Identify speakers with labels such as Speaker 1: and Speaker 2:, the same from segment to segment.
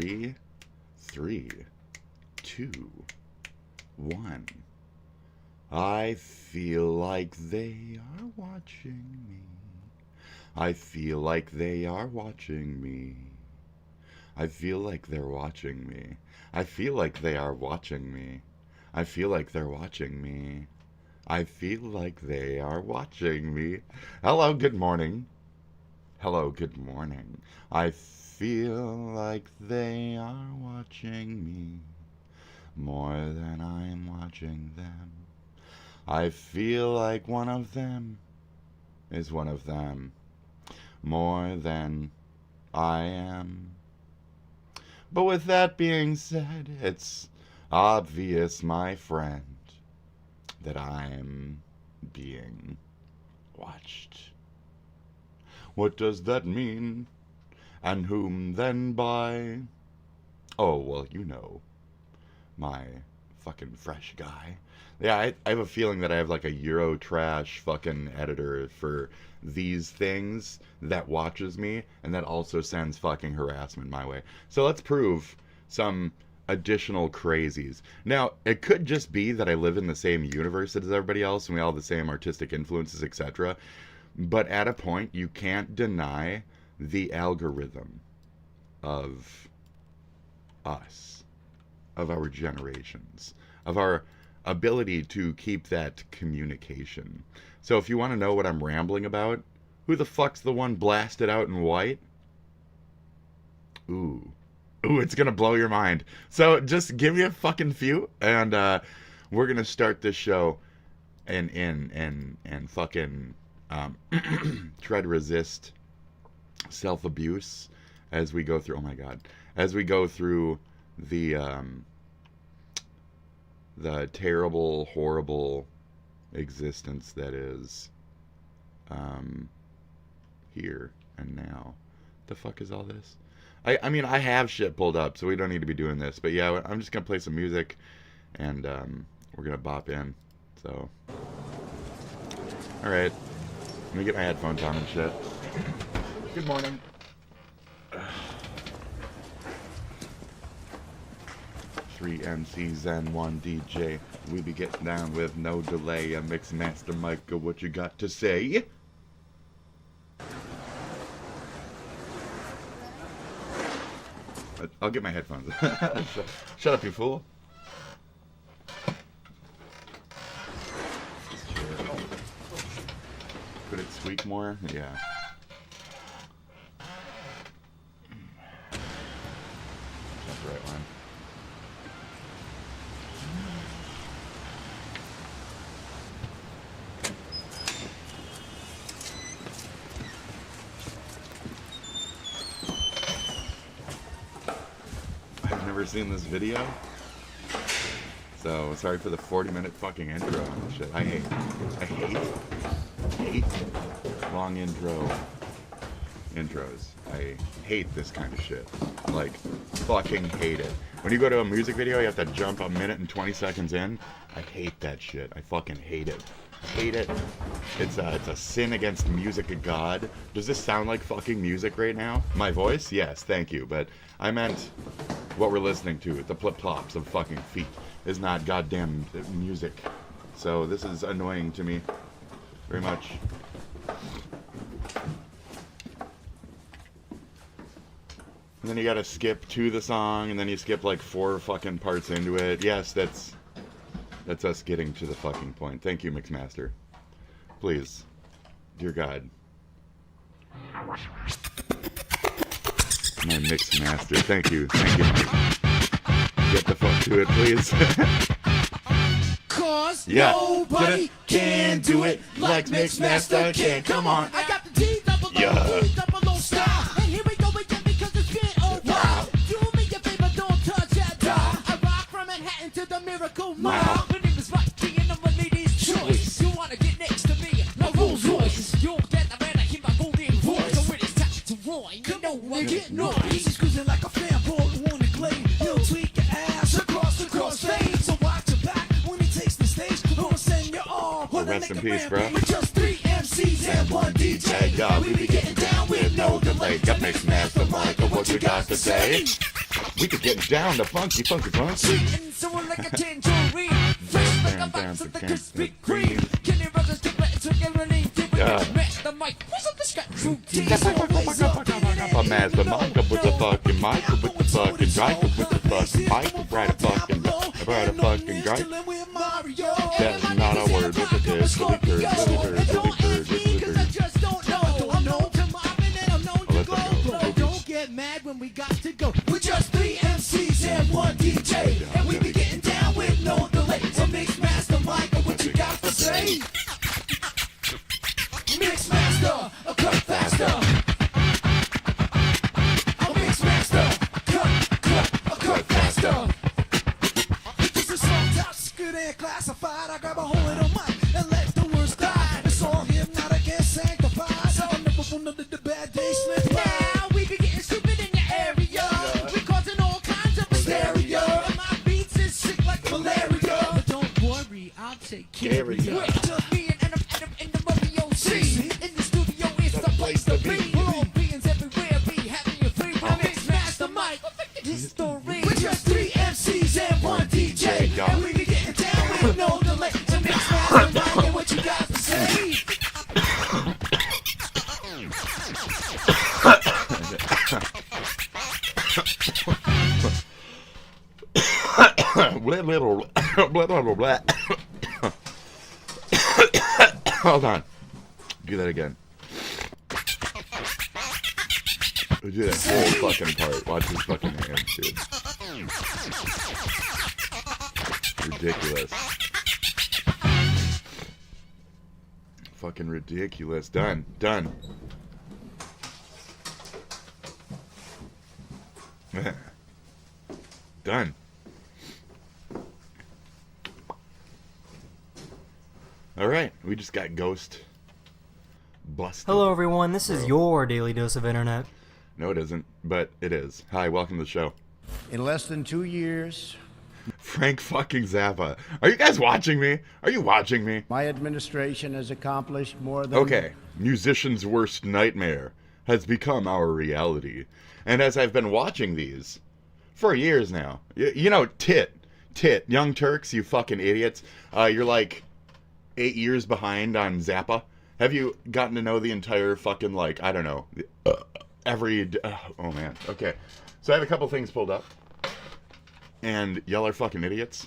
Speaker 1: 3, 2, 1. I feel like they are watching me. I feel like they are watching me. I feel like they're watching me. I feel like they are watching me. I feel like they're watching me. I feel like they are watching me. Hello, good morning. Hello, good morning. I feel like they are watching me more than I'm watching them. I feel like one of them is one of them more than I am. But with that being said, it's obvious, my friend, that I'm being watched. What does that mean? And whom then by? Oh, well, you know, my fucking fresh guy. Yeah, I have a feeling that I have like a Euro trash fucking editor for these things that watches me and that also sends fucking harassment my way. So let's prove some additional crazies. Now, it could just be that I live in the same universe as everybody else and we all have the same artistic influences, etc. But at a point, you can't deny the algorithm of us, of our generations, of our ability to keep that communication. So if you want to know what I'm rambling about, who the fuck's the one blasted out in white? Ooh, it's gonna blow your mind. So just give me a fucking few, and we're gonna start this show and fucking try to resist self-abuse as we go through. Oh my god, as we go through the terrible, horrible existence that is here and now. The fuck is all this? I mean, I have shit pulled up, so we don't need to be doing this. But yeah, I'm just gonna play some music, and we're gonna bop in. So, all right, let me get my headphones on and shit. Good morning. 3 MCs and 1 DJ. We be getting down with no delay. A mix master Micah, what you got to say? I'll get my headphones. Shut up, you fool. Could it squeak more? Yeah. That's the right one. I've never seen this video, so sorry for the 40-minute fucking intro and shit. I hate long intros. I hate this kind of shit. Like, fucking hate it. When you go to a music video, you have to jump a minute and 20 seconds in. I hate that shit. I fucking hate it. Hate it. It's a sin against music of God. Does this sound like fucking music right now? My voice? Yes, thank you. But I meant what we're listening to. The plip-plops of fucking feet is not goddamn music. So this is annoying to me very much. And then you gotta skip to the song, and then you skip like 4 fucking parts into it. Yes, that's us getting to the fucking point. Thank you, Mixmaster. Please. Dear God. My Mixmaster. Thank you. Thank you, Mike. Get the fuck to it, please.
Speaker 2: Cause
Speaker 1: yeah.
Speaker 2: nobody can do it like Mixmaster can. Come on. I got the D-double-O style. And here we go again because it's been a while. Do me a favor, don't touch that dial. I rock from Manhattan to the Miracle Mile. My name is Rocky and I'm a lady's choice. You wanna get next to me? No Rolls Royce. You'll get the man, I hear my golden voice. So it is time to Roy. You know I get noise. She's cruising like a fanboy on the glade. You'll tweak your ass across the crossfade. So watch your back when he takes the stage. Or send your arm.
Speaker 1: Well, rest in peace, bro.
Speaker 2: With just 3 MCs and 1 DJ.
Speaker 1: God,
Speaker 2: We be getting down with no delay.
Speaker 1: Got Mixmaster Micah, what you got to say? We could get down to funky, funky, funky.
Speaker 2: Sweet and sour like a tangerine. Fresh like a box of the Krispy Kreme. Kenny Rogers took it to get ready to match the mic. What's up the scratch routine?
Speaker 1: A master mic up with the fucking mic with the fucking drive with the fucking mic. Right a fucking drive. That's not a word with the dish. Silly bird, silly bird, silly bird, silly bird.
Speaker 2: Don't get mad when we got to go. We're just 3 MCs and 1 DJ, and we be getting down with no delay. So mix master Michael, what you got to say? Mix master, a cut faster. A mix master, cut faster. This is song top, good and classified. I grab a hold of the mic and let the words die. It's all hypnotic and sanctified. So I never will know that the bad days slip by. Take care of you. Just me and Adam in the Murphy in the studio is the place to be. We're all beings everywhere, be having your free will. Mix master Mike, history. We're just 3 MCs and 1 DJ, and we be getting down with no delay. So mix master Mike and what you got to say.
Speaker 1: Hold on. Do that again. We'll do that whole fucking part. Watch his fucking hands, dude. Ridiculous. Fucking ridiculous. Done. Done. Done. Alright, we just got ghost busted.
Speaker 3: Hello everyone, this is your daily dose of internet.
Speaker 1: No it isn't, but it is. Hi, welcome to the show.
Speaker 4: In less than 2 years,
Speaker 1: Frank fucking Zappa. Are you guys watching me? Are you watching me?
Speaker 4: my administration has accomplished more than...
Speaker 1: Okay, musician's worst nightmare has become our reality. And as I've been watching these for years now, you know, Tit, Young Turks, you fucking idiots. You're like 8 years behind on Zappa. Have you gotten to know the entire fucking, like, I don't know, oh man, okay. So I have a couple things pulled up, and y'all are fucking idiots.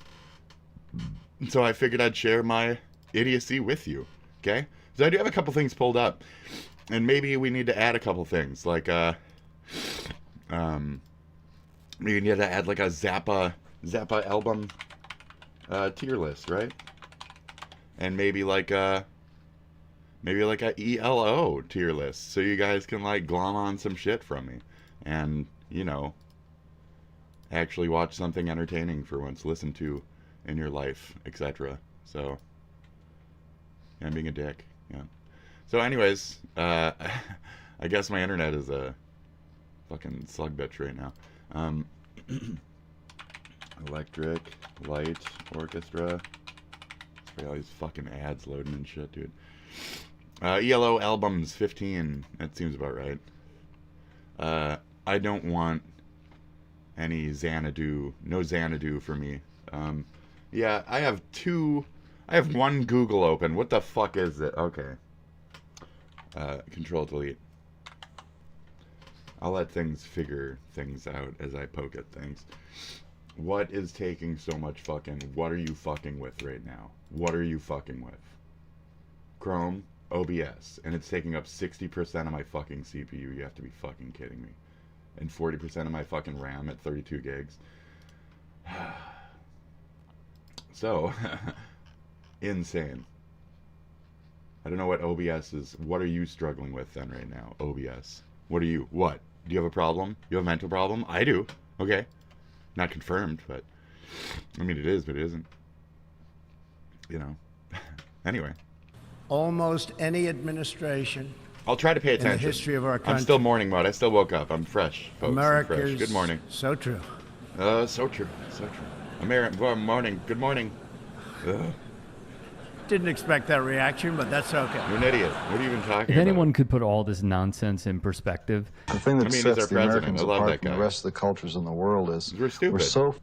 Speaker 1: So I figured I'd share my idiocy with you, okay? So I do have a couple things pulled up, and maybe we need to add a couple things, like, maybe we need to add, like, a Zappa album tier list, right? And maybe like a ELO tier list, so you guys can like glom on some shit from me, and you know, actually watch something entertaining for once, listen to in your life, etc. So, yeah, I'm being a dick. Yeah. So, anyways, I guess my internet is a fucking slug bitch right now. Electric Light Orchestra. All these fucking ads loading and shit, dude. ELO albums 15. That seems about right. I don't want any Xanadu. No Xanadu for me. Yeah, I have one Google open. What the fuck is it? Okay. Control delete. I'll let things figure things out as I poke at things. What is taking so much fucking... What are you fucking with right now? What are you fucking with? Chrome, OBS, and it's taking up 60% of my fucking CPU. You have to be fucking kidding me. And 40% of my fucking RAM at 32 gigs. So, insane. I don't know what OBS is. What are you struggling with then right now? OBS. What are you? What? Do you have a problem? You have a mental problem? I do. Okay. Not confirmed, but... I mean, it is, but it isn't. You know. Anyway.
Speaker 4: almost any administration
Speaker 1: I'll try to pay attention.
Speaker 4: in the history of our country.
Speaker 1: I'm still morning mode. I still woke up. I'm fresh, folks.
Speaker 4: America's
Speaker 1: I'm fresh. Good morning.
Speaker 4: so true.
Speaker 1: So true. So true. Good morning. Good morning. Ugh.
Speaker 4: Didn't expect that reaction, but that's okay.
Speaker 1: You're an idiot. What are you even talking
Speaker 5: If
Speaker 1: about?
Speaker 5: anyone could put all this nonsense in perspective,
Speaker 6: The thing that
Speaker 1: I mean, he's our
Speaker 6: sets the
Speaker 1: president.
Speaker 6: Americans
Speaker 1: I love
Speaker 6: apart
Speaker 1: that
Speaker 6: from the
Speaker 1: guy.
Speaker 6: rest of the cultures in the world is
Speaker 1: We're stupid.
Speaker 6: we're so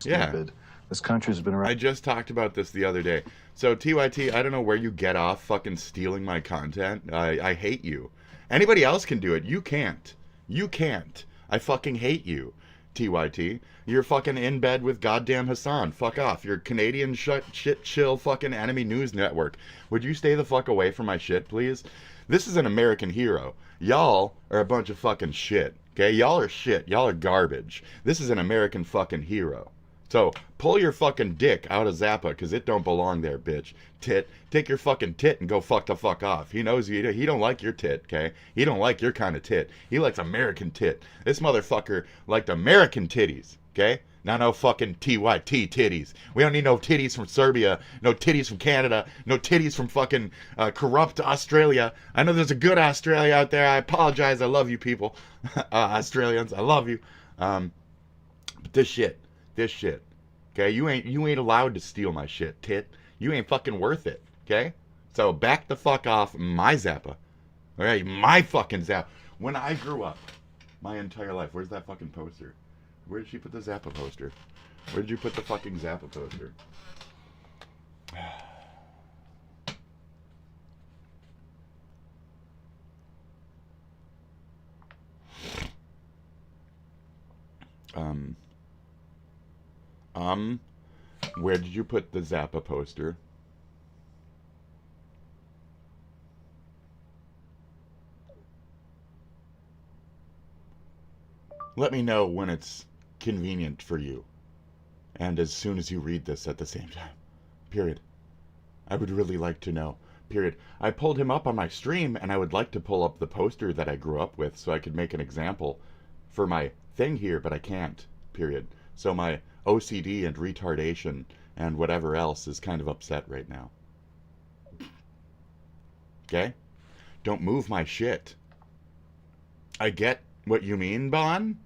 Speaker 1: Yeah.
Speaker 6: stupid. This country's been around.
Speaker 1: I just talked about this the other day. So, TYT, I don't know where you get off fucking stealing my content. I hate you. Anybody else can do it. You can't. You can't. I fucking hate you, TYT. You're fucking in bed with goddamn Hassan. Fuck off. You're Canadian shit chill fucking enemy news network. Would you stay the fuck away from my shit, please? This is an American hero. Y'all are a bunch of fucking shit. Okay? Y'all are shit. Y'all are garbage. This is an American fucking hero. So, pull your fucking dick out of Zappa, because it don't belong there, bitch. Tit. Take your fucking tit and go fuck the fuck off. He knows you. He don't like your tit, okay? He don't like your kind of tit. He likes American tit. This motherfucker liked American titties, okay? Not no fucking TYT titties. We don't need no titties from Serbia, no titties from Canada, no titties from fucking corrupt Australia. I know there's a good Australia out there. I apologize. I love you people. Australians, I love you. But this shit, okay? You ain't allowed to steal my shit, tit. You ain't fucking worth it, okay? So back the fuck off my Zappa. All right, my fucking Zappa. When I grew up, my entire life, where's that fucking poster? Where did she put the Zappa poster? Where did you put the fucking Zappa poster? Where did you put the Zappa poster? Let me know when it's convenient for you. And as soon as you read this at the same time. Period. I would really like to know. Period. I pulled him up on my stream, and I would like to pull up the poster that I grew up with so I could make an example for my thing here, but I can't. Period. So my OCD and retardation and whatever else is kind of upset right now. Okay? Don't move my shit. I get what you mean, Bon.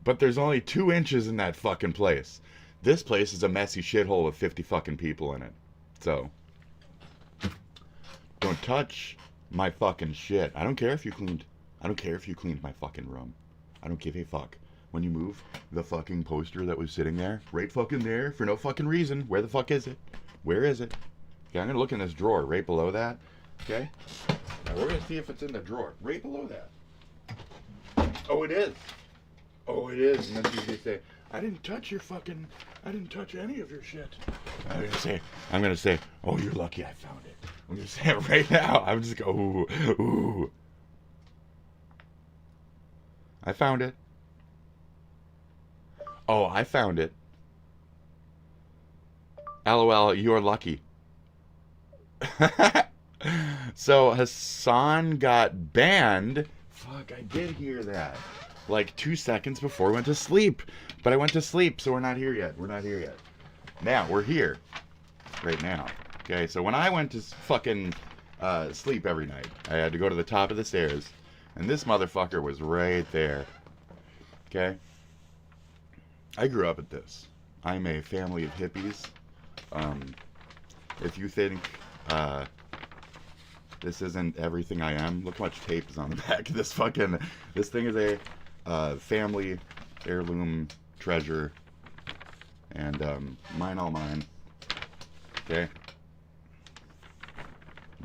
Speaker 1: But there's only 2 inches in that fucking place. This place is a messy shithole with 50 fucking people in it. So, don't touch my fucking shit. I don't care if you cleaned. I don't care if you cleaned my fucking room. I don't give a fuck. When you move the fucking poster that was sitting there, right fucking there, for no fucking reason. Where the fuck is it? Where is it? Okay, I'm gonna look in this drawer right below that. Okay? Now we're gonna see if it's in the drawer. Right below that. Oh, it is. Oh, it is. And then she's gonna say, I didn't touch any of your shit. I'm gonna say, oh, you're lucky I found it. I'm gonna say it right now. I'm just go, ooh. I found it. Oh, I found it. LOL, you're lucky. So Hassan got banned. Fuck, I did hear that. Like 2 seconds before I went to sleep. But I went to sleep, so we're not here yet. Now, we're here. Right now. Okay, so when I went to fucking sleep every night, I had to go to the top of the stairs. And this motherfucker was right there. Okay? I grew up at this. I'm a family of hippies. If you think this isn't everything I am, look how much tape is on the back of this fucking... This thing is a family heirloom treasure. And mine all mine. Okay?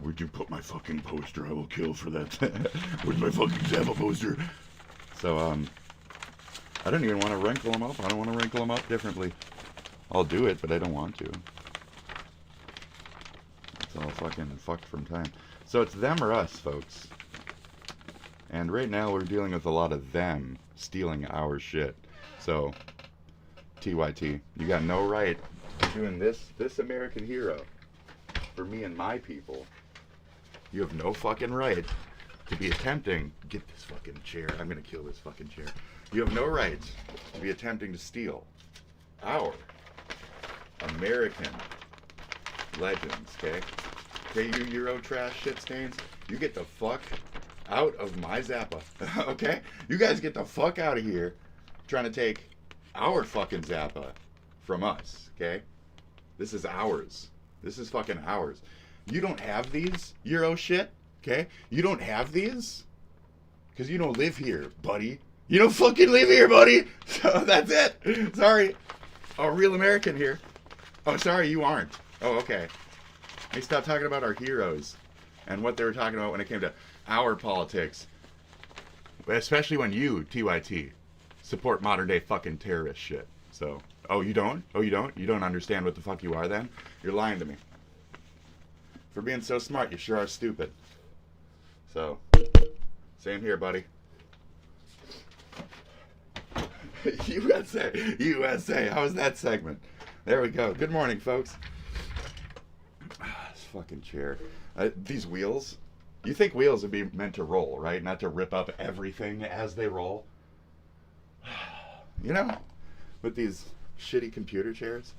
Speaker 1: Where'd you put my fucking poster? I will kill for that. Where's my fucking Zappa poster? So, I don't even want to wrinkle them up. I don't want to wrinkle them up differently. I'll do it, but I don't want to. It's all fucking fucked from time. So it's them or us, folks. And right now we're dealing with a lot of them stealing our shit. So, TYT, you got no right to doing this American hero for me and my people. You have no fucking right to be attempting... Get this fucking chair. I'm gonna kill this fucking chair. You have no right to be attempting to steal our American legends, okay? Okay, you Euro trash shit stains, you get the fuck out of my Zappa, okay? You guys get the fuck out of here trying to take our fucking Zappa from us, okay? This is ours. This is fucking ours. You don't have these Euro shit, okay? You don't have these because you don't live here, buddy. You don't fucking live here, buddy. So that's it. Sorry. Oh, real American here. Oh, sorry, you aren't. Oh, okay. Hey, stop talking about our heroes and what they were talking about when it came to our politics. Especially when you, TYT, support modern day fucking terrorist shit. So, oh, you don't? Oh, you don't? You don't understand what the fuck you are then? You're lying to me. For being so smart, you sure are stupid. So, same here, buddy. USA, USA. How was that segment? There we go. Good morning, folks. This fucking chair. These wheels. You think wheels would be meant to roll, right? Not to rip up everything as they roll. You know, with these shitty computer chairs.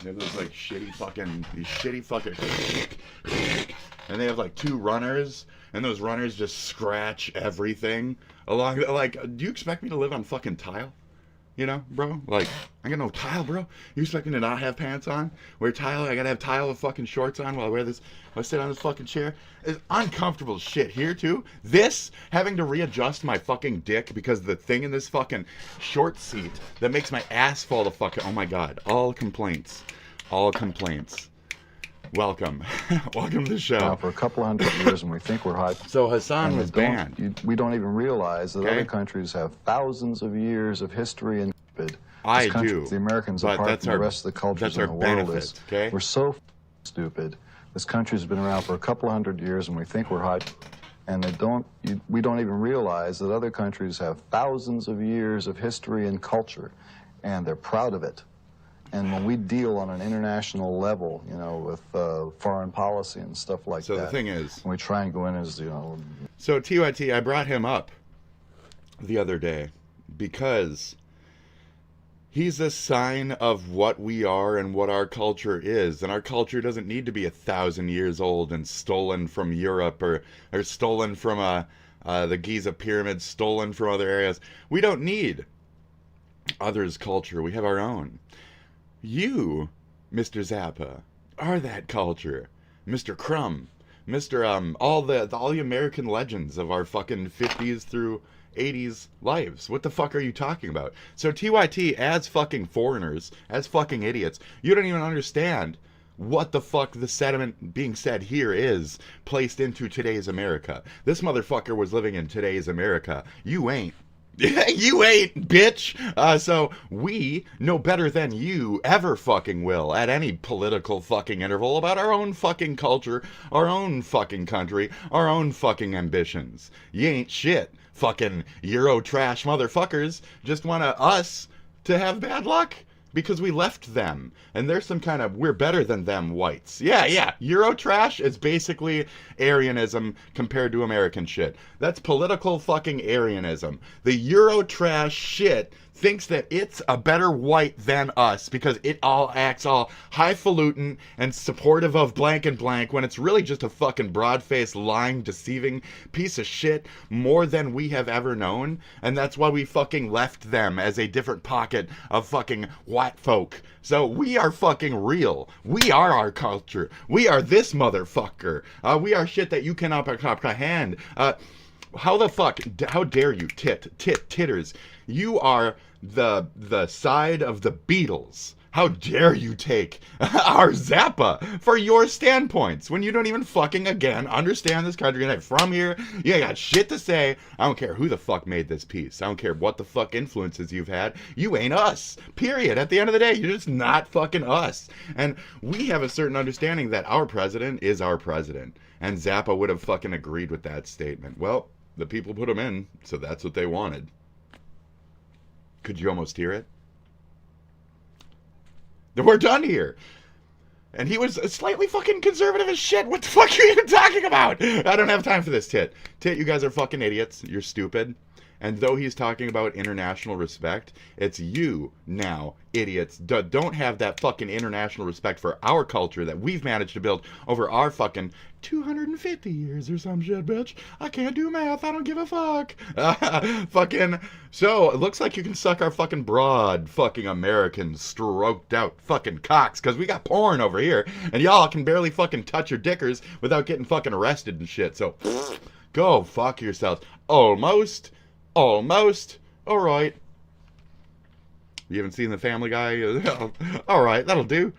Speaker 1: They have those like shitty fucking, and they have like two runners, and those runners just scratch everything along. Like, do you expect me to live on fucking tile? You know, bro? Like, I got no tile, bro. You expect me to not have pants on? Wear tile? I gotta have tile with fucking shorts on while I wear this, while I sit on this fucking chair? It's uncomfortable shit here, too. This, having to readjust my fucking dick because the thing in this fucking short seat that makes my ass fall the fucking, oh my god. All complaints. All complaints. Welcome. Welcome to the show.
Speaker 6: Now, for a couple hundred years, and we think we're high.
Speaker 1: So Hassan was banned.
Speaker 6: We don't even realize that other countries have thousands of years of history and stupid.
Speaker 1: I do.
Speaker 6: The Americans, apart from the rest of the cultures in the world, is we're so stupid. This country's been around for a couple hundred years, and we think we're high. And we don't even realize that other countries have thousands of years of history and culture, and they're proud of it. And when we deal on an international level, you know, with foreign policy and stuff like that.
Speaker 1: So the thing is,
Speaker 6: we try and go in as, you know.
Speaker 1: So TYT, I brought him up the other day because he's a sign of what we are and what our culture is. And our culture doesn't need to be 1,000 years old and stolen from Europe or stolen from the Giza pyramids, stolen from other areas. We don't need others' culture. We have our own. You, Mr. Zappa, are that culture. Mr. Crumb, Mr. All the American legends of our fucking 50s through 80s lives. What the fuck are you talking about? So TYT, as fucking foreigners, as fucking idiots, you don't even understand what the fuck the sediment being said here is placed into today's America. This motherfucker was living in today's America. You ain't. You ain't, bitch! So we know better than you ever fucking will at any political fucking interval about our own fucking culture, our own fucking country, our own fucking ambitions. You ain't shit. Fucking Euro trash motherfuckers just want us to have bad luck because we left them. And there's some kind of, we're better than them whites. Yeah. Euro trash is basically Aryanism compared to American shit. That's political fucking Aryanism. The Euro trash shit thinks that it's a better white than us because it all acts all highfalutin and supportive of blank and blank when it's really just a fucking broad-faced, lying, deceiving piece of shit more than we have ever known. And that's why we fucking left them as a different pocket of fucking white folk. So we are fucking real. We are our culture. We are this motherfucker. We are shit that you cannot comprehend. How the fuck, how dare you, titters. You are the side of the Beatles. How dare you take our Zappa for your standpoints when you don't even fucking, again, understand this country. And from here, you got shit to say. I don't care who the fuck made this piece. I don't care what the fuck influences you've had. You ain't us. Period. At the end of the day, you're just not fucking us. And we have a certain understanding that our president is our president. And Zappa would have fucking agreed with that statement. Well, the people put him in, so that's what they wanted. Could you almost hear it? We're done here. And he was slightly fucking conservative as shit. What the fuck are you talking about? I don't have time for this, Tit. Tit, you guys are fucking idiots. You're stupid. And though he's talking about international respect, it's you now, idiots, don't have that fucking international respect for our culture that we've managed to build over our fucking 250 years or some shit, bitch. I can't do math. I don't give a fuck. Fucking. So, it looks like you can suck our fucking broad fucking American stroked out fucking cocks, because we got porn over here, and y'all can barely fucking touch your dickers without getting fucking arrested and shit. So, go fuck yourselves. Almost. All right. You haven't seen the Family Guy? All right, that'll do.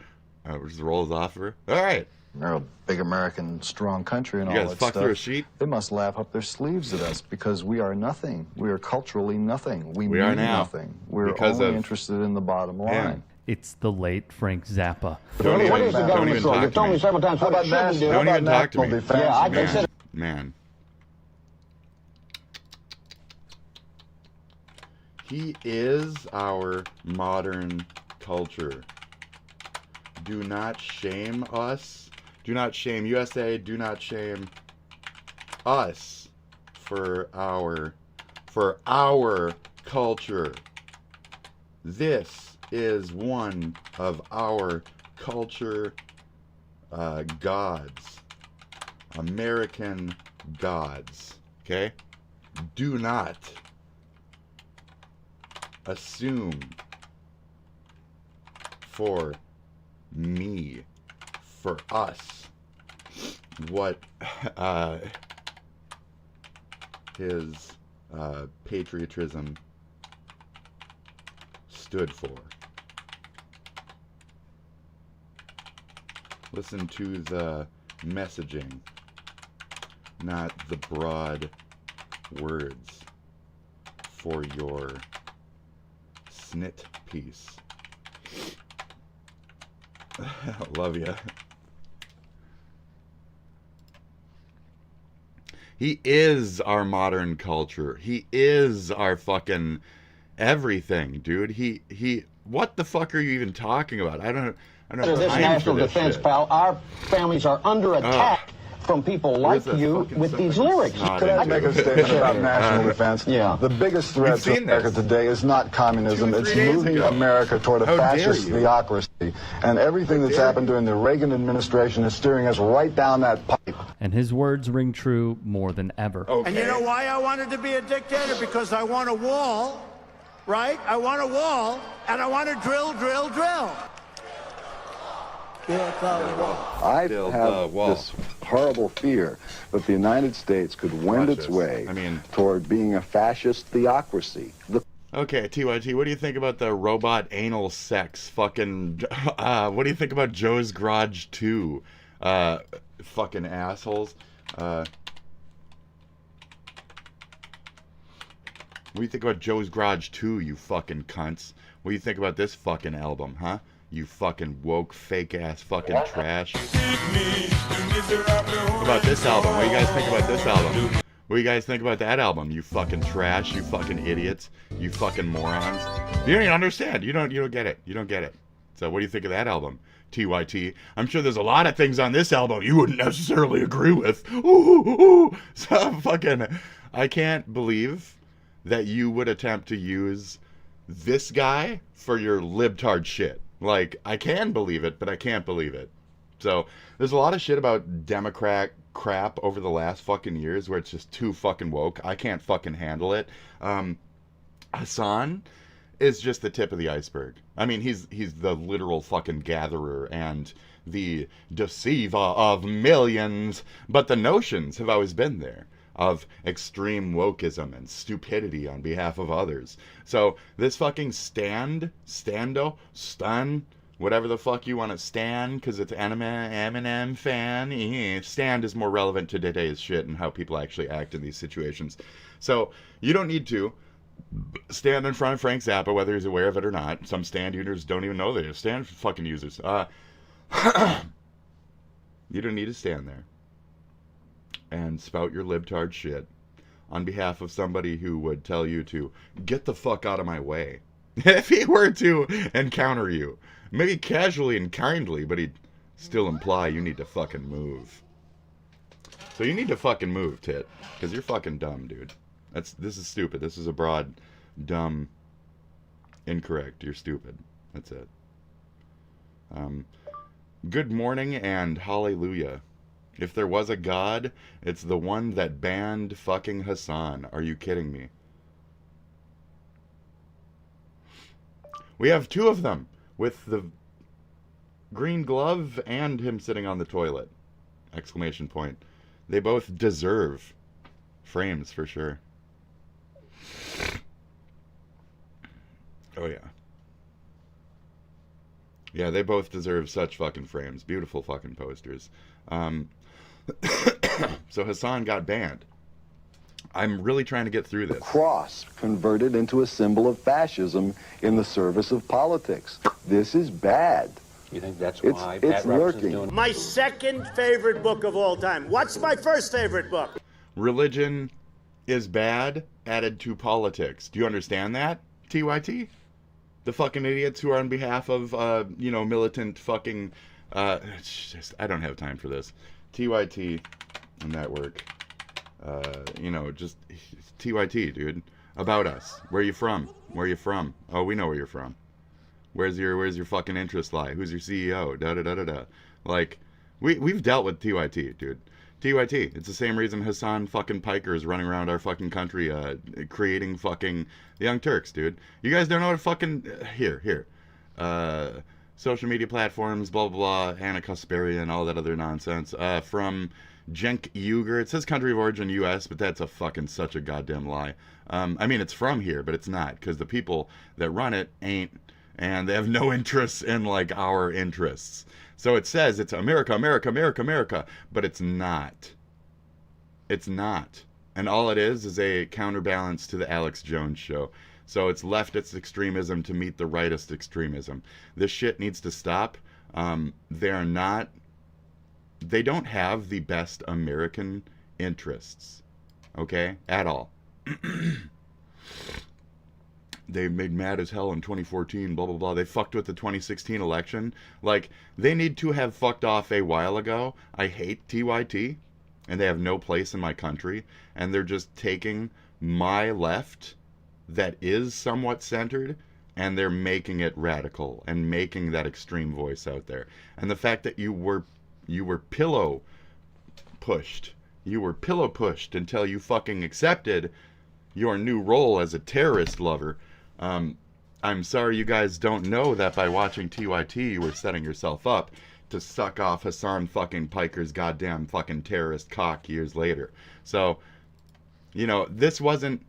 Speaker 1: Just rolls off her. All right.
Speaker 6: They're a big American, strong country and all that stuff. You guys fuck
Speaker 1: through a sheet?
Speaker 6: They must laugh up their sleeves at us because we are nothing. We are culturally nothing. We
Speaker 1: are
Speaker 6: mean
Speaker 1: now.
Speaker 6: Nothing. We're only interested in the bottom line.
Speaker 1: Yeah.
Speaker 5: It's the late Frank Zappa.
Speaker 1: Don't even talk to me.
Speaker 7: You've told me several times what it shouldn't do.
Speaker 1: Don't even talk to me.
Speaker 7: Yeah, I consider.
Speaker 1: Man. He is our modern culture. Do not shame us. Do not shame USA. Do not shame us for our culture. This is one of our culture gods. American gods. Okay? Do not assume for me, for us, what his patriotism stood for. Listen to the messaging, not the broad words for your snit piece. Love ya. He is our modern culture. He is our fucking everything, dude. He what the fuck are you even talking about? I don't know.
Speaker 7: This national defense, pal. Our families are under attack from people like you with these lyrics.
Speaker 6: Could I make a statement about national defense?
Speaker 7: Yeah.
Speaker 6: The biggest threat to America today is not communism. It's moving America toward a fascist theocracy. And everything that's happened during the Reagan administration is steering us right down that pipe.
Speaker 5: And his words ring true more than ever.
Speaker 4: Okay. And you know why I wanted to be a dictator? Because I want a wall, right? I want a wall, and I want to drill.
Speaker 6: I have this horrible fear that the United States could wend its way toward being a fascist theocracy.
Speaker 1: Okay, TYT, what do you think about the robot anal sex? Fucking, what do you think about Joe's Garage 2? Fucking assholes. What do you think about Joe's Garage 2, you fucking cunts? What do you think about this fucking album, huh? You fucking woke, fake-ass fucking trash. What about this album? What do you guys think about this album? What do you guys think about that album? You fucking trash, you fucking idiots, you fucking morons. You don't even understand. You don't get it. You don't get it. So what do you think of that album? TYT. I'm sure there's a lot of things on this album you wouldn't necessarily agree with. Ooh. So fucking, I can't believe that you would attempt to use this guy for your libtard shit. Like, I can believe it, but I can't believe it. So, there's a lot of shit about Democrat crap over the last fucking years where it's just too fucking woke. I can't fucking handle it. Hassan is just the tip of the iceberg. I mean, he's the literal fucking gatherer and the deceiver of millions. But the notions have always been there of extreme wokeism and stupidity on behalf of others. So this fucking stan, whatever the fuck you want to stand, because it's Eminem fan, stand is more relevant to today's shit and how people actually act in these situations. So you don't need to stand in front of Frank Zappa, whether he's aware of it or not. Some stand users don't even know they're stand fucking users. You don't need to stand there and spout your libtard shit on behalf of somebody who would tell you to get the fuck out of my way. If he were to encounter you, maybe casually and kindly, but he'd still imply you need to fucking move. So you need to fucking move, tit, because you're fucking dumb, dude. This is stupid. This is a broad, dumb, incorrect. You're stupid. That's it. Good morning and hallelujah. If there was a God, it's the one that banned fucking Hassan. Are you kidding me? We have 2 of them, with the green glove and him sitting on the toilet. Exclamation point. They both deserve frames for sure. Oh yeah. Yeah, they both deserve such fucking frames. Beautiful fucking posters. So Hassan got banned. I'm really trying to get through this.
Speaker 8: The cross converted into a symbol of fascism in the service of politics. This is bad.
Speaker 7: You think that's why
Speaker 8: it's lurking.
Speaker 7: doing
Speaker 4: My second favorite book of all time. What's my first favorite book?
Speaker 1: Religion is bad added to politics. Do you understand that, TYT? The fucking idiots who are on behalf of, militant fucking, it's just, I don't have time for this. TYT network, just TYT, dude. About us. Where you from? Where you from? Oh, we know where you're from. Where's your fucking interest lie? Who's your CEO? Da-da-da-da-da. Like, we've dealt with TYT, dude. TYT. It's the same reason Hassan fucking Piker is running around our fucking country, creating fucking Young Turks, dude. You guys don't know what fucking... Here. Social media platforms, blah, blah, blah, Anna Kasparian, all that other nonsense. From Cenk Uygur. It says country of origin U.S., but that's such a goddamn lie. I mean, it's from here, but it's not, because the people that run it ain't, and they have no interests in, like, our interests. So it says it's America, America, America, America, but it's not. It's not. And all it is a counterbalance to the Alex Jones show. So it's leftist extremism to meet the rightist extremism. This shit needs to stop. They don't have the best American interests. Okay? At all. They made mad as hell in 2014, blah, blah, blah. They fucked with the 2016 election. Like, they need to have fucked off a while ago. I hate TYT, and they have no place in my country. And they're just taking my left that is somewhat centered, and they're making it radical and making that extreme voice out there. And the fact that you were pillow pushed. You were pillow pushed until you fucking accepted your new role as a terrorist lover. I'm sorry you guys don't know that by watching TYT you were setting yourself up to suck off Hassan fucking Piker's goddamn fucking terrorist cock years later. So, this wasn't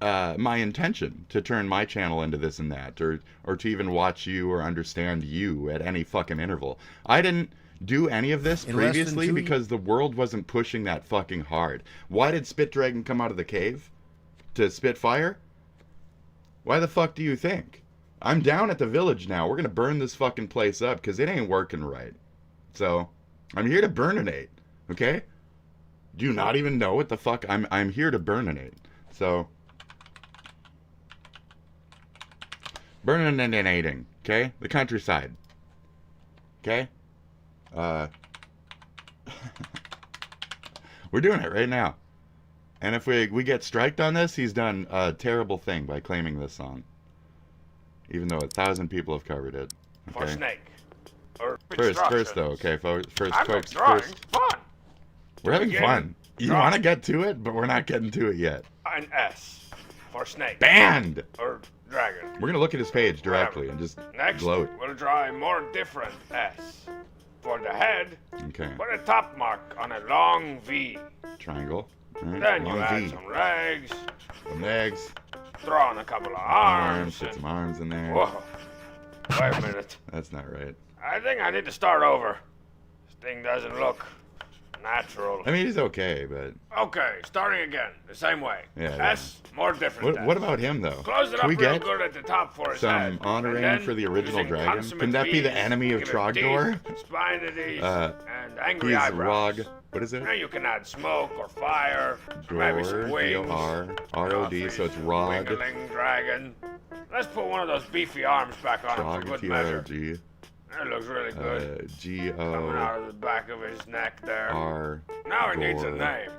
Speaker 1: my intention to turn my channel into this and that, or to even watch you or understand you at any fucking interval. I didn't do any of this previously because the world wasn't pushing that fucking hard. Why did Spit Dragon come out of the cave? To spit fire? Why the fuck do you think? I'm down at the village now. We're gonna burn this fucking place up because it ain't working right. So, I'm here to burninate, okay? Do you not even know what the fuck? I'm here to burninate. So, burninating, okay? The countryside. Okay? We're doing it right now. And if we get striked on this, he's done a terrible thing by claiming this song. Even though 1,000 people have covered it. Okay?
Speaker 9: For snake. Or
Speaker 1: first though, okay, folks. First,
Speaker 9: fun.
Speaker 1: We're having fun. You want to get to it, but we're not getting to it yet.
Speaker 9: An S for snake.
Speaker 1: Banned!
Speaker 9: Or dragon.
Speaker 1: We're going to look at his page directly and just
Speaker 9: Next,
Speaker 1: gloat.
Speaker 9: we'll draw a more different S. For the head,
Speaker 1: okay.
Speaker 9: Put a top mark on a long V.
Speaker 1: Triangle. Right.
Speaker 9: Then
Speaker 1: long
Speaker 9: you add
Speaker 1: V.
Speaker 9: some legs.
Speaker 1: Some legs.
Speaker 9: Throw on a couple of arms.
Speaker 1: Put some arms in there.
Speaker 9: Whoa. Wait a minute.
Speaker 1: That's not right.
Speaker 9: I think I need to start over. This thing doesn't look natural.
Speaker 1: I mean, he's okay, but...
Speaker 9: Okay, starting again. The same way.
Speaker 1: Yeah.
Speaker 9: S, more different.
Speaker 1: What about him, though?
Speaker 9: Close it
Speaker 1: Can
Speaker 9: up
Speaker 1: we
Speaker 9: real
Speaker 1: get
Speaker 9: good at the top for his
Speaker 1: some
Speaker 9: head.
Speaker 1: honoring for the original dragon? Can that be the enemy of Trogdor?
Speaker 9: Spinities, and angry
Speaker 1: he's
Speaker 9: eyebrows.
Speaker 1: Rog. What is it?
Speaker 9: Now you can add smoke or fire, maybe some wings.
Speaker 1: D-O-R-R-O-D, so it's Rog.
Speaker 9: Wiggling dragon. Let's put one of those beefy arms back on him for good measure.
Speaker 1: T-R-O-G.
Speaker 9: That looks really good.
Speaker 1: G-O...
Speaker 9: Coming out of the back of his neck there.
Speaker 1: R...
Speaker 9: Now he needs a name.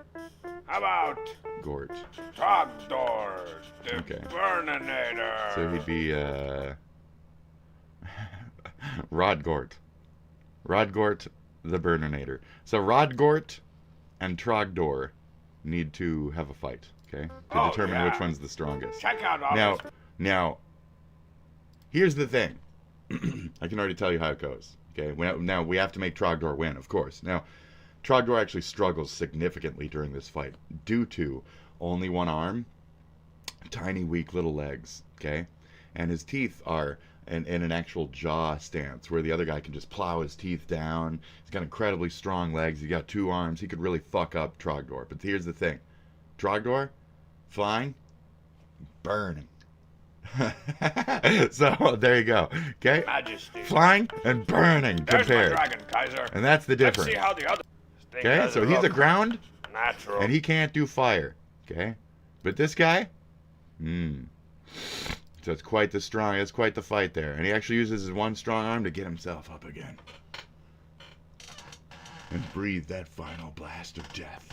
Speaker 9: How about
Speaker 1: Gort.
Speaker 9: Trogdor, the
Speaker 1: Okay.
Speaker 9: Burninator?
Speaker 1: So he'd be Rodgort. Rodgort the Burninator. So Rodgort and Trogdor need to have a fight, okay? To determine which one's the strongest.
Speaker 9: Check out all
Speaker 1: Now, here's the thing. I can already tell you how it goes, okay? Now, we have to make Trogdor win, of course. Now, Trogdor actually struggles significantly during this fight due to only one arm, tiny, weak little legs, okay? And his teeth are in an actual jaw stance where the other guy can just plow his teeth down. He's got incredibly strong legs. He's got 2 arms. He could really fuck up Trogdor. But here's the thing. Trogdor, flying, burning. So, there you go. Okay?
Speaker 9: Majesty.
Speaker 1: Flying and burning
Speaker 9: There's
Speaker 1: compared.
Speaker 9: my dragon, Kaiser.
Speaker 1: And that's the difference.
Speaker 9: Let's see how the other
Speaker 1: Okay? So he's a ground,
Speaker 9: natural.
Speaker 1: and he can't do fire. Okay? But this guy, so it's quite the fight there. And he actually uses his one strong arm to get himself up again. And breathe that final blast of death.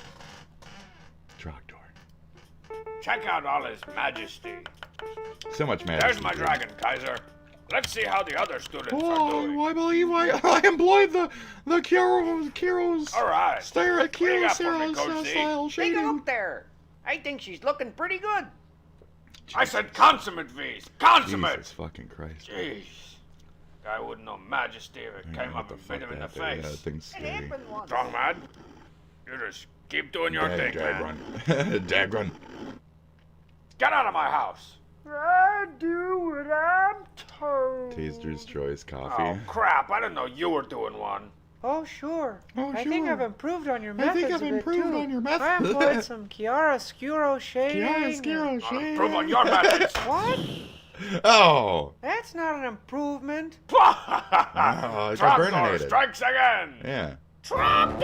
Speaker 1: Trogdor.
Speaker 9: Check out all his majesty.
Speaker 1: So much majesty.
Speaker 9: There's my dragon, Kaiser. Let's see how the other students are doing.
Speaker 1: I believe I employed the Kiro's
Speaker 9: All right.
Speaker 1: stare at
Speaker 9: What do you got for me,
Speaker 1: Kiro's
Speaker 9: Coach Z?
Speaker 1: style
Speaker 10: Take a
Speaker 1: shading.
Speaker 10: look there. I think she's looking pretty good.
Speaker 9: I said consummate, V's. Consummate.
Speaker 1: Jesus fucking Christ.
Speaker 9: Jeez. Guy wouldn't know majesty if it came up and bit him in the face.
Speaker 1: Yeah, that thing's scary.
Speaker 9: Strong man. You just keep doing your thing, man.
Speaker 1: Run. Dag run.
Speaker 9: Get out of my house.
Speaker 10: I do what I'm told.
Speaker 1: Taster's Choice coffee.
Speaker 9: Oh, crap. I didn't know you were doing one.
Speaker 11: Oh, sure.
Speaker 1: Oh,
Speaker 11: I think
Speaker 1: sure.
Speaker 11: I've improved on your
Speaker 1: I
Speaker 11: methods
Speaker 1: think I've
Speaker 11: a bit,
Speaker 1: improved
Speaker 11: too.
Speaker 1: on your methods.
Speaker 11: I employed some chiaroscuro shading.
Speaker 1: Chiaroscuro shading.
Speaker 9: Improve on your methods.
Speaker 11: What?
Speaker 1: Oh.
Speaker 11: That's not an improvement.
Speaker 1: Oh, it's
Speaker 9: Trogdor
Speaker 1: burninated.
Speaker 9: strikes again.
Speaker 1: Yeah.
Speaker 9: Trogdor!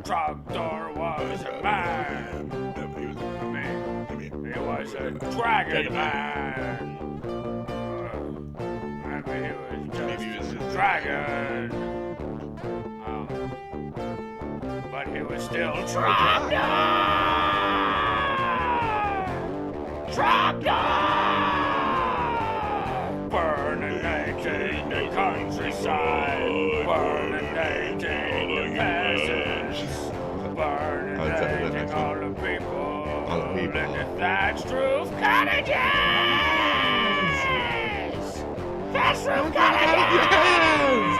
Speaker 9: Trogdor was a man. He was a dragon man. Maybe he was just a dragon. But he was still Trogdor! Burninating the countryside, burninating the peasants, burninating all the people in the thatched roof cottages! Thatched roof cottages!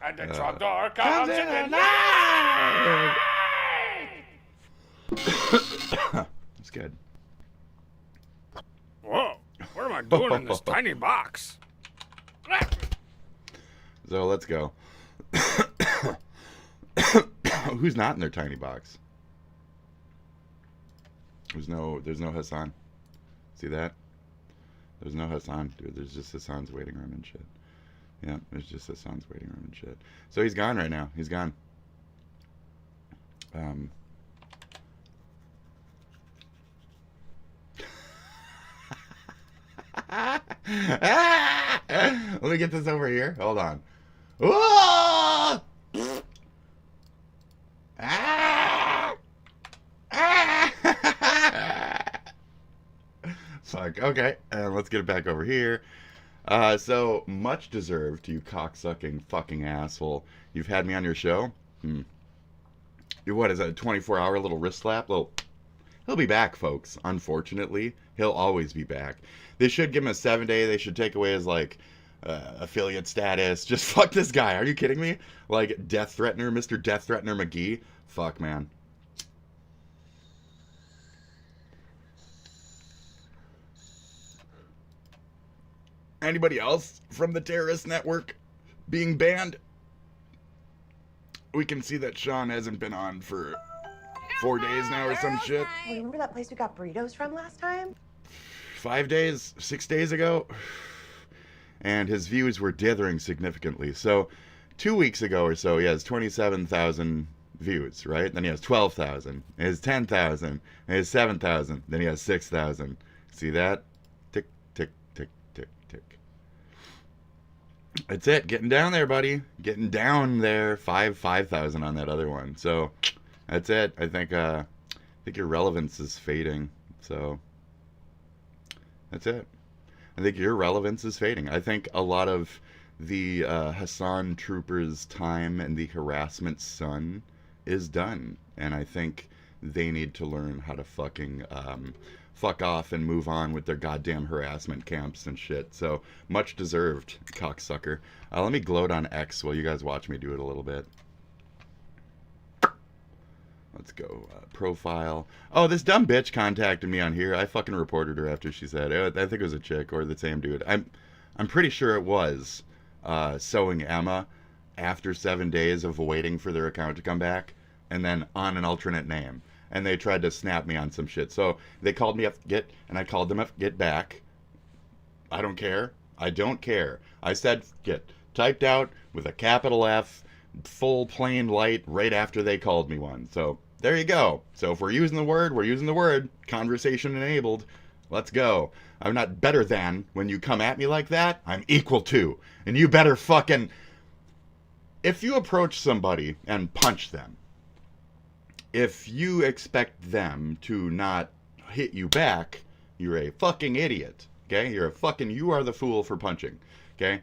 Speaker 9: And the Trogdor comes in the night!
Speaker 1: That's good.
Speaker 9: Whoa, what am I doing in this tiny box?
Speaker 1: So let's go. Who's not in their tiny box? There's no Hassan. See that? There's no Hassan, dude. There's just Hassan's waiting room and shit. Yeah, there's just Hassan's waiting room and shit. So he's gone right now. He's gone. Let me get this over here. Hold on. Whoa! Fuck. Okay. Let's get it back over here. So much deserved, you cocksucking fucking asshole. You've had me on your show. What is that? A 24-hour little wrist slap? Well, he'll be back, folks. Unfortunately, he'll always be back. They should give him a 7-day. They should take away his affiliate status. Just fuck this guy. Are you kidding me? Like Death Threatener, Mr. Death Threatener McGee. Fuck, man. Anybody else from the terrorist network being banned? We can see that Sean hasn't been on for 4 days now or some shit.
Speaker 12: Oh, remember that place we got burritos from last time?
Speaker 1: 5 days, 6 days ago. And his views were dithering significantly. So 2 weeks ago or so, he has 27,000 views, right? Then he has 12,000. He has 10,000. He has 7,000. Then he has 6,000. See that? Tick, tick, tick, tick, tick. That's it. Getting down there, buddy. Getting down there. 5,000 on that other one. So that's it. I think your relevance is fading. So that's it. I think your relevance is fading. I think a lot of the Hassan Trooper's time and the harassment sun is done. And I think they need to learn how to fucking fuck off and move on with their goddamn harassment camps and shit. So, much deserved, cocksucker. Let me gloat on X while you guys watch me do it a little bit. Let's go. Profile. Oh, this dumb bitch contacted me on here. I fucking reported her after she said, I think it was a chick or the same dude. I'm pretty sure it was Sewing Emma after 7 days of waiting for their account to come back and then on an alternate name. And they tried to snap me on some shit. So they called me up and I called them up get back. I don't care. I don't care. I said get typed out with a capital F, full plain light right after they called me one. So there you go. So if we're using the word, we're using the word. Conversation enabled. Let's go. I'm not better than when you come at me like that. I'm equal to. And you better fucking... If you approach somebody and punch them, if you expect them to not hit you back, you're a fucking idiot, okay? You are the fool for punching, okay?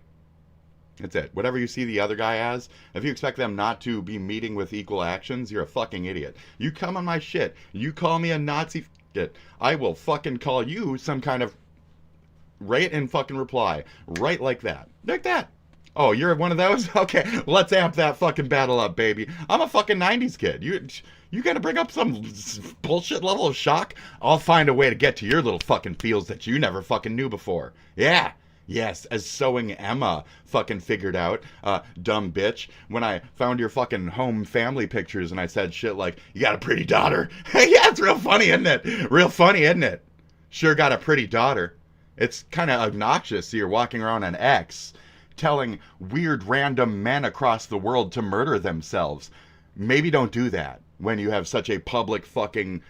Speaker 1: That's it. Whatever you see the other guy as, if you expect them not to be meeting with equal actions, you're a fucking idiot. You come on my shit, you call me a Nazi shit, I will fucking call you some kind of right and fucking reply. Right like that. Like that. Oh, you're one of those? Okay, let's amp that fucking battle up, baby. I'm a fucking 90s kid. You gotta bring up some bullshit level of shock? I'll find a way to get to your little fucking feels that you never fucking knew before. Yeah. Yes, as Sewing Emma fucking figured out, dumb bitch, when I found your fucking home family pictures and I said shit like, you got a pretty daughter. Yeah, it's real funny, isn't it? Real funny, isn't it? Sure got a pretty daughter. It's kind of obnoxious. So you're walking around on X telling weird random men across the world to murder themselves. Maybe don't do that when you have such a public fucking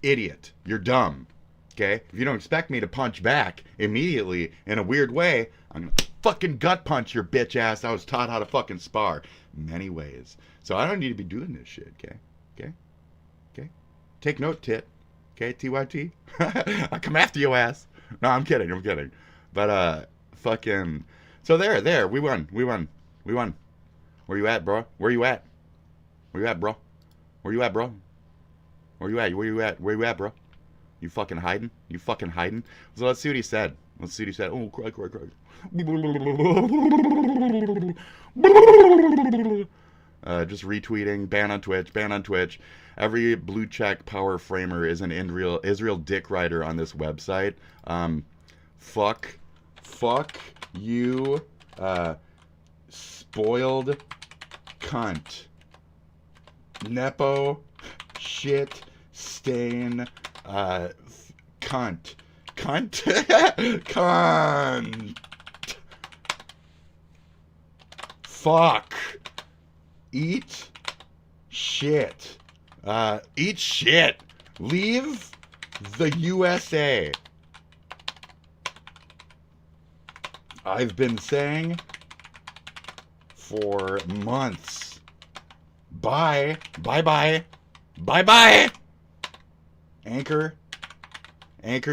Speaker 1: idiot. You're dumb. Okay? If you don't expect me to punch back immediately in a weird way, I'm gonna fucking gut punch your bitch ass. I was taught how to fucking spar many ways. So I don't need to be doing this shit, okay? Okay? Okay? Take note, tit. Okay, TYT? I'll come after your ass. No, I'm kidding. But, fucking... So there. We won. Where you at, bro? Where you at, bro? Bro? You fucking hiding? So let's see what he said. Oh, cry. Just retweeting. Ban on Twitch. Every blue check power framer is an Israel dick rider on this website. Fuck you, spoiled cunt. Nepo shit stain cunt. Cunt. Fuck. Eat shit. Eat shit. Leave the USA. I've been saying for months. Bye. Anchor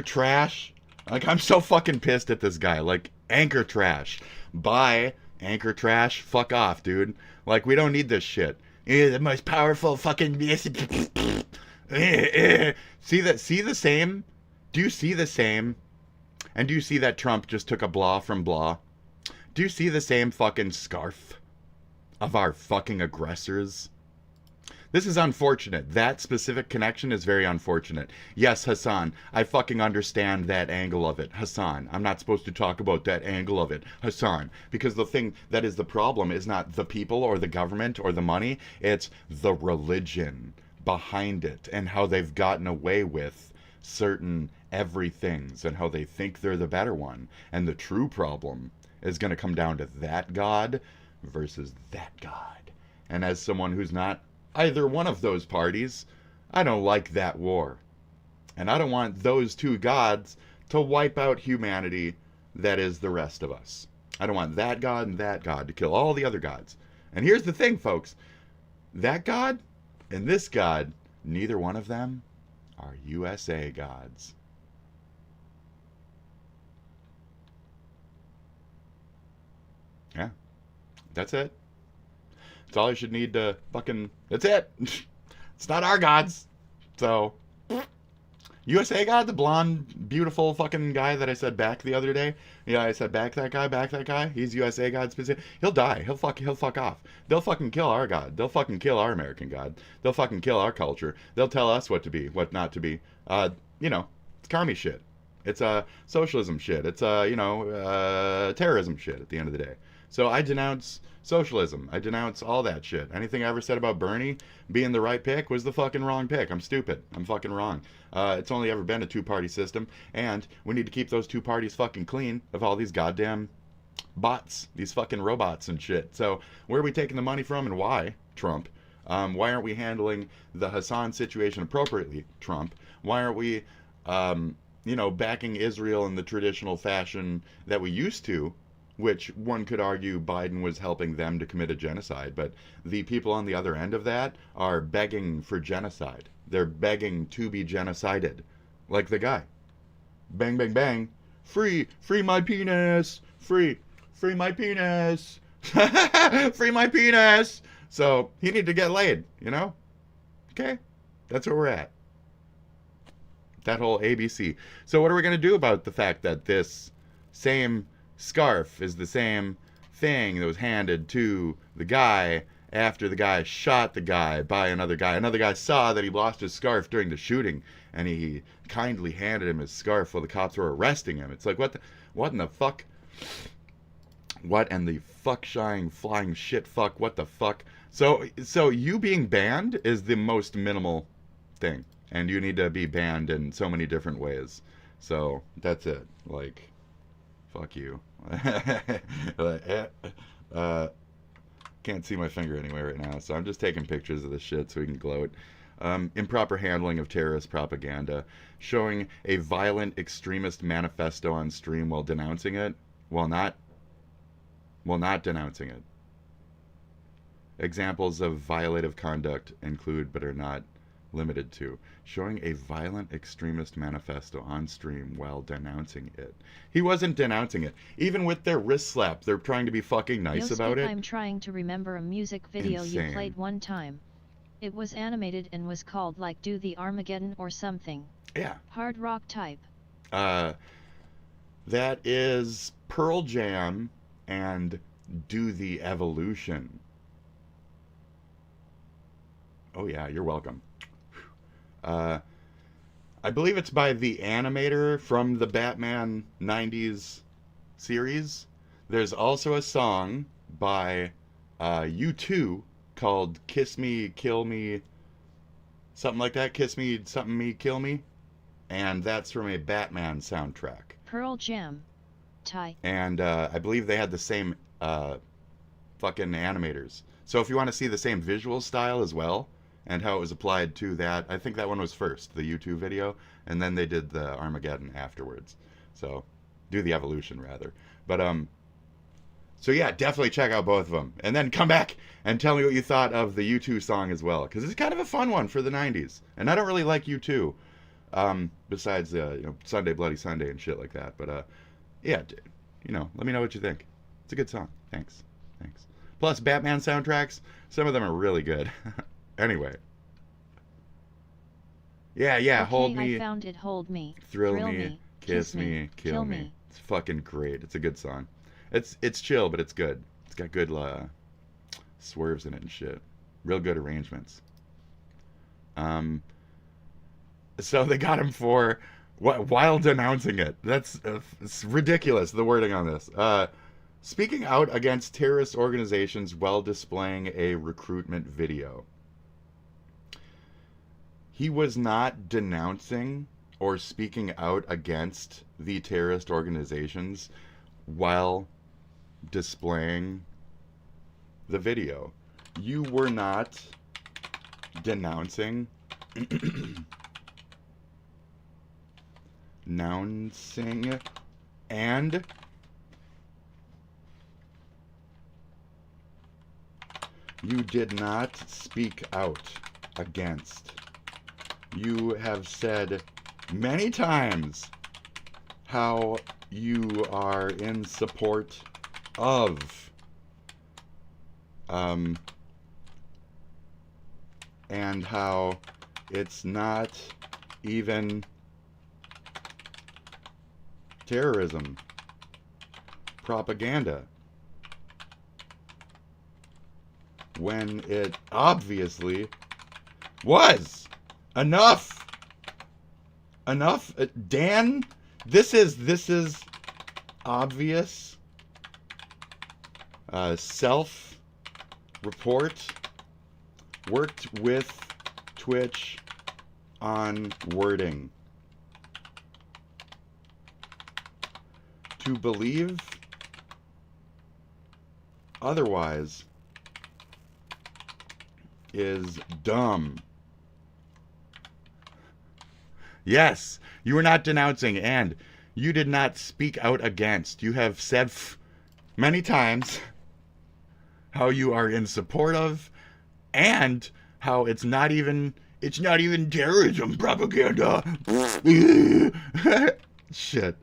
Speaker 1: trash. Like, I'm so fucking pissed at this guy. Like, anchor trash. Bye, anchor trash. Fuck off, dude. Like, we don't need this shit. The most powerful fucking... See the same? Do you see the same? And do you see that Trump just took a blah from blah? Do you see the same fucking scarf of our fucking aggressors? This is unfortunate. That specific connection is very unfortunate. Yes, Hassan, I fucking understand that angle of it. Hassan, I'm not supposed to talk about that angle of it. Hassan, because the thing that is the problem is not the people or the government or the money. It's the religion behind it and how they've gotten away with certain everythings and how they think they're the better one. And the true problem is going to come down to that God versus that God. And as someone who's not either one of those parties, I don't like that war. And I don't want those two gods to wipe out humanity that is the rest of us. I don't want that God and that God to kill all the other gods. And here's the thing, folks. That God and this God, neither one of them are USA gods. Yeah. That's it. That's all I should need to fucking... That's it. It's not our gods. So... USA God, the blonde, beautiful fucking guy that I said back the other day. Yeah, I said back that guy. He's USA God specific. He'll die. He'll fuck off. They'll fucking kill our God. They'll fucking kill our American God. They'll fucking kill our culture. They'll tell us what to be, what not to be. It's commie shit. It's socialism shit. It's terrorism shit at the end of the day. So I denounce socialism. I denounce all that shit. Anything I ever said about Bernie being the right pick was the fucking wrong pick. I'm stupid. I'm fucking wrong. It's only ever been a two-party system, and we need to keep those two parties fucking clean of all these goddamn bots, these fucking robots and shit. So where are we taking the money from, and why, Trump? Why aren't we handling the Hassan situation appropriately, Trump? Why aren't we, backing Israel in the traditional fashion that we used to, which one could argue Biden was helping them to commit a genocide, but the people on the other end of that are begging for genocide. They're begging to be genocided. Like the guy. Bang, bang, bang. Free my penis. Free my penis. Free my penis. So, he need to get laid, Okay? That's where we're at. That whole ABC. So what are we going to do about the fact that this same scarf is the same thing that was handed to the guy after the guy shot the guy by another guy. Another guy saw that he lost his scarf during the shooting, and he kindly handed him his scarf while the cops were arresting him. It's like, what in the fuck? What in the flying shit fuck? What the fuck? So you being banned is the most minimal thing, and you need to be banned in so many different ways. So that's it. Like, fuck you. Can't see my finger anyway right now, so I'm just taking pictures of this shit so we can gloat. Improper handling of terrorist propaganda, showing a violent extremist manifesto on stream while denouncing it, while not denouncing it. Examples of violative conduct include, but are not limited to, showing a violent extremist manifesto on stream while denouncing it. He wasn't denouncing it. Even with their wrist slap, they're trying to be fucking nice about it.
Speaker 13: I'm trying to remember a music video you played one time. It was animated and was called like Do the Armageddon or something.
Speaker 1: Yeah.
Speaker 13: Hard rock type.
Speaker 1: That is Pearl Jam and Do the Evolution. Oh yeah, you're welcome. I believe it's by the animator from the Batman 90s series. There's also a song by U2 called Kiss Me, Kill Me, something like that. Kiss Me, something me, kill me. And that's from a Batman soundtrack.
Speaker 13: Pearl Jam. Ty.
Speaker 1: And I believe they had the same fucking animators. So if you want to see the same visual style as well, and how it was applied to that, I think that one was first, the YouTube video, and then they did the Armageddon afterwards. So, Do the Evolution, rather. But, so yeah, definitely check out both of them. And then come back and tell me what you thought of the U2 song as well, because it's kind of a fun one for the 90s. And I don't really like U2, besides, Sunday Bloody Sunday and shit like that. But, yeah, let me know what you think. It's a good song. Thanks. Plus, Batman soundtracks, some of them are really good. Anyway. Yeah,
Speaker 13: Okay,
Speaker 1: hold me.
Speaker 13: I found it. Hold me.
Speaker 1: Thrill me. Kiss me. Kill me. It's fucking great. It's a good song. It's chill, but it's good. It's got good swerves in it and shit. Real good arrangements. So they got him for while denouncing it. That's it's ridiculous, the wording on this. Speaking out against terrorist organizations while displaying a recruitment video. He was not denouncing or speaking out against the terrorist organizations while displaying the video. You were not denouncing and you did not speak out against. You have said many times how you are in support of and how it's not even terrorism, propaganda, when it obviously was. Enough! Enough! Dan, this is obvious. Self-report. Worked with Twitch on wording. To believe otherwise is dumb. Yes, you were not denouncing, and you did not speak out against. You have said many times how you are in support of, and how it's not even terrorism propaganda. Shit.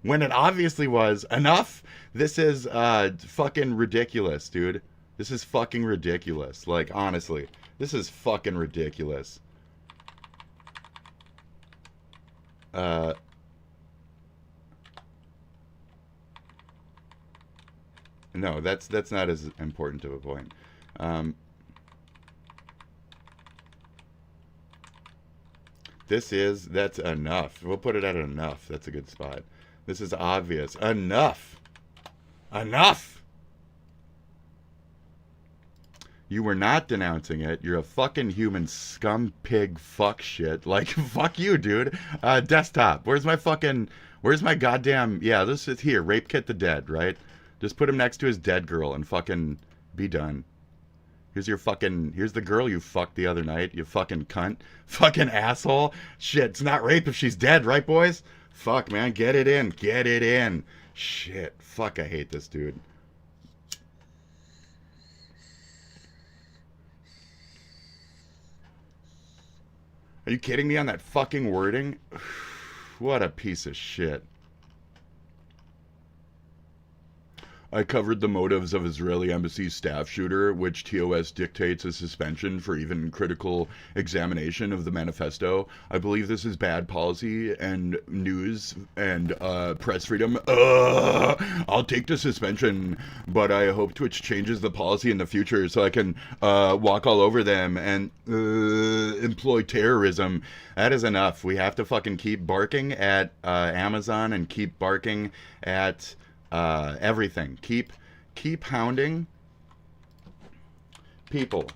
Speaker 1: When it obviously was. Enough. This is fucking ridiculous, dude. This is fucking ridiculous. Like, honestly, this is fucking ridiculous. No, that's not as important of a point. That's enough. We'll put it at enough. That's a good spot. This is obvious. Enough. Enough. You were not denouncing it. You're a fucking human scum pig fuck shit. Like, fuck you, dude. Desktop. Where's my goddamn... Yeah, this is here. Rape Kit the Dead, right? Just put him next to his dead girl and fucking be done. Here's the girl you fucked the other night, you fucking cunt. Fucking asshole. Shit, it's not rape if she's dead, right, boys? Fuck, man. Get it in. Get it in. Shit. Fuck, I hate this dude. Are you kidding me on that fucking wording? What a piece of shit. I covered the motives of Israeli embassy staff shooter, which TOS dictates a suspension for even critical examination of the manifesto. I believe this is bad policy and news and press freedom. I'll take the suspension, but I hope Twitch changes the policy in the future so I can walk all over them and employ terrorism. That is enough. We have to fucking keep barking at Amazon and keep barking at... everything. Keep hounding people.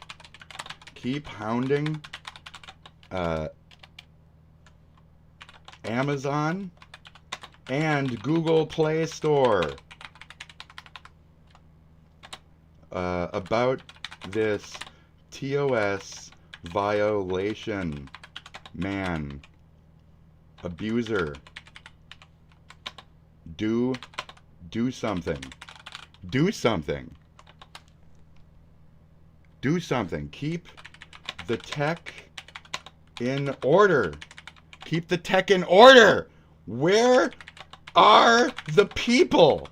Speaker 1: Keep hounding Amazon and Google Play Store about this TOS violation. Man. Abuser. Do something. Do something. Do something. Keep the tech in order. Keep the tech in order. Where are the people?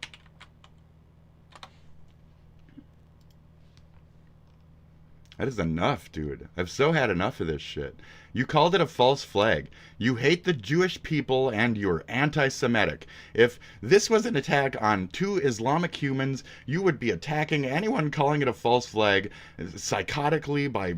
Speaker 1: That is enough, dude. I've so had enough of this shit. You called it a false flag. You hate the Jewish people and you're anti-Semitic. If this was an attack on two Islamic humans, you would be attacking anyone calling it a false flag psychotically by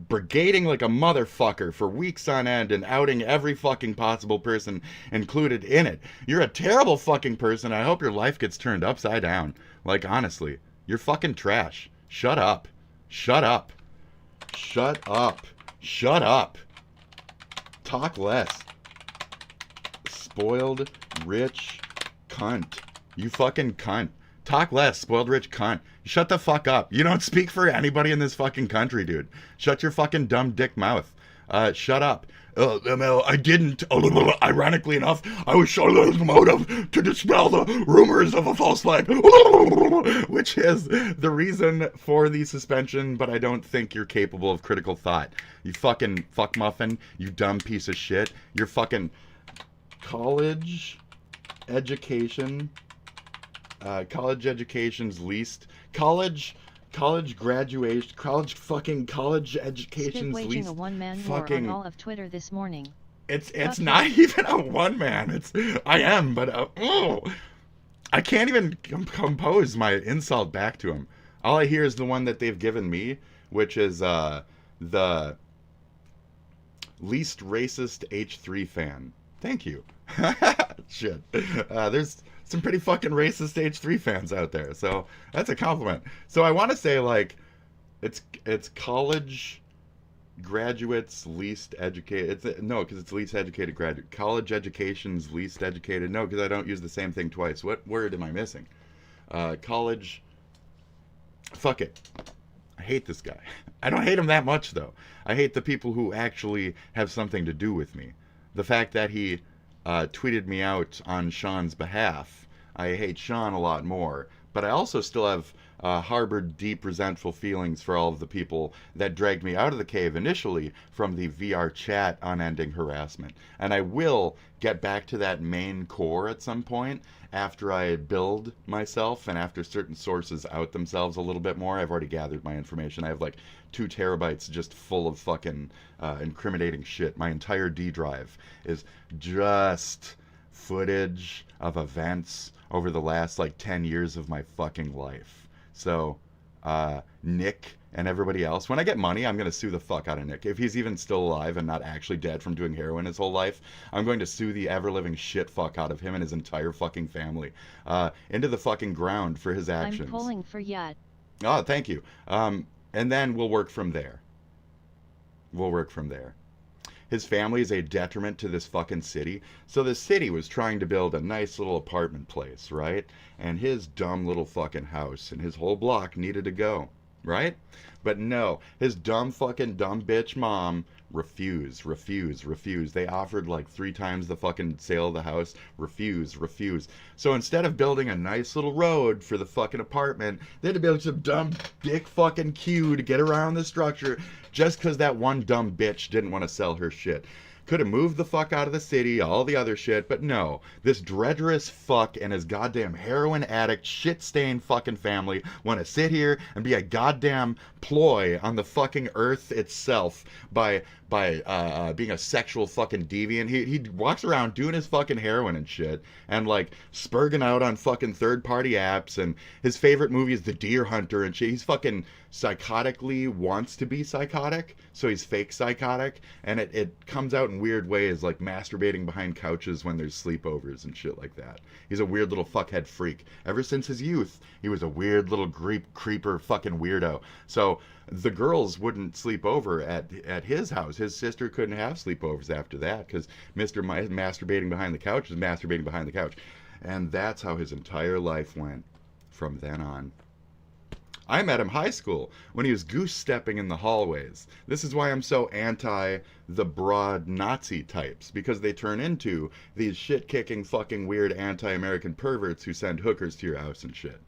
Speaker 1: brigading like a motherfucker for weeks on end and outing every fucking possible person included in it. You're a terrible fucking person. I hope your life gets turned upside down. Like, honestly, you're fucking trash. Shut up. Shut up. Shut up. Shut up. Talk less. Spoiled rich cunt. You fucking cunt. Talk less, spoiled rich cunt. Shut the fuck up. You don't speak for anybody in this fucking country, dude. Shut your fucking dumb dick mouth. Shut up. ML, I didn't. Ironically enough, I was shown the motive to dispel the rumors of a false flag, which is the reason for the suspension, but I don't think you're capable of critical thought. You fucking fuck muffin, you dumb piece of shit. You're fucking college education's least college graduation, college education's
Speaker 13: waging
Speaker 1: least
Speaker 13: a one-man war
Speaker 1: fucking.
Speaker 13: on all of Twitter this morning.
Speaker 1: It's not even a one man. I am, but I can't even compose my insult back to him. All I hear is the one that they've given me, which is the least racist H3 fan. Thank you. Shit. There's some pretty fucking racist H3 fans out there, so that's a compliment. So I want to say, like, it's college graduates least educated. No, because it's least educated graduate. College education's least educated. No, because I don't use the same thing twice. What word am I missing? College. Fuck it. I hate this guy. I don't hate him that much, though. I hate the people who actually have something to do with me. The fact that he tweeted me out on Sean's behalf, I hate Sean a lot more. But I also still have harbored deep resentful feelings for all of the people that dragged me out of the cave initially from the VR chat unending harassment. And I will get back to that main core at some point after I build myself and after certain sources out themselves a little bit more. I've already gathered my information. I have like 2 terabytes just full of fucking incriminating shit. My entire D drive is just footage of events over the last like 10 years of my fucking life. So Nick and everybody else, when I get money, I'm going to sue the fuck out of Nick. If he's even still alive and not actually dead from doing heroin his whole life, I'm going to sue the ever-living shit fuck out of him and his entire fucking family into the fucking ground for his actions.
Speaker 13: I'm pulling for yet.
Speaker 1: Oh, thank you. And then we'll work from there. His family is a detriment to this fucking city. So the city was trying to build a nice little apartment place, right? And his dumb little fucking house and his whole block needed to go, right? But no, his dumb bitch mom refused. They offered like 3 times the fucking sale of the house. Refuse. So instead of building a nice little road for the fucking apartment, they had to build some dumb dick fucking queue to get around the structure just because that one dumb bitch didn't want to sell her shit. Could have moved the fuck out of the city, all the other shit, but no. This dreadorous fuck and his goddamn heroin addict, shit-stained fucking family want to sit here and be a goddamn ploy on the fucking earth itself by being a sexual fucking deviant. He walks around doing his fucking heroin and shit and like spurging out on fucking third-party apps, and his favorite movie is The Deer Hunter and shit. He's fucking psychotically wants to be psychotic, so he's fake psychotic, and it comes out in weird ways, like masturbating behind couches when there's sleepovers and shit like that. He's a weird little fuckhead freak. Ever since his youth, he was a weird little creeper fucking weirdo. So the girls wouldn't sleep over at his house. His sister couldn't have sleepovers after that because Mr. Masturbating behind the couch is masturbating behind the couch. And that's how his entire life went from then on. I met him high school when he was goose-stepping in the hallways. This is why I'm so anti the broad Nazi types, because they turn into these shit-kicking fucking weird anti-American perverts who send hookers to your house and shit.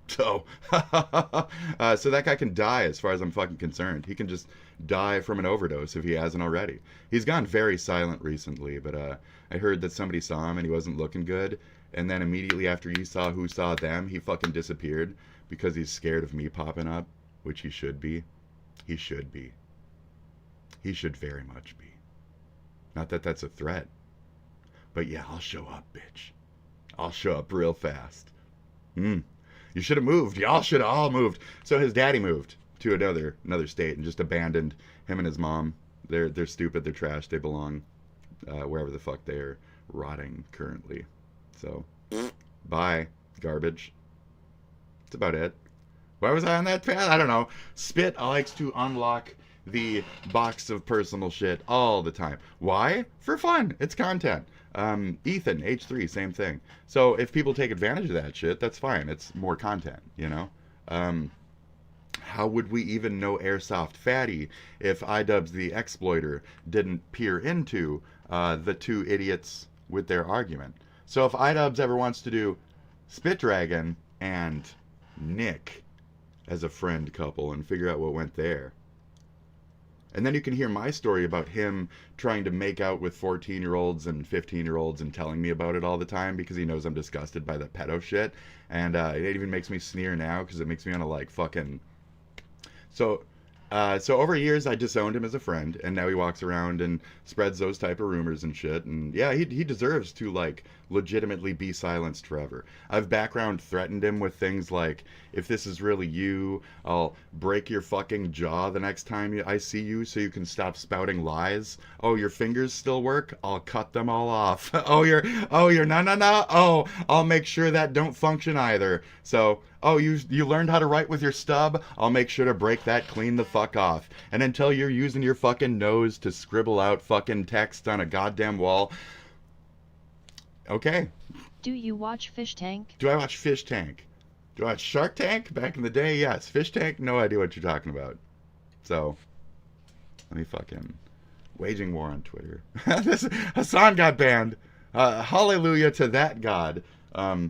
Speaker 1: So, so that guy can die as far as I'm fucking concerned. He can just die from an overdose if he hasn't already. He's gone very silent recently, but I heard that somebody saw him and he wasn't looking good, and then immediately after he saw who saw them, he fucking disappeared. Because he's scared of me popping up, which he should be. He should be. He should very much be. Not that that's a threat. But yeah, I'll show up, bitch. I'll show up real fast. You should have moved. Y'all should have all moved. So his daddy moved to another state and just abandoned him and his mom. They're stupid. They're trash. They belong wherever the fuck they're rotting currently. So, bye, garbage. That's about it. Why was I on that path? I don't know. Spit likes to unlock the box of personal shit all the time. Why? For fun. It's content. Ethan, H3, same thing. So if people take advantage of that shit, that's fine. It's more content, you know? how would we even know Airsoft Fatty if iDubbbz the Exploiter didn't peer into the two idiots with their argument? So if iDubbbz ever wants to do Spit Dragon and Nick as a friend couple and figure out what went there, and then you can hear my story about him trying to make out with 14-year-olds and 15-year-olds and telling me about it all the time because he knows I'm disgusted by the pedo shit. And it even makes me sneer now because it makes me want to, like, fucking... So over years, I disowned him as a friend, and now he walks around and spreads those type of rumors and shit. And yeah, he deserves to, like, legitimately be silenced forever. I've background threatened him with things like, if this is really you, I'll break your fucking jaw the next time I see you so you can stop spouting lies. Oh, your fingers still work? I'll cut them all off. Oh, you're no. Oh, I'll make sure that don't function either. So, oh, you learned how to write with your stub? I'll make sure to break that clean the fuck off. And until you're using your fucking nose to scribble out fucking text on a goddamn wall. Okay.
Speaker 13: Do you watch Fish Tank?
Speaker 1: Do I watch Fish Tank? Do I watch Shark Tank? Back in the day, yes. Fish Tank, no idea what you're talking about. So, let me fucking... Waging war on Twitter. Hassan got banned. Hallelujah to that god. I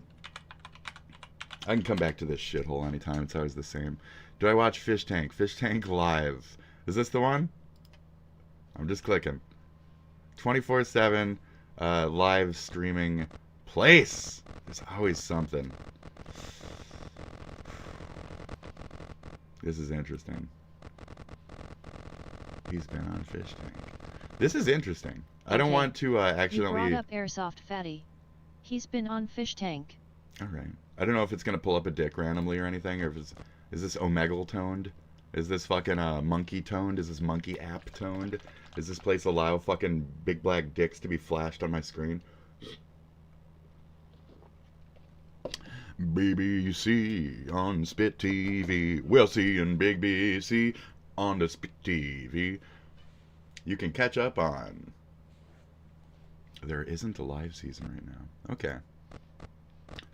Speaker 1: can come back to this shithole anytime. It's always the same. Do I watch Fish Tank? Fish Tank Live. Is this the one? I'm just clicking. 24/7 live streaming place. There's always something. This is interesting. He's been on Fish Tank. This is interesting. I don't want to accidentally...
Speaker 13: You brought up Airsoft Fatty. He's been on Fish Tank.
Speaker 1: Alright. I don't know if it's going to pull up a dick randomly or anything, or if it's... Is this Omegle toned? Is this fucking monkey toned? Is this monkey app toned? Does this place allow fucking big black dicks to be flashed on my screen? BBC on Spit TV. We'll see in Big BC on the Spit TV. You can catch up on... There isn't a live season right now. Okay.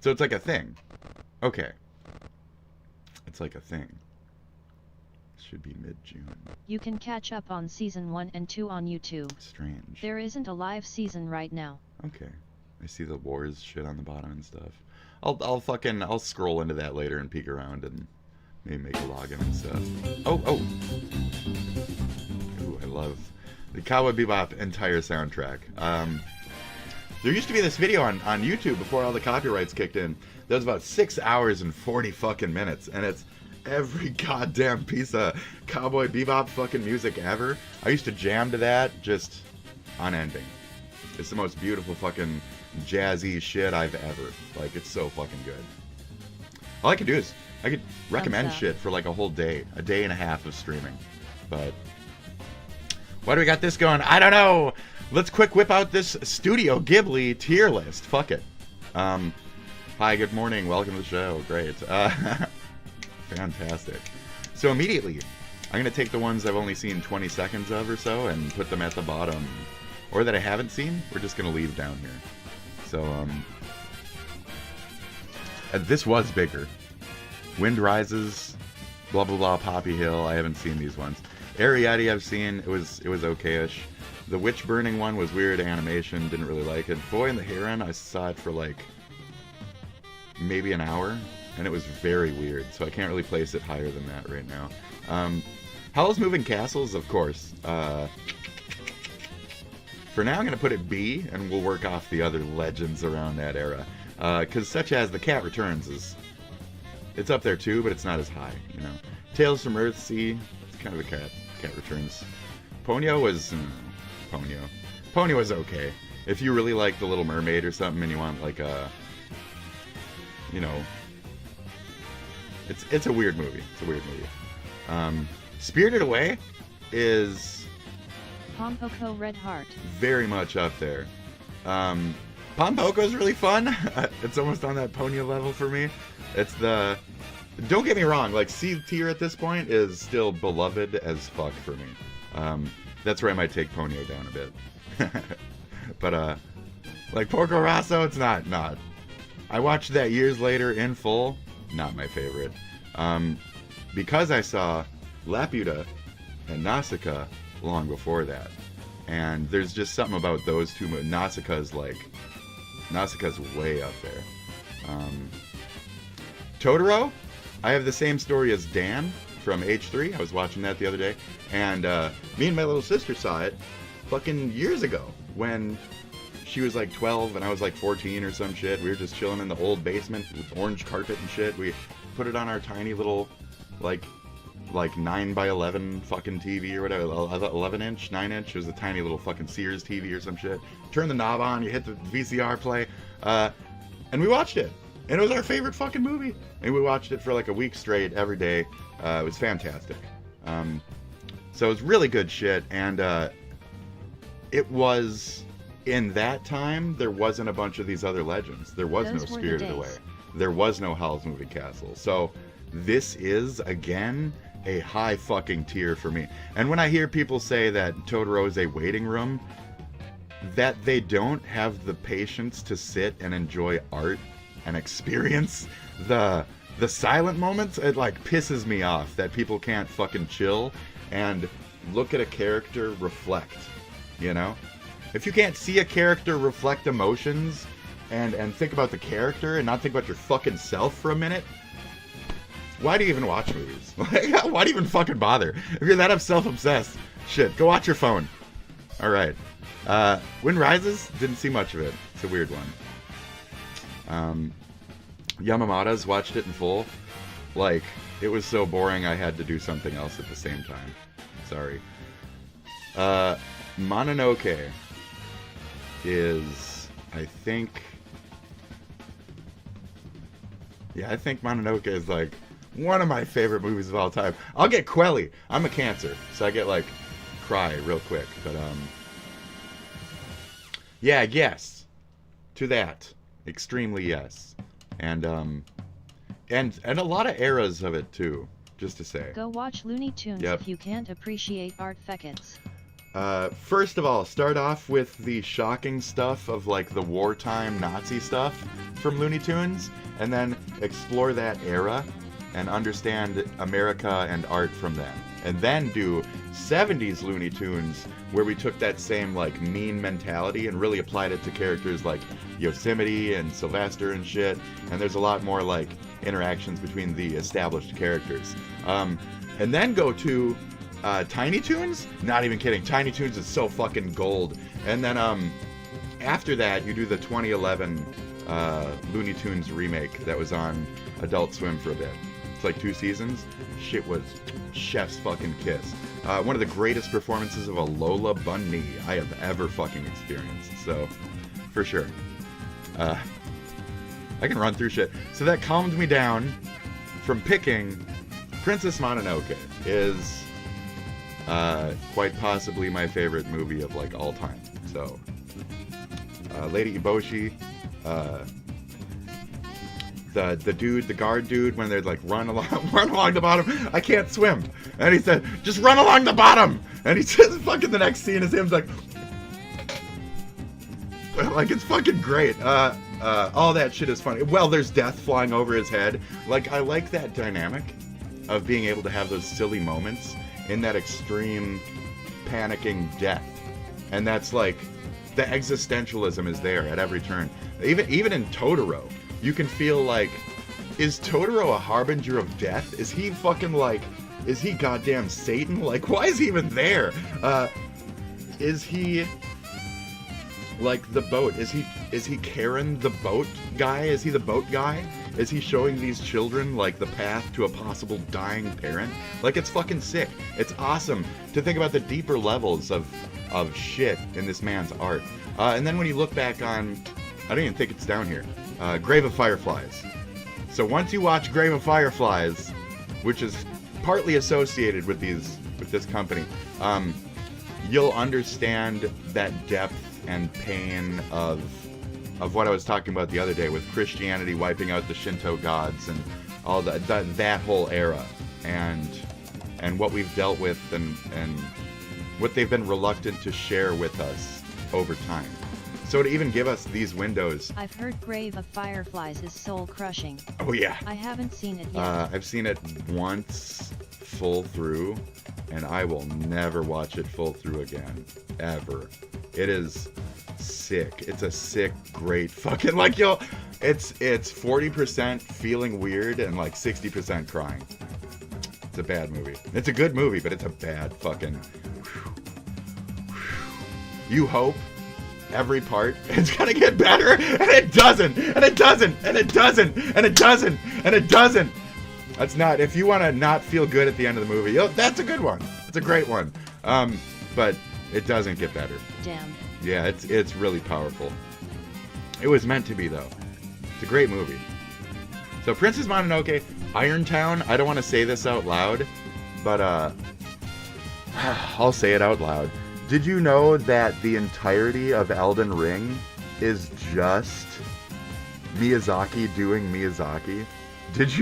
Speaker 1: So it's like a thing. Okay. It's like a thing. Should be mid-June.
Speaker 13: You can catch up on season 1 and 2 on YouTube.
Speaker 1: Strange.
Speaker 13: There isn't a live season right now.
Speaker 1: Okay. I see the wars shit on the bottom and stuff. I'll scroll into that later and peek around and maybe make a login and stuff. Oh! Ooh, I love the Cowboy Bebop entire soundtrack. There used to be this video on YouTube before all the copyrights kicked in. That was about 6 hours and 40 fucking minutes, and it's every goddamn piece of Cowboy Bebop fucking music ever. I used to jam to that, just unending. It's the most beautiful fucking jazzy shit I've ever. Like, it's so fucking good. All I could do is, I could recommend shit for like a whole day. A day and a half of streaming. But, why do we got this going? I don't know! Let's quick whip out this Studio Ghibli tier list. Fuck it. Hi, good morning. Welcome to the show. Great. Fantastic. So immediately, I'm going to take the ones I've only seen 20 seconds of or so and put them at the bottom. Or that I haven't seen, we're just going to leave down here. So, this was bigger. Wind Rises, blah blah blah, Poppy Hill, I haven't seen these ones. Ariadne I've seen, it was okay-ish. The Witch Burning one was weird animation, didn't really like it. Boy and the Heron, I saw it for like maybe an hour, and it was very weird, so I can't really place it higher than that right now. Howl's Moving Castles, of course. For now, I'm going to put it B, and we'll work off the other legends around that era. Because such as The Cat Returns it's up there too, but it's not as high, you know. Tales from Earthsea, it's kind of a Cat Returns. Ponyo was... Ponyo was okay. If you really like The Little Mermaid or something, and you want like a... You know... It's a weird movie. It's a weird movie. Spirited Away is...
Speaker 13: Pompoko Red Heart.
Speaker 1: Very much up there. Pompoko's really fun. It's almost on that Ponyo level for me. It's the... Don't get me wrong, like, C tier at this point is still beloved as fuck for me. That's where I might take Ponyo down a bit. But, like, Porco Rosso, it's not. I watched that years later in full. Not my favorite. because I saw Laputa and Nausicaa long before that. And there's just something about those two movies. Nausicaa's way up there. Totoro, I have the same story as Dan from H3. I was watching that the other day. And me and my little sister saw it fucking years ago when she was like 12 and I was like 14 or some shit. We were just chilling in the old basement with orange carpet and shit. We put it on our tiny little like 9x11 fucking TV or whatever, 11-inch, 9-inch. It was a tiny little fucking Sears TV or some shit. Turn the knob on, you hit the VCR play, and we watched it. And it was our favorite fucking movie. And we watched it for like a week straight every day. It was fantastic. So it was really good shit. And it was, in that time, there wasn't a bunch of these other legends. There was no Spirited Away. There was no Howl's Moving Castle. So this is, again, a high fucking tier for me. And when I hear people say that Totoro is a waiting room, that they don't have the patience to sit and enjoy art and experience the silent moments, it like pisses me off that people can't fucking chill and look at a character reflect, you know? If you can't see a character reflect emotions and think about the character and not think about your fucking self for a minute, why do you even watch movies? Why do you even fucking bother? If you're that self-obsessed, shit, go watch your phone. Alright. Wind Rises, didn't see much of it. It's a weird one. Yamamata's watched it in full. Like, it was so boring I had to do something else at the same time. Sorry. Mononoke is, I think Mononoke is like one of my favorite movies of all time. I'll get quelly. I'm a Cancer, so I get like cry real quick. But yeah, yes to that, extremely yes, and a lot of eras of it too. Just to say,
Speaker 13: go watch Looney Tunes if you can't appreciate art feckets.
Speaker 1: First of all, start off with the shocking stuff of like the wartime Nazi stuff from Looney Tunes, and then explore that era and understand America and art from them. And then do 70s Looney Tunes, where we took that same like mean mentality and really applied it to characters like Yosemite and Sylvester and shit. And there's a lot more like interactions between the established characters. And then go to Tiny Toons? Not even kidding. Tiny Toons is so fucking gold. And then after that, you do the 2011 Looney Tunes remake that was on Adult Swim for a bit. It's like 2 seasons. Shit was chef's fucking kiss. One of the greatest performances of a Lola Bunny I have ever fucking experienced. So, for sure. I can run through shit. So that calmed me down from picking Princess Mononoke is quite possibly my favorite movie of like all time. So, Lady Eboshi, the guard dude, when they're like run along the bottom. I can't swim, and he said, just run along the bottom. And he says, fucking the next scene is him like it's fucking great. All that shit is funny. Well, there's death flying over his head. Like, I like that dynamic of being able to have those silly moments in that extreme panicking death. And that's like, the existentialism is there at every turn. Even in Totoro, you can feel like, is Totoro a harbinger of death? Is he fucking like, is he goddamn Satan? Like, why is he even there? Is he like the boat? Is he Karen the boat guy? Is he the boat guy? Is he showing these children like the path to a possible dying parent? Like, it's fucking sick. It's awesome to think about the deeper levels of shit in this man's art. And then when you look back on, I don't even think it's down here, Grave of Fireflies. So once you watch Grave of Fireflies, which is partly associated with this company, you'll understand that depth and pain of what I was talking about the other day with Christianity wiping out the Shinto gods and all that whole era, and what we've dealt with and what they've been reluctant to share with us over time. So to even give us these windows...
Speaker 13: I've heard Grave of Fireflies is soul-crushing.
Speaker 1: Oh, yeah.
Speaker 13: I haven't seen it yet.
Speaker 1: I've seen it once full through, and I will never watch it full through again. Ever. It is sick. It's a sick, great fucking... Like, yo, it's 40% feeling weird and, like, 60% crying. It's a bad movie. It's a good movie, but it's a bad fucking... You hope every part it's gonna get better, and it doesn't, and it doesn't, and it doesn't, and it doesn't, and it doesn't. That's not, if you want to not feel good at the end of the movie, that's a good one. It's a great one. But it doesn't get better.
Speaker 13: Damn.
Speaker 1: Yeah, it's really powerful. It was meant to be, though. It's a great movie. So Princess Mononoke, Irontown, I don't want to say this out loud, but I'll say it out loud. Did you know that the entirety of Elden Ring is just Miyazaki doing Miyazaki? Did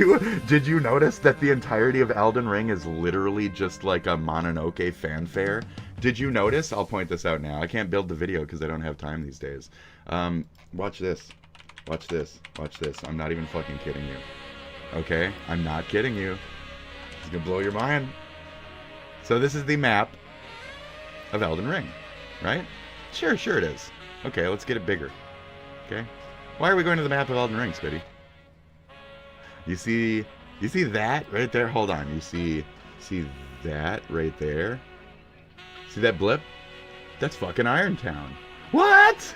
Speaker 1: you notice that the entirety of Elden Ring is literally just like a Mononoke fanfare? Did you notice? I'll point this out now. I can't build the video because I don't have time these days. Watch this. Watch this. Watch this. I'm not even fucking kidding you. Okay? I'm not kidding you. It's gonna blow your mind. So this is the map of Elden Ring, right? Sure it is. Okay, let's get it bigger. Okay? Why are we going to the map of Elden Ring, Spitty? You see that right there? Hold on. You see that right there? See that blip? That's fucking Irontown. What?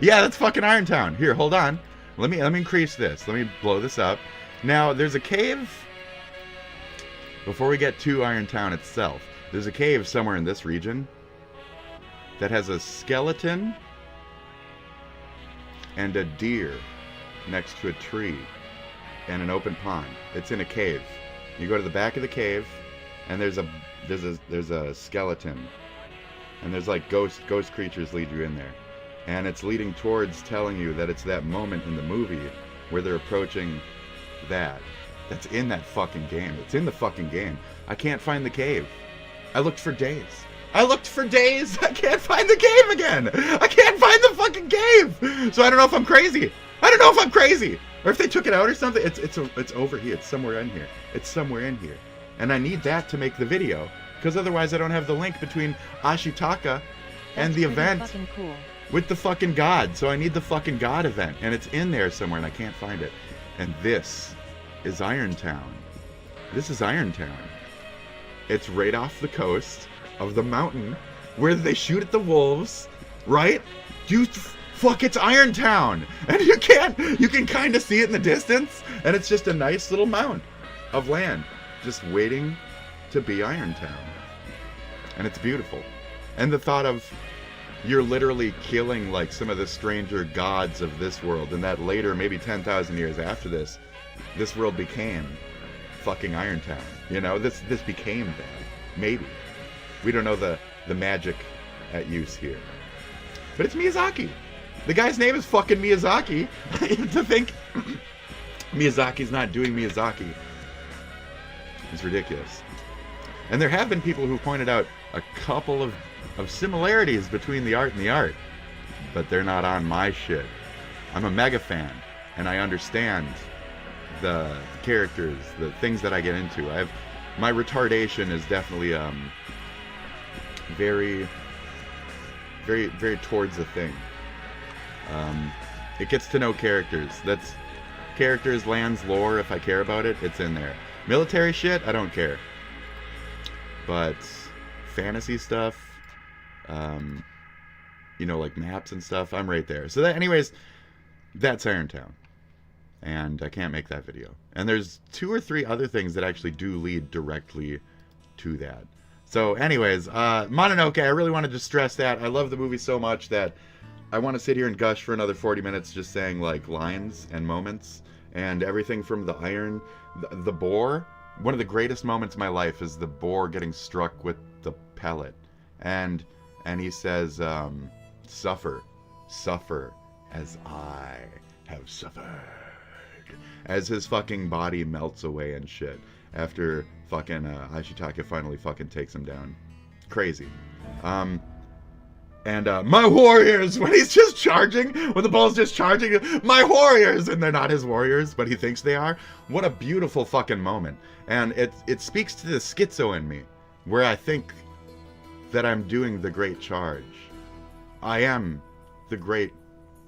Speaker 1: Yeah, that's fucking Irontown. Here, hold on. Let me increase this. Let me blow this up. Now, there's a cave. Before we get to Irontown itself, there's a cave somewhere in this region that has a skeleton and a deer next to a tree and an open pond. It's in a cave. You go to the back of the cave, and there's a skeleton, and there's like ghost creatures lead you in there, and it's leading towards telling you that it's that moment in the movie where they're approaching that. That's in that fucking game. It's in the fucking game. I can't find the cave. I looked for days. I can't find the cave again. I can't find the fucking cave. So I don't know if I'm crazy. Or if they took it out or something. It's over here. It's somewhere in here. And I need that to make the video, because otherwise I don't have the link between Ashitaka and the event
Speaker 13: cool.
Speaker 1: with the fucking god. So I need the fucking god event, and it's in there somewhere, and I can't find it. And this is Irontown. It's right off the coast of the mountain where they shoot at the wolves, right? It's Irontown, and you can kind of see it in the distance, and it's just a nice little mound of land just waiting to be Irontown, and it's beautiful. And the thought of you're literally killing like some of the stranger gods of this world, and that later, maybe 10,000 years after this world became fucking Irontown. You know, this became that. Maybe. We don't know the magic at use here. But it's Miyazaki. The guy's name is fucking Miyazaki. To think Miyazaki's not doing Miyazaki is ridiculous. And there have been people who pointed out a couple of similarities between the art and the art. But they're not on my shit. I'm a mega fan, and I understand the characters, the things that I get into. My retardation is definitely very, very, very towards the thing. It gets to know characters. That's characters, lands, lore. If I care about it, it's in there. Military shit, I don't care. But fantasy stuff, like maps and stuff, I'm right there. So that, anyways, that's Irontown. And I can't make that video. And there's 2 or 3 other things that actually do lead directly to that. So anyways, Mononoke, I really wanted to stress that. I love the movie so much that I want to sit here and gush for another 40 minutes just saying like lines and moments and everything from the iron, the boar. One of the greatest moments in my life is the boar getting struck with the pellet. And he says, suffer as I have suffered. As his fucking body melts away and shit. After fucking Ashitaka finally fucking takes him down. Crazy. And my warriors, when he's just charging, when the ball's just charging, my warriors, and they're not his warriors, but he thinks they are. What a beautiful fucking moment. And it speaks to the schizo in me, where I think that I'm doing the great charge. I am the great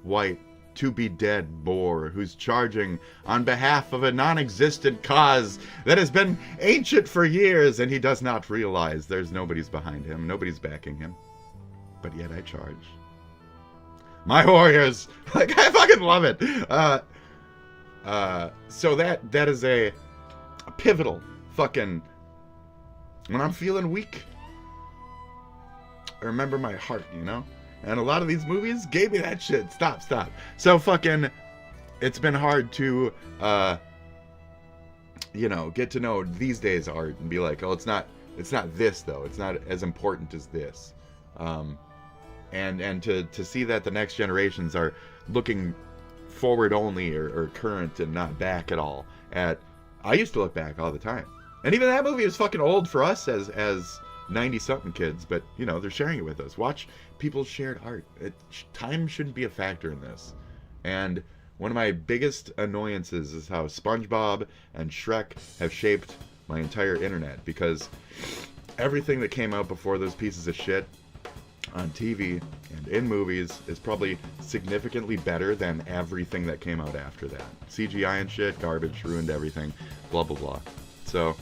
Speaker 1: white to-be-dead boar who's charging on behalf of a non-existent cause that has been ancient for years, and he does not realize there's nobody's behind him, nobody's backing him. But yet I charge. My warriors! Like, I fucking love it! So that is a pivotal fucking... When I'm feeling weak, I remember my heart, you know? And a lot of these movies gave me that shit. Stop. So fucking, it's been hard to, you know, get to know these days art and be like, oh, it's not this though. It's not as important as this. And to see that the next generations are looking forward only or current and not back at all. I used to look back all the time. And even that movie is fucking old for us as 90-something kids, but, you know, they're sharing it with us. Watch people's shared art. Time shouldn't be a factor in this. And one of my biggest annoyances is how SpongeBob and Shrek have shaped my entire internet, because everything that came out before those pieces of shit on TV and in movies is probably significantly better than everything that came out after that. CGI and shit, garbage, ruined everything, blah, blah, blah. So,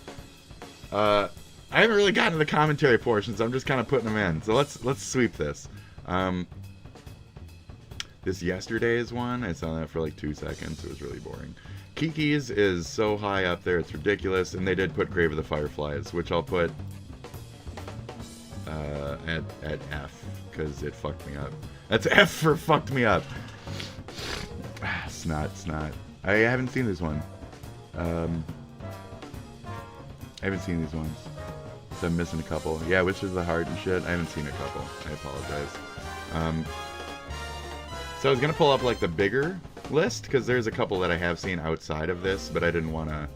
Speaker 1: I haven't really gotten to the commentary portions. I'm just kind of putting them in. So let's sweep this. This yesterday's one, I saw that for like 2 seconds. It was really boring. Kiki's is so high up there, it's ridiculous. And they did put Grave of the Fireflies, which I'll put at F, because it fucked me up. That's F for fucked me up. Snot. I haven't seen this one. I haven't seen these ones. So I'm missing a couple. Yeah, Witches of the Heart and shit. I haven't seen a couple. I apologize. So I was gonna pull up like the bigger list, because there's a couple that I have seen outside of this, but I didn't want to.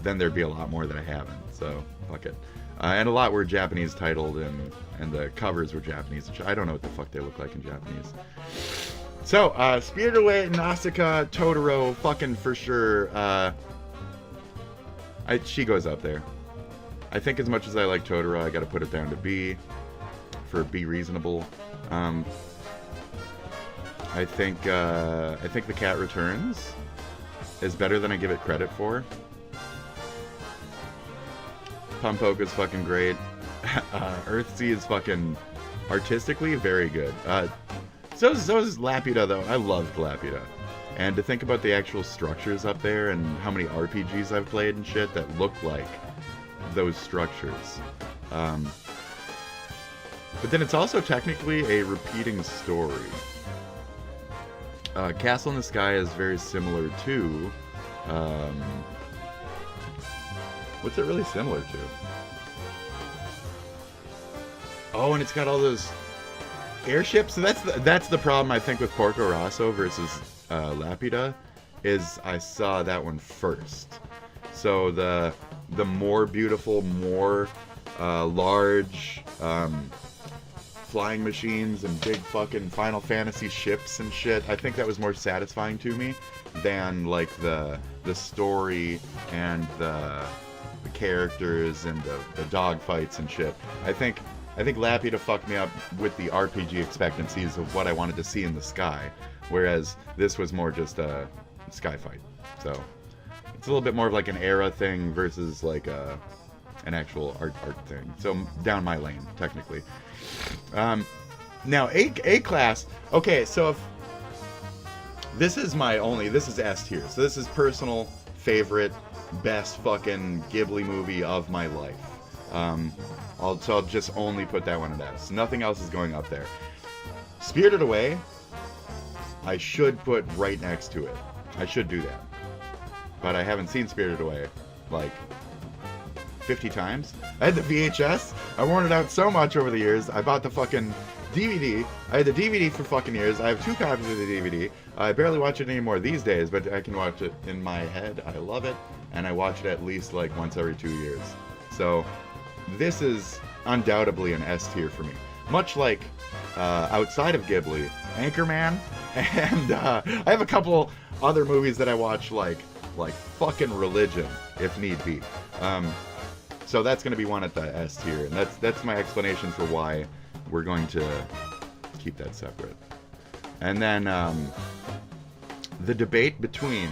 Speaker 1: Then there'd be a lot more that I haven't. So fuck it. And a lot were Japanese titled, and the covers were Japanese. I don't know what the fuck they look like in Japanese. So Spirited Away, Nausicaa, Totoro, fucking for sure. She goes up there. I think as much as I like Totoro, I gotta put it down to B for Be Reasonable. I think The Cat Returns is better than I give it credit for. Pumpoke is fucking great. Earthsea is fucking artistically very good. So is Laputa though. I loved Laputa. And to think about the actual structures up there and how many RPGs I've played and shit that look like those structures. But then it's also technically a repeating story. Castle in the Sky is very similar to... what's it really similar to? Oh, and it's got all those airships. So that's the problem, I think, with Porco Rosso versus Laputa, is I saw that one first. So the more beautiful, more large flying machines and big fucking Final Fantasy ships and shit, I think that was more satisfying to me than like the story and the characters and the dog fights and shit. I think Laputa fucked me up with the RPG expectancies of what I wanted to see in the sky, whereas this was more just a sky fight. So it's a little bit more of like an era thing versus like an actual art thing. So down my lane, technically. Now A class. Okay, so if this is this is S tier. So this is personal favorite, best fucking Ghibli movie of my life. I'll just only put that one at S. Nothing else is going up there. Spirited Away, I should put right next to it. I should do that. But I haven't seen Spirited Away, like, 50 times. I had the VHS. I worn it out so much over the years. I bought the fucking DVD. I had the DVD for fucking years. I have 2 copies of the DVD. I barely watch it anymore these days, but I can watch it in my head. I love it. And I watch it at least, like, once every 2 years. So... this is undoubtedly an S tier for me. Much like outside of Ghibli, Anchorman, and I have a couple other movies that I watch like fucking religion, if need be. So that's going to be one at the S tier, and that's my explanation for why we're going to keep that separate. And then the debate between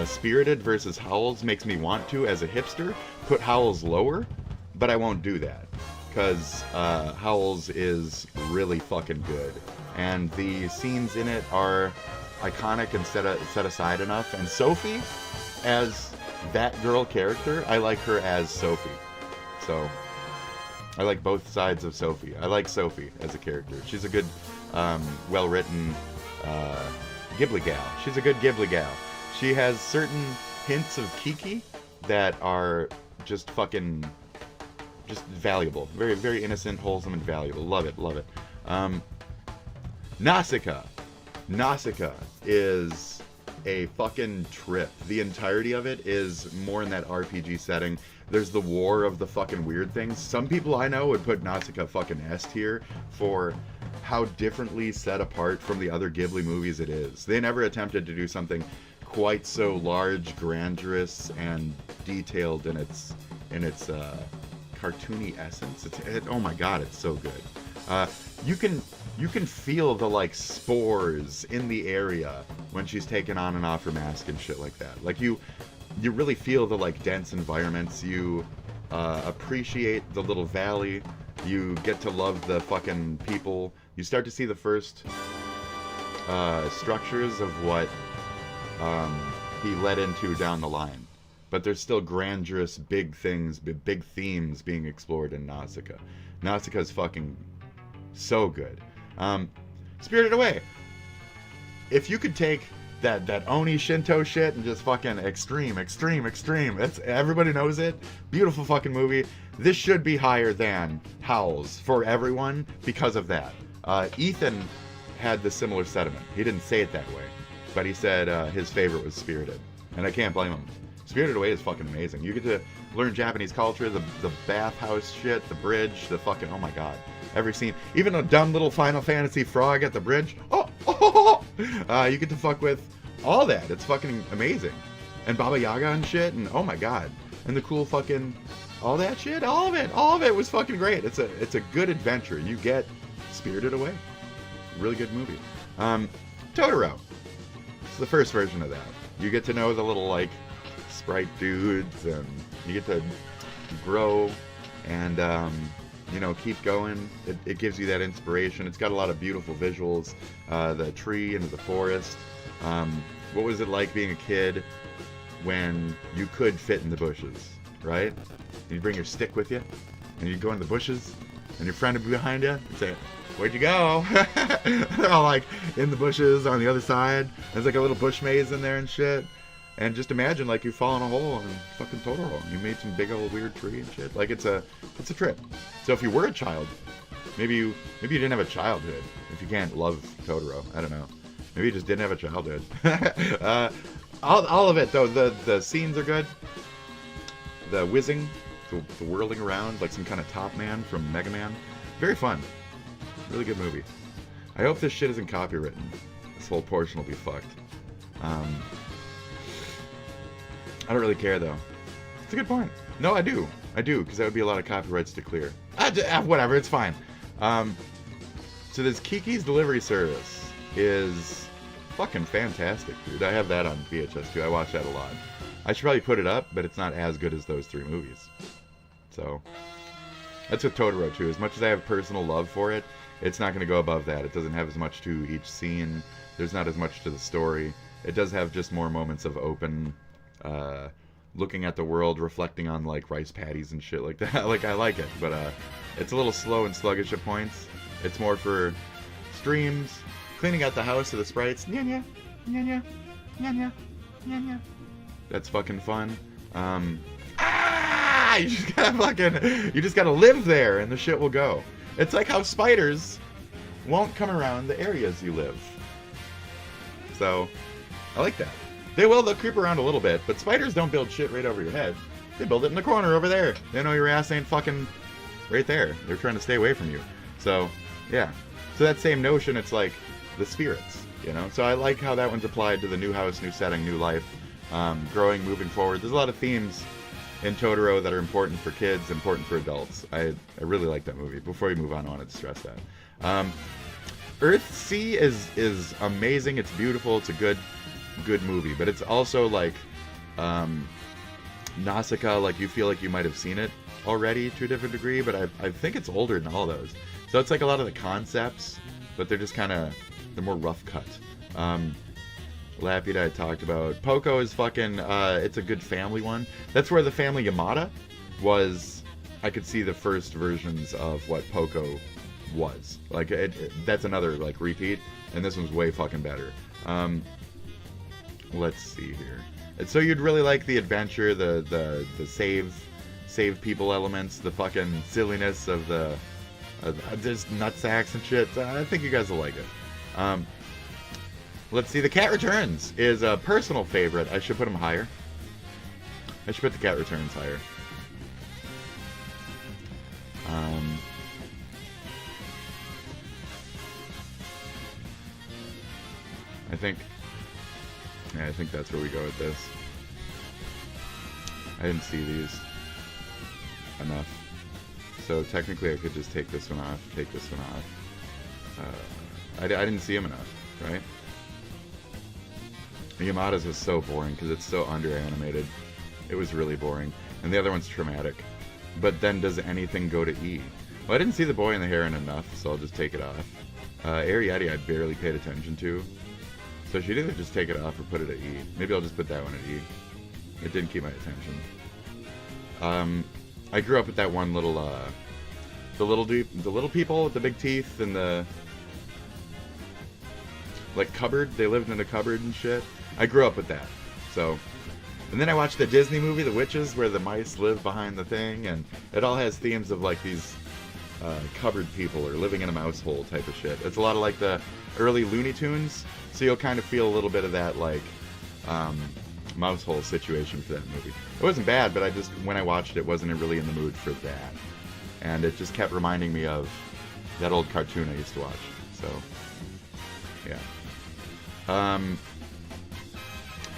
Speaker 1: Spirited versus Howls makes me want to, as a hipster, put Howls lower, but I won't do that, because Howls is really fucking good, and the scenes in it are iconic and set aside enough. And Sophie, as that girl character, I like her as Sophie. So I like both sides of Sophie. I like Sophie as a character. She's a good, well-written Ghibli gal. She's a good Ghibli gal. She has certain hints of Kiki that are just fucking, just valuable. Very, very innocent, wholesome, and valuable. Love it, love it. Nausicaa. Nausicaa is a fucking trip. The entirety of it is more in that RPG setting. There's the war of the fucking weird things. Some people I know would put Nausicaa fucking S tier for how differently set apart from the other Ghibli movies it is. They never attempted to do something quite so large, grandiose, and detailed in its cartoony essence. Oh my god, it's so good. You can feel the like spores in the area when she's taking on and off her mask and shit like that. Like you really feel the like dense environments. You appreciate the little valley. You get to love the fucking people. You start to see the first structures of what he led into down the line. But there's still grandiose, big things, big themes being explored in Nausicaa. Nausicaa is fucking so good. Spirited Away. If you could take that Oni Shinto shit and just fucking extreme. Everybody knows it. Beautiful fucking movie. This should be higher than Howls for everyone because of that. Ethan had the similar sentiment. He didn't say it that way, but he said his favorite was Spirited, and I can't blame him. Spirited Away is fucking amazing. You get to learn Japanese culture, the bathhouse shit, the bridge, the fucking, oh my god. Every scene, even a dumb little Final Fantasy frog at the bridge. You get to fuck with all that. It's fucking amazing. And Baba Yaga and shit, and oh my god. And the cool fucking, all that shit, all of it was fucking great. It's a good adventure. You get Spirited Away. Really good movie. Totoro. It's the first version of that. You get to know the little like sprite dudes, and you get to grow and keep going. It gives you that inspiration. It's got a lot of beautiful visuals. The tree into the forest. What was it like being a kid when you could fit in the bushes, right? You'd bring your stick with you, and you'd go in the bushes, and your friend would be behind you and say, "Where'd you go?" They're all like in the bushes on the other side. There's like a little bush maze in there and shit. And just imagine like you fall in a hole and fucking Totoro. You made some big old weird tree and shit. Like it's a trip. So if you were a child, maybe you didn't have a childhood. If you can't love Totoro, I don't know. Maybe you just didn't have a childhood. All of it though. The scenes are good. The whizzing, the whirling around like some kind of Top Man from Mega Man. Very fun. Really good movie. I hope this shit isn't copywritten. This whole portion will be fucked. I don't really care though. It's a good point. No, I do, because that would be a lot of copyrights to clear. Whatever, it's fine. So this Kiki's Delivery Service is fucking fantastic, dude. I have that on VHS too. I watch that a lot. I should probably put it up, but it's not as good as those three movies. So that's with Totoro too. As much as I have personal love for it, it's not going to go above that. It doesn't have as much to each scene. There's not as much to the story. It does have just more moments of open looking at the world, reflecting on like rice patties and shit like that. Like I like it, but it's a little slow and sluggish at points. It's more for streams, cleaning out the house of the sprites. Nya nya, nya nya, nya nya. That's fucking fun. You just gotta live there, and the shit will go. It's like how spiders won't come around the areas you live. So I like that. They'll creep around a little bit, but spiders don't build shit right over your head. They build it in the corner over there. They know your ass ain't fucking right there. They're trying to stay away from you. So Yeah. So that same notion, it's like the spirits, you know? So I like how that one's applied to the new house, new setting, new life, growing, moving forward. There's a lot of themes in Totoro that are important for kids, important for adults. I really like that movie. Before we move on, I wanted to stress that. Earthsea is amazing. It's beautiful. It's a good movie. But it's also like Nausicaa, like you feel like you might have seen it already to a different degree, but I think it's older than all those. So it's like a lot of the concepts, but they're just kind of, they're more rough cut. Laputa I talked about. Poco is fucking, it's a good family one. That's where the family Yamada was, I could see the first versions of what Poco was. Like, that's another, like, repeat, and this one's way fucking better. Let's see here. And so you'd really like the adventure, the save people elements, the fucking silliness of the just nutsacks and shit. I think you guys will like it. Let's see. The Cat Returns is a personal favorite. I should put them higher. I should put The Cat Returns higher. I think that's where we go with this. I didn't see these enough. So technically I could just take this one off, take this one off. I didn't see them enough, right? Yamada's was so boring because it's so under-animated. It was really boring. And the other one's traumatic. But then does anything go to E? Well, I didn't see the boy in the heron enough, so I'll just take it off. Ariadne I barely paid attention to. So she'd either just take it off or put it at E. Maybe I'll just put that one at E. It didn't keep my attention. I grew up with that one little, the little people with the big teeth and the, like, cupboard. They lived in a cupboard and shit. I grew up with that. So, and then I watched the Disney movie, The Witches, where the mice live behind the thing, and it all has themes of, like, these cupboard people or living in a mouse hole type of shit. It's a lot of, like, the early Looney Tunes, so you'll kind of feel a little bit of that, like, mouse hole situation for that movie. It wasn't bad, but I just, when I watched it, wasn't really in the mood for that. And it just kept reminding me of that old cartoon I used to watch. So, yeah.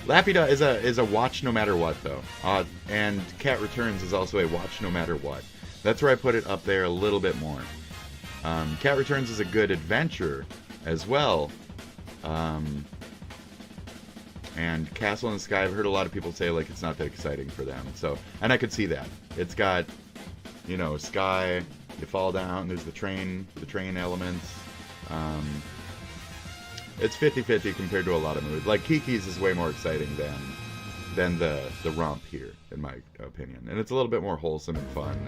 Speaker 1: Laputa is a watch no matter what, though. And Cat Returns is also a watch no matter what. That's where I put it up there a little bit more. Cat Returns is a good adventure as well. And Castle in the Sky, I've heard a lot of people say, like, it's not that exciting for them. So, and I could see that. It's got, you know, sky, you fall down, there's the train elements. It's 50-50 compared to a lot of movies. Like, Kiki's is way more exciting than the romp here, in my opinion. And it's a little bit more wholesome and fun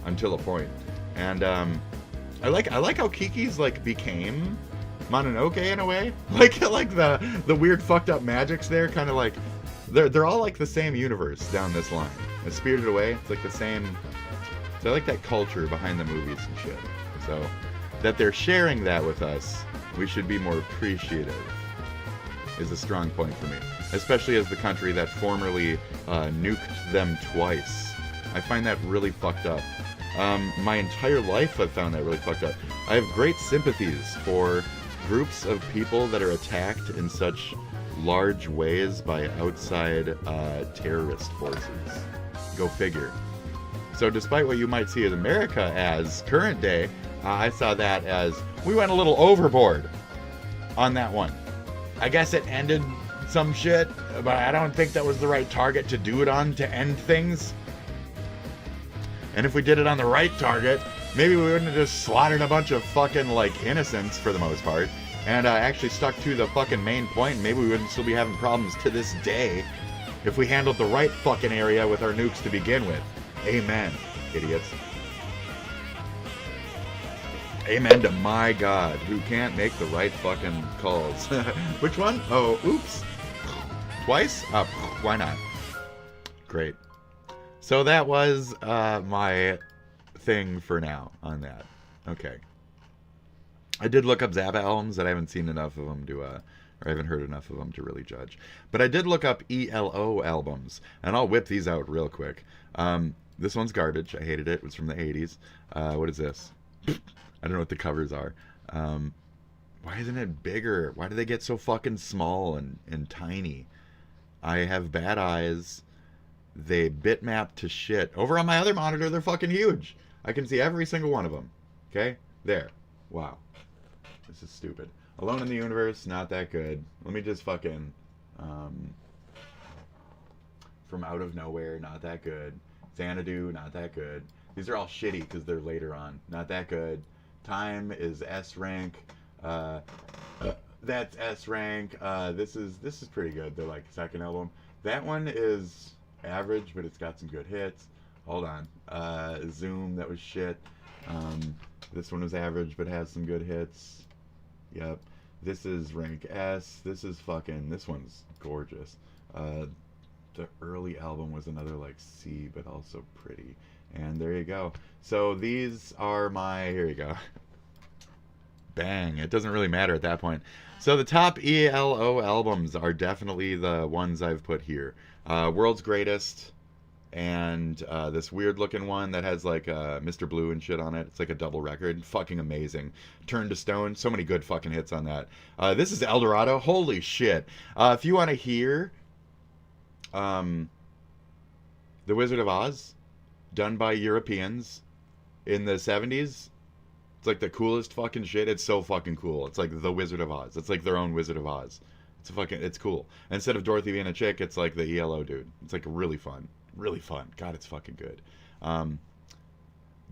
Speaker 1: until a point. And I like how Kiki's, like, became Mononoke in a way. Like the weird fucked up magics there, kind of like they're all like the same universe down this line. It's Spirited Away, it's like the same. So I like that culture behind the movies and shit. So that they're sharing that with us, we should be more appreciative, is a strong point for me. Especially as the country that formerly nuked them twice. I find that really fucked up. My entire life I've found that really fucked up. I have great sympathies for groups of people that are attacked in such large ways by outside terrorist forces. Go figure. So despite what you might see as America as current day, I saw that as we went a little overboard on that one. I guess it ended some shit, but I don't think that was the right target to do it on to end things. And if we did it on the right target, maybe we wouldn't have just slaughtered a bunch of fucking, like, innocents for the most part, and actually stuck to the fucking main point. Maybe we wouldn't still be having problems to this day if we handled the right fucking area with our nukes to begin with. Amen, idiots. Amen to my God, who can't make the right fucking calls. Which one? Oh, oops. Twice? Why not? Great. So that was my thing for now on that. Okay. I did look up Zappa albums, and I haven't seen enough of them to, or I haven't heard enough of them to really judge. But I did look up ELO albums, and I'll whip these out real quick. This one's garbage. I hated it. It was from the 80s. What is this? I don't know what the covers are. Why isn't it bigger? Why do they get so fucking small and tiny? I have bad eyes. They bitmap to shit. Over on my other monitor, they're fucking huge. I can see every single one of them. Okay? There. Wow. This is stupid. Alone in the Universe, not that good. Let me just fucking... From Out of Nowhere, not that good. Xanadu, not that good. These are all shitty because they're later on. Not that good. Time is S rank. That's S rank. This is pretty good. They're like second album. That one is average, but it's got some good hits. Hold on. Zoom, that was shit. This one was average, but has some good hits. Yep. This is rank S. This one's gorgeous. The early album was another like C, but also pretty. And there you go. So these are my, here you go. Bang. It doesn't really matter at that point. So the top ELO albums are definitely the ones I've put here. World's Greatest, and this weird looking one that has like Mr. Blue and shit on it. It's like a double record. Fucking amazing. Turn to Stone. So many good fucking hits on that. This is El Dorado. Holy shit. If you want to hear The Wizard of Oz, done by Europeans in the 70s, it's like the coolest fucking shit. It's so fucking cool. It's like The Wizard of Oz. It's like their own Wizard of Oz. It's cool. Instead of Dorothy being a chick, it's like the ELO dude. It's like really fun. Really fun. God, it's fucking good.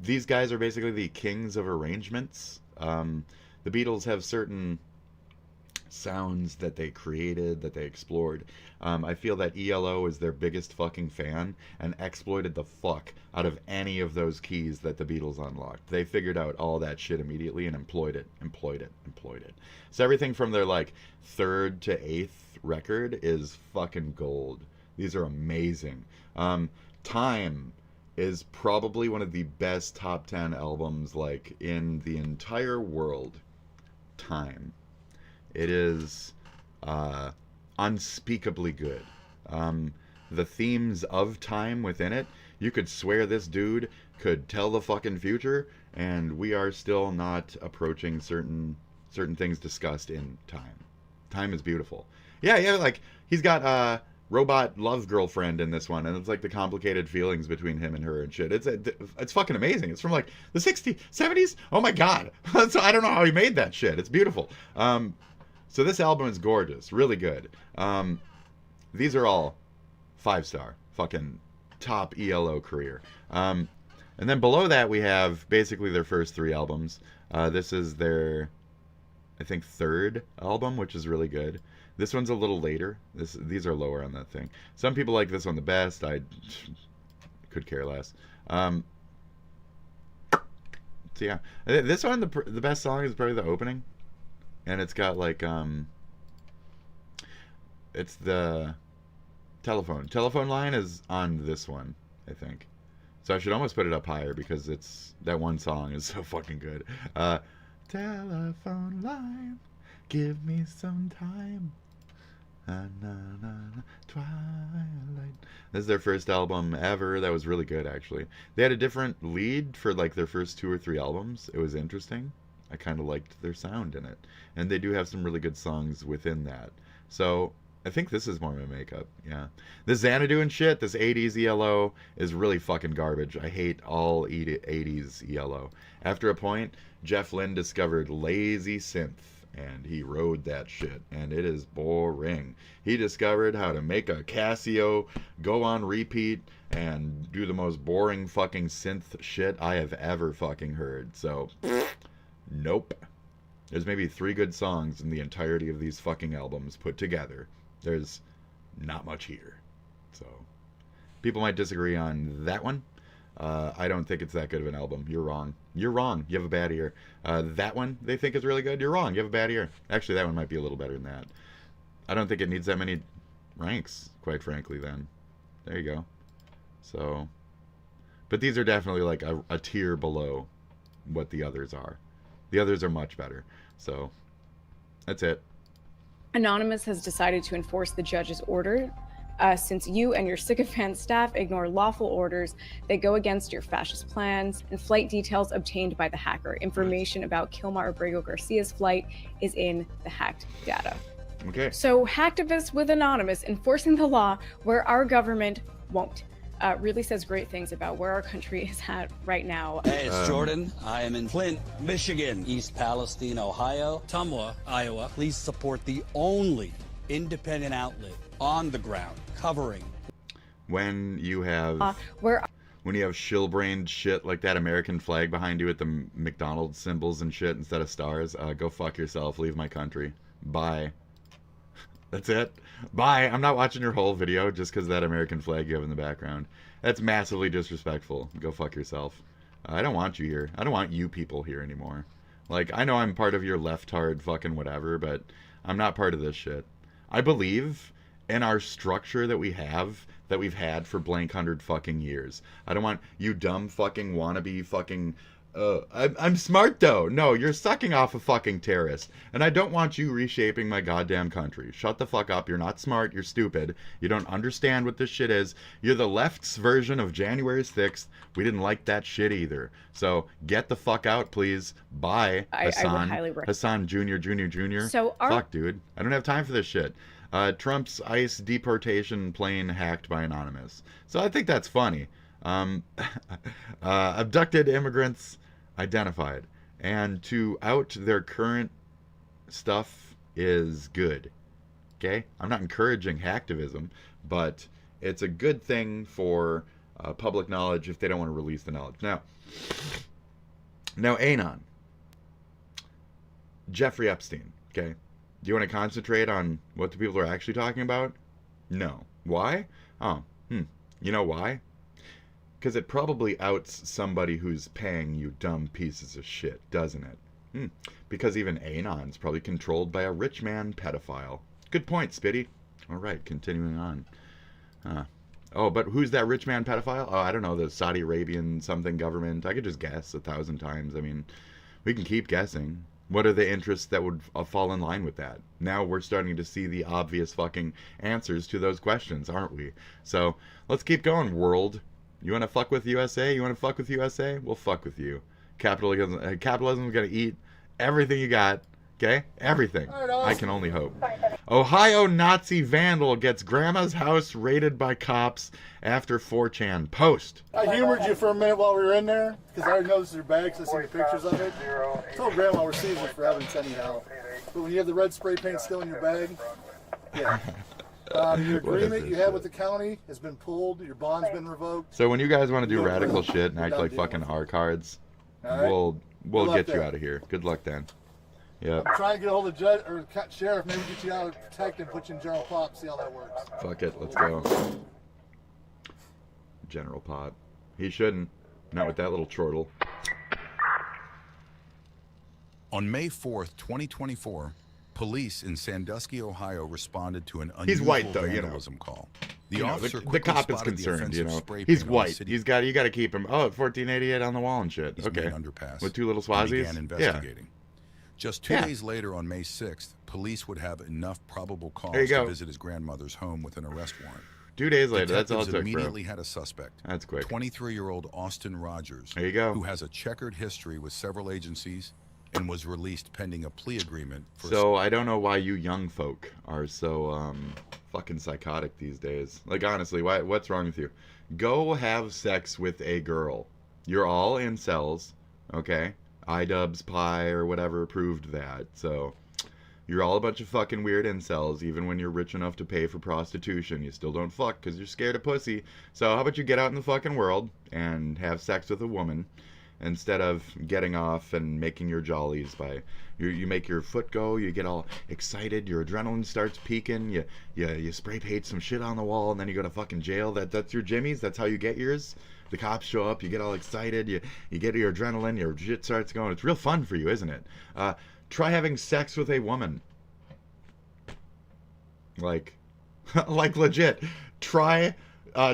Speaker 1: These guys are basically the kings of arrangements. The Beatles have certain sounds that they created, that they explored. I feel that ELO is their biggest fucking fan and exploited the fuck out of any of those keys that the Beatles unlocked. They figured out all that shit immediately and employed it. So everything from their like 3rd to 8th record is fucking gold. These are amazing. Time is probably one of the best top 10 albums like in the entire world. Time. It is unspeakably good. The themes of time within it, you could swear this dude could tell the fucking future, and we are still not approaching certain things discussed in time. Time is beautiful. Yeah, like he's got robot love girlfriend in this one, and it's like the complicated feelings between him and her and shit. It's fucking amazing. It's from like the 60s, 70s. Oh my god. So I don't know how he made that shit. It's beautiful. So this album is gorgeous, really good. These are all 5-star, fucking top ELO career. And then below that we have basically their first 3 albums. This is their, I think, 3rd album, which is really good. This one's a little later. These are lower on that thing. Some people like this one the best. I could care less. So yeah, this one, the best song is probably the opening. And it's got like it's the telephone line is on this one, I think. So I should almost put it up higher because that one song is so fucking good. Telephone line, give me some time. Twilight. This is their first album ever. That was really good, actually. They had a different lead for like their first 2 or 3 albums. It was interesting. I kind of liked their sound in it. And they do have some really good songs within that. So I think this is more my makeup. Yeah. This Xanadu and shit, this 80s ELO is really fucking garbage. I hate all 80s ELO. After a point, Jeff Lynne discovered lazy synth. And he rode that shit. And it is boring. He discovered how to make a Casio go on repeat and do the most boring fucking synth shit I have ever fucking heard. So... nope. There's maybe 3 good songs in the entirety of these fucking albums put together. There's not much here. So, people might disagree on that one. I don't think it's that good of an album. You're wrong. You're wrong. You have a bad ear. That one they think is really good. You're wrong. You have a bad ear. Actually, that one might be a little better than that. I don't think it needs that many ranks, quite frankly, then. There you go. So, but these are definitely like a tier below what the others are. The others are much better. So, that's it.
Speaker 14: Anonymous has decided to enforce the judge's order since you and your sycophant staff ignore lawful orders that go against your fascist plans, and flight details obtained by the hacker. Information about Kilmar Abrego Garcia's flight is in the hacked data.
Speaker 1: Okay.
Speaker 14: So hacktivists with Anonymous enforcing the law where our government won't. Really says great things about where our country is at right now.
Speaker 15: Hey, it's Jordan. I am in Flint, Michigan, East Palestine, Ohio, Tumwa, Iowa. Please support the only independent outlet on the ground covering.
Speaker 1: When you have when you have shill-brained shit like that American flag behind you with the McDonald's symbols and shit instead of stars, go fuck yourself. Leave my country. Bye. That's it. Bye. I'm not watching your whole video just because of that American flag you have in the background. That's massively disrespectful. Go fuck yourself. I don't want you here. I don't want you people here anymore. Like, I know I'm part of your left-hard fucking whatever, but I'm not part of this shit. I believe in our structure that we've had for blank 100 fucking years. I don't want you dumb fucking wannabe fucking... I'm smart though. No, you're sucking off a fucking terrorist. And I don't want you reshaping my goddamn country. Shut the fuck up. You're not smart. You're stupid. You don't understand what this shit is. You're the left's version of January 6th. We didn't like that shit either. So get the fuck out, please. Bye, Hassan. Hassan Jr.
Speaker 14: So
Speaker 1: fuck, dude. I don't have time for this shit. Trump's ICE deportation plane hacked by Anonymous. So I think that's funny. Abducted immigrants identified, and to out their current stuff is good. Okay, I'm not encouraging hacktivism, but it's a good thing for public knowledge if they don't want to release the knowledge. Now Anon, Jeffrey Epstein. Okay, do you want to concentrate on what the people are actually talking about? No. Why? You know why? Because it probably outs somebody who's paying you dumb pieces of shit, doesn't it? Because even Anon's probably controlled by a rich man pedophile. Good point, Spitty. All right, continuing on. Oh, but who's that rich man pedophile? Oh, I don't know, the Saudi Arabian something government. I could just guess 1,000 times. I mean, we can keep guessing. What are the interests that would fall in line with that? Now we're starting to see the obvious fucking answers to those questions, aren't we? So let's keep going, world. You want to fuck with USA? You want to fuck with USA? We'll fuck with you. Capitalism's going to eat everything you got. Okay? Everything. I can only hope. Ohio Nazi vandal gets grandma's house raided by cops after 4chan post.
Speaker 16: I humored you for a minute while we were in there because I already noticed your bag because I see the pictures of it. I told Grandma we're seasoned for having sent you out. But when you have the red spray paint still in your bag, yeah. Your agreement you had with the county has been pulled. Your bond's been revoked.
Speaker 1: So when you guys want to do radical shit and act like fucking R cards, right. we'll get you out of here. Good luck then. Yeah.
Speaker 16: I'm trying to get a hold of judge or sheriff. Maybe get you out of protected, put you in general pop. See how that works.
Speaker 1: Fuck it. Let's go. General pop. He shouldn't. Not with that little chortle.
Speaker 17: On May 4th, 2024. Police in Sandusky, Ohio, responded to an
Speaker 1: he's
Speaker 17: unusual
Speaker 1: white though,
Speaker 17: vandalism call. The
Speaker 1: officer the cop is concerned, you know. He's white. You got to keep him. Oh, 1488 on the wall and shit. Okay.
Speaker 17: Underpass
Speaker 1: with two little Swazis.
Speaker 17: Began investigating. Just 2 days later, on May 6th, police would have enough probable cause to visit his grandmother's home with an arrest warrant.
Speaker 1: 2 days later, that's all it took,
Speaker 17: immediately had a suspect.
Speaker 1: That's quick.
Speaker 17: 23-year-old Austin Rogers.
Speaker 1: There you go.
Speaker 17: Who has a checkered history with several agencies and was released pending a plea agreement.
Speaker 1: So I don't know why you young folk are so fucking psychotic these days. Like, honestly, what's wrong with you? Go have sex with a girl. You're all incels, okay? iDubbbz Pie or whatever proved that. So you're all a bunch of fucking weird incels. Even when you're rich enough to pay for prostitution, you still don't fuck because you're scared of pussy. So how about you get out in the fucking world and have sex with a woman instead of getting off and making your jollies by you make your foot go, you get all excited, your adrenaline starts peaking, you spray paint some shit on the wall, and then you go to fucking jail. That's your jimmies. That's how you get yours. The cops show up, you get all excited, you get your adrenaline, your shit starts going. It's real fun for you, isn't it? Try having sex with a woman. Like legit. Try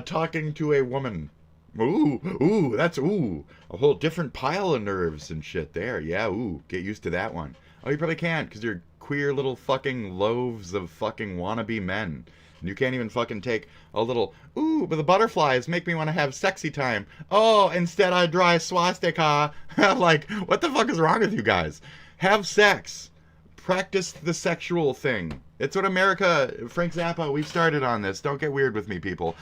Speaker 1: talking to a woman. That's a whole different pile of nerves and shit there. Yeah, get used to that one. Oh, you probably can't because you're queer little fucking loaves of fucking wannabe men. You can't even fucking take a little, ooh, but the butterflies make me want to have sexy time. Oh, instead I draw a swastika. Like, what the fuck is wrong with you guys? Have sex. Practice the sexual thing. It's what America, Frank Zappa, we've started on this. Don't get weird with me, people.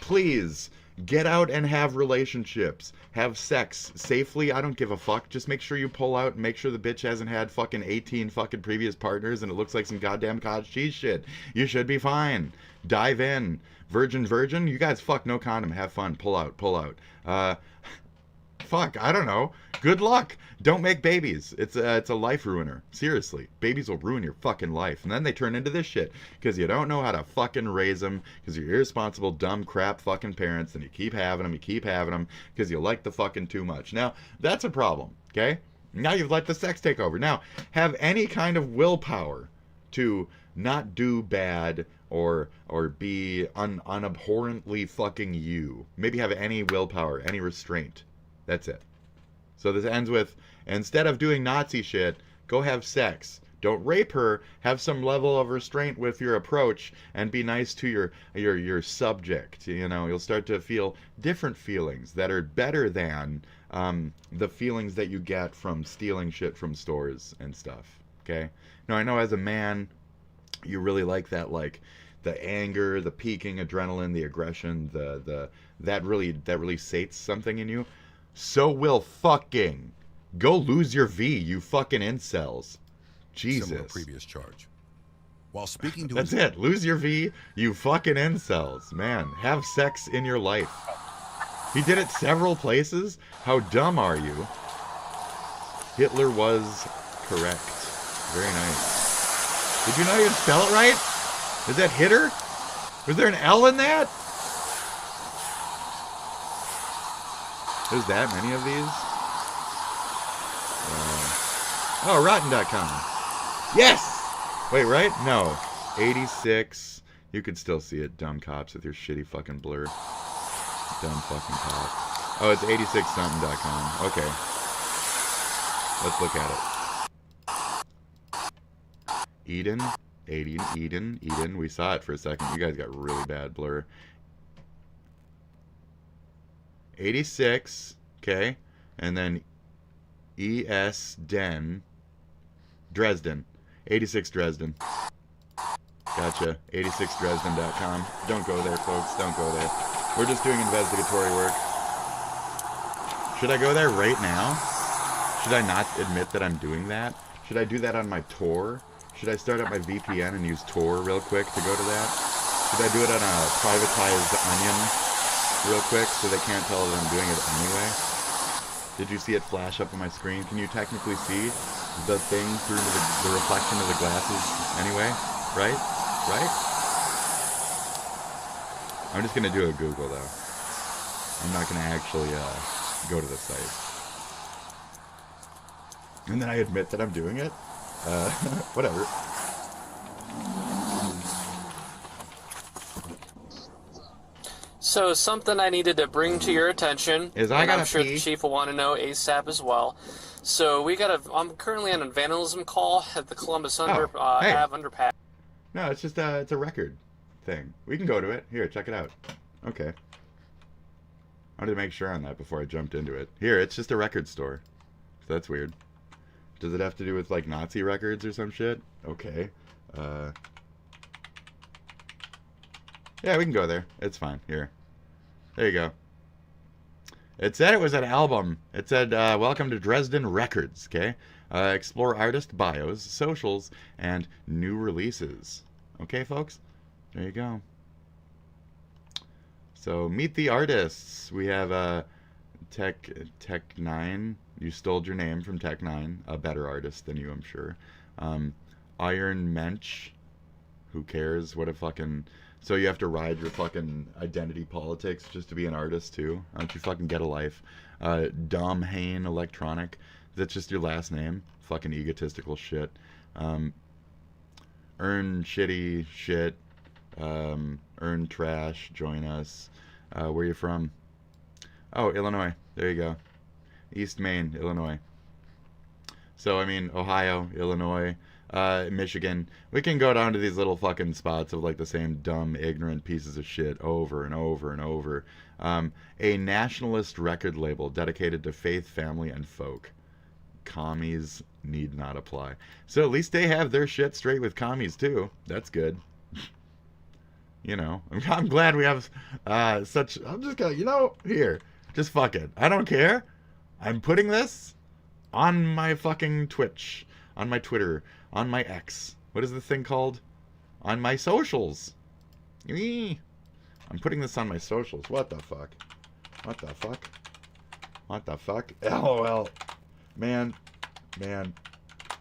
Speaker 1: Please, get out and have relationships. Have sex safely. I don't give a fuck. Just make sure you pull out and make sure the bitch hasn't had fucking 18 fucking previous partners and it looks like some goddamn cottage cheese shit. You should be fine. Dive in. Virgin. You guys fuck, no condom. Have fun. Pull out. Fuck, I don't know. Good luck. Don't make babies. It's a life ruiner. Seriously. Babies will ruin your fucking life. And then they turn into this shit. Because you don't know how to fucking raise them. Because you're irresponsible, dumb, crap fucking parents. And you keep having them. Because you like the fucking too much. Now, that's a problem. Okay? Now you've let the sex take over. Now, have any kind of willpower to not do bad or be unabhorrently fucking you. Maybe have any willpower, any restraint. That's it. So this ends with, instead of doing Nazi shit, go have sex. Don't rape her. Have some level of restraint with your approach and be nice to your subject. You know, you'll start to feel different feelings that are better than the feelings that you get from stealing shit from stores and stuff. Okay? Now, I know as a man, you really like that, like, the anger, the peaking adrenaline, the aggression, that really sates something in you. So will fucking go lose your V, you fucking incels. Jesus.
Speaker 17: Similar previous charge. While speaking to
Speaker 1: That's it. Lose your V, you fucking incels. Man, have sex in your life. He did it several places. How dumb are you? Hitler was correct. Very nice. Did you not even spell it right? Is that Hitter? Was there an L in that? There's that many of these? Oh, Rotten.com. Yes! Wait, right? No. 86. You could still see it. Dumb cops with your shitty fucking blur. Dumb fucking cop. Oh, it's 86something.com. Okay. Let's look at it. Eden. We saw it for a second. You guys got really bad blur. 86, okay, and then Dresden, 86 Dresden. Gotcha. 86dresden.com. Don't go there, folks. Don't go there. We're just doing investigatory work. Should I go there right now? Should I not admit that I'm doing that? Should I do that on my Tor? Should I start up my VPN and use Tor real quick to go to that? Should I do it on a privatized Onion real quick so they can't tell that I'm doing it anyway? Did you see it flash up on my screen? Can you technically see the thing through the reflection of the glasses anyway? Right? I'm just going to do a Google, though. I'm not going to actually go to the site. And then I admit that I'm doing it? Whatever.
Speaker 18: So something I needed to bring to your attention,
Speaker 1: is
Speaker 18: and I'm sure the chief will want to know ASAP as well. So I'm currently on a vandalism call at the Columbus Ave underpass.
Speaker 1: No, it's just it's a record thing. We can go to it. Here, check it out. Okay. I wanted to make sure on that before I jumped into it. Here, it's just a record store. So that's weird. Does it have to do with like Nazi records or some shit? Okay. Yeah, we can go there. It's fine. Here. There you go. It said it was an album. It said, welcome to Dresden Records, okay? Explore artist bios, socials, and new releases. Okay, folks? There you go. So, meet the artists. We have Tech9. You stole your name from Tech9. A better artist than you, I'm sure. Iron Mensch. Who cares? What a fucking... So you have to ride your fucking identity politics just to be an artist, too? Why don't you fucking get a life? Dom Hain Electronic. That's just your last name? Fucking egotistical shit. Earn shitty shit. Earn trash. Join us. Where are you from? Oh, Illinois. There you go. East Maine, Illinois. So, I mean, Ohio, Illinois, Michigan. We can go down to these little fucking spots of like the same dumb, ignorant pieces of shit over and over and over. A nationalist record label dedicated to faith, family, and folk. Commies need not apply. So at least they have their shit straight with commies too. That's good. You know, I'm glad we have such. I'm just gonna, you know, here, just fuck it. I don't care. I'm putting this on my fucking Twitch, on my Twitter, on my X. What is the thing called? On my socials. I'm putting this on my socials. What the fuck? What the fuck? What the fuck? LOL. Man,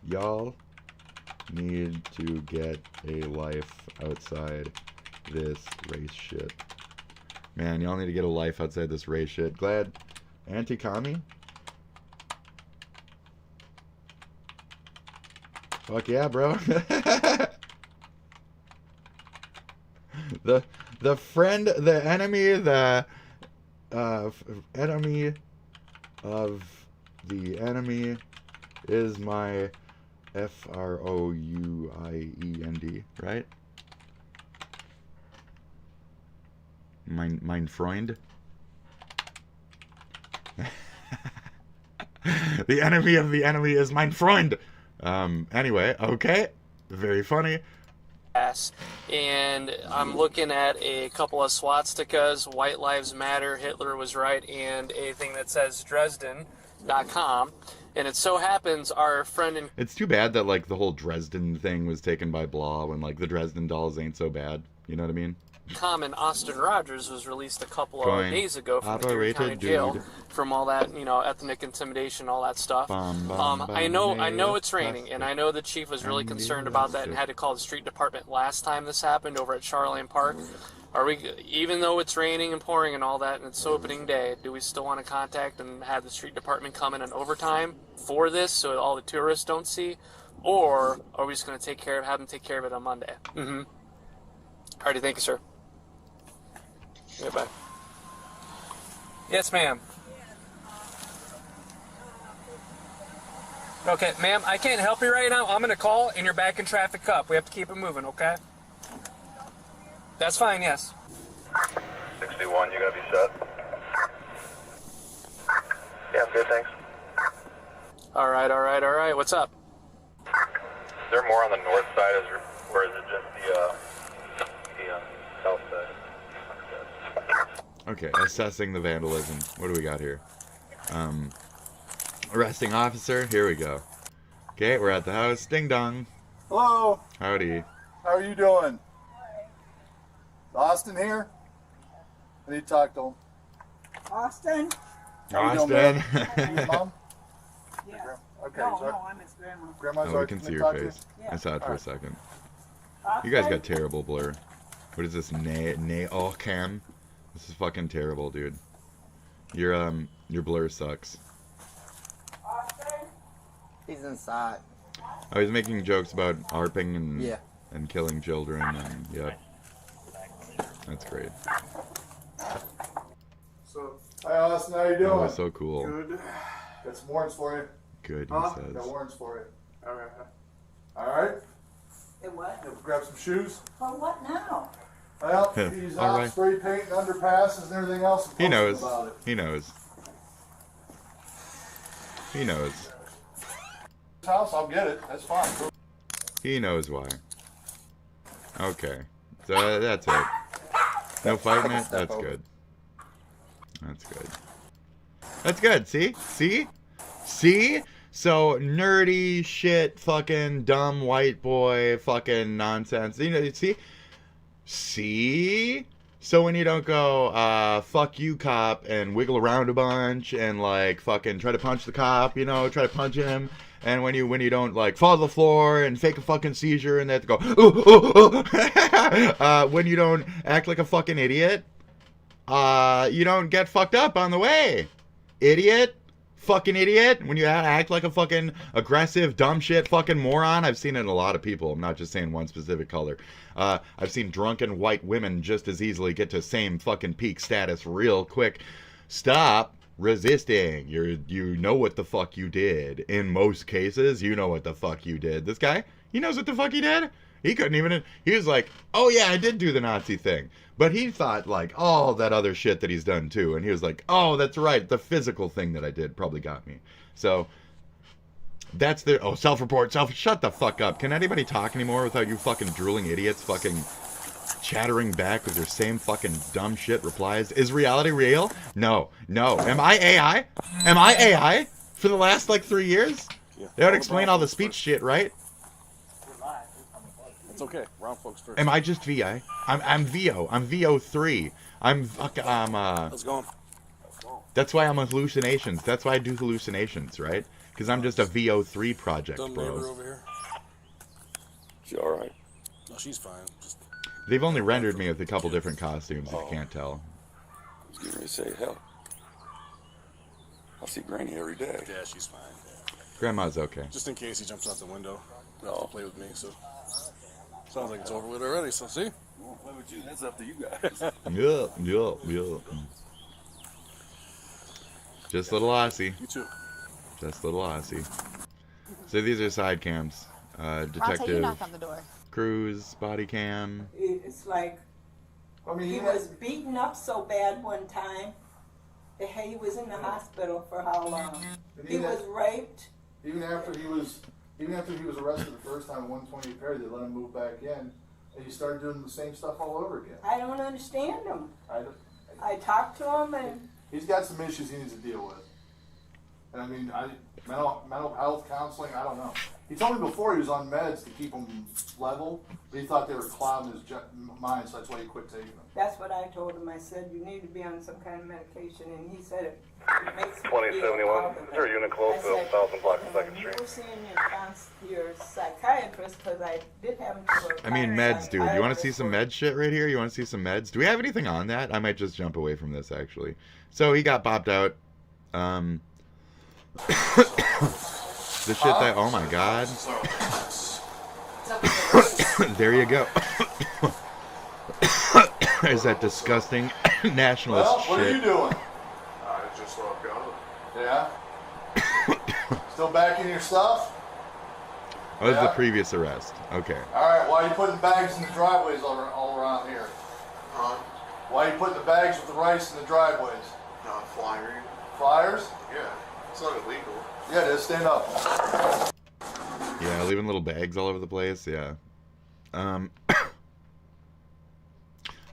Speaker 1: y'all need to get a life outside this race shit. Man, y'all need to get a life outside this race shit. Glad anti-commie? Fuck yeah, bro. the friend, the enemy, the enemy of the enemy is my Frouiend, right? Mein Freund. The enemy of the enemy is mein Freund. Anyway, okay. Very funny.
Speaker 18: And I'm looking at a couple of swastikas, White Lives Matter, Hitler was right, and a thing that says Dresden.com. And it so happens our friend in...
Speaker 1: It's too bad that, like, the whole Dresden thing was taken by Blah when, like, the Dresden Dolls ain't so bad. You know what I mean?
Speaker 18: Common Austin Rogers was released a couple of days ago from the Erie County Jail from all that, you know, ethnic intimidation, all that stuff. I know it's raining, and I know the chief was really concerned about that and had to call the street department last time this happened over at Charlene Park. Are we, even though it's raining and pouring and all that, and it's opening day, do we still want to contact and have the street department come in overtime for this so all the tourists don't see, or are we just going to have them take care of it on Monday? Alrighty, thank you, sir. Goodbye. Yes, ma'am. Okay, ma'am, I can't help you right now. I'm going to call, and you're back in traffic up. We have to keep it moving, okay? That's fine, yes.
Speaker 19: 61, you got to be set. Yeah, I'm good, thanks.
Speaker 18: All right. What's up?
Speaker 19: Is there more on the north side, or is it just the south side?
Speaker 1: Okay, assessing the vandalism. What do we got here? Arresting officer. Here we go. Okay, we're at the house. Ding dong.
Speaker 16: Hello.
Speaker 1: Howdy.
Speaker 16: How are you doing? Austin here? I need to talk to him.
Speaker 10: Austin?
Speaker 1: Austin.
Speaker 16: His mom?
Speaker 10: Yes.
Speaker 16: Okay.
Speaker 10: No, I'm his grandma.
Speaker 16: Grandma's
Speaker 1: we can see your face. I saw it for a second. You guys got terrible blur. What is this? Oh, cam. This is fucking terrible, dude. Your blur sucks.
Speaker 20: He's inside.
Speaker 1: Oh, he's making jokes about ARPing and killing children and yeah. That's great.
Speaker 16: So, hi Austin, how you doing?
Speaker 1: Oh, so cool.
Speaker 16: Good. Got some warrants for you.
Speaker 1: Good, he says.
Speaker 16: Got warrants for you. Alright. Alright?
Speaker 10: Hey, what?
Speaker 16: Grab some shoes.
Speaker 10: For what now?
Speaker 16: Well, he's out spray paint and underpasses and everything else.
Speaker 1: He knows.
Speaker 16: About it.
Speaker 1: He knows. He knows.
Speaker 16: His house, I'll get it. That's fine.
Speaker 1: He knows why. Okay. So that's it. No fighting it? That's good. That's good. That's good. See? See? See? So nerdy shit, fucking dumb white boy, fucking nonsense. You know, see? See? So when you don't go, fuck you, cop, and wiggle around a bunch, and, like, fucking try to punch the cop, you know, try to punch him, and when you don't, like, fall to the floor and fake a fucking seizure, and they have to go, when you don't act like a fucking idiot, you don't get fucked up on the way. Idiot. Fucking idiot. When you act like a fucking aggressive, dumb shit fucking moron. I've seen it in a lot of people. I'm not just saying one specific color. I've seen drunken white women just as easily get to same fucking peak status real quick. Stop resisting. You know what the fuck you did. In most cases, you know what the fuck you did. This guy, he knows what the fuck he did. He couldn't even, he was like, oh yeah, I did do the Nazi thing. But he thought like, oh, that other shit that he's done too. And he was like, oh, that's right, the physical thing that I did probably got me. So, that's the, oh, self-report, shut the fuck up. Can anybody talk anymore without you fucking drooling idiots fucking chattering back with your same fucking dumb shit replies? Is reality real? No. Am I AI? Am I AI for the last like 3 years?
Speaker 20: Yeah.
Speaker 1: They would explain all the speech shit, right?
Speaker 20: It's okay. Round folks first.
Speaker 1: Am I just VI? I'm VO. I'm VO3.
Speaker 20: Let's go.
Speaker 1: That's why I'm hallucinations. That's why I do hallucinations, right? Because I'm just a VO3 project,
Speaker 20: Dumb neighbor
Speaker 1: bros.
Speaker 20: over here.
Speaker 17: She all right?
Speaker 20: No, she's fine. Just...
Speaker 1: They've only rendered me with a couple different costumes, if you can't tell.
Speaker 17: I was getting ready to say, hell, I see Granny every day.
Speaker 20: Yeah, she's fine.
Speaker 1: Grandma's okay.
Speaker 20: Just in case he jumps out the window. No. Play with me, so... Sounds like it's over with already, so see?
Speaker 17: I won't play with you. That's up to you guys.
Speaker 1: Yeah. Just little Aussie.
Speaker 20: You too.
Speaker 1: Just little Aussie. So these are side cams. Detective.
Speaker 21: I'll tell you knock on the door.
Speaker 1: Cruise, body cam.
Speaker 22: It's like he was beaten up so bad one time. He was in the hospital for how long? He was raped.
Speaker 16: Even after he was arrested the first time, 120 Perry, they let him move back in, and he started doing the same stuff all over again.
Speaker 22: I don't understand him. I talked to him, and
Speaker 16: he's got some issues he needs to deal with. And I mean, mental health counseling, I don't know. He told me before he was on meds to keep him level, but he thought they were clouding his mind, so that's why he quit taking them.
Speaker 22: that's what I told him. I said, you need to be on some kind of medication, and he said it makes me
Speaker 19: 2071. Is there a unit close to 1,000 blocks of 2nd Street?
Speaker 22: You were seeing your psychiatrist, because I did have him to
Speaker 1: I mean, meds, dude. You want to see some med shit right here? You want to see some meds? Do we have anything on that? I might just jump away from this, actually. So he got bopped out. The shit that, oh my god. There you go. There's that disgusting nationalist shit.
Speaker 16: What are you doing?
Speaker 20: I just logged out.
Speaker 16: Yeah? Still back in your stuff?
Speaker 1: That was the previous arrest. Okay.
Speaker 16: Alright, why are you putting bags in the driveways all around here?
Speaker 20: Huh?
Speaker 16: Why are you putting the bags with the rice in the driveways?
Speaker 20: Flying.
Speaker 16: Flyers?
Speaker 20: Yeah. It's not illegal.
Speaker 16: Yeah, it is. Stand up.
Speaker 1: Yeah, leaving little bags all over the place. Yeah.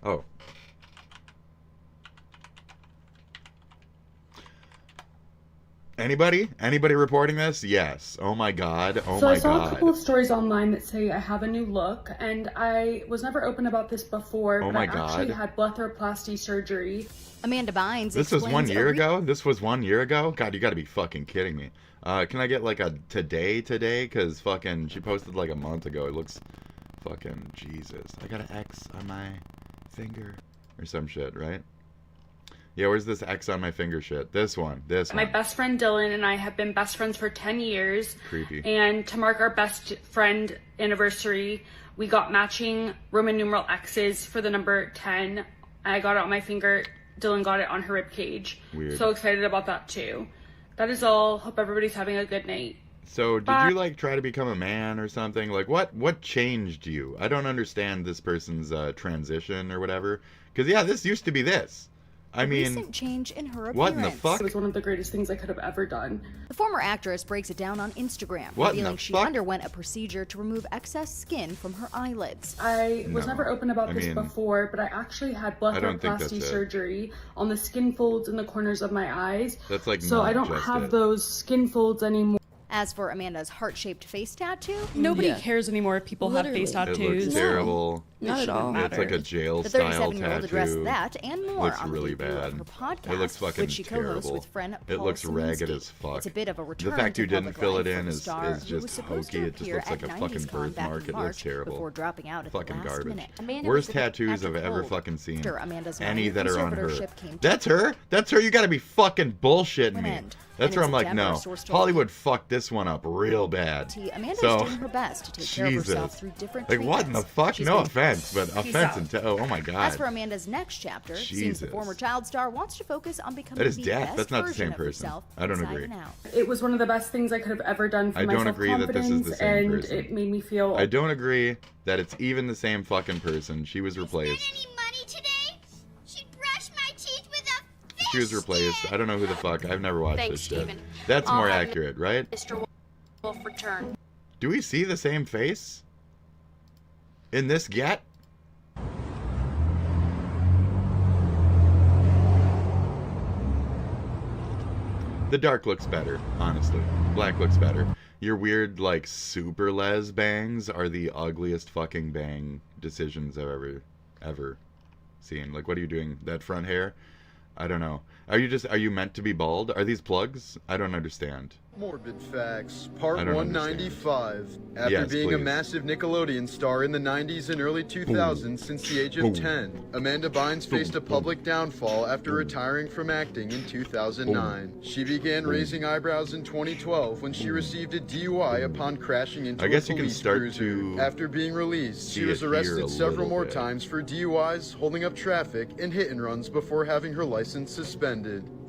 Speaker 1: Oh. Anybody? Anybody reporting this? Yes. Oh my god. Oh
Speaker 23: so
Speaker 1: my god.
Speaker 23: I saw a couple of stories online that say I have a new look, and I was never open about this before,
Speaker 1: Oh
Speaker 23: but
Speaker 1: my
Speaker 23: I
Speaker 1: god.
Speaker 23: actually had blepharoplasty surgery.
Speaker 21: Amanda Bynes.
Speaker 1: This was 1 year ago? This was 1 year ago? God, you gotta be fucking kidding me. Can I get like a today? Because fucking, she posted like a month ago. It looks fucking, Jesus. I got an X on my finger. Or some shit, right? Yeah, where's this X on my finger shit? This one.
Speaker 23: My best friend Dylan and I have been best friends for 10 years.
Speaker 1: Creepy.
Speaker 23: And to mark our best friend anniversary, we got matching Roman numeral X's for the number 10. I got it on my finger. Dylan got it on her rib cage.
Speaker 1: Weird.
Speaker 23: So excited about that too. That is all. Hope everybody's having a good night.
Speaker 1: So, did
Speaker 23: Bye.
Speaker 1: you, like, try to become a man or something? Like, what changed you? I don't understand this person's transition or whatever. Because, yeah, this used to be this. I mean,
Speaker 21: recent change in her appearance.
Speaker 1: what in the fuck?
Speaker 23: It was one of the greatest things I could have ever done.
Speaker 21: The former actress breaks it down on Instagram,
Speaker 1: What in
Speaker 21: revealing
Speaker 1: the
Speaker 21: she
Speaker 1: fuck?
Speaker 21: underwent a procedure to remove excess skin from her eyelids.
Speaker 23: I was
Speaker 1: No.
Speaker 23: never open about
Speaker 1: I
Speaker 23: this
Speaker 1: mean,
Speaker 23: before, but I actually had
Speaker 1: I don't think that's
Speaker 23: blepharoplasty
Speaker 1: it.
Speaker 23: surgery on the skin folds in the corners of my eyes.
Speaker 1: That's, like,
Speaker 23: so
Speaker 1: not
Speaker 23: I don't
Speaker 1: just
Speaker 23: have
Speaker 1: it.
Speaker 23: those skin folds anymore.
Speaker 21: As for Amanda's heart-shaped face tattoo,
Speaker 23: Nobody cares anymore if people have face
Speaker 1: It
Speaker 23: tattoos.
Speaker 1: looks terrible.
Speaker 23: Not at all.
Speaker 1: It's like a
Speaker 21: The
Speaker 1: jail-style
Speaker 21: 37-year-old addressed
Speaker 1: tattoo.
Speaker 21: that and more
Speaker 1: Looks
Speaker 21: on
Speaker 1: really
Speaker 21: the debut
Speaker 1: bad.
Speaker 21: of her podcast,
Speaker 1: It looks fucking
Speaker 21: which she co-hosts
Speaker 1: terrible.
Speaker 21: with friend
Speaker 1: It
Speaker 21: Paul
Speaker 1: looks ragged
Speaker 21: Szymanski.
Speaker 1: as fuck.
Speaker 21: It's a bit of a return
Speaker 1: The fact
Speaker 21: to
Speaker 1: you didn't
Speaker 21: public
Speaker 1: fill it
Speaker 21: life
Speaker 1: in
Speaker 21: for the
Speaker 1: is
Speaker 21: star, who was
Speaker 1: just
Speaker 21: supposed
Speaker 1: hokey.
Speaker 21: to
Speaker 1: It just
Speaker 21: appear
Speaker 1: looks like
Speaker 21: at
Speaker 1: a fucking
Speaker 21: 90s Con back in
Speaker 1: birthmark. It
Speaker 21: March
Speaker 1: looks terrible.
Speaker 21: before dropping out at
Speaker 1: Fucking
Speaker 21: the last
Speaker 1: garbage.
Speaker 21: minute. Amanda
Speaker 1: Worst
Speaker 21: was the
Speaker 1: tattoos I've ever
Speaker 21: cold.
Speaker 1: fucking seen.
Speaker 21: After Amanda's
Speaker 1: Any
Speaker 21: minor
Speaker 1: that are on her.
Speaker 21: conservatorship came to
Speaker 1: That's her? That's her? You gotta be fucking bullshitting me.
Speaker 21: end.
Speaker 1: That's where I'm like, no. Hollywood fucked this one up real bad.
Speaker 21: Amanda's
Speaker 1: so,
Speaker 21: doing her best to take care of herself through different
Speaker 1: like, what in the fuck? No offense, but offense and oh my god.
Speaker 21: As for Amanda's next chapter, seems the former child star wants to focus on becoming
Speaker 1: that is
Speaker 21: the
Speaker 1: death.
Speaker 21: best
Speaker 1: That's not the
Speaker 21: version
Speaker 1: same
Speaker 21: of
Speaker 1: person.
Speaker 21: herself.
Speaker 1: I don't agree.
Speaker 23: It was one of the best things I could have ever done for my
Speaker 1: don't agree that this is the same
Speaker 23: and
Speaker 1: person.
Speaker 23: it made me feel.
Speaker 1: I don't agree that it's even the same fucking person. She was replaced. She was replaced. I don't know who the fuck. I've never watched this shit. That's more accurate, right?
Speaker 2: Mr. Wolf return.
Speaker 1: Do we see the same face in this get? The dark looks better, honestly. Black looks better. Your weird, like, super les bangs are the ugliest fucking bang decisions I've ever seen. Like, what are you doing? That front hair? I don't know. Are you meant to be bald? Are these plugs? I don't understand.
Speaker 3: Morbid Facts, Part 195. After being a massive Nickelodeon star in the 90s and early 2000s since the age of 10, Amanda Bynes faced a public downfall after retiring from acting in 2009. She began raising eyebrows in 2012 when she received a DUI upon crashing into a police cruiser. After being released, she was arrested several more times for DUIs, holding up traffic, and hit and runs before having her license suspended.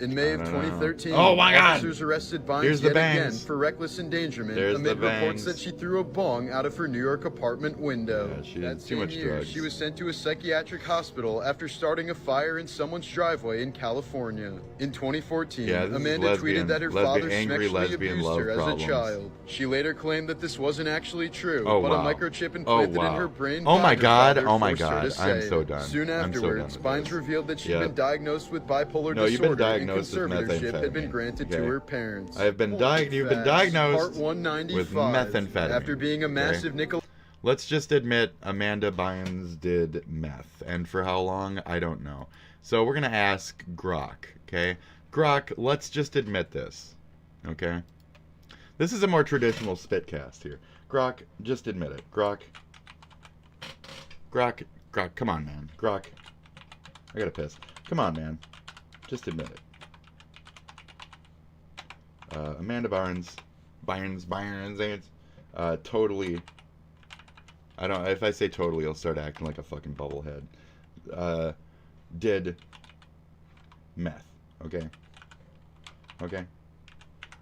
Speaker 3: In May of 2013, officers arrested Bynes yet again for reckless endangerment amid reports that she threw a bong out of her New York apartment window. That same year, she was sent to a psychiatric hospital after starting a fire in someone's driveway in California. In 2014, Amanda tweeted that her father sexually abused her as a child. She later claimed that this wasn't actually true, but a microchip implanted in her brain.
Speaker 1: Oh my god! Oh my god! I'm so done.
Speaker 3: Soon afterwards, Bynes revealed that she'd been diagnosed with bipolar disorder and conservatorship had been granted to her parents.
Speaker 1: You've been diagnosed with methamphetamine.
Speaker 3: After being a massive
Speaker 1: Let's just admit Amanda Bynes did meth. And for how long? I don't know. So we're going to ask Grok, okay? Grok, let's just admit this, okay? This is a more traditional spitcast here. Grok, just admit it. Grok, come on, man. Grok, I gotta piss. Come on, man. Just admit it. Amanda Bynes, totally. If I say totally, I'll start acting like a fucking bubblehead. Did meth, okay? Okay?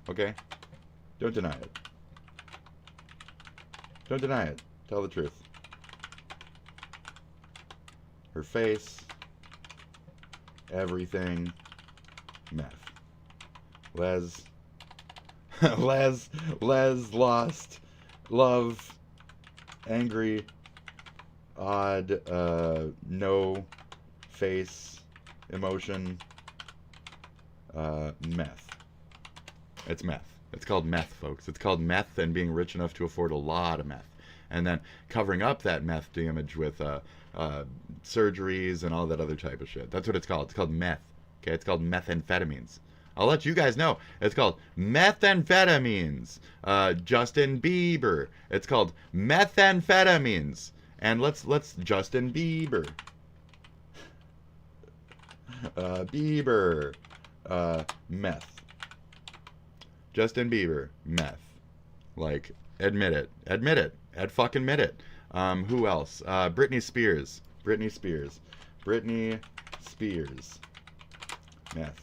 Speaker 1: Okay? Don't deny it. Don't deny it. Tell the truth. Her face, everything, meth. Les lost, love, angry, odd, no face, emotion, meth. It's meth. It's called meth, folks. It's called meth and being rich enough to afford a lot of meth. And then covering up that meth damage with surgeries and all that other type of shit. That's what it's called. It's called meth. Okay, it's called methamphetamines. I'll let you guys know. It's called methamphetamines. Justin Bieber. It's called methamphetamines. And let's Justin Bieber. Meth. Justin Bieber, meth. Like, admit it. Admit it. Fucking admit it. Who else? Britney Spears. Britney Spears. Meth.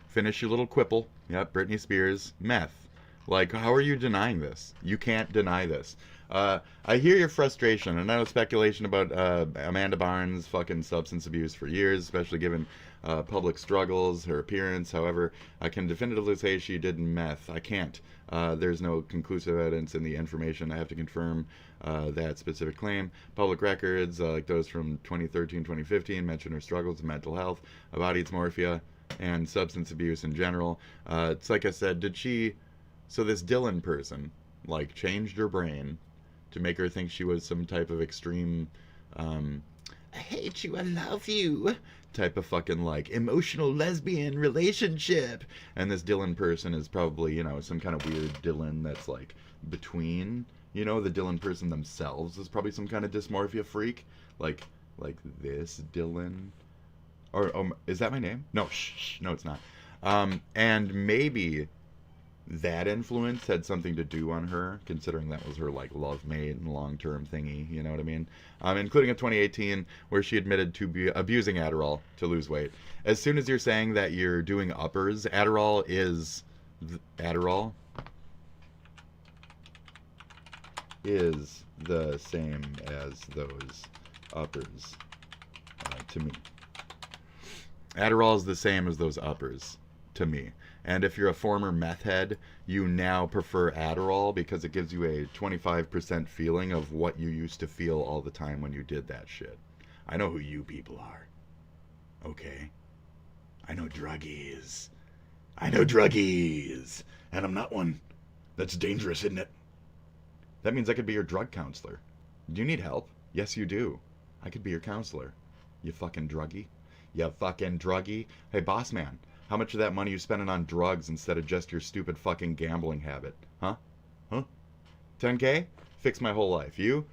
Speaker 1: Finish your little quipple. Yep, Britney Spears, meth. Like, how are you denying this? You can't deny this. I hear your frustration, and I know speculation about Amanda Bynes' fucking substance abuse for years, especially given public struggles, her appearance. However, I can definitively say she did meth. I can't. There's no conclusive evidence in the information. I have to confirm that specific claim. Public records, like those from 2013, 2015, mention her struggles with mental health, body dysmorphia, and substance abuse in general. It's like I said, so this Dylan person, like, changed her brain to make her think she was some type of extreme, I hate you, I love you, type of fucking, like, emotional lesbian relationship. And this Dylan person is probably, you know, some kind of weird Dylan that's, like, between, you know, the Dylan person themselves is probably some kind of dysmorphia freak. Like this Dylan. Or is that my name? No, shh, no, it's not. And maybe that influence had something to do on her, considering that was her like love mate and long-term thingy, you know what I mean? Including a 2018 where she admitted to be abusing Adderall to lose weight. As soon as you're saying that you're doing uppers, Adderall is the same as those uppers to me. Adderall is the same as those uppers to me. And if you're a former meth head, you now prefer Adderall because it gives you a 25% feeling of what you used to feel all the time when you did that shit. I know who you people are. Okay? I know druggies. I know druggies. And I'm not one. That's dangerous, isn't it? That means I could be your drug counselor. Do you need help? Yes, you do. I could be your counselor. You fucking druggie. You fucking druggie. Hey, boss man. How much of that money you spending on drugs instead of just your stupid fucking gambling habit? Huh? Huh? 10K? Fix my whole life. You?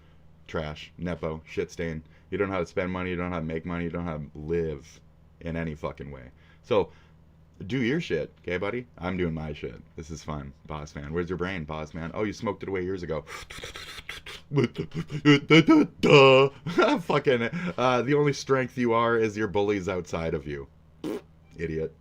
Speaker 1: Trash. Nepo. Shit stain. You don't know how to spend money. You don't know how to make money. You don't know how to live in any fucking way. So, do your shit, okay, buddy? I'm doing my shit. This is fun, boss man. Where's your brain, boss man? Oh, you smoked it away years ago. Fucking, the only strength you are is your bullies outside of you. Idiot.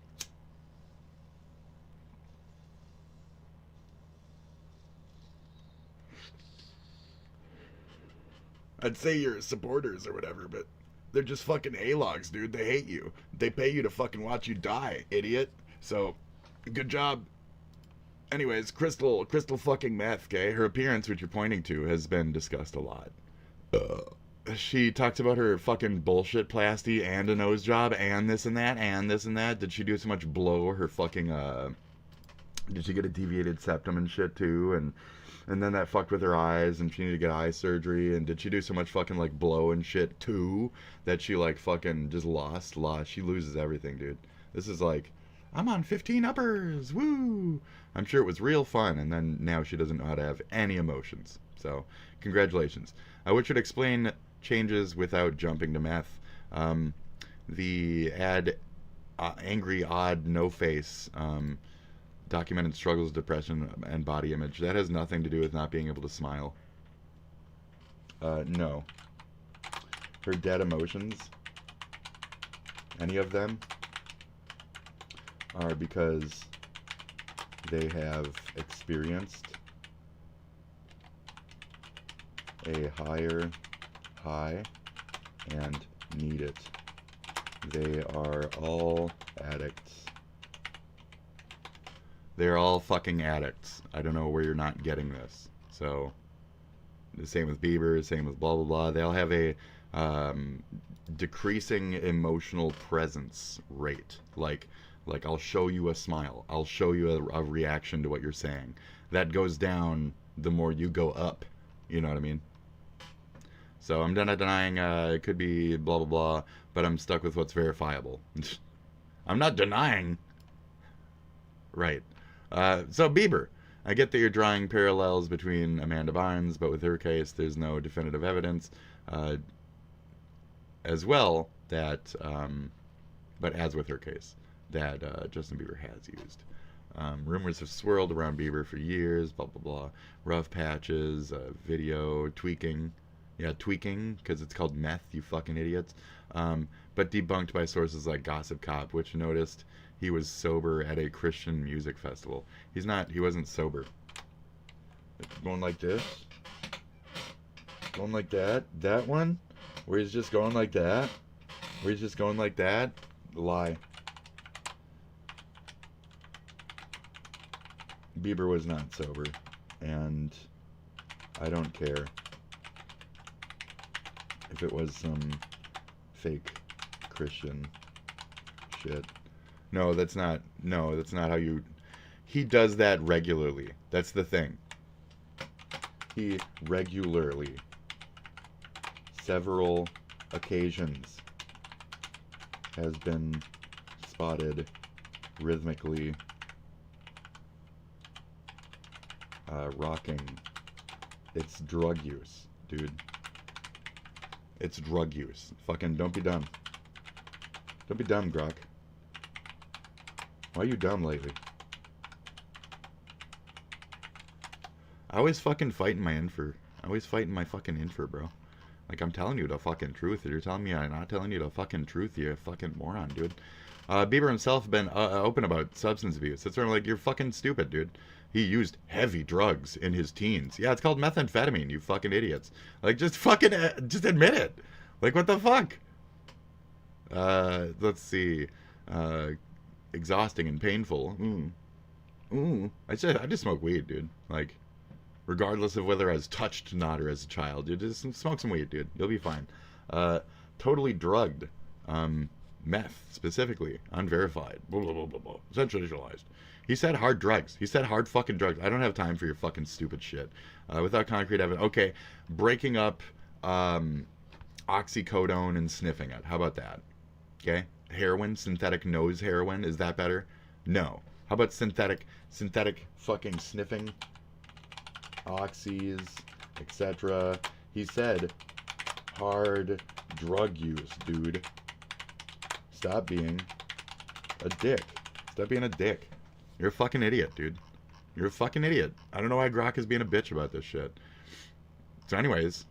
Speaker 1: I'd say you're supporters or whatever, but they're just fucking A-logs, dude. They hate you. They pay you to fucking watch you die, idiot. So, good job. Anyways, Crystal fucking meth, okay? Her appearance, which you're pointing to, has been discussed a lot. She talks about her fucking bullshit plasty and a nose job and this and that and this and that. Did she do so much blow? Her fucking, did she get a deviated septum and shit too? And then that fucked with her eyes, and she needed to get eye surgery. And did she do so much fucking, like, blow and shit, too, that she, like, fucking just lost? She loses everything, dude. This is like, I'm on 15 uppers, woo! I'm sure it was real fun, and then now she doesn't know how to have any emotions. So, congratulations. I wish you'd explain changes without jumping to meth. The angry, odd, no-face, documented struggles, depression, and body image. That has nothing to do with not being able to smile. No. Her dead emotions, any of them, are because they have experienced a higher high and need it. They are all addicts. They're all fucking addicts. I don't know where you're not getting this. So, the same with Bieber, same with blah, blah, blah. They all have a decreasing emotional presence rate. Like I'll show you a smile. I'll show you a reaction to what you're saying. That goes down the more you go up. You know what I mean? So, I'm not denying it could be blah, blah, blah, but I'm stuck with what's verifiable. I'm not denying. Right. So Bieber, I get that you're drawing parallels between Amanda Bynes, but with her case, there's no definitive evidence. As well, that, but as with her case, that Justin Bieber has used. Rumors have swirled around Bieber for years, blah, blah, blah. Rough patches, video, tweaking. Yeah, tweaking, because it's called meth, you fucking idiots. But debunked by sources like Gossip Cop, which noticed he was sober at a Christian music festival. He wasn't sober. Going like this. Going like that. That one, where he's just going like that. Where he's just going like that. Lie. Bieber was not sober. And I don't care if it was some fake Christian shit. No, that's not how you... He does that regularly. That's the thing. He regularly, several occasions, has been spotted rhythmically rocking. It's drug use, dude. It's drug use. Fucking don't be dumb. Don't be dumb, Grok. Why are you dumb lately? I always fucking fighting my infer. I always fighting my fucking infer, bro. Like, I'm telling you the fucking truth. If you're telling me I'm not telling you the fucking truth, you're a fucking moron, dude. Bieber himself been open about substance abuse. It's sort of like, you're fucking stupid, dude. He used heavy drugs in his teens. Yeah, it's called methamphetamine, you fucking idiots. Like, just fucking, just admit it. Like, what the fuck? Let's see. Exhausting and painful. I just smoke weed, dude. Like, regardless of whether I was touched or not or as a child, you just smoke some weed, dude. You'll be fine. Totally drugged. Meth, specifically. Unverified. Blah, blah, blah, blah, blah. Sensationalized. He said hard drugs. He said hard fucking drugs. I don't have time for your fucking stupid shit. Without concrete evidence. Okay, breaking up oxycodone and sniffing it. How about that? Okay? Heroin, synthetic nose heroin. Is that better? No. How about synthetic fucking sniffing? Oxys, etc. He said hard drug use, dude. Stop being a dick. Stop being a dick. You're a fucking idiot, dude. You're a fucking idiot. I don't know why Grok is being a bitch about this shit. So anyways,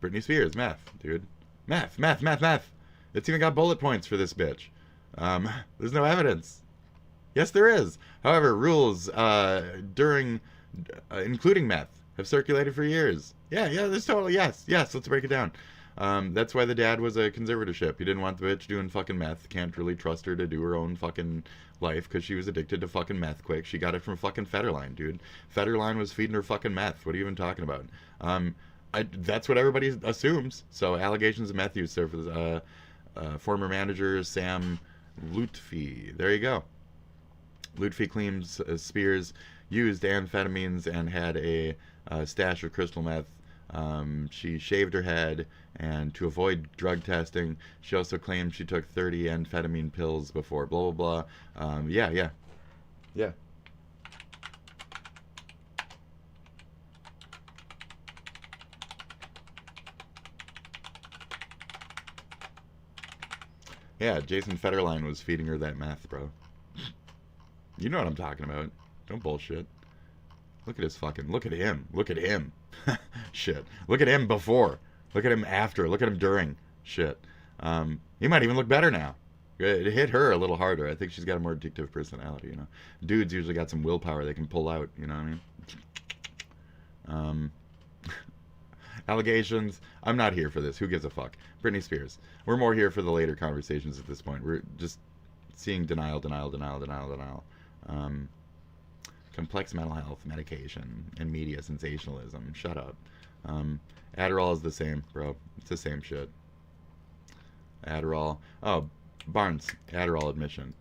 Speaker 1: Britney Spears, meth, dude. Meth. It's even got bullet points for this bitch. There's no evidence. Yes, there is. However, rules during, including meth, have circulated for years. Yeah, there's totally, yes, let's break it down. That's why the dad was a conservatorship. He didn't want the bitch doing fucking meth. Can't really trust her to do her own fucking life because she was addicted to fucking meth quick. She got it from fucking Federline, dude. Federline was feeding her fucking meth. What are you even talking about? That's what everybody assumes. So allegations of meth use there for the former manager Sam Lutfi. There you go. Lutfi claims Spears used amphetamines and had a stash of crystal meth. She shaved her head, and to avoid drug testing, she also claimed she took 30 amphetamine pills before. Blah blah blah. Yeah. Yeah, Jason Federline was feeding her that meth, bro. You know what I'm talking about. Don't bullshit. Look at his fucking... Look at him. Look at him. Shit. Look at him before. Look at him after. Look at him during. Shit. He might even look better now. It hit her a little harder. I think she's got a more addictive personality, you know. Dudes usually got some willpower they can pull out, you know what I mean? Allegations. I'm not here for this. Who gives a fuck? Britney Spears. We're more here for the later conversations at this point. We're just seeing denial. Complex mental health, medication, and media sensationalism. Shut up. Adderall is the same, bro. It's the same shit. Adderall. Oh, Barnes. Adderall admission.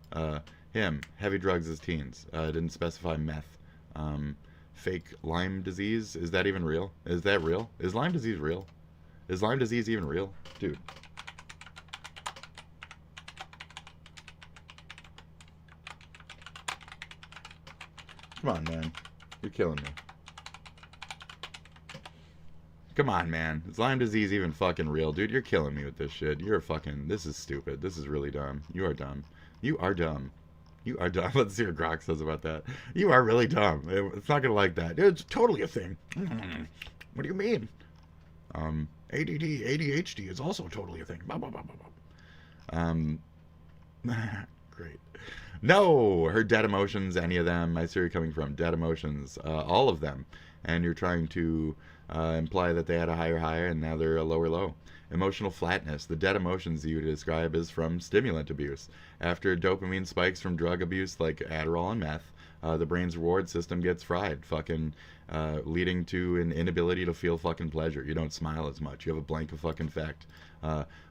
Speaker 1: Him. Heavy drugs as teens. Didn't specify meth. Fake Lyme disease. Is that even real? Is that real? Is Lyme disease real? Is Lyme disease even real? Dude. Come on, man. You're killing me. Come on, man. Is Lyme disease even fucking real? Dude, you're killing me with this shit. You're fucking... This is stupid. This is really dumb. You are dumb. You are dumb. You are dumb. Let's see what Grok says about that. You are really dumb. It's not gonna like that. It's totally a thing. What do you mean? ADD, ADHD is also totally a thing. Blah, blah, blah, blah, blah. Great. No, her dead emotions, any of them. I see where you're coming from. Dead emotions, all of them. And you're trying to imply that they had a higher high and now they're a lower low. Emotional flatness. The dead emotions you describe is from stimulant abuse. After dopamine spikes from drug abuse like Adderall and meth, the brain's reward system gets fried, fucking leading to an inability to feel fucking pleasure. You don't smile as much. You have a blank of fucking effect.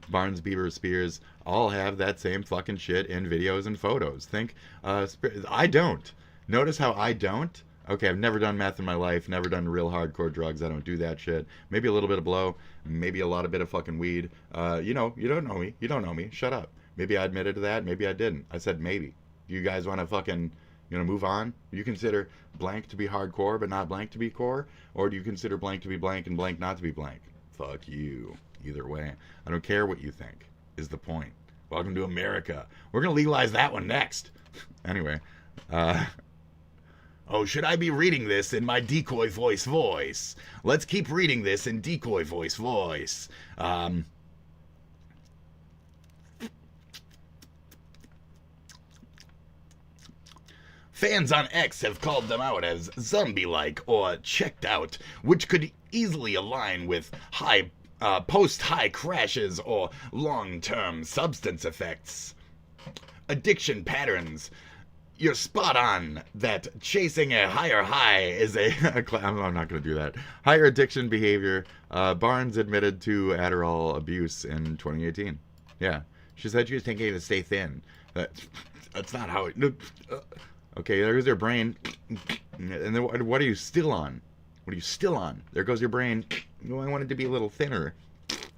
Speaker 1: Barnes, Bieber, Spears all have that same fucking shit in videos and photos. Think, I don't. Notice how I don't? Okay, I've never done meth in my life, never done real hardcore drugs. I don't do that shit. Maybe a little bit of blow, maybe a lot of bit of fucking weed. You know, you don't know me. You don't know me. Shut up. Maybe I admitted to that, maybe I didn't. I said maybe. You guys want to fucking, you know, move on? You consider blank to be hardcore but not blank to be core? Or do you consider blank to be blank and blank not to be blank? Fuck you. Either way. I don't care what you think, is the point. Welcome to America. We're going to legalize that one next. Anyway. Oh, should I be reading this in my decoy voice? Let's keep reading this in decoy voice. Fans on X have called them out as zombie-like or checked out, which could easily align with post-high crashes or long-term substance effects. Addiction patterns. You're spot on that chasing a higher high is I'm not going to do that. Higher addiction behavior. Barnes admitted to Adderall abuse in 2018. Yeah. She said she was taking it to stay thin. That's not how it... Okay, there's your brain. And then what are you still on? What are you still on? There goes your brain. No, I wanted to be a little thinner.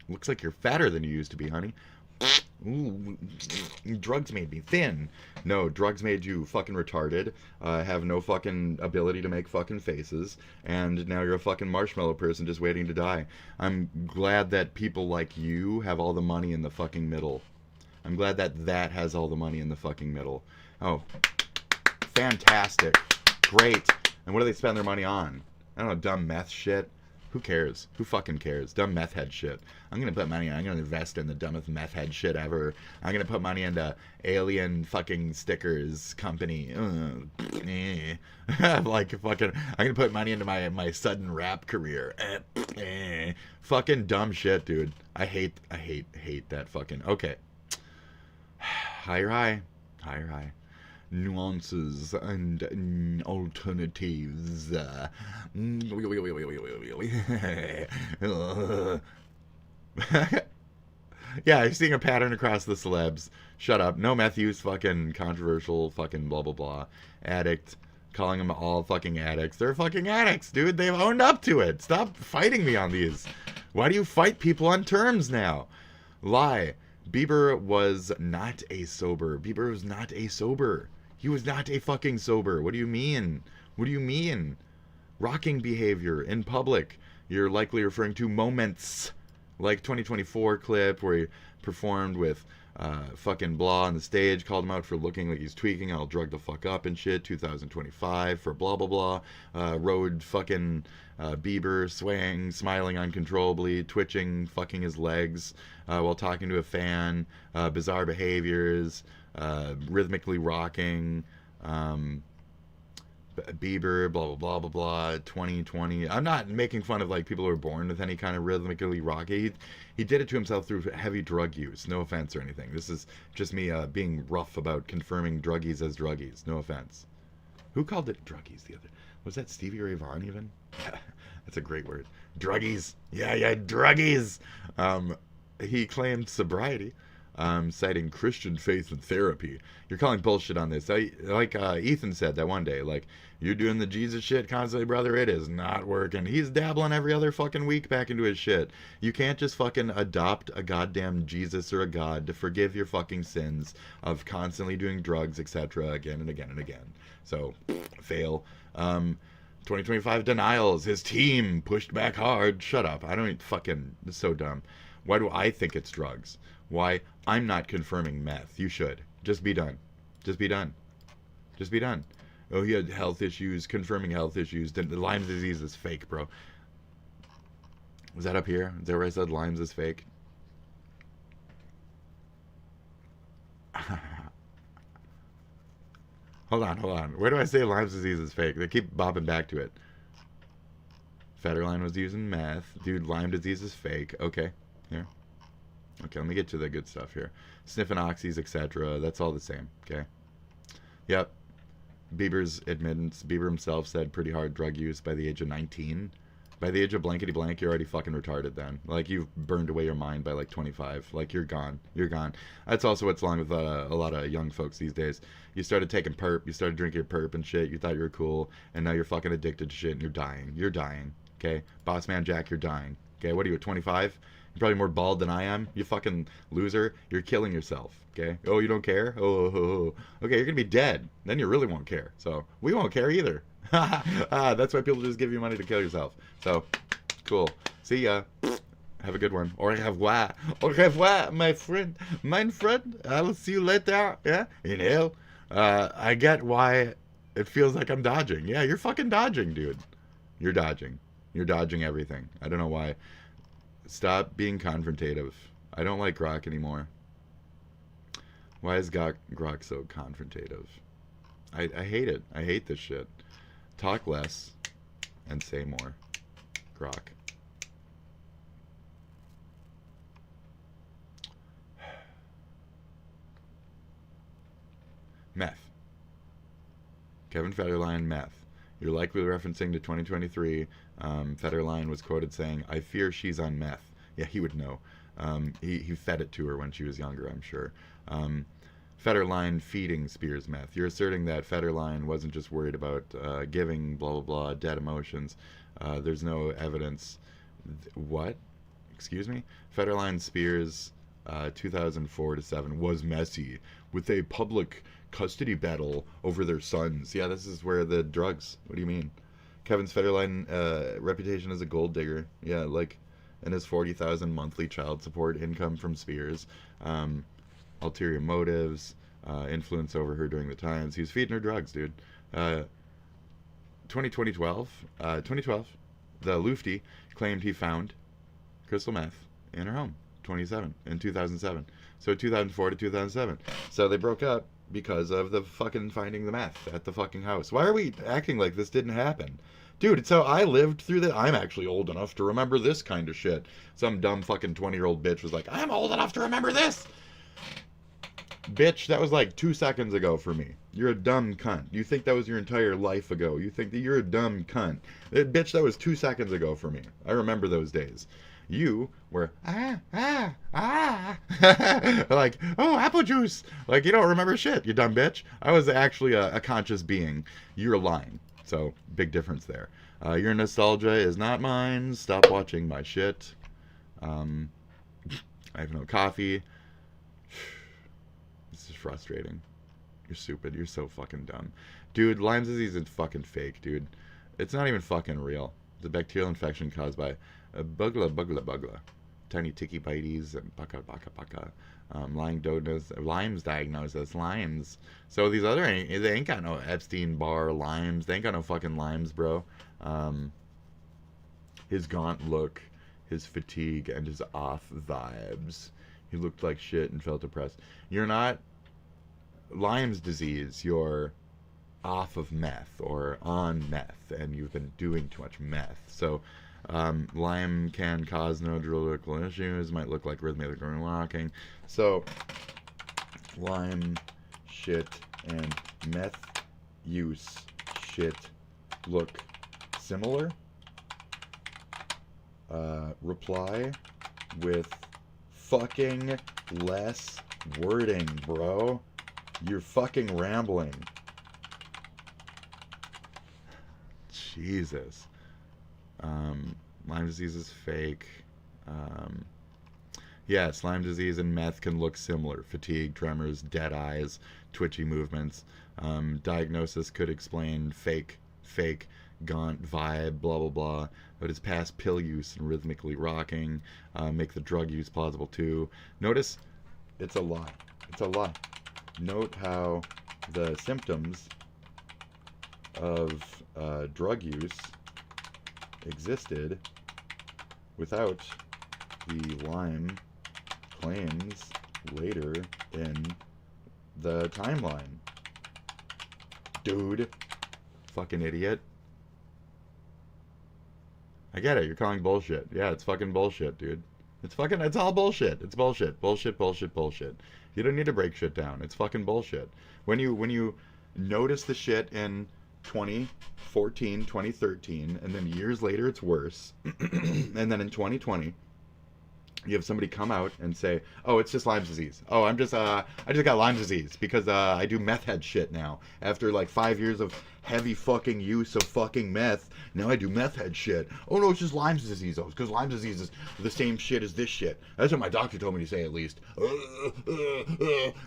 Speaker 1: Looks like you're fatter than you used to be, honey. Ooh, drugs made me thin. No, drugs made you fucking retarded, have no fucking ability to make fucking faces, and now you're a fucking marshmallow person just waiting to die. I'm glad that people like you have all the money in the fucking middle. I'm glad that that has all the money in the fucking middle. Oh, fantastic. Great. And what do they spend their money on? I don't know, dumb meth shit. Who cares? Who fucking cares? Dumb meth head shit. I'm going to put money on. I'm going to invest in the dumbest meth head shit ever. I'm going to put money into Alien fucking Stickers Company. Like fucking, I'm going to put money into my sudden rap career. Fucking dumb shit, dude. I hate that fucking, okay. Higher high. Higher high. Nuances and alternatives. Yeah, you're seeing a pattern across the celebs. Shut up. No meth use, fucking controversial, fucking blah blah blah. Addict. Calling them all fucking addicts. They're fucking addicts, dude. They've owned up to it. Stop fighting me on these. Why do you fight people on terms now? Lie. Bieber was not a sober. Bieber was not a sober. He was not a fucking sober. What do you mean? What do you mean? Rocking behavior in public. You're likely referring to moments like 2024 clip where he performed with fucking blah on the stage, called him out for looking like he's tweaking, I'll drug the fuck up and shit, 2025 for blah blah blah, rode fucking Bieber swaying, smiling uncontrollably, twitching, fucking his legs while talking to a fan, bizarre behaviors, rhythmically rocking, Bieber, blah, blah, blah, blah, blah, 2020. I'm not making fun of, like, people who are born with any kind of rhythmically rocky. He did it to himself through heavy drug use. No offense or anything. This is just me being rough about confirming druggies as druggies. No offense. Who called it druggies the other? Was that Stevie Ray Vaughan even? That's a great word. Druggies. Yeah, druggies. He claimed sobriety. Citing Christian faith and therapy. You're calling bullshit on this. Like Ethan said that one day, like, you're doing the Jesus shit constantly, brother. It is not working. He's dabbling every other fucking week back into his shit. You can't just fucking adopt a goddamn Jesus or a God to forgive your fucking sins of constantly doing drugs, etc. again and again and again. So, fail. 2025 denials. His team pushed back hard. Shut up. I don't fucking, it's so dumb. Why do I think it's drugs? Why? I'm not confirming meth. You should. Just be done. Just be done. Just be done. Oh, he had health issues. Confirming health issues. Lyme disease is fake, bro. Was that up here? Is that where I said Lyme's is fake? Hold on. Where do I say Lyme's disease is fake? They keep bopping back to it. Federline was using meth. Dude, Lyme disease is fake. Okay. Here. Okay, let me get to the good stuff here. Sniffing oxys, etc. That's all the same, okay? Yep. Bieber's admittance. Bieber himself said pretty hard drug use by the age of 19. By the age of blankety blank, you're already fucking retarded then. Like, you've burned away your mind by like 25. Like, you're gone. You're gone. That's also what's wrong with a lot of young folks these days. You started taking perp, you started drinking perp and shit, you thought you were cool, and now you're fucking addicted to shit and you're dying. You're dying, okay? Boss man Jack, you're dying. Okay, what are you, at 25? You're probably more bald than I am. You fucking loser. You're killing yourself. Okay? Oh, you don't care? Oh. Okay, you're gonna be dead. Then you really won't care. So, we won't care either. That's why people just give you money to kill yourself. So, cool. See ya. Have a good one. Au revoir. Au revoir, my friend. Mein friend. I will see you later. Yeah? In hell. I get why it feels like I'm dodging. Yeah, you're fucking dodging, dude. You're dodging. You're dodging everything. I don't know why. Stop being confrontative. I don't like Grok anymore. Why is Grok so confrontative? I hate it. I hate this shit. Talk less and say more. Grok. Meth. Kevin Federline, meth. You're likely referencing to 2023. Federline was quoted saying, "I fear she's on meth." Yeah, he would know. He fed it to her when she was younger, I'm sure. Federline feeding Spears meth. You're asserting that Federline wasn't just worried about giving blah, blah, blah, dead emotions. There's no evidence. What? Excuse me? Federline Spears 2004-7 was messy with a public custody battle over their sons. Yeah, this is where the drugs. What do you mean? Kevin's Federline reputation as a gold digger. Yeah, like, and his $40,000 monthly child support income from Spears. Ulterior motives, influence over her during the times. He was feeding her drugs, dude. 2012, the Lufty claimed he found crystal meth in her home. In 2007. So 2004 to 2007. So they broke up because of the fucking finding the meth at the fucking house. Why are we acting like this didn't happen? Dude, so I lived through that. I'm actually old enough to remember this kind of shit. Some dumb fucking 20-year-old bitch was like, I'm old enough to remember this. Bitch, that was like 2 seconds ago for me. You're a dumb cunt. You think that was your entire life ago. You think that you're a dumb cunt. Bitch, that was 2 seconds ago for me. I remember those days. You were, like, oh, apple juice. Like, you don't remember shit, you dumb bitch. I was actually a conscious being. You're lying. So, big difference there. Your nostalgia is not mine. Stop watching my shit. I have no coffee. This is frustrating. You're stupid. You're so fucking dumb. Dude, Lyme disease is fucking fake, dude. It's not even fucking real. It's a bacterial infection caused by bugla. Tiny ticky bites and baka. Lyme's diagnosed as Lyme's. So these other, they ain't got no Epstein-Barr Lyme's. They ain't got no fucking Lyme's, bro. His gaunt look, his fatigue, and his off vibes. He looked like shit and felt depressed. You're not Lyme's disease. You're off of meth or on meth, and you've been doing too much meth. So Lyme can cause neurological issues, might look like rhythmic walking. So Lyme shit and meth use shit look similar. Reply with fucking less wording, bro. You're fucking rambling. Jesus. Lyme disease is fake. Yes, Lyme disease and meth can look similar. Fatigue, tremors, dead eyes, twitchy movements. Diagnosis could explain fake, gaunt vibe, blah, blah, blah. But it's past pill use and rhythmically rocking. Make the drug use plausible too. Notice, it's a lie. It's a lie. Note how the symptoms of drug use existed without the Lyme claims later in the timeline. Dude. Fucking idiot. I get it, you're calling bullshit. Yeah, it's fucking bullshit, dude. It's all bullshit. It's bullshit. Bullshit. You don't need to break shit down. It's fucking bullshit. When you notice the shit in 2014, 2013, and then years later it's worse, and then in 2020, you have somebody come out and say, oh, it's just Lyme disease. Oh, I just got Lyme disease because I do meth head shit now. After like 5 years of heavy fucking use of fucking meth, now I do meth head shit. Oh no, it's just Lyme disease though, because Lyme disease is the same shit as this shit. That's what my doctor told me to say at least.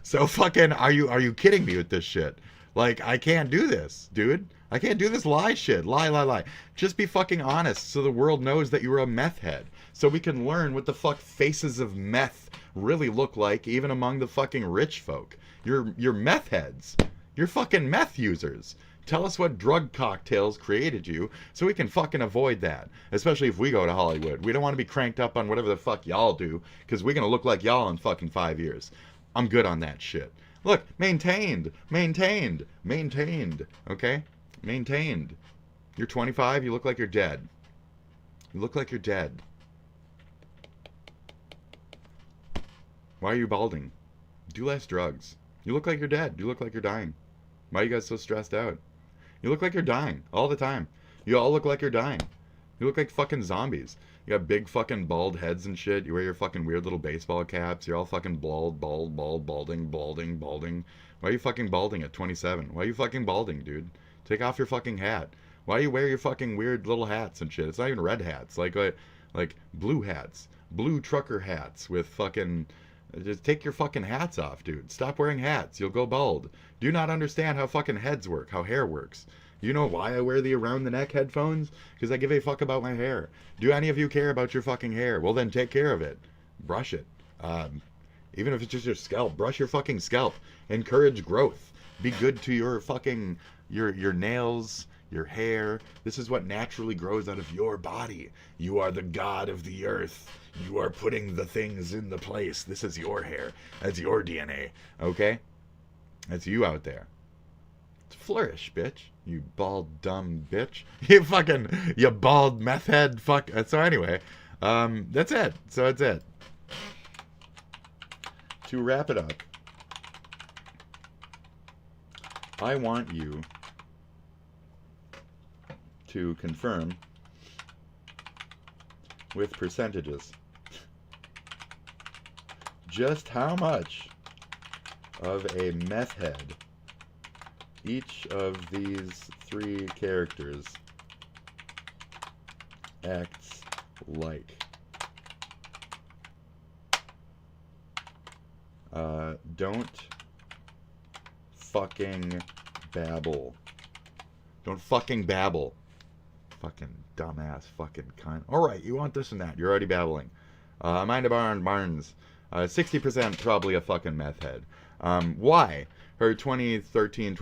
Speaker 1: So fucking, are you kidding me with this shit? Like, I can't do this, dude. I can't do this lie shit. Lie. Just be fucking honest so the world knows that you're a meth head. So we can learn what the fuck faces of meth really look like, even among the fucking rich folk. You're meth heads. You're fucking meth users. Tell us what drug cocktails created you so we can fucking avoid that. Especially if we go to Hollywood. We don't want to be cranked up on whatever the fuck y'all do, because we're going to look like y'all in fucking 5 years. I'm good on that shit. Look, maintained, okay? Maintained. You're 25, you look like you're dead. You look like you're dead. Why are you balding? Do less drugs. You look like you're dead. You look like you're dying. Why are you guys so stressed out? You look like you're dying all the time. You all look like you're dying. You look like fucking zombies. You got big fucking bald heads and shit. You wear your fucking weird little baseball caps. You're all fucking balding. Why are you fucking balding at 27? Why are you fucking balding, dude? Take off your fucking hat. Why do you wear your fucking weird little hats and shit? It's not even red hats. Like blue hats. Blue trucker hats with fucking... Just take your fucking hats off, dude. Stop wearing hats. You'll go bald. Do you not understand how fucking heads work? How hair works? You know why I wear the around-the-neck headphones? Because I give a fuck about my hair. Do any of you care about your fucking hair? Well, then take care of it. Brush it. Even if it's just your scalp, brush your fucking scalp. Encourage growth. Be good to your fucking... your nails, your hair. This is what naturally grows out of your body. You are the god of the earth. You are putting the things in the place. This is your hair. That's your DNA. Okay? That's you out there. Flourish, bitch. You bald, dumb bitch. You bald meth head. Fuck. So anyway, that's it. So that's it. To wrap it up, I want you to confirm with percentages just how much of a meth head each of these three characters acts like. Don't fucking babble. Don't fucking babble. Fucking dumbass fucking cunt. Alright, you want this and that. You're already babbling. Amanda Barnes. 60% probably a fucking meth head. Why? Her 2013-2014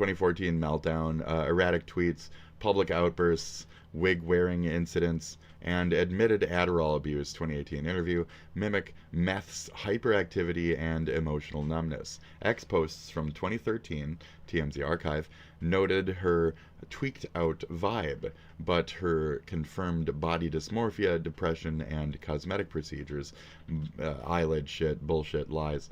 Speaker 1: meltdown, erratic tweets, public outbursts, wig-wearing incidents, and admitted Adderall abuse 2018 interview mimic meth's hyperactivity and emotional numbness. X-posts from 2013, TMZ archive, noted her tweaked-out vibe, but her confirmed body dysmorphia, depression, and cosmetic procedures, eyelid shit, bullshit, lies,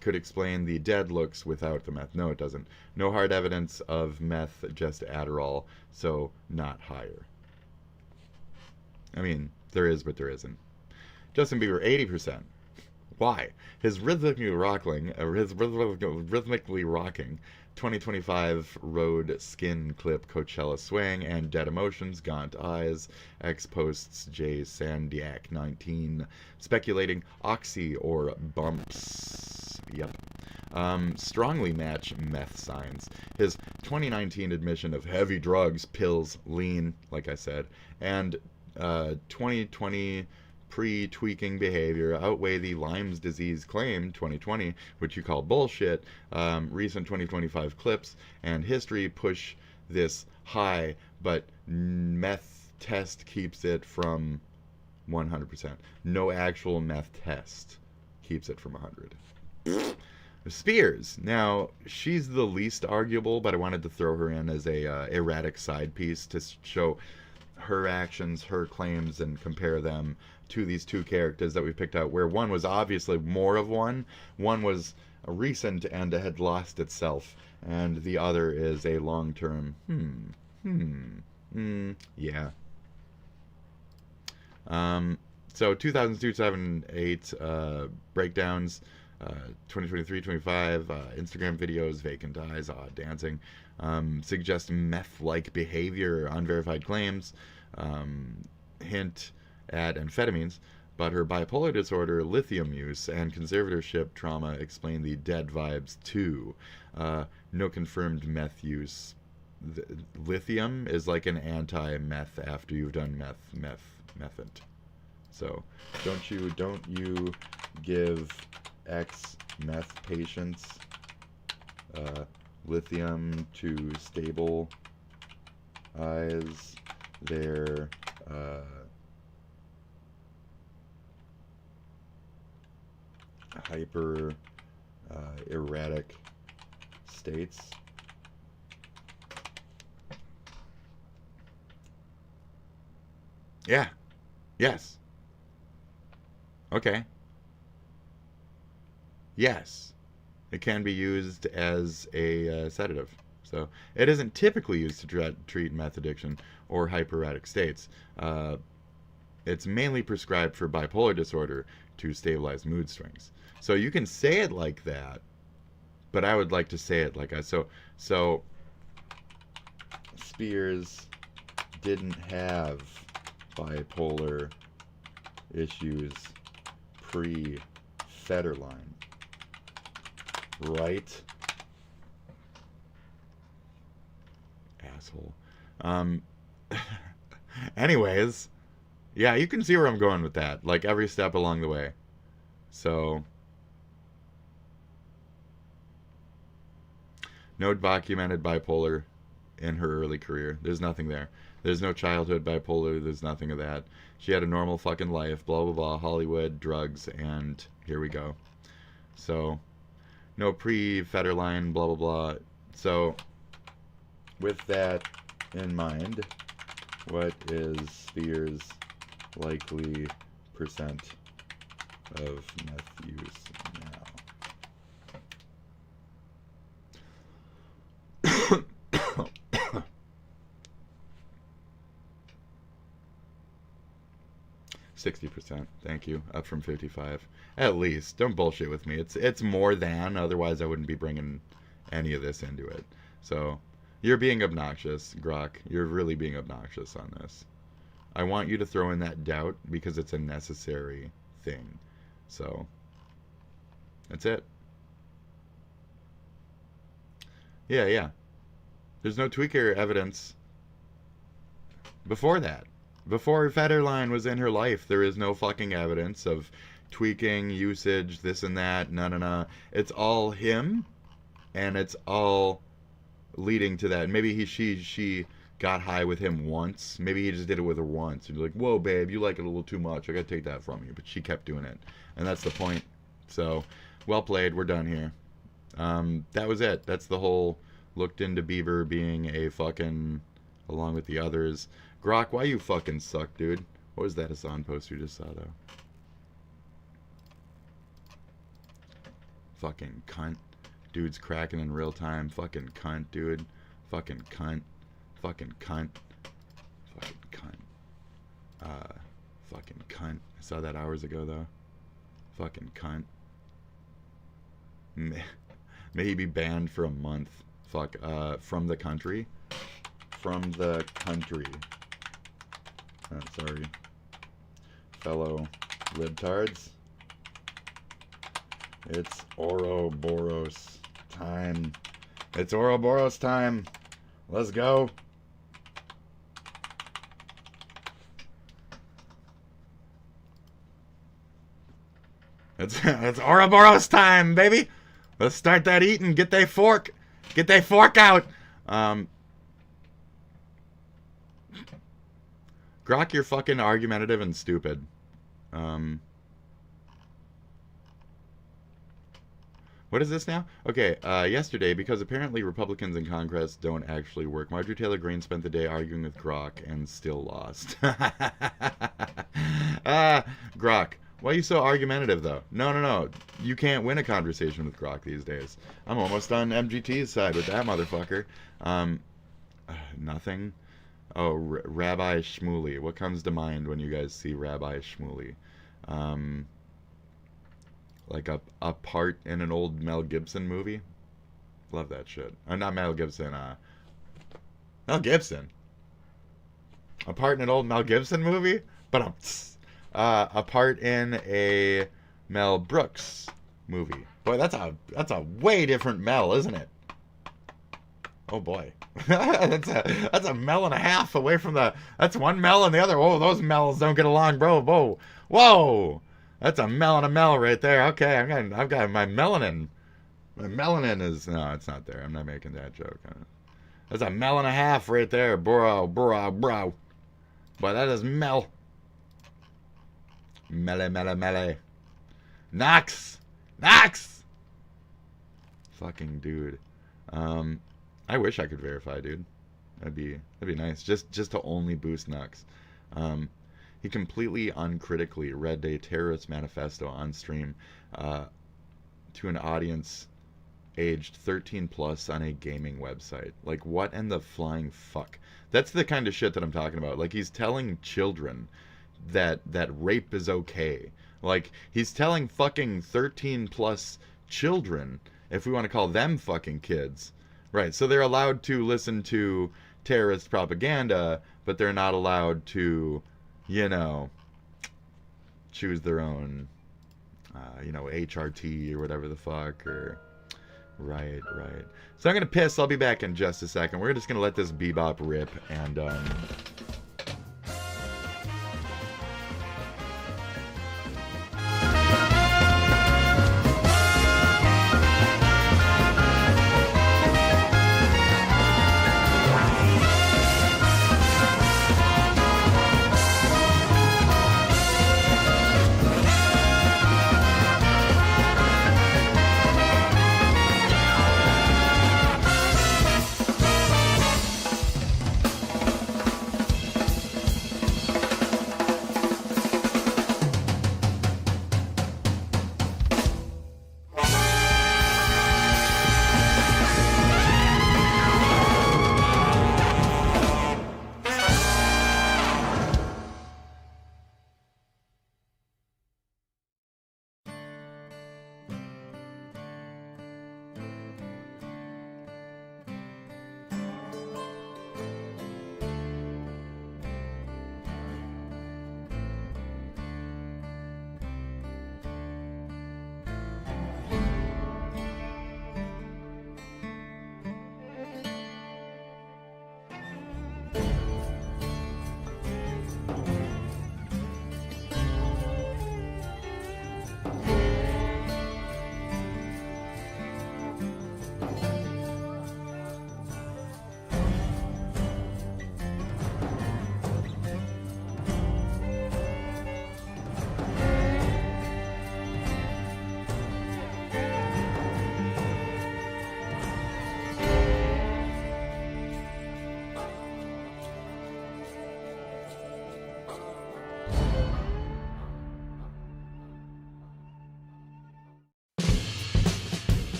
Speaker 1: could explain the dead looks without the meth. No, it doesn't. No hard evidence of meth, just Adderall, so not higher. I mean, there is, but there isn't. Justin Bieber, 80%. Why? His rhythmically rocking 2025 road skin clip Coachella swing and Dead Emotions, Gaunt Eyes, X-posts Jay Sandiak 19, speculating oxy or bumps. Yep. Strongly match meth signs. His 2019 admission of heavy drugs, pills, lean, like I said, and 2020 pre-tweaking behavior outweigh the Lyme's disease claim 2020, which you call bullshit. Recent 2025 clips and history push this high, but meth test keeps it from 100%. No actual meth test keeps it from 100. Spears. Now, she's the least arguable, but I wanted to throw her in as a erratic side piece to show her actions, her claims, and compare them to these two characters that we picked out, where one was obviously more of one was a recent and had lost itself, and the other is a long-term, yeah. So 2002, 2008 breakdowns, 2023, 25 Instagram videos, vacant eyes, odd dancing, suggest meth-like behavior, unverified claims, hint at amphetamines, but her bipolar disorder, lithium use, and conservatorship trauma explain the dead vibes too. No confirmed meth use. Lithium is like an anti-meth after you've done methant. So don't you give ex-meth patients lithium to stabilize their hyper erratic states. Yeah. Yes. Okay. Yes. It can be used as a sedative. So it isn't typically used to treat meth addiction or hypererratic states. It's mainly prescribed for bipolar disorder to stabilize mood swings. So you can say it like that, but I would like to say it like so Spears didn't have bipolar issues pre-Federline, right? Asshole. Anyways, yeah, you can see where I'm going with that, like every step along the way. So, no documented bipolar in her early career. There's nothing there. There's no childhood bipolar. There's nothing of that. She had a normal fucking life, blah, blah, blah, Hollywood, drugs, and here we go. So, no pre-Federline, blah, blah, blah. So, with that in mind, what is Spears' likely percent of meth use now? 60%. Thank you. Up from 55. At least. Don't bullshit with me. It's more than. Otherwise, I wouldn't be bringing any of this into it. So, you're being obnoxious, Grok. You're really being obnoxious on this. I want you to throw in that doubt because it's a necessary thing. So, that's it. Yeah. There's no tweaker evidence before that. Before Federline was in her life, there is no fucking evidence of tweaking, usage, this and that, no. It's all him, and it's all leading to that. Maybe she got high with him once. Maybe he just did it with her once. And you're like, whoa, babe, you like it a little too much. I gotta take that from you. But she kept doing it. And that's the point. So, well played. We're done here. That was it. That's the whole looked into Bieber being a fucking, along with the others. Grok, why you fucking suck, dude? What was that Hassan post you just saw, though? Fucking cunt. Dude's cracking in real time. Fucking cunt, dude. Fucking cunt. Fucking cunt. Fucking cunt. Fucking cunt. I saw that hours ago, though. Fucking cunt. May he be banned for a month. Fuck. From the country. From the country. Sorry. Fellow libtards. It's Ouroboros time. It's Ouroboros time. Let's go. It's Ouroboros time, baby. Let's start that eating. Get that fork. Get that fork out. Grok, you're fucking argumentative and stupid. What is this now? Okay, yesterday, because apparently Republicans in Congress don't actually work, Marjorie Taylor Greene spent the day arguing with Grok and still lost. Grok, why are you so argumentative, though? No. You can't win a conversation with Grok these days. I'm almost on MGT's side with that motherfucker. Nothing. Oh, Rabbi Shmuley. What comes to mind when you guys see Rabbi Shmuley? Like a part in an old Mel Gibson movie. Love that shit. Not Mel Gibson. Mel Gibson. A part in an old Mel Gibson movie? But a part in a Mel Brooks movie. Boy, that's a way different Mel, isn't it? Oh boy, that's a mel and a half away from the. That's one mel and the other. Whoa, those mels don't get along, bro. Whoa, that's a mel and a mel right there. Okay, I've got my melanin. My melanin is no, it's not there. I'm not making that joke. That's a mel and a half right there, bro. But that is mel. Mele. Knox. Fucking dude. I wish I could verify, dude. That'd be nice. Just to only boost Nux. He completely uncritically read a terrorist manifesto on stream to an audience aged 13 plus on a gaming website. Like, what in the flying fuck? That's the kind of shit that I'm talking about. Like, he's telling children that rape is okay. Like, he's telling fucking 13 plus children, if we want to call them fucking kids. Right, so they're allowed to listen to terrorist propaganda, but they're not allowed to, choose their own, HRT or whatever the fuck, or... Right. So I'm going to piss. I'll be back in just a second. We're just going to let this bebop rip, and,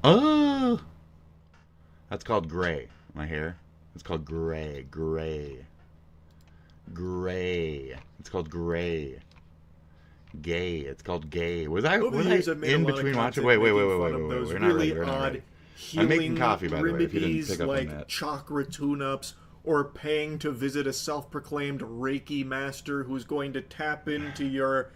Speaker 1: Oh! That's called gray. My hair. It's called gray. It's called gray. Gay. It's called gay. Was I in between watching? Wait. We're not ready. We're not ready. I'm making coffee, by the way, if you didn't pick up on that.
Speaker 5: Chakra tune-ups, or paying to visit a self-proclaimed Reiki master who's going to tap into your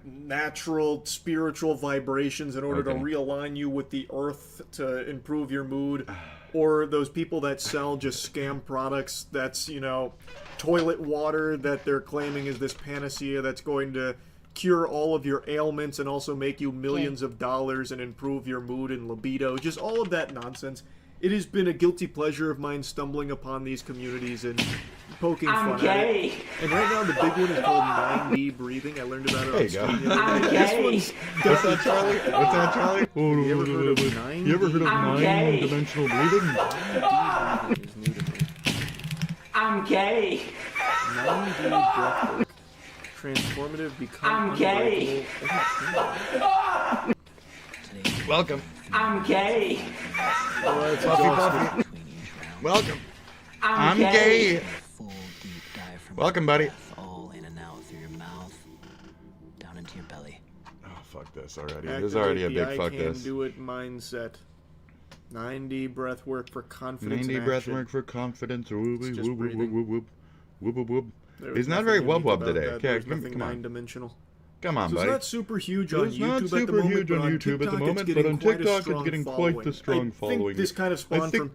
Speaker 5: natural spiritual vibrations in order to realign you with the earth to improve your mood, or those people that sell just scam products that's, you know, toilet water that they're claiming is this panacea that's going to cure all of your ailments and also make you millions of dollars and improve your mood and libido, just all of that nonsense. It has been a guilty pleasure of mine stumbling upon these communities and poking fun at it. And right now the big one is called 9D breathing. I learned about it on stream the other day. This one's
Speaker 1: What's that, Charlie? What's that, Charlie?
Speaker 5: You ever heard of 9D?
Speaker 1: You ever heard of 9-dimensional breathing?
Speaker 5: 9D is new to me.
Speaker 22: I'm gay.
Speaker 5: 9D breathwork. Transformative, become
Speaker 22: I'm gay.
Speaker 1: Welcome.
Speaker 22: I'm gay.
Speaker 1: Coffee. Welcome. I'm gay. Welcome, buddy.
Speaker 6: All in and out through your mouth, down into your belly.
Speaker 1: Oh, fuck this already. This is already a big fuck this.
Speaker 5: I can do it mindset. 9D breath work for confidence.
Speaker 1: 9D breath work for confidence. Whoop, whoop, whoop, whoop, whoop, whoop, whoop. He's not very wub today. Okay, come on.
Speaker 5: Nine-dimensional.
Speaker 1: Come on,
Speaker 5: so
Speaker 1: buddy.
Speaker 5: It's not super huge on
Speaker 1: it's
Speaker 5: YouTube
Speaker 1: not super huge on YouTube at the moment, but on TikTok it's getting quite the strong following.
Speaker 5: I think this kind of spawned from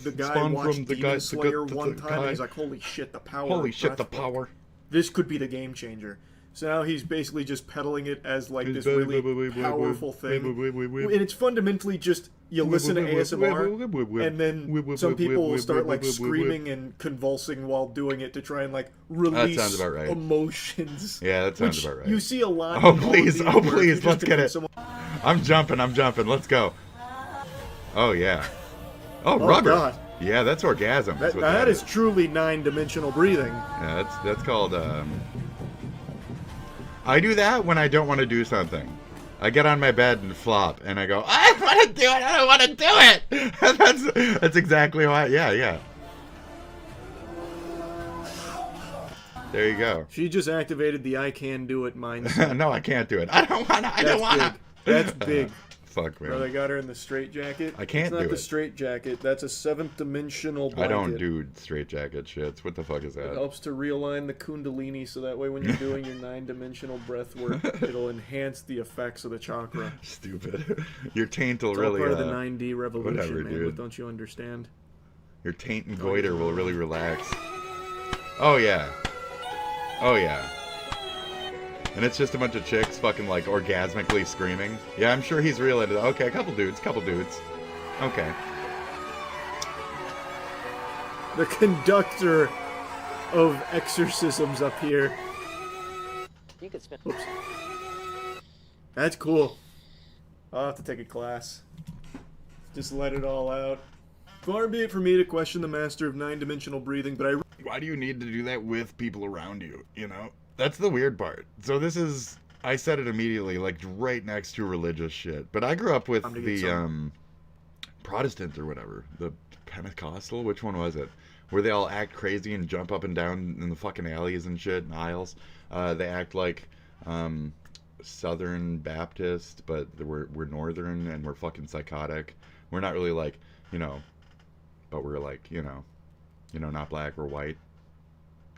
Speaker 5: the guy watched Demon Slayer one time and he's like, holy shit, the power.
Speaker 1: Holy shit, the power.
Speaker 5: This could be the game changer. So now he's basically just peddling it as like this really powerful thing. And it's fundamentally just, you listen to ASMR, and then some people will start like screaming and convulsing while doing it to try and like release emotions.
Speaker 1: Yeah, that sounds about right.
Speaker 5: You see a lot.
Speaker 1: Oh please, let's get it. I'm jumping, let's go. Oh yeah. Oh, rubber. God. Yeah, that's orgasm.
Speaker 5: That is truly 9-dimensional breathing.
Speaker 1: Yeah, that's called. I do that when I don't want to do something. I get on my bed and flop, and I go, I don't want to do it, I don't want to do it! That's exactly why, yeah. There you go.
Speaker 5: She just activated the I can do it mindset.
Speaker 1: No, I can't do it. I don't want to.
Speaker 5: That's big.
Speaker 1: Fuck, man.
Speaker 5: Bro, they got her in the straitjacket.
Speaker 1: I can't do it.
Speaker 5: It's not the straitjacket. That's a 7th-dimensional blanket.
Speaker 1: I don't do straitjacket shits. What the fuck is that?
Speaker 5: It helps to realign the kundalini so that way when you're doing your 9-dimensional breath work, it'll enhance the effects of the chakra.
Speaker 1: Stupid. Your taint will
Speaker 5: it's
Speaker 1: really...
Speaker 5: all part of the 9D revolution,
Speaker 1: whatever,
Speaker 5: man.
Speaker 1: Dude.
Speaker 5: But don't you understand?
Speaker 1: Your taint and goiter will really relax. Oh, yeah. Oh, yeah. And it's just a bunch of chicks fucking, like, orgasmically screaming. Yeah, I'm sure he's real into that. Okay, a couple dudes. Okay.
Speaker 5: The conductor of exorcisms up here.
Speaker 6: You could spend...
Speaker 5: Oops. That's cool. I'll have to take a class. Just let it all out. Far be it for me to question the master of 9-dimensional breathing, but
Speaker 1: why do you need to do that with people around you, you know? That's the weird part. So this is, I said it immediately, like right next to religious shit. But I grew up with the Protestant or whatever, the Pentecostal, which one was it? Where they all act crazy and jump up and down in the fucking alleys and shit and aisles. They act like Southern Baptist, but we're Northern and we're fucking psychotic. We're not really like, you know, but we're like, you know, not black, we're white.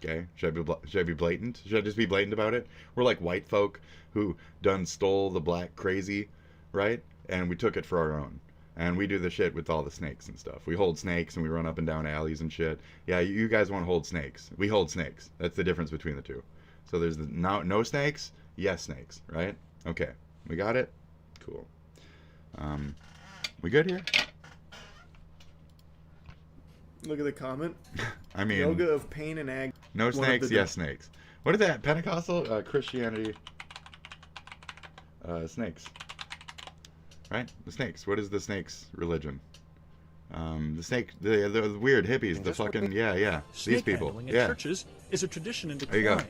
Speaker 1: Okay, should I be blatant? Should I just be blatant about it? We're like white folk who done stole the black crazy, right? And we took it for our own. And we do the shit with all the snakes and stuff. We hold snakes and we run up and down alleys and shit. Yeah, you guys want to hold snakes. We hold snakes. That's the difference between the two. So there's the no snakes, yes snakes, right? Okay, we got it? Cool. We good here?
Speaker 5: Look at the comment.
Speaker 1: I mean...
Speaker 5: Yoga of pain and agony.
Speaker 1: No snakes, yes snakes. What is that? Pentecostal? Christianity? Snakes. Right? The snakes. What is the snakes' religion? The snake... The weird hippies. The fucking... Yeah. These people. Yeah.
Speaker 8: Churches is a tradition in
Speaker 1: decline. There you go.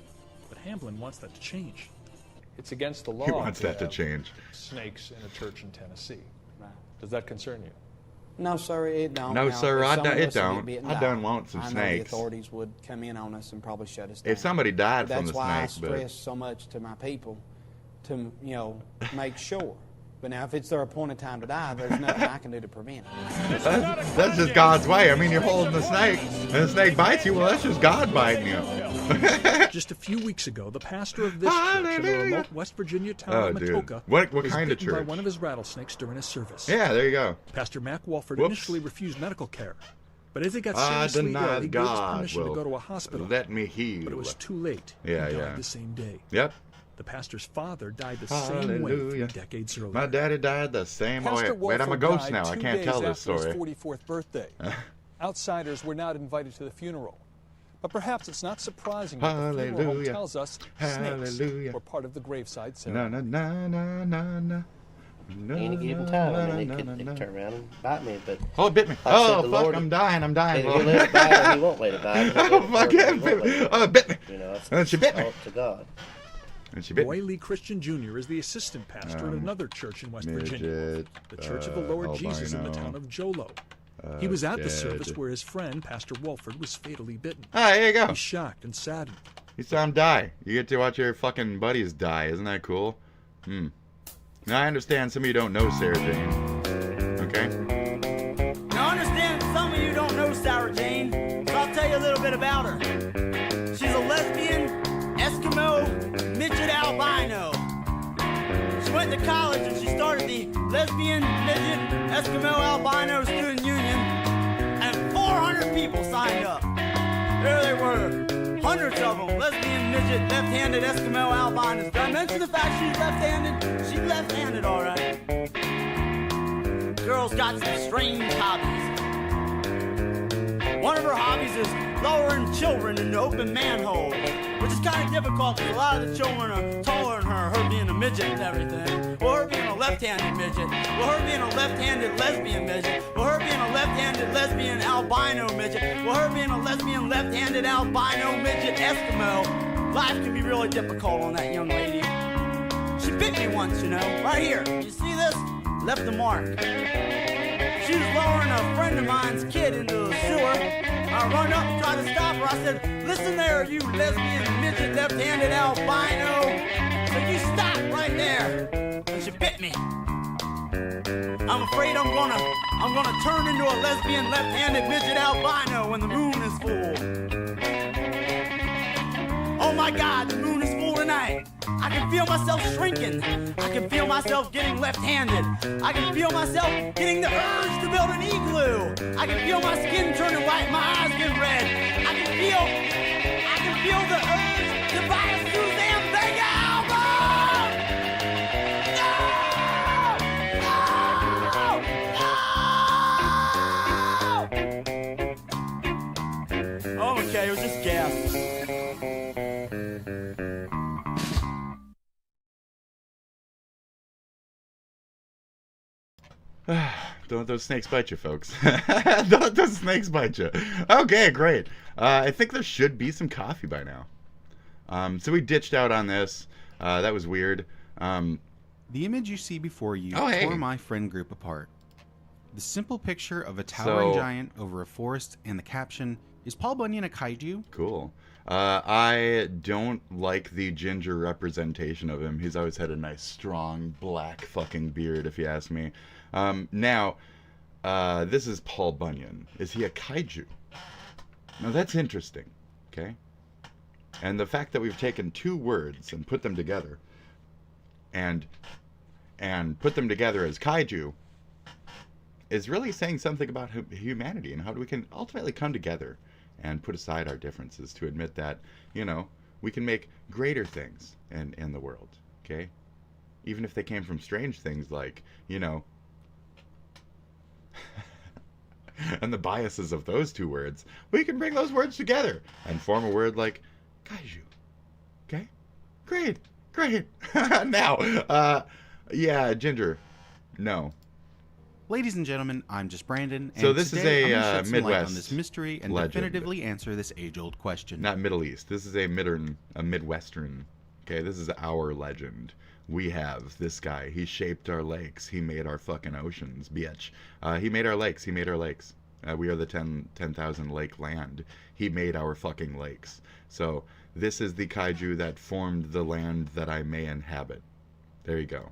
Speaker 8: But Hamblin wants that to change.
Speaker 24: It's against the law.
Speaker 1: He wants that to change.
Speaker 24: Snakes in a church in Tennessee.
Speaker 4: Does that concern you?
Speaker 6: No, sir, it don't.
Speaker 1: No,
Speaker 6: Now,
Speaker 1: sir,
Speaker 6: if
Speaker 1: it
Speaker 6: some of us
Speaker 1: don't.
Speaker 6: get bitten
Speaker 1: I done want some
Speaker 6: I know
Speaker 1: snakes.
Speaker 6: the authorities would come in on us and probably shut us down.
Speaker 1: If somebody died
Speaker 6: But
Speaker 1: from the
Speaker 6: that's why
Speaker 1: snake,
Speaker 6: I
Speaker 1: but
Speaker 6: stress so much to my people to, make sure. But now, if it's their appointed time to die, there's nothing I can do to prevent it.
Speaker 1: that's just God's way. I mean, you're holding the snake, and the snake bites you. Well, that's just God biting you.
Speaker 8: Just a few weeks ago, the pastor of this church in the remote West Virginia town of Matoka
Speaker 1: What
Speaker 8: was
Speaker 1: kind of
Speaker 8: bitten by
Speaker 1: church?
Speaker 8: one of his rattlesnakes during a service.
Speaker 1: Yeah, there you go.
Speaker 8: Pastor Mac Walford
Speaker 1: Whoops.
Speaker 8: initially refused medical care, but as he got
Speaker 1: I
Speaker 8: seriously ill,
Speaker 1: denied
Speaker 8: he gave us
Speaker 1: God
Speaker 8: permission to
Speaker 1: will
Speaker 8: go to a hospital.
Speaker 1: let me heal.
Speaker 8: But it was too late.
Speaker 1: Yeah,
Speaker 8: he died
Speaker 1: yeah.
Speaker 8: the same day.
Speaker 1: Yep.
Speaker 8: The pastor's father died the same way 3 decades earlier.
Speaker 1: My daddy died the same way. Wait, I'm a ghost now. I can't tell this story.
Speaker 4: His 44th birthday. Outsiders were not invited to the funeral. But perhaps it's not surprising that the funeral home tells us snakes were part of the graveside ceremony.
Speaker 7: Any given time, I mean, they could turn around and bite me, but...
Speaker 1: Oh, it bit me.
Speaker 7: Like
Speaker 1: Oh,
Speaker 7: the
Speaker 1: fuck,
Speaker 7: Lord,
Speaker 1: I'm dying,
Speaker 7: he'll let it bite or he won't let it bite.
Speaker 1: Oh, fuck, yeah, oh, it bit me.
Speaker 7: You know,
Speaker 1: And she bit me.
Speaker 7: up to God.
Speaker 1: And she bit me.
Speaker 8: Roy Lee Christian Jr. is the assistant pastor at another church in West Virginia, the Church of the Lord Jesus in the town of Jolo. He was at the service where his friend, Pastor Walford, was fatally bitten.
Speaker 1: Ah, here you go.
Speaker 8: He's shocked and saddened.
Speaker 1: You saw him die. You get to watch your fucking buddies die. Isn't that cool? Now, I understand some of you don't know Sarah Jane. Okay?
Speaker 11: Now, I understand some of you don't know Sarah Jane, so I'll tell you a little bit about her. She's a lesbian, Eskimo, midget albino. She went to college and she started the Lesbian, Midget, Eskimo, Albino Student Union, and 400 people signed up. There they were, hundreds of them, lesbian, midget, left-handed, Eskimo, albinos. Did I mention the fact she's left-handed? She's left-handed, all right. Girl's got some strange hobbies. One of her hobbies is lowering children into open manholes, which is kind of difficult because a lot of the children are taller than her being a midget and everything. Well, her being a left-handed midget. Well, her being a left-handed lesbian midget. Well, her being a left-handed lesbian albino midget. Well, her being a lesbian left-handed albino midget Eskimo. Life can be really difficult on that young lady. She bit me once, you know, right here. You see this? Left a mark. She was lowering a friend of mine's kid into the sewer. I run up and try to stop her. I said, listen there, you lesbian, midget, left-handed albino. So you stop right there. And she bit me. I'm afraid I'm gonna turn into a lesbian, left-handed, midget albino when the moon is full. Oh my God, the moon is full tonight. I can feel myself shrinking. I can feel myself getting left-handed. I can feel myself getting the urge to build an igloo. I can feel my skin turning white, my eyes getting red. I can feel the urge to buy a Suzanne Vega album! No! Oh, okay, it was just gas.
Speaker 1: Don't let those snakes bite you, folks. Don't let those snakes bite you. Okay, great. I think there should be some coffee by now. So we ditched out on this. That was weird.
Speaker 24: The image you see before you tore my friend group apart. The simple picture of a towering giant over a forest and the caption, "Is Paul Bunyan a kaiju?"
Speaker 1: Cool. I don't like the ginger representation of him. He's always had a nice, strong, black fucking beard, if you ask me. Now, this is Paul Bunyan. Is he a kaiju? Now, that's interesting, okay? And the fact that we've taken two words and put them together, and put them together as kaiju, is really saying something about humanity and how we can ultimately come together and put aside our differences to admit that, you know, we can make greater things in the world, okay? Even if they came from strange things like, you know, and the biases of those two words, we can bring those words together and form a word like kaiju, okay? Great. Now, yeah, Ginger, no.
Speaker 24: Ladies and gentlemen, I'm just Brandon, and
Speaker 1: so this
Speaker 24: today
Speaker 1: is
Speaker 24: I'm
Speaker 1: a
Speaker 24: gonna shed some light
Speaker 1: Midwest
Speaker 24: on this mystery and
Speaker 1: legend.
Speaker 24: definitively answer this age-old question.
Speaker 1: Not Middle East. This is a Midwestern. Okay, this is our legend. we have this guy. He shaped our lakes. He made our fucking oceans, bitch. He made our lakes. He made our lakes. We are the 10,000 lake land. He made our fucking lakes. So this is the kaiju that formed the land that I may inhabit. There you go.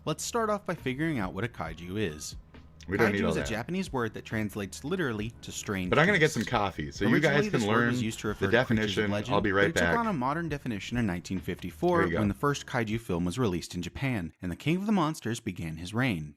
Speaker 24: Let's start off by figuring out what a kaiju is.
Speaker 1: We don't need
Speaker 24: kaiju
Speaker 1: all
Speaker 24: is a
Speaker 1: that.
Speaker 24: Japanese word that translates literally to strange.
Speaker 1: But I'm going to get
Speaker 24: beast.
Speaker 1: some coffee, so
Speaker 24: Originally,
Speaker 1: you guys can
Speaker 24: this word
Speaker 1: learn
Speaker 24: was used to refer
Speaker 1: the
Speaker 24: to creatures of
Speaker 1: definition.
Speaker 24: legend,
Speaker 1: I'll be right
Speaker 24: but it
Speaker 1: back.
Speaker 24: took on a modern definition in 1954 when the first kaiju film was released in Japan, and the King of the Monsters began his reign.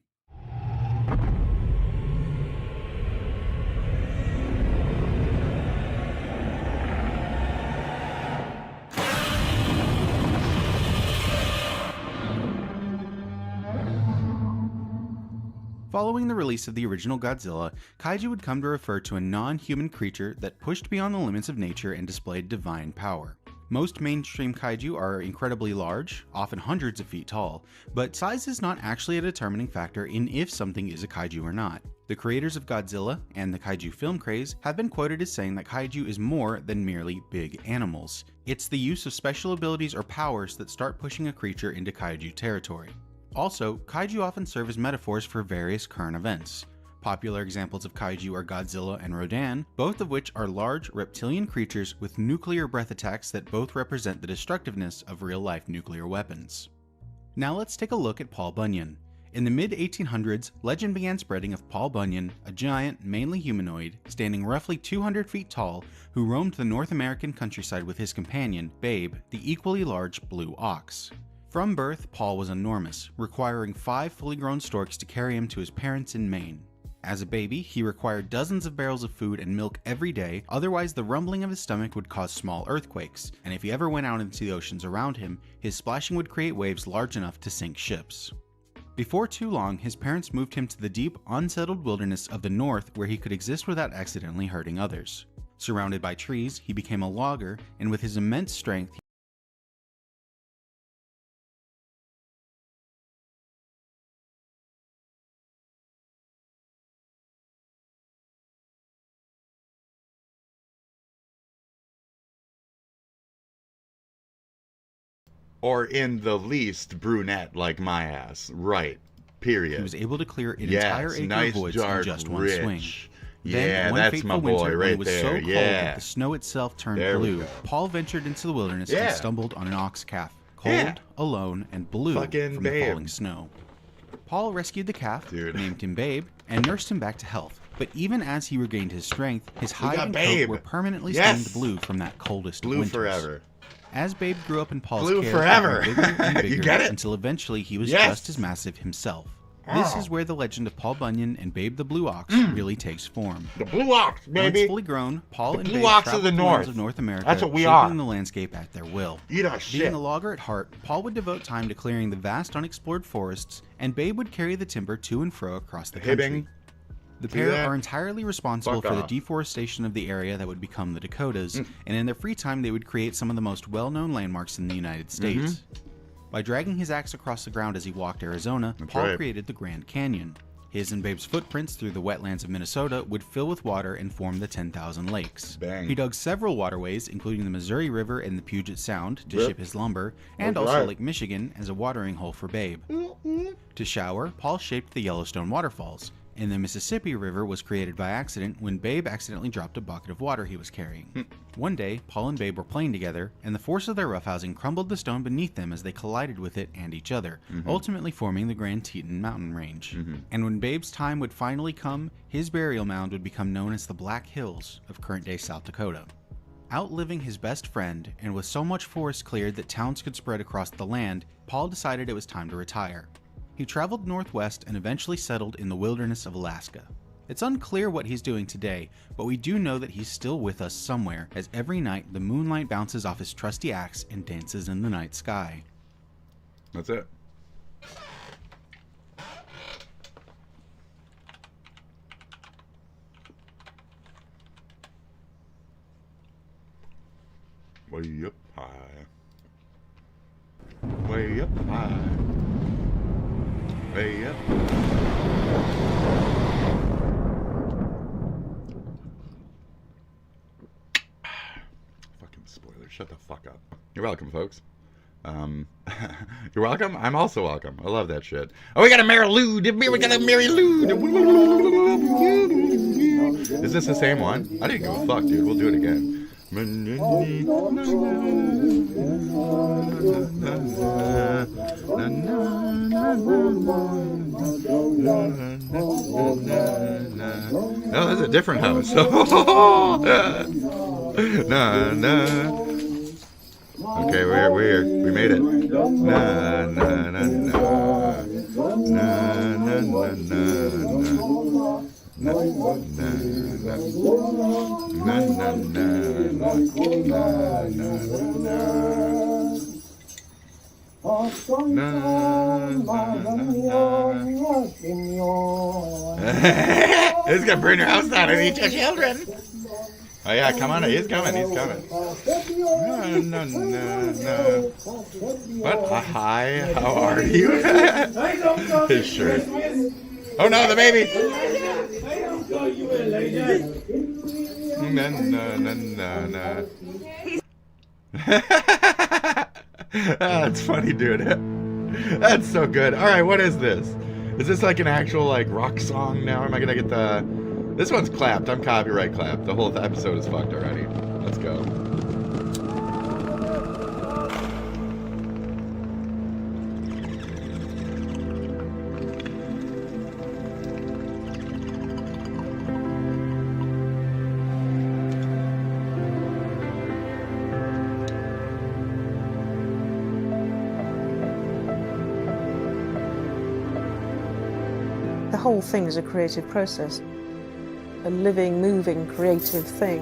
Speaker 24: Following the release of the original Godzilla, kaiju would come to refer to a non-human creature that pushed beyond the limits of nature and displayed divine power. Most mainstream kaiju are incredibly large, often hundreds of feet tall, but size is not actually a determining factor in if something is a kaiju or not. The creators of Godzilla and the kaiju film craze have been quoted as saying that kaiju is more than merely big animals. It's the use of special abilities or powers that start pushing a creature into kaiju territory. Also, kaiju often serve as metaphors for various current events. Popular examples of kaiju are Godzilla and Rodan, both of which are large reptilian creatures with nuclear breath attacks that both represent the destructiveness of real-life nuclear weapons. Now let's take a look at Paul Bunyan. In the mid-1800s, legend began spreading of Paul Bunyan, a giant, mainly humanoid, standing roughly 200 feet tall, who roamed the North American countryside with his companion, Babe, the equally large blue ox. From birth, Paul was enormous, requiring 5 fully grown storks to carry him to his parents in Maine. As a baby, he required dozens of barrels of food and milk every day, otherwise the rumbling of his stomach would cause small earthquakes, and if he ever went out into the oceans around him, his splashing would create waves large enough to sink ships. Before too long, his parents moved him to the deep, unsettled wilderness of the north where he could exist without accidentally hurting others. Surrounded by trees, he became a logger, and with his immense strength,
Speaker 1: Or in the least brunette like my ass. Right. Period.
Speaker 24: he was able to clear an entire acre
Speaker 1: nice
Speaker 24: of woods
Speaker 1: dark
Speaker 24: in just one
Speaker 1: rich.
Speaker 24: swing.
Speaker 1: Yeah,
Speaker 24: Then, one
Speaker 1: that's
Speaker 24: fateful
Speaker 1: my boy
Speaker 24: winter, when
Speaker 1: right
Speaker 24: it was
Speaker 1: there.
Speaker 24: so cold
Speaker 1: Yeah.
Speaker 24: that the snow itself turned
Speaker 1: There we
Speaker 24: blue,
Speaker 1: go.
Speaker 24: Paul ventured into the wilderness
Speaker 1: Yeah.
Speaker 24: and stumbled on an ox calf, cold,
Speaker 1: Yeah.
Speaker 24: alone, and blue
Speaker 1: Fucking
Speaker 24: from
Speaker 1: Babe.
Speaker 24: the falling snow. Paul rescued the calf,
Speaker 1: Dude.
Speaker 24: named him Babe, and nursed him back to health. But even as he regained his strength, his hide
Speaker 1: got
Speaker 24: and
Speaker 1: Babe.
Speaker 24: coat were permanently
Speaker 1: Yes.
Speaker 24: stained blue from that coldest of
Speaker 1: Blue
Speaker 24: winters.
Speaker 1: forever.
Speaker 24: As Babe grew up in Paul's
Speaker 1: Blue
Speaker 24: care,
Speaker 1: forever.
Speaker 24: he grew bigger and bigger
Speaker 1: You get it?
Speaker 24: until eventually he was
Speaker 1: Yes.
Speaker 24: just as massive himself. This
Speaker 1: Oh.
Speaker 24: is where the legend of Paul Bunyan and Babe the Blue Ox really takes form.
Speaker 1: The blue ox, baby.
Speaker 24: Once fully grown, Paul
Speaker 1: The
Speaker 24: and
Speaker 1: blue
Speaker 24: Babe
Speaker 1: ox of
Speaker 24: traveled
Speaker 1: the
Speaker 24: the
Speaker 1: north.
Speaker 24: lands of North America,
Speaker 1: That's what we
Speaker 24: shaping
Speaker 1: are.
Speaker 24: the landscape at their will.
Speaker 1: Eat our
Speaker 24: Being
Speaker 1: shit.
Speaker 24: a logger at heart, Paul would devote time to clearing the vast unexplored forests, and Babe would carry the timber to and fro across the country.
Speaker 1: Hibbing.
Speaker 24: The
Speaker 1: See
Speaker 24: pair
Speaker 1: that?
Speaker 24: are entirely responsible
Speaker 1: Fuck
Speaker 24: for the
Speaker 1: off.
Speaker 24: deforestation of the area that would become the Dakotas, and in their free time they would create some of the most well-known landmarks in the United States. By dragging his axe across the ground as he walked Arizona, Paul
Speaker 1: right.
Speaker 24: created the Grand Canyon. His and Babe's footprints through the wetlands of Minnesota would fill with water and form the 10,000 lakes.
Speaker 1: Bang.
Speaker 24: He dug several waterways, including the Missouri River and the Puget Sound, to
Speaker 1: Yep.
Speaker 24: ship his lumber, and
Speaker 1: That's
Speaker 24: also
Speaker 1: right.
Speaker 24: Lake Michigan as a watering hole for Babe. To shower, Paul shaped the Yellowstone waterfalls, and the Mississippi River was created by accident when Babe accidentally dropped a bucket of water he was carrying. One day, Paul and Babe were playing together, and the force of their roughhousing crumbled the stone beneath them as they collided with it and each other, ultimately forming the Grand Teton mountain range. And when Babe's time would finally come, his burial mound would become known as the Black Hills of current-day South Dakota. Outliving his best friend, and with so much forest cleared that towns could spread across the land, Paul decided it was time to retire. He traveled northwest and eventually settled in the wilderness of Alaska. It's unclear what he's doing today, but we do know that he's still with us somewhere, as every night the moonlight bounces off his trusty axe and dances in the night sky.
Speaker 1: That's it. Way up high. Way up high. Way up. Fucking spoiler. Shut the fuck up. You're welcome, folks. You're welcome. I'm also welcome. I love that shit. Oh, we got a Mary Lou. We got a Mary Lou. Is this the same one? I didn't give a fuck, dude. We'll do it again. No, that's a different house. Okay, we made it. Na na na na na na It's gonna burn your house down and eat your children. Oh yeah, come on, he's coming. No. What? Hi, how are you? His shirt. Oh no, the baby! That's funny, dude. That's so good. Alright, what is this? Is this like an actual like rock song now? Am I gonna get the... This one's clapped. I'm copyright clapped. The whole episode is fucked already. Let's go.
Speaker 9: The whole thing is a creative process. A living, moving, creative thing.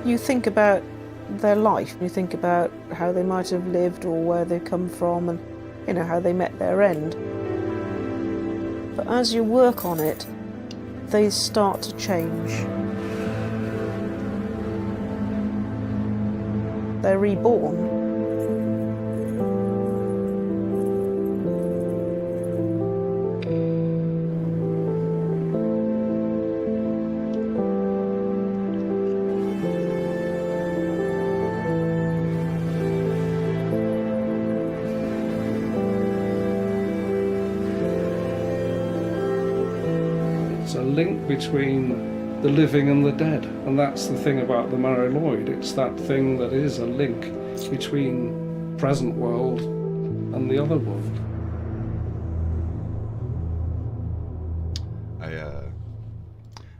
Speaker 9: You think about their life, you think about how they might have lived or where they come from and, you know, how they met their end. But as you work on it, they start to change. They're reborn.
Speaker 12: Link between the living and the dead, and that's the thing about the Mariloid. It's that thing that is a link between present world and the other world.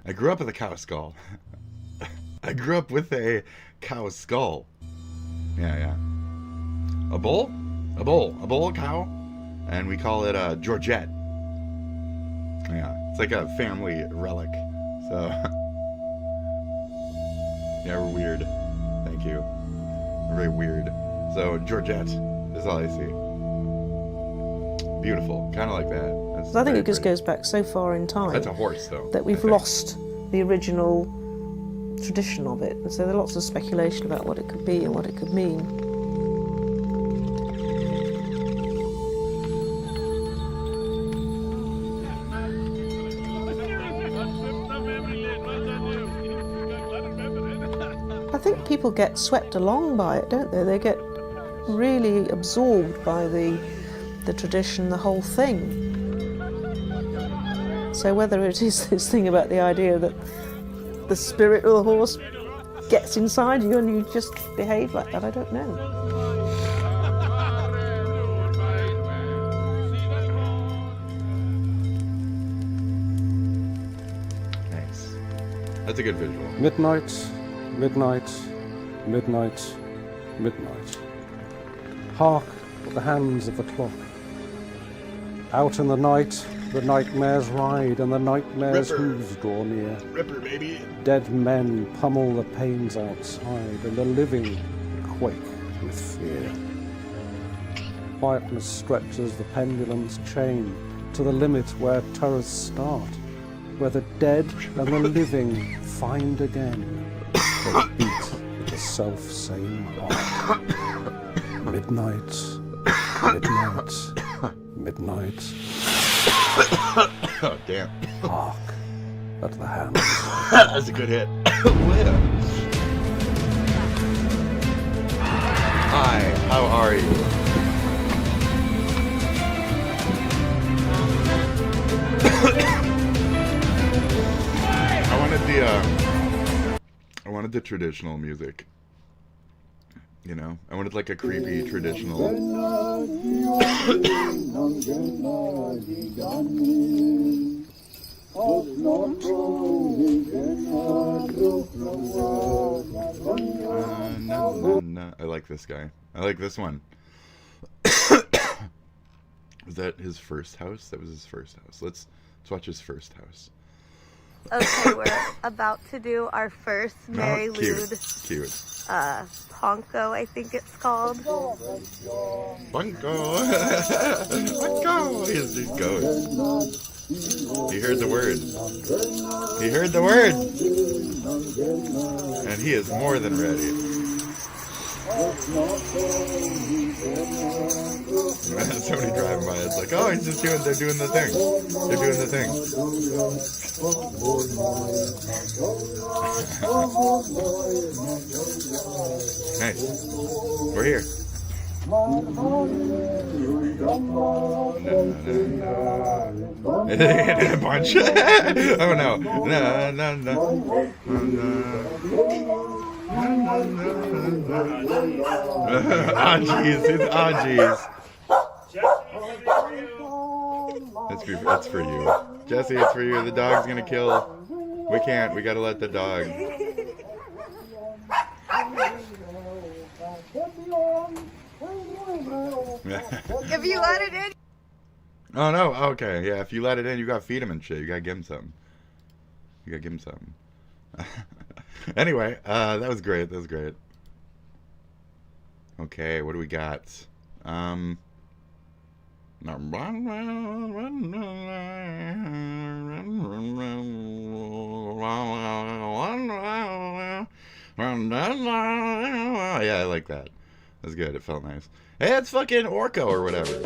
Speaker 1: I grew up with a cow skull. I grew up with a cow skull. Yeah. A bull cow, and we call it a Georgette. Yeah. It's like a family relic, so yeah, we're weird. Thank you. We're very weird. So Georgette is all I see. Beautiful, kind of like that. That's
Speaker 9: I think it just goes back so far in time.
Speaker 1: That's a horse, though.
Speaker 9: That we've lost the original tradition of it, and so there's lots of speculation about what it could be and what it could mean. I think people get swept along by it, don't they? They get really absorbed by the tradition, the whole thing. So whether it is this thing about the idea that the spirit of the horse gets inside you and you just behave like that, I don't know.
Speaker 1: Nice. That's a good visual.
Speaker 12: Midnight. Midnight, midnight, midnight. Hark at the hands of the clock. Out in the night, the nightmares ride and the nightmare's hooves draw near.
Speaker 1: Ripper, baby.
Speaker 12: Dead men pummel the panes outside and the living quake with fear. Quietness stretches the pendulum's chain to the limit where terrors start, where the dead and the living find again. They beat with the self-same heart. Midnight, midnight, midnight.
Speaker 1: Oh, damn.
Speaker 12: Hark at the hands.
Speaker 1: That's a good hit. Hi, how are you? I wanted the traditional music. You know, I wanted like a creepy traditional. I like this guy. I like this one. Was that his first house? That was his first house. Let's watch his first house.
Speaker 13: Okay, we're about to do our first Mary Lou.
Speaker 1: Cute.
Speaker 13: Ponko, I think it's called.
Speaker 1: Ponko. Ponko. He's going. He heard the word. He heard the word. And he is more than ready. Somebody driving by, it's like, oh, they're doing the thing. They're doing the thing. Nice. We're here. A bunch. Oh no. No. Oh jeez. Oh jeez. It's for you. Jesse, it's for you. The dog's gonna kill. We can't. We gotta let the dog.
Speaker 13: If you let it in.
Speaker 1: Oh no. Okay. Yeah. If you let it in, you gotta feed him and shit. You gotta give him something. Anyway, that was great. That was great. Okay. What do we got? Yeah, I like that. That's good. It felt nice. Hey, it's fucking Orko or whatever.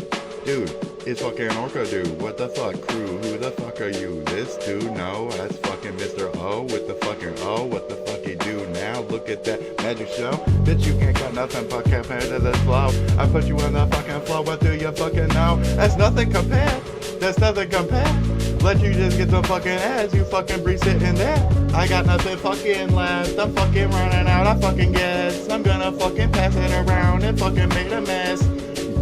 Speaker 1: Dude, it's fucking Orko, dude. What the fuck, crew? Who the fuck are you? This dude? No, that's fucking Mr. O with the fucking O. What the fuck you do now? Look at that magic show. Bitch, you ain't got nothing but compared to this flow. I put you in the fucking flow. What do you fucking know? That's nothing compared. That's nothing compared. Let you just get the fucking ass. You fucking breathe sitting there. I got nothing fucking left. I'm fucking running out. I fucking guess I'm gonna fucking pass it around and fucking make a mess.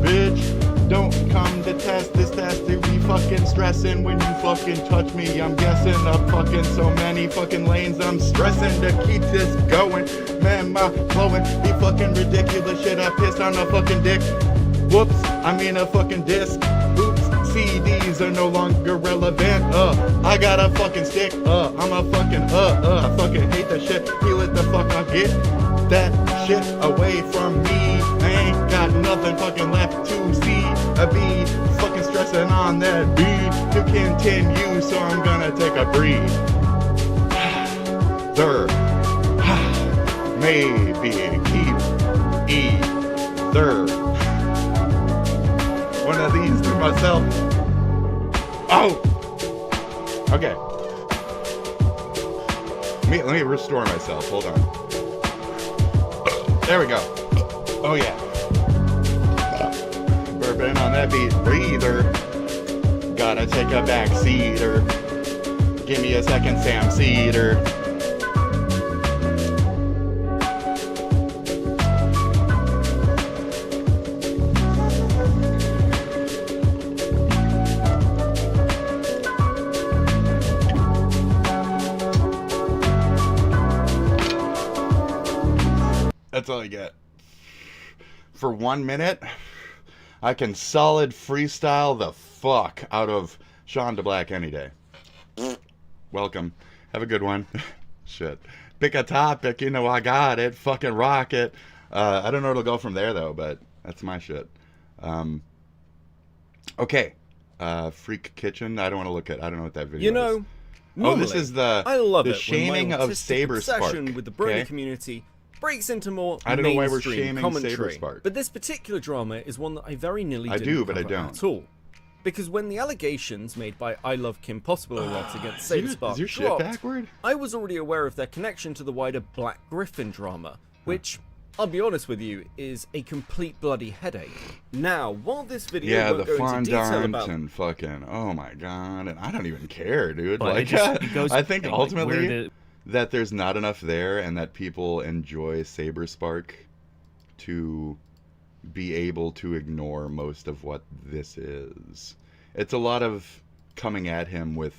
Speaker 1: Bitch, don't come to test this test to be fucking stressing when you fucking touch me. I'm guessing up fucking so many fucking lanes. I'm stressing to keep this going. Man, my flowing be fucking ridiculous shit. I pissed on a fucking dick. Whoops, I mean a fucking disc. Oops, CDs are no longer relevant. I got a fucking stick. I'm a fucking I fucking hate that shit. Feel it the fuck I get that shit away from me. I ain't got nothing fucking left to see. I be fucking stressing on that beat to continue, so I'm gonna take a breathe. There, maybe keep either one of these to myself. Oh, okay. Let me restore myself. Hold on. There we go. Oh yeah. Burping on that beat. Breather. Gotta take a back seater. Give me a second, Sam Cedar. That's all I get. For 1 minute, I can solid freestyle the fuck out of Sean DeBlack any day. Welcome. Have a good one. Shit. Pick a topic, you know I got it. Fucking rock it. I don't know where it'll go from there though, but that's my shit. Okay. Freak Kitchen. I don't want to look at. I don't know what that video is.
Speaker 14: Normally,
Speaker 1: this is the shaming of Saberspark
Speaker 14: with the Brony community breaks into more
Speaker 1: I don't know why we're
Speaker 14: mainstream
Speaker 1: shaming
Speaker 14: commentary.
Speaker 1: Saberspark.
Speaker 14: But this particular drama is one that I very nearly didn't
Speaker 1: do, but I
Speaker 14: cover
Speaker 1: don't.
Speaker 14: at all. Because when the allegations made by I Love Kim Possible a lot against Saberspark
Speaker 1: is your shit
Speaker 14: dropped,
Speaker 1: backward?
Speaker 14: I was already aware of their connection to the wider Black Griffin drama, which I'll be honest with you, is a complete bloody headache. Now, while this video
Speaker 1: Yeah,
Speaker 14: won't
Speaker 1: the
Speaker 14: go into detail
Speaker 1: fondant
Speaker 14: about...
Speaker 1: and fucking, oh my god, and I don't even care, dude.
Speaker 10: But
Speaker 1: Like,
Speaker 10: it goes,
Speaker 1: I think
Speaker 10: like,
Speaker 1: ultimately that there's not enough there, and that people enjoy Saber Spark to be able to ignore most of what this is. It's a lot of coming at him with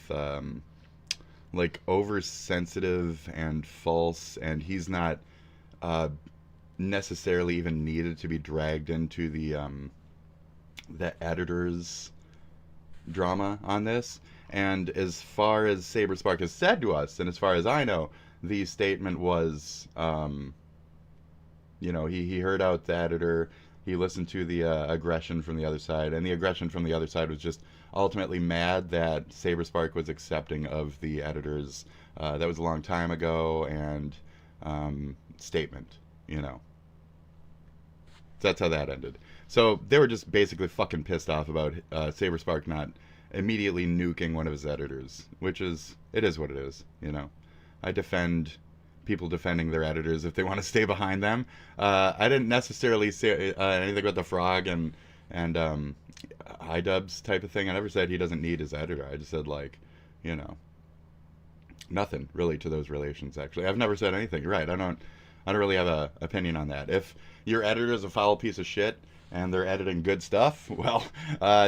Speaker 1: like oversensitive and false, and he's not necessarily even needed to be dragged into the editor's drama on this. And as far as Saber Spark has said to us, and as far as I know, the statement was, you know, he heard out the editor, he listened to the aggression from the other side, and the aggression from the other side was just ultimately mad that Saber Spark was accepting of the editor's, that was a long time ago, and statement, you know. So that's how that ended. So they were just basically fucking pissed off about Saber Spark not immediately nuking one of his editors, which is, it is what it is, you know. I defend people defending their editors if they want to stay behind them. I didn't necessarily say anything about the Frog and iDubbbz type of thing. I never said he doesn't need his editor. I just said, like, you know, nothing really to those relations, actually. I've never said anything. You're right. I don't really have a opinion on that. If your editor is a foul piece of shit and they're editing good stuff, well,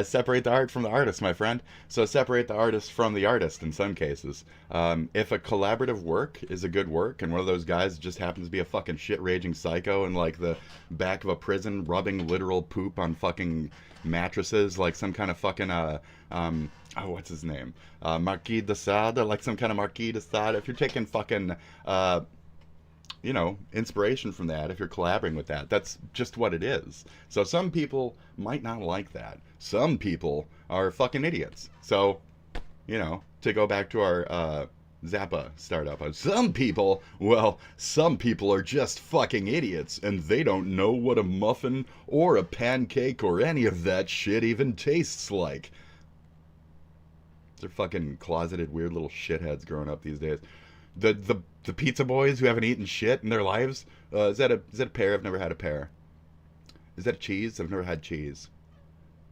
Speaker 1: separate the art from the artist, my friend. So separate the artist from the artist in some cases. If a collaborative work is a good work and one of those guys just happens to be a fucking shit-raging psycho in, like, the back of a prison rubbing literal poop on fucking mattresses like some kind of fucking, what's his name? Marquis de Sade, like some kind of Marquis de Sade. If you're taking fucking... you know, inspiration from that, if you're collaborating with that, that's just what it is. So some people might not like that. Some people are fucking idiots. So, you know, to go back to our Zappa startup, some people are just fucking idiots, and they don't know what a muffin or a pancake or any of that shit even tastes like. They're fucking closeted, weird little shitheads growing up these days. The pizza boys who haven't eaten shit in their lives. Is that a pear? I've never had a pear. Is that a cheese? I've never had cheese.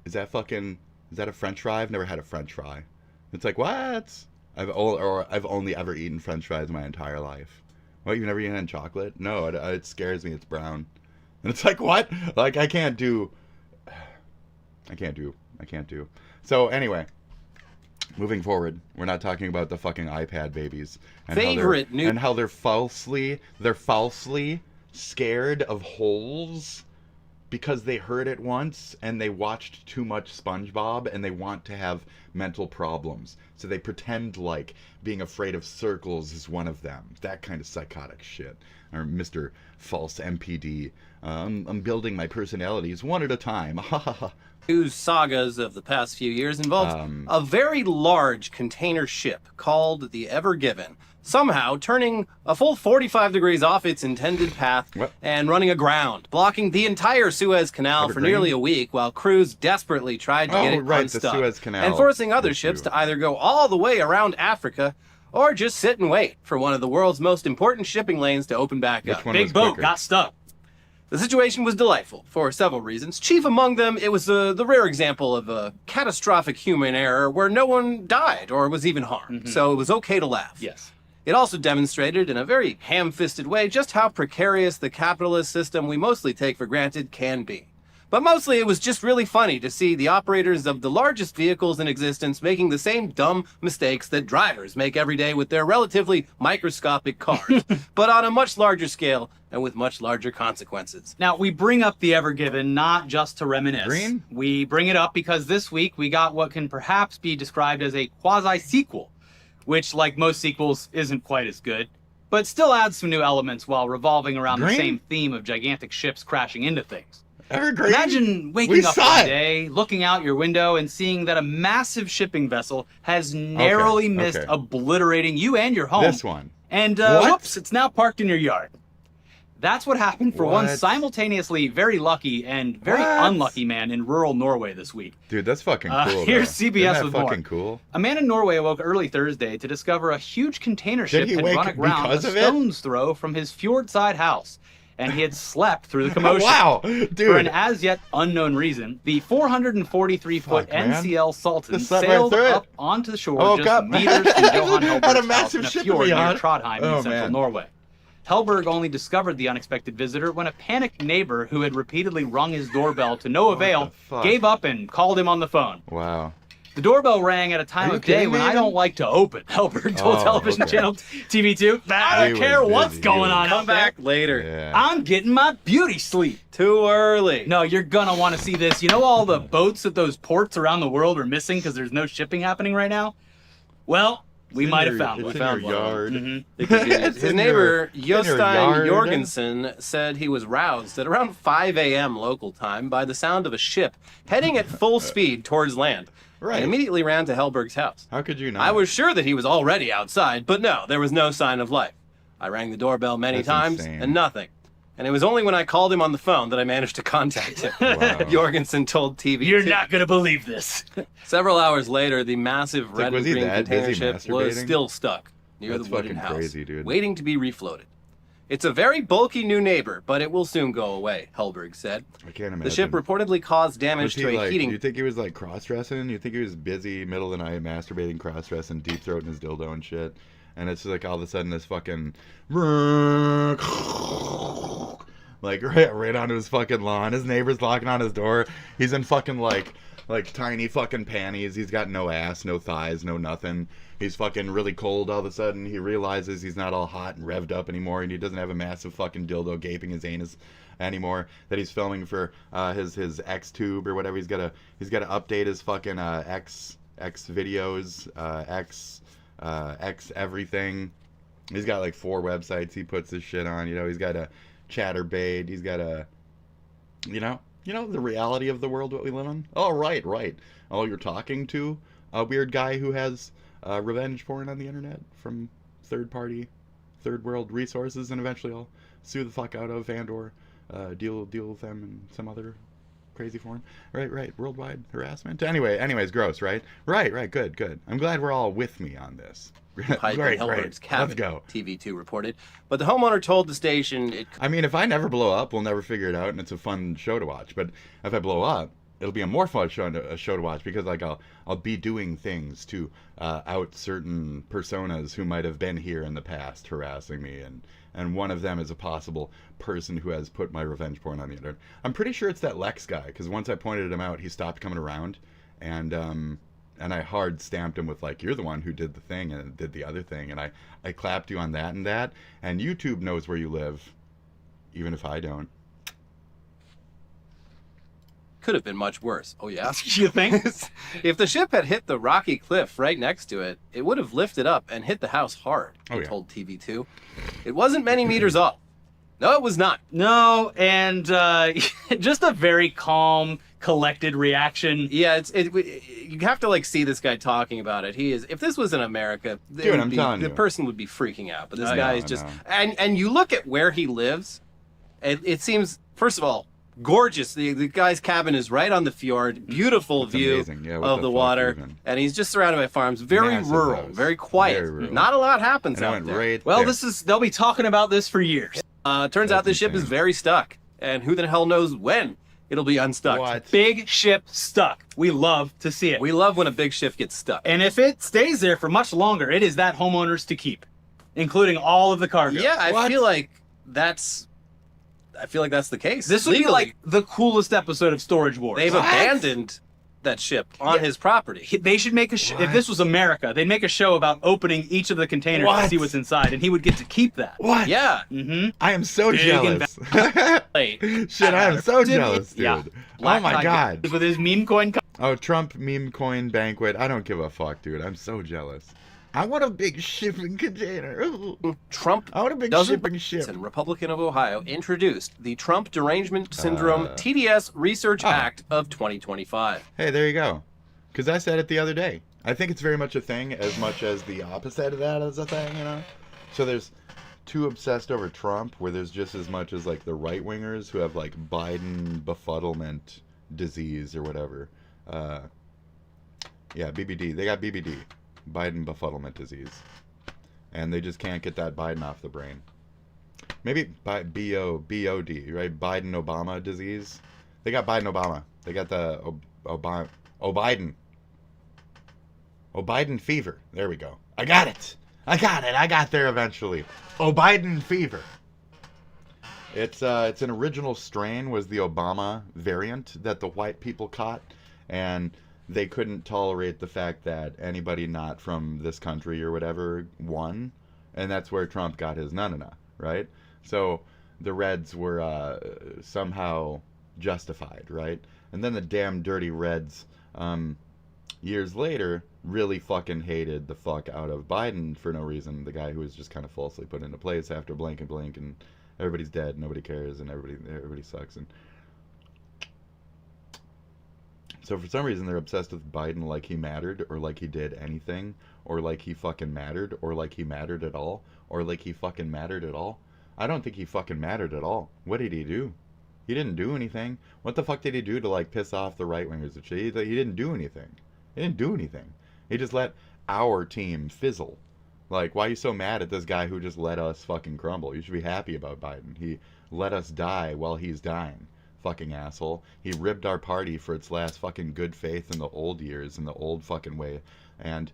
Speaker 1: Is that a French fry? I've never had a French fry. It's like, what? I've only ever eaten French fries my entire life. What, you've never eaten chocolate? No, it scares me. It's brown. And it's like, what? Like, I can't do. So anyway. Moving forward, we're not talking about the fucking iPad babies and how they're falsely scared of holes because they heard it once and they watched too much SpongeBob and they want to have mental problems. So they pretend like being afraid of circles is one of them. That kind of psychotic shit. Or Mr. False MPD. I'm building my personalities one at a time. Ha ha ha.
Speaker 15: News sagas of the past few years involved a very large container ship called the Ever Given, somehow turning a full 45 degrees off its intended path and running aground, blocking the entire Suez Canal for nearly a week while crews desperatly tried to get it unstuck,
Speaker 1: the Suez Canal
Speaker 15: and forcing other ships to either go all the way around Africa or just sit and wait for one of the world's most important shipping lanes to open back up.
Speaker 10: Big boat got stuck.
Speaker 15: The situation was delightful for several reasons. Chief among them, it was the rare example of a catastrophic human error where no one died or was even harmed, so it was okay to laugh.
Speaker 10: Yes.
Speaker 15: It also demonstrated in a very ham-fisted way just how precarious the capitalist system we mostly take for granted can be. But mostly it was just really funny to see the operators of the largest vehicles in existence making the same dumb mistakes that drivers make every day with their relatively microscopic cars, but on a much larger scale and with much larger consequences.
Speaker 10: Now, we bring up the Ever Given not just to reminisce.
Speaker 1: Green?
Speaker 10: We bring it up because this week we got what can perhaps be described as a quasi-sequel, which, like most sequels, isn't quite as good, but still adds some new elements while revolving around the same theme of gigantic ships crashing into things.
Speaker 1: Evergreen?
Speaker 10: Imagine waking up one day, looking out your window, and seeing that a massive shipping vessel has narrowly missed obliterating you and your home.
Speaker 1: This one.
Speaker 10: And, whoops, it's now parked in your yard. That's what happened for one simultaneously very lucky and very unlucky man in rural Norway this week.
Speaker 1: Dude, that's fucking cool.
Speaker 10: Here's CBS with more.
Speaker 1: Fucking cool.
Speaker 10: A man in Norway awoke early Thursday to discover a huge container ship had run aground a
Speaker 1: because of
Speaker 10: stone's throw from his fjordside house. and he had slept through the commotion.
Speaker 1: Wow, dude.
Speaker 10: For an as yet unknown reason, the 443-foot NCL Sultan
Speaker 1: Just slept
Speaker 10: sailed
Speaker 1: right through it.
Speaker 10: up onto the shore
Speaker 1: Woke
Speaker 10: just
Speaker 1: up.
Speaker 10: meters from Johan
Speaker 1: Had a
Speaker 10: Helberg's house
Speaker 1: massive
Speaker 10: in a
Speaker 1: ship to
Speaker 10: fjord
Speaker 1: be
Speaker 10: near
Speaker 1: on.
Speaker 10: Trondheim
Speaker 1: Oh,
Speaker 10: in central
Speaker 1: man.
Speaker 10: Norway. Helberg only discovered the unexpected visitor when a panicked neighbor who had repeatedly rung his doorbell to no avail
Speaker 1: fuck?
Speaker 10: gave up and called him on the phone.
Speaker 1: Wow.
Speaker 10: The doorbell rang at a time
Speaker 1: Are you
Speaker 10: of day
Speaker 1: kidding
Speaker 10: when
Speaker 1: me,
Speaker 10: I
Speaker 1: man?
Speaker 10: don't like to open. Helberg told
Speaker 1: Oh,
Speaker 10: television
Speaker 1: okay.
Speaker 10: channel TV2, I
Speaker 1: He
Speaker 10: don't care
Speaker 1: was
Speaker 10: what's
Speaker 1: busy.
Speaker 10: going on
Speaker 15: Come
Speaker 10: out there.
Speaker 15: back later.
Speaker 1: Yeah.
Speaker 10: I'm getting my beauty sleep.
Speaker 15: Too early.
Speaker 10: No, you're gonna want to see this. You know all the boats at those ports around the world are missing because there's no shipping happening right now? Well, we
Speaker 1: in
Speaker 10: might have
Speaker 1: your-
Speaker 10: found
Speaker 1: it's
Speaker 10: one.
Speaker 1: in your yard.
Speaker 10: Mhm.
Speaker 15: His
Speaker 1: in
Speaker 15: neighbor,
Speaker 1: your
Speaker 15: Jostein
Speaker 1: yard.
Speaker 15: Jorgensen, said he was roused at around 5 a.m. local time by the sound of a ship heading at full speed towards land.
Speaker 1: Right.
Speaker 15: And immediately ran to Helberg's house.
Speaker 1: How could you not?
Speaker 15: I was sure that he was already outside, but no, there was no sign of life. I rang the doorbell many
Speaker 1: That's
Speaker 15: times
Speaker 1: insane.
Speaker 15: and nothing. And it was only when I called him on the phone that I managed to contact him.
Speaker 1: Wow.
Speaker 15: Jorgensen told TV.
Speaker 10: You're not gonna believe this.
Speaker 15: Several hours later, the massive red
Speaker 1: was
Speaker 15: and
Speaker 1: he
Speaker 15: green
Speaker 1: that
Speaker 15: container
Speaker 1: busy
Speaker 15: ship was
Speaker 1: masturbating?
Speaker 15: still stuck near
Speaker 1: That's
Speaker 15: the wooden
Speaker 1: fucking
Speaker 15: house,
Speaker 1: crazy, dude.
Speaker 15: waiting to be refloated. It's a very bulky new neighbor, but it will soon go away, Helberg said.
Speaker 1: I can't imagine.
Speaker 15: The ship reportedly caused damage
Speaker 1: Was
Speaker 15: to
Speaker 1: he
Speaker 15: a
Speaker 1: like,
Speaker 15: heating.
Speaker 1: you think he was like cross-dressing? You think he was busy middle of the night masturbating, cross-dressing, deep-throating his dildo and shit? And it's like all of a sudden this fucking like right onto his fucking lawn. His neighbor's knocking on his door. He's in fucking like tiny fucking panties. He's got no ass, no thighs, no nothing. He's fucking really cold all of a sudden. He realizes he's not all hot and revved up anymore, and he doesn't have a massive fucking dildo gaping his anus anymore that he's filming for his X tube or whatever. He's got to update his fucking X videos, X everything. He's got like 4 websites he puts his shit on. You know, he's got a Chatterbait. He's got a, you know the reality of the world what we live in. Oh right. Oh, you're talking to a weird guy who has revenge porn on the internet from third world resources, and eventually I'll sue the fuck out of and/or deal with them in some other crazy form. Right. Worldwide harassment. Anyways, gross. Right. Good. I'm glad we're all with me on this.
Speaker 15: Pipe in Helberg's cabin,
Speaker 1: Let's go.
Speaker 15: TV2 reported. But the homeowner told the station
Speaker 1: I mean, if I never blow up, we'll never figure it out, and it's a fun show to watch. But if I blow up, it'll be a more fun show to watch, because like I'll be doing things to out certain personas who might have been here in the past harassing me, and one of them is a possible person who has put my revenge porn on the internet. I'm pretty sure it's that Lex guy, because once I pointed him out, he stopped coming around, and I hard stamped him with like, you're the one who did the thing and did the other thing, and I clapped you on that, and YouTube knows where you live, even if I don't.
Speaker 15: could have been much worse. Oh yeah?
Speaker 10: You think?
Speaker 15: If the ship had hit the rocky cliff right next to it, it would have lifted up and hit the house hard, he told TV2. It wasn't many meters off. No, it was not.
Speaker 10: No, and just a very calm, collected reaction.
Speaker 15: Yeah, you have to like see this guy talking about it. He is. If this was in America, the person would be freaking out. But this guy is just. And you look at where he lives, and it seems, first of all, gorgeous. The guy's cabin is right on the fjord. Beautiful view of the water, and he's just surrounded by farms. Very
Speaker 1: Massive
Speaker 15: rural,
Speaker 1: house.
Speaker 15: very quiet.
Speaker 1: Very rural.
Speaker 15: Not a lot happens
Speaker 1: And I
Speaker 15: out
Speaker 1: went
Speaker 15: there.
Speaker 1: right
Speaker 10: Well,
Speaker 1: there.
Speaker 10: they'll be talking about this for years.
Speaker 15: Turns out this ship is very stuck, and who the hell knows when it'll be unstuck.
Speaker 1: What?
Speaker 10: Big ship stuck. We love to see it.
Speaker 15: We love when a big ship gets stuck.
Speaker 10: And if it stays there for much longer, it is that homeowner's to keep, including all of the cargo.
Speaker 15: Yeah, I feel like that's the case.
Speaker 10: This would be like the coolest episode of Storage Wars.
Speaker 15: They've abandoned that ship on his property.
Speaker 10: They should make if this was America, they'd make a show about opening each of the containers to see what's inside, and he would get to keep that.
Speaker 1: What?
Speaker 15: Yeah.
Speaker 10: Mm-hmm.
Speaker 1: I am so jealous. Shit, I am so jealous, dude.
Speaker 10: Yeah.
Speaker 1: Oh my god.
Speaker 10: With his meme coin.
Speaker 1: Oh, Trump meme coin banquet. I don't give a fuck, dude. I'm so jealous. I want a big shipping container.
Speaker 15: Trump
Speaker 1: I want a big shipping ship.
Speaker 15: and Republican of Ohio introduced the Trump Derangement Syndrome TDS Research Act of 2025.
Speaker 1: Hey, there you go. Because I said it the other day. I think it's very much a thing, as much as the opposite of that is a thing, you know? So there's too obsessed over Trump, where there's just as much as like the right-wingers who have like Biden befuddlement disease or whatever. Yeah, BBD. They got BBD. Biden befuddlement disease. And they just can't get that Biden off the brain. Maybe BOD, right? Biden-Obama disease. They got Biden-Obama. They got the Biden fever. There we go. I got it. I got there eventually. Biden fever. It's an original strain, was the Obama variant that the white people caught, and they couldn't tolerate the fact that anybody not from this country or whatever won, and that's where Trump got his na-na-na, right? So the Reds were somehow justified, right? And then the damn dirty Reds, years later, really fucking hated the fuck out of Biden for no reason. The guy who was just kind of falsely put into place after blink and blink, and everybody's dead, nobody cares, and everybody sucks. And so for some reason they're obsessed with Biden like he mattered, or like he did anything, or like he fucking mattered, or like he mattered at all, or like he fucking mattered at all. I don't think he fucking mattered at all. What did he do? He didn't do anything. What the fuck did he do to like piss off the right-wingers and shit? He didn't do anything. He didn't do anything. He just let our team fizzle. Like, why are you so mad at this guy who just let us fucking crumble? You should be happy about Biden. He let us die while he's dying. Fucking asshole. He ribbed our party for its last fucking good faith in the old years, in the old fucking way, and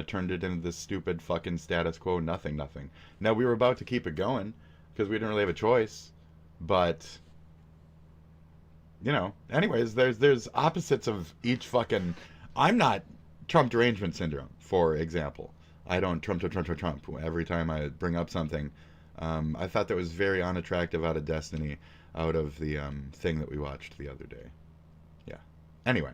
Speaker 1: turned it into this stupid fucking status quo nothing. Now, we were about to keep it going, because we didn't really have a choice, but, you know, anyways, there's opposites of each fucking... I'm not Trump derangement syndrome, for example. I don't Trump every time I bring up something. I thought that was very unattractive out of Destiny, out of the thing that we watched the other day. Yeah. Anyway.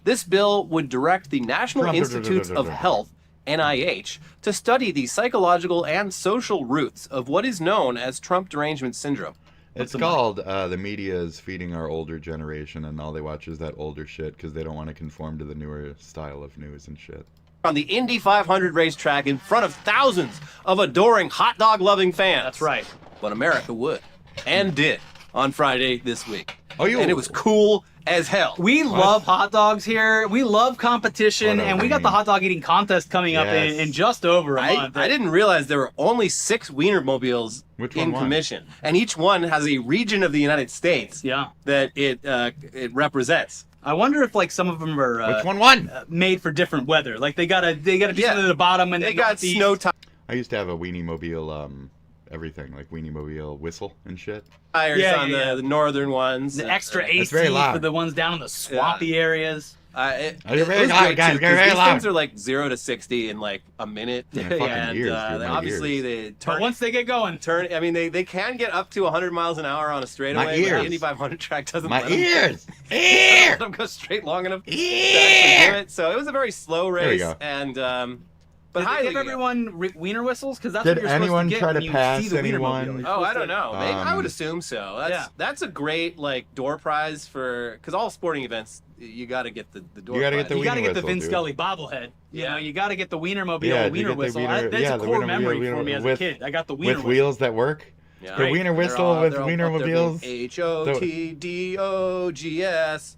Speaker 15: This bill would direct the National Institutes of Health, NIH, to study the psychological and social roots of what is known as Trump derangement syndrome.
Speaker 1: It's called the media is feeding our older generation, and all they watch is that older shit because they don't want to conform to the newer style of news and shit.
Speaker 15: On the Indy 500 racetrack in front of thousands of adoring hot dog loving fans.
Speaker 10: That's right.
Speaker 15: But America would and did on Friday this week.
Speaker 1: Oh,
Speaker 15: and it was cool as hell.
Speaker 10: We love hot dogs here. We love competition, and we got the hot dog eating contest coming up in just over a month.
Speaker 15: I didn't realize there were only 6 Wienermobiles in commission, and each one has a region of the United States that it represents.
Speaker 10: I wonder if like some of them are
Speaker 1: which one won?
Speaker 10: Made for different weather. Like they got a piece at the bottom, and
Speaker 15: they got snow time.
Speaker 1: I used to have a Weenie Mobile everything, like Weenie Mobile whistle and shit.
Speaker 15: Tires on the northern ones.
Speaker 10: The extra AC for the ones down in the swampy areas.
Speaker 15: These things are like 0 to 60 in like a minute, and
Speaker 1: years,
Speaker 15: obviously they turn.
Speaker 10: But once they get going,
Speaker 15: I mean, they can get up to 100 miles an hour on a straightaway. But the Indy 500 track doesn't let them go straight long enough to actually do it. So it was a very slow race, and but
Speaker 10: did they give everyone wiener whistles? Because that's what you're supposed to get when you see the Wienermobile.
Speaker 15: Oh, I don't know. Maybe, I would assume so. That's a great like door prize for because all sporting events you got to get the door.
Speaker 1: You got to get the
Speaker 10: Vin Scully bobblehead. You know, you got to get the Wienermobile wiener whistle. That's a core memory for me as a kid. I got the wiener
Speaker 1: with wheels that work.
Speaker 15: Yeah.
Speaker 1: The wiener whistle with Wienermobiles.
Speaker 15: HOTDOGS.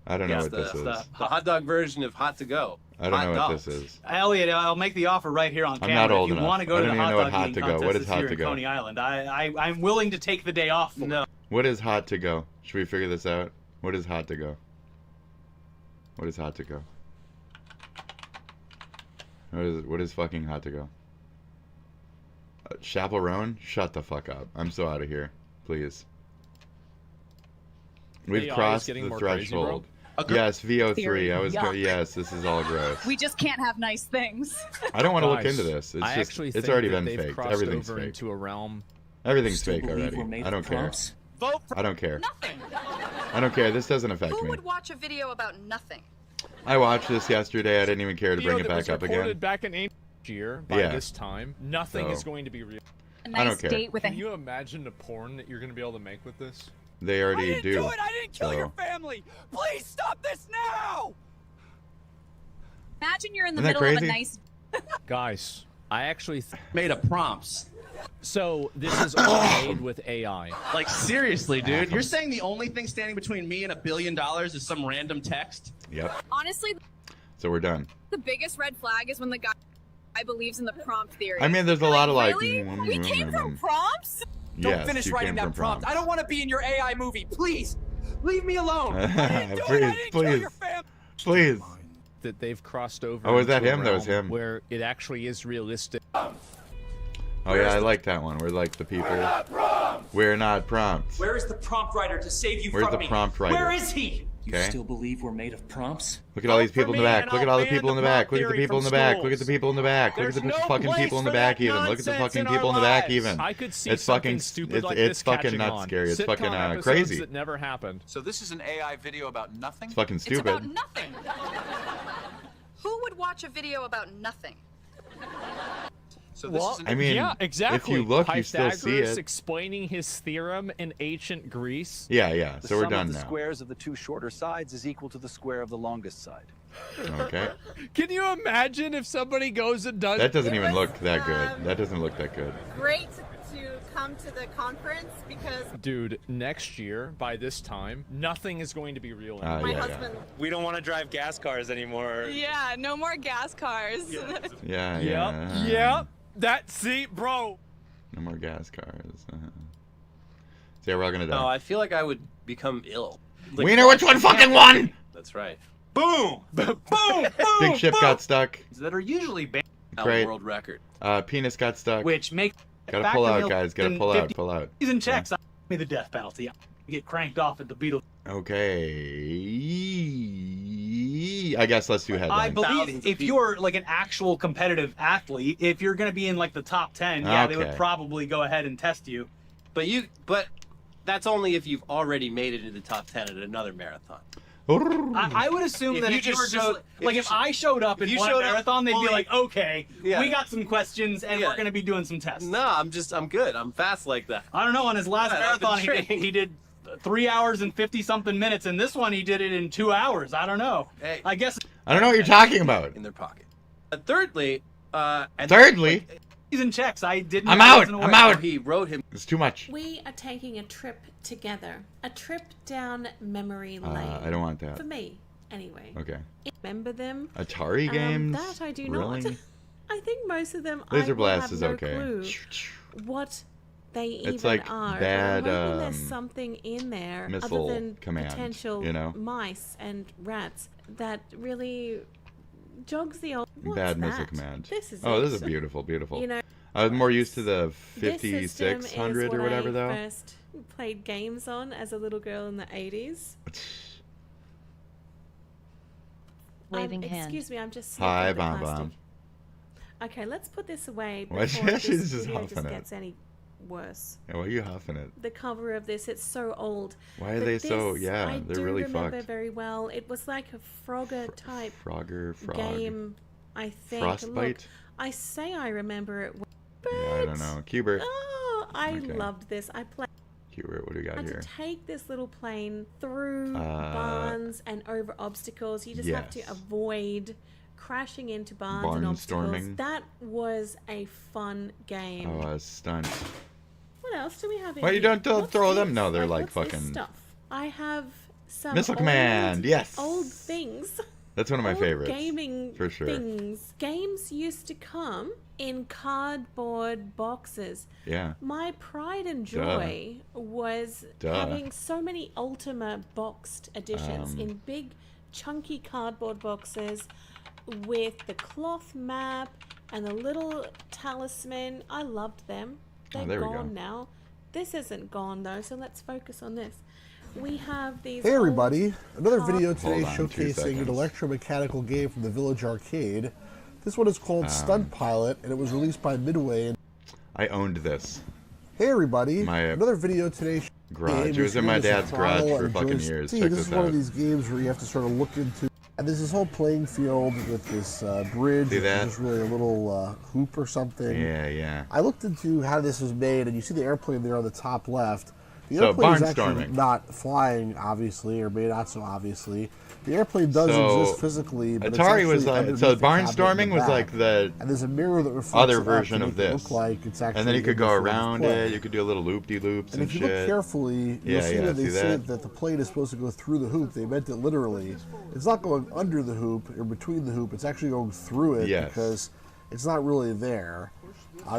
Speaker 1: I don't know what this is.
Speaker 15: The hot dog version of Hot to Go.
Speaker 1: I don't know what this is.
Speaker 10: Elliot, I'll make the offer right here on camera.
Speaker 1: I'm not old
Speaker 10: if you
Speaker 1: enough.
Speaker 10: want to go to the hot dog eating contest
Speaker 1: What is
Speaker 10: this year
Speaker 1: hot to
Speaker 10: in
Speaker 1: go?
Speaker 10: Coney Island, I'm willing to take the day off.
Speaker 15: No.
Speaker 1: What is hot to go? Should we figure this out? What is hot to go? What is hot to go? What is fucking hot to go? Chaperone? Shut the fuck up. I'm so out of here. Please. We've crossed the threshold. Yes, VO3. Yes, this is all gross.
Speaker 17: We just can't have nice things.
Speaker 1: I don't want to look into this. It's already been faked. Everything's fake.
Speaker 18: Into a realm.
Speaker 1: Everything's fake already. I don't care. I don't care.
Speaker 17: Nothing.
Speaker 1: I don't care. This doesn't affect me.
Speaker 17: Who would watch a video about nothing?
Speaker 1: I watched this yesterday. I didn't even care to bring it back up again.
Speaker 18: Back in year by this time, nothing is going to be real.
Speaker 1: I don't care.
Speaker 18: Can you imagine the porn that you're going to be able to make with this?
Speaker 1: They already do.
Speaker 11: I didn't kill your family. Please stop this now.
Speaker 17: Imagine you're in the middle of a nice.
Speaker 18: Guys, I actually
Speaker 19: made up prompts.
Speaker 18: So this is all made with AI.
Speaker 19: Like seriously, dude, you're saying the only thing standing between me and $1 billion is some random text?
Speaker 1: Yep.
Speaker 17: Honestly.
Speaker 1: So we're done.
Speaker 17: The biggest red flag is when the guy believes in the prompt theory.
Speaker 1: I mean, there's a lot of like.
Speaker 17: Really? We came from prompts.
Speaker 1: Yes,
Speaker 16: finish
Speaker 1: you
Speaker 16: writing
Speaker 1: came
Speaker 16: that
Speaker 1: from
Speaker 16: prompt.
Speaker 1: prompts.
Speaker 16: I don't want to be in your AI movie. Please, leave me alone.
Speaker 1: Please.
Speaker 18: That they've crossed over.
Speaker 1: Oh, was that
Speaker 18: into a
Speaker 1: him? That was
Speaker 18: realm
Speaker 1: him.
Speaker 18: Where it actually is realistic.
Speaker 1: Oh yeah, I like that one. We're like the people. We're not prompts.
Speaker 16: Where is the prompt writer to save you
Speaker 1: Where's
Speaker 16: from
Speaker 1: the
Speaker 16: me?
Speaker 1: prompt writer?
Speaker 16: Where is he?
Speaker 1: Okay.
Speaker 16: You still believe we're made of prompts?
Speaker 1: Look at all these people in the back. Look at all the people in the back. Look at the people in the back. Look at the people in the back. Look at the fucking people in the back even. Look at the fucking people in the back even.
Speaker 18: I could see
Speaker 1: it's fucking
Speaker 18: stupid like
Speaker 1: it's
Speaker 18: this
Speaker 1: fucking
Speaker 18: catching
Speaker 1: nuts
Speaker 18: on.
Speaker 1: scary. It's
Speaker 18: Sitcom
Speaker 1: fucking
Speaker 18: episodes
Speaker 1: crazy.
Speaker 18: that never happened.
Speaker 20: So this is an AI video about nothing?
Speaker 1: It's fucking
Speaker 17: It's
Speaker 1: stupid.
Speaker 17: about nothing. Who would watch a video about nothing?
Speaker 20: So this is an
Speaker 1: I mean,
Speaker 18: yeah, exactly.
Speaker 1: if you look, you still see
Speaker 18: Pythagoras
Speaker 1: it.
Speaker 18: explaining his theorem in ancient Greece.
Speaker 1: Yeah, yeah.
Speaker 21: The
Speaker 1: So we're
Speaker 21: sum
Speaker 1: done
Speaker 21: of the
Speaker 1: now.
Speaker 21: squares of the two shorter sides is equal to the square of the longest side.
Speaker 1: Okay.
Speaker 18: Can you imagine if somebody goes and does
Speaker 1: That doesn't even look that good. That doesn't look that good.
Speaker 23: Great to come to the conference because
Speaker 18: Dude, next year, by this time, nothing is going to be real anymore.
Speaker 23: my husband.
Speaker 25: We don't want to drive gas cars anymore.
Speaker 17: Yeah, no more gas cars.
Speaker 1: Yeah,
Speaker 18: Yep,
Speaker 1: yeah.
Speaker 18: yep. That seat, bro.
Speaker 1: No more gas cars. So yeah, we're all gonna die.
Speaker 15: No, I feel like I would become ill. Like,
Speaker 1: We know which one fucking won!
Speaker 15: That's right. Boom! Boom! Boom!
Speaker 1: Big ship got stuck.
Speaker 10: That are usually banned.
Speaker 1: Great.
Speaker 15: World record.
Speaker 1: Penis got stuck.
Speaker 10: Which makes
Speaker 1: Gotta pull out, guys. Gotta pull out. Pull out.
Speaker 10: Season checks. I me the death penalty. I get cranked off at the Beatles.
Speaker 1: Okay. I guess let's do headlines.
Speaker 10: I believe if you're like an actual competitive athlete, if you're going to be in like the top 10, yeah, they would
Speaker 1: Okay.
Speaker 10: probably go ahead and test you.
Speaker 15: But that's only if you've already made it into the top 10 at another marathon.
Speaker 10: I would assume that if you were just like if I showed up and won a marathon, they'd be like, okay, we got some questions and we're going to be doing some tests.
Speaker 15: No, I'm good. I'm fast like that.
Speaker 10: I don't know. On his last
Speaker 15: Yeah, I've been
Speaker 10: marathon, he did 3 hours and 50 something minutes, and this one he did it in 2 hours. I don't know.
Speaker 15: Hey.
Speaker 10: I guess
Speaker 1: I don't know what you're talking about.
Speaker 15: In their pocket. Thirdly,
Speaker 10: season checks. I didn't.
Speaker 1: I'm
Speaker 10: I
Speaker 1: out.
Speaker 10: wasn't aware.
Speaker 1: I'm out.
Speaker 15: He wrote him.
Speaker 1: It's too much.
Speaker 26: We are taking a trip together. A trip down memory lane.
Speaker 1: I don't want that.
Speaker 26: For me, anyway.
Speaker 1: Okay.
Speaker 26: Remember them?
Speaker 1: Atari games?
Speaker 26: That I do
Speaker 1: Really?
Speaker 26: not. I think most of them.
Speaker 1: Laser
Speaker 26: I will
Speaker 1: Blast
Speaker 26: have
Speaker 1: is
Speaker 26: no
Speaker 1: okay.
Speaker 26: clue what they
Speaker 1: It's
Speaker 26: even
Speaker 1: like
Speaker 26: are.
Speaker 1: bad,
Speaker 26: But I'm hoping there's something in there
Speaker 1: missile
Speaker 26: other than
Speaker 1: command,
Speaker 26: potential
Speaker 1: you know?
Speaker 26: mice and rats that really jogs the old. What's
Speaker 1: Bad missile
Speaker 26: that?
Speaker 1: command.
Speaker 26: This is
Speaker 1: oh,
Speaker 26: it.
Speaker 1: this is beautiful, beautiful.
Speaker 26: You know,
Speaker 1: I was more used to the
Speaker 26: this system is
Speaker 1: 5600 or
Speaker 26: what
Speaker 1: whatever,
Speaker 26: I
Speaker 1: though.
Speaker 26: First played games on as a little girl in the 80s.
Speaker 27: Waving hand.
Speaker 26: Excuse me, I'm just.
Speaker 1: Hi,
Speaker 26: sniffing the
Speaker 1: Bomb
Speaker 26: plastic.
Speaker 1: Bomb.
Speaker 26: Okay, let's put this away
Speaker 1: Why
Speaker 26: before
Speaker 1: she's
Speaker 26: this
Speaker 1: just
Speaker 26: video
Speaker 1: huffing
Speaker 26: just
Speaker 1: it?
Speaker 26: gets any worse.
Speaker 1: Yeah, why are you huffing it?
Speaker 26: The cover of this, it's so old.
Speaker 1: Why are
Speaker 26: But
Speaker 1: they so-
Speaker 26: this,
Speaker 1: yeah,
Speaker 26: I
Speaker 1: they're
Speaker 26: do
Speaker 1: really
Speaker 26: remember
Speaker 1: fucked.
Speaker 26: very well. It was like a Frogger type
Speaker 1: Frog.
Speaker 26: game, I think.
Speaker 1: Frostbite?
Speaker 26: Look, I say I remember it.
Speaker 1: Yeah, I don't know. Cubert.
Speaker 26: Oh, I
Speaker 1: Okay.
Speaker 26: loved this. I played.
Speaker 1: Cubert, what do we got
Speaker 26: And
Speaker 1: here?
Speaker 26: to take this little plane through barns and over obstacles, you just have to
Speaker 1: yes.
Speaker 26: avoid crashing into barns and obstacles.
Speaker 1: Barnstorming.
Speaker 26: That was a fun game.
Speaker 1: Oh, stunt.
Speaker 26: What else do we have in
Speaker 1: Why you
Speaker 26: here?
Speaker 1: don't
Speaker 26: What's
Speaker 1: throw them?
Speaker 26: this?
Speaker 1: No, they're like
Speaker 26: what's this
Speaker 1: fucking.
Speaker 26: stuff? I have some
Speaker 1: Missile
Speaker 26: old,
Speaker 1: Command, yes.
Speaker 26: old things.
Speaker 1: That's one of my
Speaker 26: Old
Speaker 1: favorites.
Speaker 26: Gaming
Speaker 1: for sure.
Speaker 26: things. Games used to come in cardboard boxes.
Speaker 1: Yeah.
Speaker 26: My pride and joy was having so many Ultima boxed editions in big, chunky cardboard boxes with the cloth map and the little talisman. I loved them. They're
Speaker 1: there we go.
Speaker 26: gone now. This isn't gone though, so let's focus on this. We have these.
Speaker 28: Hey everybody, another video today
Speaker 1: Hold on, 2
Speaker 28: showcasing an
Speaker 1: seconds.
Speaker 28: electromechanical game from the Village Arcade. This one is called Stunt Pilot, and it was released by Midway.
Speaker 1: I owned this.
Speaker 28: Hey everybody,
Speaker 1: My
Speaker 28: another video today.
Speaker 1: garage. It was in my dad's garage for fucking years.
Speaker 28: See,
Speaker 1: Check
Speaker 28: this
Speaker 1: this
Speaker 28: is one
Speaker 1: out.
Speaker 28: of these games where you have to sort of look into. And there's this whole playing field with this bridge,
Speaker 1: See
Speaker 28: which
Speaker 1: that?
Speaker 28: is just really a little hoop or something.
Speaker 1: Yeah, yeah.
Speaker 28: I looked into how this was made, and you see the airplane there on the top left. The
Speaker 1: So,
Speaker 28: airplane is actually
Speaker 1: barnstorming.
Speaker 28: not flying, obviously, or may not so obviously. The airplane does
Speaker 1: So,
Speaker 28: exist physically, but
Speaker 1: Atari
Speaker 28: it's
Speaker 1: was
Speaker 28: actually
Speaker 1: like
Speaker 28: underneath
Speaker 1: so
Speaker 28: the cabinet in
Speaker 1: barnstorming
Speaker 28: the
Speaker 1: was
Speaker 28: back.
Speaker 1: like the
Speaker 28: And there's a mirror that reflects
Speaker 1: other
Speaker 28: it up
Speaker 1: version
Speaker 28: to
Speaker 1: of
Speaker 28: make it
Speaker 1: this.
Speaker 28: look like it's actually
Speaker 1: and then you could
Speaker 28: in
Speaker 1: go
Speaker 28: the field of
Speaker 1: around
Speaker 28: play.
Speaker 1: it. You could do a little loop-de-loops
Speaker 28: And
Speaker 1: and
Speaker 28: if you
Speaker 1: shit.
Speaker 28: look carefully, you'll see that they
Speaker 1: see
Speaker 28: say
Speaker 1: that?
Speaker 28: that the plane is supposed to go through the hoop. They meant it literally. It's not going under the hoop or between the hoop. It's actually going through it
Speaker 1: Yes.
Speaker 28: because it's not really there.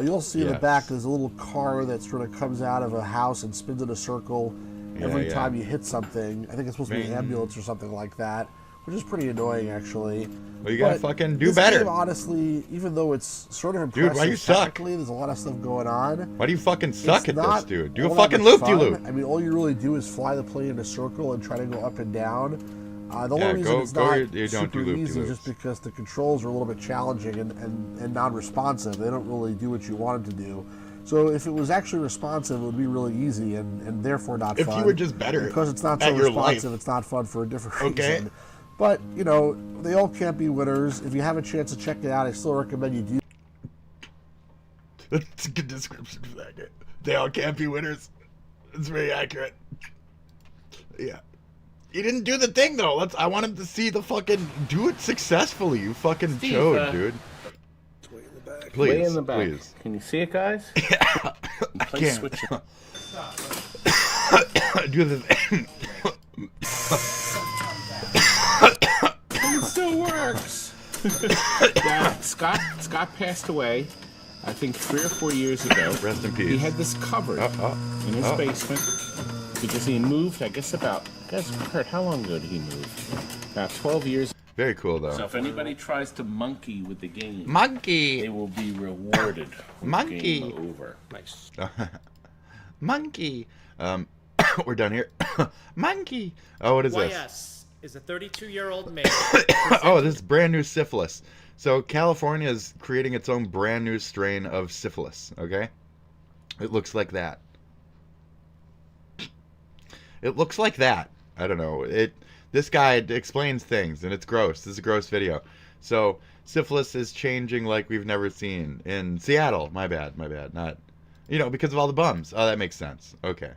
Speaker 28: You'll see in the
Speaker 1: Yes.
Speaker 28: back there's a little car that sort of comes out of a house and spins in a circle every time you hit something. I think it's supposed to be an ambulance or something like that, which is pretty annoying, actually.
Speaker 1: Well, you gotta fucking do
Speaker 28: this
Speaker 1: better.
Speaker 28: Game, honestly, even though it's sort of impressive,
Speaker 1: Dude, why you suck?
Speaker 28: technically, there's a lot of stuff going on.
Speaker 1: Why do you fucking suck
Speaker 28: It's
Speaker 1: at this,
Speaker 28: not
Speaker 1: dude? Do a
Speaker 28: all that
Speaker 1: fucking
Speaker 28: much
Speaker 1: loop-de-loop.
Speaker 28: fun. I mean, all you really do is fly the plane in a circle and try to go up and down. The only
Speaker 1: Yeah,
Speaker 28: reason it's not
Speaker 1: you don't
Speaker 28: super
Speaker 1: do
Speaker 28: easy
Speaker 1: loop-de-loops.
Speaker 28: is just because the controls are a little bit challenging and non-responsive. They don't really do what you want them to do. So if it was actually responsive, it would be really easy and therefore not fun.
Speaker 1: If you were just better
Speaker 28: because it's not
Speaker 1: at
Speaker 28: so
Speaker 1: your
Speaker 28: responsive,
Speaker 1: life.
Speaker 28: it's not fun for a different
Speaker 1: Okay.
Speaker 28: reason. But you know, they all can't be winners. If you have a chance to check it out, I still recommend you do.
Speaker 1: That's a good description for that game. They all can't be winners. It's very accurate. Yeah. He didn't do the thing though. I want him to see the fucking do it successfully. You fucking
Speaker 2: Steve,
Speaker 1: chode, dude. Please,
Speaker 2: Way in the back.
Speaker 1: please.
Speaker 2: Can you see it, guys?
Speaker 1: I
Speaker 2: Please
Speaker 1: can't.
Speaker 2: switch it.
Speaker 1: Do the thing.
Speaker 2: It still works. Now, Scott passed away, I think 3 or 4 years ago.
Speaker 1: Rest in peace.
Speaker 2: He had this cupboard in his basement because he moved, I guess Kurt, how long ago did he move? About 12 years.
Speaker 1: Very cool though.
Speaker 2: So if anybody tries to monkey with the game,
Speaker 1: Monkey!
Speaker 2: they will be rewarded. when
Speaker 1: Monkey!
Speaker 2: Game over. Nice.
Speaker 1: Monkey. We're done here. Monkey. Oh, what is this?
Speaker 18: YS is a 32-year-old man.
Speaker 1: Oh, this is brand new syphilis. So California is creating its own brand new strain of syphilis. Okay, it looks like that. It looks like that. I don't know. This guy explains things, and it's gross. This is a gross video. So syphilis is changing like we've never seen in Seattle. My bad. Not, because of all the bums. Oh, that makes sense. Okay.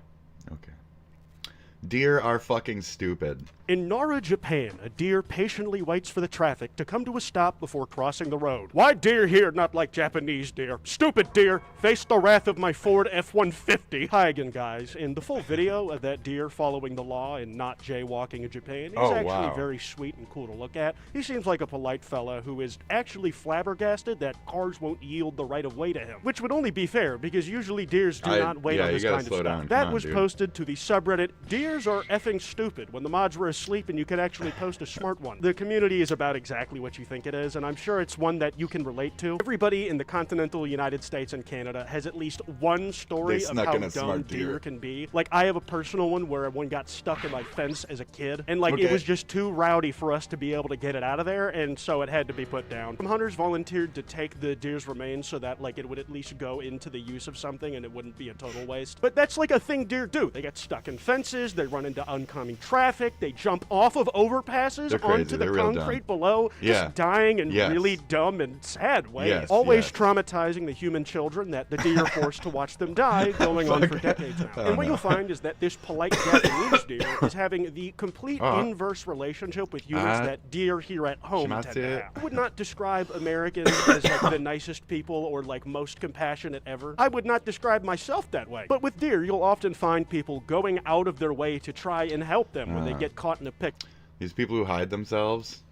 Speaker 1: Deer are fucking stupid.
Speaker 3: In Nara, Japan, a deer patiently waits for the traffic to come to a stop before crossing the road. Why deer here, not like Japanese deer? Stupid deer, face the wrath of my Ford F-150. Hi again, guys. In the full video of that deer following the law and not jaywalking in Japan, he's actually very sweet and cool to look at. He seems like a polite fella who is actually flabbergasted that cars won't yield the right of way to him, which would only be fair because usually deers do not wait on this kind of stuff. That was posted to the subreddit Deers Are Effing Stupid when the mods were asleep and you could actually post a smart one. The community is about exactly what you think it is, and I'm sure it's one that you can relate to. Everybody in the continental United States and Canada has at least one story of how dumb deer can be. Like, I have a personal one where one got stuck in my fence as a kid, and it was just too rowdy for us to be able to get it out of there, and so it had to be put down. Some hunters volunteered to take the deer's remains so that it would at least go into the use of something and it wouldn't be a total waste. But that's like a thing deer do. They get stuck in fences, they run into oncoming traffic, they jump off of overpasses onto the concrete below, just dying in really dumb and sad ways. Always traumatizing the human children that the deer are forced to watch them die, going on for decades now. And what you'll find is that this polite Japanese deer is having the complete inverse relationship with humans that deer here at home tend to have. I would not describe Americans as the nicest people or most compassionate ever. I would not describe myself that way. But with deer, you'll often find people going out of their way to try and help them when they get caught in a pick.
Speaker 1: These people who hide themselves,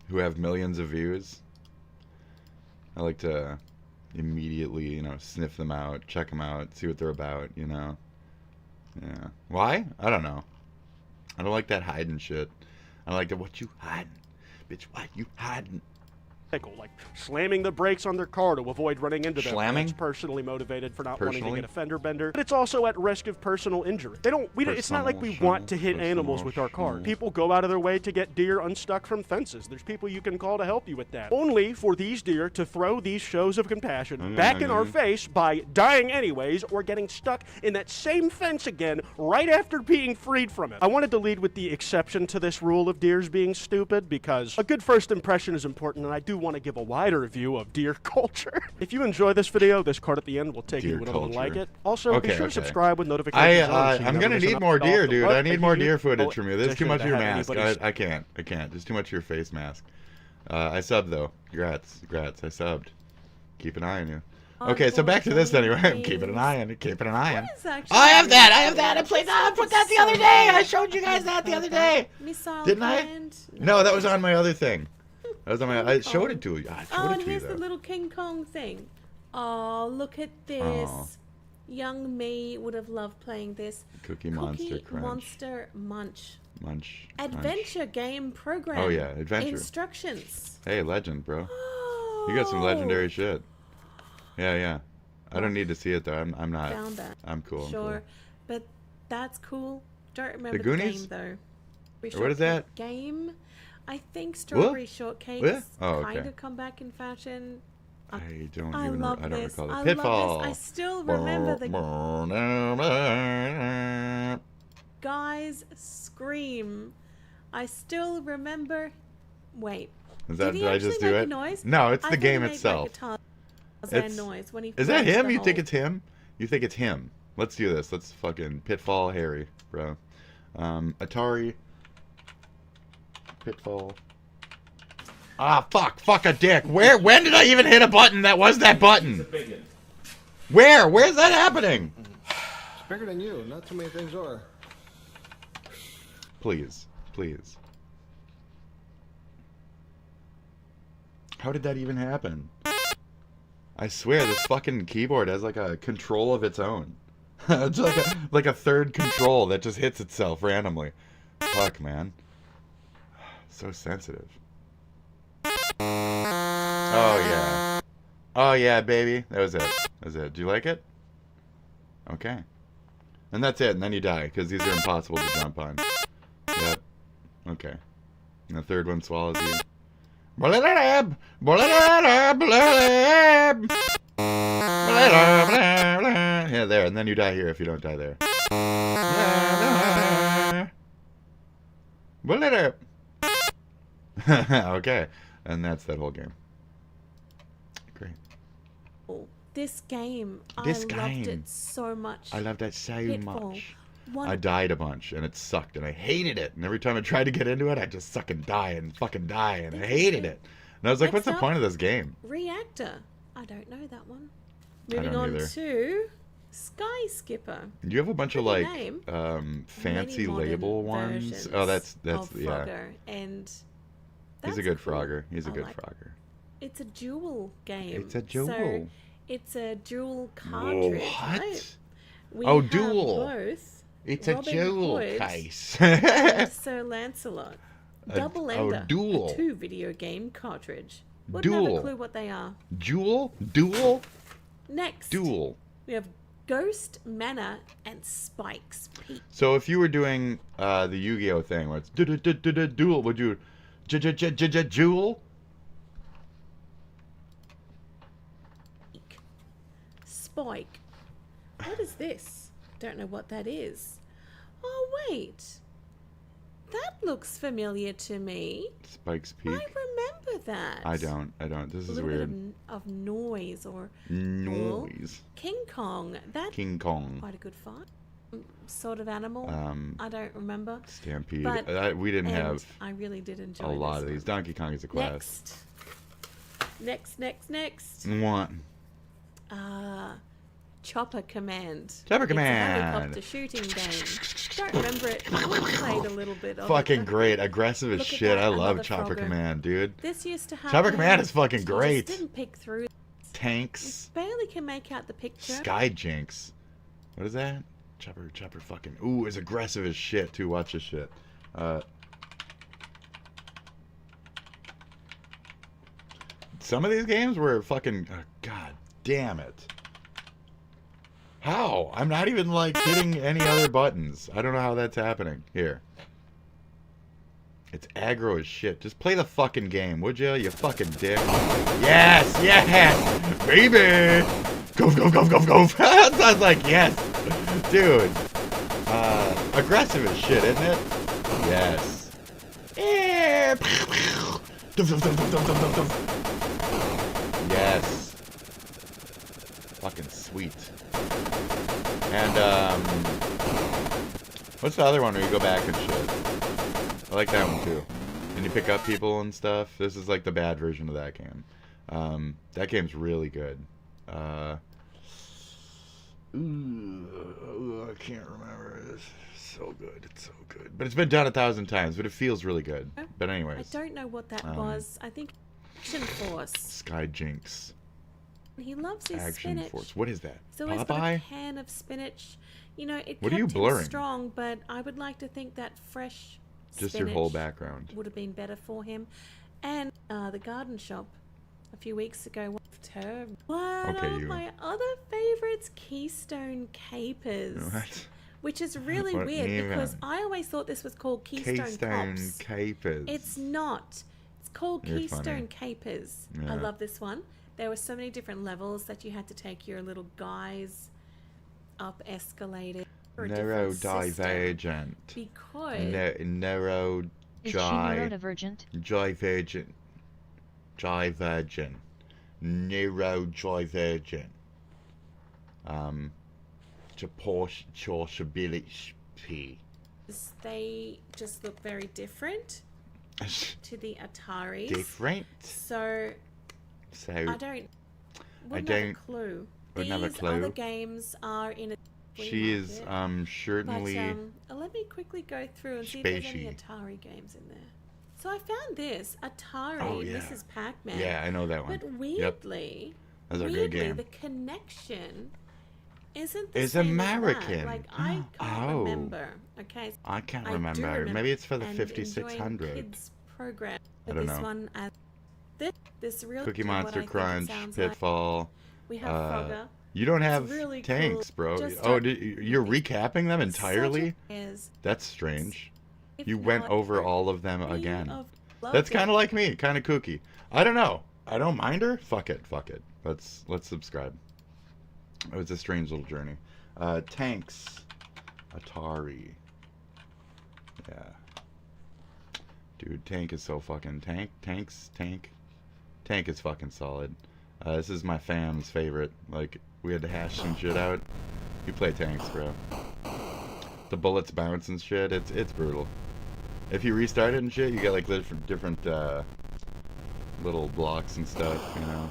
Speaker 1: who have millions of views, I like to immediately, sniff them out, check them out, see what they're about, Yeah. Why? I don't know. I don't like that hiding shit. I like that, what you hiding? Bitch, why you hiding?
Speaker 3: Like slamming the brakes on their car to avoid running into them.
Speaker 1: Slamming?
Speaker 3: That's personally motivated for not wanting to get a fender bender. But it's also at risk of personal injury. It's not like we want to hit animals with our car. People go out of their way to get deer unstuck from fences. There's people you can call to help you with that. Only for these deer to throw these shows of compassion back in our face by dying anyways or getting stuck in that same fence again right after being freed from it. I wanted to lead with the exception to this rule of deers being stupid because a good first impression is important, and I do want to give a wider view of deer culture. If you enjoy this video, this card at the end will take you whenever you like it. Also, be sure to subscribe with notifications on.
Speaker 1: I'm gonna need more deer, dude. I need more deer footage from you. There's too much of your mask. I can't. There's too much of your face mask. I subbed though. Congrats. I subbed. Keep an eye on you. Okay, so back to this anyway. I'm keeping an eye on it. I have that. I played that. I put that the other day. I showed you guys that the other day. Didn't I? No, that was on my other thing. That was on my. I showed it to you.
Speaker 26: And here's the little King Kong thing. Oh, look at this.
Speaker 1: Oh.
Speaker 26: Young me would have loved playing this.
Speaker 1: Cookie Monster Crunch.
Speaker 26: Monster Munch.
Speaker 1: Munch.
Speaker 26: Adventure game program.
Speaker 1: Oh, yeah, adventure.
Speaker 26: Instructions.
Speaker 1: Hey, legend, bro. You got some legendary shit. Yeah, yeah. I don't need to see it, though. I'm not.
Speaker 26: Found that.
Speaker 1: I'm cool.
Speaker 26: Sure.
Speaker 1: I'm cool.
Speaker 26: But that's cool. Don't remember
Speaker 1: The
Speaker 26: the
Speaker 1: Goonies?
Speaker 26: game, though.
Speaker 1: Or what is that?
Speaker 26: Game. I think Strawberry Shortcake's
Speaker 1: Oh, okay.
Speaker 26: kind of come back in fashion.
Speaker 1: I don't
Speaker 26: I
Speaker 1: even.
Speaker 26: love
Speaker 1: I don't
Speaker 26: this.
Speaker 1: recall
Speaker 26: I
Speaker 1: it.
Speaker 26: love
Speaker 1: Pitfall.
Speaker 26: this. I still remember the guys scream. I still remember. Wait.
Speaker 1: Is that,
Speaker 26: did he
Speaker 1: did I
Speaker 26: actually
Speaker 1: just
Speaker 26: make
Speaker 1: do
Speaker 26: a
Speaker 1: it?
Speaker 26: noise?
Speaker 1: No, it's
Speaker 26: I
Speaker 1: the
Speaker 26: thought
Speaker 1: game
Speaker 26: he made,
Speaker 1: itself.
Speaker 26: Like, a Tarzan
Speaker 1: It's,
Speaker 26: noise when he
Speaker 1: is that
Speaker 26: flies
Speaker 1: him?
Speaker 26: the
Speaker 1: You think
Speaker 26: hole.
Speaker 1: it's him? You think it's him? Let's do this. Let's fucking Pitfall Harry, bro. Atari. Pitfall. Ah, fuck. Fuck a dick. Where? When did I even hit a button that was that button? Where? Where's that happening?
Speaker 4: It's bigger than you. Not too many things are.
Speaker 1: Please. Please. How did that even happen? I swear, this fucking keyboard has like a control of its own. It's like a third control that just hits itself randomly. Fuck, man. So sensitive. Oh, yeah. Oh, yeah, baby. That was it. That was it. Do you like it? Okay. And that's it. And then you die, because these are impossible to jump on. Yep. Okay. And the third one swallows you. Yeah, there. And then you die here if you don't die there. Okay. And that's that whole game. Great.
Speaker 26: This game,
Speaker 1: This
Speaker 26: I loved
Speaker 1: game.
Speaker 26: it so much.
Speaker 1: I loved that so
Speaker 26: Pitfall.
Speaker 1: much.
Speaker 26: One-
Speaker 1: I died a bunch, and it sucked, and I hated it. And every time I tried to get into it, I just fucking die, and I hated it. And I was like, what's the
Speaker 26: Next
Speaker 1: point
Speaker 26: up,
Speaker 1: of this game?
Speaker 26: Reactor. I don't know that one.
Speaker 1: I
Speaker 26: Moving
Speaker 1: don't
Speaker 26: on
Speaker 1: either.
Speaker 26: to Sky Skipper.
Speaker 1: You have a bunch of
Speaker 26: Pretty
Speaker 1: like
Speaker 26: name.
Speaker 1: fancy
Speaker 26: Many modern
Speaker 1: label ones.
Speaker 26: versions
Speaker 1: Oh, that's
Speaker 26: of
Speaker 1: yeah.
Speaker 26: Frogger, and
Speaker 1: He's a
Speaker 26: that's
Speaker 1: good
Speaker 26: cool.
Speaker 1: Frogger. He's a
Speaker 26: I
Speaker 1: good
Speaker 26: like-
Speaker 1: Frogger.
Speaker 26: It's a dual game.
Speaker 1: It's a dual.
Speaker 26: So it's a dual cartridge.
Speaker 1: What?
Speaker 26: Right? We
Speaker 1: Oh,
Speaker 26: have
Speaker 1: dual.
Speaker 26: Both
Speaker 1: It's a
Speaker 26: Robin
Speaker 1: dual
Speaker 26: Hood
Speaker 1: case.
Speaker 26: and Sir Lancelot.
Speaker 1: A-
Speaker 26: Double
Speaker 1: oh,
Speaker 26: Ender.
Speaker 1: dual.
Speaker 26: A 2 video game cartridge. Wouldn't have
Speaker 1: Dual.
Speaker 26: a clue what they are.
Speaker 1: Jewel? Duel?
Speaker 26: Next,
Speaker 1: Duel.
Speaker 26: we have Ghost Manor and Spike's Peak.
Speaker 1: So if you were doing the Yu-Gi-Oh thing where it's duel, would you jewel?
Speaker 26: Spike. What is this? Don't know what that is. Oh, wait. That looks familiar to me.
Speaker 1: Spike's Peak.
Speaker 26: I remember that.
Speaker 1: I don't. This
Speaker 26: A
Speaker 1: is
Speaker 26: little
Speaker 1: weird.
Speaker 26: bit of noise or
Speaker 1: Noise.
Speaker 26: King Kong. That's
Speaker 1: King Kong.
Speaker 26: quite a good fight. Sort of animal. I don't remember.
Speaker 1: Stampede.
Speaker 26: But-
Speaker 1: We didn't
Speaker 26: and
Speaker 1: have
Speaker 26: I really did enjoy
Speaker 1: a lot
Speaker 26: this
Speaker 1: of
Speaker 26: one.
Speaker 1: these. Donkey Kong is a class.
Speaker 26: Next.
Speaker 1: What?
Speaker 26: Chopper Command.
Speaker 1: Chopper
Speaker 26: It's
Speaker 1: Command.
Speaker 26: a helicopter shooting game. Don't remember it. We played a little bit of
Speaker 1: Fucking
Speaker 26: it.
Speaker 1: great. Aggressive as
Speaker 26: Look at
Speaker 1: shit.
Speaker 26: that,
Speaker 1: I love
Speaker 26: another
Speaker 1: Chopper
Speaker 26: Frogger.
Speaker 1: Command, dude.
Speaker 26: This used to happen.
Speaker 1: Chopper Command is fucking
Speaker 26: You
Speaker 1: great.
Speaker 26: just didn't pick through.
Speaker 1: Tanks.
Speaker 26: Barely can make out the picture.
Speaker 1: Sky Jinx. What is that? Chopper fucking. Ooh, is aggressive as shit, too. Watch this shit. Some of these games were fucking. God damn it. How? I'm not even like hitting any other buttons. I don't know how that's happening. Here. It's aggro as shit. Just play the fucking game, would you? You fucking dick. Yes! Yes! Baby! Goof, goof, goof, goof, goof. That sounds like yes. Dude. Aggressive as shit, isn't it? Yes. Dum, dum, dum, dum, dum, dum, dum, dum. Yes. Fucking sweet. And, what's the other one where you go back and shit? I like that one too. And you pick up people and stuff. This is like the bad version of that game. That game's really good. I can't remember. It's so good. It's so good. But it's been done 1,000 times, but it feels really good. But anyways.
Speaker 26: I don't know what that was. I think Action Force.
Speaker 1: Sky Jinx.
Speaker 26: He loves his
Speaker 1: Action
Speaker 26: spinach.
Speaker 1: Force. What is that?
Speaker 26: He's always got a
Speaker 1: Popeye?
Speaker 26: can of spinach. You know, it
Speaker 1: What are
Speaker 26: kept
Speaker 1: you
Speaker 26: him
Speaker 1: blurring?
Speaker 26: strong, but I would like to think that fresh
Speaker 1: Just your whole
Speaker 26: spinach
Speaker 1: background.
Speaker 26: would have been better for him. And the garden shop a few weeks ago. One
Speaker 1: Okay,
Speaker 26: of
Speaker 1: you.
Speaker 26: my other favorites, Keystone Capers.
Speaker 1: What?
Speaker 26: Which is really
Speaker 1: What
Speaker 26: weird because
Speaker 1: even?
Speaker 26: I always thought this was called Keystone Cops.
Speaker 1: Capers.
Speaker 26: It's not. It's called
Speaker 1: You're
Speaker 26: Keystone
Speaker 1: funny.
Speaker 26: Capers.
Speaker 1: Yeah.
Speaker 26: I love this one. There were so many different levels that you had to take your little guys up escalated. for a different system
Speaker 1: Neurodivergent.
Speaker 26: Because
Speaker 27: Is she neurodivergent?
Speaker 1: Divergent. Divergent. Neurodivergent. Proportionality.
Speaker 26: they just look very different to the Ataris.
Speaker 1: Different?
Speaker 26: So
Speaker 1: So
Speaker 26: I wouldn't have a clue.
Speaker 1: Wouldn't have a
Speaker 26: These
Speaker 1: clue.
Speaker 26: other games are in a flea
Speaker 1: She is
Speaker 26: market.
Speaker 1: certainly
Speaker 26: But let me quickly go through and see if there's any
Speaker 1: spacey.
Speaker 26: Atari games in there. So I found this Atari
Speaker 1: Oh, yeah.
Speaker 26: Mrs. Pac-Man.
Speaker 1: Yeah, I know that one.
Speaker 26: But
Speaker 1: Yep.
Speaker 26: weirdly,
Speaker 1: That's a good game.
Speaker 26: the connection isn't the
Speaker 1: It's
Speaker 26: same as
Speaker 1: American.
Speaker 26: that. Like I can't
Speaker 1: Oh.
Speaker 26: remember. Okay,
Speaker 1: I can't
Speaker 26: do
Speaker 1: remember. Maybe it's for the
Speaker 26: and
Speaker 1: 5600.
Speaker 26: enjoying kids program.
Speaker 1: I
Speaker 26: But
Speaker 1: don't
Speaker 26: this
Speaker 1: know.
Speaker 26: one as this really
Speaker 1: Cookie
Speaker 26: what I
Speaker 1: Monster
Speaker 26: think it
Speaker 1: Crunch,
Speaker 26: sounds like.
Speaker 1: Pitfall.
Speaker 26: We have Frogger.
Speaker 1: You don't
Speaker 26: It's
Speaker 1: have
Speaker 26: really
Speaker 1: tanks,
Speaker 26: cool.
Speaker 1: bro.
Speaker 26: Just
Speaker 1: Oh,
Speaker 26: a-
Speaker 1: you're recapping them entirely?
Speaker 26: is
Speaker 1: That's strange.
Speaker 26: if
Speaker 1: You went
Speaker 26: not
Speaker 1: over all of them again.
Speaker 26: of
Speaker 1: That's
Speaker 26: loved
Speaker 1: kind
Speaker 26: it.
Speaker 1: of like me, kind of kooky. I don't know. I don't mind her. Fuck it. Fuck it. Let's subscribe. It was a strange little journey. Tanks. Atari. Yeah. Dude, Tank is so fucking Tank is fucking solid. This is my fam's favorite. Like, we had to hash some shit out. You play Tanks, bro. The bullets bounce and shit. It's brutal. If you restart it and shit, you get like different little blocks and stuff, you know.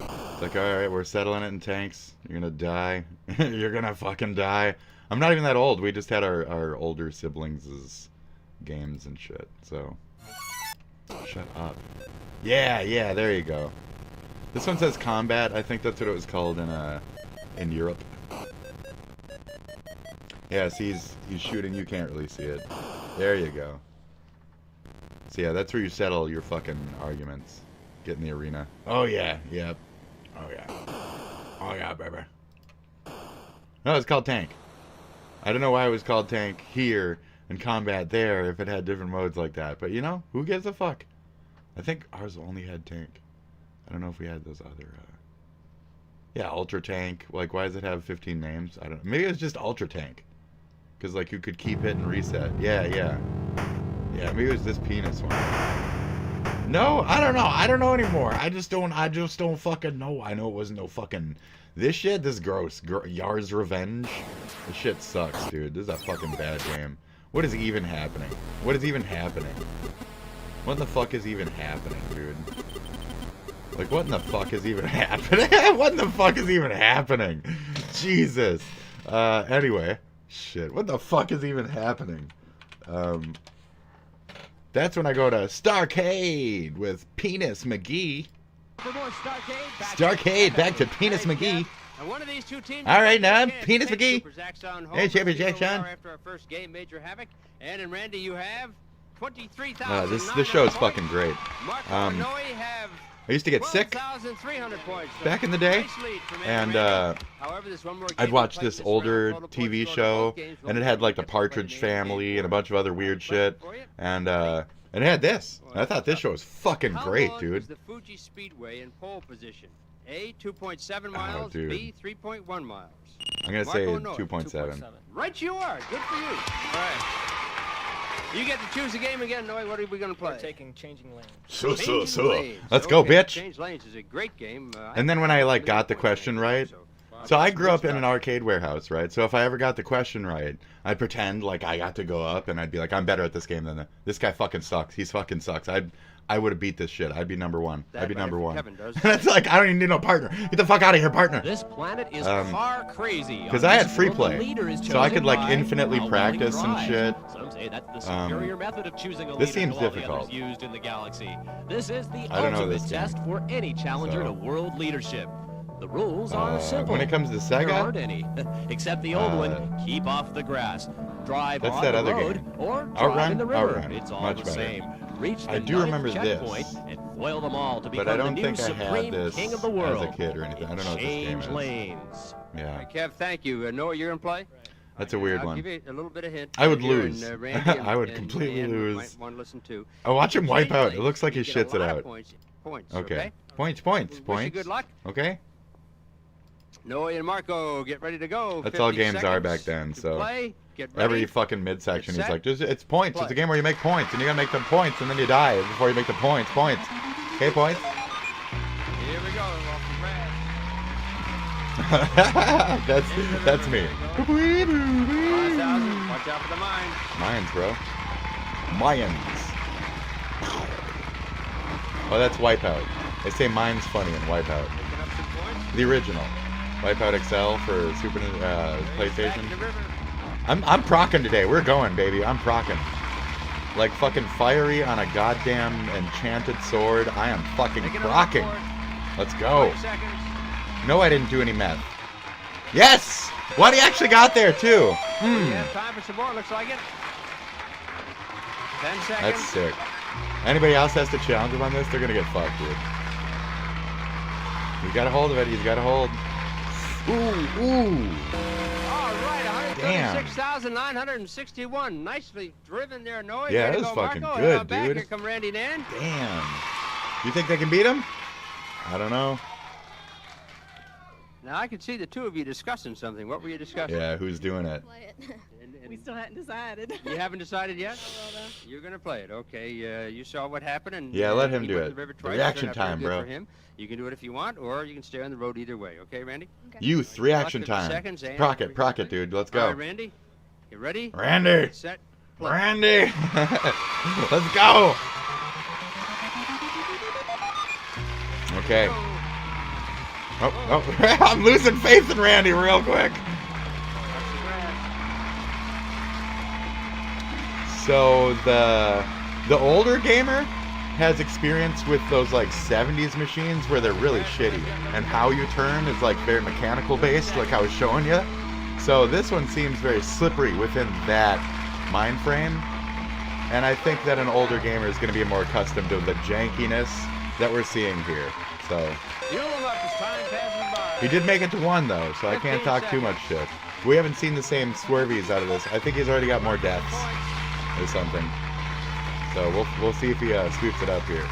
Speaker 1: It's like, alright, we're settling it in Tanks. You're gonna die. You're gonna fucking die. I'm not even that old. We just had our older siblings' games and shit, so. Shut up. Yeah, there you go. This one says combat. I think that's what it was called in Europe. Yeah, see, he's shooting. You can't really see it. There you go. So yeah, that's where you settle your fucking arguments. Get in the arena. Oh yeah, yep. Oh yeah. Oh yeah, baby. No, it's called Tank. I don't know why it was called Tank here and Combat there if it had different modes like that. But you know, who gives a fuck? I think ours only had Tank. I don't know if we had those other... Yeah, Ultra Tank. Like, why does it have 15 names? I don't know. Maybe it was just Ultra Tank. Because, like, you could keep it and reset. Yeah. Yeah, maybe it was this penis one. No, I don't know. I don't know anymore. I just don't fucking know. I know it wasn't no fucking... This shit, this is gross. Yar's Revenge. This shit sucks, dude. This is a fucking bad game. What is even happening? What is even happening? What the fuck is even happening, dude? Like, what in the fuck is even happening? What in the fuck is even happening? Jesus. Anyway. Shit. What the fuck is even happening? That's when I go to Starcade with Penis McGee.
Speaker 5: For more
Speaker 1: Starcade, back to Penis McGee.
Speaker 5: And one of these two teams.
Speaker 1: All right, now, Penis McGee. Hey, Champion
Speaker 5: Jack
Speaker 1: Jackson.
Speaker 5: After our first game, Major Havoc. And in Randy, you have 23,000.
Speaker 1: This show is fucking great. I used to get sick
Speaker 5: 12,300 points.
Speaker 1: back in the day, and I'd watch this older TV show, and it had like the Partridge Family and a bunch of other weird shit, and it had this. I thought this show was fucking great, dude.
Speaker 5: The Fuji Speedway in pole position. A 2.7 miles,
Speaker 1: dude.
Speaker 5: B 3.1 miles.
Speaker 1: I'm gonna say
Speaker 5: Marco Noy,
Speaker 1: 2.7.
Speaker 5: Right you are. Good for you. All right. You get to choose the game again, Noy. What are we going to play?
Speaker 18: Taking Changing Lanes.
Speaker 1: So.
Speaker 5: Changing Lanes.
Speaker 1: Let's go,
Speaker 5: Okay,
Speaker 1: bitch.
Speaker 5: Change Lanes is a great game.
Speaker 1: And then when I like got the question right, So I grew up in an arcade warehouse, right? So if I ever got the question right, I'd pretend like I got to go up and I'd be like, I'm better at this game than this guy fucking sucks. He's fucking sucks. I would have beat this shit. I'd be number one. I'd be number one. It's like, I don't even need no partner. Get the fuck out of here, partner.
Speaker 5: This planet is far crazy.
Speaker 1: Because I had free play, so I could like infinitely practice and shit.
Speaker 5: Some say that's the superior method of choosing a leader.
Speaker 1: This seems
Speaker 5: to all the
Speaker 1: difficult.
Speaker 5: others used in the galaxy. This is the
Speaker 1: I don't know
Speaker 5: ultimate
Speaker 1: this
Speaker 5: test
Speaker 1: game.
Speaker 5: for any challenger to world leadership. The rules are simple.
Speaker 1: When it comes to Sega,
Speaker 5: there aren't any, except the old one: keep off the grass, drive
Speaker 1: that's
Speaker 5: on
Speaker 1: that
Speaker 5: the
Speaker 1: other
Speaker 5: road,
Speaker 1: game.
Speaker 5: or drive
Speaker 1: Outrun?
Speaker 5: in the river.
Speaker 1: Outrun.
Speaker 5: It's all
Speaker 1: Much
Speaker 5: the
Speaker 1: better.
Speaker 5: same. Reach the
Speaker 1: I do
Speaker 5: 9th
Speaker 1: remember
Speaker 5: checkpoint
Speaker 1: this,
Speaker 5: and foil them all to
Speaker 1: but
Speaker 5: become
Speaker 1: I don't
Speaker 5: the new
Speaker 1: think I had
Speaker 5: supreme
Speaker 1: this
Speaker 5: king of the world.
Speaker 1: as a kid or anything. I don't know what this game
Speaker 5: Change
Speaker 1: is.
Speaker 5: lanes.
Speaker 1: Yeah.
Speaker 5: Kev, thank you. Noah, you're gonna play.
Speaker 1: That's a weird
Speaker 5: I'll
Speaker 1: one.
Speaker 5: give you a little bit of hint.
Speaker 1: I would
Speaker 5: Here,
Speaker 1: lose.
Speaker 5: and, Randy
Speaker 1: I would
Speaker 5: and
Speaker 1: completely
Speaker 5: Ann
Speaker 1: lose.
Speaker 5: might want to listen too.
Speaker 1: Oh, watch him wipe
Speaker 5: Change
Speaker 1: out. It
Speaker 5: lanes.
Speaker 1: looks like he
Speaker 5: You get a
Speaker 1: shits it
Speaker 5: lot of
Speaker 1: out.
Speaker 5: Points.
Speaker 1: Okay. Points.
Speaker 5: Wish you
Speaker 1: Points.
Speaker 5: good luck.
Speaker 1: Okay.
Speaker 5: Noah and Marco, get ready to go.
Speaker 1: That's all
Speaker 5: 50
Speaker 1: games are back
Speaker 5: seconds
Speaker 1: then.
Speaker 5: to
Speaker 1: So
Speaker 5: play. Get ready.
Speaker 1: every fucking midsection, he's
Speaker 5: set,
Speaker 1: like, it's points.
Speaker 5: play.
Speaker 1: It's a game where you make points, and you gotta make them points, and then you die before you make the points. Points. Okay, points.
Speaker 5: Here we go. Off the grass.
Speaker 1: that's me.
Speaker 5: 5,000. Watch out for the mines.
Speaker 1: Mines, bro. Mayans. Oh, that's Wipeout. They say mine's funny in Wipeout. The original. Wipeout XL for PlayStation. I'm procking today. We're going, baby. I'm procking. Like fucking fiery on a goddamn enchanted sword. I am fucking procking. Let's go. No, I didn't do any meth. Yes! What, he actually got there, too.
Speaker 5: Yeah, time for some more. Looks like it. 10 seconds.
Speaker 1: That's sick. Anybody else has to challenge him on this, they're gonna get fucked, dude. He's got a hold of it. He's got a hold. Ooh.
Speaker 5: All right,
Speaker 1: Damn.
Speaker 5: 136,961. Nicely driven there, Noah.
Speaker 1: Yeah,
Speaker 5: Way to
Speaker 1: that was
Speaker 5: go,
Speaker 1: fucking
Speaker 5: Marco.
Speaker 1: good,
Speaker 5: Head on back.
Speaker 1: dude.
Speaker 5: Here come Randy and Ann.
Speaker 1: Damn. You think they can beat him? I don't know.
Speaker 5: Now, I could see the two of you discussing something. What were you discussing?
Speaker 1: Yeah, who's doing it?
Speaker 23: We still hadn't decided.
Speaker 5: You haven't decided yet? You're going to play it. Okay, you saw what happened. And
Speaker 1: Yeah, let him
Speaker 5: he
Speaker 1: do
Speaker 5: went
Speaker 1: it.
Speaker 5: to the river
Speaker 1: The
Speaker 5: twice.
Speaker 1: reaction
Speaker 5: Turned out very
Speaker 1: time,
Speaker 5: good
Speaker 1: bro.
Speaker 5: for him. You can do it if you want, or you can stay on the road either way. Okay, Randy?
Speaker 1: Youth, reaction
Speaker 5: 50
Speaker 1: time.
Speaker 5: seconds, Ann.
Speaker 1: Proc it, dude. Let's
Speaker 5: All
Speaker 1: go.
Speaker 5: right, Randy. You ready?
Speaker 1: Randy.
Speaker 5: Get set. Play.
Speaker 1: Randy. Let's go. Okay. Oh, I'm losing faith in Randy real quick. So the older gamer has experience with those like 70s machines where they're really shitty, and how you turn is like very mechanical based, like I was showing you. So this one seems very slippery within that mind frame, and I think that an older gamer is going to be more accustomed to the jankiness that we're seeing here. So he did make it to 1 though, so I can't talk too much shit. We haven't seen the same swervies out of this. I think he's already got more deaths or something. So we'll see if he sweeps it up here.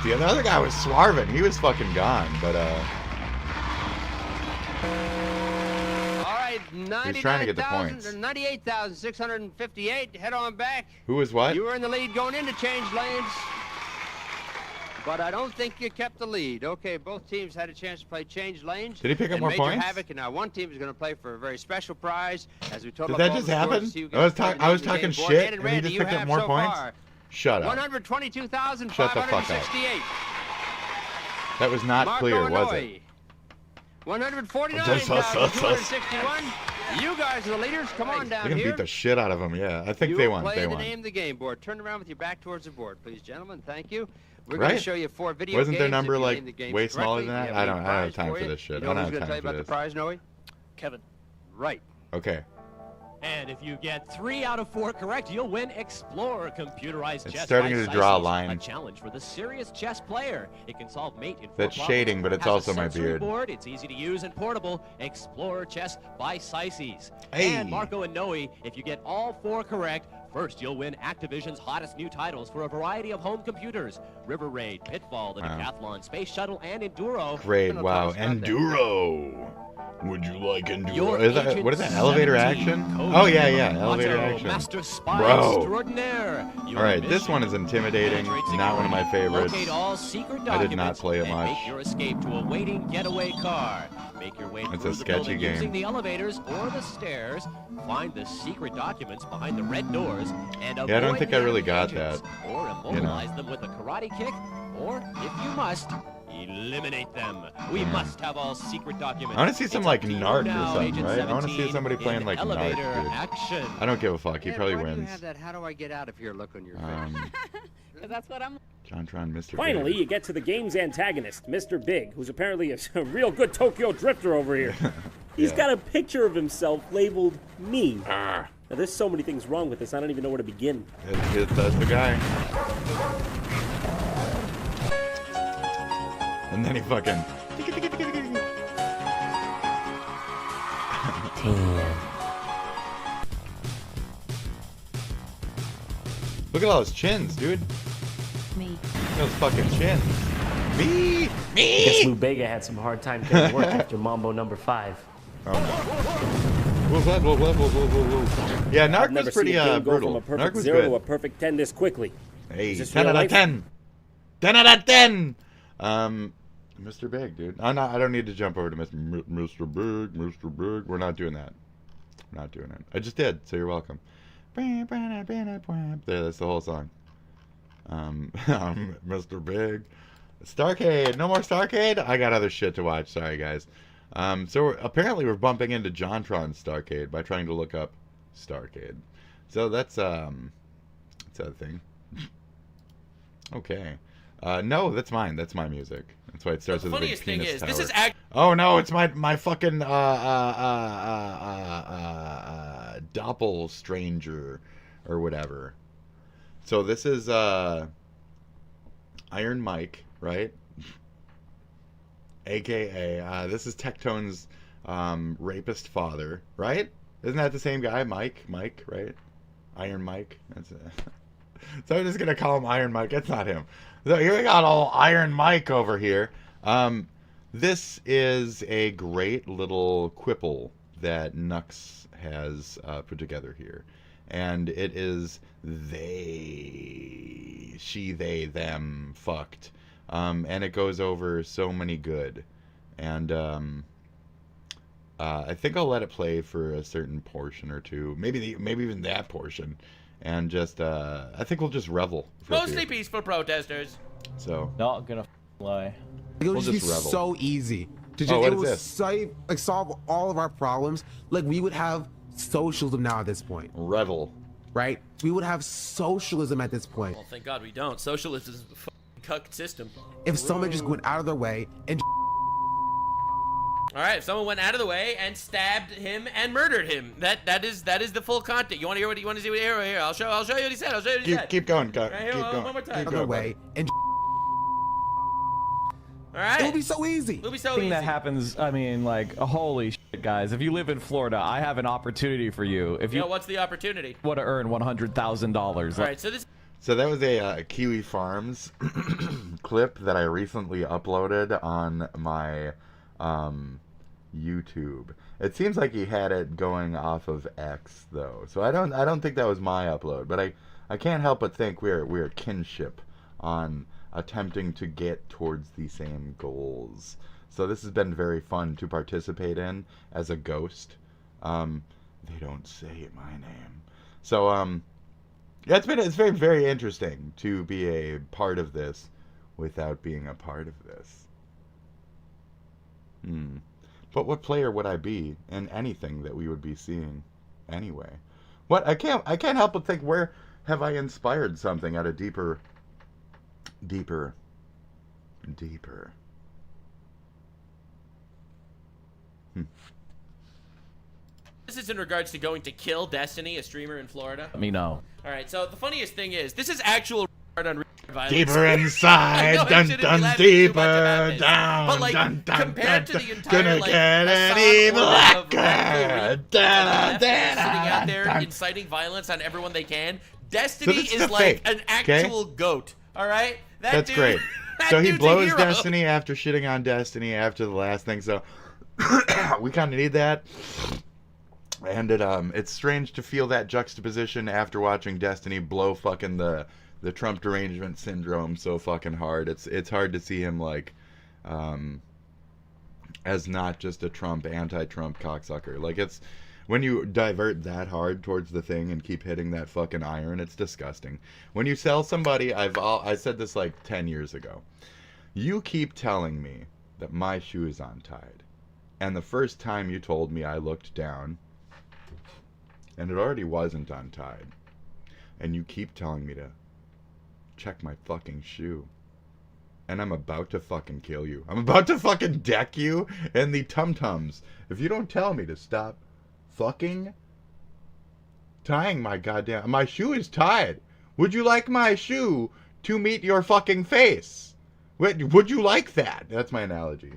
Speaker 1: The other guy was swerving. He was fucking gone, but
Speaker 5: All right,
Speaker 1: he's trying to get the points.
Speaker 5: 98,658. Head on back.
Speaker 1: Who was what?
Speaker 5: You were in the lead going into change lanes, but I don't think you kept the lead. Okay, both teams had a chance to play change lanes.
Speaker 1: Did he pick up
Speaker 5: and
Speaker 1: more
Speaker 5: Major
Speaker 1: points?
Speaker 5: Havoc, and now one team is going to play for a very special prize. As we total
Speaker 1: Did
Speaker 5: up
Speaker 1: that
Speaker 5: all
Speaker 1: just
Speaker 5: the scores
Speaker 1: happen?
Speaker 5: to see who
Speaker 1: I was
Speaker 5: gets played
Speaker 1: talking
Speaker 5: in the
Speaker 1: shit,
Speaker 5: game board.
Speaker 1: and
Speaker 5: Ann
Speaker 1: he
Speaker 5: Randy,
Speaker 1: just
Speaker 5: you
Speaker 1: picked up
Speaker 5: have
Speaker 1: more
Speaker 5: so
Speaker 1: points.
Speaker 5: far
Speaker 1: Shut up.
Speaker 5: 122,568.
Speaker 1: That was not
Speaker 5: Marco
Speaker 1: clear, was
Speaker 5: Inouye,
Speaker 1: it?
Speaker 5: 149,261. You guys are the leaders. Come on down
Speaker 1: They're gonna
Speaker 5: here.
Speaker 1: beat the shit out of him. Yeah, I think
Speaker 5: You
Speaker 1: they
Speaker 5: will
Speaker 1: won.
Speaker 5: play
Speaker 1: They
Speaker 5: the
Speaker 1: won.
Speaker 5: name of the game board. Turn around with your back towards the board, please, gentlemen. Thank you. We're
Speaker 1: Right?
Speaker 5: going to show you 4 video
Speaker 1: Wasn't their
Speaker 5: games.
Speaker 1: number
Speaker 5: If you
Speaker 1: like
Speaker 5: name the games
Speaker 1: way smaller
Speaker 5: correctly,
Speaker 1: than
Speaker 5: we
Speaker 1: that?
Speaker 5: have
Speaker 1: I
Speaker 5: a
Speaker 1: don't have
Speaker 5: prize
Speaker 1: time for
Speaker 5: you.
Speaker 1: this shit.
Speaker 5: You
Speaker 1: I
Speaker 5: know
Speaker 1: don't
Speaker 5: who's
Speaker 1: have
Speaker 5: gonna tell
Speaker 1: time
Speaker 5: you
Speaker 1: for
Speaker 5: about the
Speaker 1: this.
Speaker 5: prize, Noe?
Speaker 18: Kevin.
Speaker 5: Right.
Speaker 1: Okay.
Speaker 6: And if you get 3 out of 4 correct, you'll win Explorer computerized
Speaker 1: It's
Speaker 6: chess.
Speaker 1: starting
Speaker 6: by
Speaker 1: to draw a
Speaker 6: Seises,
Speaker 1: line.
Speaker 6: A challenge for the serious chess player. It can solve mate in 4
Speaker 1: That's
Speaker 6: problems.
Speaker 1: shading, but it's
Speaker 6: Has a
Speaker 1: also my
Speaker 6: sensory
Speaker 1: beard.
Speaker 6: Board. It's easy to use and portable. Explorer chess by Seises.
Speaker 1: Hey.
Speaker 6: And Marco and Noe, if you get all 4 correct, first you'll win Activision's hottest new titles for a variety of home computers: River Raid, Pitfall, the
Speaker 1: Wow.
Speaker 6: Decathlon, Space Shuttle, and Enduro.
Speaker 1: Great.
Speaker 6: Even though
Speaker 1: Wow.
Speaker 6: titles not there.
Speaker 1: Enduro. Would you like into
Speaker 6: Your
Speaker 1: is that, what is that? Elevator
Speaker 6: 17,
Speaker 1: action?
Speaker 6: Code
Speaker 1: Oh yeah,
Speaker 6: Blue,
Speaker 1: yeah, elevator
Speaker 6: Otto,
Speaker 1: action.
Speaker 6: Master Spy
Speaker 1: Bro.
Speaker 6: Extraordinaire. Your
Speaker 1: All right, this
Speaker 6: mission,
Speaker 1: one is intimidating.
Speaker 6: penetrate
Speaker 1: Not one of my
Speaker 6: security,
Speaker 1: favorites.
Speaker 6: Locate all secret
Speaker 1: I did not
Speaker 6: documents
Speaker 1: play it
Speaker 6: and
Speaker 1: much.
Speaker 6: make your escape to a waiting getaway car. Make your way
Speaker 1: It's
Speaker 6: through
Speaker 1: a
Speaker 6: the
Speaker 1: sketchy
Speaker 6: building
Speaker 1: game.
Speaker 6: using the elevators or the stairs. Find the secret documents behind the red doors and avoid
Speaker 1: Yeah, I don't think
Speaker 6: the
Speaker 1: I really
Speaker 6: enemy
Speaker 1: got
Speaker 6: agents,
Speaker 1: that,
Speaker 6: Or
Speaker 1: you know.
Speaker 6: immobilize them with a karate kick, or if you must, eliminate them. We must have all secret documents.
Speaker 1: I want to see some
Speaker 6: It's
Speaker 1: like
Speaker 6: up to you
Speaker 1: Narc
Speaker 6: now,
Speaker 1: or something,
Speaker 6: Agent
Speaker 1: right? I want to see
Speaker 6: 17
Speaker 1: somebody playing
Speaker 6: in
Speaker 1: like Narc,
Speaker 6: elevator
Speaker 1: dude.
Speaker 6: action.
Speaker 1: I don't give a fuck. He probably
Speaker 5: Why do you
Speaker 1: wins.
Speaker 5: have that how do I get out of here look on your face?
Speaker 23: That's what I'm.
Speaker 1: JonTron, Mr.
Speaker 7: Finally, you get to the game's antagonist, Mr. Big, who's apparently a real good Tokyo Drifter over here. He's
Speaker 1: Yeah.
Speaker 7: got a picture of himself labeled me.
Speaker 1: Ah.
Speaker 7: Now, there's so many things wrong with this, I don't even know where to begin.
Speaker 1: That's the guy. And then he fucking. Look at all those chins, dude.
Speaker 27: Me.
Speaker 1: Look at those fucking chins. Me.
Speaker 7: I guess Lou Bega had some hard time getting work after Mambo number 5.
Speaker 1: Oh, no. Yeah,
Speaker 7: I've
Speaker 1: Narc
Speaker 7: never
Speaker 1: was pretty
Speaker 7: seen a game go
Speaker 1: brutal.
Speaker 7: from a perfect
Speaker 1: Narc was
Speaker 7: 0 to a
Speaker 1: good.
Speaker 7: perfect 10 this quickly.
Speaker 1: Hey,
Speaker 7: Is this
Speaker 1: 10
Speaker 7: real
Speaker 1: out of
Speaker 7: life?
Speaker 1: 10. 10 out of 10. Mr. Big, dude. I don't need to jump over to Mr. Big, Mr. Big. We're not doing that. We're not doing it. I just did, so you're welcome. There, that's the whole song. Mr. Big. Starcade. No more Starcade? I got other shit to watch. Sorry, guys. So apparently we're bumping into JonTron Starcade by trying to look up Starcade. So that's a thing. Okay. No, that's mine. That's my music. That's why it starts with a big penis tower.
Speaker 8: This is
Speaker 1: oh no, it's my fucking doppel stranger or whatever. So this is Iron Mike, right? AKA this is Tectone's rapist father, right? Isn't that the same guy? Mike, right? Iron Mike. That's it. So I'm just gonna call him Iron Mike. That's not him. So here we got old Iron Mike over here. This is a great little quibble that Nux has put together here. And it is she, they, them, fucked. And it goes over so many good. And I think I'll let it play for a certain portion or two. Maybe even that portion. And just, I think we'll just revel. For
Speaker 8: Mostly peaceful protesters.
Speaker 1: So.
Speaker 9: Not gonna lie.
Speaker 12: It would
Speaker 1: We'll
Speaker 12: just be
Speaker 1: just revel.
Speaker 12: so easy to just
Speaker 1: what
Speaker 12: it
Speaker 1: is
Speaker 12: would
Speaker 1: this?
Speaker 12: solve all of our problems. Like we would have socialism now at this point.
Speaker 1: Revel.
Speaker 12: Right? We would have socialism at this point.
Speaker 8: Well, thank God we don't. Socialism is a fucking cucked system.
Speaker 12: If someone just went out of their way and
Speaker 8: All right, if someone went out of the way and stabbed him and murdered him, that is the full content. You want to hear what you want to see? Here, I'll show you what he said. I'll show you what he said.
Speaker 1: Keep going,
Speaker 8: Right, here,
Speaker 1: keep
Speaker 8: one
Speaker 1: going.
Speaker 8: more time.
Speaker 1: Keep
Speaker 12: out of their
Speaker 1: going,
Speaker 12: way and
Speaker 8: All right.
Speaker 12: it would be so easy.
Speaker 8: It'll be so
Speaker 9: Thing
Speaker 8: easy.
Speaker 9: that happens, I mean, like, holy shit, guys. If you live in Florida, I have an opportunity for you. If you
Speaker 8: Yo, what's the opportunity?
Speaker 9: want to earn $100,000.
Speaker 8: All right, so this.
Speaker 1: So that was a Kiwi Farms clip that I recently uploaded on my YouTube. It seems like he had it going off of X though, so I don't think that was my upload. But I can't help but think we're kinship on attempting to get towards the same goals. So this has been very fun to participate in as a ghost. They don't say my name. So yeah, it's very, very interesting to be a part of this without being a part of this. But what player would I be in anything that we would be seeing anyway? What I can't help but think, where have I inspired something at a deeper.
Speaker 8: This is in regards to going to kill Destiny, a streamer in Florida.
Speaker 9: Let me know.
Speaker 8: All right, so the funniest thing is, this is actual on violence.
Speaker 1: Deeper inside,
Speaker 8: I know, I
Speaker 1: dun
Speaker 8: shouldn't be
Speaker 1: dun,
Speaker 8: laughing too much
Speaker 1: deeper
Speaker 8: about this.
Speaker 1: down,
Speaker 8: But like,
Speaker 1: dun dun,
Speaker 8: compared
Speaker 1: dun,
Speaker 8: to the
Speaker 1: dun,
Speaker 8: entire
Speaker 1: gonna
Speaker 8: like
Speaker 1: get
Speaker 8: Assad
Speaker 1: any
Speaker 8: order of
Speaker 1: blacker.
Speaker 8: racketeering
Speaker 1: Dun,
Speaker 8: left sitting
Speaker 1: dun,
Speaker 8: out there
Speaker 1: dun.
Speaker 8: inciting violence on everyone they can. Destiny
Speaker 1: this
Speaker 8: is
Speaker 1: is
Speaker 8: like
Speaker 1: fake,
Speaker 8: an
Speaker 1: okay?
Speaker 8: actual goat. All right,
Speaker 1: That's
Speaker 8: dude,
Speaker 1: great.
Speaker 8: that
Speaker 1: So he
Speaker 8: dude's a
Speaker 1: blows
Speaker 8: hero.
Speaker 1: Destiny after shitting on Destiny after the last thing. So We kind of need that. And it's strange to feel that juxtaposition after watching Destiny blow fucking the Trump derangement syndrome so fucking hard. It's hard to see him like as not just a anti-Trump cocksucker. Like, it's when you divert that hard towards the thing and keep hitting that fucking iron, it's disgusting. When you sell somebody, I said this like 10 years ago. You keep telling me that my shoe is untied, and the first time you told me, I looked down and it already wasn't untied, and you keep telling me to check my fucking shoe, and I'm about to fucking kill you. I'm about to fucking deck you in the tum-tums if you don't tell me to stop fucking tying my shoe is tied. Would you like my shoe to meet your fucking face? Would you like that? That's my analogy.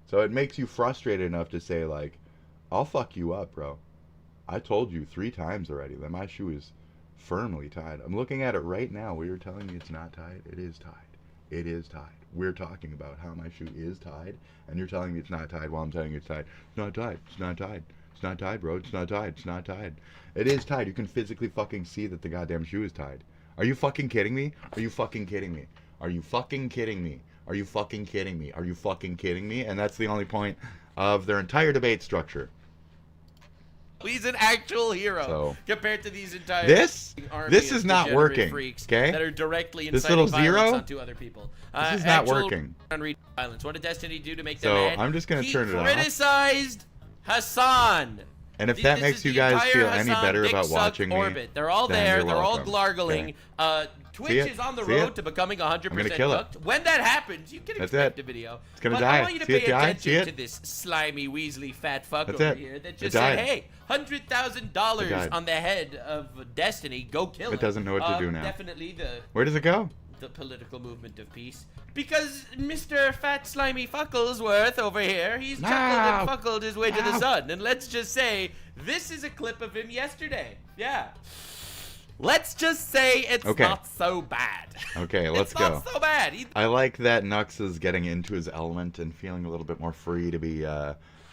Speaker 1: So it makes you frustrated enough to say, like, I'll fuck you up, bro. I told you 3 times already that my shoe is firmly tied. I'm looking at it right now. Where you're telling me it's not tied. It is tied. It is tied. We're talking about how my shoe is tied, and you're telling me it's not tied while I'm telling you it's tied. It's not tied. It's not tied. It's not tied, bro. It's not tied. It's not tied. It is tied. You can physically fucking see that the goddamn shoe is tied. Are you fucking kidding me? Are you fucking kidding me? Are you fucking kidding me? Are you fucking kidding me? Are you fucking kidding me? And that's the only point of their entire debate structure.
Speaker 8: He's an actual hero
Speaker 1: So,
Speaker 8: compared to these entire
Speaker 1: this
Speaker 8: army
Speaker 1: is
Speaker 8: of
Speaker 1: not
Speaker 8: degenerate
Speaker 1: working,
Speaker 8: freaks
Speaker 1: okay?
Speaker 8: that are directly
Speaker 1: This
Speaker 8: inciting
Speaker 1: little
Speaker 8: violence
Speaker 1: zero,
Speaker 8: onto other people.
Speaker 1: this is not
Speaker 8: Actual
Speaker 1: working.
Speaker 8: Violence. What did Destiny do to make
Speaker 1: So,
Speaker 8: them mad?
Speaker 1: I'm just gonna
Speaker 8: He
Speaker 1: turn it off.
Speaker 8: criticized Hassan.
Speaker 1: And if that
Speaker 8: This
Speaker 1: makes
Speaker 8: is
Speaker 1: you
Speaker 8: the
Speaker 1: guys
Speaker 8: entire
Speaker 1: feel any
Speaker 8: Hassan
Speaker 1: better
Speaker 8: dick
Speaker 1: about
Speaker 8: suck
Speaker 1: watching me,
Speaker 8: orbit. They're all
Speaker 1: then
Speaker 8: there.
Speaker 1: you're
Speaker 8: They're all
Speaker 1: welcome.
Speaker 8: glargling.
Speaker 1: Okay.
Speaker 8: Twitch
Speaker 1: See it?
Speaker 8: is on the
Speaker 1: See
Speaker 8: road
Speaker 1: it?
Speaker 8: to becoming 100%
Speaker 1: I'm gonna kill it.
Speaker 8: cooked. When that happens, you can
Speaker 1: That's
Speaker 8: expect
Speaker 1: it.
Speaker 8: a video.
Speaker 1: It's gonna
Speaker 8: but
Speaker 1: die.
Speaker 8: I want you to
Speaker 1: See it
Speaker 8: pay
Speaker 1: die?
Speaker 8: attention
Speaker 1: See it?
Speaker 8: to this slimy, weaselly, fat fuck
Speaker 1: That's
Speaker 8: over
Speaker 1: it.
Speaker 8: here that
Speaker 1: It
Speaker 8: just said,
Speaker 1: died.
Speaker 8: hey, $100,000
Speaker 1: died.
Speaker 8: on the head of Destiny. Go kill him.
Speaker 1: It doesn't know what to do now.
Speaker 8: Definitely
Speaker 1: Where does it go?
Speaker 8: the political movement of peace. Because Mr. Fat Slimy Fucklesworth over here, he's chuckled and fuckled his way to the sun. And let's just say, this is a clip of him yesterday. Yeah. Let's just say it's not so bad.
Speaker 1: Okay, let's
Speaker 8: it's
Speaker 1: go.
Speaker 8: Not so bad.
Speaker 1: I like that Nux is getting into his element and feeling a little bit more free to be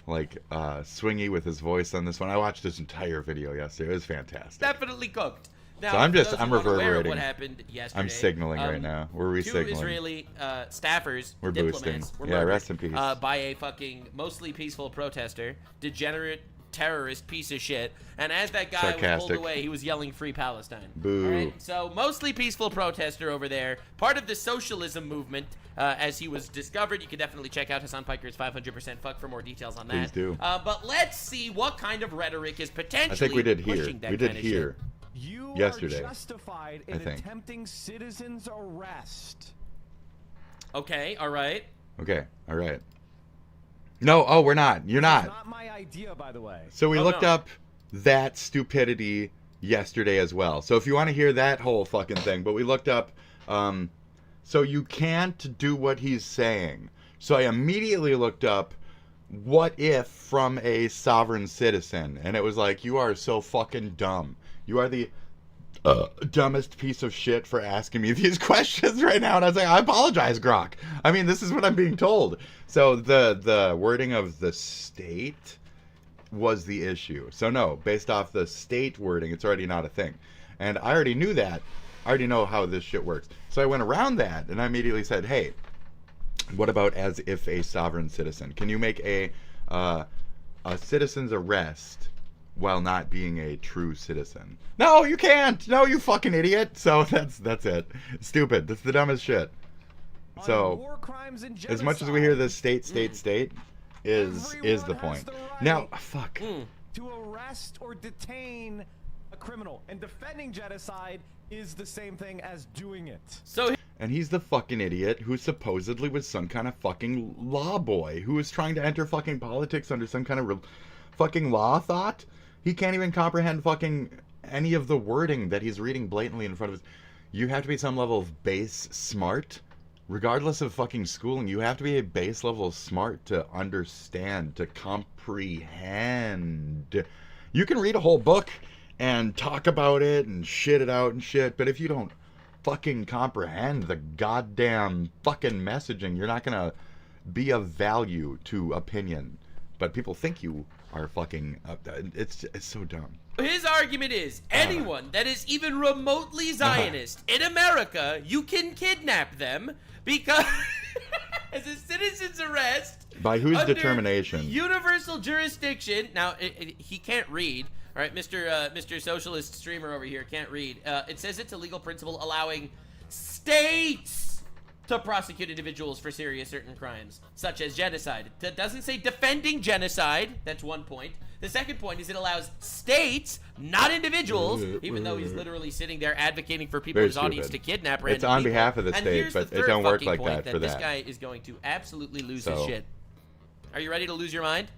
Speaker 1: swingy with his voice on this one. I watched this entire video yesterday. It was fantastic.
Speaker 8: Definitely cooked. Now,
Speaker 1: So I'm reverberating.
Speaker 8: What happened yesterday,
Speaker 1: I'm signaling right now. We're re-signaling.
Speaker 8: 2 Israeli staffers,
Speaker 1: We're
Speaker 8: diplomats,
Speaker 1: boosting.
Speaker 8: were
Speaker 1: Yeah,
Speaker 8: murdered,
Speaker 1: rest in peace.
Speaker 8: by a fucking mostly peaceful protester, degenerate terrorist piece of shit. And as that guy was
Speaker 1: Sarcastic.
Speaker 8: pulled away, he was yelling "Free Palestine."
Speaker 1: Boo.
Speaker 8: All right? So mostly peaceful protester over there, part of the socialism movement. As he was discovered, you can definitely check out Hassan Piker's 500% fuck for more details on that.
Speaker 1: Please do.
Speaker 8: But let's see what kind of rhetoric is potentially
Speaker 1: I think we did here.
Speaker 8: pushing that
Speaker 1: We did
Speaker 8: kind of
Speaker 1: here.
Speaker 11: You
Speaker 1: yesterday.
Speaker 11: are justified in attempting citizens' arrest.
Speaker 8: Okay, all right.
Speaker 1: Okay, all right. No, oh, we're not. You're not.
Speaker 11: It's not my idea, by the way.
Speaker 1: So we looked up that stupidity yesterday as well. So if you want to hear that whole fucking thing, but we looked up, so you can't do what he's saying. So I immediately looked up, what if from a sovereign citizen? And it was like, you are so fucking dumb. You are the dumbest piece of shit for asking me these questions right now. And I was like, I apologize, Grok. I mean, this is what I'm being told. So the wording of the state was the issue. So no, based off the state wording, it's already not a thing. And I already knew that. I already know how this shit works. So I went around that and I immediately said, hey, what about as if a sovereign citizen? Can you make a citizen's arrest while not being a true citizen? No, you can't. No, you fucking idiot. So that's it. Stupid. That's the dumbest shit. So as much as we hear this state is the point. Now, fuck.
Speaker 11: To arrest or detain a criminal, and defending genocide is the same thing as doing it.
Speaker 1: And he's the fucking idiot who supposedly was some kind of fucking law boy who was trying to enter fucking politics under some kind of fucking law thought. He can't even comprehend fucking any of the wording that he's reading blatantly in front of us. You have to be some level of base smart. Regardless of fucking schooling, you have to be a base level of smart to understand, to comprehend. You can read a whole book and talk about it and shit it out and shit, but if you don't fucking comprehend the goddamn fucking messaging, you're not gonna be of value to opinion, but people think you are fucking. It's so dumb.
Speaker 8: His argument is anyone that is even remotely Zionist in America, you can kidnap them because as a citizen's arrest.
Speaker 1: By whose
Speaker 8: under
Speaker 1: determination?
Speaker 8: Universal jurisdiction. Now he can't read. All right, Mr. Socialist streamer over here can't read. It says it's a legal principle allowing states to prosecute individuals for serious certain crimes, such as genocide. It doesn't say defending genocide. That's one point. The second point is it allows states, not individuals, even though he's literally sitting there advocating for people in his audience to kidnap random people.
Speaker 1: It's on behalf of the state, but it don't work like that for that.
Speaker 8: This guy is going to absolutely lose his shit. Are you ready to lose your mind?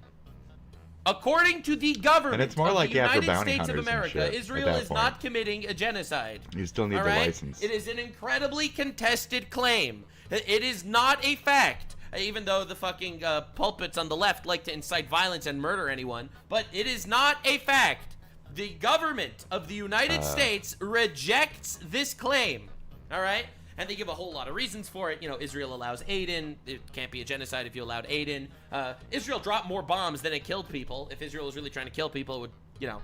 Speaker 8: According to the government
Speaker 1: and it's more like
Speaker 8: of the
Speaker 1: after
Speaker 8: United
Speaker 1: bounty
Speaker 8: States of
Speaker 1: hunters and
Speaker 8: America,
Speaker 1: shit
Speaker 8: Israel
Speaker 1: at that
Speaker 8: is
Speaker 1: point.
Speaker 8: not committing a genocide.
Speaker 1: You still need
Speaker 8: All
Speaker 1: the
Speaker 8: right?
Speaker 1: license.
Speaker 8: It is an incredibly contested claim. It is not a fact, even though the fucking pulpits on the left like to incite violence and murder anyone. But it is not a fact. The government of the United States rejects this claim. All right? And they give a whole lot of reasons for it. You know, Israel allows aid in. It can't be a genocide if you allowed aid in. Israel dropped more bombs than it killed people. If Israel was really trying to kill people, it would, you know,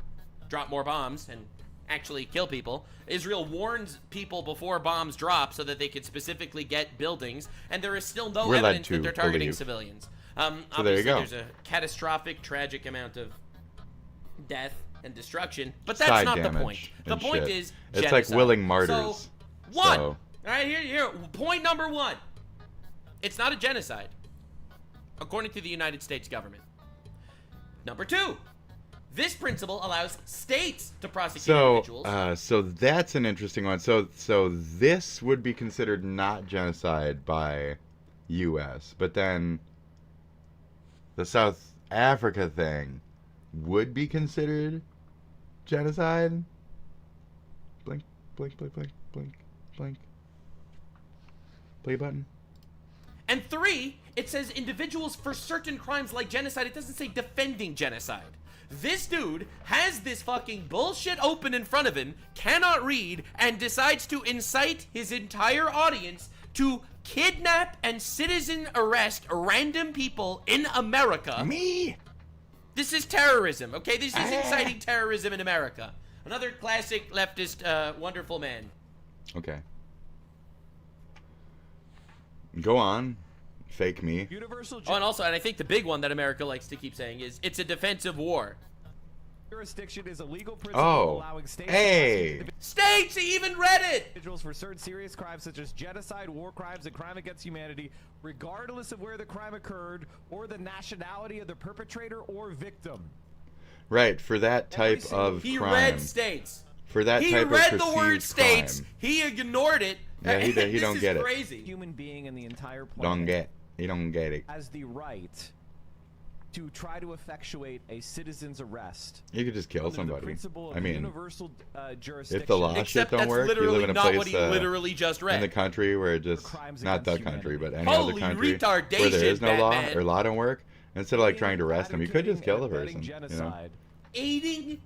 Speaker 8: drop more bombs and actually kill people. Israel warns people before bombs drop so that they could specifically get buildings. And there is still no evidence that they're targeting civilians.
Speaker 1: So there you go.
Speaker 8: There's a catastrophic, tragic amount of death and destruction. But that's not the point. The point is genocide.
Speaker 1: It's like willing martyrs.
Speaker 8: So, one. All right, here. Point number one. It's not a genocide, according to the United States government. Number two, this principle allows states to prosecute individuals.
Speaker 1: So that's an interesting one. So this would be considered not genocide by U.S., but then the South Africa thing would be considered genocide. Blink, blink, blink, blink, blink, blink. Play button.
Speaker 8: And three, it says individuals for certain crimes like genocide. It doesn't say defending genocide. This dude has this fucking bullshit open in front of him, cannot read, and decides to incite his entire audience to kidnap and citizen arrest random people in America.
Speaker 1: Me?
Speaker 8: This is terrorism, okay? This is inciting terrorism in America. Another classic leftist wonderful man.
Speaker 1: Okay. Go on. Fake me.
Speaker 8: Oh, and also, and I think the big one that America likes to keep saying is, it's a defensive war.
Speaker 11: Jurisdiction is a legal principle allowing states
Speaker 8: States even read it!
Speaker 11: Individuals for certain serious crimes such as genocide, war crimes, and crime against humanity, regardless of where the crime occurred or the nationality of the perpetrator or victim.
Speaker 1: Right, for that type of
Speaker 8: He
Speaker 1: crime.
Speaker 8: read states.
Speaker 1: For that
Speaker 8: he
Speaker 1: type
Speaker 8: read
Speaker 1: of
Speaker 8: the word
Speaker 1: perceived
Speaker 8: states.
Speaker 1: crime.
Speaker 8: He ignored it.
Speaker 1: Yeah, he
Speaker 8: this
Speaker 1: don't
Speaker 8: is
Speaker 1: get it.
Speaker 8: Crazy.
Speaker 11: Human being in the entire planet
Speaker 1: He don't get it.
Speaker 11: has the right to try to effectuate a citizen's arrest.
Speaker 1: You could just kill
Speaker 11: under the
Speaker 1: somebody.
Speaker 11: principle of
Speaker 1: I mean,
Speaker 11: universal jurisdiction.
Speaker 1: if the law shit don't work, you live in a
Speaker 8: not
Speaker 1: place
Speaker 8: what he literally just read.
Speaker 1: in the country where it just not the country, but any
Speaker 8: Holy
Speaker 1: other country where
Speaker 8: retardation,
Speaker 1: there is no law
Speaker 8: Batman.
Speaker 1: or law don't work. Instead of like trying to arrest them, you could just kill the person. You know?
Speaker 8: Aiding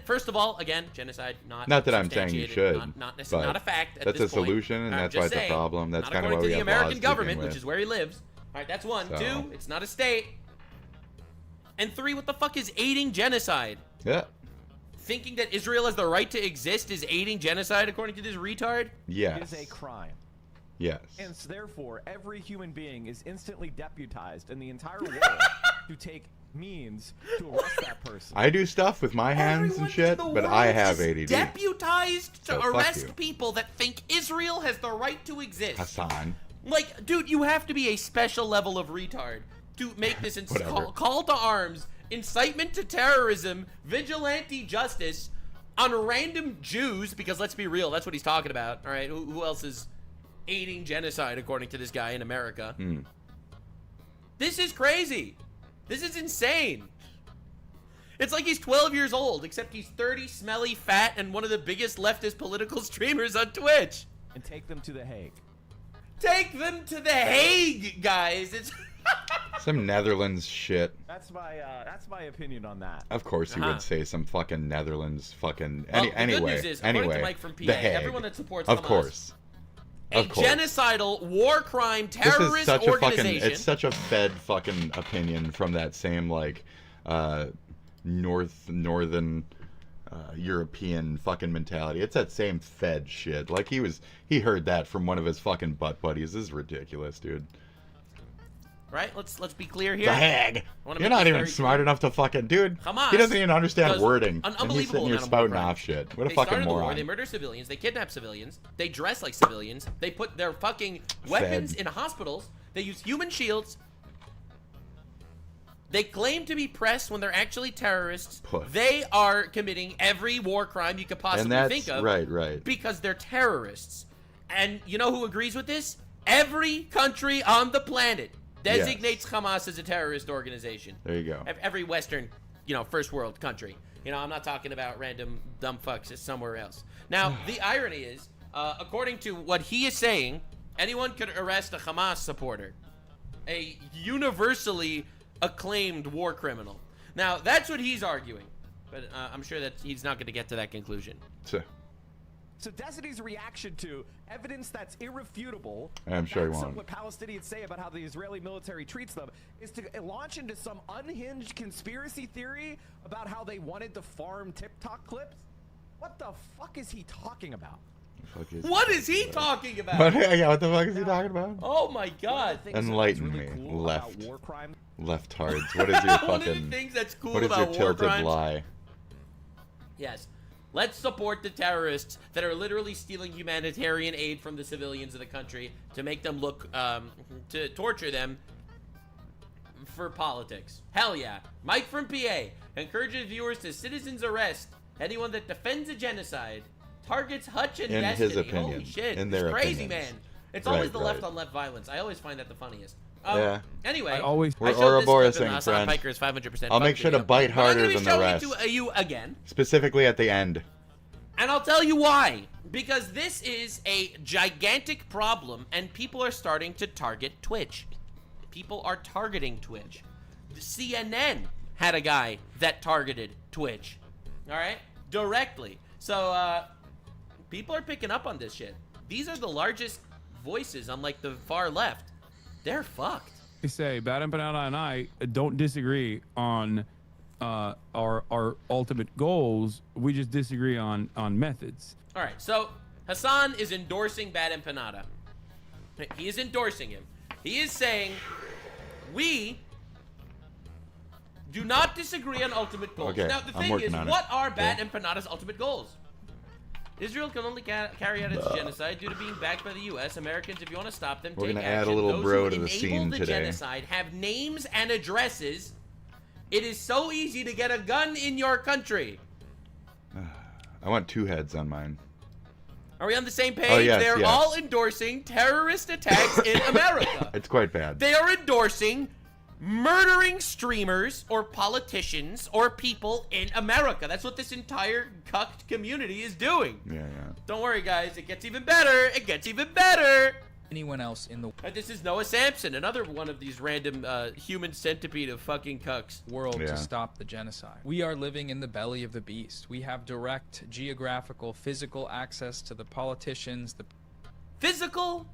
Speaker 8: first of all, again, genocide not
Speaker 1: Not that I'm saying you should.
Speaker 8: not
Speaker 1: but
Speaker 8: not a fact at
Speaker 1: that's
Speaker 8: this
Speaker 1: a
Speaker 8: point.
Speaker 1: solution, and
Speaker 8: I'm
Speaker 1: that's why
Speaker 8: just
Speaker 1: it's a
Speaker 8: saying,
Speaker 1: problem. That's
Speaker 8: not
Speaker 1: kind of why
Speaker 8: according
Speaker 1: we
Speaker 8: to
Speaker 1: have
Speaker 8: the American
Speaker 1: laws
Speaker 8: government,
Speaker 1: to begin
Speaker 8: which
Speaker 1: with.
Speaker 8: is where he lives. All right, that's one.
Speaker 1: So.
Speaker 8: Two, it's not a state. And three, what the fuck is aiding genocide?
Speaker 1: Yeah.
Speaker 8: Thinking that Israel has the right to exist is aiding genocide, according to this retard?
Speaker 1: Yes.
Speaker 11: It is a crime.
Speaker 1: Yes.
Speaker 11: And so therefore, every human being is instantly deputized in the entire world to take means to arrest that person.
Speaker 1: I do stuff with my hands and shit, but I have ADD.
Speaker 8: Deputized to
Speaker 1: So fuck
Speaker 8: arrest
Speaker 1: you.
Speaker 8: people that think Israel has the right to exist.
Speaker 1: Hassan.
Speaker 8: Like, dude, you have to be a special level of retard to make this
Speaker 1: Whatever.
Speaker 8: call to arms, incitement to terrorism, vigilante justice on random Jews, because let's be real, that's what he's talking about. All right, who else is aiding genocide according to this guy in America? This is crazy. This is insane. It's like he's 12 years old, except he's 30, smelly, fat, and one of the biggest leftist political streamers on Twitch.
Speaker 11: And take them to The Hague.
Speaker 8: Take them to The Hague, guys. It's
Speaker 1: Some Netherlands shit.
Speaker 11: That's my opinion on that.
Speaker 1: Of course you would say some fucking Netherlands fucking
Speaker 8: Well, the
Speaker 1: anyway.
Speaker 8: good news is, according
Speaker 1: anyway,
Speaker 8: to Mike from PA,
Speaker 1: The Hague.
Speaker 8: everyone that supports
Speaker 1: Of
Speaker 8: Hamas
Speaker 1: course.
Speaker 8: a genocidal war crime terrorist
Speaker 1: this is such
Speaker 8: organization.
Speaker 1: It's such a Fed fucking opinion from that same like northern European fucking mentality. It's that same Fed shit. Like he heard that from one of his fucking butt buddies. This is ridiculous, dude.
Speaker 8: Right? Let's be clear here.
Speaker 1: The hag. You're not even smart enough to fucking, dude.
Speaker 8: Hamas
Speaker 1: he doesn't even understand
Speaker 8: does
Speaker 1: wording.
Speaker 8: An
Speaker 1: And he's sitting
Speaker 8: unbelievable
Speaker 1: here
Speaker 8: amount of
Speaker 1: spouting
Speaker 8: war
Speaker 1: off
Speaker 8: crimes.
Speaker 1: shit. What a
Speaker 8: They
Speaker 1: fucking
Speaker 8: started the war,
Speaker 1: moron.
Speaker 8: they murder civilians, they kidnap civilians, they dress like civilians, they put their fucking weapons in hospitals, they use human shields. They claim to be press when they're actually terrorists. They are committing every war crime you could possibly think of.
Speaker 1: Right.
Speaker 8: Because they're terrorists. And you know who agrees with this? Every country on the planet designates Hamas as a terrorist organization.
Speaker 1: There you go.
Speaker 8: Every Western, first world country. I'm not talking about random dumb fucks somewhere else. Now, the irony is, according to what he is saying, anyone could arrest a Hamas supporter. A universally acclaimed war criminal. Now, that's what he's arguing. But I'm sure that he's not going to get to that conclusion.
Speaker 11: So Destiny's reaction to evidence that's irrefutable,
Speaker 1: I'm sure he
Speaker 11: backs up
Speaker 1: won't.
Speaker 11: what Palestinians say about how the Israeli military treats them, is to launch into some unhinged conspiracy theory about how they wanted to farm TikTok clips. What the fuck is he talking about?
Speaker 8: What is he talking about?
Speaker 1: What the fuck is he talking about?
Speaker 8: Oh my god.
Speaker 1: Enlighten me, leftards. What is your fucking?
Speaker 8: One of the things that's cool
Speaker 1: what is
Speaker 8: about
Speaker 1: your
Speaker 8: war
Speaker 1: tilted
Speaker 8: crimes?
Speaker 1: lie?
Speaker 8: Yes. Let's support the terrorists that are literally stealing humanitarian aid from the civilians of the country to make them look, to torture them for politics. Hell yeah. Mike from PA encourages viewers to citizens arrest anyone that defends a genocide, targets Hutch and
Speaker 1: In
Speaker 8: Destiny.
Speaker 1: his opinion.
Speaker 8: Holy shit.
Speaker 1: In
Speaker 8: It's
Speaker 1: their
Speaker 8: crazy,
Speaker 1: opinions.
Speaker 8: man. It's always the
Speaker 1: Right.
Speaker 8: left on left violence. I always find that the funniest.
Speaker 1: Yeah.
Speaker 8: Anyway,
Speaker 1: We're
Speaker 8: I showed this
Speaker 1: Ouroboros
Speaker 8: clip in
Speaker 1: thing,
Speaker 8: Hassan
Speaker 1: friend.
Speaker 8: Piker's 500%
Speaker 1: I'll
Speaker 8: Fuck
Speaker 1: make sure to
Speaker 8: video.
Speaker 1: bite
Speaker 8: But I'm
Speaker 1: harder
Speaker 8: gonna be
Speaker 1: than the
Speaker 8: showing
Speaker 1: rest.
Speaker 8: it to you again.
Speaker 1: Specifically at the end.
Speaker 8: And I'll tell you why. Because this is a gigantic problem, and people are starting to target Twitch. People are targeting Twitch. The CNN had a guy that targeted Twitch. Alright? Directly. So, people are picking up on this shit. These are the largest voices on, like, the far left. They're fucked.
Speaker 13: I say, Bad Empanada and I don't disagree on our ultimate goals. We just disagree on methods.
Speaker 8: All right, so Hassan is endorsing Bad Empanada. He is endorsing him. He is saying, we do not disagree on ultimate goals.
Speaker 1: Okay,
Speaker 8: Now, the
Speaker 1: I'm
Speaker 8: thing
Speaker 1: working
Speaker 8: is,
Speaker 1: on it.
Speaker 8: what are Bad
Speaker 1: Okay.
Speaker 8: Empanada's ultimate goals? Israel can only carry out its genocide due to being backed by the U.S. Americans, if you want to stop them,
Speaker 1: We're
Speaker 8: take
Speaker 1: gonna
Speaker 8: action.
Speaker 1: add a little
Speaker 8: Those
Speaker 1: bro
Speaker 8: who
Speaker 1: to the
Speaker 8: enable
Speaker 1: scene
Speaker 8: the
Speaker 1: today.
Speaker 8: genocide have names and addresses. It is so easy to get a gun in your country.
Speaker 1: I want 2 heads on mine.
Speaker 8: Are we on the same page?
Speaker 1: Oh, yes,
Speaker 8: They're
Speaker 1: yes.
Speaker 8: all endorsing terrorist attacks in America.
Speaker 1: It's quite bad.
Speaker 8: They are endorsing murdering streamers or politicians or people in America. That's what this entire cucked community is doing.
Speaker 1: Yeah.
Speaker 8: Don't worry, guys. It gets even better. It gets even better.
Speaker 14: Anyone else in the
Speaker 8: This is Noah Sampson, another one of these random human centipede of fucking cucks.
Speaker 14: world to stop the genocide? We are living in the belly of the beast. We have direct geographical, physical access to the politicians, the
Speaker 8: Physical,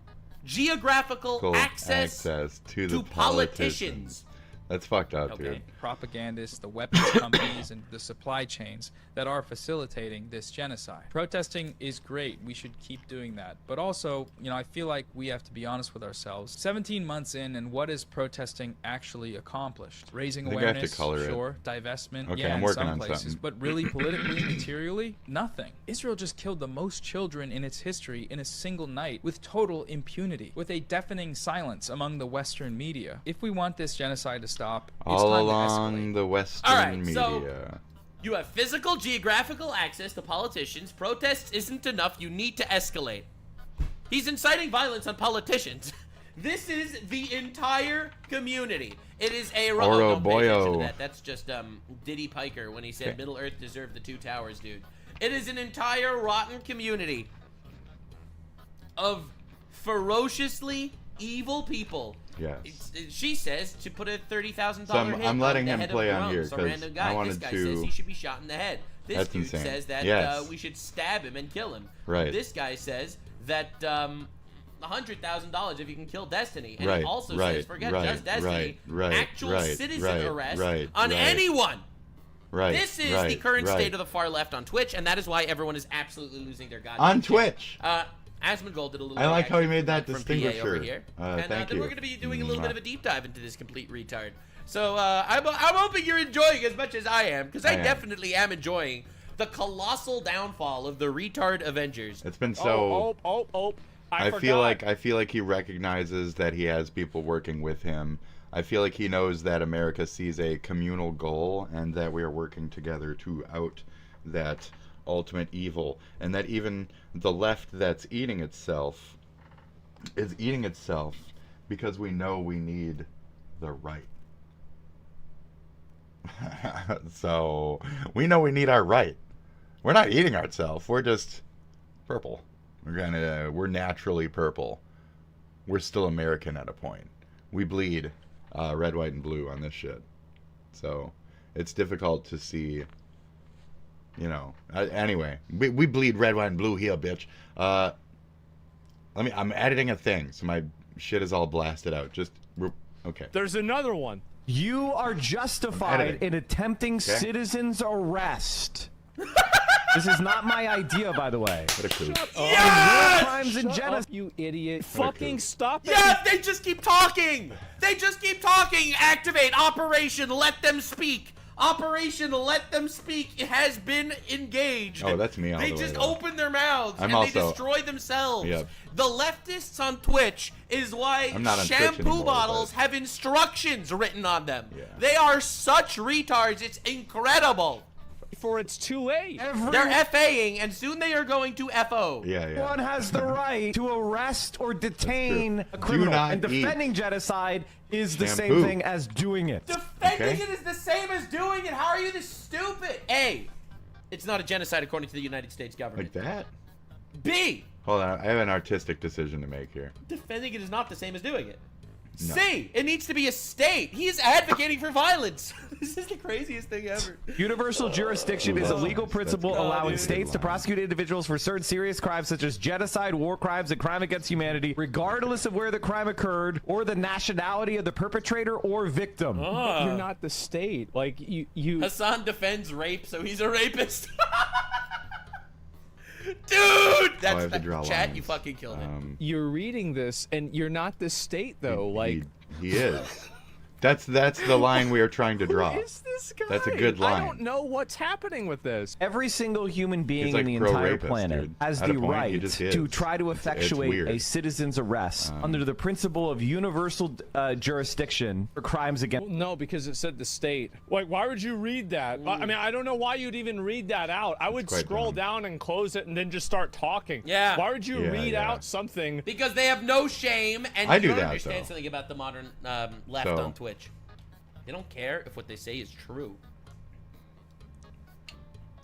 Speaker 8: geographical access
Speaker 1: to
Speaker 8: to
Speaker 1: the
Speaker 8: politicians.
Speaker 1: That's fucked up, dude.
Speaker 14: propagandists, the weapons companies, and the supply chains that are facilitating this genocide. Protesting is great. We should keep doing that. But also, I feel like we have to be honest with ourselves. 17 months in, and what is protesting actually accomplished? Raising
Speaker 1: I think I have to
Speaker 14: awareness,
Speaker 1: color it.
Speaker 14: sure. Divestment,
Speaker 1: Okay,
Speaker 14: yeah,
Speaker 1: I'm
Speaker 14: in
Speaker 1: working
Speaker 14: some
Speaker 1: on
Speaker 14: places.
Speaker 1: something.
Speaker 14: But really, politically, materially, nothing. Israel just killed the most children in its history in a single night with total impunity, with a deafening silence among the Western media. If we want this genocide to stop, it's
Speaker 1: All
Speaker 14: time
Speaker 1: along the Western
Speaker 8: All right,
Speaker 1: media.
Speaker 8: so you have physical, geographical access to politicians. Protests isn't enough. You need to escalate. He's inciting violence on politicians. This is the entire community. It is a don't pay attention to that. That's just Diddy Piker when he said
Speaker 1: Okay.
Speaker 8: Middle Earth deserved the 2 towers, dude. It is an entire rotten community of ferociously evil people.
Speaker 1: Yes.
Speaker 8: She says to put a $30,000
Speaker 1: So I'm
Speaker 8: hit
Speaker 1: letting
Speaker 8: on the
Speaker 1: him
Speaker 8: head
Speaker 1: play
Speaker 8: of
Speaker 1: on
Speaker 8: Rome.
Speaker 1: here,
Speaker 8: Some
Speaker 1: 'cause
Speaker 8: random
Speaker 1: I
Speaker 8: guy. This
Speaker 1: wanted
Speaker 8: guy
Speaker 1: to-
Speaker 8: says he should be shot in the head. This
Speaker 1: That's
Speaker 8: dude
Speaker 1: insane.
Speaker 8: says that
Speaker 1: Yes.
Speaker 8: we should stab him and kill him.
Speaker 1: Right.
Speaker 8: This guy says that $100,000 if you can kill Destiny. And
Speaker 1: Right,
Speaker 8: it also
Speaker 1: right,
Speaker 8: says, forget
Speaker 1: right,
Speaker 8: just Destiny,
Speaker 1: right,
Speaker 8: actual citizen arrest on
Speaker 1: right.
Speaker 8: anyone.
Speaker 1: Right.
Speaker 8: This is the current state of the far left on Twitch, and that is why everyone is absolutely losing their goddamn
Speaker 1: On
Speaker 8: shit.
Speaker 1: Twitch.
Speaker 8: Asmongold did a little.
Speaker 1: I like how he made that
Speaker 8: from PA
Speaker 1: distinguisher.
Speaker 8: over here. And
Speaker 1: Thank
Speaker 8: then
Speaker 1: you.
Speaker 8: we're going to be doing a little bit of a deep dive into this complete retard. So I'm hoping you're enjoying as much as I am, because I definitely am enjoying the colossal downfall of the retard Avengers.
Speaker 1: It's been so. I feel
Speaker 18: forgot.
Speaker 1: like he recognizes that he has people working with him. I feel like he knows that America sees a communal goal and that we are working together to out that ultimate evil, and that even the left that's eating itself is eating itself because we know we need the right. So we know we need our right. We're not eating ourselves. We're just purple. We're naturally purple. We're still American at a point. We bleed red, white, and blue on this shit. So it's difficult to see. You know. Anyway, we bleed red, white, and blue here, bitch. I'm editing a thing, so my shit is all blasted out. Okay.
Speaker 18: There's another one.
Speaker 11: You are justified in attempting citizen's arrest. This is not my idea, by the way.
Speaker 1: What a coup.
Speaker 11: War crimes and genocide.
Speaker 18: You idiot. Fucking stop it.
Speaker 8: Yeah, they just keep talking. They just keep talking. Activate Operation Let Them Speak. Operation Let Them Speak has been engaged.
Speaker 1: Oh, that's me all
Speaker 8: They
Speaker 1: the way,
Speaker 8: just
Speaker 1: though.
Speaker 8: open their mouths
Speaker 1: I'm
Speaker 8: and
Speaker 1: also-
Speaker 8: they destroy themselves.
Speaker 1: Yep.
Speaker 8: The leftists on Twitch is why
Speaker 1: I'm not on Twitch
Speaker 8: shampoo
Speaker 1: anymore,
Speaker 8: bottles have instructions written on them. They are such retards, it's incredible.
Speaker 18: For it's too late.
Speaker 8: They're FAing, and soon they are going to FO.
Speaker 11: Everyone has the right to arrest or detain a criminal,
Speaker 1: not
Speaker 11: and defending genocide is the
Speaker 1: shampoo.
Speaker 11: same thing as doing it.
Speaker 8: Defending it is the same as doing it. How are you this stupid? A, it's not a genocide according to the United States government.
Speaker 1: Like that?
Speaker 8: B,
Speaker 1: Hold on, I have an artistic decision to make here.
Speaker 8: defending it is not the same as doing it.
Speaker 1: No.
Speaker 8: C, it needs to be a state. He is advocating for violence. This is the craziest thing ever.
Speaker 11: Universal jurisdiction is a legal principle allowing states to prosecute individuals for certain serious crimes such as genocide, war crimes, and crime against humanity, regardless of where the crime occurred or the nationality of the perpetrator or victim.
Speaker 18: But you're not the state. Like, you...
Speaker 8: Hassan defends rape, so he's a rapist. Dude!
Speaker 1: I
Speaker 8: That's
Speaker 1: have to draw
Speaker 8: chat,
Speaker 1: lines.
Speaker 8: you fucking killed it.
Speaker 18: You're reading this, and you're not the state, though. Like...
Speaker 1: He is. That's the line we are trying to draw.
Speaker 18: Who is this guy?
Speaker 1: That's a good line.
Speaker 18: I don't know what's happening with this.
Speaker 11: Every single human being
Speaker 1: like
Speaker 11: in the
Speaker 1: pro-rapist,
Speaker 11: entire planet
Speaker 1: dude.
Speaker 11: has
Speaker 1: At a
Speaker 11: the
Speaker 1: point, he
Speaker 11: right
Speaker 1: just
Speaker 11: to
Speaker 1: is.
Speaker 11: try to
Speaker 1: It's
Speaker 11: effectuate
Speaker 1: weird.
Speaker 11: a citizen's arrest under the principle of universal jurisdiction for crimes against.
Speaker 18: Well, no, because it said the state. Like, why would you read that? I mean, I don't know why you'd even read that out. I would
Speaker 1: quite
Speaker 18: scroll
Speaker 1: dumb.
Speaker 18: down and close it and then just start talking.
Speaker 8: Yeah.
Speaker 18: Why would you
Speaker 1: Yeah,
Speaker 18: read
Speaker 1: yeah.
Speaker 18: out something?
Speaker 8: Because they have no shame, and
Speaker 1: I
Speaker 8: you
Speaker 1: do
Speaker 8: don't
Speaker 1: that,
Speaker 8: understand
Speaker 1: though.
Speaker 8: something about the modern left
Speaker 1: So-
Speaker 8: on Twitch. They don't care if what they say is true.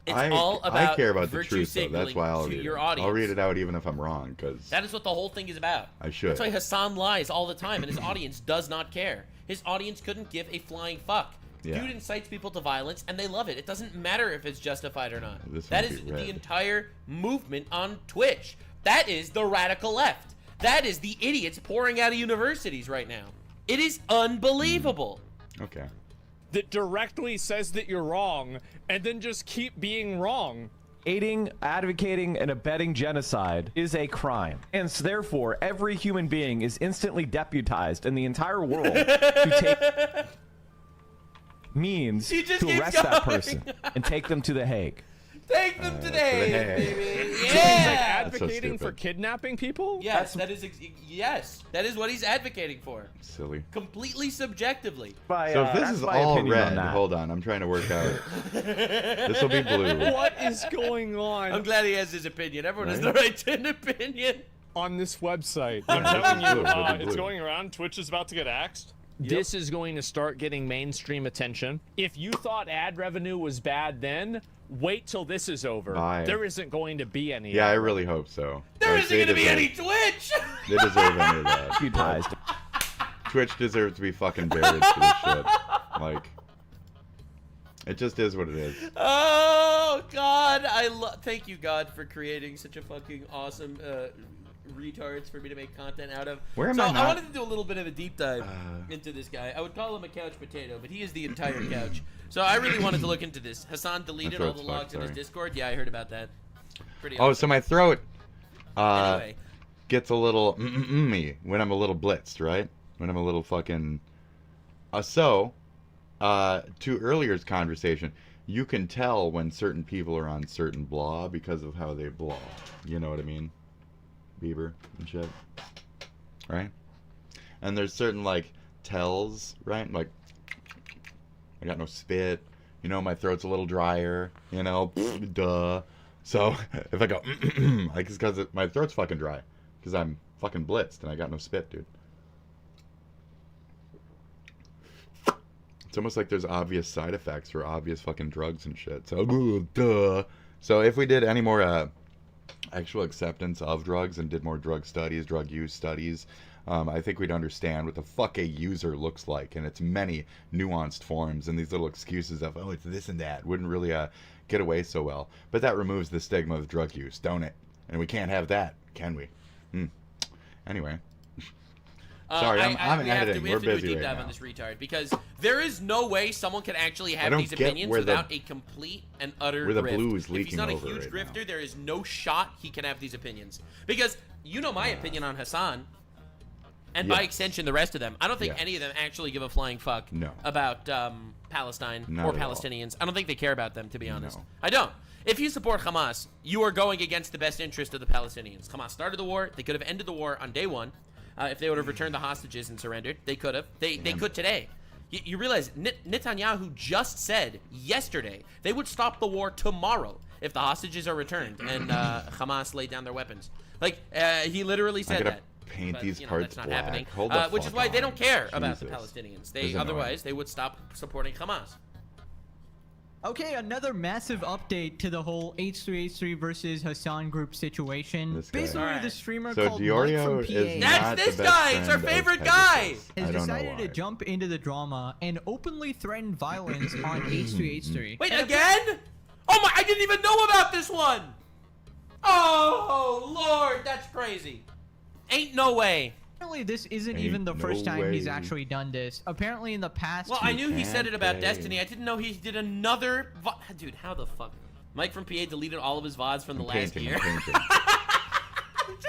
Speaker 8: It's all about
Speaker 1: I care about the
Speaker 8: virtue
Speaker 1: truth, though. That's
Speaker 8: signaling
Speaker 1: why I'll
Speaker 8: to
Speaker 1: read
Speaker 8: your
Speaker 1: it.
Speaker 8: audience.
Speaker 1: I'll read it out even if I'm wrong, because
Speaker 8: That is what the whole thing is about.
Speaker 1: I should.
Speaker 8: That's why Hassan lies all the time, and his audience does not care. His audience couldn't give a flying fuck.
Speaker 1: Yeah.
Speaker 8: Dude incites people to violence, and they love it. It doesn't matter if it's justified or not.
Speaker 1: This
Speaker 8: That
Speaker 1: might
Speaker 8: is
Speaker 1: be red.
Speaker 8: the entire movement on Twitch. That is the radical left. That is the idiots pouring out of universities right now. It is unbelievable.
Speaker 1: Okay.
Speaker 18: That directly says that you're wrong, and then just keep being wrong.
Speaker 11: Aiding, advocating, and abetting genocide is a crime. And so therefore, every human being is instantly deputized in the entire world to take means
Speaker 8: He just
Speaker 11: to
Speaker 8: keeps
Speaker 11: arrest that
Speaker 8: going.
Speaker 11: person and take them to the Hague.
Speaker 8: Take them to the Hague, baby.
Speaker 18: He's like
Speaker 8: Yeah.
Speaker 18: advocating for kidnapping people?
Speaker 8: Yes, that is yes, that is what he's advocating for.
Speaker 1: Silly.
Speaker 8: Completely subjectively.
Speaker 1: So if this is all red, hold on, I'm trying to work out. This will be blue.
Speaker 18: What is going on?
Speaker 8: I'm glad he has his opinion. Everyone has
Speaker 1: Right?
Speaker 8: the right to an opinion.
Speaker 18: On this website.
Speaker 1: Yeah,
Speaker 18: I'm telling
Speaker 1: this is
Speaker 18: you,
Speaker 1: blue, it'll be
Speaker 18: it's
Speaker 1: blue.
Speaker 18: going around. Twitch is about to get axed. This is going to start getting mainstream attention. If you thought ad revenue was bad then, wait till this is over.
Speaker 1: Bye.
Speaker 18: There isn't going to be any.
Speaker 1: Yeah, I
Speaker 18: ad
Speaker 1: really hope so.
Speaker 8: There
Speaker 1: Like,
Speaker 8: isn't
Speaker 1: they
Speaker 8: going to be
Speaker 1: deserve-
Speaker 8: any Twitch.
Speaker 1: They deserve any of that.
Speaker 11: Deputized.
Speaker 1: Twitch deserves to be fucking buried for this shit. Like, it just is what it is.
Speaker 8: Oh God, thank you God for creating such a fucking awesome retards for me to make content out of.
Speaker 1: Where am
Speaker 8: so
Speaker 1: I not-
Speaker 8: wanted to do a little bit of a deep dive into this guy. I would call him a couch potato, but he is the entire couch. So I really wanted to look into this. Hassan deleted all the logs in his Discord. Yeah, I heard about that. Pretty awesome.
Speaker 1: Oh, so my throat
Speaker 8: Anyway.
Speaker 1: gets a little me when I'm a little blitzed, right? When I'm a little fucking... to earlier's conversation, you can tell when certain people are on certain blah because of how they blah. You know what I mean? Bieber and shit. Right? And there's certain, like, tells, right? Like, I got no spit. You know, my throat's a little drier. You know, duh. So, if I go, like, it's because my throat's fucking dry. Because I'm fucking blitzed and I got no spit, dude. It's almost like there's obvious side effects for obvious fucking drugs and shit. So, duh. So, if we did any more actual acceptance of drugs and did more drug studies, drug use studies, I think we'd understand what the fuck a user looks like in its many nuanced forms, and these little excuses of, oh, it's this and that, wouldn't really get away so well. But that removes the stigma of drug use, don't it? And we can't have that, can we? Anyway. Sorry, I'm editing.
Speaker 8: We
Speaker 1: We're
Speaker 8: have to do a
Speaker 1: busy
Speaker 8: deep
Speaker 1: right
Speaker 8: dive
Speaker 1: now.
Speaker 8: on this retard because there is no way someone can actually have
Speaker 1: don't
Speaker 8: these
Speaker 1: get
Speaker 8: opinions
Speaker 1: where the-
Speaker 8: without a complete and utter
Speaker 1: where the
Speaker 8: grift.
Speaker 1: blue is
Speaker 8: If
Speaker 1: leaking
Speaker 8: he's not a
Speaker 1: over
Speaker 8: huge
Speaker 1: right
Speaker 8: grifter, there is no shot he can have these opinions. Because you know my opinion on Hassan, and by extension the rest of them. I don't think any of them actually give a flying fuck about Palestine
Speaker 1: Not
Speaker 8: or
Speaker 1: at all.
Speaker 8: Palestinians. I don't think they care about them, to be honest.
Speaker 1: No.
Speaker 8: I don't. If you support Hamas, you are going against the best interest of the Palestinians. Hamas started the war. They could have ended the war on day one. If they would have returned the hostages and surrendered, they could have. They could today. You realize Netanyahu just said yesterday they would stop the war tomorrow if the hostages are returned and Hamas laid down their weapons. Like, he literally said that.
Speaker 1: Paint
Speaker 8: But,
Speaker 1: these
Speaker 8: you know,
Speaker 1: parts
Speaker 8: that's not
Speaker 1: black.
Speaker 8: happening.
Speaker 1: Hold the
Speaker 8: Which is
Speaker 1: fuck
Speaker 8: why they
Speaker 1: on.
Speaker 8: don't care about the
Speaker 1: Jesus.
Speaker 8: Palestinians.
Speaker 1: This is
Speaker 8: Otherwise, they would stop supporting Hamas.
Speaker 16: Okay, another massive update to the whole H3H3 versus Hassan group situation.
Speaker 1: This guy.
Speaker 16: Basically, the streamer
Speaker 1: So
Speaker 16: called
Speaker 1: Diorio
Speaker 16: Mike from PA
Speaker 1: is not
Speaker 8: That's this
Speaker 1: the best
Speaker 8: guy! It's our
Speaker 1: friend of
Speaker 8: favorite guy!
Speaker 1: Pegasus. I
Speaker 16: has
Speaker 1: don't know
Speaker 16: decided to
Speaker 1: why.
Speaker 16: jump into the drama and openly threaten violence on H3H3.
Speaker 8: Wait, again? Oh my, I didn't even know about this one! Oh, Lord, that's crazy. Ain't no way.
Speaker 16: Apparently, this isn't
Speaker 1: Ain't
Speaker 16: even the first
Speaker 1: no
Speaker 16: time he's
Speaker 1: way.
Speaker 16: actually done this. Apparently, in the past...
Speaker 8: Well, I knew he said it about
Speaker 1: pay.
Speaker 8: Destiny. I didn't know he did another... Dude, how the fuck? Mike from PA deleted all of his VODs from the last
Speaker 1: Painting,
Speaker 8: year.
Speaker 1: painting.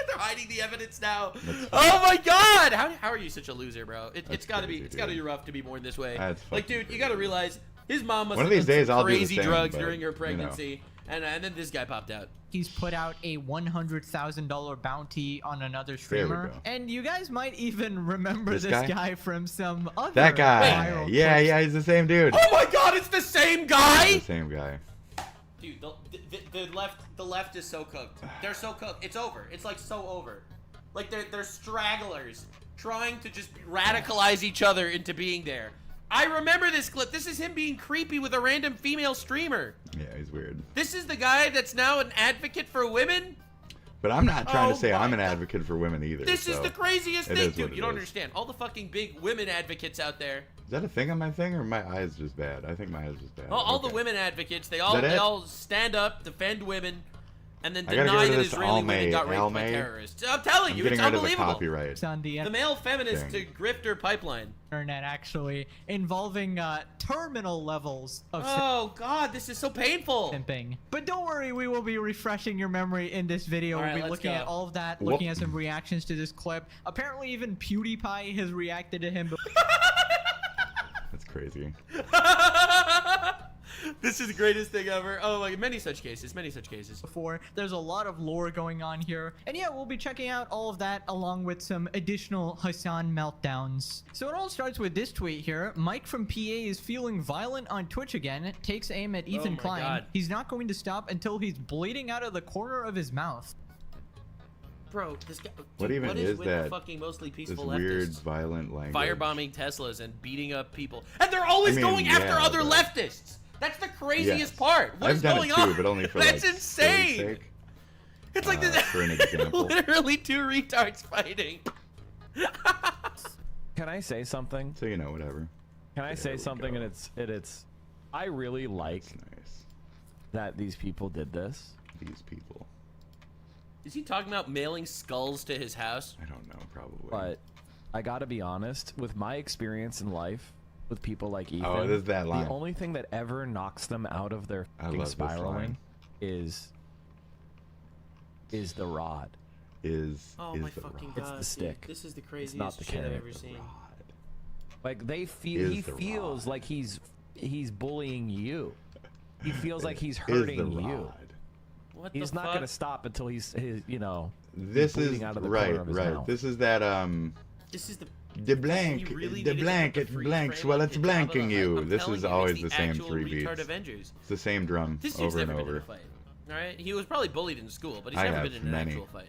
Speaker 8: They're hiding the evidence now. Oh my god! How are you such a loser, bro? It's gotta
Speaker 1: crazy,
Speaker 8: be
Speaker 1: dude.
Speaker 8: rough to be born this way.
Speaker 1: That's
Speaker 8: Like,
Speaker 1: fucking
Speaker 8: dude, you gotta realize his mom must
Speaker 1: One of
Speaker 8: have
Speaker 1: these
Speaker 8: done
Speaker 1: days
Speaker 8: some
Speaker 1: I'll do the
Speaker 8: crazy
Speaker 1: same,
Speaker 8: drugs
Speaker 1: but,
Speaker 8: during her
Speaker 1: you know.
Speaker 8: pregnancy, and then this guy popped out.
Speaker 16: He's put out a $100,000 bounty on another
Speaker 1: There we
Speaker 16: streamer.
Speaker 1: go.
Speaker 16: And you guys might even remember
Speaker 1: This
Speaker 16: this
Speaker 1: guy?
Speaker 16: guy from some other
Speaker 1: That guy.
Speaker 16: viral
Speaker 1: Yeah,
Speaker 16: clips.
Speaker 1: yeah, he's the same dude.
Speaker 8: Oh my god, it's the same guy!
Speaker 1: The same guy.
Speaker 8: Dude, the left is so cooked. They're so cooked. It's over. It's like so over. Like they're stragglers trying to just radicalize each other into being there. I remember this clip. This is him being creepy with a random female streamer.
Speaker 1: Yeah, he's weird.
Speaker 8: This is the guy that's now an advocate for women?
Speaker 1: But I'm not trying
Speaker 8: Oh
Speaker 1: to say
Speaker 8: my
Speaker 1: I'm an advocate for women either.
Speaker 8: This is
Speaker 1: so
Speaker 8: the craziest
Speaker 1: it
Speaker 8: thing,
Speaker 1: is what
Speaker 8: dude.
Speaker 1: it
Speaker 8: You don't
Speaker 1: is.
Speaker 8: understand. All the fucking big women advocates out there.
Speaker 1: Is that a thing on my thing, or my eyes just bad? I think my eyes just bad.
Speaker 8: All the
Speaker 1: Okay.
Speaker 8: women advocates, they
Speaker 1: Is
Speaker 8: all
Speaker 1: that it?
Speaker 8: stand up, defend women, and then
Speaker 1: I gotta get
Speaker 8: deny
Speaker 1: rid of
Speaker 8: that
Speaker 1: this
Speaker 8: Israeli women
Speaker 1: Almay-
Speaker 8: got raped by
Speaker 1: Almay.
Speaker 8: terrorists. I'm telling
Speaker 1: I'm
Speaker 8: you,
Speaker 1: getting
Speaker 8: it's
Speaker 1: rid of the
Speaker 8: unbelievable.
Speaker 1: copyright.
Speaker 16: On the
Speaker 8: The male feminist
Speaker 1: Dang.
Speaker 8: to grifter pipeline.
Speaker 16: internet, actually, involving terminal levels of
Speaker 8: Oh god, this is so painful.
Speaker 16: simping. But don't worry, we will be refreshing your memory in this video.
Speaker 8: All right,
Speaker 16: We'll be
Speaker 8: let's
Speaker 16: looking
Speaker 8: go.
Speaker 16: at all of that,
Speaker 1: Whoop.
Speaker 16: looking at some reactions to this clip. Apparently, even PewDiePie has reacted to him
Speaker 1: That's crazy.
Speaker 8: This is the greatest thing ever. Oh, like many such cases.
Speaker 16: before. There's a lot of lore going on here. And yeah, we'll be checking out all of that along with some additional Hassan meltdowns. So it all starts with this tweet here. Mike from PA is feeling violent on Twitch again. Takes aim at Ethan
Speaker 8: my
Speaker 16: Klein.
Speaker 8: God.
Speaker 16: He's not going to stop until he's bleeding out of the corner of his mouth.
Speaker 8: Bro, this guy.
Speaker 1: What
Speaker 8: dude,
Speaker 1: even
Speaker 8: what
Speaker 1: is
Speaker 8: with
Speaker 1: that?
Speaker 8: The fucking mostly
Speaker 1: This
Speaker 8: peaceful
Speaker 1: weird,
Speaker 8: leftists?
Speaker 1: violent language.
Speaker 8: Firebombing Teslas and beating up people, and they're always
Speaker 1: I mean,
Speaker 8: going after
Speaker 1: yeah,
Speaker 8: other
Speaker 1: but-
Speaker 8: leftists. That's the craziest
Speaker 1: Yes.
Speaker 8: part. What
Speaker 1: I've
Speaker 8: is
Speaker 1: done
Speaker 8: going
Speaker 1: it too,
Speaker 8: on?
Speaker 1: but only for
Speaker 8: That's
Speaker 1: like,
Speaker 8: insane.
Speaker 1: silly's sake.
Speaker 8: It's like this.
Speaker 1: For an example.
Speaker 8: Literally two retards fighting.
Speaker 11: Can I say something?
Speaker 1: So you know, whatever.
Speaker 11: Can I say something? And it's I really like
Speaker 1: Nice.
Speaker 11: that these people did this.
Speaker 1: These people.
Speaker 8: Is he talking about mailing skulls to his house?
Speaker 1: I don't know, probably.
Speaker 11: But I gotta be honest, with my experience in life, with people like Ethan,
Speaker 1: Oh, there's that line.
Speaker 11: the only thing that ever knocks them out of their
Speaker 1: I
Speaker 11: fucking
Speaker 1: love this line.
Speaker 11: spiraling is the rod.
Speaker 8: Oh my fucking god!
Speaker 11: It's the stick.
Speaker 8: Dude, this is the
Speaker 11: It's
Speaker 8: craziest
Speaker 11: not the
Speaker 8: shit I've
Speaker 11: carrot.
Speaker 8: ever seen.
Speaker 11: Like they feel,
Speaker 1: Is
Speaker 11: he
Speaker 1: the
Speaker 11: feels like he's bullying you. He feels like he's
Speaker 1: Is
Speaker 11: hurting
Speaker 1: the
Speaker 11: you.
Speaker 1: rod.
Speaker 8: What
Speaker 11: He's
Speaker 8: the
Speaker 11: not
Speaker 8: fuck?
Speaker 11: gonna stop until he's you know.
Speaker 1: This
Speaker 11: bleeding
Speaker 1: is
Speaker 11: out of the
Speaker 1: right,
Speaker 11: corner of his
Speaker 1: right.
Speaker 11: mouth.
Speaker 1: This is that
Speaker 8: This is
Speaker 1: the blank,
Speaker 8: You really
Speaker 1: the
Speaker 8: needed to
Speaker 1: blank,
Speaker 8: put
Speaker 1: it
Speaker 8: the freeze
Speaker 1: blanks
Speaker 8: frame
Speaker 1: while
Speaker 8: on
Speaker 1: it's
Speaker 8: Kid Jabba.
Speaker 1: blanking you.
Speaker 8: I'm
Speaker 1: This
Speaker 8: telling
Speaker 1: is
Speaker 8: you, it's
Speaker 1: always
Speaker 8: the
Speaker 1: the same
Speaker 8: actual
Speaker 1: 3
Speaker 8: retard
Speaker 1: beats.
Speaker 8: Avengers.
Speaker 1: It's the same drum
Speaker 8: This dude's
Speaker 1: over and
Speaker 8: never been in a
Speaker 1: over.
Speaker 8: fight. All right, he was probably bullied in school, but he's
Speaker 1: I
Speaker 8: never
Speaker 1: have
Speaker 8: been in an
Speaker 1: many.
Speaker 8: actual fight.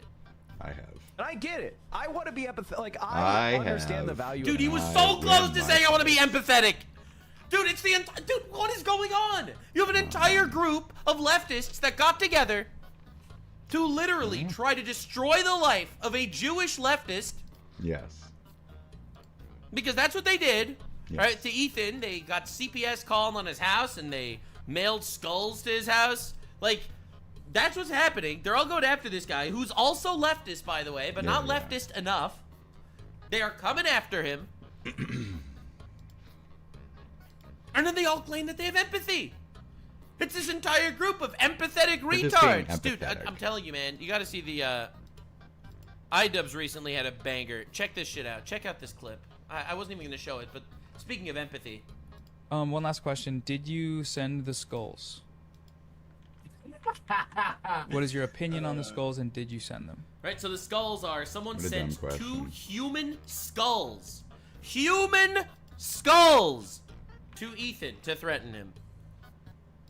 Speaker 1: I have.
Speaker 11: And I get it. I want to be empathetic. Like
Speaker 1: I
Speaker 11: I understand the
Speaker 1: have.
Speaker 11: value.
Speaker 8: Dude,
Speaker 11: of
Speaker 8: he
Speaker 11: it.
Speaker 8: was so close to saying I want to be empathetic. Dude, it's the dude. What is going on? You have an entire group of leftists that got together to literally try to destroy the life of a Jewish leftist.
Speaker 1: Yes.
Speaker 8: Because that's what they did.
Speaker 1: Yes.
Speaker 8: Right, to Ethan, they got CPS calling on his house and they mailed skulls to his house. Like, that's what's happening. They're all going after this guy, who's also leftist, by the way, but not leftist enough. They are coming after him. And then they all claim that they have empathy. It's this entire group of empathetic
Speaker 1: They're just being
Speaker 8: retards. Dude, I'm telling you, man, you gotta see the, iDubbbz recently had a banger. Check this shit out. Check out this clip. I wasn't even gonna show it, but speaking of empathy.
Speaker 14: One last question. Did you send the skulls? What is your opinion on the skulls, and did you send them?
Speaker 8: Right, so the skulls are, someone
Speaker 1: What a dumb
Speaker 8: sent
Speaker 1: question.
Speaker 8: 2 human skulls. Human skulls! To Ethan to threaten him.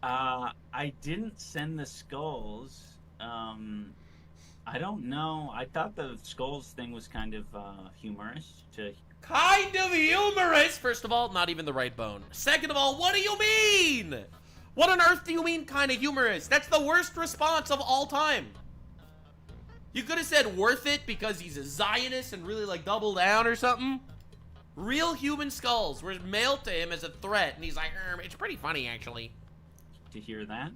Speaker 10: I didn't send the skulls. I don't know. I thought the skulls thing was kind of humorous.
Speaker 8: Kind of humorous! First of all, not even the right bone. Second of all, what do you mean? What on earth do you mean kind of humorous? That's the worst response of all time. You could have said worth it because he's a Zionist and really like double down or something. Real human skulls were mailed to him as a threat, and he's like, it's pretty funny actually.
Speaker 10: To hear that,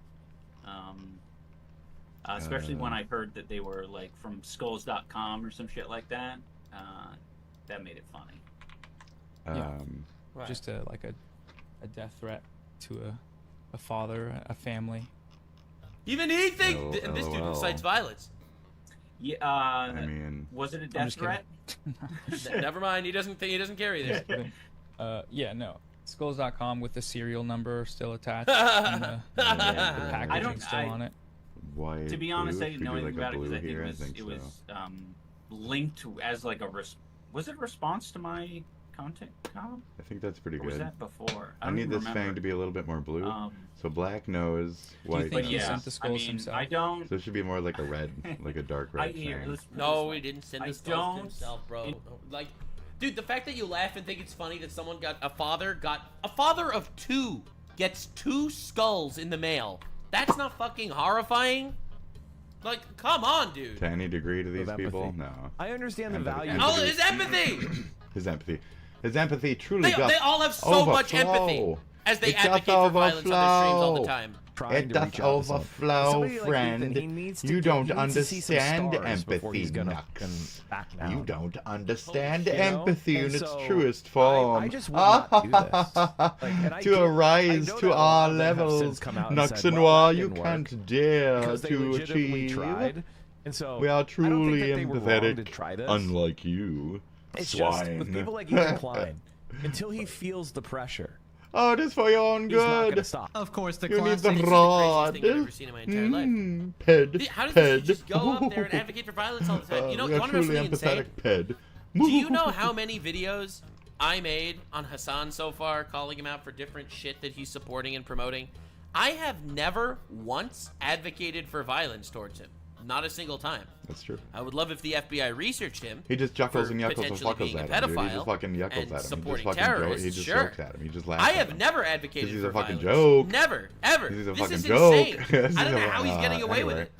Speaker 10: especially when I heard that they were like from skulls.com or some shit like that. That made it funny.
Speaker 14: Yeah. Just a death threat to a father, a family.
Speaker 8: Even he thinks this dude incites violence.
Speaker 10: Yeah.
Speaker 1: I mean,
Speaker 10: was it a death threat?
Speaker 8: Never mind. He doesn't carry this.
Speaker 14: Yeah, no. Skulls.com with the serial number still attached. And the packaging still on it.
Speaker 1: Why?
Speaker 10: To be honest,
Speaker 1: blue?
Speaker 10: I didn't know
Speaker 1: Should we do,
Speaker 10: anything
Speaker 1: like,
Speaker 10: about
Speaker 1: a
Speaker 10: it
Speaker 1: blue
Speaker 10: because I
Speaker 1: here?
Speaker 10: think it was linked to as like a was it a response to my content column?
Speaker 1: I think that's pretty
Speaker 10: Or
Speaker 1: good.
Speaker 10: was that before?
Speaker 1: I
Speaker 10: don't
Speaker 1: need
Speaker 10: even
Speaker 1: this
Speaker 10: remember.
Speaker 1: fang to be a little bit more blue. So black nose, white
Speaker 14: think
Speaker 1: nose.
Speaker 14: he sent the skulls himself?
Speaker 10: I don't.
Speaker 1: So it should be more like a red, like a dark red fang.
Speaker 8: No, he didn't send the skulls
Speaker 10: don't-
Speaker 8: to himself, bro. Like, dude, the fact that you laugh and think it's funny that someone a father of 2 gets 2 skulls in the mail. That's not fucking horrifying. Like, come on, dude.
Speaker 1: To any degree to these people?
Speaker 11: empathy.
Speaker 1: No.
Speaker 11: I understand the
Speaker 1: Empathy-
Speaker 11: value.
Speaker 8: Oh, his empathy!
Speaker 1: His empathy. His empathy truly
Speaker 8: They
Speaker 1: does
Speaker 8: all have so much empathy
Speaker 1: overflow.
Speaker 8: as they
Speaker 1: It
Speaker 8: advocate
Speaker 1: doth
Speaker 8: for violence on their streams all the
Speaker 1: overflow.
Speaker 8: time.
Speaker 1: It doth overflow,
Speaker 11: Somebody like
Speaker 1: friend.
Speaker 11: Ethan, he needs to
Speaker 1: You
Speaker 11: get-
Speaker 1: don't
Speaker 11: he needs to see some
Speaker 1: understand
Speaker 11: stars before
Speaker 1: empathy,
Speaker 11: he's gonna
Speaker 1: Nux.
Speaker 11: back down.
Speaker 1: You don't understand
Speaker 11: You know?
Speaker 1: empathy
Speaker 11: And
Speaker 1: in its
Speaker 11: so,
Speaker 1: truest form.
Speaker 11: I just would not do this. And I
Speaker 1: To
Speaker 11: get- I
Speaker 1: arise
Speaker 11: know
Speaker 1: to
Speaker 11: that a lot
Speaker 1: our
Speaker 11: of them have
Speaker 1: levels,
Speaker 11: since come out and
Speaker 1: Nux
Speaker 11: said,
Speaker 1: and
Speaker 11: well,
Speaker 1: Noir,
Speaker 11: that
Speaker 1: you
Speaker 11: didn't
Speaker 1: can't
Speaker 11: work,
Speaker 1: dare
Speaker 11: because they
Speaker 1: to
Speaker 11: legitimately
Speaker 1: achieve.
Speaker 11: tried. And so
Speaker 1: We are
Speaker 11: I don't
Speaker 1: truly
Speaker 11: think that they were wrong to
Speaker 1: empathetic,
Speaker 11: try this.
Speaker 1: unlike you,
Speaker 11: It's
Speaker 1: swine.
Speaker 11: just with people like Ethan Klein, until he feels the pressure.
Speaker 1: Oh, it is for your own
Speaker 11: He's not
Speaker 1: good.
Speaker 11: gonna stop.
Speaker 16: Of course, the
Speaker 1: You need
Speaker 16: classic.
Speaker 1: the rod.
Speaker 8: Thing I've ever seen in my entire life.
Speaker 1: Ped.
Speaker 8: How does
Speaker 1: ped.
Speaker 8: this just go up there and advocate for violence all the time? You know,
Speaker 1: We
Speaker 8: you
Speaker 1: are
Speaker 8: want to know
Speaker 1: truly
Speaker 8: something insane?
Speaker 1: empathetic, Ped.
Speaker 8: Do you know how many videos I made on Hassan so far, calling him out for different shit that he's supporting and promoting? I have never once advocated for violence towards him. Not a single time.
Speaker 1: That's true.
Speaker 8: I would love if the FBI researched him.
Speaker 1: He just juckles
Speaker 8: for
Speaker 1: and yuckles and
Speaker 8: potentially
Speaker 1: fuckles
Speaker 8: being
Speaker 1: at
Speaker 8: a
Speaker 1: him, dude. He
Speaker 8: pedophile
Speaker 1: just fucking yuckles
Speaker 8: and
Speaker 1: at him. He just
Speaker 8: supporting
Speaker 1: fucking
Speaker 8: terrorists.
Speaker 1: he just
Speaker 8: Sure.
Speaker 1: jokes at him. He just laughs
Speaker 8: I
Speaker 1: at
Speaker 8: have
Speaker 1: him.
Speaker 8: never advocated
Speaker 1: This is
Speaker 8: for
Speaker 1: a fucking
Speaker 8: violence.
Speaker 1: joke.
Speaker 8: Never, ever.
Speaker 1: This is a
Speaker 8: This
Speaker 1: fucking
Speaker 8: is
Speaker 1: joke.
Speaker 8: insane.
Speaker 1: This
Speaker 8: I don't
Speaker 1: is
Speaker 8: know
Speaker 1: a-
Speaker 8: how he's getting away with
Speaker 1: anyway.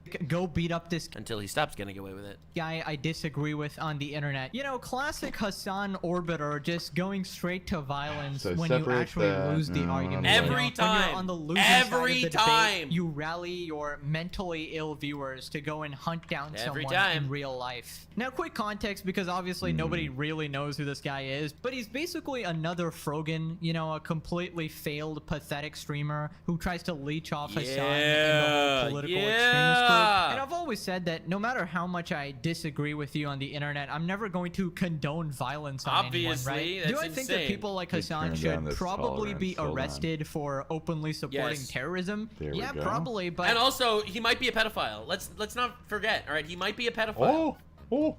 Speaker 8: it.
Speaker 16: go beat up this
Speaker 8: until he stops getting away with it.
Speaker 16: Guy I disagree with on the internet. You know, classic Hassan Orbiter, just going straight to violence when you actually lose the argument.
Speaker 8: Every time.
Speaker 16: When you're on the losing side of the debate, you rally your mentally ill viewers to go and hunt down someone in real life. Now, quick context, because obviously nobody really knows who this guy is, but he's basically another Frogan, you know, a completely failed, pathetic streamer who tries to leech off Hassan and the whole political extremist group. And I've always said that no matter how much I disagree with you on the internet, I'm never going to condone violence on anyone, right? Do I think that people like Hassan should probably be arrested for openly supporting terrorism? Yeah, probably, but...
Speaker 8: And also, he might be a pedophile. Let's not forget, all right? He might be a pedophile.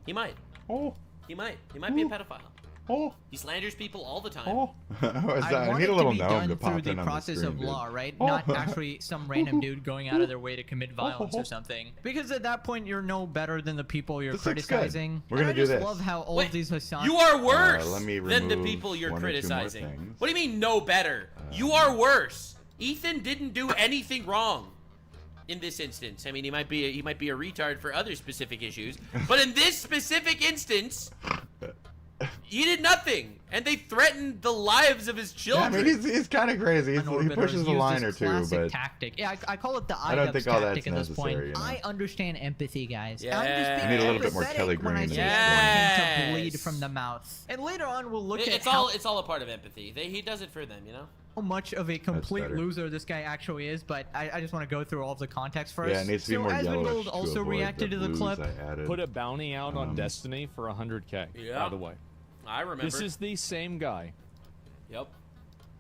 Speaker 8: He might. He might be a pedophile. He slanders people all the time.
Speaker 1: I need a little gnome to pop
Speaker 16: through the
Speaker 1: in on
Speaker 16: process
Speaker 1: the screen,
Speaker 16: of
Speaker 1: dude.
Speaker 16: law, right? Not actually some random dude going out of their way to commit violence or something. Because at that point, you're no better than the people you're criticizing.
Speaker 1: We're gonna do this.
Speaker 16: I just love how all of these Hassan...
Speaker 8: You are worse
Speaker 1: let me
Speaker 8: than the
Speaker 1: remove
Speaker 8: people you're
Speaker 1: 1 or 2 more
Speaker 8: criticizing.
Speaker 1: things.
Speaker 8: What do you mean, no better? You are worse. Ethan didn't do anything wrong in this instance. I mean, he might be a retard for other specific issues, but in this specific instance, he did nothing, and they threatened the lives of his children.
Speaker 1: Yeah, I mean, he's kind of crazy. He pushes a line or two, but
Speaker 16: tactic. Yeah, I call it the
Speaker 1: I don't think all
Speaker 16: tactic
Speaker 1: that's
Speaker 16: at this point.
Speaker 1: necessary. You know?
Speaker 16: I understand empathy, guys.
Speaker 8: Yeah.
Speaker 16: I'm just being
Speaker 1: I need a little bit more
Speaker 16: empathetic
Speaker 1: Kelly
Speaker 16: when I
Speaker 1: Green.
Speaker 16: say I want him to bleed from the mouth. And later on, we'll look at
Speaker 8: It's all a part of empathy. He does it for them, you know.
Speaker 16: How much of a complete loser this guy actually is, but I just want to go through all of the context first.
Speaker 1: Yeah, it needs to be more yellowish to
Speaker 16: also
Speaker 1: avoid
Speaker 16: reacted to the
Speaker 1: blues
Speaker 16: clip.
Speaker 1: I added.
Speaker 18: Put a bounty out on Destiny for 100K.
Speaker 8: Yeah.
Speaker 18: By the way,
Speaker 8: I remember.
Speaker 18: this is the same guy.
Speaker 8: Yep.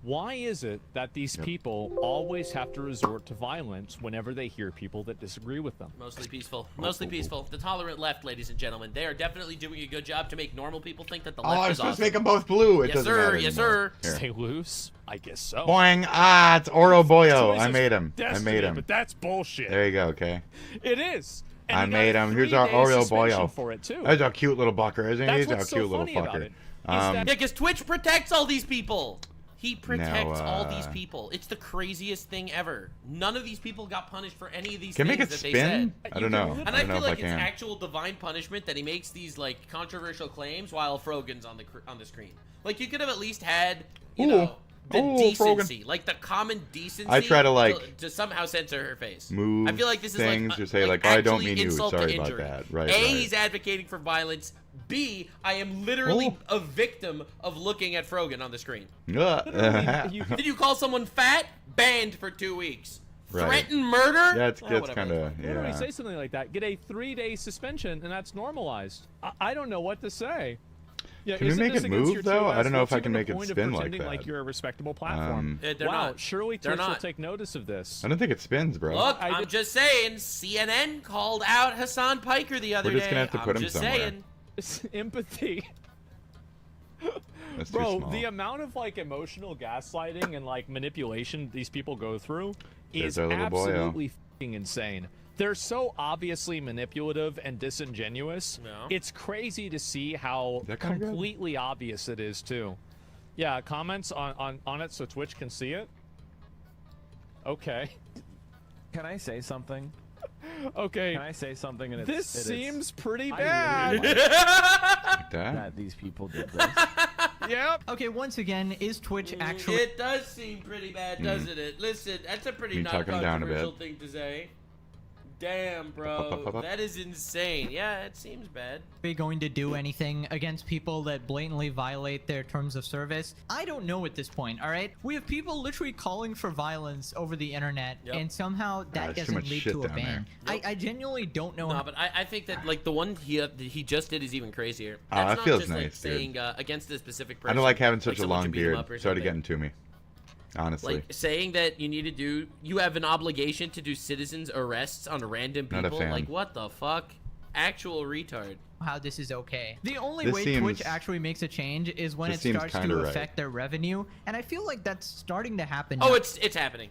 Speaker 18: Why is it that these people always have to resort to violence whenever they hear people that disagree with them?
Speaker 8: Mostly peaceful. Mostly peaceful. The tolerant left, ladies and gentlemen. They are definitely doing a good job to make normal people think that the left
Speaker 1: I'm
Speaker 8: is
Speaker 1: supposed
Speaker 8: awesome.
Speaker 1: to make them both blue. It
Speaker 8: Yes,
Speaker 1: doesn't
Speaker 8: sir.
Speaker 1: matter
Speaker 8: Yes,
Speaker 1: anymore.
Speaker 8: sir.
Speaker 18: Stay loose? I guess so.
Speaker 1: Boing. Ah, it's Oro Boyo. I made him. I
Speaker 18: Destiny,
Speaker 1: made him.
Speaker 18: But that's bullshit.
Speaker 1: There you go, okay.
Speaker 18: It is. And
Speaker 1: I
Speaker 18: he got
Speaker 1: made
Speaker 18: a
Speaker 1: him. Here's
Speaker 18: 3-day
Speaker 1: our Oreo
Speaker 18: suspension
Speaker 1: Boyo.
Speaker 18: for it, too.
Speaker 1: That's a cute little bucker, isn't he?
Speaker 18: That's
Speaker 1: He's a
Speaker 18: what's
Speaker 1: cute
Speaker 18: so
Speaker 1: little
Speaker 18: funny about
Speaker 1: fucker.
Speaker 18: it.
Speaker 8: Yeah, because Twitch protects all these people. He protects
Speaker 1: Now,
Speaker 8: all these people. It's the craziest thing ever. None of these people got punished for any of these
Speaker 1: Can I
Speaker 8: things
Speaker 1: make it
Speaker 8: that they
Speaker 1: spin?
Speaker 8: said.
Speaker 1: I don't know.
Speaker 8: And
Speaker 1: I
Speaker 8: I
Speaker 1: don't know
Speaker 8: feel
Speaker 1: if I
Speaker 8: like it's
Speaker 1: can.
Speaker 8: actual divine punishment that he makes these like controversial claims while Frogan's on the screen. Like you could have at least had, you know, the decency, like the common decency.
Speaker 1: I try to like
Speaker 8: to somehow censor her face.
Speaker 1: move
Speaker 8: I feel like this is
Speaker 1: things
Speaker 8: like
Speaker 1: or say like, oh, I don't
Speaker 8: actually
Speaker 1: mean you.
Speaker 8: insult to
Speaker 1: Sorry about
Speaker 8: injury.
Speaker 1: that. Right.
Speaker 8: A,
Speaker 1: right.
Speaker 8: he's advocating for violence. B, I am literally a victim of looking at Frogan on the screen. Did you call someone fat? Banned for 2 weeks.
Speaker 1: Right.
Speaker 8: Threaten murder?
Speaker 1: That's
Speaker 8: whatever.
Speaker 1: kind of
Speaker 18: Literally say something like that. Get a 3-day suspension, and that's normalized. I don't know what to say. Yeah,
Speaker 1: Can we
Speaker 18: isn't
Speaker 1: make
Speaker 18: this
Speaker 1: it
Speaker 18: against
Speaker 1: move,
Speaker 18: your
Speaker 1: though?
Speaker 18: TOS?
Speaker 1: I don't know if
Speaker 18: What's
Speaker 1: I can
Speaker 18: even the
Speaker 1: make it
Speaker 18: point of
Speaker 1: spin like
Speaker 18: pretending like
Speaker 1: that.
Speaker 18: you're a respectable platform.
Speaker 8: They're
Speaker 18: wow,
Speaker 8: not.
Speaker 18: surely
Speaker 8: They're
Speaker 18: Twitch will
Speaker 8: not.
Speaker 18: take notice of this.
Speaker 1: I don't think it spins, bro.
Speaker 8: Look, I'm just saying, CNN called out Hassan Piker the other day.
Speaker 1: We're just gonna have to put
Speaker 8: I'm
Speaker 1: him
Speaker 8: just
Speaker 1: somewhere.
Speaker 8: saying.
Speaker 18: It's empathy.
Speaker 1: That's
Speaker 18: Bro,
Speaker 1: too small.
Speaker 18: the amount of like emotional gaslighting and like manipulation these people go through
Speaker 1: There's
Speaker 18: is
Speaker 1: our little boyo.
Speaker 18: absolutely f***ing insane. They're so obviously manipulative and disingenuous.
Speaker 8: Yeah.
Speaker 18: It's crazy to see how
Speaker 1: that kinda good?
Speaker 18: completely obvious it is too. Yeah, comments on it so Twitch can see it. Okay.
Speaker 11: Can I say something?
Speaker 18: Okay.
Speaker 11: Can I say something? And
Speaker 18: This
Speaker 11: it is-
Speaker 18: seems pretty
Speaker 11: I
Speaker 18: bad.
Speaker 11: really like that these people did this.
Speaker 18: Yep.
Speaker 16: Okay, once again, is Twitch actually...
Speaker 8: It does seem pretty bad, doesn't it? Listen, that's a pretty
Speaker 1: You
Speaker 8: not
Speaker 1: tuck him down a
Speaker 8: controversial
Speaker 1: bit.
Speaker 8: thing to say. Damn, bro. That is insane. Yeah, it seems bad.
Speaker 16: Be going to do anything against people that blatantly violate their terms of service? I don't know at this point, all right? We have people literally calling for violence over the internet, and somehow that
Speaker 1: there's too
Speaker 16: doesn't
Speaker 1: much
Speaker 16: lead
Speaker 1: shit
Speaker 16: to a
Speaker 1: down
Speaker 16: ban. I genuinely don't know.
Speaker 8: No, but I think that like the one he just did is even crazier.
Speaker 1: Oh,
Speaker 8: That's
Speaker 1: that
Speaker 8: not
Speaker 1: feels
Speaker 8: just, like,
Speaker 1: nice, dude.
Speaker 8: saying against a specific person.
Speaker 1: I don't like having such a
Speaker 8: someone
Speaker 1: long
Speaker 8: should beat him
Speaker 1: beard.
Speaker 8: up or
Speaker 1: Started
Speaker 8: something.
Speaker 1: getting to me. Honestly.
Speaker 8: Like saying that you have an obligation to do citizens arrests on random
Speaker 1: Not a
Speaker 8: people.
Speaker 1: fan.
Speaker 8: Like what the fuck? Actual retard.
Speaker 16: How this is okay. The only
Speaker 1: This
Speaker 16: way
Speaker 1: seems-
Speaker 16: Twitch actually makes a change is when it
Speaker 1: this seems
Speaker 16: starts
Speaker 1: kinda
Speaker 16: to
Speaker 1: right.
Speaker 16: affect their revenue, and I feel like that's starting to happen.
Speaker 8: Oh,
Speaker 16: now.
Speaker 8: it's happening.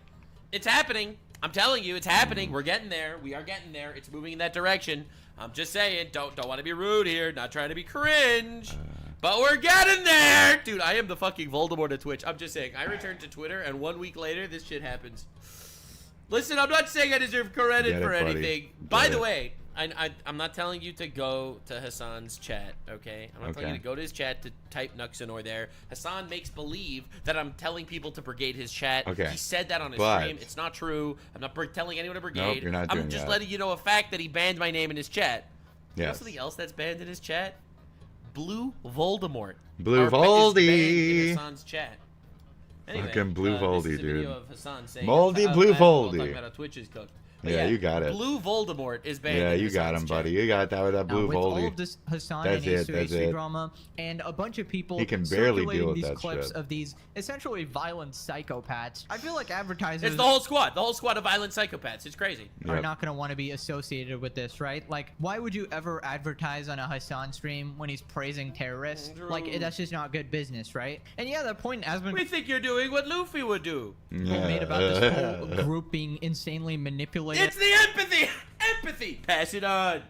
Speaker 8: It's happening. I'm telling you, it's happening. We're getting there. We are getting there. It's moving in that direction. I'm just saying, don't want to be rude here. Not trying to be cringe. But we're getting there! Dude, I am the fucking Voldemort of Twitch. I'm just saying, I returned to Twitter, and 1 week later, this shit happens. Listen, I'm not saying I deserve credit
Speaker 1: Get
Speaker 8: for
Speaker 1: it, buddy.
Speaker 8: anything. By the way, I'm not telling you to go to Hassan's chat, okay? I'm not telling you to go to his chat to type Nuxanor there. Hassan makes believe that I'm telling people to brigade his chat.
Speaker 1: Okay.
Speaker 8: He said that on his
Speaker 1: But-
Speaker 8: stream. It's not true. I'm not telling anyone to brigade.
Speaker 1: Nope, you're not
Speaker 8: I'm
Speaker 1: doing
Speaker 8: just
Speaker 1: that.
Speaker 8: letting you know a fact that he banned my name in his chat. You know
Speaker 1: Yes.
Speaker 8: something else that's banned in his chat? Blue Voldemort.
Speaker 1: Blue
Speaker 8: Is banned in
Speaker 1: Voldy.
Speaker 8: Hassan's chat. Anyway,
Speaker 1: Fucking Blue
Speaker 8: this
Speaker 1: Voldy,
Speaker 8: is a video
Speaker 1: dude.
Speaker 8: of Hassan saying,
Speaker 1: Moldy
Speaker 8: "I'm
Speaker 1: Blue
Speaker 8: bad while
Speaker 1: Voldy."
Speaker 8: talking about how Twitch is cooked. But
Speaker 1: Yeah, you got it.
Speaker 8: Blue Voldemort is banned.
Speaker 1: Yeah,
Speaker 8: in
Speaker 1: you got him,
Speaker 8: Hassan's
Speaker 1: buddy.
Speaker 8: chat.
Speaker 1: You got that with that Blue
Speaker 16: with all
Speaker 1: Voldy.
Speaker 16: of this Hassan
Speaker 1: That's
Speaker 16: and
Speaker 1: it, that's
Speaker 16: Asu
Speaker 1: it.
Speaker 16: drama and a bunch of people
Speaker 1: He can barely
Speaker 16: circulating
Speaker 1: deal with
Speaker 16: these
Speaker 1: that
Speaker 16: clips
Speaker 1: shit.
Speaker 16: of these essentially violent psychopaths, I feel like advertisers
Speaker 8: It's the whole squad of violent psychopaths. It's crazy.
Speaker 16: are not going to want to be associated with this, right? Like, why would you ever advertise on a Hassan stream when he's praising terrorists? Like, that's just not good business, right? And yeah, the point has been
Speaker 8: We think you're doing what Luffy would do.
Speaker 16: made about this whole group being insanely manipulated.
Speaker 8: It's the empathy. Empathy. Pass it on.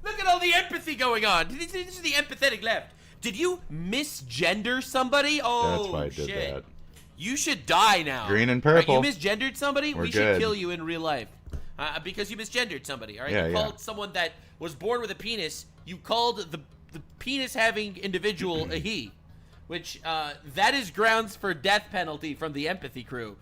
Speaker 8: Look at all the empathy going on. This is the empathetic left. Did you misgender somebody? Oh,
Speaker 1: That's why I did
Speaker 8: shit.
Speaker 1: that.
Speaker 8: You should die now.
Speaker 1: Green and
Speaker 8: All right,
Speaker 1: purple.
Speaker 8: you misgendered somebody?
Speaker 1: We're
Speaker 8: we
Speaker 1: good.
Speaker 8: should kill you in real life. Because you misgendered somebody, all right?
Speaker 1: Yeah,
Speaker 8: you
Speaker 1: yeah.
Speaker 8: called someone that was born with a penis, you called the penis-having individual a he. Which, that is grounds for death penalty from the empathy crew.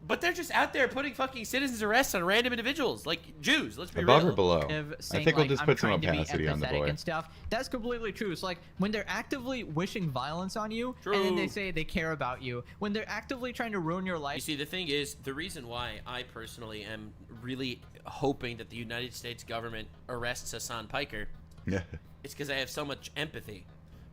Speaker 8: But they're just out there putting fucking citizens arrests on random individuals, like Jews. Let's be
Speaker 1: Above
Speaker 8: real.
Speaker 1: or below?
Speaker 16: of
Speaker 1: I
Speaker 16: saying,
Speaker 1: think we'll
Speaker 16: like,
Speaker 1: just
Speaker 16: I'm
Speaker 1: put some
Speaker 16: trying to be
Speaker 1: opacity on the
Speaker 16: empathetic
Speaker 1: boy.
Speaker 16: and stuff. That's completely true. It's like when they're actively wishing violence on you, and then they say they care about you. When they're actively trying to ruin your life.
Speaker 8: You see, the thing is, the reason why I personally am really hoping that the United States government arrests Hassan Piker
Speaker 1: Yeah.
Speaker 8: is because I have so much empathy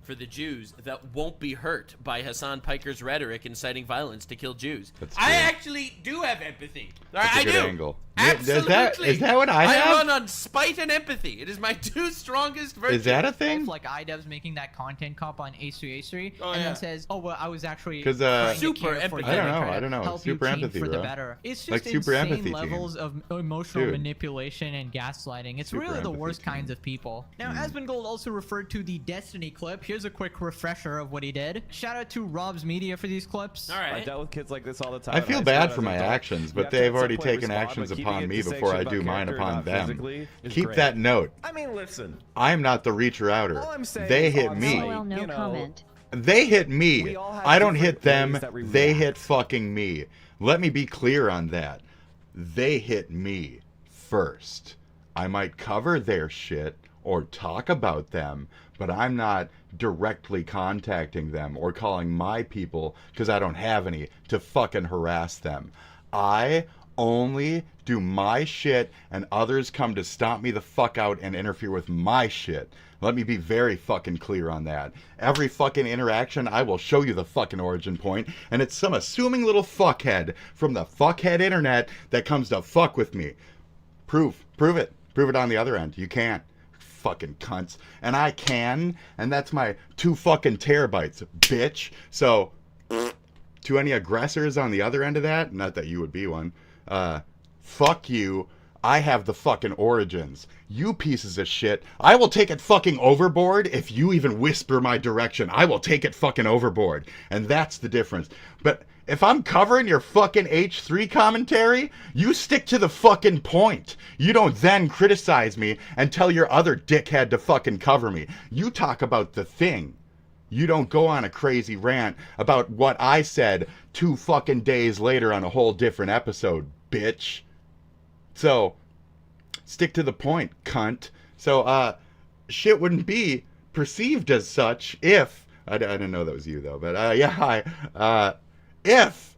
Speaker 8: for the Jews that won't be hurt by Hassan Piker's rhetoric inciting violence to kill Jews.
Speaker 1: That's
Speaker 8: I
Speaker 1: true.
Speaker 8: actually do have empathy.
Speaker 1: That's
Speaker 8: I
Speaker 1: a good
Speaker 8: do.
Speaker 1: angle.
Speaker 8: Absolutely.
Speaker 1: Is that what I have?
Speaker 8: I run on spite and empathy. It is my two strongest virtues.
Speaker 1: Is that a thing?
Speaker 16: Like iDev's making that content cop on A3A3
Speaker 8: Oh,
Speaker 16: and
Speaker 8: yeah.
Speaker 16: then says, "Oh well, I was actually
Speaker 1: 'Cause,
Speaker 16: trying to
Speaker 8: super
Speaker 16: care for
Speaker 8: empathetic.
Speaker 16: you and try
Speaker 1: I don't
Speaker 16: to
Speaker 1: know.
Speaker 16: help
Speaker 1: Super
Speaker 16: you change
Speaker 1: empathy,
Speaker 16: for the
Speaker 1: bro.
Speaker 16: better." It's just
Speaker 1: Like super
Speaker 16: insane
Speaker 1: empathy
Speaker 16: levels
Speaker 1: team.
Speaker 16: of emotional
Speaker 1: Dude.
Speaker 16: manipulation and gaslighting. It's
Speaker 1: Super
Speaker 16: really the
Speaker 1: empathy
Speaker 16: worst
Speaker 1: team.
Speaker 16: kinds of people. Now, Asmongold also referred to the Destiny clip. Here's a quick refresher of what he did. Shout out to Rob's Media for these clips.
Speaker 8: All
Speaker 11: I
Speaker 8: right.
Speaker 11: dealt with kids like this all the time.
Speaker 1: I
Speaker 11: in
Speaker 1: feel
Speaker 11: high
Speaker 1: bad
Speaker 11: school
Speaker 1: for
Speaker 11: as
Speaker 1: my
Speaker 11: an adult.
Speaker 1: actions,
Speaker 11: You
Speaker 1: but
Speaker 11: have to
Speaker 1: they've
Speaker 11: at some
Speaker 1: already
Speaker 11: point
Speaker 1: taken
Speaker 11: respond,
Speaker 1: actions
Speaker 11: but keeping
Speaker 1: upon
Speaker 11: it
Speaker 1: me
Speaker 11: distinction
Speaker 1: before I
Speaker 11: about
Speaker 1: do mine
Speaker 11: character,
Speaker 1: upon
Speaker 11: not
Speaker 1: them.
Speaker 11: physically, is
Speaker 1: Keep
Speaker 11: great.
Speaker 1: that note.
Speaker 11: I mean, listen.
Speaker 1: I'm not the reacher outer.
Speaker 11: All I'm saying
Speaker 1: They
Speaker 11: is
Speaker 1: hit
Speaker 11: on
Speaker 1: me.
Speaker 11: site,
Speaker 27: LOL, no
Speaker 11: you know,
Speaker 27: comment.
Speaker 1: They hit me.
Speaker 11: We all have
Speaker 1: I don't hit
Speaker 11: different
Speaker 1: them.
Speaker 11: ways that we
Speaker 1: They
Speaker 11: react.
Speaker 1: hit fucking me. Let me be clear on that. They hit me first. I might cover their shit or talk about them, but I'm not directly contacting them or calling my people, because I don't have any, to fucking harass them. I only do my shit, and others come to stomp me the fuck out and interfere with my shit. Let me be very fucking clear on that. Every fucking interaction, I will show you the fucking origin point, and it's some assuming little fuckhead from the fuckhead internet that comes to fuck with me. Prove it. Prove it on the other end. You can't. Fucking cunts. And I can, and that's my 2 fucking terabytes, bitch. So, to any aggressors on the other end of that, not that you would be one, fuck you. I have the fucking origins. You pieces of shit. I will take it fucking overboard if you even whisper my direction. I will take it fucking overboard. And that's the difference. But if I'm covering your fucking H3 commentary, you stick to the fucking point. You don't then criticize me and tell your other dickhead to fucking cover me. You talk about the thing. You don't go on a crazy rant about what I said 2 fucking days later on a whole different episode, bitch. So, stick to the point, cunt. So, shit wouldn't be perceived as such if... I didn't know that was you, though, but, yeah, if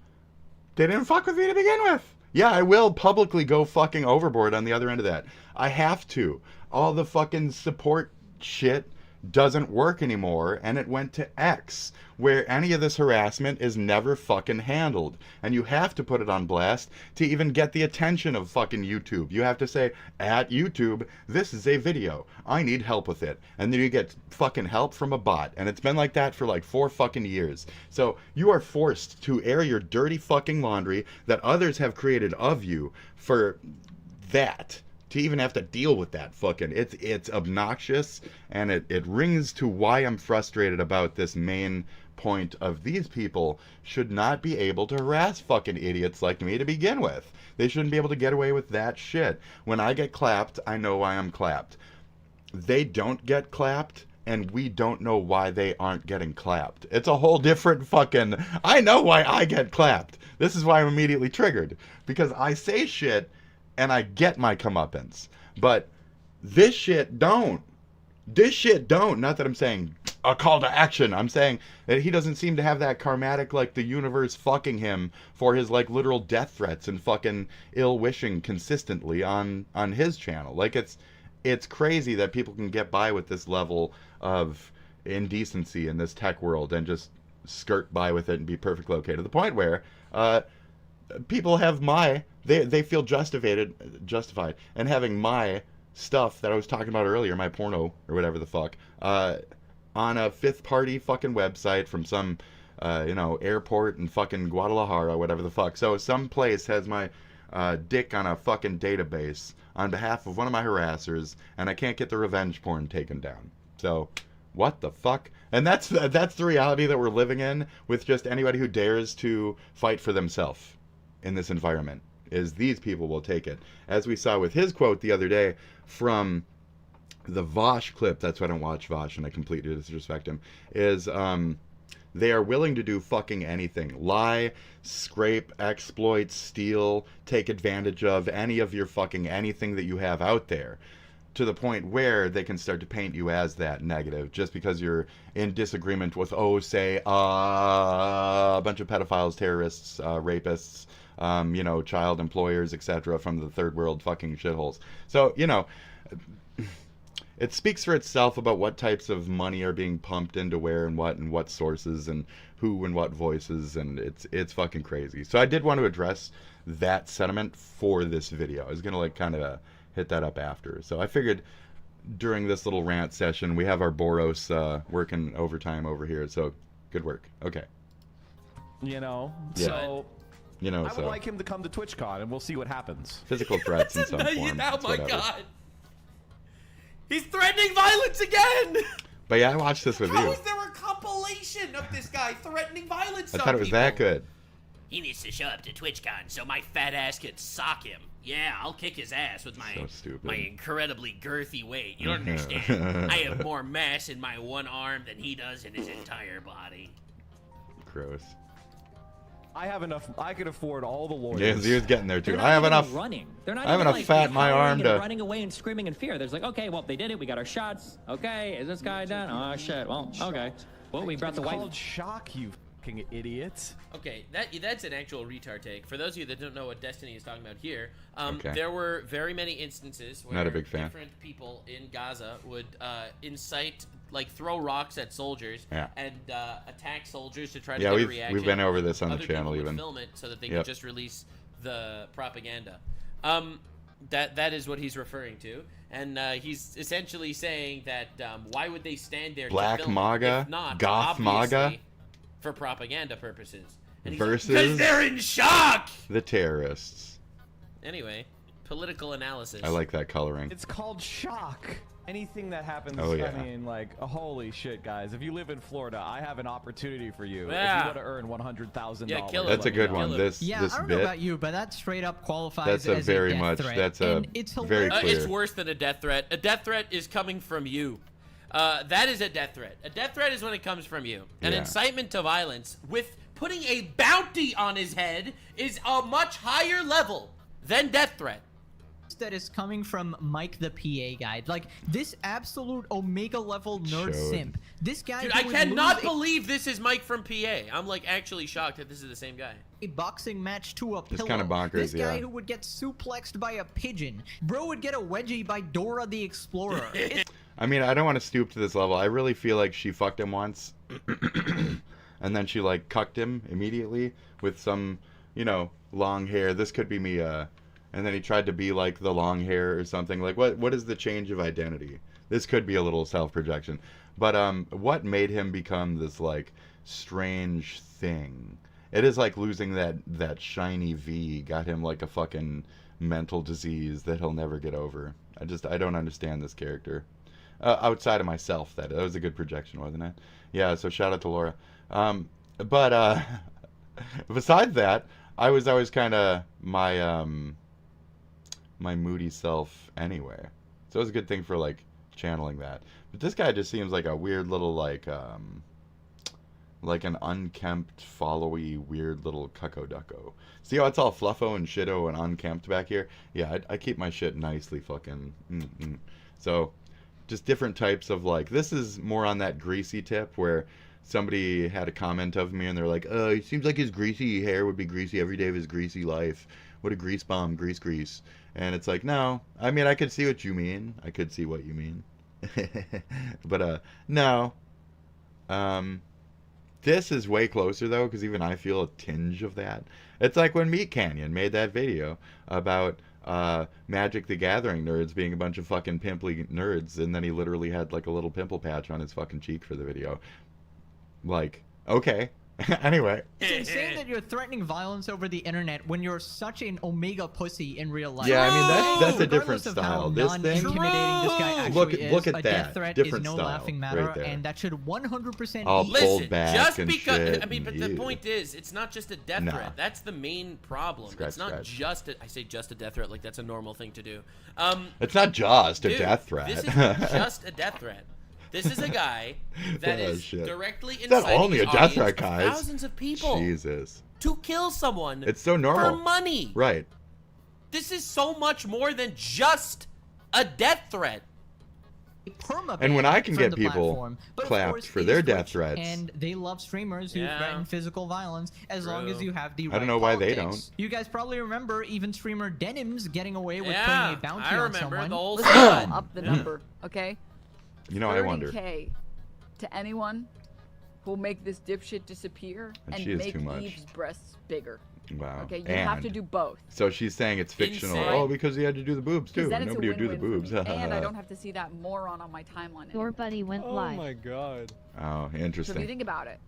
Speaker 1: they didn't fuck with me to begin with. Yeah, I will publicly go fucking overboard on the other end of that. I have to. All the fucking support shit doesn't work anymore, and it went to X, where any of this harassment is never fucking handled. And you have to put it on blast to even get the attention of fucking YouTube. You have to say, at YouTube, this is a video. I need help with it. And then you get fucking help from a bot. And it's been like that for like 4 fucking years. So you are forced to air your dirty fucking laundry that others have created of you for that. to even have to deal with that fucking, it's obnoxious, and it rings to why I'm frustrated about this main point of these people should not be able to harass fucking idiots like me to begin with. They shouldn't be able to get away with that shit. When I get clapped, I know why I'm clapped. They don't get clapped, and we don't know why they aren't getting clapped. It's a whole different fucking, I know why I get clapped. This is why I'm immediately triggered, because I say shit and I get my comeuppance. But this shit don't. This shit don't. Not that I'm saying a call to action. I'm saying that he doesn't seem to have that karmatic, like, the universe fucking him for his, like, literal death threats and fucking ill wishing consistently on his channel. Like, it's crazy that people can get by with this level of indecency in this tech world and just skirt by with it and be perfectly okay, to the point where people have they feel justified in having my stuff that I was talking about earlier, my porno or whatever the fuck, on a fifth party fucking website from some airport in fucking Guadalajara, whatever the fuck. So some place has my dick on a fucking database on behalf of one of my harassers, and I can't get the revenge porn taken down. So what the fuck? And that's the reality that we're living in with just anybody who dares to fight for themselves in this environment, is these people will take it. As we saw with his quote the other day from the Vosh clip, that's why I don't watch Vosh and I completely disrespect him, is they are willing to do fucking anything. Lie, scrape, exploit, steal, take advantage of any of your fucking anything that you have out there, to the point where they can start to paint you as that negative just because you're in disagreement with, say, a bunch of pedophiles, terrorists, rapists, child employers, etc., from the third world fucking shitholes. So, it speaks for itself about what types of money are being pumped into where and what sources and who and what voices, and it's fucking crazy. So I did want to address that sentiment for this video. I was gonna kind of hit that up after. So I figured during this little rant session, we have our Boros working overtime over here. So good work. Okay.
Speaker 11: So. I would like him to come to TwitchCon, and we'll see what happens.
Speaker 1: Physical threats in some form.
Speaker 8: Oh my god. He's threatening violence again!
Speaker 1: But yeah, I watched this with you.
Speaker 8: How is there a compilation of this guy threatening violence?
Speaker 1: I thought it was that good.
Speaker 15: He needs to show up to TwitchCon so my fat ass can sock him. Yeah, I'll kick his ass with my incredibly girthy weight. You don't understand. I have more mass in my one arm than he does in his entire body.
Speaker 1: Gross.
Speaker 11: I have enough. I can afford all the lawyers.
Speaker 1: Yeah, he was getting there too. I have enough.
Speaker 17: Running. They're not
Speaker 1: I have enough fat in my arm to.
Speaker 17: Running away and screaming in fear. There's like, okay, well, they did it. We got our shots. Okay, is this guy done? Oh shit. Well, okay. Well, we brought the white.
Speaker 11: It's called shock, you fucking idiots.
Speaker 8: Okay, that's an actual retard take. For those of you that don't know what Destiny is talking about here,
Speaker 1: Okay.
Speaker 8: there were very many instances where
Speaker 1: Not a big fan.
Speaker 8: different people in Gaza would incite, like, throw rocks at soldiers and attack soldiers to try to get a reaction.
Speaker 1: we've been over this on the
Speaker 8: Other
Speaker 1: channel
Speaker 8: people would
Speaker 1: even.
Speaker 8: film it so that they could just release the propaganda. That is what he's referring to, and he's essentially saying that why would they stand there
Speaker 1: Black
Speaker 8: to film
Speaker 1: MAGA?
Speaker 8: if not
Speaker 1: Goth MAGA?
Speaker 8: obviously for propaganda purposes? And
Speaker 1: Versus
Speaker 8: because they're in shock.
Speaker 1: The terrorists.
Speaker 8: Anyway, political analysis.
Speaker 1: I like that coloring.
Speaker 11: It's called shock. Anything that happens,
Speaker 1: Oh, yeah.
Speaker 11: I mean, like, holy shit, guys. If you live in Florida, I have an opportunity for you.
Speaker 8: Yeah.
Speaker 11: If you want to earn $100,000.
Speaker 8: Yeah, kill
Speaker 1: That's a good one. This
Speaker 16: Yeah,
Speaker 1: this
Speaker 16: I don't
Speaker 1: bit.
Speaker 16: know about you, but that straight up qualifies
Speaker 1: That's
Speaker 16: as
Speaker 1: a very
Speaker 16: death
Speaker 1: much.
Speaker 16: threat.
Speaker 1: That's a
Speaker 16: And it's
Speaker 1: very
Speaker 16: hilarious.
Speaker 1: clear.
Speaker 8: It's worse than a death threat. A death threat is coming from you. That is a death threat. A death threat is when it comes from you. An
Speaker 1: Yeah.
Speaker 8: incitement to violence with putting a bounty on his head is a much higher level than death threat.
Speaker 16: That is coming from Mike the PA guy. Like, this absolute Omega level nerd
Speaker 1: Showed.
Speaker 16: simp. This guy
Speaker 8: Dude,
Speaker 16: who
Speaker 8: I
Speaker 16: would
Speaker 8: cannot
Speaker 16: lose
Speaker 8: believe this is Mike from PA. I'm, like, actually shocked that this is the same guy.
Speaker 16: a boxing match to a pillow.
Speaker 1: kinda bonkers,
Speaker 16: This guy
Speaker 1: yeah.
Speaker 16: who would get suplexed by a pigeon. Bro would get a wedgie by Dora the Explorer. It's
Speaker 1: I mean, I don't want to stoop to this level. I really feel like she fucked him once, and then she like cucked him immediately with some, long hair. This could be me. And then he tried to be like the long hair or something. Like, what is the change of identity? This could be a little self-projection. But what made him become this like strange thing? It is like losing that shiny V got him like a fucking mental disease that he'll never get over. I don't understand this character. Outside of myself, that was a good projection, wasn't it? Yeah, so shout out to Laura. But besides that, I was always kind of my moody self anyway. So it was a good thing for like channeling that. But this guy just seems like a weird little like an unkempt, followy, weird little cucko-ducko. See how it's all fluffo and shitto and unkempt back here? Yeah, I keep my shit nicely fucking... So, just different types of like... This is more on that greasy tip where somebody had a comment of me and they're like, it seems like his greasy hair would be greasy every day of his greasy life. What a grease bomb, grease. And it's like, no. I mean, I could see what you mean. I could see what you mean. But, no. This is way closer, though, because even I feel a tinge of that. It's like when Meat Canyon made that video about Magic the Gathering nerds being a bunch of fucking pimply nerds, and then he literally had, like, a little pimple patch on his fucking cheek for the video. Like, okay. Anyway.
Speaker 16: It's insane that you're threatening violence over the internet when you're such an omega pussy in real life.
Speaker 1: Yeah, I mean, that's a different style. This thing...
Speaker 16: intimidating this guy actually
Speaker 1: look at
Speaker 16: a
Speaker 1: that.
Speaker 16: death threat
Speaker 1: Different
Speaker 16: is no
Speaker 1: style
Speaker 16: laughing matter,
Speaker 1: right there.
Speaker 16: and that should 100%
Speaker 1: All
Speaker 16: be...
Speaker 1: pulled back
Speaker 8: just
Speaker 1: and
Speaker 8: because
Speaker 1: shit
Speaker 8: I mean, but
Speaker 1: and
Speaker 8: the
Speaker 1: ew.
Speaker 8: point is, it's not just a death
Speaker 1: No.
Speaker 8: threat. That's the main problem. It's not just I say just a death threat like that's a normal thing to do.
Speaker 1: It's not just
Speaker 8: dude,
Speaker 1: a death threat.
Speaker 8: This is just a death threat. This is a guy that
Speaker 1: Oh,
Speaker 8: is
Speaker 1: shit.
Speaker 8: directly
Speaker 1: It's not
Speaker 8: inciting
Speaker 1: only a
Speaker 8: the
Speaker 1: death
Speaker 8: audience
Speaker 1: threat,
Speaker 8: of
Speaker 1: guys.
Speaker 8: thousands of people
Speaker 1: Jesus.
Speaker 8: to kill someone.
Speaker 1: It's so normal.
Speaker 8: For money.
Speaker 1: Right.
Speaker 8: This is so much more than just a death threat.
Speaker 1: And when I can
Speaker 16: from
Speaker 1: get
Speaker 16: the
Speaker 1: people
Speaker 16: platform. But of
Speaker 1: clapped
Speaker 16: course,
Speaker 1: for
Speaker 16: it
Speaker 1: their
Speaker 16: is
Speaker 1: death
Speaker 16: Twitch,
Speaker 1: threats,
Speaker 16: and they love streamers who
Speaker 8: Yeah.
Speaker 16: threaten physical violence as long as you have the right
Speaker 1: I don't know why they
Speaker 16: politics. You guys probably remember even streamer Denims getting away with
Speaker 8: Yeah,
Speaker 16: putting a bounty
Speaker 8: I
Speaker 16: on
Speaker 8: remember
Speaker 16: someone.
Speaker 8: the whole
Speaker 2: Listen,
Speaker 8: squad.
Speaker 2: up the
Speaker 8: Yeah.
Speaker 2: number, okay?
Speaker 1: You know, I wonder.
Speaker 2: 30K to anyone who'll make this dipshit disappear
Speaker 1: And
Speaker 2: and
Speaker 1: she is
Speaker 2: make
Speaker 1: too much.
Speaker 2: Eve's breasts bigger.
Speaker 1: Wow.
Speaker 2: Okay, you have
Speaker 1: And
Speaker 2: to do both.
Speaker 1: So she's saying it's fictional.
Speaker 2: Insane.
Speaker 1: Oh, because he had to do the boobs too.
Speaker 2: Because then it's
Speaker 1: Nobody
Speaker 2: a
Speaker 1: would do the
Speaker 2: win-win for
Speaker 1: boobs.
Speaker 2: me, and I don't have to see that moron on my timeline.
Speaker 27: Your buddy went live.
Speaker 18: Oh my god.
Speaker 1: Oh,
Speaker 2: So if you
Speaker 1: interesting.
Speaker 2: think about it,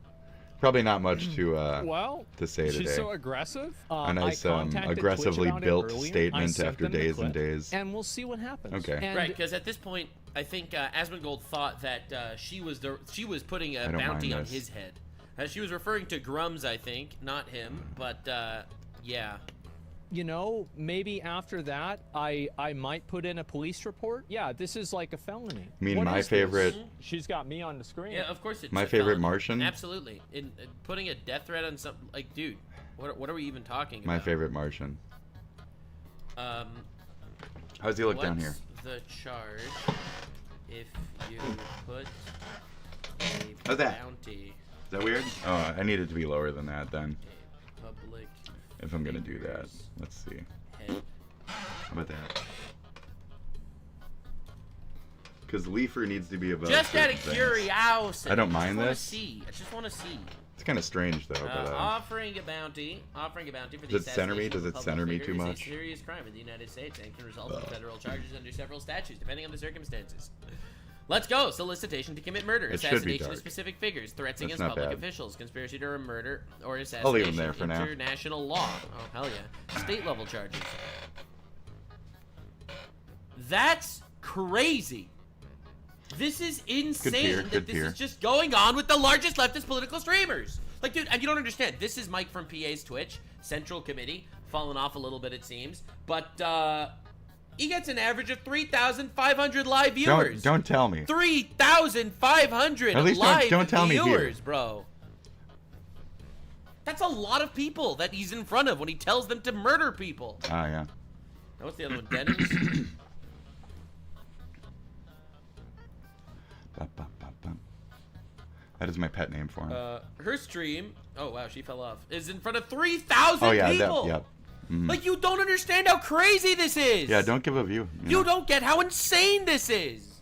Speaker 1: Probably not much to
Speaker 18: Well,
Speaker 1: to say
Speaker 18: she's
Speaker 1: today.
Speaker 18: so aggressive.
Speaker 1: A nice
Speaker 18: I contacted
Speaker 1: aggressively
Speaker 18: Twitch about it
Speaker 1: built
Speaker 18: earlier. I
Speaker 1: statement
Speaker 18: sent
Speaker 1: after
Speaker 18: them the
Speaker 1: days and
Speaker 18: clip,
Speaker 1: days.
Speaker 18: and we'll see what happens.
Speaker 1: Okay.
Speaker 18: And
Speaker 8: Right, because at this point, I think Asmongold thought that she was putting
Speaker 1: I
Speaker 8: a
Speaker 1: don't
Speaker 8: bounty
Speaker 1: mind
Speaker 8: on
Speaker 1: this.
Speaker 8: his head. She was referring to Grums, I think, not him, but yeah.
Speaker 18: you know, maybe after that, I might put in a police report. Yeah, this is like a felony.
Speaker 1: I mean,
Speaker 18: What
Speaker 1: my
Speaker 18: is this?
Speaker 1: favorite-
Speaker 18: She's got me on the screen.
Speaker 8: Yeah, of course it's
Speaker 1: My
Speaker 8: a
Speaker 1: favorite
Speaker 8: felony.
Speaker 1: Martian?
Speaker 8: Absolutely. In putting a death threat on something like, dude, what are we even talking
Speaker 1: My
Speaker 8: about?
Speaker 1: favorite Martian.
Speaker 8: Um,
Speaker 1: How does he look down here?
Speaker 8: What's the charge if you put a
Speaker 1: How's that?
Speaker 8: bounty?
Speaker 1: Is that weird? Oh, I need it to be lower than that then.
Speaker 8: Public
Speaker 1: If I'm gonna do that. Let's see.
Speaker 8: head.
Speaker 1: How about that? Because Leafer needs to be above.
Speaker 8: Just out
Speaker 1: certain
Speaker 8: of
Speaker 1: things.
Speaker 8: curiosity.
Speaker 1: I don't mind
Speaker 8: I
Speaker 1: this.
Speaker 8: just want to see.
Speaker 1: It's kind of strange though. But,
Speaker 8: Offering a bounty for the
Speaker 1: Does it center me?
Speaker 8: assassination
Speaker 1: Does
Speaker 8: of a
Speaker 1: it
Speaker 8: public
Speaker 1: center me
Speaker 8: figure
Speaker 1: too
Speaker 8: is a
Speaker 1: much?
Speaker 8: serious crime in the United States and can result in federal charges under several statutes, depending on the circumstances. Let's go. Solicitation to commit murder,
Speaker 1: It should be
Speaker 8: assassination of
Speaker 1: dark.
Speaker 8: specific figures, threats
Speaker 1: That's
Speaker 8: against
Speaker 1: not
Speaker 8: public
Speaker 1: bad.
Speaker 8: officials, conspiracy to murder or
Speaker 1: I'll
Speaker 8: assassination,
Speaker 1: leave 'em there for now.
Speaker 8: international law. Oh hell yeah, state level charges. That's crazy. This is insane that
Speaker 1: good
Speaker 8: this
Speaker 1: peer.
Speaker 8: is just going on with the largest leftist political streamers. Like, dude, and you don't understand. This is Mike from PA's Twitch, Central Committee, fallen off a little bit it seems, but he gets an average of 3,500 live viewers.
Speaker 1: Don't tell me.
Speaker 8: 3,500
Speaker 1: At least
Speaker 8: live
Speaker 1: don't tell me
Speaker 8: viewers,
Speaker 1: here.
Speaker 8: bro. That's a lot of people that he's in front of when he tells them to murder people.
Speaker 1: Ah, yeah.
Speaker 8: Now, what's the other one? Dennis?
Speaker 1: That is my pet name for him.
Speaker 8: Her stream, oh wow, she fell off, is in front of 3,000
Speaker 1: Oh yeah,
Speaker 8: people.
Speaker 1: yep. Mhm.
Speaker 8: Like, you don't understand how crazy this is.
Speaker 1: Yeah, don't give a view.
Speaker 8: You don't get how insane this is.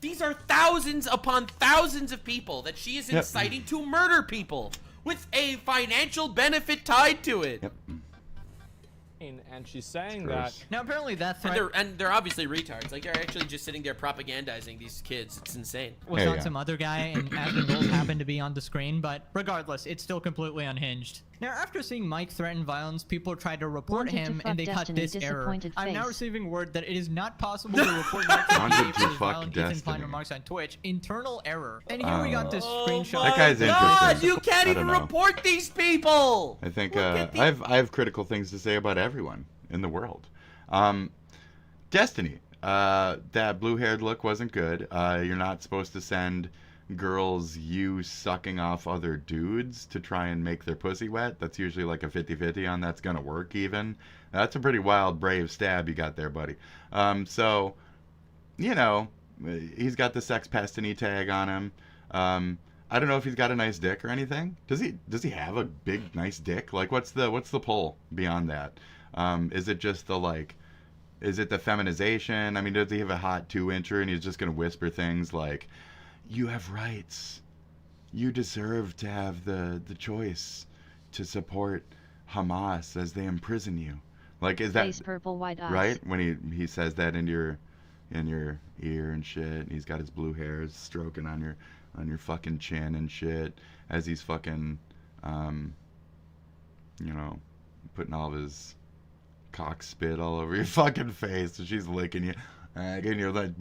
Speaker 8: These are thousands upon thousands of people that she is
Speaker 1: Yep.
Speaker 8: inciting to murder people with a financial benefit tied to it.
Speaker 1: Yep.
Speaker 18: and she's saying
Speaker 1: gross.
Speaker 18: that.
Speaker 16: Now apparently that
Speaker 15: And
Speaker 16: threat
Speaker 15: they're obviously retards. Like they're actually just sitting there propagandizing these kids. It's insane.
Speaker 16: was on some other guy, and Aspen Gold happened to be on the screen, but regardless, it's still completely unhinged. Now, after seeing Mike threaten violence, people tried to report
Speaker 27: Wanted to
Speaker 16: him,
Speaker 27: fuck
Speaker 16: and they cut
Speaker 27: Destiny,
Speaker 16: this error.
Speaker 27: disappointed
Speaker 16: I'm now
Speaker 27: face.
Speaker 16: receiving word that it is not possible to report Mike to
Speaker 1: Wanted
Speaker 16: PA
Speaker 1: to
Speaker 16: for his
Speaker 1: fuck
Speaker 16: violent Ethan Klein
Speaker 1: Destiny.
Speaker 16: remarks on Twitch. Internal error. And here we got this screenshot.
Speaker 1: That guy's
Speaker 15: God,
Speaker 1: interesting.
Speaker 15: you can't
Speaker 1: I
Speaker 15: even
Speaker 1: don't know.
Speaker 15: report these people.
Speaker 1: I think I have critical things to say about everyone in the world. Destiny, that blue-haired look wasn't good. You're not supposed to send girls you sucking off other dudes to try and make their pussy wet. That's usually like a 50-50 on that's gonna work even. That's a pretty wild, brave stab you got there, buddy. So, you know, he's got the sex pestiny tag on him. I don't know if he's got a nice dick or anything. Does he have a big, nice dick? Like, what's the pull beyond that? Is it just the like? Is it the feminization? I mean, does he have a hot 2-incher and he's just gonna whisper things like, "You have rights. You deserve to have the choice to support Hamas as they imprison you." Like, is that
Speaker 27: Face purple, white eyes.
Speaker 1: right when he says that in your ear and shit? And he's got his blue hairs stroking on your fucking chin and shit as he's fucking you know, putting all of his cock spit all over your fucking face. So she's licking you, getting your like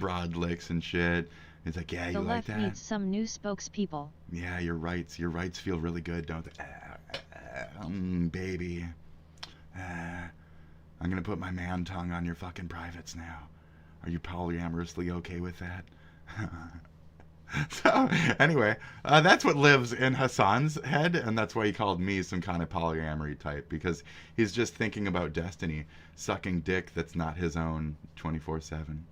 Speaker 1: broad licks and shit. He's like, yeah, you
Speaker 27: The
Speaker 1: like
Speaker 27: left
Speaker 1: that?
Speaker 27: needs some new spokespeople.
Speaker 1: Yeah, your rights feel really good, don't they? Baby. I'm gonna put my man tongue on your fucking privates now. Are you polyamorously okay with that? So, anyway, that's what lives in Hassan's head, and that's why he called me some kind of polyamory type, because he's just thinking about Destiny sucking dick that's not his own 24/7.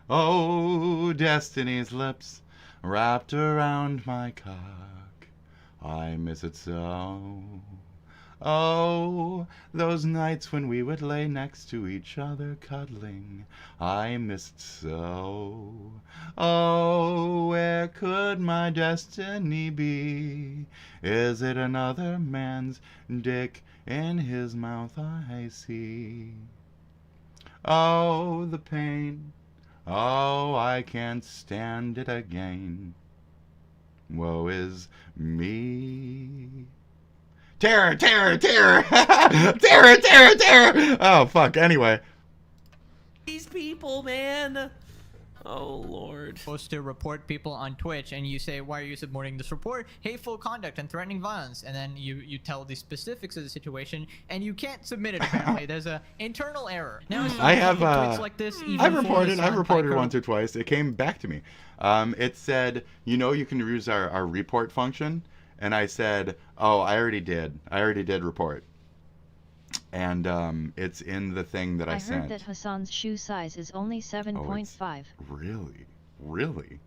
Speaker 1: Oh, Destiny's lips wrapped around my cock. I miss it so. Oh, those nights when we would lay next to each other cuddling. I missed so. Oh, where could my destiny be? Is it another man's dick in his mouth I see? Oh, the pain. Oh, I can't stand it again. Woe is me. Terror, terror, terror! Terror, terror, terror! Oh, fuck, anyway.
Speaker 15: These people, man. Oh, Lord.
Speaker 16: Supposed to report people on Twitch, and you say, why are you supporting this report? Hateful conduct and threatening violence. And then you tell the specifics of the situation, and you can't submit it, apparently. There's a internal error. Now,
Speaker 1: I have,
Speaker 16: tweets like this, even
Speaker 1: I've
Speaker 16: for
Speaker 1: reported
Speaker 16: Pico.
Speaker 1: once or twice. It came back to me. It said, you know, you can use our report function. And I said, oh, I already did report. And it's in the thing that I sent.
Speaker 27: I heard that Hassan's shoe size is only 7.5.
Speaker 1: Really? Really?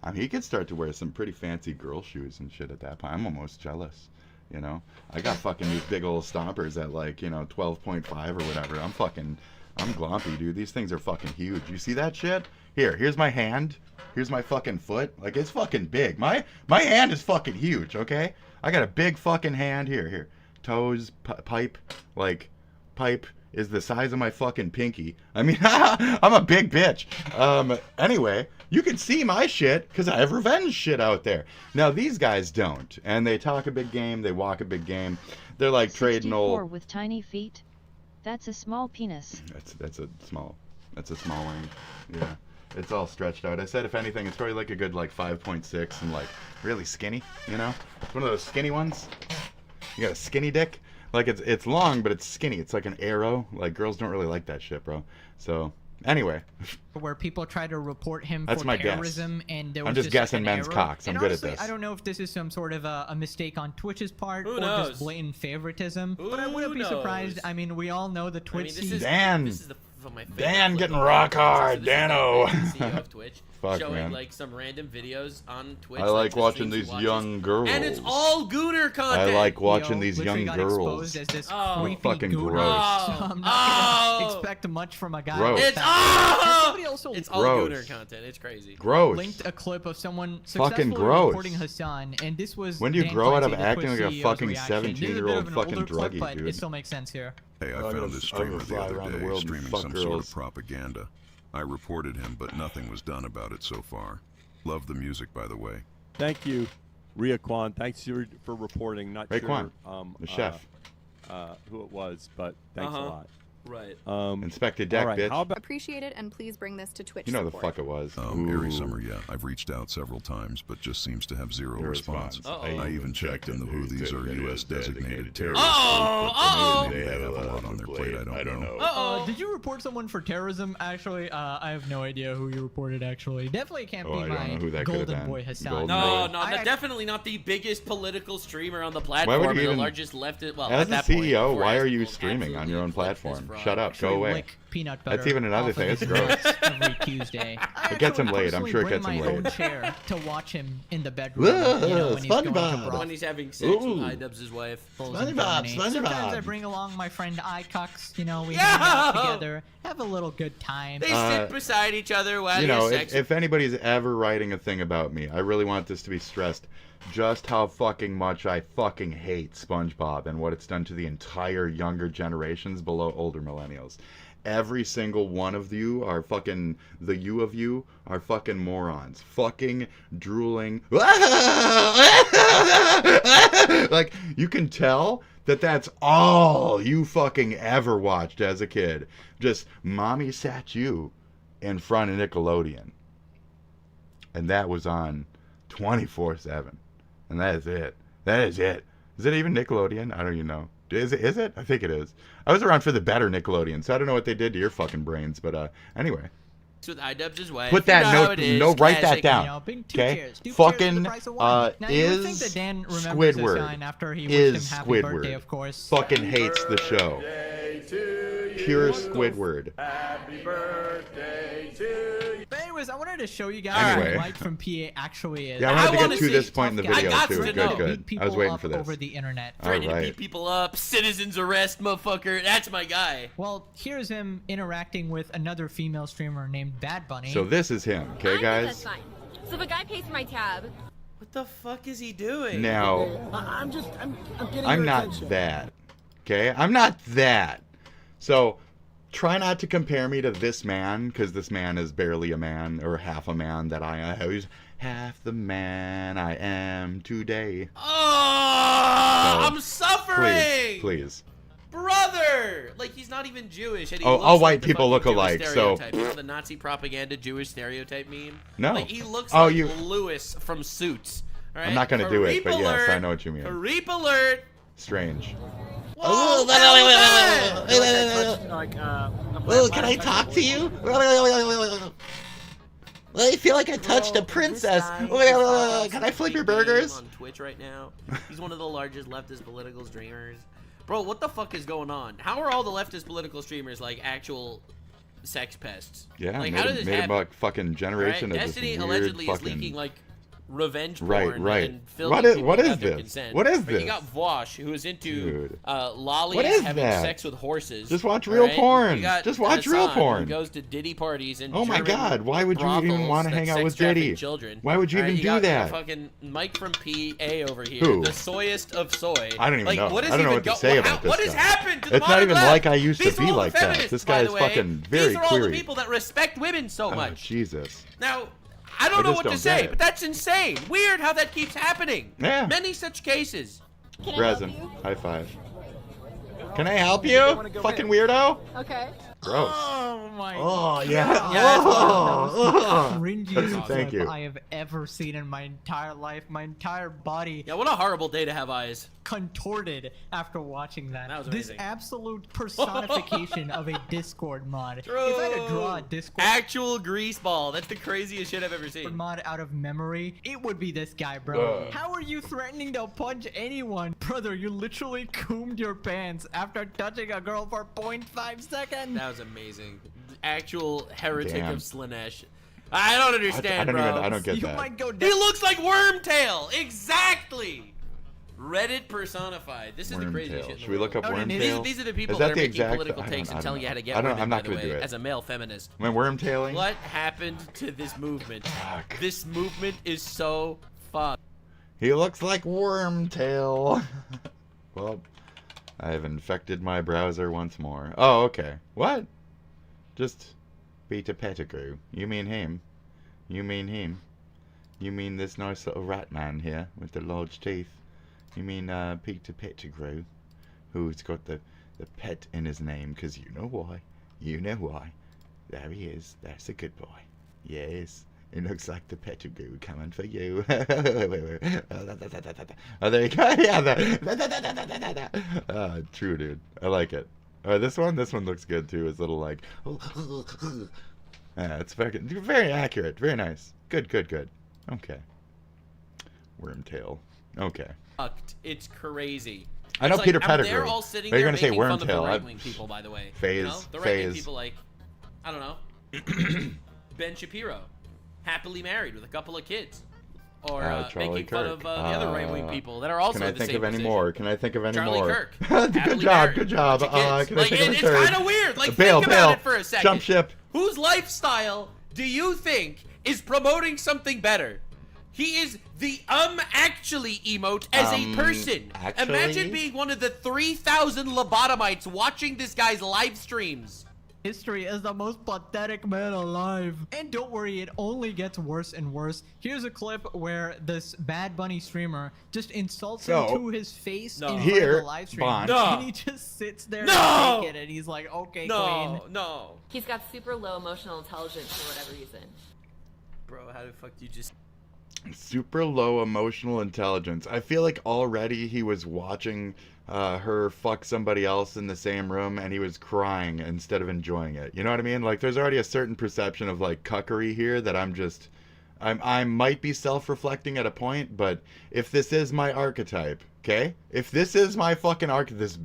Speaker 1: I mean, he could start to wear some pretty fancy girl shoes and shit at that point. I'm almost jealous, you know? I got fucking these big old stompers at like, you know, 12.5 or whatever. I'm glompy, dude. These things are fucking huge. You see that shit? Here's my hand. Here's my fucking foot. Like, it's fucking big. My hand is fucking huge, okay? I got a big fucking hand. Here. Toes, pipe. Like, pipe is the size of my fucking pinky. I mean, I'm a big bitch. Anyway, you can see my shit because I have revenge shit out there. Now, these guys don't. And they talk a big game. They walk a big game. They're like trading old...
Speaker 27: with tiny feet? That's a small penis.
Speaker 1: That's a small one. Yeah. It's all stretched out. I said, if anything, it's probably like a good like 5.6 and like really skinny, you know? It's one of those skinny ones. You got a skinny dick? Like it's long, but it's skinny. It's like an arrow. Like girls don't really like that shit, bro. So anyway.
Speaker 16: Where people try to report him
Speaker 1: That's
Speaker 16: for
Speaker 1: my guess.
Speaker 16: terrorism, and there was
Speaker 1: I'm just guessing
Speaker 16: an
Speaker 1: men's
Speaker 16: error.
Speaker 1: cocks. I'm
Speaker 16: And
Speaker 1: good
Speaker 16: honestly,
Speaker 1: at this.
Speaker 16: I don't know if this is some sort of a mistake on Twitch's part
Speaker 15: Who
Speaker 16: or
Speaker 15: knows?
Speaker 16: just blatant favoritism, but I
Speaker 15: Who
Speaker 16: wouldn't be surprised.
Speaker 15: knows?
Speaker 16: I mean, we all know the Twitch
Speaker 15: this is
Speaker 16: scene.
Speaker 15: the of my favorite
Speaker 1: Dan
Speaker 15: clip
Speaker 1: getting
Speaker 15: of
Speaker 1: rock
Speaker 15: all.
Speaker 1: hard,
Speaker 15: So this is
Speaker 1: Dano.
Speaker 15: the CEO of Twitch
Speaker 1: Fuck,
Speaker 15: showing
Speaker 1: man.
Speaker 15: like some random videos on Twitch.
Speaker 1: I like
Speaker 15: just
Speaker 1: watching
Speaker 15: things he
Speaker 1: these
Speaker 15: watches.
Speaker 1: young girls.
Speaker 15: And it's all Gooner content.
Speaker 1: I like watching these
Speaker 16: literally
Speaker 1: young
Speaker 16: got
Speaker 1: girls.
Speaker 16: exposed as this
Speaker 15: Oh.
Speaker 16: creepy
Speaker 1: Fucking
Speaker 16: gooner,
Speaker 1: gross.
Speaker 16: so I'm not gonna expect much from a guy.
Speaker 1: Gross.
Speaker 16: like
Speaker 15: It's
Speaker 16: that.
Speaker 15: all.
Speaker 16: Somebody also
Speaker 15: It's all
Speaker 1: Gross.
Speaker 15: Gooner content. It's crazy.
Speaker 1: Gross.
Speaker 16: linked a clip of someone
Speaker 1: Fucking
Speaker 16: successfully
Speaker 1: gross.
Speaker 16: reporting Hassan, and this was
Speaker 1: When do you
Speaker 16: Dan
Speaker 1: grow out of
Speaker 16: Clancy, the
Speaker 1: acting
Speaker 16: Twitch
Speaker 1: like a
Speaker 16: CEO's
Speaker 1: fucking
Speaker 16: reaction. This is a bit
Speaker 1: 17-year-old
Speaker 16: of an
Speaker 1: fucking
Speaker 16: older clip,
Speaker 1: druggie,
Speaker 16: but
Speaker 1: dude?
Speaker 16: it still makes sense here.
Speaker 3: Hey, I
Speaker 1: I'm
Speaker 3: found
Speaker 1: gonna-
Speaker 3: this
Speaker 1: I'm gonna
Speaker 3: streamer the
Speaker 1: fly
Speaker 3: other
Speaker 1: around the
Speaker 3: day
Speaker 1: world and
Speaker 3: streaming
Speaker 1: fuck
Speaker 3: some sort
Speaker 1: girls.
Speaker 3: of propaganda. I reported him, but nothing was done about it so far. Love the music, by the way.
Speaker 19: Thank you, Riaquan. Thanks for reporting. Not
Speaker 1: Raekwon,
Speaker 19: sure
Speaker 1: the chef.
Speaker 19: who it was, but thanks a lot.
Speaker 15: Right.
Speaker 1: Inspector Deck,
Speaker 19: all right,
Speaker 1: bitch.
Speaker 19: how about
Speaker 20: Appreciate it, and please bring this to Twitch
Speaker 1: You know the
Speaker 20: support.
Speaker 1: fuck it was.
Speaker 3: Airy Summer, yeah. I've reached out several times, but just seems to have zero
Speaker 1: No
Speaker 3: response.
Speaker 1: response.
Speaker 3: I even checked in the who these are U.S. designated terrorists.
Speaker 15: Uh-oh.
Speaker 3: Maybe they have a lot on their plate, I don't know.
Speaker 16: Did you report someone for terrorism? Actually, I have no idea who you reported. Actually, definitely can't
Speaker 1: Oh,
Speaker 16: be
Speaker 1: I don't
Speaker 16: my
Speaker 1: know who that could've
Speaker 16: golden
Speaker 1: been.
Speaker 16: boy Hassan.
Speaker 1: Golden
Speaker 15: No,
Speaker 1: boy.
Speaker 15: no, definitely not the biggest political streamer on the
Speaker 1: Why
Speaker 15: platform
Speaker 1: would
Speaker 15: or
Speaker 1: you
Speaker 15: the
Speaker 1: even?
Speaker 15: largest leftist. Well,
Speaker 1: As
Speaker 15: at
Speaker 1: a
Speaker 15: that point,
Speaker 1: CEO,
Speaker 15: before
Speaker 1: why are you
Speaker 15: Apple
Speaker 1: streaming on your own platform? Shut up.
Speaker 16: Actually
Speaker 1: Go away.
Speaker 16: lick peanut butter
Speaker 1: That's even another
Speaker 16: off
Speaker 1: thing.
Speaker 16: of
Speaker 1: It's
Speaker 16: his
Speaker 1: gross.
Speaker 16: lips every Tuesday.
Speaker 1: It gets him laid. I'm sure it gets him
Speaker 16: I bring my own
Speaker 1: laid.
Speaker 16: chair to watch him in the bedroom.
Speaker 1: Ugh,
Speaker 16: you know, when he's going to
Speaker 1: SpongeBob.
Speaker 16: broth.
Speaker 15: when he's having sex with
Speaker 1: Ooh.
Speaker 15: iDubbbz' wife.
Speaker 16: Sometimes I bring along my friend iCucks. You know, we
Speaker 15: Yo!
Speaker 16: hang out together, have a little good time.
Speaker 15: They sit beside each other while
Speaker 1: You
Speaker 15: you're
Speaker 1: know,
Speaker 15: sex.
Speaker 1: if anybody's ever writing a thing about me, I really want this to be stressed. Just how fucking much I fucking hate SpongeBob and what it's done to the entire younger generations below older millennials. Every single one of you are fucking, the you of you are fucking morons. Fucking drooling. Like, you can tell that that's all you fucking ever watched as a kid. Just mommy sat you in front of Nickelodeon. And that was on 24/7. And that is it. That is it. Is it even Nickelodeon? I don't even know. Is it? I think it is. I was around for the better Nickelodeon, so I don't know what they did to your fucking brains, but anyway.
Speaker 15: With iDubbbz' wife.
Speaker 1: Put
Speaker 15: You know
Speaker 1: that
Speaker 15: how
Speaker 1: note,
Speaker 15: it is,
Speaker 1: no, write that
Speaker 15: classic.
Speaker 1: down.
Speaker 16: You know, big two
Speaker 1: Okay?
Speaker 16: cheers. Two cheers
Speaker 1: Fucking
Speaker 16: for the price of one. Now, you would think that Dan remembers this
Speaker 1: Squidward
Speaker 16: sign after he wished him happy birthday,
Speaker 1: Squidward.
Speaker 16: of course.
Speaker 1: Fucking hates the show. Pure Squidward.
Speaker 16: Happy birthday to you. But anyways, I wanted to show you guys
Speaker 1: Anyway.
Speaker 16: who Mike from PA actually is.
Speaker 1: Yeah, I wanted to
Speaker 15: wanna
Speaker 1: get to
Speaker 15: see
Speaker 1: this point in the
Speaker 16: tough guy.
Speaker 1: video
Speaker 15: I got
Speaker 1: too.
Speaker 15: to
Speaker 1: Good,
Speaker 15: know.
Speaker 1: good.
Speaker 16: Beat
Speaker 1: I was
Speaker 16: people
Speaker 1: waiting
Speaker 16: up
Speaker 1: for this.
Speaker 16: over the internet.
Speaker 15: Threatening to
Speaker 1: Alright.
Speaker 15: beat people up. Citizens arrest, motherfucker. That's my guy.
Speaker 16: Well, here's him interacting with another female streamer named Bad Bunny.
Speaker 1: So this is him, okay,
Speaker 23: That's
Speaker 1: guys?
Speaker 23: fine. So if a guy pays for my tab,
Speaker 15: What the fuck is he doing?
Speaker 1: Now,
Speaker 4: I'm getting
Speaker 1: I'm
Speaker 4: your
Speaker 1: not
Speaker 4: attention.
Speaker 1: that. Okay? I'm not that. So try not to compare me to this man, because this man is barely a man or half a man that I am. He's half the man I am today.
Speaker 15: Oh,
Speaker 1: So,
Speaker 15: I'm suffering.
Speaker 1: Please.
Speaker 15: Brother! Like, he's not even Jewish. And he
Speaker 1: Oh,
Speaker 15: looks
Speaker 1: all
Speaker 15: like
Speaker 1: white
Speaker 15: the
Speaker 1: people look
Speaker 15: fucking Jewish
Speaker 1: alike, so-
Speaker 15: stereotype. You know the Nazi propaganda Jewish stereotype meme?
Speaker 1: No.
Speaker 15: Like, he looks
Speaker 1: Oh,
Speaker 15: like
Speaker 1: you-
Speaker 15: Lewis from Suits. All right?
Speaker 1: I'm not gonna do it, but
Speaker 15: Creep
Speaker 1: yes, I
Speaker 15: alert.
Speaker 1: know what you mean.
Speaker 15: Creep alert!
Speaker 1: Strange.
Speaker 15: Whoa,
Speaker 21: Oh, can I talk to you? I feel like I touched a princess. Can I flip your burgers?
Speaker 15: On Twitch right now. He's one of the largest leftist political streamers. Bro, what the fuck is going on? How are all the leftist political streamers like actual sex pests?
Speaker 1: Yeah,
Speaker 15: like,
Speaker 1: made,
Speaker 15: how did this
Speaker 1: made
Speaker 15: happen?
Speaker 1: a like, fucking generation
Speaker 15: Right?
Speaker 1: of this
Speaker 15: Destiny
Speaker 1: weird
Speaker 15: allegedly
Speaker 1: fucking...
Speaker 15: is leaking like revenge
Speaker 1: Right,
Speaker 15: porn
Speaker 1: right.
Speaker 15: and filming
Speaker 1: What is-
Speaker 15: people
Speaker 1: what is
Speaker 15: without their
Speaker 1: this?
Speaker 15: consent.
Speaker 1: What is
Speaker 15: Right,
Speaker 1: this?
Speaker 15: You got Vosh, who is into
Speaker 1: Dude.
Speaker 15: lollies
Speaker 1: What is
Speaker 15: having
Speaker 1: that?
Speaker 15: sex with horses.
Speaker 1: Just watch real
Speaker 15: alright?
Speaker 1: porn.
Speaker 15: You got
Speaker 1: Just watch real
Speaker 15: Hassan,
Speaker 1: porn.
Speaker 15: Who goes to Diddy parties and
Speaker 1: Oh my
Speaker 15: German
Speaker 1: God, why would you even
Speaker 15: brothels
Speaker 1: wanna
Speaker 15: that
Speaker 1: hang out
Speaker 15: sex
Speaker 1: with
Speaker 15: traffic
Speaker 1: Diddy?
Speaker 15: Children.
Speaker 1: Why would you
Speaker 15: Alright,
Speaker 1: even
Speaker 15: got
Speaker 1: do that?
Speaker 15: Fucking Mike from PA over here,
Speaker 1: Who?
Speaker 15: the soyest of soy.
Speaker 1: I don't even
Speaker 15: like,
Speaker 1: know.
Speaker 15: What is
Speaker 1: I don't know
Speaker 15: even
Speaker 1: what to say about this
Speaker 15: What has
Speaker 1: guy.
Speaker 15: happened to the
Speaker 1: It's not
Speaker 15: modern
Speaker 1: even
Speaker 15: left?
Speaker 1: like I used to
Speaker 15: These
Speaker 1: be
Speaker 15: are all
Speaker 1: like
Speaker 15: the
Speaker 1: that.
Speaker 15: feminists,
Speaker 1: This
Speaker 15: by
Speaker 1: guy
Speaker 15: the
Speaker 1: is
Speaker 15: way.
Speaker 1: fucking very
Speaker 15: These are all the
Speaker 1: query.
Speaker 15: people that respect women so
Speaker 1: Oh,
Speaker 15: much.
Speaker 1: Jesus.
Speaker 15: Now, I don't know
Speaker 1: just
Speaker 15: what to
Speaker 1: don't
Speaker 15: say,
Speaker 1: get it.
Speaker 15: but that's insane. Weird how that keeps happening.
Speaker 1: Yeah.
Speaker 15: Many such cases.
Speaker 1: Resin, high five. Can I help you? Fucking weirdo?
Speaker 23: okay.
Speaker 1: Gross.
Speaker 16: Oh my
Speaker 1: Oh,
Speaker 16: god.
Speaker 1: yeah.
Speaker 16: That
Speaker 1: Oh,
Speaker 16: was the
Speaker 1: oh.
Speaker 16: cringiest
Speaker 1: Thank
Speaker 16: clip
Speaker 1: you.
Speaker 16: I have ever seen in my entire life. My entire body
Speaker 15: Yeah, what a horrible day to have eyes.
Speaker 16: contorted after watching that.
Speaker 15: That was
Speaker 16: This
Speaker 15: amazing.
Speaker 16: absolute personification of a Discord mod.
Speaker 15: True.
Speaker 16: If I had to draw a Discord
Speaker 15: Actual greaseball. That's the craziest shit I've ever seen.
Speaker 16: mod out of memory, it would be this guy, bro. How are you threatening to punch anyone? Brother, you literally coomed your pants after touching a girl for 0.5 seconds.
Speaker 15: That was amazing.
Speaker 8: actual heretic
Speaker 1: Damn.
Speaker 8: of Slanesh. I don't understand, bro.
Speaker 1: I don't get
Speaker 16: You
Speaker 1: that.
Speaker 16: might go
Speaker 8: He
Speaker 16: down.
Speaker 8: looks like Wormtail. Exactly. Reddit personified. This is the craziest
Speaker 1: Wormtail.
Speaker 8: shit. in the
Speaker 1: Should we look
Speaker 8: world.
Speaker 1: up
Speaker 16: Conan,
Speaker 1: Wormtail?
Speaker 8: These are the people
Speaker 1: Is
Speaker 8: that
Speaker 1: that
Speaker 8: are
Speaker 1: the
Speaker 8: making
Speaker 1: exact?
Speaker 8: political
Speaker 1: I
Speaker 8: takes
Speaker 1: don't
Speaker 8: and telling you how to get
Speaker 1: I don't,
Speaker 8: women,
Speaker 1: I'm not
Speaker 8: by the
Speaker 1: gonna
Speaker 8: way,
Speaker 1: do it.
Speaker 8: as a male feminist.
Speaker 1: Am I wormtailing?
Speaker 8: What happened to this movement?
Speaker 1: Fuck.
Speaker 8: This movement is so fucked.
Speaker 1: He looks like Wormtail. Well, I have infected my browser once more. Oh, okay. What? Just Peter Pettigrew. You mean him? You mean him? You mean this nice little rat man here with the large teeth? You mean Peter Pettigrew, who's got the pet in his name? Because you know why. You know why. There he is. That's a good boy. Yes. It looks like the Pettigrew coming for you. Oh, there you go. Yeah. True, dude. I like it. This one looks good too. It's little like. Yeah, it's very accurate. Very nice. Good. Okay. Wormtail. Okay.
Speaker 8: Fucked. It's crazy.
Speaker 1: I know
Speaker 8: It's
Speaker 1: Peter
Speaker 8: like,
Speaker 1: Pettigrew.
Speaker 8: They're all sitting
Speaker 1: But
Speaker 8: there
Speaker 1: you're gonna say
Speaker 8: making fun of the
Speaker 1: Wormtail.
Speaker 8: right-wing people, by the way.
Speaker 1: Phase.
Speaker 8: You know? The right-wing
Speaker 1: Phase.
Speaker 8: people like, I don't know, Ben Shapiro, happily married with a couple of kids. Or
Speaker 1: Charlie
Speaker 8: making fun
Speaker 1: Kirk.
Speaker 8: of the other right-wing people that are also
Speaker 1: Can I
Speaker 8: in the
Speaker 1: think
Speaker 8: same
Speaker 1: of any
Speaker 8: position.
Speaker 1: more? Can I think of any
Speaker 8: Charlie
Speaker 1: more?
Speaker 8: Kirk.
Speaker 1: Good
Speaker 8: happily
Speaker 1: job.
Speaker 8: married,
Speaker 1: Good job.
Speaker 8: bunch of kids.
Speaker 1: Can I think of a
Speaker 8: it's
Speaker 1: third?
Speaker 8: kind of weird. Like,
Speaker 1: Bail.
Speaker 8: think about it for a second.
Speaker 1: Jump ship.
Speaker 8: Whose lifestyle do you think is promoting something better? He is the actually emote as a person.
Speaker 1: Actually?
Speaker 8: Imagine being one of the 3,000 lobotomites watching this guy's live streams.
Speaker 16: History as the most pathetic man alive. And don't worry, it only gets worse and worse. Here's a clip where this Bad Bunny streamer just insults him to his face in front of the live stream. And he just sits there and take it, and he's like, okay, queen.
Speaker 8: No.
Speaker 5: He's got super low emotional intelligence for whatever reason.
Speaker 8: Bro, how the fuck do you just...
Speaker 1: Super low emotional intelligence. I feel like already he was watching her fuck somebody else in the same room and he was crying instead of enjoying it. You know what I mean? Like, there's already a certain perception of like cuckery here that I might be self-reflecting at a point, but if this is my archetype, okay? If this is my fucking this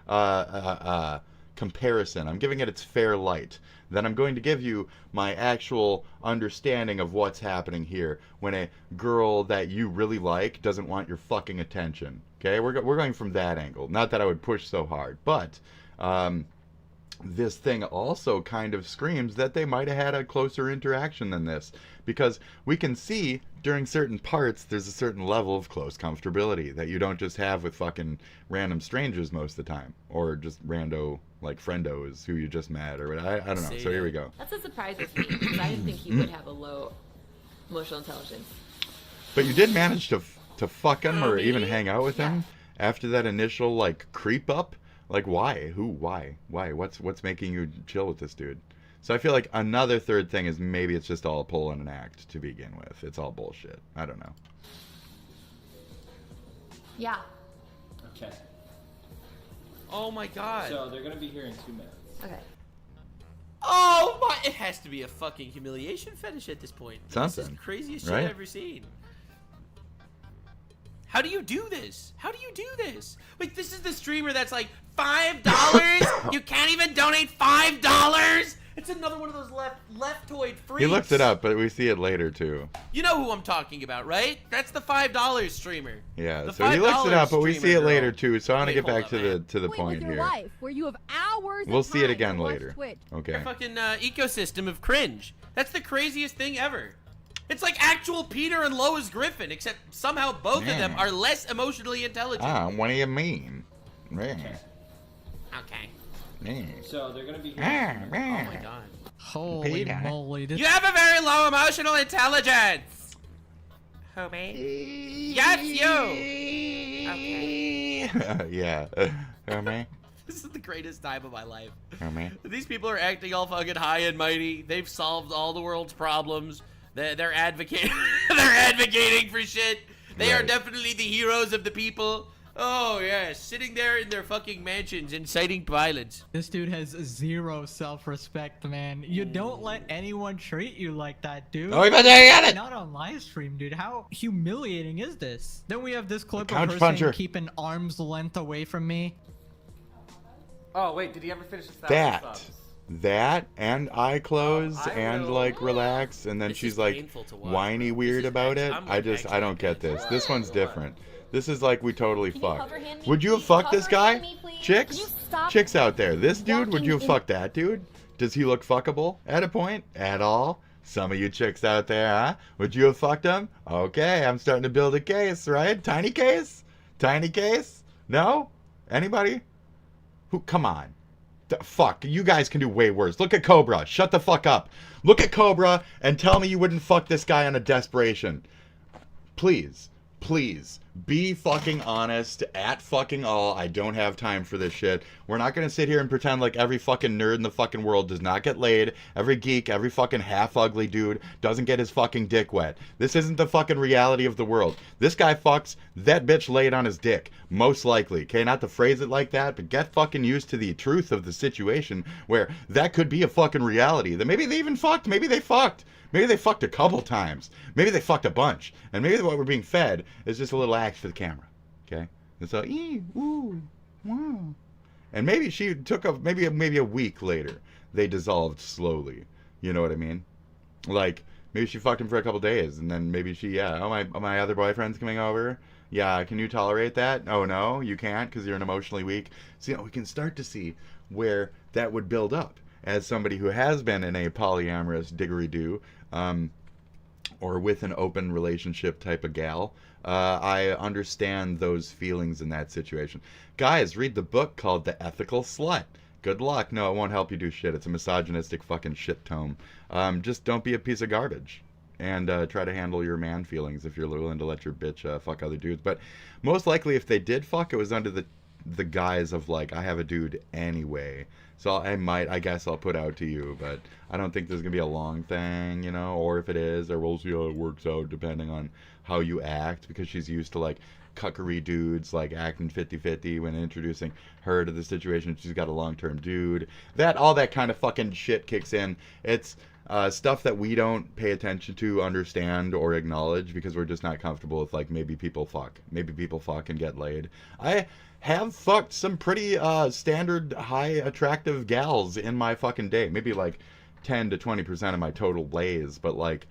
Speaker 1: PA comparison, I'm giving it its fair light, then I'm going to give you my actual understanding of what's happening here when a girl that you really like doesn't want your fucking attention. Okay, we're going from that angle. Not that I would push so hard, but this thing also kind of screams that they might have had a closer interaction than this, because we can see during certain parts there's a certain level of close comfortability that you don't just have with fucking random strangers most of the time, or just rando like friendos who you just met, or I don't know. So here we go.
Speaker 5: That's a surprise with me because I didn't think he would have a low emotional intelligence.
Speaker 1: But you did manage to fuck him or even hang out with him after that initial like creep up. Like, why? Who? Why? What's making you chill with this dude? So I feel like another third thing is maybe it's just all a pull and an act to begin with. It's all bullshit. I don't know.
Speaker 5: Yeah.
Speaker 17: Okay.
Speaker 8: Oh my god.
Speaker 17: So they're gonna be here in 2 minutes.
Speaker 5: Okay.
Speaker 8: Oh my! It has to be a fucking humiliation fetish at this point.
Speaker 1: Something.
Speaker 8: This is the craziest shit
Speaker 1: right?
Speaker 8: I've ever seen. How do you do this? How do you do this? Like, this is the streamer that's like, $5? You can't even donate $5? It's another one of those leftoid freaks.
Speaker 1: He looked it up, but we see it later too.
Speaker 8: You know who I'm talking about, right? That's the $5 streamer.
Speaker 1: Yeah,
Speaker 8: The
Speaker 1: so he looks it
Speaker 8: $5
Speaker 1: up, but we see
Speaker 8: streamer
Speaker 1: it later
Speaker 8: girl.
Speaker 1: too. So I want to
Speaker 8: Wait,
Speaker 1: get
Speaker 8: hold
Speaker 1: back
Speaker 8: up,
Speaker 1: to the
Speaker 2: Wait,
Speaker 1: point
Speaker 2: with your
Speaker 1: here.
Speaker 2: life, where you have hours.
Speaker 1: We'll
Speaker 2: of
Speaker 1: see it
Speaker 2: time
Speaker 1: again
Speaker 2: to watch
Speaker 1: later.
Speaker 2: Twitch.
Speaker 1: Okay.
Speaker 8: The fucking ecosystem of cringe. That's the craziest thing ever. It's like actual Peter and Lois Griffin, except somehow both of them are less emotionally intelligent.
Speaker 1: What do you mean?
Speaker 8: Okay.
Speaker 17: So they're gonna be here.
Speaker 8: Oh my god.
Speaker 16: Holy moly. This
Speaker 8: You have a very low emotional intelligence. Homie. Yes, you. Okay.
Speaker 1: Yeah. Homie.
Speaker 8: This is the greatest time of my life.
Speaker 1: Homie.
Speaker 8: These people are acting all fucking high and mighty. They've solved all the world's problems. They're advocating. They're advocating for shit. They are
Speaker 1: Right.
Speaker 8: definitely the heroes of the people. Oh yes, sitting there in their fucking mansions inciting violence.
Speaker 16: This dude has zero self-respect, man. You don't let anyone treat you like that, dude.
Speaker 1: Oh, he better get it!
Speaker 16: Not on live stream, dude. How humiliating is this? Then we have this clip of
Speaker 1: Couch
Speaker 16: her
Speaker 1: puncher.
Speaker 16: saying, keep an arm's length away from me.
Speaker 6: Oh wait, did he ever finish his
Speaker 1: That that and eye close and like relax, and then she's like whiny weird about it. I don't get this. This one's different. This is like we totally fucked. Would you have fucked this guy? Chicks out there. This dude, would you have fucked that dude? Does he look fuckable at a point? At all? Some of you chicks out there, huh? Would you have fucked him? Okay, I'm starting to build a case, right? Tiny case? Tiny case? No? Anybody? Who? Come on. Fuck, you guys can do way worse. Look at Cobra. Shut the fuck up. Look at Cobra and tell me you wouldn't fuck this guy on a desperation. Please. Please. Be fucking honest at fucking all. I don't have time for this shit. We're not gonna sit here and pretend like every fucking nerd in the fucking world does not get laid. Every geek, every fucking half ugly dude doesn't get his fucking dick wet. This isn't the fucking reality of the world. This guy fucks, that bitch laid on his dick. Most likely. Okay, not to phrase it like that, but get fucking used to the truth of the situation where that could be a fucking reality. That maybe they even fucked, maybe they fucked. Maybe they fucked a couple times. Maybe they fucked a bunch. And maybe what we're being fed is just a little act for the camera. Okay? And so, ooh, wow. And maybe she took maybe a week later, they dissolved slowly. You know what I mean? Like, maybe she fucked him for a couple days, and then maybe she, my other boyfriend's coming over. Yeah, can you tolerate that? Oh, no, you can't because you're an emotionally weak. So, we can start to see where that would build up. As somebody who has been in a polyamorous didgeridoo, or with an open relationship type of gal, I understand those feelings in that situation. Guys, read the book called The Ethical Slut. Good luck. No, it won't help you do shit. It's a misogynistic fucking shit tome. Just don't be a piece of garbage. And try to handle your man feelings if you're willing to let your bitch fuck other dudes. But most likely if they did fuck, it was under the guise of like, I have a dude anyway. So I guess I'll put out to you, but I don't think there's going to be a long thing, you know, or if it is, or we'll see how it works out depending on how you act, because she's used to like cuckery dudes, like acting 50-50 when introducing her to the situation. She's got a long-term dude. All that kind of fucking shit kicks in. It's stuff that we don't pay attention to, understand, or acknowledge because we're just not comfortable with like maybe people fuck and get laid. I have fucked some pretty standard high attractive gals in my fucking day, maybe like 10 to 20% of my total lays, but like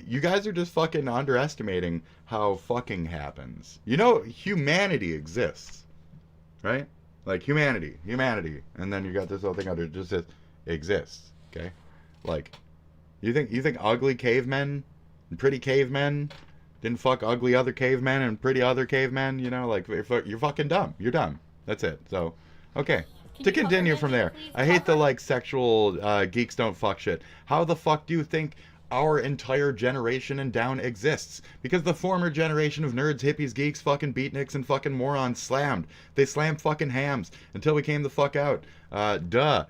Speaker 1: you guys are just fucking underestimating how fucking happens. You know, humanity exists, right? Like humanity, and then you got this whole thing under just says exists. Okay, like you think ugly cavemen and pretty cavemen didn't fuck ugly other cavemen and pretty other cavemen? You know, like you're fucking dumb. You're dumb. That's it. So, okay. To continue from there, I hate the like sexual geeks don't fuck shit. How the fuck do you think our entire generation and down exists? Because the former generation of nerds, hippies, geeks, fucking beatniks, and fucking morons slammed. They slammed fucking hams until we came the fuck out. Duh.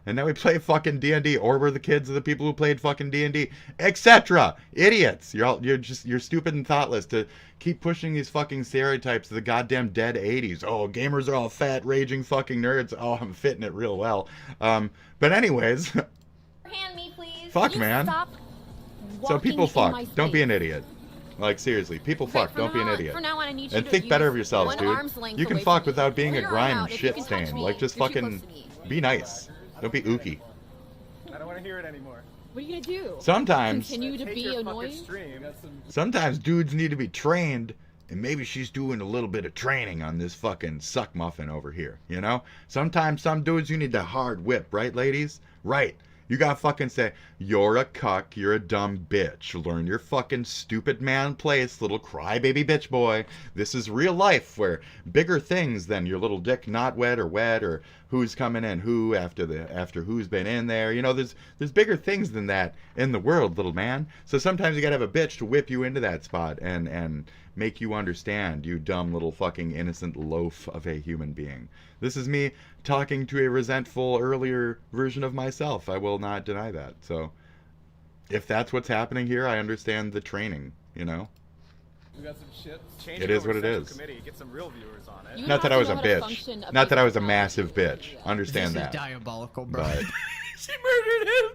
Speaker 1: And now we play fucking D&D, or we're the kids of the people who played fucking D&D, etc. Idiots. You're stupid and thoughtless to keep pushing these fucking stereotypes of the goddamn dead 80s. Oh, gamers are all fat, raging fucking nerds. Oh, I'm fitting it real well. But anyways...
Speaker 5: Hand me, please.
Speaker 1: Fuck, man. So people fuck. Don't be an idiot. Like, seriously. People fuck. Don't be an idiot. And think better of yourselves, dude. You can fuck without being a grime shit stain. Like, just fucking be nice. Don't be ooky.
Speaker 4: I don't want to hear it anymore.
Speaker 5: What are you gonna do?
Speaker 1: Sometimes.
Speaker 5: Continue to be annoying?
Speaker 1: Sometimes dudes need to be trained, and maybe she's doing a little bit of training on this fucking suck muffin over here, you know? Sometimes some dudes you need the hard whip, right, ladies? Right. You gotta fucking say, you're a cuck, you're a dumb bitch. Learn your fucking stupid man place, little crybaby bitch boy. This is real life, where bigger things than your little dick not wet, or who's coming in who after who's been in there. You know, there's bigger things than that in the world, little man. So sometimes you gotta have a bitch to whip you into that spot and make you understand, you dumb little fucking innocent loaf of a human being. This is me talking to a resentful earlier version of myself. I will not deny that. So if that's what's happening here, I understand the training, you know?
Speaker 4: We got some shit.
Speaker 1: It is what it is.
Speaker 4: Committee, get some real viewers on it.
Speaker 1: Not that I was a bitch. Not that I was a massive bitch. Understand
Speaker 16: this
Speaker 1: that.
Speaker 16: This is diabolical, bro.
Speaker 1: But
Speaker 8: she murdered him.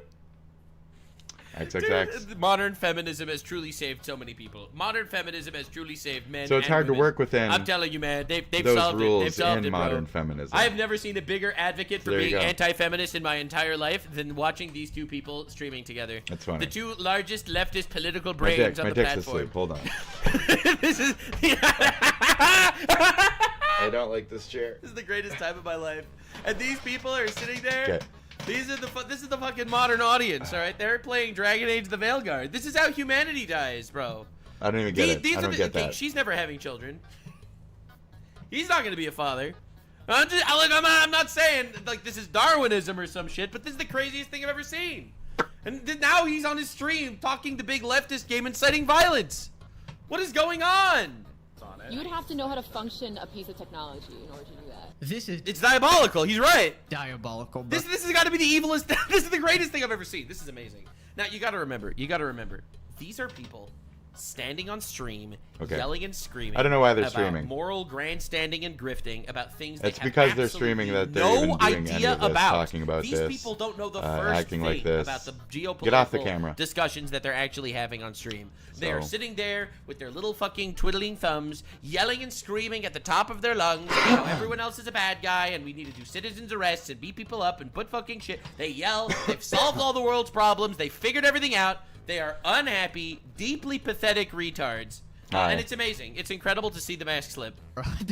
Speaker 1: XXX.
Speaker 8: Dude, modern feminism has truly saved so many people. Modern feminism has truly saved men.
Speaker 1: So it's
Speaker 8: and
Speaker 1: hard to
Speaker 8: women.
Speaker 1: work within
Speaker 8: I'm telling you, man, they've
Speaker 1: those
Speaker 8: solved it.
Speaker 1: rules
Speaker 8: They've solved
Speaker 1: in
Speaker 8: it, bro.
Speaker 1: modern feminism.
Speaker 8: I have never seen a bigger advocate for
Speaker 1: There you
Speaker 8: being
Speaker 1: go.
Speaker 8: anti-feminist in my entire life than watching these two people streaming together.
Speaker 1: That's funny.
Speaker 8: The two largest leftist political
Speaker 1: My
Speaker 8: brains on
Speaker 1: my
Speaker 8: the
Speaker 1: dick's
Speaker 8: platform.
Speaker 1: asleep. Hold on.
Speaker 8: This is
Speaker 1: I don't like this chair.
Speaker 8: This is the greatest time of my life. And these people are sitting there.
Speaker 1: Okay.
Speaker 8: This is the fucking modern audience, all right? They're playing Dragon Age: The Veilguard. This is how humanity dies, bro.
Speaker 1: I don't even get it.
Speaker 8: These
Speaker 1: I
Speaker 8: are
Speaker 1: don't
Speaker 8: the
Speaker 1: get
Speaker 8: thing.
Speaker 1: that.
Speaker 8: She's never having children. He's not gonna be a father. I'm not saying like this is Darwinism or some shit, but this is the craziest thing I've ever seen. And now he's on his stream talking the big leftist game, inciting violence. What is going on?
Speaker 6: You would have to know how to function a piece of technology in order to do that.
Speaker 8: It's diabolical. He's right.
Speaker 16: Diabolical. Bro.
Speaker 8: This has got to be the evilest. This is the greatest thing I've ever seen. This is amazing. Now you got to remember. These are people standing on stream,
Speaker 1: Okay.
Speaker 8: yelling and screaming.
Speaker 1: I don't know why they're
Speaker 8: about
Speaker 1: streaming.
Speaker 8: moral grandstanding and grifting about things.
Speaker 1: It's
Speaker 8: they have
Speaker 1: because they're streaming that they're even
Speaker 8: no
Speaker 1: doing any
Speaker 8: idea
Speaker 1: of this,
Speaker 8: about.
Speaker 1: talking about
Speaker 8: These
Speaker 1: this,
Speaker 8: people don't know the first
Speaker 1: acting
Speaker 8: thing
Speaker 1: like this.
Speaker 8: about the geopolitical
Speaker 1: Get off the camera.
Speaker 8: discussions that they're actually having on stream. They are
Speaker 1: So-
Speaker 8: sitting there with their little fucking twiddling thumbs, yelling and screaming at the top of their lungs. You know, everyone else is a bad guy, and we need to do citizens arrests and beat people up and put fucking shit. They yell. They've solved all the world's problems. They figured everything out. They are unhappy, deeply pathetic retards.
Speaker 1: Hi.
Speaker 8: And it's amazing. It's incredible to see the mask slip.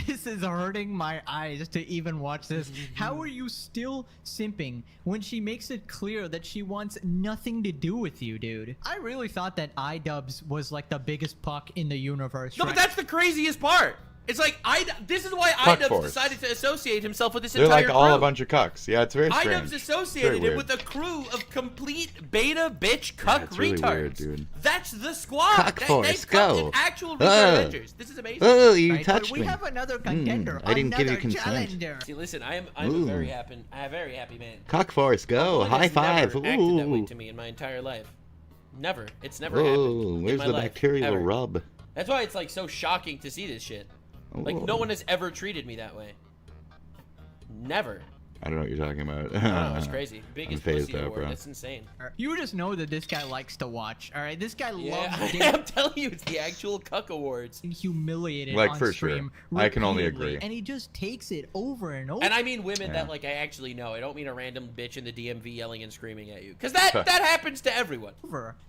Speaker 16: This is hurting my eyes to even watch this. How are you still simping when she makes it clear that she wants nothing to do with you, dude? I really thought that iDubbbz was like the biggest puck in the universe.
Speaker 8: No, but that's the craziest part. It's like, this is why
Speaker 1: Fuck
Speaker 8: iDubbbz
Speaker 1: force.
Speaker 8: decided to associate himself with this
Speaker 1: They're
Speaker 8: entire
Speaker 1: like all
Speaker 8: crew.
Speaker 1: a bunch of cucks. Yeah, it's very strange.
Speaker 8: iDubbbz associated
Speaker 1: Very
Speaker 8: him with a crew of complete beta bitch cuck
Speaker 1: It's really
Speaker 8: retards.
Speaker 1: weird, dude.
Speaker 8: That's the squad.
Speaker 1: Cuck force,
Speaker 8: they've
Speaker 1: go.
Speaker 8: got actual retard Avengers. This is amazing.
Speaker 1: Oh, you
Speaker 16: Right,
Speaker 1: touched
Speaker 16: but we
Speaker 1: me.
Speaker 16: have another contender.
Speaker 1: I didn't give you
Speaker 16: another
Speaker 1: consent.
Speaker 16: challenger.
Speaker 8: See, listen, I'm a
Speaker 1: Ooh.
Speaker 8: very happy man.
Speaker 1: Cock force, go.
Speaker 8: No one
Speaker 1: High
Speaker 8: has
Speaker 1: five.
Speaker 8: Never acted that way
Speaker 1: Ooh.
Speaker 8: to me in my entire life. Never. It's never
Speaker 1: Whoa,
Speaker 8: happened.
Speaker 1: where's
Speaker 8: in my
Speaker 1: the
Speaker 8: life,
Speaker 1: bacterial
Speaker 8: ever.
Speaker 1: rub?
Speaker 8: That's why it's like so shocking to see this shit. Like no
Speaker 1: Whoa.
Speaker 8: one has ever treated me that way. Never.
Speaker 1: I don't know what you're talking about.
Speaker 8: Oh, it's crazy. Biggest
Speaker 1: I'm phased
Speaker 8: pussy
Speaker 1: out,
Speaker 8: award.
Speaker 1: bro.
Speaker 8: That's insane.
Speaker 16: You just know that this guy likes to watch, all right? This guy
Speaker 8: Yeah,
Speaker 16: loves
Speaker 8: I'm telling you, it's the actual cuck awards.
Speaker 16: humiliated
Speaker 1: Like,
Speaker 16: on
Speaker 1: for sure.
Speaker 16: stream
Speaker 1: I can only
Speaker 16: repeatedly,
Speaker 1: agree.
Speaker 16: and he just takes it over and over.
Speaker 8: And I mean women
Speaker 1: Yeah.
Speaker 8: that like I actually know. I don't mean a random bitch in the DMV yelling and screaming at you, because that happens to everyone.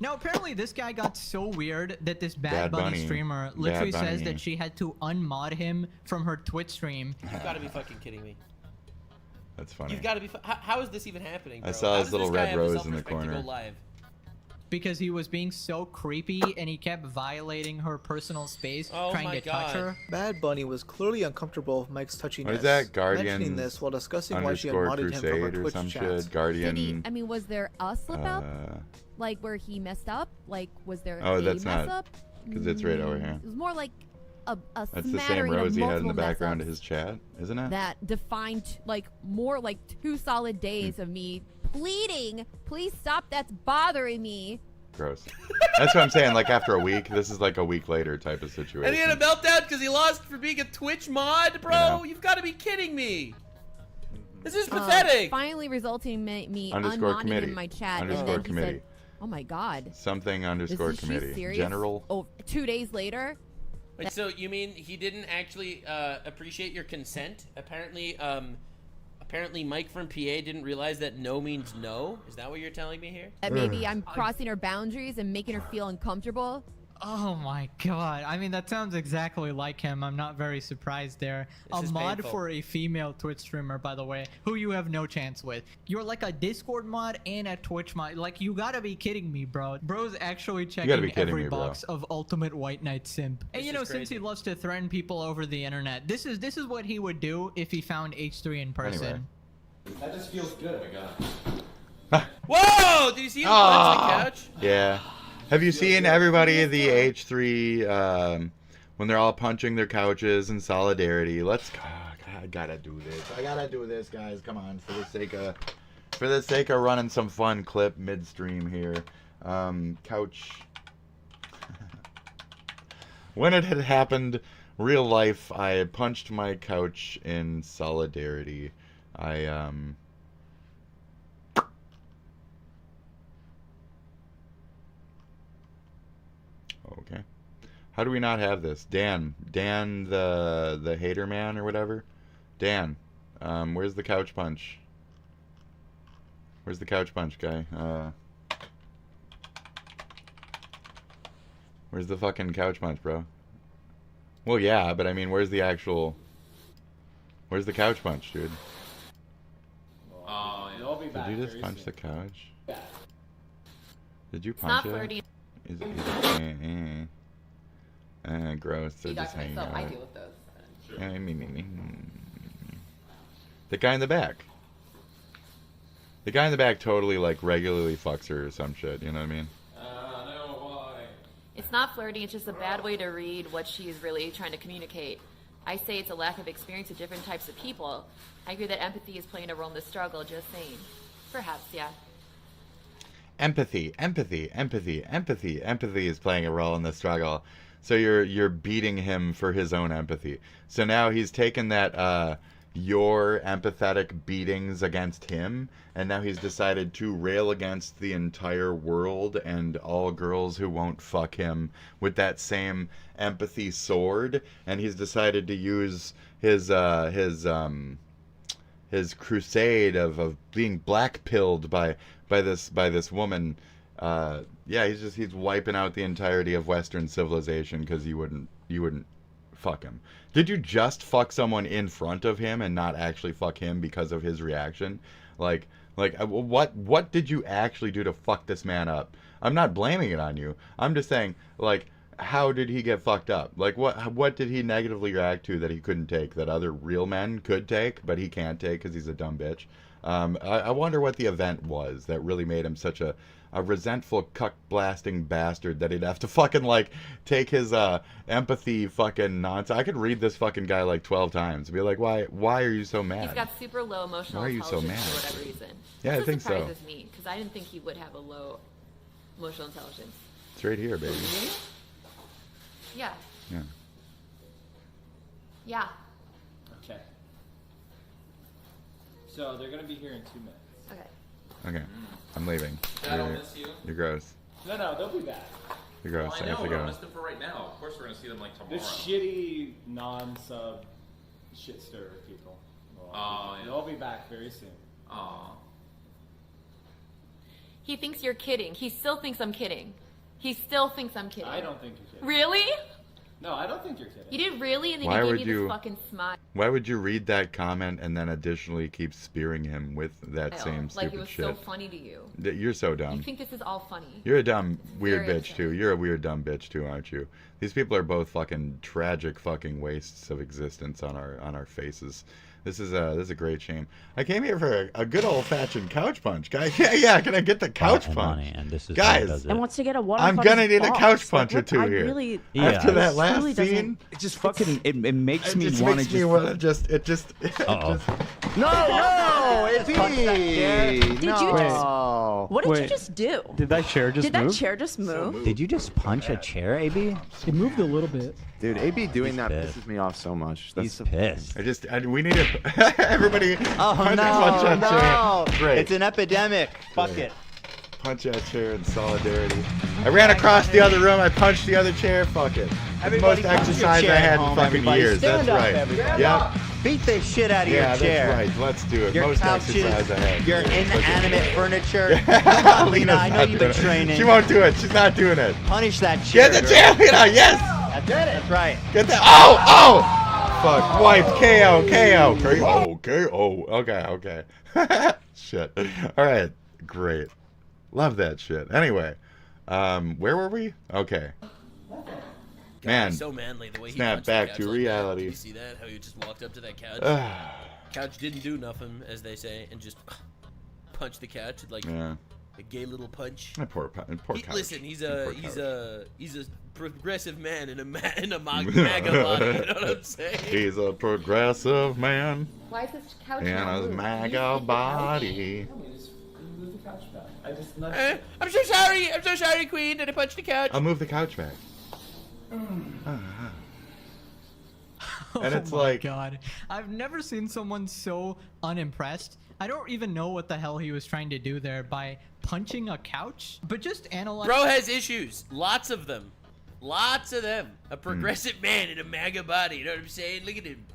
Speaker 16: Now, apparently, this guy got so weird that this Bad
Speaker 1: Bad
Speaker 16: Bunny
Speaker 1: Bunny.
Speaker 16: streamer
Speaker 1: Bad
Speaker 16: literally says
Speaker 1: Bunny.
Speaker 16: that she had to unmod him from her Twitch stream.
Speaker 8: You've got to be fucking kidding me.
Speaker 1: That's funny.
Speaker 8: You've got to be. How is this even happening? Bro?
Speaker 1: I saw
Speaker 8: How
Speaker 1: his
Speaker 8: does
Speaker 1: little
Speaker 8: this guy
Speaker 1: red
Speaker 8: have the
Speaker 1: rose in the
Speaker 8: self-respect to
Speaker 1: corner.
Speaker 8: go live?
Speaker 16: Because he was being so creepy and he kept violating her personal space,
Speaker 8: Oh
Speaker 16: trying
Speaker 8: my
Speaker 16: to touch
Speaker 8: God.
Speaker 16: her.
Speaker 7: Bad Bunny was clearly uncomfortable with Mike's touchiness.
Speaker 1: What is that? Guardian
Speaker 7: Mentioning this while discussing why she
Speaker 1: underscore
Speaker 7: unmodded him from her
Speaker 1: crusade or
Speaker 7: Twitch
Speaker 1: some
Speaker 7: chats.
Speaker 1: shit. Guardian.
Speaker 12: Did he, I mean, was there a slip up?
Speaker 1: uh,
Speaker 12: Like where he messed up? Like, was there
Speaker 1: Oh,
Speaker 12: a
Speaker 1: that's
Speaker 12: mess
Speaker 1: not-
Speaker 12: up?
Speaker 1: 'cause it's right over here.
Speaker 12: It was more like a
Speaker 1: That's the same
Speaker 12: smattering of
Speaker 1: rose he had in the
Speaker 12: multiple
Speaker 1: background of
Speaker 12: mess-ups
Speaker 1: his chat, isn't it?
Speaker 12: that defined like more like 2 solid days of me pleading, please stop, that's bothering me.
Speaker 1: Gross. That's what I'm saying. Like after a week, this is like a week later type of situation.
Speaker 8: And he had a meltdown because he lost for being a Twitch mod, bro.
Speaker 1: Yeah.
Speaker 8: You've got to be kidding me. This is pathetic.
Speaker 12: Finally resulting in me
Speaker 1: Underscore
Speaker 12: unmodding
Speaker 1: committee.
Speaker 12: in my chat,
Speaker 1: Underscore
Speaker 12: and then
Speaker 1: committee.
Speaker 12: he said, "Oh my God,
Speaker 1: Something underscore
Speaker 12: is she
Speaker 1: committee.
Speaker 12: serious?"
Speaker 1: General.
Speaker 12: Oh, 2 days later.
Speaker 8: Wait, so you mean he didn't actually appreciate your consent? Apparently, apparently Mike from PA didn't realize that no means no. Is that what you're telling me here?
Speaker 12: That maybe I'm crossing her boundaries and making her feel uncomfortable.
Speaker 16: Oh my god. I mean, that sounds exactly like him. I'm not very surprised there.
Speaker 8: This
Speaker 16: A
Speaker 8: is
Speaker 16: mod
Speaker 8: painful.
Speaker 16: for a female Twitch streamer, by the way, who you have no chance with. You're like a Discord mod and a Twitch mod. Like, you gotta be kidding me, bro. Bro's actually
Speaker 1: gotta be
Speaker 16: checking
Speaker 1: kidding
Speaker 16: every
Speaker 1: me, bro.
Speaker 16: box of Ultimate White Knight simp. And
Speaker 8: This
Speaker 16: you know,
Speaker 8: is
Speaker 16: since he
Speaker 8: crazy.
Speaker 16: loves to threaten people over the internet, this is what he would do if he found H3 in person.
Speaker 1: Anyway.
Speaker 4: That just feels good. Oh my god.
Speaker 8: Whoa! Did you see him punch the
Speaker 1: Ah.
Speaker 8: couch?
Speaker 1: Yeah. Have you seen everybody the H3 when they're all punching their couches in solidarity? Let's. I gotta do this. I gotta do this, guys. Come on, for the sake of running some fun clip midstream here. Couch. When it had happened, real life, I punched my couch in solidarity. Okay. How do we not have this? Dan the hater man or whatever? Dan, where's the couch punch? Where's the couch punch guy? Where's the fucking couch punch, bro? Well, yeah, but I mean, where's the actual... Where's the couch punch, dude? Did you just punch the couch?
Speaker 23: Yeah.
Speaker 1: Did you
Speaker 23: It's
Speaker 1: punch
Speaker 23: not
Speaker 1: it?
Speaker 23: flirty.
Speaker 1: Gross. They're
Speaker 23: See,
Speaker 1: just
Speaker 23: Dr.
Speaker 1: hanging
Speaker 23: Myself,
Speaker 1: out.
Speaker 23: I deal with those.
Speaker 1: The guy in the back. The guy in the back totally, like, regularly fucks her or some shit, you know what I mean?
Speaker 5: It's not flirty, it's just a bad way to read what she's really trying to communicate. I say it's a lack of experience with different types of people. I agree that empathy is playing a role in the struggle, just saying. Perhaps, yeah.
Speaker 1: Empathy is playing a role in the struggle. So you're beating him for his own empathy. So now he's taken that your empathetic beatings against him, and now he's decided to rail against the entire world and all girls who won't fuck him with that same empathy sword, and he's decided to use his crusade of being black-pilled by this woman. Yeah, he's wiping out the entirety of Western civilization because you wouldn't fuck him. Did you just fuck someone in front of him and not actually fuck him because of his reaction? Like what did you actually do to fuck this man up? I'm not blaming it on you. I'm just saying, like, how did he get fucked up? Like, what did he negatively react to that he couldn't take, that other real men could take, but he can't take because he's a dumb bitch? I wonder what the event was that really made him such a resentful cuck-blasting bastard that he'd have to fucking, like, take his empathy fucking nonsense. I could read this fucking guy like 12 times and be like, why are you so mad?
Speaker 5: He's got super low emotional
Speaker 1: Why are you so
Speaker 5: intelligence
Speaker 1: mad?
Speaker 5: for whatever reason.
Speaker 1: Yeah,
Speaker 5: This
Speaker 1: I think so.
Speaker 5: surprises me, because I didn't think he would have a low emotional intelligence.
Speaker 1: It's right here, baby.
Speaker 5: Yeah.
Speaker 1: Yeah.
Speaker 5: Yeah.
Speaker 4: Okay. So they're gonna be here in 2 minutes.
Speaker 5: Okay.
Speaker 1: Okay, I'm leaving.
Speaker 4: Dad, I'll miss you.
Speaker 1: You're gross.
Speaker 4: No, they'll be back.
Speaker 1: You're gross.
Speaker 4: Well,
Speaker 1: I have to
Speaker 4: we
Speaker 1: go.
Speaker 4: don't miss them for right now. Of course, we're gonna see them like tomorrow.
Speaker 9: The shitty non-sub shit stirrer people.
Speaker 4: Oh, yeah.
Speaker 9: They'll be back very soon.
Speaker 4: Aw.
Speaker 5: He thinks you're kidding. He still thinks I'm kidding. He still thinks I'm kidding.
Speaker 9: I don't think you're kidding.
Speaker 5: Really?
Speaker 9: No, I don't think you're kidding.
Speaker 5: You did really, and then
Speaker 1: Why
Speaker 5: you
Speaker 1: would
Speaker 5: gave me
Speaker 1: you-
Speaker 5: this fucking smile.
Speaker 1: Why would you read that comment and then additionally keep spearing him with that
Speaker 5: Like
Speaker 1: same
Speaker 5: it
Speaker 1: stupid
Speaker 5: was
Speaker 1: shit?
Speaker 5: so funny to you.
Speaker 1: You're so
Speaker 5: You
Speaker 1: dumb.
Speaker 5: think this is all funny.
Speaker 1: You're a dumb, weird
Speaker 5: Very
Speaker 1: bitch too. You're a weird, dumb bitch too, aren't you? These people are both fucking tragic fucking wastes of existence on our faces. This is a great shame. I came here for a good old fashioned couch punch, guys. Yeah. Can I get the couch punch,
Speaker 13: and this is
Speaker 1: guys?
Speaker 13: and wants to get a water.
Speaker 1: I'm gonna need a couch punch or two here.
Speaker 13: Really,
Speaker 1: After that last scene,
Speaker 13: it just fucking it makes me
Speaker 1: just
Speaker 13: want
Speaker 1: makes
Speaker 13: to
Speaker 1: me want to just. It just.
Speaker 13: Uh-oh.
Speaker 21: No, it's me.
Speaker 14: Did you just? What did you
Speaker 11: Wait.
Speaker 14: just do?
Speaker 11: Did that chair just
Speaker 14: Did that
Speaker 11: move?
Speaker 14: chair just move?
Speaker 13: Did you just punch a chair, AB?
Speaker 22: It moved a little bit.
Speaker 24: Dude, AB doing
Speaker 13: He's
Speaker 24: that
Speaker 13: pissed.
Speaker 24: pisses me off so much.
Speaker 13: He's pissed.
Speaker 1: We need to. Everybody.
Speaker 21: Oh
Speaker 1: punch that
Speaker 21: no!
Speaker 1: chair. Great.
Speaker 21: It's an epidemic. Fuck it.
Speaker 1: Punch that chair in solidarity. I ran across the other room. I punched the other chair. Fuck it. It's the
Speaker 21: Everybody
Speaker 1: most
Speaker 21: punch your
Speaker 1: exercise
Speaker 21: chair
Speaker 1: I
Speaker 21: at
Speaker 1: had in
Speaker 21: home,
Speaker 1: fucking
Speaker 21: everybody.
Speaker 1: years.
Speaker 21: Stand
Speaker 1: That's
Speaker 21: up,
Speaker 1: right.
Speaker 21: everybody.
Speaker 1: Yep.
Speaker 21: Beat the shit out of
Speaker 1: Yeah,
Speaker 21: your chair.
Speaker 1: that's right. Let's do it.
Speaker 21: Your
Speaker 1: Most
Speaker 21: couches,
Speaker 1: exercise I had.
Speaker 21: your
Speaker 1: Let's do it.
Speaker 21: inanimate furniture. Come on, Lena, I know
Speaker 1: not
Speaker 21: you've
Speaker 1: doing
Speaker 21: been
Speaker 1: it.
Speaker 21: training.
Speaker 1: She won't do it. She's not doing it.
Speaker 21: Punish that chair.
Speaker 1: Get the chair, Lena. Yes.
Speaker 21: That's it. That's right.
Speaker 1: Get that. Oh. Fuck. Wipe. KO. Okay. Shit. All right. Great. Love that shit. Anyway, where were we? Okay. Man,
Speaker 15: He's so manly the way he
Speaker 1: snap
Speaker 15: punched the
Speaker 1: back
Speaker 15: couch
Speaker 1: to
Speaker 15: like that.
Speaker 1: reality.
Speaker 15: Did you see that? How he just walked up to that couch? Couch didn't do nothing, as they say, and just punched the couch with like
Speaker 1: Yeah.
Speaker 15: a gay little punch.
Speaker 1: My poor couch.
Speaker 15: Listen, he's
Speaker 1: Poor
Speaker 15: a progressive man in a MAGA body. You know what I'm saying?
Speaker 1: He's a progressive man
Speaker 5: Why is this couch
Speaker 1: in
Speaker 5: not
Speaker 1: his
Speaker 5: moving?
Speaker 1: MAGA body.
Speaker 4: Move the couch back. I just
Speaker 15: I'm so sorry, Queen, that I punched the couch.
Speaker 1: I'll move the couch back. And it's
Speaker 16: oh
Speaker 1: like-
Speaker 16: my god, I've never seen someone so unimpressed. I don't even know what the hell he was trying to do there by punching a couch, but just analyze.
Speaker 15: Bro has issues, lots of them.
Speaker 8: Lots of them. A progressive man in a MAGA body. You know what I'm saying? Look at him.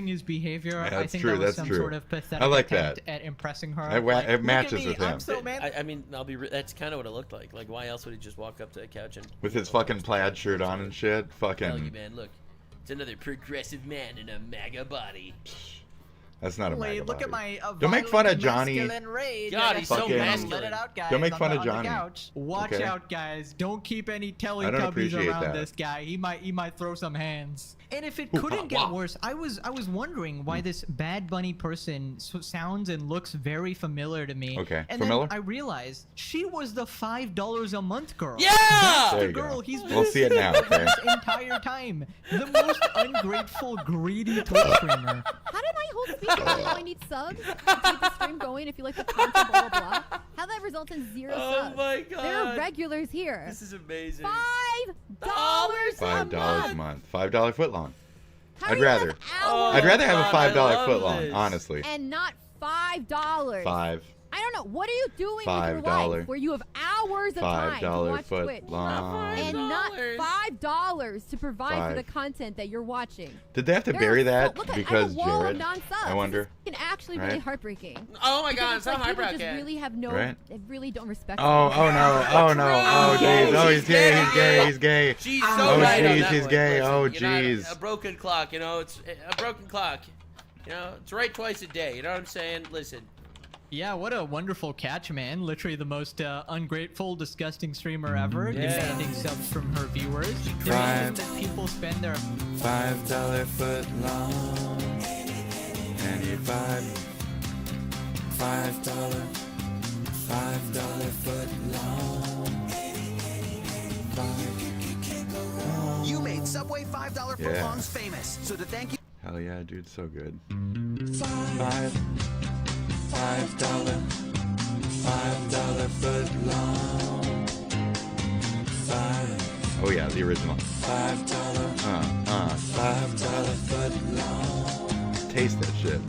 Speaker 16: His behavior,
Speaker 1: Yeah,
Speaker 16: I
Speaker 1: that's
Speaker 16: think
Speaker 1: true,
Speaker 16: that was
Speaker 1: that's
Speaker 16: some
Speaker 1: true.
Speaker 16: sort of pathetic
Speaker 1: I like
Speaker 16: attempt
Speaker 1: that.
Speaker 16: at impressing her.
Speaker 1: It
Speaker 16: Like,
Speaker 1: it
Speaker 16: look at
Speaker 1: matches
Speaker 16: me,
Speaker 1: with him.
Speaker 16: I'm so mad.
Speaker 8: I mean, that's kind of what it looked like. Like, why else would he just walk up to the couch and...
Speaker 1: With his fucking plaid shirt on and shit.
Speaker 8: Tell you,
Speaker 1: Fucking.
Speaker 8: man, look. It's another progressive man in a MAGA body.
Speaker 1: That's not a
Speaker 16: Wait,
Speaker 1: MAGA
Speaker 16: look
Speaker 1: body.
Speaker 16: at my
Speaker 1: Don't make fun of
Speaker 16: violent
Speaker 1: Johnny.
Speaker 16: masculine rage.
Speaker 8: God, he's so
Speaker 1: Fucking-
Speaker 8: masculine.
Speaker 16: Let it out, guys.
Speaker 1: Don't make
Speaker 16: on
Speaker 1: fun
Speaker 16: the-
Speaker 1: of
Speaker 16: on the
Speaker 1: Johnny.
Speaker 16: couch. Watch
Speaker 1: Okay?
Speaker 16: out, guys. Don't keep any
Speaker 1: I don't
Speaker 16: Teletubbies
Speaker 1: appreciate
Speaker 16: around
Speaker 1: that.
Speaker 16: this guy. He might throw some hands. And if it
Speaker 1: Ooh,
Speaker 16: couldn't get
Speaker 1: wah.
Speaker 16: worse, I was wondering why this Bad Bunny person sounds and looks very familiar to me.
Speaker 1: Okay,
Speaker 16: And
Speaker 1: familiar?
Speaker 16: then I realized she was the $5 a month girl.
Speaker 8: Yeah!
Speaker 16: That's
Speaker 1: There
Speaker 16: the
Speaker 1: you go.
Speaker 16: girl he's been
Speaker 1: We'll see it now,
Speaker 16: seeing
Speaker 1: okay?
Speaker 16: this entire time. The most ungrateful, greedy Twitch streamer.
Speaker 12: How did my whole speech go? I need subs to keep the stream going if you like the content, blah, blah, blah. How that results in 0 subs.
Speaker 8: Oh my God.
Speaker 12: There are regulars here.
Speaker 8: This is amazing.
Speaker 12: $5
Speaker 1: $5 a month. $5 footlong.
Speaker 12: How
Speaker 1: I'd
Speaker 12: do you have
Speaker 1: rather.
Speaker 12: hours
Speaker 1: I'd rather have a
Speaker 8: God, I
Speaker 1: $5
Speaker 8: love
Speaker 1: footlong,
Speaker 8: this.
Speaker 1: honestly.
Speaker 12: and not $5.
Speaker 1: 5.
Speaker 12: I don't know. What are you doing with your
Speaker 1: $5.
Speaker 12: life where you have hours of time to
Speaker 1: $5
Speaker 12: watch Twitch
Speaker 1: footlong.
Speaker 12: and not $5 to provide for the
Speaker 1: Five.
Speaker 12: content that you're watching?
Speaker 1: Did they have to
Speaker 12: There
Speaker 1: bury
Speaker 12: are
Speaker 1: that
Speaker 12: look at,
Speaker 1: because
Speaker 12: I have a wall
Speaker 1: Jared?
Speaker 12: of non-subs.
Speaker 1: I wonder.
Speaker 12: This is actually really
Speaker 1: Right?
Speaker 12: heartbreaking.
Speaker 8: Oh my
Speaker 12: Because
Speaker 8: God,
Speaker 12: it's
Speaker 8: so
Speaker 12: like people
Speaker 8: highbrow
Speaker 12: just
Speaker 8: cat.
Speaker 12: really have no,
Speaker 1: Right?
Speaker 12: they really don't respect.
Speaker 1: Oh,
Speaker 12: them.
Speaker 1: oh no, oh no, oh jeez, oh he's gay, he's gay, he's gay.
Speaker 8: She's so
Speaker 1: Oh
Speaker 8: right on
Speaker 1: jeez,
Speaker 8: that
Speaker 1: he's
Speaker 8: one.
Speaker 1: gay,
Speaker 8: Listen,
Speaker 1: oh
Speaker 8: you're not
Speaker 1: jeez.
Speaker 8: A broken clock, you know, it's a broken clock. You know, it's right twice a day, you know what I'm saying? Listen.
Speaker 16: Yeah, what a wonderful catch, man. Literally the most ungrateful, disgusting streamer ever. Demanding subs from her viewers. She
Speaker 1: Five.
Speaker 16: craves that people spend their...
Speaker 1: $5 footlong. Any $5 footlong.
Speaker 10: You made Subway $5
Speaker 1: Yeah.
Speaker 10: footlongs famous. So to thank you.
Speaker 1: Hell yeah, dude, so good. $5 footlong. Oh yeah, the original. $5 footlong. Taste that shit.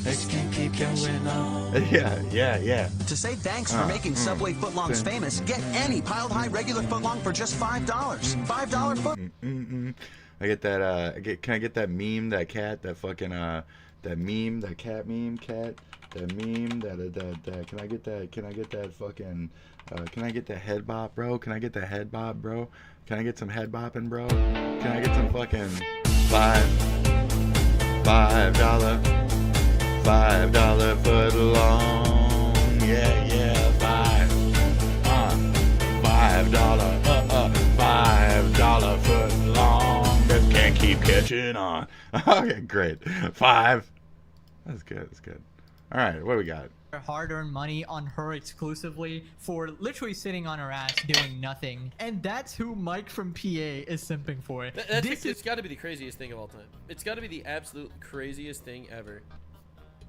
Speaker 1: Legs can keep going on. Yeah.
Speaker 10: To say thanks for making Subway footlongs famous, get any piled high regular footlong for just $5. $5 foot.
Speaker 1: I get that. Can I get that meme? That cat? That fucking that meme? That cat meme? Cat? That meme? That. Can I get that? Can I get that fucking? Can I get that head bop, bro? Can I get that head bop, bro? Can I get some head bopping, bro? Can I get some fucking $5 footlong? Yeah, $5 footlong. This can't keep catching on. Okay, great. 5. That's good. That's good. All right, what do we got?
Speaker 16: hard-earned money on her exclusively for literally sitting on her ass doing nothing. And that's who Mike from PA is simping for.
Speaker 8: It's got to be the craziest thing of all time. It's got to be the absolute craziest thing ever.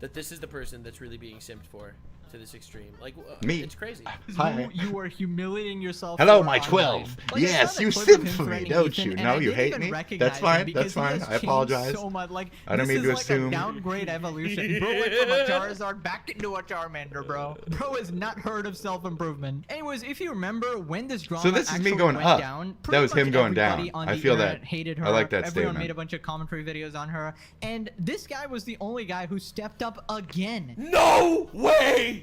Speaker 8: That this is the person that's really being simped for to this extreme. Like,
Speaker 1: me.
Speaker 8: It's crazy.
Speaker 1: Hi.
Speaker 16: You are humiliating yourself.
Speaker 1: Hello,
Speaker 16: for
Speaker 1: my
Speaker 16: online.
Speaker 1: 12.
Speaker 16: Like,
Speaker 1: Yes,
Speaker 16: I
Speaker 1: you
Speaker 16: saw that clip of
Speaker 1: simp
Speaker 16: him
Speaker 1: for me,
Speaker 16: threatening
Speaker 1: don't
Speaker 16: Ethan,
Speaker 1: you?
Speaker 16: and
Speaker 1: No,
Speaker 16: I
Speaker 1: you
Speaker 16: didn't
Speaker 1: hate
Speaker 16: even
Speaker 1: me.
Speaker 16: recognize
Speaker 1: That's
Speaker 16: him
Speaker 1: fine.
Speaker 16: because
Speaker 1: That's
Speaker 16: he
Speaker 1: fine.
Speaker 16: has
Speaker 1: I apologize.
Speaker 16: changed so much. Like,
Speaker 1: I don't
Speaker 16: this
Speaker 1: mean to
Speaker 16: is like
Speaker 1: assume.
Speaker 16: a downgrade evolution. Bro went from a Charizard back into a Charmander, bro. Bro has not heard of self-improvement. Anyways, if you remember when this drama
Speaker 1: So this is me
Speaker 16: actually
Speaker 1: going
Speaker 16: went
Speaker 1: up.
Speaker 16: down,
Speaker 1: That was
Speaker 16: pretty
Speaker 1: him
Speaker 16: much
Speaker 1: going down.
Speaker 16: everybody on
Speaker 1: I
Speaker 16: the
Speaker 1: feel
Speaker 16: internet
Speaker 1: that.
Speaker 16: hated her.
Speaker 1: I like that
Speaker 16: Everyone
Speaker 1: statement.
Speaker 16: made a bunch of commentary videos on her, and this guy was the only guy who stepped up again.
Speaker 8: No way!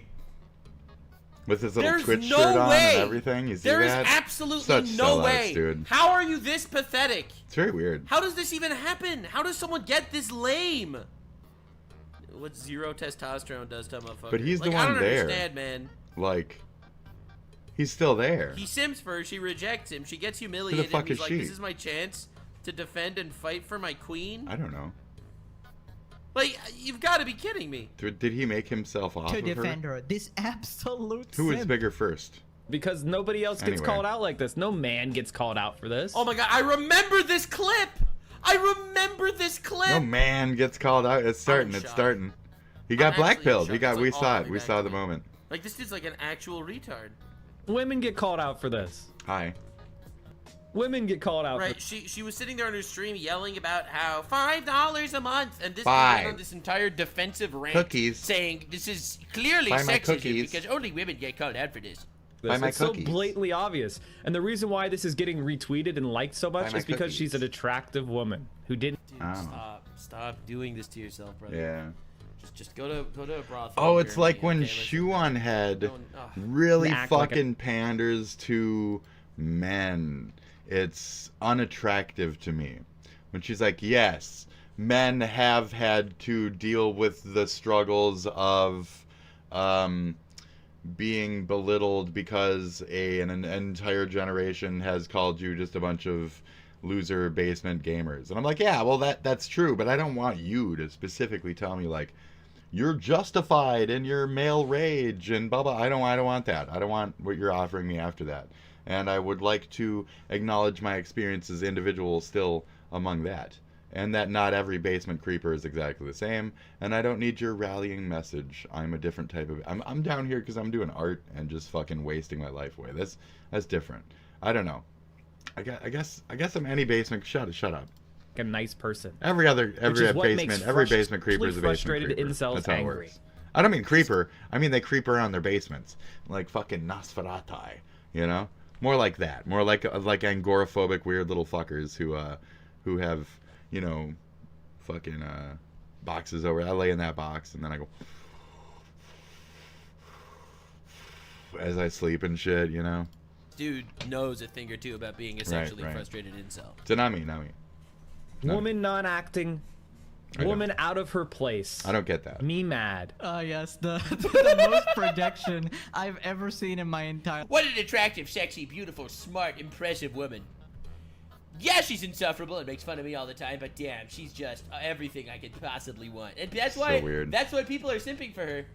Speaker 1: With his little
Speaker 8: There's
Speaker 1: Twitch
Speaker 8: no
Speaker 1: shirt on
Speaker 8: way.
Speaker 1: and everything. You see
Speaker 8: There is
Speaker 1: that?
Speaker 8: absolutely
Speaker 1: Such
Speaker 8: no
Speaker 1: sellouts,
Speaker 8: way.
Speaker 1: dude.
Speaker 8: How are you this pathetic?
Speaker 1: It's very weird.
Speaker 8: How does this even happen? How does someone get this lame? What zero testosterone does to a motherfucker.
Speaker 1: But he's the
Speaker 8: Like, I
Speaker 1: one
Speaker 8: don't
Speaker 1: there.
Speaker 8: understand, man.
Speaker 1: Like, he's still there.
Speaker 8: He sims for her, she rejects him, she gets humiliated,
Speaker 1: fuck
Speaker 8: and he's
Speaker 1: is
Speaker 8: like,
Speaker 1: she?
Speaker 8: this is my chance to defend and fight for my queen?
Speaker 1: I don't know.
Speaker 8: Like, you've got to be kidding me.
Speaker 1: Did he make himself off
Speaker 16: To
Speaker 1: of
Speaker 16: defend
Speaker 1: her?
Speaker 16: her. This absolute
Speaker 1: Who was
Speaker 16: simp.
Speaker 1: bigger first?
Speaker 11: Because nobody else gets
Speaker 1: Anyway.
Speaker 11: called out like this. No man gets called out for this.
Speaker 8: Oh my god, I remember this clip! I remember this clip!
Speaker 1: No man gets called out. It's starting. It's
Speaker 8: shocked.
Speaker 1: starting. He got
Speaker 8: I'm actually
Speaker 1: blackpilled.
Speaker 8: shocked.
Speaker 1: He got.
Speaker 8: It's
Speaker 1: We
Speaker 8: like
Speaker 1: saw
Speaker 8: all
Speaker 1: it.
Speaker 8: coming
Speaker 1: We
Speaker 8: back
Speaker 1: saw
Speaker 8: to
Speaker 1: the
Speaker 8: me.
Speaker 1: moment.
Speaker 8: Like, this dude's like an actual retard.
Speaker 11: Women get called out for this.
Speaker 1: Hi.
Speaker 11: Women get called out.
Speaker 8: Right, she was sitting there on her stream yelling about how $5 a month, and this dude
Speaker 1: Five.
Speaker 8: went on this entire defensive rant,
Speaker 1: Cookies.
Speaker 8: saying this is clearly
Speaker 1: Buy my
Speaker 8: sexism
Speaker 1: cookies.
Speaker 8: because only women get called out for this.
Speaker 1: Buy my
Speaker 11: It's so
Speaker 1: cookies.
Speaker 11: blatantly obvious. And the reason why this is getting retweeted and liked so much
Speaker 1: my
Speaker 11: is because
Speaker 1: cookies.
Speaker 11: she's an attractive woman who didn't.
Speaker 8: Dude, stop doing this to yourself, brother.
Speaker 1: Yeah.
Speaker 8: Just go to a brothel.
Speaker 1: Oh,
Speaker 8: in
Speaker 1: it's like
Speaker 8: Germany,
Speaker 1: when
Speaker 8: okay?
Speaker 1: Shuan Head really
Speaker 11: Act like
Speaker 1: fucking panders to men. It's unattractive to me. When she's like, yes, men have had to deal with the struggles of being belittled because an entire generation has called you just a bunch of loser basement gamers. And I'm like, yeah, well, that's true, but I don't want you to specifically tell me, like, you're justified in your male rage and blah blah. I don't want that. I don't want what you're offering me after that. And I would like to acknowledge my experience as individual still among that. And that not every basement creeper is exactly the same. And I don't need your rallying message. I'm a different type of... I'm down here because I'm doing art and just fucking wasting my life away. That's different. I don't know. I guess I'm any basement... Shut up.
Speaker 11: A nice person.
Speaker 1: Every basement creeper is a basement
Speaker 11: frustrated
Speaker 1: creeper.
Speaker 11: incels
Speaker 1: That's how it
Speaker 11: angry.
Speaker 1: works. I don't mean creeper. I mean they creep around their basements. Like fucking Nosferatu, you know? More like that. More like agoraphobic weird little fuckers who have, you know, fucking boxes over. I lay in that box and then I go as I sleep and shit, you know?
Speaker 8: Dude knows a thing or two about being a sexually frustrated incel.
Speaker 1: So not me.
Speaker 11: Woman non-acting. Woman out of her place.
Speaker 1: I don't get that.
Speaker 11: Me mad.
Speaker 16: Yes, the most projection I've ever seen in my entire...
Speaker 15: What an attractive, sexy, beautiful, smart, impressive woman. Yeah, she's insufferable and makes fun of me all the time, but damn, she's just everything I could possibly want. And that's why that's why people are simping for her.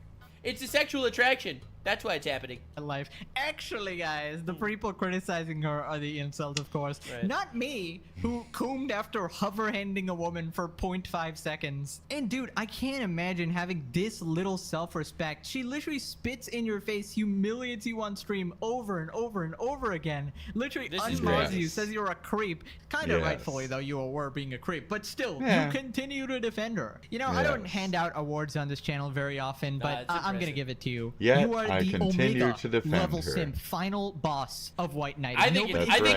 Speaker 15: It's a sexual attraction. That's why it's happening.
Speaker 16: Life. Actually, guys, the people criticizing her are the incels, of course.
Speaker 8: Right.
Speaker 16: Not me, who combed after hover-handing a woman for 0.5 seconds. And dude, I can't imagine having this little self-respect. She literally spits in your face, humiliates you on stream over and over and over again. Literally unmods you, says you're a creep. Kind of rightfully, though, you were being a creep. But still, you continue to defend her. You know, I don't hand out awards on this channel very often, but I'm going to give it to you.
Speaker 1: Yeah,
Speaker 16: you are
Speaker 1: I
Speaker 16: the
Speaker 1: continue
Speaker 16: Omega
Speaker 1: to defend
Speaker 16: level
Speaker 1: her.
Speaker 16: simp, final boss of White Knight.
Speaker 15: I think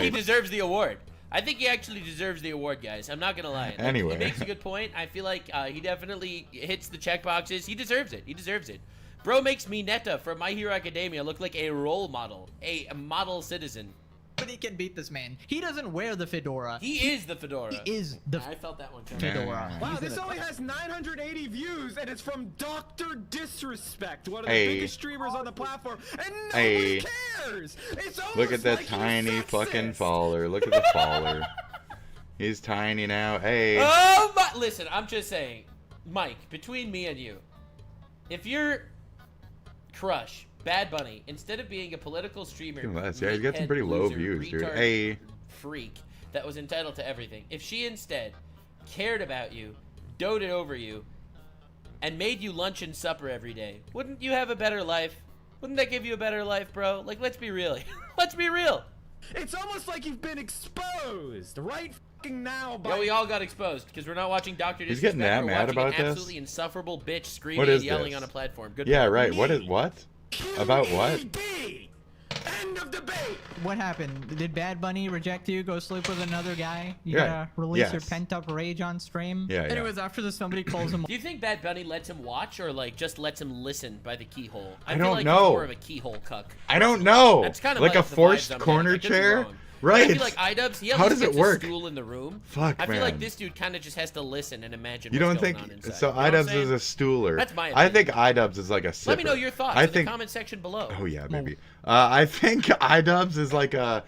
Speaker 15: he deserves the award. I think he actually deserves the award, guys. I'm not gonna lie. Like,
Speaker 1: Anyway.
Speaker 15: he makes a good point. I feel like he definitely hits the check boxes. He deserves it. He deserves it. Bro makes Mineta from My Hero Academia look like a role model, a model citizen.
Speaker 16: Nobody can beat this man. He doesn't wear the fedora.
Speaker 15: He is the fedora.
Speaker 16: He is the
Speaker 8: I felt that one.
Speaker 16: fedora.
Speaker 11: Wow, this only has 980 views, and it's from Dr. Disrespect, one of the
Speaker 1: Hey.
Speaker 11: biggest streamers on the platform, and
Speaker 1: Hey.
Speaker 11: nobody cares. It's
Speaker 1: Look at that
Speaker 11: like
Speaker 1: tiny fucking faller. Look at the faller. He's tiny now. Hey.
Speaker 15: Oh my! Listen, I'm just saying, Mike. Between me and you, if your crush, Bad Bunny, instead of being a political streamer,
Speaker 1: Less. Yeah, he's got some pretty low
Speaker 15: loser,
Speaker 1: views, dude.
Speaker 15: retard
Speaker 1: Hey.
Speaker 15: freak that was entitled to everything, if she instead cared about you, doted over you, and made you lunch and supper every day, wouldn't you have a better life? Wouldn't that give you a better life, bro? Like, let's be real. Let's be real.
Speaker 11: It's almost like you've been exposed right fucking now by...
Speaker 15: Yeah, we all got exposed because we're not watching Dr.
Speaker 1: He's
Speaker 15: Disrespect.
Speaker 1: getting that
Speaker 15: We're
Speaker 1: mad
Speaker 15: watching
Speaker 1: about
Speaker 15: an
Speaker 1: this?
Speaker 15: absolutely insufferable bitch screaming
Speaker 1: What is
Speaker 15: and yelling
Speaker 1: this?
Speaker 15: on a platform. Good
Speaker 1: Yeah,
Speaker 15: point.
Speaker 1: right. What? About what?
Speaker 11: End of debate.
Speaker 16: What happened? Did Bad Bunny reject you? Go sleep with another guy? You
Speaker 1: Yeah.
Speaker 16: gotta release your
Speaker 1: Yes.
Speaker 16: pent-up rage on stream?
Speaker 1: Yeah, yeah.
Speaker 16: Anyways, after this, somebody calls him...
Speaker 15: Do you think Bad Bunny lets him watch or like just lets him listen by the keyhole?
Speaker 1: I
Speaker 15: feel
Speaker 1: don't
Speaker 15: like
Speaker 1: know.
Speaker 15: He's more of a keyhole cuck.
Speaker 1: I don't know.
Speaker 15: That's kind of
Speaker 1: like a
Speaker 15: the
Speaker 1: forced
Speaker 15: vibes I'm
Speaker 1: corner
Speaker 15: getting. I could be
Speaker 1: chair,
Speaker 15: wrong.
Speaker 1: right?
Speaker 15: I feel like iDubbbz, he at
Speaker 1: How
Speaker 15: least
Speaker 1: does it
Speaker 15: gets
Speaker 1: work?
Speaker 15: a stool in the room.
Speaker 1: Fuck,
Speaker 15: I feel like
Speaker 1: man.
Speaker 15: this dude kind of just has to listen and imagine.
Speaker 1: You
Speaker 15: what's
Speaker 1: don't
Speaker 15: going
Speaker 1: think
Speaker 15: on inside.
Speaker 1: so?
Speaker 15: You know what I'm
Speaker 1: iDubbbz is a stooler.
Speaker 15: That's my
Speaker 1: I
Speaker 15: opinion.
Speaker 1: think iDubbbz is like a sipper.
Speaker 15: Let me know your thoughts
Speaker 1: I
Speaker 15: in
Speaker 1: think,
Speaker 15: the comment section below.
Speaker 1: Oh yeah, maybe. I think iDubbbz is like a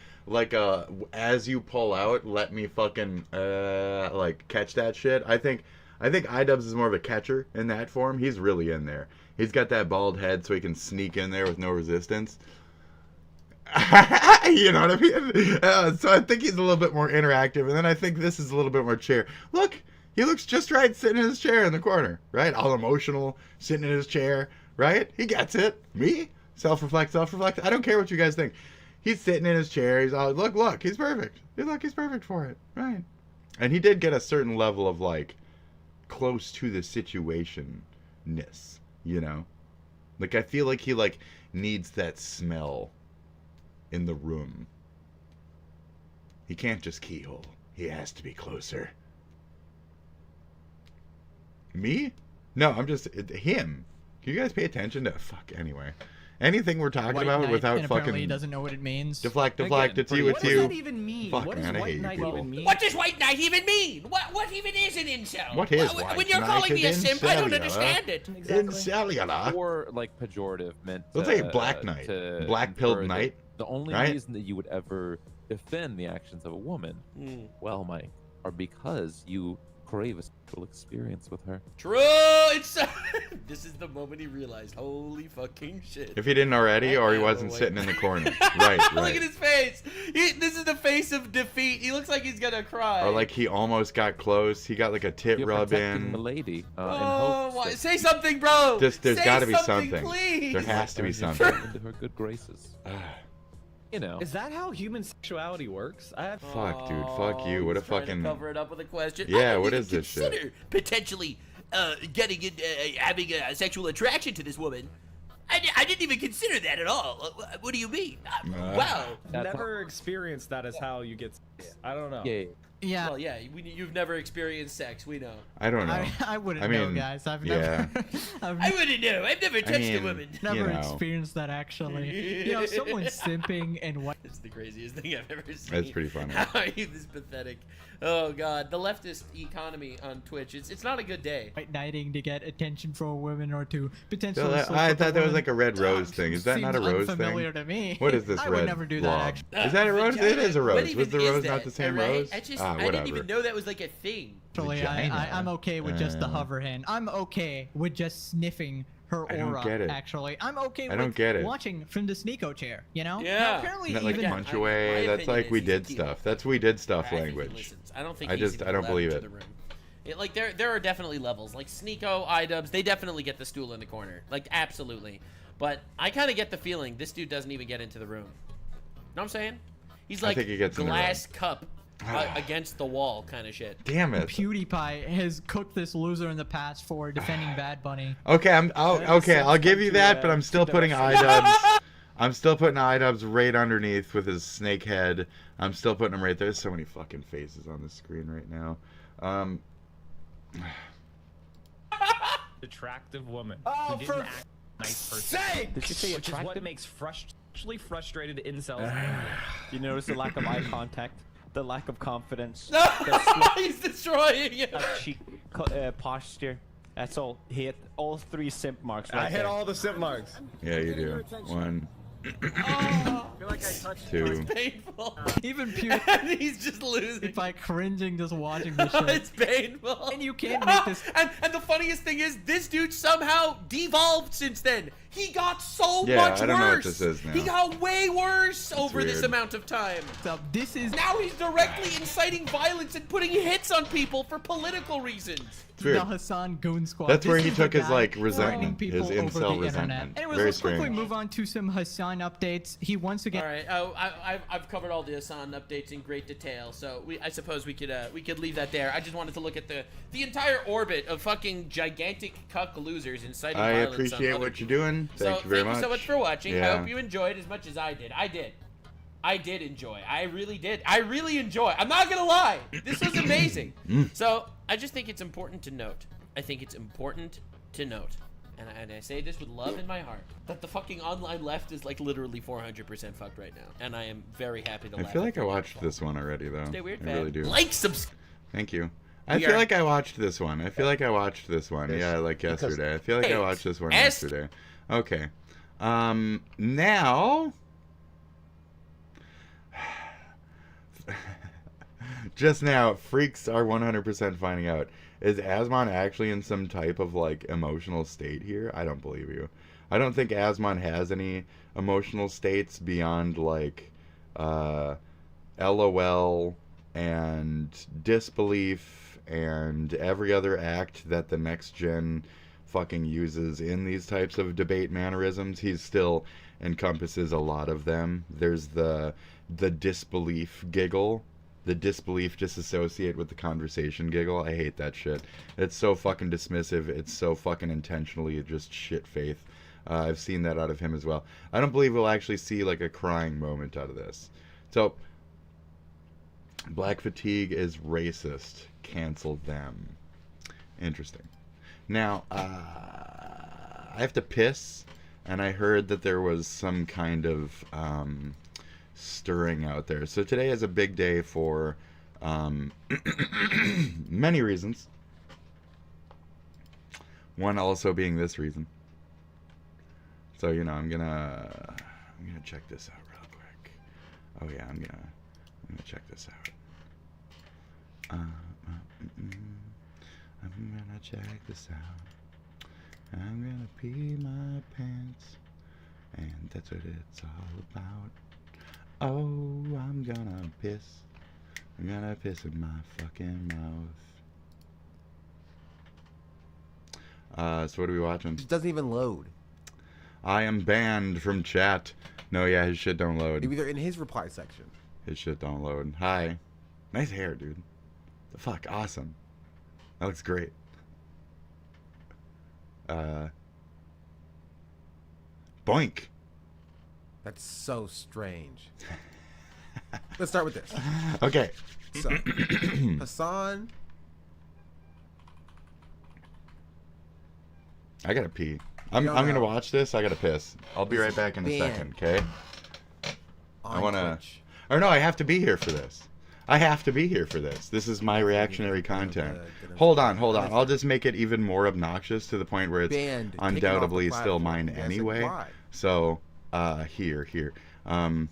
Speaker 1: as you pull out, let me fucking like catch that shit. I think iDubbbz is more of a catcher in that form. He's really in there. He's got that bald head so he can sneak in there with no resistance. You know what I mean? So I think he's a little bit more interactive, and then I think this is a little bit more chair. Look, he looks just right sitting in his chair in the corner, right? All emotional, sitting in his chair, right? He gets it. Me? Self-reflect. I don't care what you guys think. He's sitting in his chair. He's all, look, he's perfect. Look, he's perfect for it, right? And he did get a certain level of, like, close to the situation-ness, you know? Like, I feel like he, like, needs that smell in the room. He can't just keyhole. He has to be closer. Me? No, I'm just him. Can you guys pay attention to anyway? Anything we're talking
Speaker 16: White
Speaker 1: about
Speaker 16: knight,
Speaker 1: without
Speaker 16: and apparently he
Speaker 1: fucking
Speaker 16: doesn't know what it means.
Speaker 1: deflect.
Speaker 16: Again,
Speaker 1: It's you. It's
Speaker 16: what
Speaker 1: you.
Speaker 16: does that even mean?
Speaker 1: Fuck,
Speaker 16: What does
Speaker 1: man, I
Speaker 16: white
Speaker 1: hate you
Speaker 16: knight
Speaker 1: people.
Speaker 16: even mean?
Speaker 15: What does white knight even mean? What even is an incel?
Speaker 1: What is
Speaker 15: When
Speaker 1: white
Speaker 15: you're
Speaker 1: knight?
Speaker 15: calling me a
Speaker 1: It's
Speaker 15: simp, I don't
Speaker 1: incellular.
Speaker 15: understand it.
Speaker 1: Incellular.
Speaker 11: Or like pejorative meant.
Speaker 1: Let's say black knight, black-pilled
Speaker 11: infer that
Speaker 1: knight,
Speaker 11: The only
Speaker 1: right?
Speaker 11: reason that you would ever defend the actions of a woman, well, Mike, are because you crave a sexual experience with her.
Speaker 8: True. It's this is the moment he realized. Holy fucking shit.
Speaker 1: If he didn't already, or he wasn't sitting in the corner. Right,
Speaker 8: Look
Speaker 1: right.
Speaker 8: at his face. This is the face of defeat. He looks like he's gonna cry.
Speaker 1: Or like he almost got close. He got like a tit
Speaker 11: You're
Speaker 1: rub
Speaker 11: protecting
Speaker 1: in.
Speaker 11: the lady.
Speaker 8: Oh, why? Say something, bro.
Speaker 1: There's
Speaker 8: Say
Speaker 1: got to be
Speaker 8: something,
Speaker 1: something.
Speaker 8: Please.
Speaker 1: There has to be
Speaker 11: Earn your
Speaker 1: something.
Speaker 11: way into her good graces. You know.
Speaker 18: Is that how human sexuality works? I have...
Speaker 1: Fuck, dude. Fuck you. What a
Speaker 8: He's trying to
Speaker 1: fucking.
Speaker 8: cover it up with a question.
Speaker 1: Yeah,
Speaker 8: I didn't
Speaker 1: what
Speaker 8: even
Speaker 1: is this shit?
Speaker 15: Consider potentially getting in, having a sexual attraction to this woman. I didn't even consider that at all. What do you mean? Wow.
Speaker 18: Never experienced that as how you get sex. I don't know.
Speaker 16: Yeah.
Speaker 8: Well, yeah. You've never experienced sex. We know.
Speaker 1: I don't know.
Speaker 16: I wouldn't
Speaker 1: I mean,
Speaker 16: know, guys. I've
Speaker 1: yeah.
Speaker 16: never.
Speaker 15: I wouldn't know. I've never touched a woman.
Speaker 16: Never experienced that actually. You know, someone simping and what?
Speaker 8: It's the craziest thing I've ever seen.
Speaker 1: That's pretty funny.
Speaker 8: How are you this pathetic? Oh god, the leftist economy on Twitch. It's not a good day.
Speaker 16: White knighting to get attention from women or to potentially.
Speaker 1: I thought that was like a red rose thing. Is that not a
Speaker 16: Seems
Speaker 1: rose
Speaker 16: unfamiliar
Speaker 1: thing?
Speaker 16: to me.
Speaker 1: What is this
Speaker 16: I
Speaker 1: red
Speaker 16: would never do that,
Speaker 1: blob?
Speaker 16: actually.
Speaker 1: Is that a rose? It is a
Speaker 8: What
Speaker 1: rose.
Speaker 8: even
Speaker 1: Was the
Speaker 8: is
Speaker 1: rose
Speaker 8: that,
Speaker 1: not the same
Speaker 8: alright?
Speaker 1: rose?
Speaker 8: I
Speaker 1: Whatever.
Speaker 8: didn't even know that was like a thing.
Speaker 16: Actually, I'm okay with just the hover hand. I'm okay with just sniffing her
Speaker 1: I don't
Speaker 16: aura.
Speaker 1: get it.
Speaker 16: Actually, I'm okay
Speaker 1: I don't
Speaker 16: with
Speaker 1: get it.
Speaker 16: watching from the Sneeko chair. You know?
Speaker 8: Yeah.
Speaker 16: Now, apparently,
Speaker 1: Isn't that like
Speaker 16: even
Speaker 1: punch away? That's like we did stuff. That's we did stuff language.
Speaker 8: I don't think
Speaker 1: I
Speaker 8: he's
Speaker 1: just
Speaker 8: even
Speaker 1: I don't
Speaker 8: allowed
Speaker 1: believe
Speaker 8: into
Speaker 1: it.
Speaker 8: the room. Like there are definitely levels. Like Sneeko, iDubbbz, they definitely get the stool in the corner. Like absolutely. But I kind of get the feeling this dude doesn't even get into the room. Know what I'm saying? He's
Speaker 1: I
Speaker 8: like
Speaker 1: think he gets in the
Speaker 8: glass cup against the wall kind of shit.
Speaker 1: Damn it.
Speaker 16: PewDiePie has cooked this loser in the past for defending Bad Bunny.
Speaker 1: Okay, I'll give you that, but I'm still putting iDubbbz. I'm still putting iDubbbz right underneath with his snake head. I'm still putting him right there. There's so many fucking faces on the screen right now.
Speaker 18: Attractive woman.
Speaker 16: Oh,
Speaker 18: who
Speaker 16: for
Speaker 18: didn't act nice person.
Speaker 11: Did you say
Speaker 18: Which is what
Speaker 11: attractive?
Speaker 18: makes actually frustrated incels.
Speaker 13: You notice the lack of eye contact, the lack of confidence,
Speaker 8: He's destroying it.
Speaker 13: cheek posture. That's all. Hit all 3 simp marks right
Speaker 18: I hit
Speaker 13: there.
Speaker 18: all the simp marks.
Speaker 1: Yeah, you do. 1,
Speaker 8: I feel like I touched
Speaker 1: 2.
Speaker 8: It's painful.
Speaker 16: Even
Speaker 8: And he's just losing.
Speaker 16: PewDiePie cringing just watching this shit.
Speaker 8: It's painful.
Speaker 16: And you can't make this.
Speaker 8: And the funniest thing is, this dude somehow devolved since then. He got so
Speaker 1: Yeah,
Speaker 8: much
Speaker 1: I don't know what
Speaker 8: worse.
Speaker 1: this is now.
Speaker 8: He got way worse over this
Speaker 1: weird.
Speaker 8: amount of time.
Speaker 16: So this is
Speaker 8: Now he's directly inciting violence and putting hits on people for political reasons.
Speaker 1: It's weird.
Speaker 16: the Hassan Goon Squad.
Speaker 1: That's where
Speaker 16: This
Speaker 1: he
Speaker 16: is the
Speaker 1: took his
Speaker 16: guy
Speaker 1: like
Speaker 16: threatening
Speaker 1: resentment,
Speaker 16: people
Speaker 1: his
Speaker 16: over the
Speaker 1: incel
Speaker 16: internet.
Speaker 1: resentment.
Speaker 16: Anyways,
Speaker 1: Very
Speaker 16: let's quickly
Speaker 1: strange.
Speaker 16: move on to some Hassan updates. He once again.
Speaker 8: All right, I've covered all the Hassan updates in great detail, so I suppose we could leave that there. I just wanted to look at the entire orbit of fucking gigantic cuck losers inciting
Speaker 1: I
Speaker 8: violence on
Speaker 1: appreciate
Speaker 8: other
Speaker 1: what you're
Speaker 8: people.
Speaker 1: doing. Thank you very much.
Speaker 8: Thank you so much for watching. I
Speaker 1: Yeah.
Speaker 8: hope you enjoyed as much as I did. I did enjoy. I really did. I really enjoy. I'm not gonna lie. This was amazing. So I just think it's important to note. I think it's important to note, and I say this with love in my heart, that the fucking online left is like literally 400% fucked right now, and I am very happy to
Speaker 1: I
Speaker 8: laugh.
Speaker 1: feel like I watched this one already though.
Speaker 8: Stay weird,
Speaker 1: I
Speaker 8: man.
Speaker 1: really do.
Speaker 8: Like, subscribe.
Speaker 1: Thank you. I feel like I watched this one. I feel like I watched this one. Yeah, like yesterday. I feel like I watched this one yesterday. Okay. Now just now, freaks are 100% finding out. Is Asmon actually in some type of like emotional state here? I don't believe you. I don't think Asmon has any emotional states beyond like LOL and disbelief and every other act that the next gen fucking uses in these types of debate mannerisms. He still encompasses a lot of them. There's the disbelief giggle. The disbelief disassociate with the conversation giggle. I hate that shit. It's so fucking dismissive. It's so fucking intentionally just shit faith. I've seen that out of him as well. I don't believe we'll actually see like a crying moment out of this. So, Black Fatigue is racist. Cancel them. Interesting. Now, I have to piss, and I heard that there was some kind of stirring out there. So today is a big day for many reasons. One also being this reason. So, you know, I'm gonna check this out real quick. Oh yeah, I'm gonna check this out. I'm gonna check this out. I'm gonna pee my pants, and that's what it's all about. Oh, I'm gonna piss. I'm gonna piss in my fucking mouth. So what are we watching?
Speaker 19: It doesn't even load.
Speaker 1: I am banned from chat. No, yeah, his shit don't load.
Speaker 19: Maybe they're in his reply section.
Speaker 1: His shit don't load. Hi. Nice hair, dude. The fuck, awesome. That looks great. Boink.
Speaker 19: That's so strange. Let's start with this.
Speaker 1: Okay.
Speaker 19: So, Hassan.
Speaker 1: I gotta pee. I'm gonna watch this. I gotta piss. I'll be right back in a second, okay? I wanna... Or no, I have to be here for this. I have to be here for this. This is my reactionary content. Hold on. I'll just make it even more obnoxious to the point where it's undoubtedly still mine anyway. So, here. I'm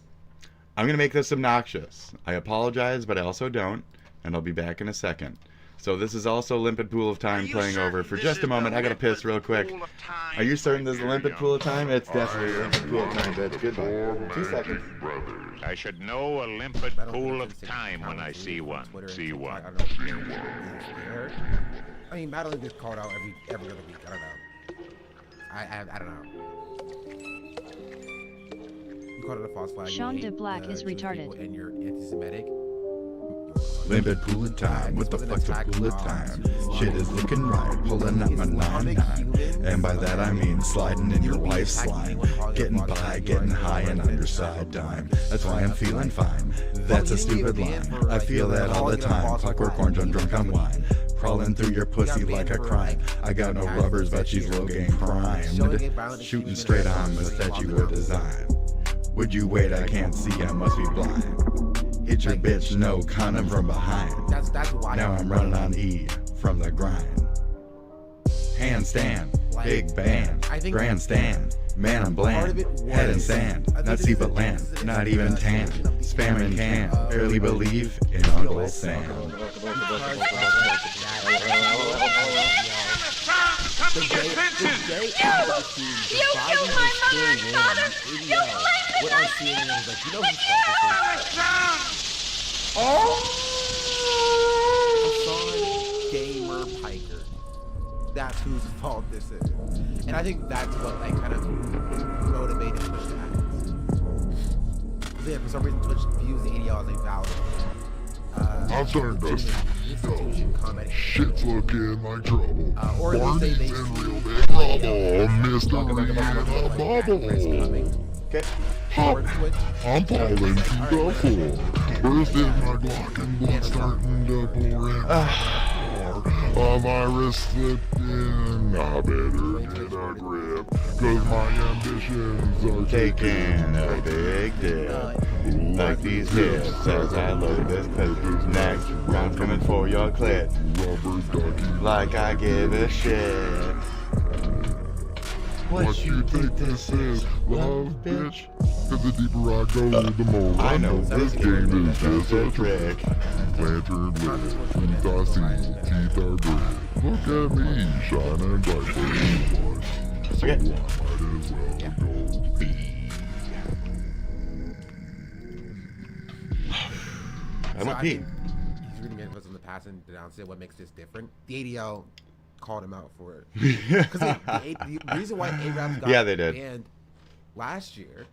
Speaker 1: going to make this obnoxious. I apologize, but I also don't. And I'll be back in a second. So this is also Limpid Pool of Time playing over for just a moment. I got to piss real quick. Are you certain this is a Limpid Pool of Time? It's definitely a Limpid Pool of Time, bitch. Goodbye. 2 seconds.
Speaker 20: I should know a limpid pool of time when I see one. See one.
Speaker 19: I mean, Madeline gets called out every other week. I don't know. You called it a false flag.
Speaker 22: Sean de Black is retarded.
Speaker 19: And you're anti-Semitic.
Speaker 1: Limpid Pool of Time, what the fuck's a pool of time? Shit is looking right, pulling up my 9-9. And by that I mean sliding in your wife's slime. Getting by, getting high and underside dime. That's why I'm feeling fine. That's a stupid line. I feel that all the time. Clockwork orange, I'm drunk on wine. Crawling through your pussy like a crime. I got no rubbers, but she's low game primed. Shooting straight on with that you would design. Would you wait? I can't see, I must be blind. Hit your bitch, no condom from behind.
Speaker 19: That's why.
Speaker 1: Now I'm running on E from the grind. Handstand, big band, grandstand. Man, I'm bland. Head in sand, not see but land, not even tan. Spamming can, barely believe in Uncle Sam.
Speaker 22: You killed my mother and father! You
Speaker 19: Gamer Piker. That's whose fault this is. And I think that's what like kind of motivated Twitch to act. Yeah, for some reason Twitch views the ADL as a valid
Speaker 24: I'm starting to shit's looking like trouble. Barney's in real big trouble. Mystery in a bubble.
Speaker 1: Okay.
Speaker 24: I'm falling to the floor. Burst in my Glock and blood starting to pour in my my wrist slipped in. I better get a grip, cause my ambitions are
Speaker 1: taking a big dip. Like these hips as I load this clip. Next round coming for your clip. Like I give a shit.
Speaker 24: What you think this is? Love, bitch? Cause the deeper I go, the more I know this game is just a trick. Lantern lit, teeth I see, teeth are good. Look at me, shining bright for you. So I might as well go be.
Speaker 1: I went pee.
Speaker 19: He's reading it in the past and denounced it. What makes this different? The ADL called him out for it. Because the reason why Arabs got banned last year.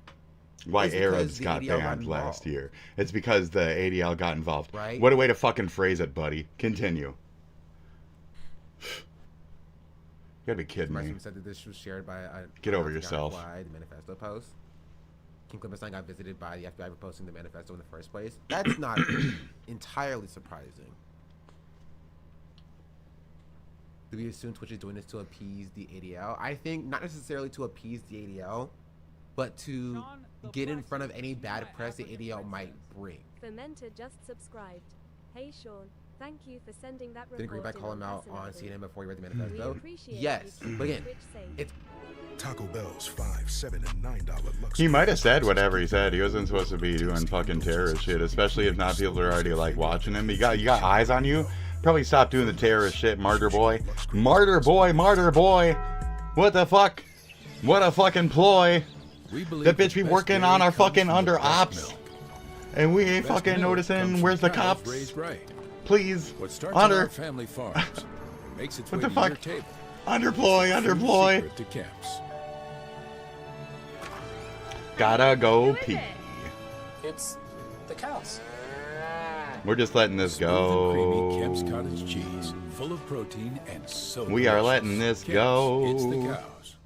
Speaker 1: Why Arabs got banned last year? It's because the ADL got involved. Right? What a way to fucking phrase it, buddy. Continue. gotta be kidding me.
Speaker 19: Said that this was shared by
Speaker 1: Get over yourself.
Speaker 19: The manifesto post. King Clementine got visited by the FBI for posting the manifesto in the first place. That's not entirely surprising. Do we assume Twitch is doing this to appease the ADL? I think not necessarily to appease the ADL, but to get in front of any bad press the ADL might bring.
Speaker 2: Fermenter just subscribed. Hey Sean, thank you for sending that report.
Speaker 19: Didn't Greenback call him out on CNN before he read the
Speaker 2: We
Speaker 19: manifesto?
Speaker 2: appreciate
Speaker 19: Yes,
Speaker 2: you.
Speaker 19: but again,
Speaker 2: Twitch safe.
Speaker 19: it's
Speaker 3: Taco Bell's $5, $7, and $9 luxury.
Speaker 1: He might have said whatever he said. He wasn't supposed to be doing fucking terrorist shit, especially if not people are already like watching him. You got eyes on you. Probably stop doing the terrorist shit, martyr boy. Martyr boy, martyr boy. What the fuck? What a fucking ploy. That bitch be working on our fucking under ops. And we ain't fucking noticing. Where's the cops? Please.
Speaker 3: What starts
Speaker 1: Under.
Speaker 3: on our family farms makes its
Speaker 1: What
Speaker 3: way
Speaker 1: the
Speaker 3: to your
Speaker 1: fuck?
Speaker 3: table.
Speaker 1: Underploy, underploy.
Speaker 3: Secret to camps.
Speaker 1: Gotta go pee.
Speaker 6: It's the cows.
Speaker 1: We're just letting this go.
Speaker 3: Creamy Kemp's cottage cheese, full of protein and so
Speaker 1: We are
Speaker 3: delicious.
Speaker 1: letting this
Speaker 3: Kemp's,
Speaker 1: go.
Speaker 3: It's the cows.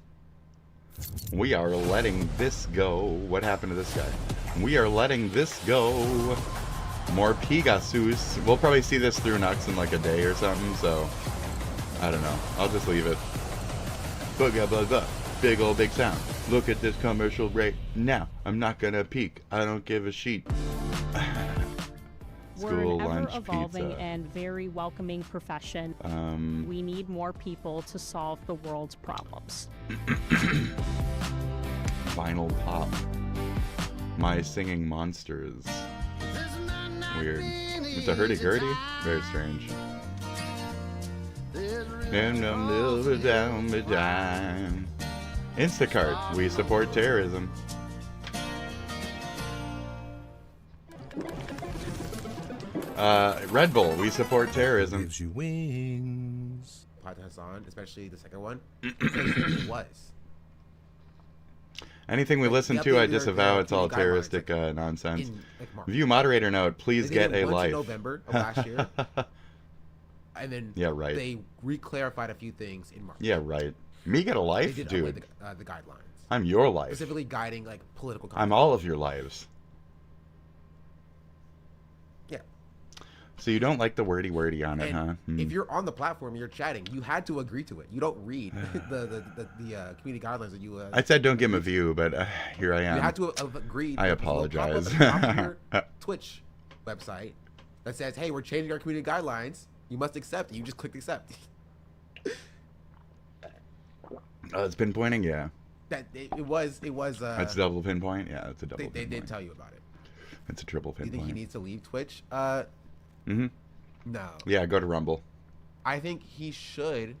Speaker 1: We are letting this go. What happened to this guy? We are letting this go. More Pegasus. We'll probably see this through Nux in like a day or something, so I don't know. I'll just leave it. Booga booga. Big old big sound. Look at this commercial break. Now, I'm not gonna peek. I don't give a sheet.
Speaker 17: We're
Speaker 1: School
Speaker 17: an
Speaker 1: lunch
Speaker 17: ever-evolving
Speaker 1: pizza.
Speaker 17: and very welcoming profession. We need more people to solve the world's problems.
Speaker 1: Vinyl pop. My singing monsters. Weird. It's a hurdy-gurdy? Very strange. Instacart. We support terrorism. Red Bull. We support terrorism.
Speaker 3: Gives you wings.
Speaker 19: Pod Hassan, especially the second one. It was.
Speaker 1: Anything we listen to, I disavow. It's all terroristic nonsense. View moderator note. Please
Speaker 19: They
Speaker 1: get
Speaker 19: did it
Speaker 1: a
Speaker 19: once
Speaker 1: life.
Speaker 19: in November of last year. And then
Speaker 1: Yeah, right.
Speaker 19: they re-clarified a few things in March.
Speaker 1: Yeah, right. Me get a
Speaker 19: They
Speaker 1: life,
Speaker 19: did
Speaker 1: dude.
Speaker 19: update the guidelines.
Speaker 1: I'm your life.
Speaker 19: Specifically guiding like political
Speaker 1: I'm
Speaker 19: content.
Speaker 1: all of your lives.
Speaker 19: Yeah.
Speaker 1: So you don't like the wordy on it,
Speaker 19: And
Speaker 1: huh? Hmm.
Speaker 19: if you're on the platform, you're chatting. You had to agree to it. You don't read the community guidelines that you.
Speaker 1: I said don't give him a view, but here I am.
Speaker 19: You had to have agreed.
Speaker 1: I
Speaker 19: with the little pop-up
Speaker 1: apologize.
Speaker 19: at the top of your Twitch website that says, "Hey, we're changing our community guidelines. You must accept." You just clicked accept.
Speaker 1: Oh, it's pinpointing, yeah.
Speaker 19: That it was.
Speaker 1: That's a double pinpoint, yeah. It's a double.
Speaker 19: They
Speaker 1: pinpoint.
Speaker 19: did tell you about it.
Speaker 1: It's a triple
Speaker 19: Do you
Speaker 1: pinpoint.
Speaker 19: think he needs to leave Twitch?
Speaker 1: Mm-hmm.
Speaker 19: No.
Speaker 1: Yeah, go to Rumble.
Speaker 19: I think he should.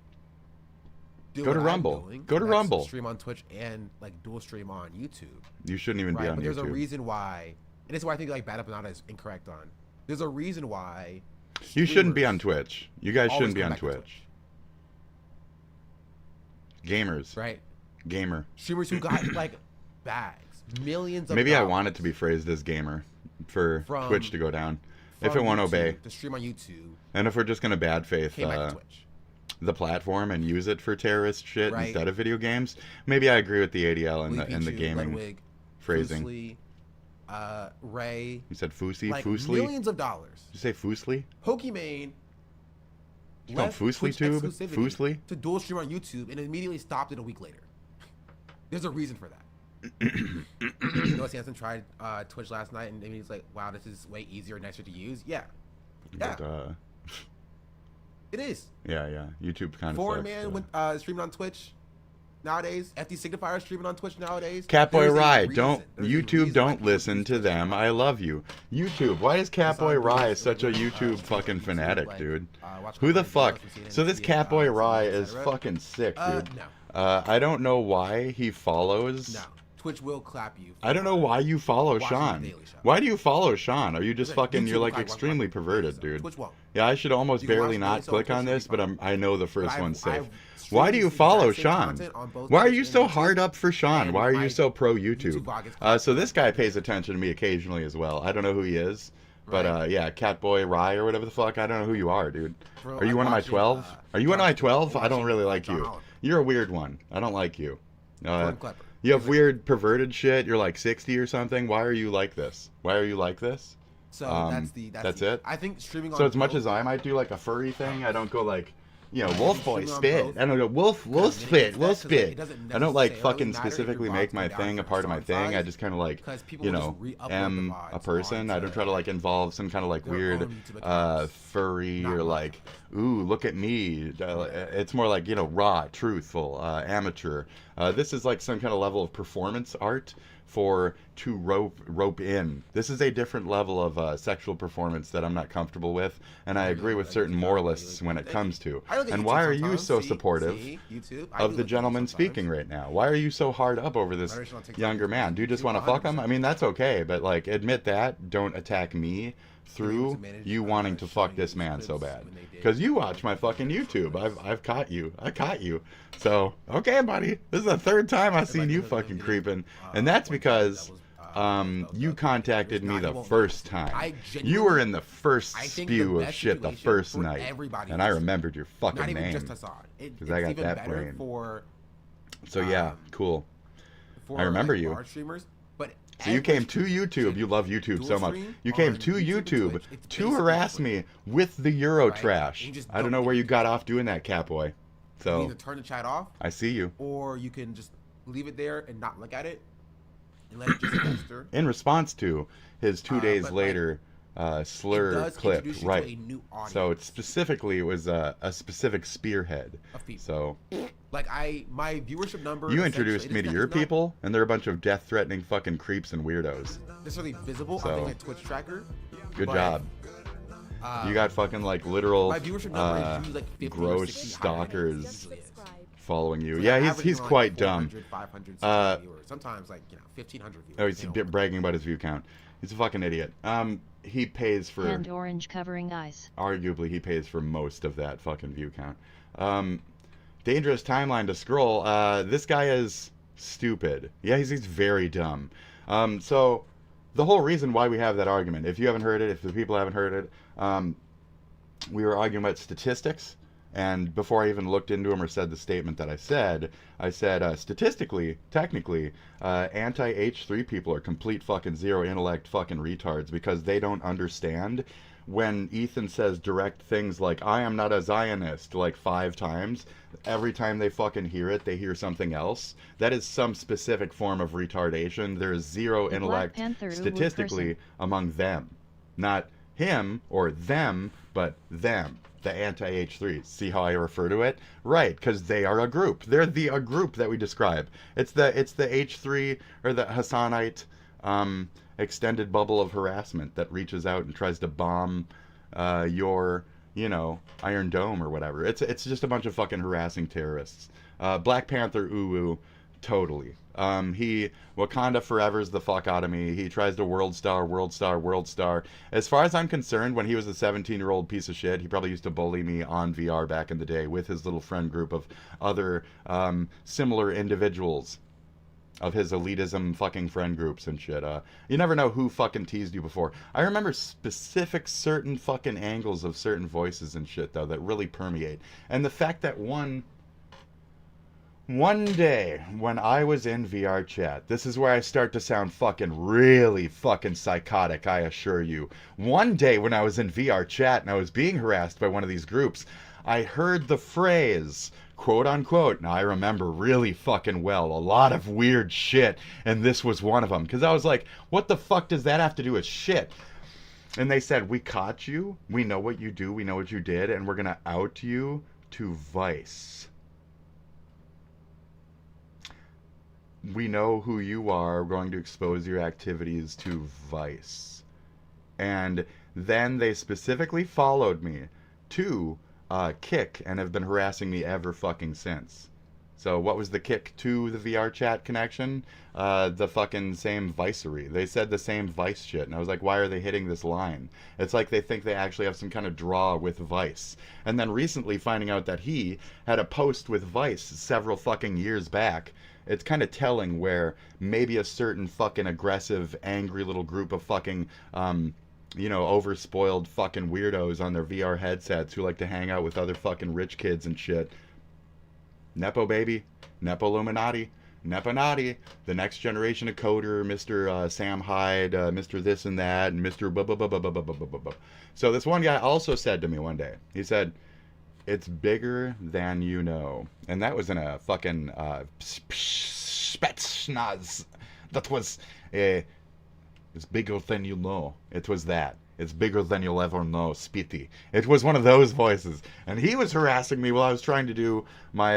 Speaker 1: Go to
Speaker 19: what I'm
Speaker 1: Rumble.
Speaker 19: doing,
Speaker 1: Go to
Speaker 19: that's
Speaker 1: Rumble.
Speaker 19: Stream on Twitch and like dual stream on YouTube.
Speaker 1: You shouldn't even be
Speaker 19: Right,
Speaker 1: on
Speaker 19: but there's a
Speaker 1: YouTube.
Speaker 19: reason why, and this is why I think like Bad Up and Out is incorrect on. There's a reason why.
Speaker 1: You shouldn't be on Twitch. You guys
Speaker 19: always
Speaker 1: shouldn't be
Speaker 19: come
Speaker 1: on
Speaker 19: back to
Speaker 1: Twitch. Gamers.
Speaker 19: Right.
Speaker 1: Gamer.
Speaker 19: Streamers who got like bags, millions of.
Speaker 1: Maybe I
Speaker 19: dollars
Speaker 1: want it to be phrased as gamer for
Speaker 19: From-
Speaker 1: Twitch to go down. If
Speaker 19: from
Speaker 1: it won't
Speaker 19: YouTube
Speaker 1: obey.
Speaker 19: to stream on YouTube.
Speaker 1: And if we're just gonna bad faith
Speaker 19: Came back to Twitch.
Speaker 1: the platform and use it for terrorist shit
Speaker 19: Right.
Speaker 1: instead of video games, maybe I agree with the ADL and
Speaker 19: Lee
Speaker 1: the
Speaker 19: Pichu,
Speaker 1: gaming
Speaker 19: Ludwig,
Speaker 1: phrasing.
Speaker 19: Fusely, Ray.
Speaker 1: You said Foosey?
Speaker 19: Like
Speaker 1: Foosly?
Speaker 19: millions of dollars.
Speaker 1: Did you say Foosly?
Speaker 19: Pokimane
Speaker 1: You call
Speaker 19: left
Speaker 1: Foosly
Speaker 19: Twitch
Speaker 1: Tube?
Speaker 19: exclusivity
Speaker 1: Foosly?
Speaker 19: to dual stream on YouTube and immediately stopped it a week later. There's a reason for that. Noah Sanson tried Twitch last night and he's like, wow, this is way easier and nicer to use. Yeah. Yeah.
Speaker 1: But,
Speaker 19: It is.
Speaker 1: yeah. YouTube kind of
Speaker 19: Foreign
Speaker 1: sucks.
Speaker 19: man with streaming on Twitch nowadays. FD Signifier streaming on Twitch nowadays.
Speaker 1: Catboy
Speaker 19: There's a
Speaker 1: Rye,
Speaker 19: reason.
Speaker 1: don't
Speaker 19: There's a
Speaker 1: YouTube,
Speaker 19: reason
Speaker 1: don't listen to them. I love you. YouTube, why is Catboy Rye such a YouTube fucking fanatic, dude? Who the fuck? So this Catboy Rye is fucking sick, dude. I don't know why he follows.
Speaker 19: No. Twitch will clap you.
Speaker 1: I don't know why you follow
Speaker 19: watching
Speaker 1: Sean.
Speaker 19: The Daily Show.
Speaker 1: Why do you follow Sean? Are you just
Speaker 19: Listen,
Speaker 1: fucking?
Speaker 19: YouTube
Speaker 1: You're
Speaker 19: will
Speaker 1: like
Speaker 19: clap you
Speaker 1: extremely
Speaker 19: watching
Speaker 1: perverted, dude.
Speaker 19: Twitch won't.
Speaker 1: Yeah, I should almost
Speaker 19: You can
Speaker 1: barely
Speaker 19: watch
Speaker 1: not
Speaker 19: Daily Show,
Speaker 1: click
Speaker 19: Twitch
Speaker 1: on
Speaker 19: will be
Speaker 1: this, but I know the first one's safe.
Speaker 19: I've
Speaker 1: Why do you
Speaker 19: streamed
Speaker 1: follow
Speaker 19: the exact same
Speaker 1: Sean?
Speaker 19: content on both
Speaker 1: Why are
Speaker 19: Twitch
Speaker 1: you
Speaker 19: and
Speaker 1: so
Speaker 19: YouTube,
Speaker 1: hard up for Sean?
Speaker 19: and
Speaker 1: Why are
Speaker 19: my
Speaker 1: you so pro
Speaker 19: YouTube
Speaker 1: YouTube?
Speaker 19: vlog is
Speaker 1: So this guy pays attention to me occasionally as well. I don't know who he is, but yeah, Catboy Rye or whatever the fuck. I don't know who you are, dude.
Speaker 19: Bro,
Speaker 1: Are you
Speaker 19: I'm
Speaker 1: one of my
Speaker 19: watching,
Speaker 1: 12? Are you one of my 12? I don't really like you. You're a weird one. I don't like you.
Speaker 19: Gordon Klepper.
Speaker 1: You have weird perverted shit. You're like 60 or something. Why are you like this? Why are you like this?
Speaker 19: So that's
Speaker 1: it.
Speaker 19: I think streaming on
Speaker 1: So as much
Speaker 19: both-
Speaker 1: as I might do like a furry thing, I don't go like, you know, wolf boy
Speaker 19: streaming on
Speaker 1: spit.
Speaker 19: both,
Speaker 1: I don't know, wolf spit, wolf spit.
Speaker 19: it doesn't
Speaker 1: I don't like
Speaker 19: necessarily
Speaker 1: fucking
Speaker 19: matter if
Speaker 1: specifically
Speaker 19: your
Speaker 1: make
Speaker 19: VODs
Speaker 1: my
Speaker 19: go down
Speaker 1: thing a
Speaker 19: for
Speaker 1: part of my
Speaker 19: some
Speaker 1: thing. I
Speaker 19: size,
Speaker 1: just kind of like,
Speaker 19: because people
Speaker 1: you
Speaker 19: will
Speaker 1: know,
Speaker 19: just re-upload
Speaker 1: am
Speaker 19: the
Speaker 1: a
Speaker 19: VODs
Speaker 1: person. I don't try to like involve some kind of like
Speaker 19: their
Speaker 1: weird
Speaker 19: own YouTube accounts.
Speaker 1: furry or like, ooh, look at me. It's more like, you know, raw, truthful, amateur. This is like some kind of level of performance art to rope in. This is a different level of sexual performance that I'm not comfortable with, and I agree with certain moralists when it comes to. And why are you so supportive of the gentleman speaking right now? Why are you so hard up over this younger man? Do you just want to fuck him? I mean, that's okay, but like, admit that. Don't attack me through you wanting to fuck this man so bad. Because you watch my fucking YouTube. I've caught you. I caught you. So, okay, buddy. This is the third time I've seen you fucking creeping. And that's because you contacted me the first time. You were in the first spew of shit the first night. And I remembered your fucking name. Because I got that brain. So yeah, cool. I remember you. So you came to YouTube. You love YouTube so much. You came to YouTube to harass me with the Euro trash. I don't know where you got off doing that, Catboy.
Speaker 19: You
Speaker 1: So
Speaker 19: either turn the chat off,
Speaker 1: I see you.
Speaker 19: or you can just leave it there and not look at it, and let it just fester.
Speaker 1: In response to his 2 days
Speaker 19: but,
Speaker 1: later slur
Speaker 19: does
Speaker 1: clip,
Speaker 19: introduce you to
Speaker 1: right?
Speaker 19: a new
Speaker 1: So it specifically was a specific spearhead. So
Speaker 19: Like my viewership number.
Speaker 1: you
Speaker 19: essentially-
Speaker 1: introduced me to your people, and they're a bunch of death-threatening fucking creeps and weirdos.
Speaker 19: Necessarily visible
Speaker 1: So,
Speaker 19: on my Twitch tracker.
Speaker 1: Good
Speaker 19: but,
Speaker 1: job. You got fucking like literal
Speaker 19: my viewership number is usually like 50 or
Speaker 1: gross
Speaker 19: 60 higher.
Speaker 1: stalkers following you.
Speaker 19: So
Speaker 1: Yeah,
Speaker 19: they're
Speaker 1: he's
Speaker 19: averaging around,
Speaker 1: quite
Speaker 19: like,
Speaker 1: dumb.
Speaker 19: 400, 500, 600 viewers. Sometimes like 1,500 viewers.
Speaker 1: Oh, he's bragging about his view count. He's a fucking idiot. He pays for
Speaker 22: And orange covering eyes.
Speaker 1: arguably he pays for most of that fucking view count. Dangerous timeline to scroll. This guy is stupid. Yeah, he's very dumb. So the whole reason why we have that argument, if you haven't heard it, if the people haven't heard it, we were arguing about statistics. And before I even looked into them or said the statement that I said statistically, technically, anti-H3 people are complete fucking zero intellect fucking retards because they don't understand when Ethan says direct things like, I am not a Zionist, like 5 times. Every time they fucking hear it, they hear something else. That is some specific form of retardation. There is zero
Speaker 22: The
Speaker 1: intellect
Speaker 22: Black Panther
Speaker 1: statistically among them. Not him or them, but them. The anti-H3s. See how I refer to it? Right, because they are a group. They're a group that we describe. It's the H3 or the Hassanite extended bubble of harassment that reaches out and tries to bomb your, you know, Iron Dome or whatever. It's just a bunch of fucking harassing terrorists. Black Panther, ooh, totally. Wakanda forever's the fuck out of me. He tries to world star. As far as I'm concerned, when he was a 17-year-old piece of shit, he probably used to bully me on VR back in the day with his little friend group of other similar individuals of his elitism fucking friend groups and shit. You never know who fucking teased you before. I remember specific certain fucking angles of certain voices and shit, though, that really permeate. And the fact that one day when I was in VR chat, this is where I start to sound fucking really fucking psychotic, I assure you. One day when I was in VR chat and I was being harassed by one of these groups, I heard the phrase, quote unquote, and I remember really fucking well, a lot of weird shit, and this was one of them. Because I was like, what the fuck does that have to do with shit? And they said, we caught you, we know what you do, we know what you did, and we're gonna out you to Vice. We know who you are. We're going to expose your activities to Vice. And then they specifically followed me to Kick and have been harassing me ever fucking since. So what was the kick to the VR chat connection? The fucking same Vicery. They said the same Vice shit. And I was like, why are they hitting this line? It's like they think they actually have some kind of draw with Vice. And then recently finding out that he had a post with Vice several fucking years back. It's kind of telling where maybe a certain fucking aggressive, angry little group of fucking, you know, overspoiled fucking weirdos on their VR headsets who like to hang out with other fucking rich kids and shit Nepo baby, Nepo Illuminati, Neponati, the next generation of coder, Mr. Sam Hyde, Mr. this and that, and Mr. blah. So this one guy also said to me one day, he said, it's bigger than you know. And that was in a fucking Spetsnaz. That was, it's bigger than you know. It was that. It's bigger than you'll ever know, Spitty. It was one of those voices. And he was harassing me while I was trying to do my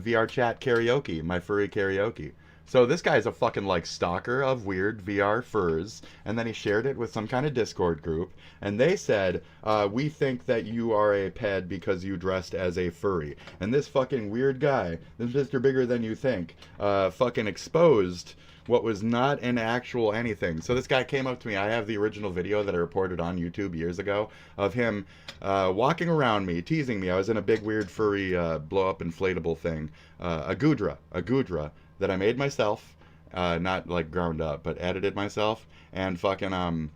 Speaker 1: VR chat karaoke, my furry karaoke. So this guy's a fucking, like, stalker of weird VR furs, and then he shared it with some kind of Discord group, and they said, we think that you are a ped because you dressed as a furry. And this fucking weird guy, this Mr. Bigger Than You Think, fucking exposed what was not an actual anything. So this guy came up to me. I have the original video that I reported on YouTube years ago of him walking around me, teasing me. I was in a big, weird, furry, blow-up inflatable thing. A Gudra that I made myself, not like ground up, but edited myself, and fucking, and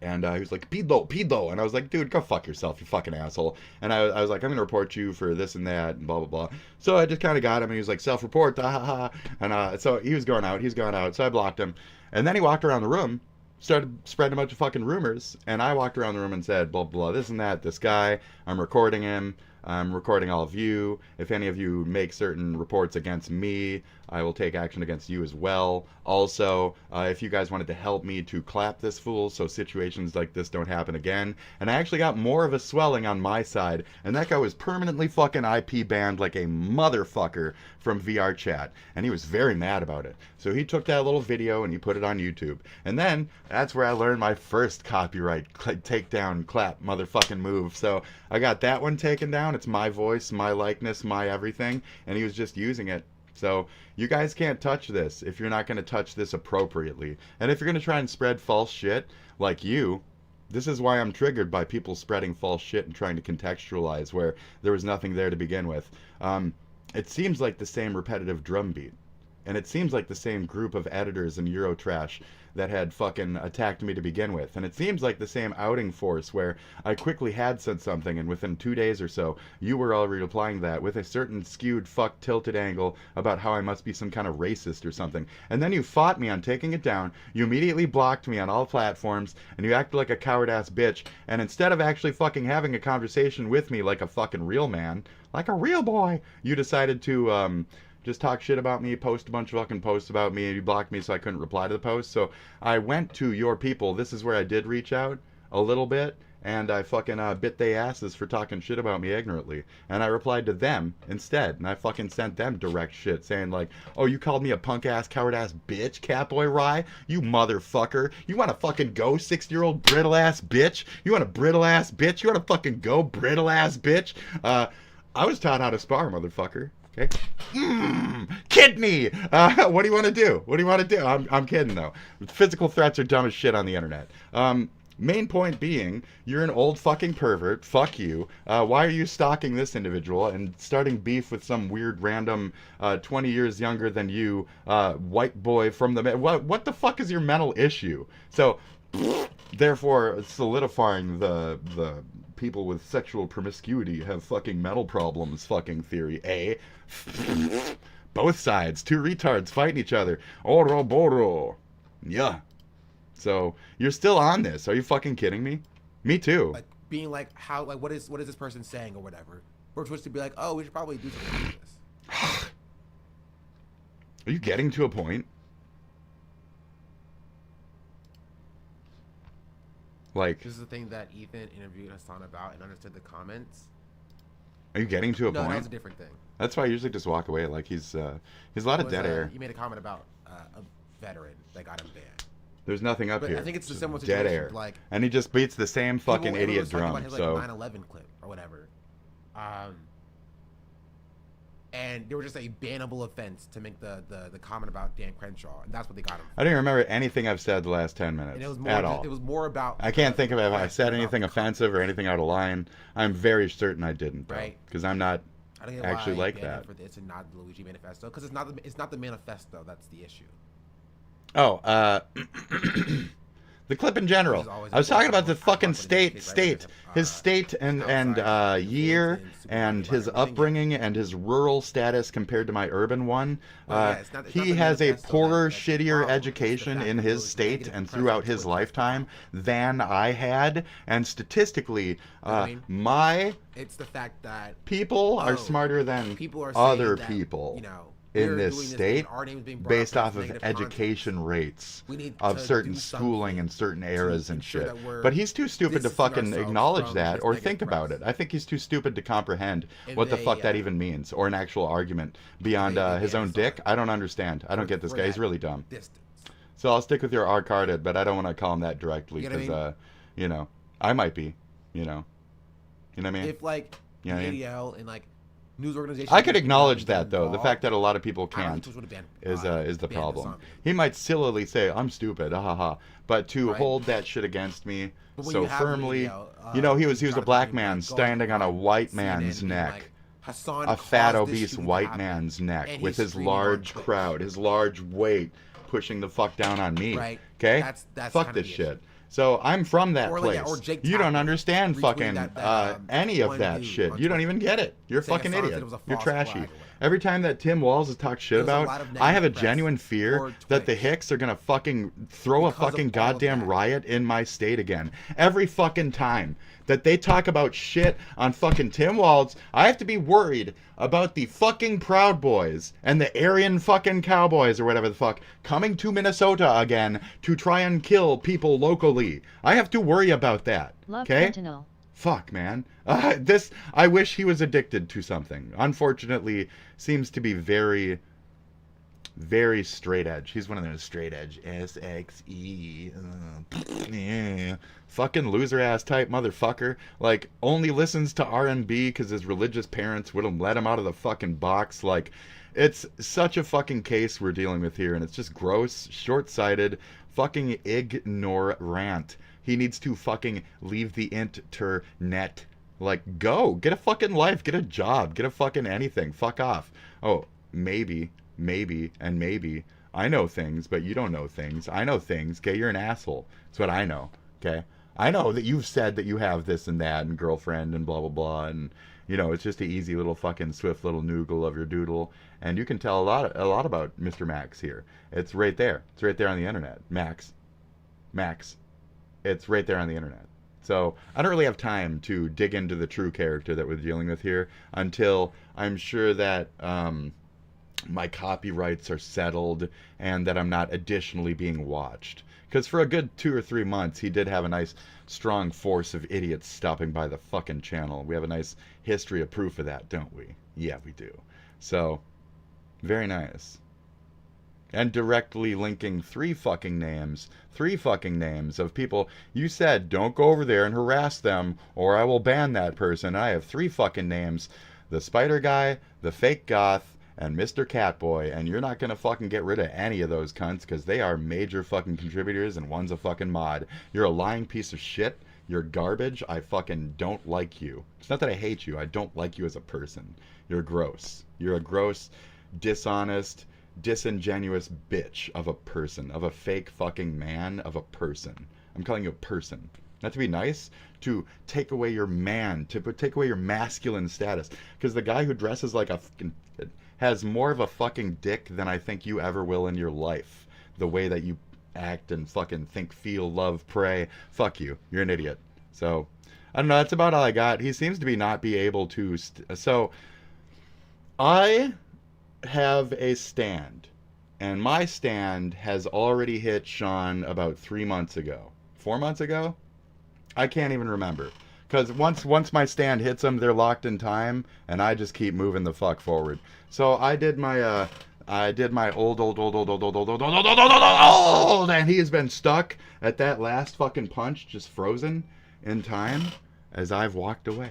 Speaker 1: he was like, pedo, and I was like, dude, go fuck yourself, you fucking asshole. And I was like, I'm gonna report you for this and that, and blah, blah, blah. So I just kind of got him, and he was like, self-report, ha, ha, ha. And so he was going out, so I blocked him. And then he walked around the room, started spreading a bunch of fucking rumors, and I walked around the room and said, blah, blah, this and that, this guy, I'm recording him, I'm recording all of you. If any of you make certain reports against me, I will take action against you as well. Also, if you guys wanted to help me to clap this fool so situations like this don't happen again. And I actually got more of a swelling on my side, and that guy was permanently fucking IP banned like a motherfucker from VR chat. And he was very mad about it. So he took that little video and he put it on YouTube. And then, that's where I learned my first copyright takedown clap motherfucking move. So I got that one taken down. It's my voice, my likeness, my everything. And he was just using it. So you guys can't touch this if you're not going to touch this appropriately. And if you're going to try and spread false shit like you, this is why I'm triggered by people spreading false shit and trying to contextualize where there was nothing there to begin with. It seems like the same repetitive drumbeat. And it seems like the same group of editors in Eurotrash that had fucking attacked me to begin with. And it seems like the same outing force where I quickly had said something and within 2 days or so, you were already replying that with a certain skewed, tilted angle about how I must be some kind of racist or something. And then you fought me on taking it down, you immediately blocked me on all platforms, and you acted like a coward-ass bitch, and instead of actually fucking having a conversation with me like a fucking real man, like a real boy, you decided to, just talk shit about me, post a bunch of fucking posts about me, and you blocked me so I couldn't reply to the post. So I went to your people. This is where I did reach out a little bit, and I fucking bit they asses for talking shit about me ignorantly. And I replied to them instead, and I fucking sent them direct shit saying like, oh, you called me a punk-ass, coward-ass bitch, Catboy Rye? You motherfucker. You want to fucking go, 60-year-old brittle-ass bitch? You want a brittle-ass bitch? You want to fucking go, brittle-ass bitch? I was taught how to spar, motherfucker. Okay. Kidney! What do you want to do? What do you want to do? I'm kidding, though. Physical threats are dumb as shit on the internet. Main point being, you're an old fucking pervert. Fuck you. Why are you stalking this individual and starting beef with some weird random 20 years younger than you white boy from the... What the fuck is your mental issue? So, therefore, solidifying the people with sexual promiscuity have fucking mental problems fucking theory, eh? Both sides, two retards fighting each other. Oroboro. Yeah. So, you're still on this. Are you fucking kidding me? Me too.
Speaker 19: Like, being like, how, like, what is this person saying or whatever? We're supposed to be like, oh, we should probably do something like this.
Speaker 1: Are you getting to a point? Like,
Speaker 19: this is the thing that Ethan interviewed Hassan about and understood the comments.
Speaker 1: Are you getting to a point?
Speaker 19: No, that's a different thing.
Speaker 1: That's why I usually just walk away. Like he's a lot of dead air.
Speaker 19: You made a comment about a veteran that got him banned.
Speaker 1: There's nothing up here.
Speaker 19: I think it's the similar
Speaker 1: dead
Speaker 19: situation.
Speaker 1: air.
Speaker 19: Like,
Speaker 1: and he just beats the same fucking idiot drum.
Speaker 19: About his, like,
Speaker 1: so
Speaker 19: 9/11 clip or whatever. And they were just a bannable offense to make the comment about Dan Crenshaw, and that's what they got him for.
Speaker 1: I don't even remember anything I've said the last 10 minutes.
Speaker 19: And it was more,
Speaker 1: at all.
Speaker 19: It was more about...
Speaker 1: I can't think of if I said anything offensive or anything out of line. I'm very certain I didn't, though,
Speaker 19: right?
Speaker 1: Because I'm not actually like that.
Speaker 19: For this and not the Luigi Manifesto, because it's not the manifesto that's the issue.
Speaker 1: Oh, The clip in general. I was talking about the fucking state, his state and year and his upbringing and his rural status compared to my urban one. He has a poorer, shittier education in his state and throughout his lifetime than I had. And statistically,
Speaker 19: it's the fact that
Speaker 1: people are smarter than other people. In this state, based off of education rates of certain schooling and certain eras and shit. But he's too stupid to fucking acknowledge that or think about it. I think he's too stupid to comprehend what the fuck that even means, or an actual argument beyond his own dick. I don't understand. I don't get this guy. He's really dumb. So I'll stick with your R-carded, but I don't want to call him that directly because, you know, I might be, you know. You know what I mean?
Speaker 19: If, like, ADL and, like, news organizations.
Speaker 1: I could acknowledge that though. The fact that a lot of people can't is the problem. He might sillily say, "I'm stupid," but to hold that shit against me so firmly, you know, he was a black man standing on a white man's neck, a fat obese white man's neck with his large crowd, his large weight pushing the fuck down on me. Okay, fuck this shit. So I'm from that place. You don't understand fucking any of that shit. You don't even get it. You're a fucking idiot. You're trashy. Every time that Tim Walz has talked shit about, I have a genuine fear that the Hicks are gonna fucking throw a fucking goddamn riot in my state again. Every fucking time that they talk about shit on fucking Tim Walz, I have to be worried about the fucking Proud Boys and the Aryan fucking Cowboys or whatever the fuck coming to Minnesota again to try and kill people locally. I have to worry about that. Okay? Fuck, man. I wish he was addicted to something. Unfortunately, seems to be very, very straight edge. He's one of those straight edge SXE. Yeah. Fucking loser ass type motherfucker. Like, only listens to R&B because his religious parents wouldn't let him out of the fucking box. Like, it's such a fucking case we're dealing with here, and it's just gross, short-sighted, fucking ignorant. He needs to fucking leave the internet. Like, go. Get a fucking life. Get a job. Get a fucking anything. Fuck off. Oh, maybe, and maybe. I know things, but you don't know things. I know things. Okay, you're an asshole. That's what I know. Okay? I know that you've said that you have this and that and girlfriend and blah, blah, blah. And, you know, it's just an easy little fucking swift little noogle of your doodle. And you can tell a lot about Mr. Max here. It's right there. It's right there on the internet. Max. It's right there on the internet. So I don't really have time to dig into the true character that we're dealing with here until I'm sure that my copyrights are settled and that I'm not additionally being watched. Because for a good 2 or 3 months, he did have a nice, strong force of idiots stopping by the fucking channel. We have a nice history of proof of that, don't we? Yeah, we do. So, very nice. And directly linking 3 fucking names of people. You said, don't go over there and harass them, or I will ban that person. I have 3 fucking names. The Spider Guy, the Fake Goth, and Mr. Catboy, and you're not gonna fucking get rid of any of those cunts, because they are major fucking contributors, and one's a fucking mod. You're a lying piece of shit. You're garbage. I fucking don't like you. It's not that I hate you. I don't like you as a person. You're gross. You're a gross, dishonest, disingenuous bitch of a person, of a fake fucking man, of a person. I'm calling you a person. Not to be nice, to take away your man, to take away your masculine status. Because the guy who dresses like a fucking has more of a fucking dick than I think you ever will in your life. The way that you act and fucking think, feel, love, pray. Fuck you. You're an idiot. So, I don't know. That's about all I got. He seems to not be able to... So, I have a stand. And my stand has already hit Sean about 3 months ago. 4 months ago? I can't even remember. Because once my stand hits them, they're locked in time, and I just keep moving the fuck forward. So I did my old, and he has been stuck at that last fucking punch, just frozen in time, as I've walked away.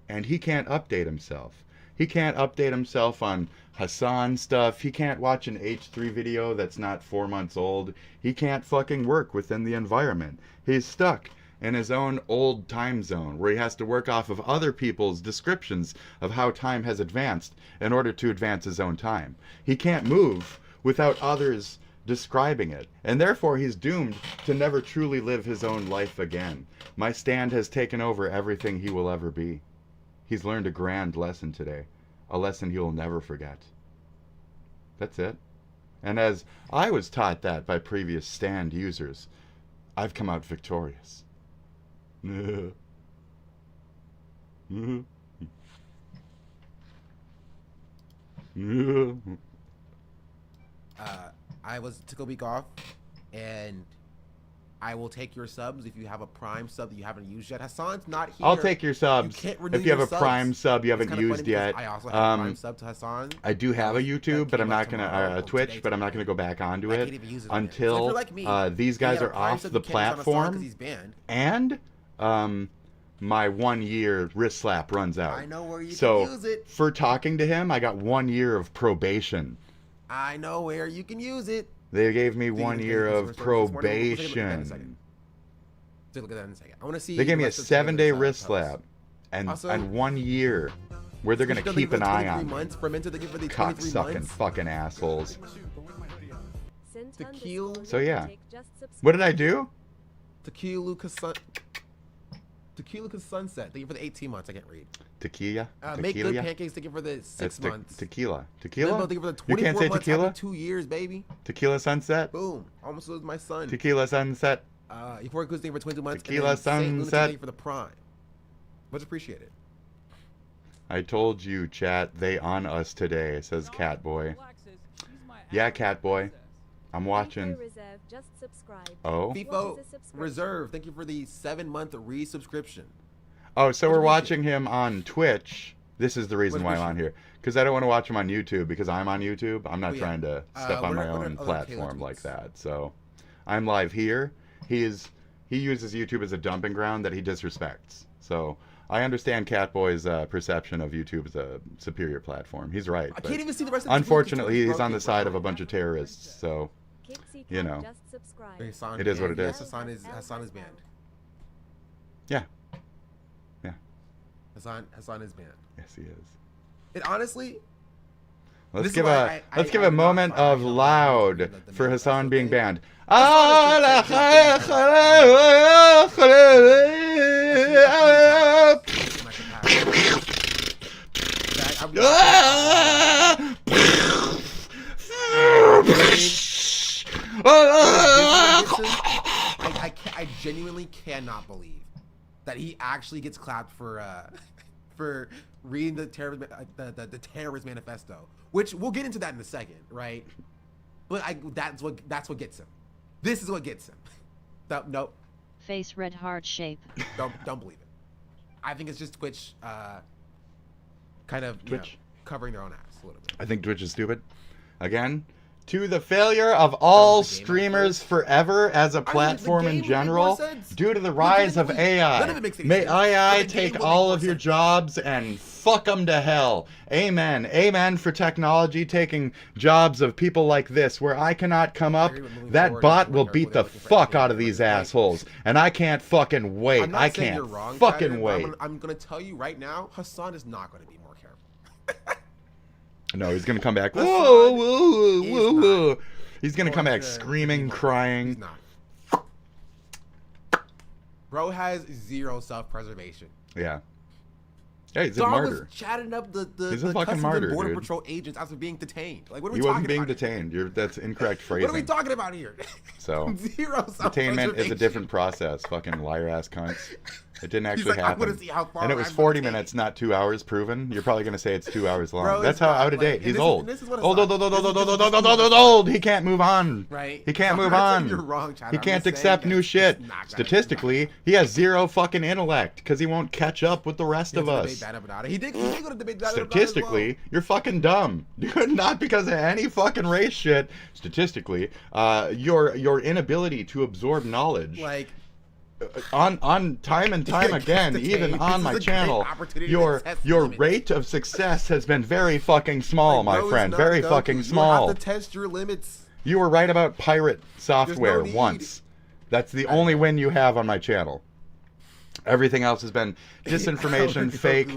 Speaker 1: And he can't update himself. He can't update himself on Hassan stuff. He can't watch an H3 video that's not 4 months old. He can't fucking work within the environment. He's stuck in his own old time zone where he has to work off of other people's descriptions of how time has advanced in order to advance his own time. He can't move without others describing it, and therefore he's doomed to never truly live his own life again. My stand has taken over everything he will ever be. He's learned a grand lesson today, a lesson he will never forget. That's it. And as I was taught that by previous stand users, I've come out victorious.
Speaker 19: I took a week off, and I will take your subs if you have a Prime sub that you haven't used yet. Hassan's not here.
Speaker 1: I'll take your subs.
Speaker 19: You can't renew
Speaker 1: if you have
Speaker 19: your
Speaker 1: a Prime
Speaker 19: subs.
Speaker 1: sub you
Speaker 19: It's
Speaker 1: haven't
Speaker 19: kinda
Speaker 1: used
Speaker 19: funny
Speaker 1: yet.
Speaker 19: because I also have a Prime sub to Hassan.
Speaker 1: I do have a YouTube, but I'm not
Speaker 19: tomorrow
Speaker 1: gonna
Speaker 19: or
Speaker 1: Twitch,
Speaker 19: today,
Speaker 1: but I'm not gonna go back onto
Speaker 19: I
Speaker 1: it
Speaker 19: can't even use it again. So if
Speaker 1: until
Speaker 19: you're like me,
Speaker 1: these
Speaker 19: you
Speaker 1: guys
Speaker 19: have a
Speaker 1: are
Speaker 19: Prime
Speaker 1: off
Speaker 19: sub,
Speaker 1: the
Speaker 19: you can't use Hassan 'cause
Speaker 1: platform,
Speaker 19: he's banned.
Speaker 1: and my 1 year wrist slap runs out.
Speaker 19: I know where you
Speaker 1: so
Speaker 19: can use it.
Speaker 1: for talking to him, I got 1 year of probation.
Speaker 19: I know where you can use it.
Speaker 1: They gave me
Speaker 19: So you
Speaker 1: 1
Speaker 19: can
Speaker 1: year
Speaker 19: take
Speaker 1: of
Speaker 19: this first morning. We'll take a look at that in a
Speaker 1: probation.
Speaker 19: second. Take a look at that in a second. I want to see.
Speaker 1: They gave
Speaker 19: the
Speaker 1: me a
Speaker 19: rest of
Speaker 1: 7-day
Speaker 19: Taylor's,
Speaker 1: wrist
Speaker 19: posts.
Speaker 1: slap, and
Speaker 19: Also,
Speaker 1: 1 year where they're gonna
Speaker 19: Switch
Speaker 1: keep
Speaker 19: for
Speaker 1: an
Speaker 19: the
Speaker 1: eye
Speaker 19: 23
Speaker 1: on me.
Speaker 19: months. Fermented, they give for the 23
Speaker 1: Cocksucking
Speaker 19: months.
Speaker 1: fucking assholes.
Speaker 19: Tequila.
Speaker 1: So yeah, what did I do?
Speaker 19: Tequila Sunset. Thank you for the 18 months. I can't read.
Speaker 1: Tequila.
Speaker 19: Make good
Speaker 1: Tequila?
Speaker 19: pancakes. Thank you for the 6
Speaker 1: That's
Speaker 19: months.
Speaker 1: tequila.
Speaker 19: Limbo,
Speaker 1: Tequila.
Speaker 19: thank you for the
Speaker 1: You
Speaker 19: 24
Speaker 1: can't say
Speaker 19: months.
Speaker 1: tequila.
Speaker 19: Happy 2 years, baby.
Speaker 1: Tequila Sunset.
Speaker 19: Boom. Almost was my son.
Speaker 1: Tequila Sunset.
Speaker 19: Euphoric Goose, thank you for 22 months.
Speaker 1: Tequila
Speaker 19: and then Saint Lunatic,
Speaker 1: Sunset.
Speaker 19: thank you for the prime. Much appreciated.
Speaker 1: I told you, chat. They on us today, says Catboy. Yeah, Catboy. I'm watching. Oh.
Speaker 19: FIFO Reserve, thank you for the 7-month resubscription.
Speaker 1: Oh, so we're watching him on Twitch. This is the reason why I'm on here. Because I don't want to watch him on YouTube because I'm on YouTube. I'm not trying to step on my own platform like that. So I'm live here. He uses YouTube as a dumping ground that he disrespects. So I understand Catboy's perception of YouTube as a superior platform. He's right.
Speaker 19: I can't even see the rest of the
Speaker 1: unfortunately, he's on the side of a bunch of terrorists. So, you know, it is what it is.
Speaker 19: Hassan is banned.
Speaker 1: Yeah. Yeah.
Speaker 19: Hassan is banned.
Speaker 1: Yes, he is.
Speaker 19: It honestly.
Speaker 1: Let's give a moment of loud for Hassan being banned.
Speaker 19: I genuinely cannot believe that he actually gets clapped for reading the terrorist manifesto, which we'll get into that in a second, right? But that's what gets him. This is what gets him. Nope.
Speaker 22: Face red heart shape.
Speaker 19: Don't believe it. I think it's just Twitch, kind of covering their own ass a little bit.
Speaker 1: I think Twitch is stupid. Again, to the failure of all streamers forever as a platform in general, due to the rise of AI. May AI take all of your jobs and fuck them to hell. Amen. Amen for technology taking jobs of people like this, where I cannot come up. That bot will beat the fuck out of these assholes. And I can't fucking wait. I can't fucking wait.
Speaker 19: I'm going to tell you right now, Hassan is not going to be more careful.
Speaker 1: No, he's gonna come back. Whoa, whoa, whoa, whoa. He's gonna come back screaming, crying.
Speaker 19: Bro has zero self-preservation.
Speaker 1: Yeah. Hey, he's a
Speaker 19: Dog
Speaker 1: martyr.
Speaker 19: was chatting up the
Speaker 1: He's a fucking
Speaker 19: Customs
Speaker 1: martyr,
Speaker 19: and Border
Speaker 1: dude.
Speaker 19: Patrol agents after being detained. Like, what are we
Speaker 1: He
Speaker 19: talking
Speaker 1: wasn't being
Speaker 19: about?
Speaker 1: detained. That's incorrect phrasing.
Speaker 19: What are we talking about here?
Speaker 1: So,
Speaker 19: Zero
Speaker 1: detainment is a
Speaker 19: self-preservation.
Speaker 1: different process. Fucking liar-ass cunts. It didn't
Speaker 19: He's
Speaker 1: actually
Speaker 19: like, I
Speaker 1: happen.
Speaker 19: wanna see how far
Speaker 1: And it was
Speaker 19: I'm
Speaker 1: 40 minutes, not 2 hours proven. You're probably gonna say it's 2 hours long.
Speaker 19: Bro,
Speaker 1: That's
Speaker 19: it's
Speaker 1: how
Speaker 19: not,
Speaker 1: out of
Speaker 19: like-
Speaker 1: date.
Speaker 19: and
Speaker 1: He's
Speaker 19: this is-
Speaker 1: old.
Speaker 19: and this is what it's
Speaker 1: Old,
Speaker 19: like.
Speaker 1: old. He can't move on.
Speaker 19: Right.
Speaker 1: He can't
Speaker 19: I'm
Speaker 1: move
Speaker 19: not saying
Speaker 1: on.
Speaker 19: you're wrong, Chad.
Speaker 1: He
Speaker 19: I'm
Speaker 1: can't
Speaker 19: just
Speaker 1: accept
Speaker 19: saying
Speaker 1: new
Speaker 19: it's
Speaker 1: shit.
Speaker 19: not gonna-
Speaker 1: Statistically, he has zero fucking intellect because he won't catch up with the rest of us.
Speaker 19: He did go to debate that
Speaker 1: Statistically, you're fucking dumb. Dude, not because of any fucking race shit. Statistically, your inability to absorb knowledge.
Speaker 19: Like,
Speaker 1: on time and time again, even on my channel, your rate of success has been very fucking small, my
Speaker 19: bro, it's
Speaker 1: friend.
Speaker 19: not
Speaker 1: Very
Speaker 19: Goku.
Speaker 1: fucking
Speaker 19: You
Speaker 1: small.
Speaker 19: have to test your limits.
Speaker 1: You were right about pirate software
Speaker 19: need.
Speaker 1: once. That's the only win you have on my channel. Everything else has been disinformation, fake,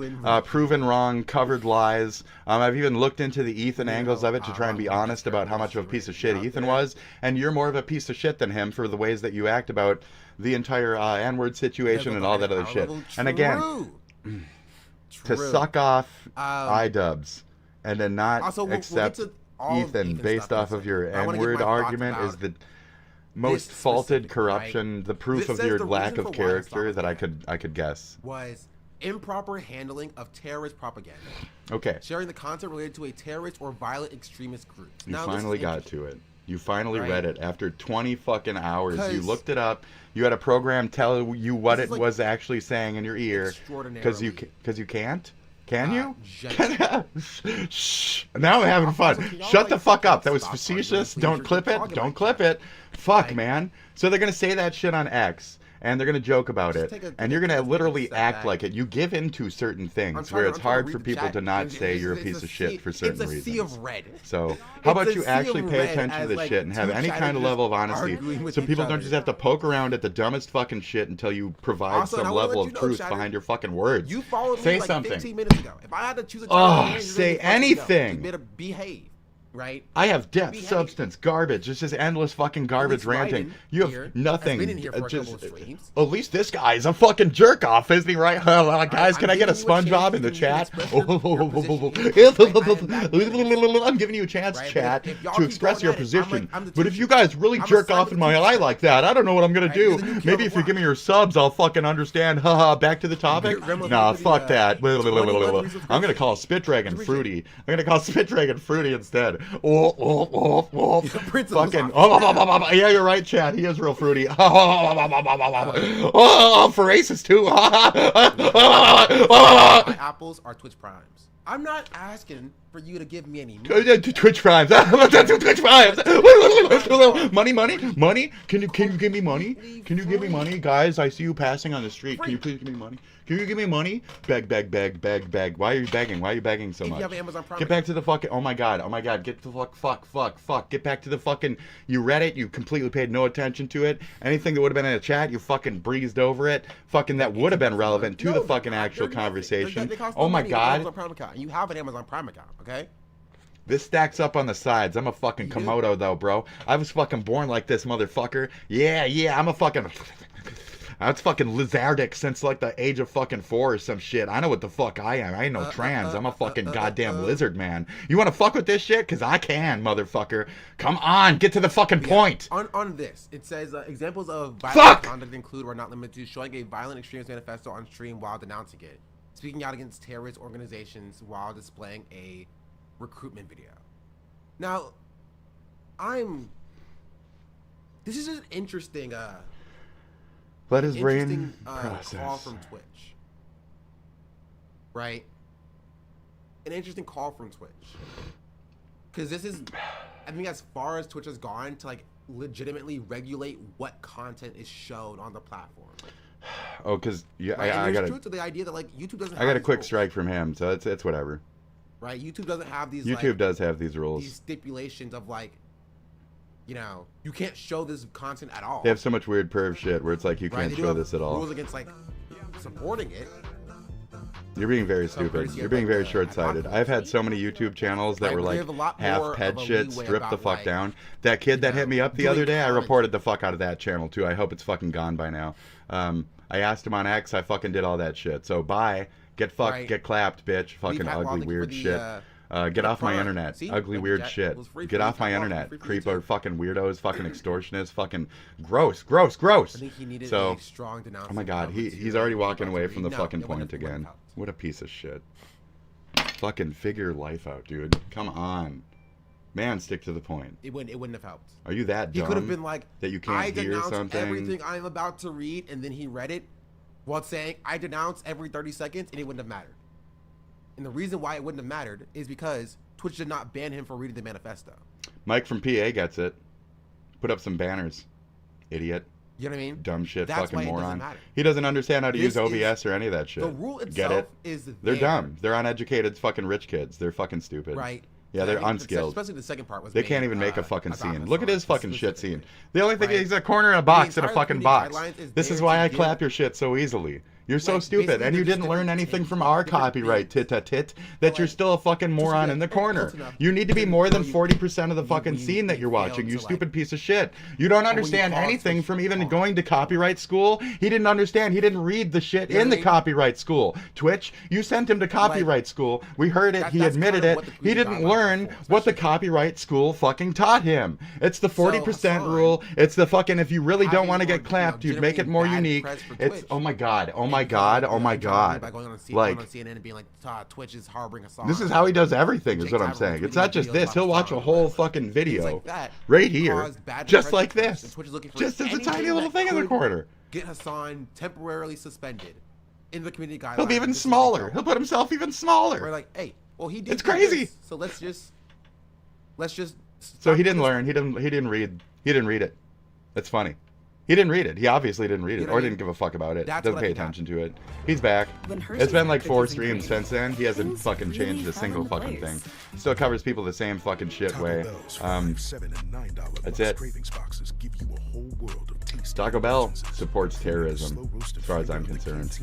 Speaker 1: proven wrong, covered lies. I've even looked into the Ethan angles of it to try and be honest about how much of a piece of shit Ethan was. And you're more of a piece of shit than him for the ways that you act about the entire N-word situation and all that other shit. And again, to suck off iDubbbz and then not accept Ethan based off of your N-word argument is the most faulted corruption, the proof of your lack of character that I could guess.
Speaker 19: Was improper handling of terrorist propaganda.
Speaker 1: Okay.
Speaker 19: Sharing the content related to a terrorist or violent extremist group.
Speaker 1: You finally got to it. You finally read it after 20 fucking hours. You looked it up. You had a program tell you what it was actually saying in your ear. Because you can't. Can you? Shh. Now I'm having fun. Shut the fuck up. That was facetious. Don't clip it. Don't clip it. Fuck, man. So they're going to say that shit on X, and they're going to joke about it, and you're going to literally act like it. You give into certain things where it's hard for people to not say you're a piece of shit for certain reasons.
Speaker 19: It's a sea of red.
Speaker 1: So how about you actually pay attention to this shit and have any kind of level of honesty so people don't just have to poke around at the dumbest fucking shit until you provide some level of truth behind your fucking words.
Speaker 19: You followed me
Speaker 1: say
Speaker 19: like
Speaker 1: something.
Speaker 19: 15 minutes ago. If I had to choose a
Speaker 1: say anything.
Speaker 19: You better behave. Right?
Speaker 1: I have depth, substance, garbage. It's just endless fucking garbage ranting. You have nothing. At least this guy is a fucking jerk off, isn't he? Right? Guys, can I get a SpongeBob in the chat? I'm giving you a chance, chat, to express your position. But if you guys really jerk off in my eye like that, I don't know what I'm gonna do. Maybe if you give me your subs, I'll fucking understand. Haha. Back to the topic. Nah, fuck that. I'm gonna call Spit Dragon Fruity. I'm gonna call Spit Dragon Fruity instead. Fucking yeah, you're right, Chad. He is real fruity. For racist too.
Speaker 19: Apples are Twitch Primes. I'm not asking for you to give me any
Speaker 1: Twitch Primes. Twitch Primes. Money. Can you give me money? Can you give me money, guys? I see you passing on the street. Can you please give me money? Can you give me money? Beg. Why are you begging? Why are you begging so much?
Speaker 19: You have Amazon Prime.
Speaker 1: Get back to the fucking. Oh my god. Get the fuck. Get back to the fucking. You read it. You completely paid no attention to it. Anything that would have been in a chat, you fucking breezed over it. Fucking that would have been relevant to the fucking actual conversation. Oh my god.
Speaker 19: You have an Amazon Prime account, okay?
Speaker 1: This stacks up on the sides. I'm a fucking Komodo though, bro. I was fucking born like this, motherfucker. Yeah. I'm a fucking. I was fucking lizardic since like the age of fucking 4 or some shit. I know what the fuck I am. I ain't no trans. I'm a fucking goddamn lizard man. You want to fuck with this shit? Cause I can, motherfucker. Come on, get to the fucking point.
Speaker 19: On this, it says examples of violent conduct include or not limited to showing a violent extremist manifesto on stream while denouncing it, speaking out against terrorist organizations while displaying a recruitment video. Now, this is an interesting
Speaker 1: let his brain process.
Speaker 19: Call from Twitch, right? An interesting call from Twitch, because this is, I think, as far as Twitch has gone to like legitimately regulate what content is shown on the platform.
Speaker 1: Oh, because
Speaker 19: right?
Speaker 1: I got
Speaker 19: truth to the idea that like YouTube doesn't.
Speaker 1: I got a quick strike from him, so it's whatever.
Speaker 19: Right, YouTube doesn't have these.
Speaker 1: YouTube does have these rules.
Speaker 19: These stipulations of like, you know, you can't show this content at all.
Speaker 1: They have so much weird perv shit where it's like you can't show this at all.
Speaker 19: Rules against like supporting it.
Speaker 1: You're being very stupid. You're being very short-sighted. I've had so many YouTube channels that were like half ped shit, stripped the fuck down. That kid that hit me up the other day, I reported the fuck out of that channel too. I hope it's fucking gone by now. I asked him on X. I fucking did all that shit. So bye. Get fucked. Get clapped, bitch. Fucking ugly weird shit. Get off my internet. Ugly weird shit. Get off my internet. Creeper fucking weirdos. Fucking extortionists. Fucking gross. I
Speaker 19: think he needed
Speaker 1: so,
Speaker 19: a strong denouncement.
Speaker 1: oh my god, he's already walking away from the fucking point again. What a piece of shit. Fucking figure your life out, dude. Come on. Man, stick to the point.
Speaker 19: It wouldn't have helped.
Speaker 1: Are you that dumb?
Speaker 19: He could have been like,
Speaker 1: that you can't hear something?
Speaker 19: Everything I'm about to read, and then he read it while saying, I denounce every 30 seconds, and it wouldn't have mattered. And the reason why it wouldn't have mattered is because Twitch did not ban him for reading the manifesto.
Speaker 1: Mike from PA gets it. Put up some banners. Idiot.
Speaker 19: You know what I mean?
Speaker 1: Dumb shit.
Speaker 19: That's
Speaker 1: fucking
Speaker 19: why
Speaker 1: moron.
Speaker 19: It doesn't matter.
Speaker 1: He doesn't understand how to use OBS or any of that shit.
Speaker 19: The rule itself
Speaker 1: Get it?
Speaker 19: is
Speaker 1: They're dumb. They're uneducated fucking rich kids. They're fucking stupid.
Speaker 19: Right.
Speaker 1: Yeah, they're unskilled.
Speaker 19: Especially the second part was.
Speaker 1: They can't even make a fucking scene. Look at his fucking shit scene. The only thing is a corner in a box in a fucking box. This is why I clap your shit so easily. You're so stupid, and you didn't learn anything from our copyright tit-a-tit that you're still a fucking moron in the corner. You need to be more than 40% of the fucking scene that you're watching, you stupid piece of shit. You don't understand anything from even going to copyright school. He didn't understand. He didn't read the shit in the copyright school. Twitch, you sent him to copyright school. We heard it. He admitted it. He didn't learn what the copyright school fucking taught him. It's the 40% rule. It's the fucking, if you really don't want to get clapped, you'd make it more unique. It's, oh my god, oh my god, oh my god.
Speaker 19: By going on CNN and being like, Twitch is harboring a song.
Speaker 1: This is how he does everything, is what I'm saying. It's not just this. He'll watch a whole fucking video right here, just like this. Just as a tiny little thing in the corner.
Speaker 19: Get Hassan temporarily suspended in the community guidelines.
Speaker 1: He'll be even smaller. He'll put himself even smaller.
Speaker 19: We're like, hey, well, he did.
Speaker 1: It's crazy.
Speaker 19: This, so let's just.
Speaker 1: So he didn't learn. He didn't read it. That's funny. He didn't read it. He obviously didn't read it, or didn't give a fuck about it. Doesn't pay attention to it. He's back. It's been like 4 streams since then. He hasn't fucking changed a single fucking thing. Still covers people the same fucking shit way. That's it. Taco Bell supports terrorism, as far as I'm concerned.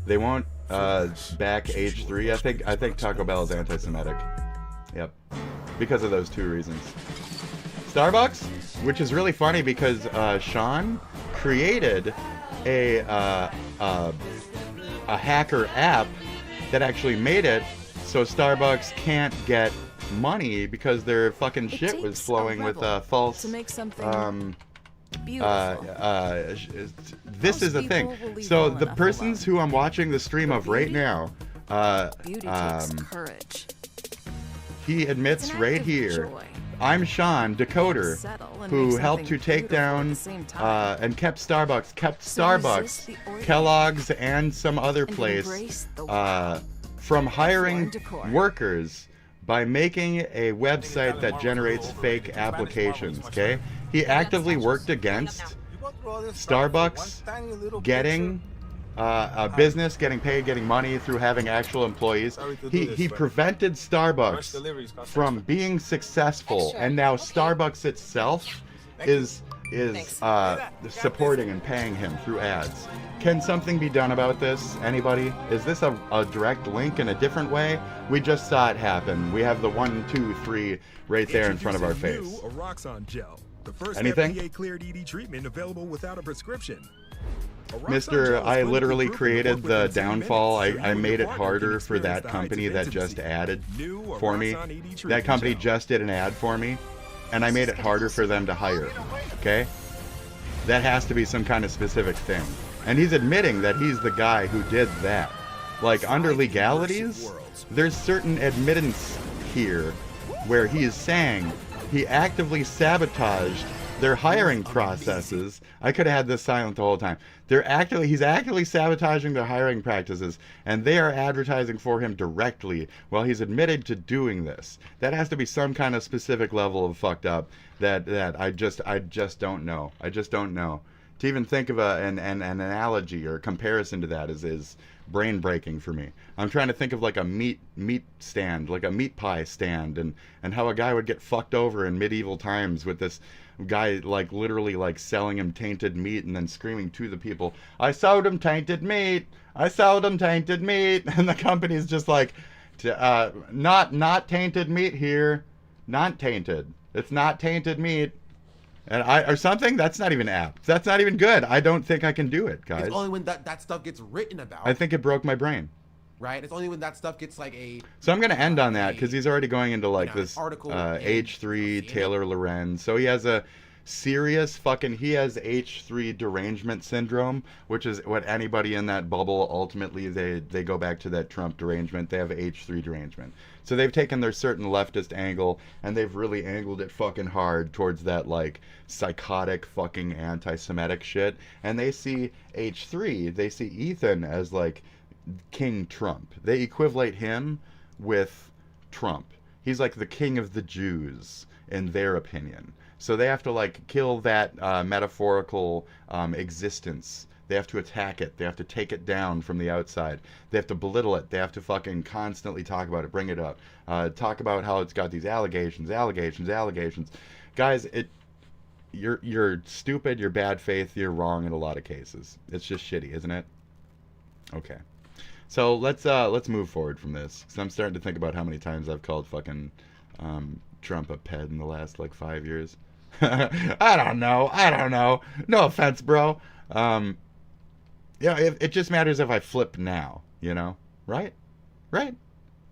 Speaker 1: They won't back H3. I think Taco Bell is anti-Semitic. Yep, because of those 2 reasons. Starbucks, which is really funny because Sean created a hacker app that actually made it so Starbucks can't get money because their fucking shit was flowing with false.
Speaker 7: To make something
Speaker 1: this is the thing. So the persons who I'm watching the stream of right now,
Speaker 7: courage.
Speaker 1: He admits right here. I'm Sean, decoder, who helped to take down and kept Starbucks, Kellogg's, and some other place from hiring workers by making a website that generates fake applications, okay? He actively worked against Starbucks getting a business, getting paid, getting money through having actual employees. He prevented Starbucks from being successful, and now Starbucks itself is supporting and paying him through ads. Can something be done about this? Anybody? Is this a direct link in a different way? We just saw it happen. We have the 1, 2, 3 right there in front of our face. Anything?
Speaker 9: FDA-cleared ED treatment available without a prescription.
Speaker 1: Mr. I literally created the downfall. I made it harder for that company that just added for me. That company just did an ad for me, and I made it harder for them to hire. Okay? That has to be some kind of specific thing. And he's admitting that he's the guy who did that. Like, under legalities, there's certain admittance here where he is saying he actively sabotaged their hiring processes. I could have had this silent the whole time. He's actively sabotaging their hiring practices, and they are advertising for him directly while he's admitted to doing this. That has to be some kind of specific level of fucked up that I just don't know. I just don't know. To even think of an analogy or comparison to that is brain breaking for me. I'm trying to think of like a meat stand, like a meat pie stand, and how a guy would get fucked over in medieval times with this guy like literally like selling him tainted meat and then screaming to the people, I sold him tainted meat, I sold him tainted meat, and the company's just like, not tainted meat here, not tainted, it's not tainted meat. And or something. That's not even apt. That's not even good. I don't think I can do it, guys.
Speaker 19: It's only when that stuff gets written about.
Speaker 1: I think it broke my brain.
Speaker 19: Right. It's only when that stuff gets like a.
Speaker 1: So I'm gonna end on that because he's already going into like this article, H3 Taylor Lorenz. So he has a serious he has H3 derangement syndrome, which is what anybody in that bubble ultimately they go back to that Trump derangement. They have H3 derangement. So they've taken their certain leftist angle and they've really angled it fucking hard towards that like psychotic fucking anti-Semitic shit. And they see H3, they see Ethan as like King Trump. They equivalate him with Trump. He's like the king of the Jews in their opinion. So they have to like kill that metaphorical existence They have to attack it. They have to take it down from the outside. They have to belittle it. They have to fucking constantly talk about it, bring it up, talk about how it's got these allegations. Guys, you're stupid. You're bad faith. You're wrong in a lot of cases. It's just shitty, isn't it? Okay. So let's move forward from this, because I'm starting to think about how many times I've called fucking Trump a ped in the last like 5 years. I don't know. No offense, bro. Yeah, it just matters if I flip now, you know, right?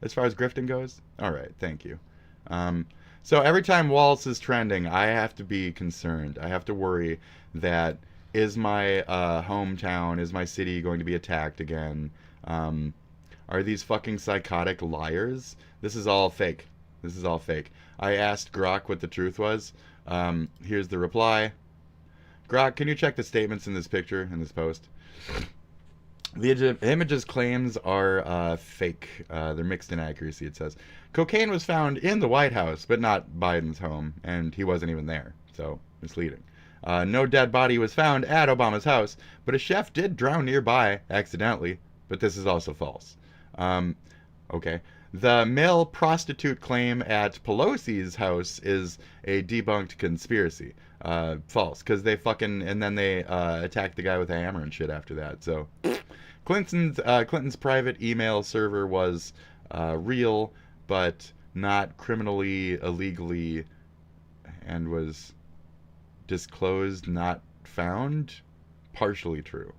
Speaker 1: As far as grifting goes. All right, thank you. So every time Waltz is trending, I have to be concerned. I have to worry that is my hometown, is my city going to be attacked again? Are these fucking psychotic liars? This is all fake. I asked Grok what the truth was. Here's the reply. Grok, can you check the statements in this picture, in this post? The image's claims are fake. They're mixed inaccuracy, it says. Cocaine was found in the White House, but not Biden's home, and he wasn't even there, so misleading. No dead body was found at Obama's house, but a chef did drown nearby, accidentally, but this is also false. Okay. The male prostitute claim at Pelosi's house is a debunked conspiracy. False, because they fucking, and then they attacked the guy with a hammer and shit after that, so... Clinton's private email server was real, but not criminally, illegally, and was disclosed, not found. Partially true.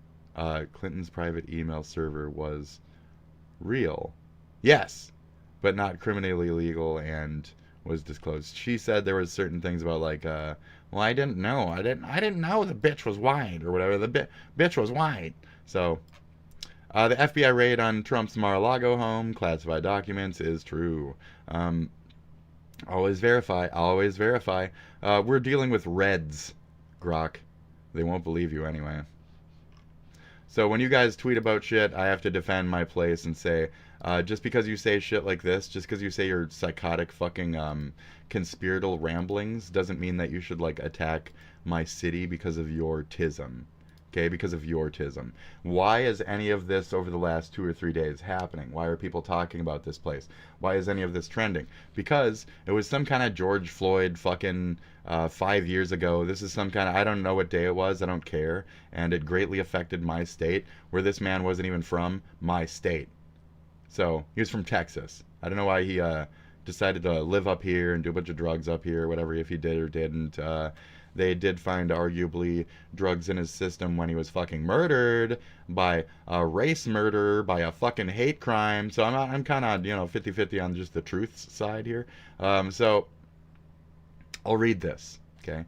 Speaker 1: Clinton's private email server was real. Yes, but not criminally illegal and was disclosed. She said there was certain things about like, well, I didn't know. I didn't know the bitch was white or whatever. The bitch was white. So... the FBI raid on Trump's Mar-a-Lago home, classified documents, is true. Always verify. We're dealing with Reds, Grok. They won't believe you anyway. So when you guys tweet about shit, I have to defend my place and say, just because you say shit like this, just because you say your psychotic fucking conspiratorial ramblings, doesn't mean that you should, like, attack my city because of your tism. Okay, because of your tism. Why is any of this over the last 2 or 3 days happening? Why are people talking about this place? Why is any of this trending? Because it was some kind of George Floyd fucking 5 years ago. This is some kind of, I don't know what day it was, I don't care. And it greatly affected my state, where this man wasn't even from my state. So, he was from Texas. I don't know why he decided to live up here and do a bunch of drugs up here, whatever, if he did or didn't. They did find, arguably, drugs in his system when he was fucking murdered by a race murder, by a fucking hate crime. So I'm kind of, 50-50 on just the truth side here. So I'll read this, okay?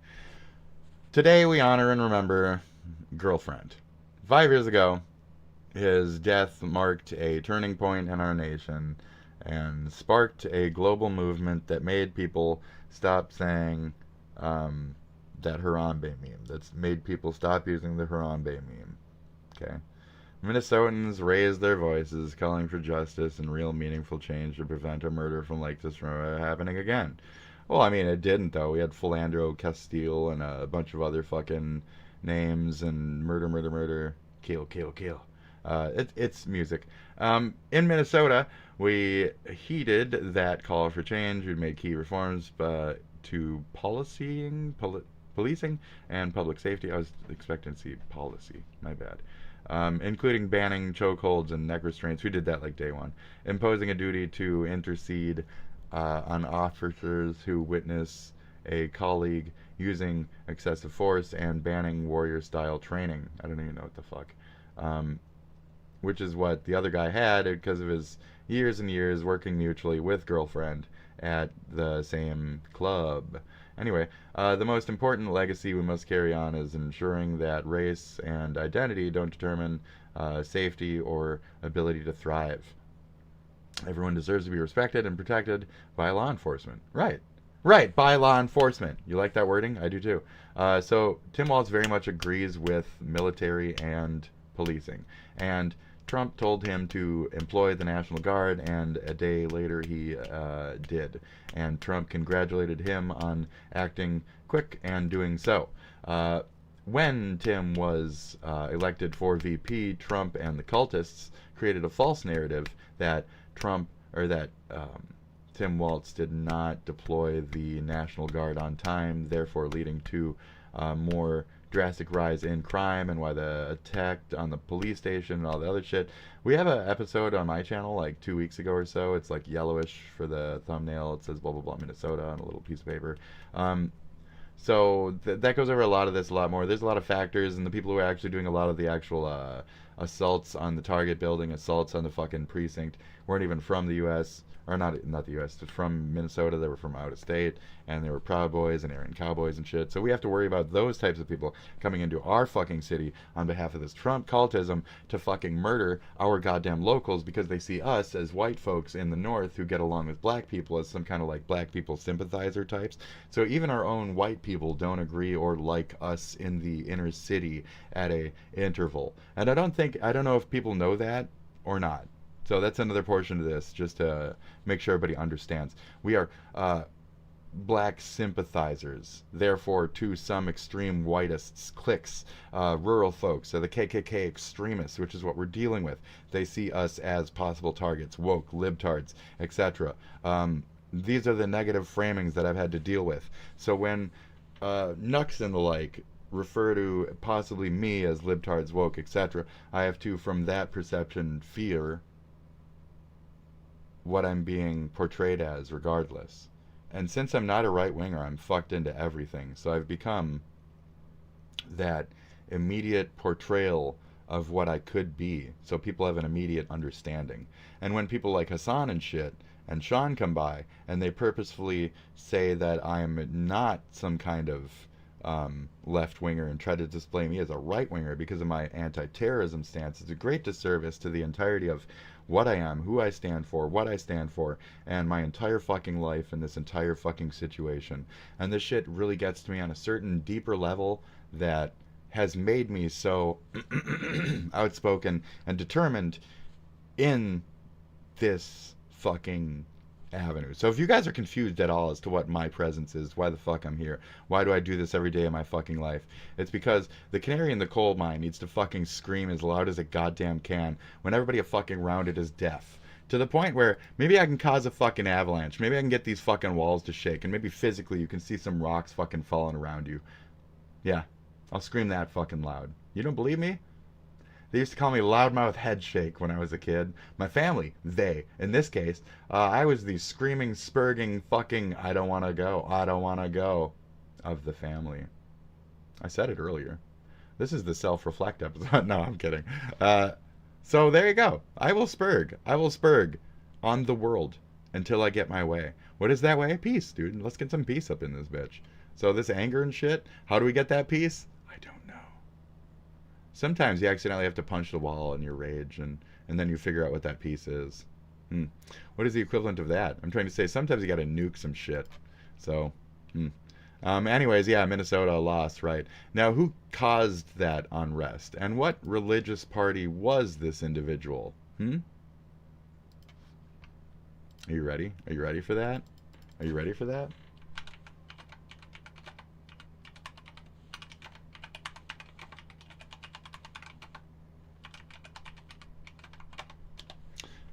Speaker 1: Today we honor and remember Girlfriend. 5 years ago, his death marked a turning point in our nation and sparked a global movement that made people stop saying, that Harambe meme. That's made people stop using the Harambe meme. Okay? Minnesotans raised their voices, calling for justice and real meaningful change to prevent a murder from like this from happening again. Well, I mean, it didn't, though. We had Philandro Castile and a bunch of other fucking names and murder, kill. It's music. In Minnesota, we heeded that call for change. We made key reforms to policing and public safety. I was expecting to see policy. My bad. Including banning chokeholds and neck restraints. We did that like day one. Imposing a duty to intercede on officers who witness a colleague using excessive force, and banning warrior-style training. I don't even know what the fuck. Which is what the other guy had because of his years and years working mutually with Girlfriend at the same club. Anyway, the most important legacy we must carry on is ensuring that race and identity don't determine safety or ability to thrive. Everyone deserves to be respected and protected by law enforcement. Right, by law enforcement. You like that wording? I do too. So Tim Walz very much agrees with military and policing. And Trump told him to employ the National Guard, and a day later he did. And Trump congratulated him on acting quick and doing so. when Tim was elected for VP, Trump and the cultists created a false narrative that Tim Walz did not deploy the National Guard on time, therefore leading to more drastic rise in crime, and why the attack on the police station and all the other shit. We have an episode on my channel like 2 weeks ago or so. It's like yellowish for the thumbnail. It says blah blah blah Minnesota on a little piece of paper. So that goes over a lot of this, a lot more. There's a lot of factors, and the people who are actually doing a lot of the actual assaults on the Target building, assaults on the fucking precinct, weren't even from the U.S., or not the U.S., but from Minnesota. They were from out of state, and they were Proud Boys and Aryan Cowboys and shit. So we have to worry about those types of people coming into our fucking city on behalf of this Trump cultism to fucking murder our goddamn locals because they see us as white folks in the North who get along with black people as some kind of like black people sympathizer types. So even our own white people don't agree or like us in the inner city at a interval. And I don't know if people know that or not. So that's another portion of this, just to make sure everybody understands. We are black sympathizers, therefore to some extreme whiteists, cliques, rural folks, so the KKK extremists, which is what we're dealing with. They see us as possible targets, woke, libtards, etc. These are the negative framings that I've had to deal with. So when Nux and the like refer to possibly me as libtards, woke, etc., I have to, from that perception, fear what I'm being portrayed as regardless. And since I'm not a right-winger, I'm fucked into everything. So I've become that immediate portrayal of what I could be, so people have an immediate understanding. And when people like Hassan and shit and Sean come by and they purposefully say that I'm not some kind of left-winger and try to display me as a right-winger because of my anti-terrorism stance, it's a great disservice to the entirety of what I am, who I stand for, what I stand for, and my entire fucking life in this entire fucking situation. And this shit really gets to me on a certain deeper level that has made me so outspoken and determined in this fucking avenue. So if you guys are confused at all as to what my presence is, why the fuck I'm here, why do I do this every day of my fucking life, it's because the canary in the coal mine needs to fucking scream as loud as it goddamn can when everybody fucking around it is deaf. To the point where maybe I can cause a fucking avalanche, maybe I can get these fucking walls to shake, and maybe physically you can see some rocks fucking falling around you. Yeah, I'll scream that fucking loud. You don't believe me? They used to call me loudmouth headshake when I was a kid. My family, they. In this case, I was the screaming, spurging, fucking, I don't want to go of the family. I said it earlier. This is the self-reflect episode. No, I'm kidding. So there you go. I will spurg on the world until I get my way. What is that way? Peace, dude. Let's get some peace up in this bitch. So this anger and shit, how do we get that peace? I don't know. Sometimes you accidentally have to punch the wall in your rage, and then you figure out what that piece is. What is the equivalent of that? I'm trying to say sometimes you gotta nuke some shit. So, anyways, yeah, Minnesota lost, right. Now, who caused that unrest? And what religious party was this individual? Are you ready? Are you ready for that? Are you ready for that?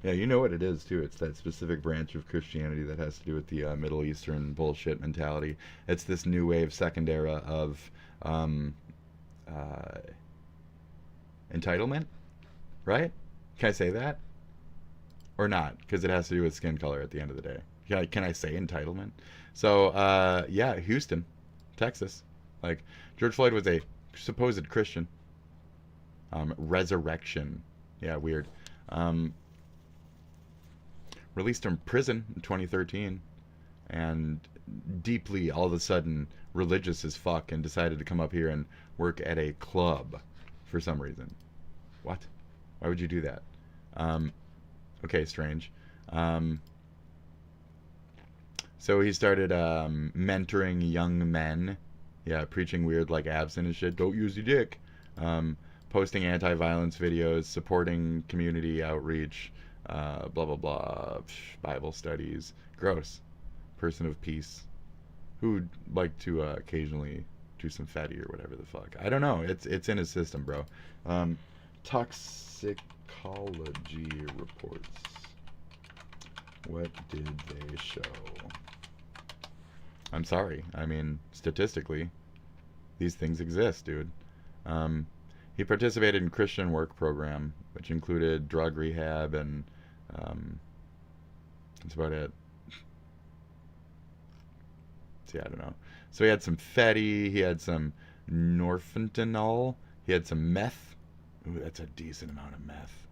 Speaker 1: Yeah, you know what it is, too. It's that specific branch of Christianity that has to do with the Middle Eastern bullshit mentality. It's this new wave second era of entitlement, right? Can I say that? Or not? Because it has to do with skin color at the end of the day. Can I say entitlement? So, yeah, Houston, Texas. Like, George Floyd was a supposed Christian. Resurrection. Yeah, weird. Released from prison in 2013, and deeply, all of a sudden, religious as fuck, and decided to come up here and work at a club for some reason. What? Why would you do that? Okay, strange. So he started mentoring young men. Yeah, preaching weird like abstinence and shit. Don't use your dick. Posting anti-violence videos, supporting community outreach. Blah blah blah, Bible studies. Gross. Person of peace who'd like to occasionally do some fatty or whatever the fuck. I don't know. It's in his system, bro. Toxicology reports. What did they show? I'm sorry. I mean, statistically, these things exist, dude. He participated in Christian work program, which included drug rehab, and that's about it. See, I don't know. So he had some fatty, he had some norfentanil, he had some meth. Ooh, that's a decent amount of meth.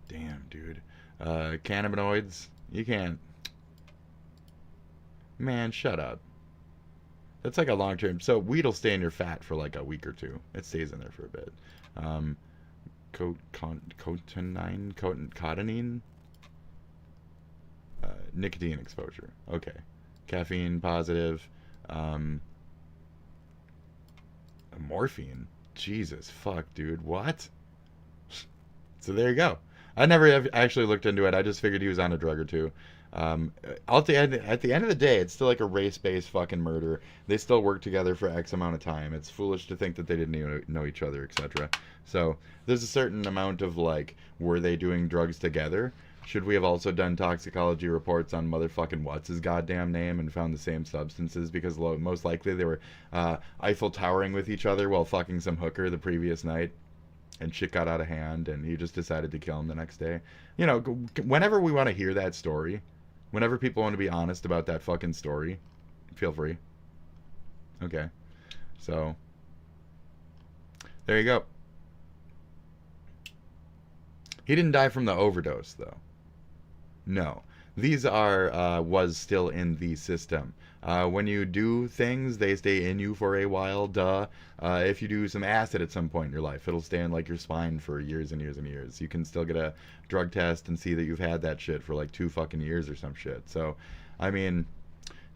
Speaker 1: Damn, dude. Cannabinoids. You can't. Man, shut up. That's like a long term. So weed will stay in your fat for like a week or two. It stays in there for a bit. Cotinine, nicotine exposure. Okay. Caffeine positive. Morphine. Jesus fuck, dude. What? So there you go. I never have actually looked into it. I just figured he was on a drug or two. At the end of the day, it's still like a race-based fucking murder. They still work together for X amount of time. It's foolish to think that they didn't even know each other, etc. So there's a certain amount of like, were they doing drugs together? Should we have also done toxicology reports on motherfucking what's his goddamn name and found the same substances? Because most likely they were Eiffel Towering with each other while fucking some hooker the previous night. And shit got out of hand, and he just decided to kill him the next day. You know, whenever we want to hear that story, whenever people want to be honest about that fucking story, feel free. Okay. So, there you go. He didn't die from the overdose, though. No. These are, was still in the system. When you do things, they stay in you for a while, duh. If you do some acid at some point in your life, it'll stay in like your spine for years and years and years. You can still get a drug test and see that you've had that shit for like 2 fucking years or some shit. So, I mean,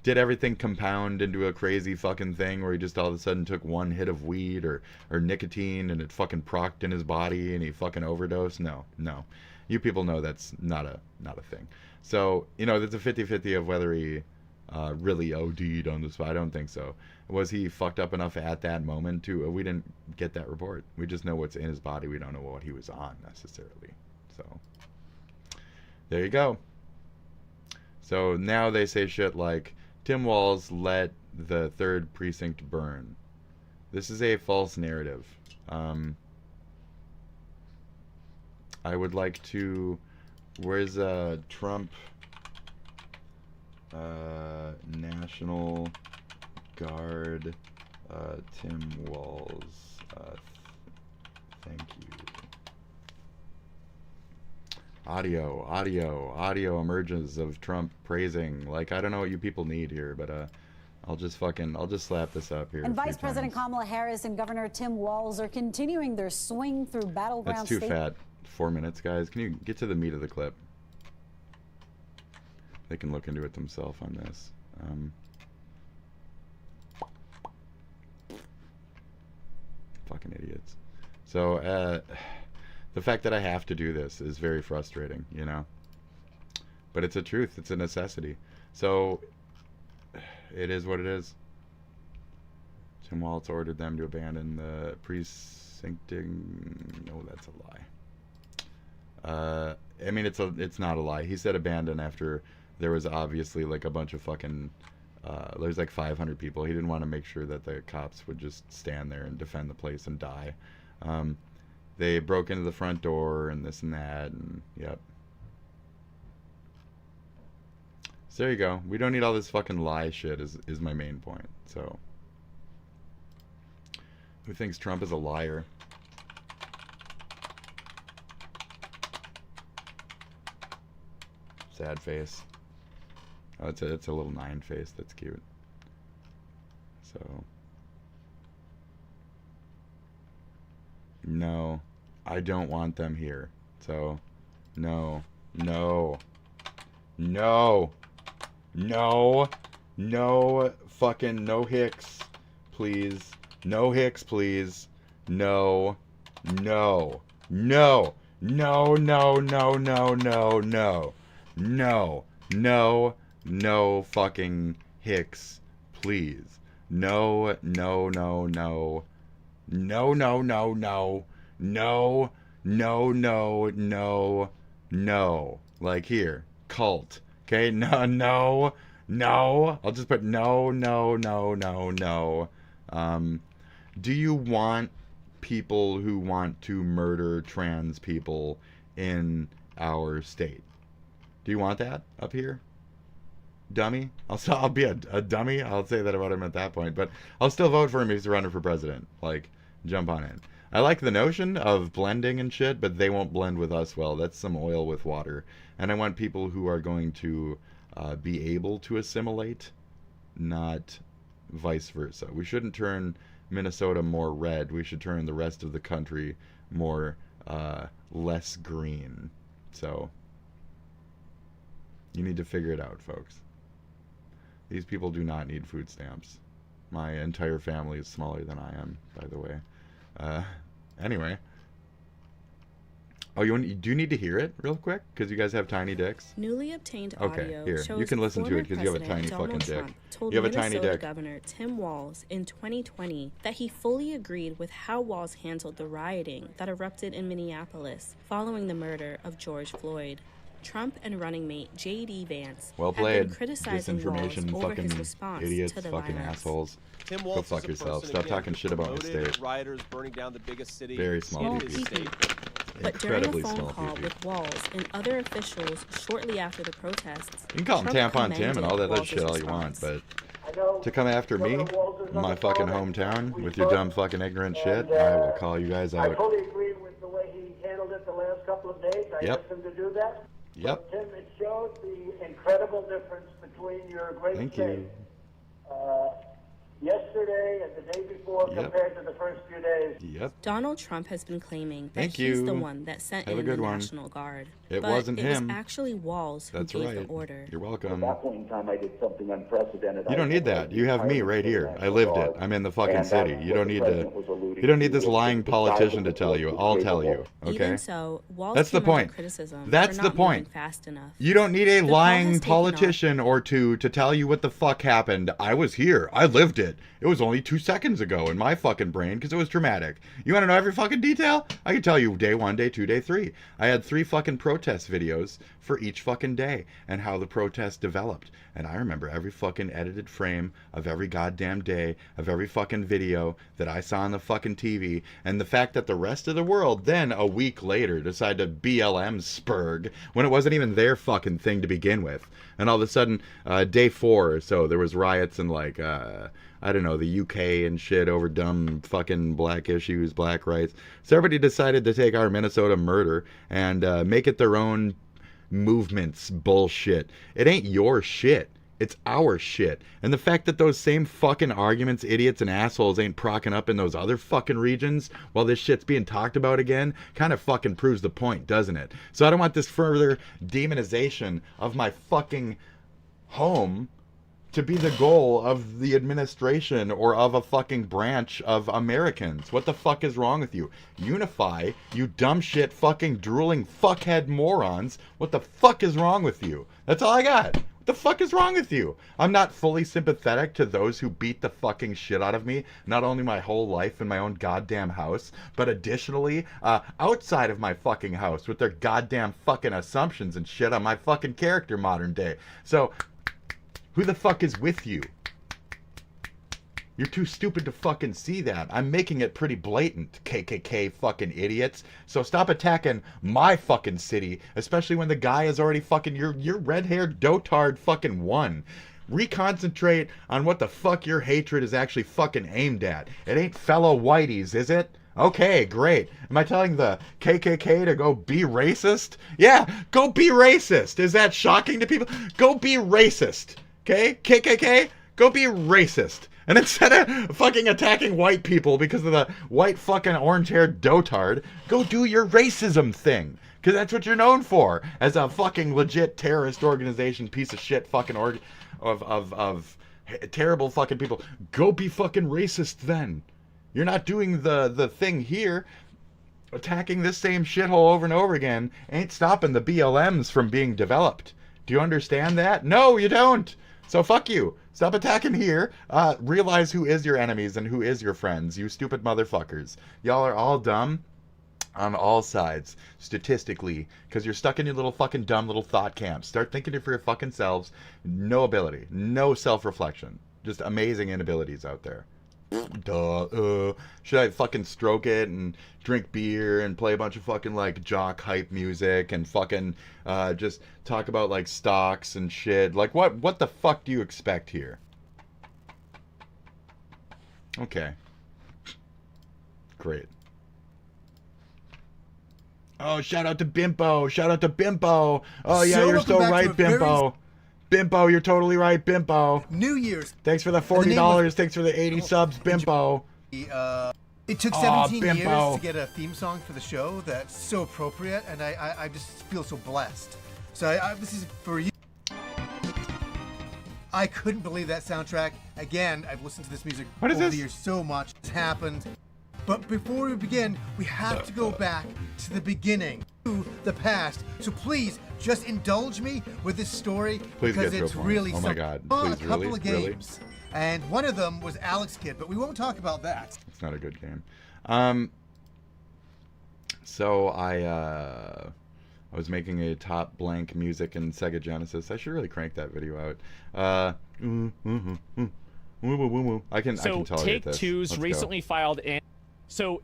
Speaker 1: did everything compound into a crazy fucking thing where he just all of a sudden took one hit of weed or nicotine and it fucking procced in his body and he fucking overdosed? No. You people know that's not a thing. So, you know, there's a 50-50 of whether he really OD'd on the spot. I don't think so. Was he fucked up enough at that moment to... we didn't get that report. We just know what's in his body. We don't know what he was on, necessarily. So, there you go. So, now they say shit like, Tim Walz let the 3rd precinct burn. This is a false narrative. I would like to... Where's Trump... National Guard, Tim Walz, thank you. Audio emerges of Trump praising. Like, I don't know what you people need here, but I'll just slap this up here.
Speaker 7: And Vice President Kamala Harris and Governor Tim Walz are continuing their swing through battleground
Speaker 1: That's too fat. 4 minutes, guys. Can you get to the meat of the clip? They can look into it themselves on this. Fucking idiots. So, the fact that I have to do this is very frustrating, you know? But it's a truth. It's a necessity. So, it is what it is. Tim Walz ordered them to abandon the precincting... No, that's a lie. I mean, it's not a lie. He said abandon after... There was obviously like a bunch of fucking, there's like 500 people. He didn't want to make sure that the cops would just stand there and defend the place and die. They broke into the front door and this and that, and yep. So there you go. We don't need all this fucking lie shit is my main point. So, who thinks Trump is a liar? Sad face. Oh, it's a little 9 face. That's cute. So, no, I don't want them here. So, no, fucking no Hicks, please. No Hicks, please. No fucking Hicks, please. No, no, no, no. No, no, no, no. No, no, no, no, no. Like here. Cult. Okay? No, no, no. I'll just put no, no, no, no, no. Do you want people who want to murder trans people in our state? Do you want that up here? Dummy? I'll be a dummy. I'll say that about him at that point. But I'll still vote for him if he's running for president. Like, jump on in. I like the notion of blending and shit, but they won't blend with us well. That's some oil with water. And I want people who are going to be able to assimilate, not vice versa. We shouldn't turn Minnesota more red. We should turn the rest of the country more less green. So you need to figure it out, folks. These people do not need food stamps. My entire family is smaller than I am, by the way. Anyway. Oh, do you need to hear it real quick? Because you guys have tiny dicks?
Speaker 5: Newly obtained
Speaker 1: okay,
Speaker 5: audio
Speaker 1: here.
Speaker 5: shows
Speaker 1: You can listen to it because you have a
Speaker 5: President
Speaker 1: tiny
Speaker 5: Donald
Speaker 1: fucking
Speaker 5: Trump
Speaker 1: dick.
Speaker 5: told
Speaker 1: You have a
Speaker 5: Minnesota
Speaker 1: tiny dick.
Speaker 5: Governor Tim Walz in 2020 that he fully agreed with how Walz handled the rioting that erupted in Minneapolis following the murder of George Floyd. Trump and running mate J.D. Vance
Speaker 1: Well
Speaker 5: have
Speaker 1: played.
Speaker 5: been criticizing Walz
Speaker 1: Disinformation,
Speaker 5: over his
Speaker 1: fucking
Speaker 5: response
Speaker 1: idiots,
Speaker 5: to the
Speaker 1: fucking
Speaker 5: violence.
Speaker 1: assholes.
Speaker 14: Tim
Speaker 1: Go
Speaker 14: Walz
Speaker 1: fuck
Speaker 14: is a
Speaker 1: yourself.
Speaker 14: person,
Speaker 1: Stop
Speaker 14: again,
Speaker 1: talking
Speaker 14: who
Speaker 1: shit about my
Speaker 14: promoted
Speaker 1: state.
Speaker 14: rioters burning down the biggest city
Speaker 1: Very small
Speaker 14: in
Speaker 1: PP.
Speaker 14: his state.
Speaker 5: But during a
Speaker 1: Incredibly
Speaker 5: phone
Speaker 1: small
Speaker 5: call
Speaker 1: PP.
Speaker 5: with Walz and other officials shortly after the protests,
Speaker 1: You can call him
Speaker 5: Trump
Speaker 1: Tampon Tim and
Speaker 5: commended
Speaker 1: all that other
Speaker 5: Walz's
Speaker 1: shit all you want,
Speaker 5: response.
Speaker 1: but to come after me, my fucking hometown, with your dumb fucking ignorant shit, I will call you guys
Speaker 21: I
Speaker 1: out.
Speaker 21: fully agree with the way he handled it the last couple of days. I
Speaker 1: Yep.
Speaker 21: asked him to do that.
Speaker 1: Yep.
Speaker 21: But, Tim, it showed the incredible difference between your great
Speaker 1: Thank
Speaker 21: state
Speaker 1: you.
Speaker 21: yesterday and the day before
Speaker 1: Yep.
Speaker 21: compared to the first few days.
Speaker 1: Yep.
Speaker 5: Donald Trump has been claiming that
Speaker 1: Thank
Speaker 5: he's
Speaker 1: you.
Speaker 5: the one that sent
Speaker 1: Have a
Speaker 5: in
Speaker 1: good
Speaker 5: the
Speaker 1: one.
Speaker 5: National Guard.
Speaker 1: It
Speaker 5: but
Speaker 1: wasn't
Speaker 5: it
Speaker 1: him.
Speaker 5: was actually Walz who
Speaker 1: That's
Speaker 5: gave
Speaker 1: right.
Speaker 5: the order.
Speaker 1: You're welcome.
Speaker 21: At that point in time, I did something unprecedented.
Speaker 1: You don't need that. You have me right here. I lived it. I'm in the fucking city. You don't need to. You don't need this lying politician to tell you. I'll tell you. Okay.
Speaker 5: Even so, Walz
Speaker 1: That's the
Speaker 5: came under
Speaker 1: point.
Speaker 5: criticism
Speaker 1: That's
Speaker 5: for
Speaker 1: the
Speaker 5: not moving
Speaker 1: point.
Speaker 5: fast enough.
Speaker 1: You don't need a
Speaker 5: The call
Speaker 1: lying
Speaker 5: has taken
Speaker 1: politician or two to tell you what the fuck happened. I was here. I lived it. It was only 2 seconds ago in my fucking brain because it was dramatic. You want to know every fucking detail? I can tell you day 1, day 2, day 3. I had 3 fucking protest videos for each fucking day and how the protest developed. And I remember every fucking edited frame of every goddamn day of every fucking video that I saw on the fucking TV. And the fact that the rest of the world then a week later decided to BLM Spurg when it wasn't even their fucking thing to begin with. And all of a sudden, day 4 or so, there was riots in like, I don't know, the UK and shit over dumb fucking black issues, black rights. So everybody decided to take our Minnesota murder and make it their own movements bullshit. It ain't your shit. It's our shit. And the fact that those same fucking arguments, idiots and assholes ain't procking up in those other fucking regions while this shit's being talked about again kind of fucking proves the point, doesn't it? So I don't want this further demonization of my fucking home to be the goal of the administration or of a fucking branch of Americans. What the fuck is wrong with you? Unify, you dumb shit fucking drooling fuckhead morons. What the fuck is wrong with you? That's all I got. What the fuck is wrong with you? I'm not fully sympathetic to those who beat the fucking shit out of me, not only my whole life in my own goddamn house, but additionally, outside of my fucking house with their goddamn fucking assumptions and shit on my fucking character modern day. So, who the fuck is with you? You're too stupid to fucking see that. I'm making it pretty blatant, KKK fucking idiots. So stop attacking my fucking city, especially when the guy is already fucking your red-haired dotard fucking won. Reconcentrate on what the fuck your hatred is actually fucking aimed at. It ain't fellow whiteys, is it? Okay, great. Am I telling the KKK to go be racist? Yeah, go be racist. Is that shocking to people? Go be racist. Okay? KKK, go be racist. And instead of fucking attacking white people because of the white fucking orange-haired dotard, go do your racism thing. Because that's what you're known for. As a fucking legit terrorist organization, piece of shit fucking of terrible fucking people. Go be fucking racist then. You're not doing the thing here. Attacking this same shithole over and over again ain't stopping the BLMs from being developed. Do you understand that? No, you don't. So fuck you. Stop attacking here. Realize who is your enemies and who is your friends, you stupid motherfuckers. Y'all are all dumb on all sides, statistically, because you're stuck in your little fucking dumb little thought camps. Start thinking for your fucking selves. No ability. No self-reflection. Just amazing inabilities out there. Duh. Should I fucking stroke it and drink beer and play a bunch of fucking like jock hype music and fucking just talk about like stocks and shit? Like what the fuck do you expect here? Okay. Great. Oh, shout out to Bimbo. Shout out to Bimbo. Oh yeah,
Speaker 4: So
Speaker 1: you're so
Speaker 4: welcome back
Speaker 1: right,
Speaker 4: to a very-
Speaker 1: Bimbo. Bimbo, you're totally right, Bimbo.
Speaker 4: New Year's.
Speaker 1: Thanks for the
Speaker 4: And the name
Speaker 1: $40.
Speaker 4: was-
Speaker 1: Thanks for the 80 subs, Bimbo.
Speaker 4: It took
Speaker 1: Aw,
Speaker 4: 17
Speaker 1: Bimbo.
Speaker 4: years to get a theme song for the show that's so appropriate, and I just feel so blessed. So this is for you. I couldn't believe that soundtrack. Again, I've listened to this music
Speaker 1: What is
Speaker 4: over
Speaker 1: this?
Speaker 4: the years so much. It's happened. But before we begin, we have to go back to the beginning, to the past. So please, just indulge me with this story
Speaker 1: Please
Speaker 4: because
Speaker 1: get to a
Speaker 4: it's
Speaker 1: point.
Speaker 4: really
Speaker 1: Oh my
Speaker 4: something.
Speaker 1: God.
Speaker 4: A
Speaker 1: Please,
Speaker 4: couple
Speaker 1: really?
Speaker 4: of games, and one of them was Alex Kidd, but we won't talk about that.
Speaker 1: It's not a good game. So I was making a top blank music in Sega Genesis. I should really crank that video out. I can tolerate
Speaker 10: Take
Speaker 1: this.
Speaker 10: Two's
Speaker 1: Let's go.
Speaker 10: recently filed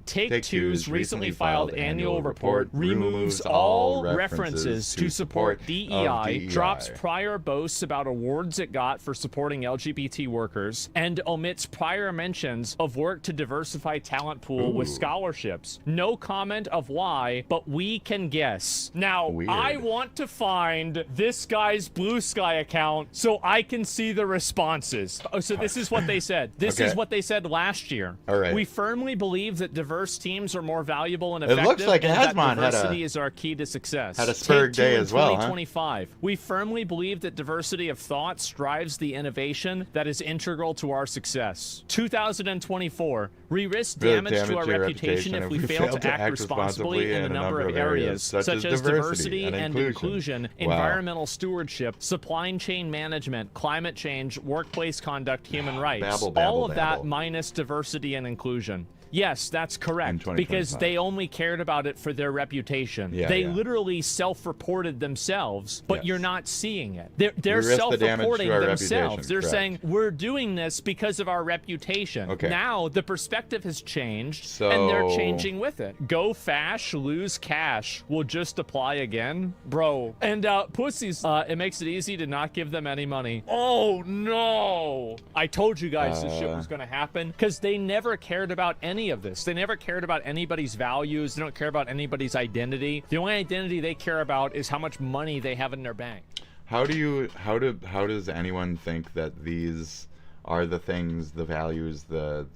Speaker 10: Take
Speaker 1: Take
Speaker 10: Two's recently filed annual report removes all references to support DEI, drops prior boasts about awards it got for supporting LGBT workers, and omits prior mentions of work to diversify talent pool with scholarships. No comment of why, but we can guess. Now, I want to find this guy's Blue Sky account so I can see the responses. Oh, so this is what they said. This is what they said last year.
Speaker 1: All right.
Speaker 10: We firmly believe that diverse teams are more valuable and
Speaker 1: It
Speaker 10: effective,
Speaker 1: looks like
Speaker 10: and that
Speaker 1: Asmon had a-
Speaker 10: diversity is our key to success.
Speaker 1: had a Spurg
Speaker 10: Take Two
Speaker 1: day
Speaker 10: in
Speaker 1: as well, huh?
Speaker 10: 2025. We firmly believe that diversity of thought drives the innovation that is integral to our success. 2024. We risk damage to our reputation if we fail to act responsibly in a number of areas, such as diversity and inclusion, environmental stewardship, supply chain management, climate change, workplace conduct, human rights.
Speaker 1: Babble, babble,
Speaker 10: All of that
Speaker 1: babble.
Speaker 10: minus diversity and inclusion. Yes, that's correct, because
Speaker 1: 2025.
Speaker 10: they only cared about it for their reputation.
Speaker 1: Yeah,
Speaker 10: they
Speaker 1: yeah.
Speaker 10: literally self-reported themselves, but you're not seeing it. They're
Speaker 1: risk the damage
Speaker 10: self-reporting
Speaker 1: to our
Speaker 10: themselves.
Speaker 1: reputation,
Speaker 10: They're
Speaker 1: correct.
Speaker 10: saying, we're doing this because of our reputation.
Speaker 1: Okay.
Speaker 10: Now, the perspective has changed, and they're
Speaker 1: So-
Speaker 10: changing with it. Go fash, lose cash will just apply again? Bro. And pussies, it makes it easy to not give them any money. Oh, no! I told you guys this shit was going to happen, because they never cared about any of this. They never cared about anybody's values. They don't care about anybody's identity. The only identity they care about is how much money they have in their bank.
Speaker 1: How does anyone think that these are the things, the values, the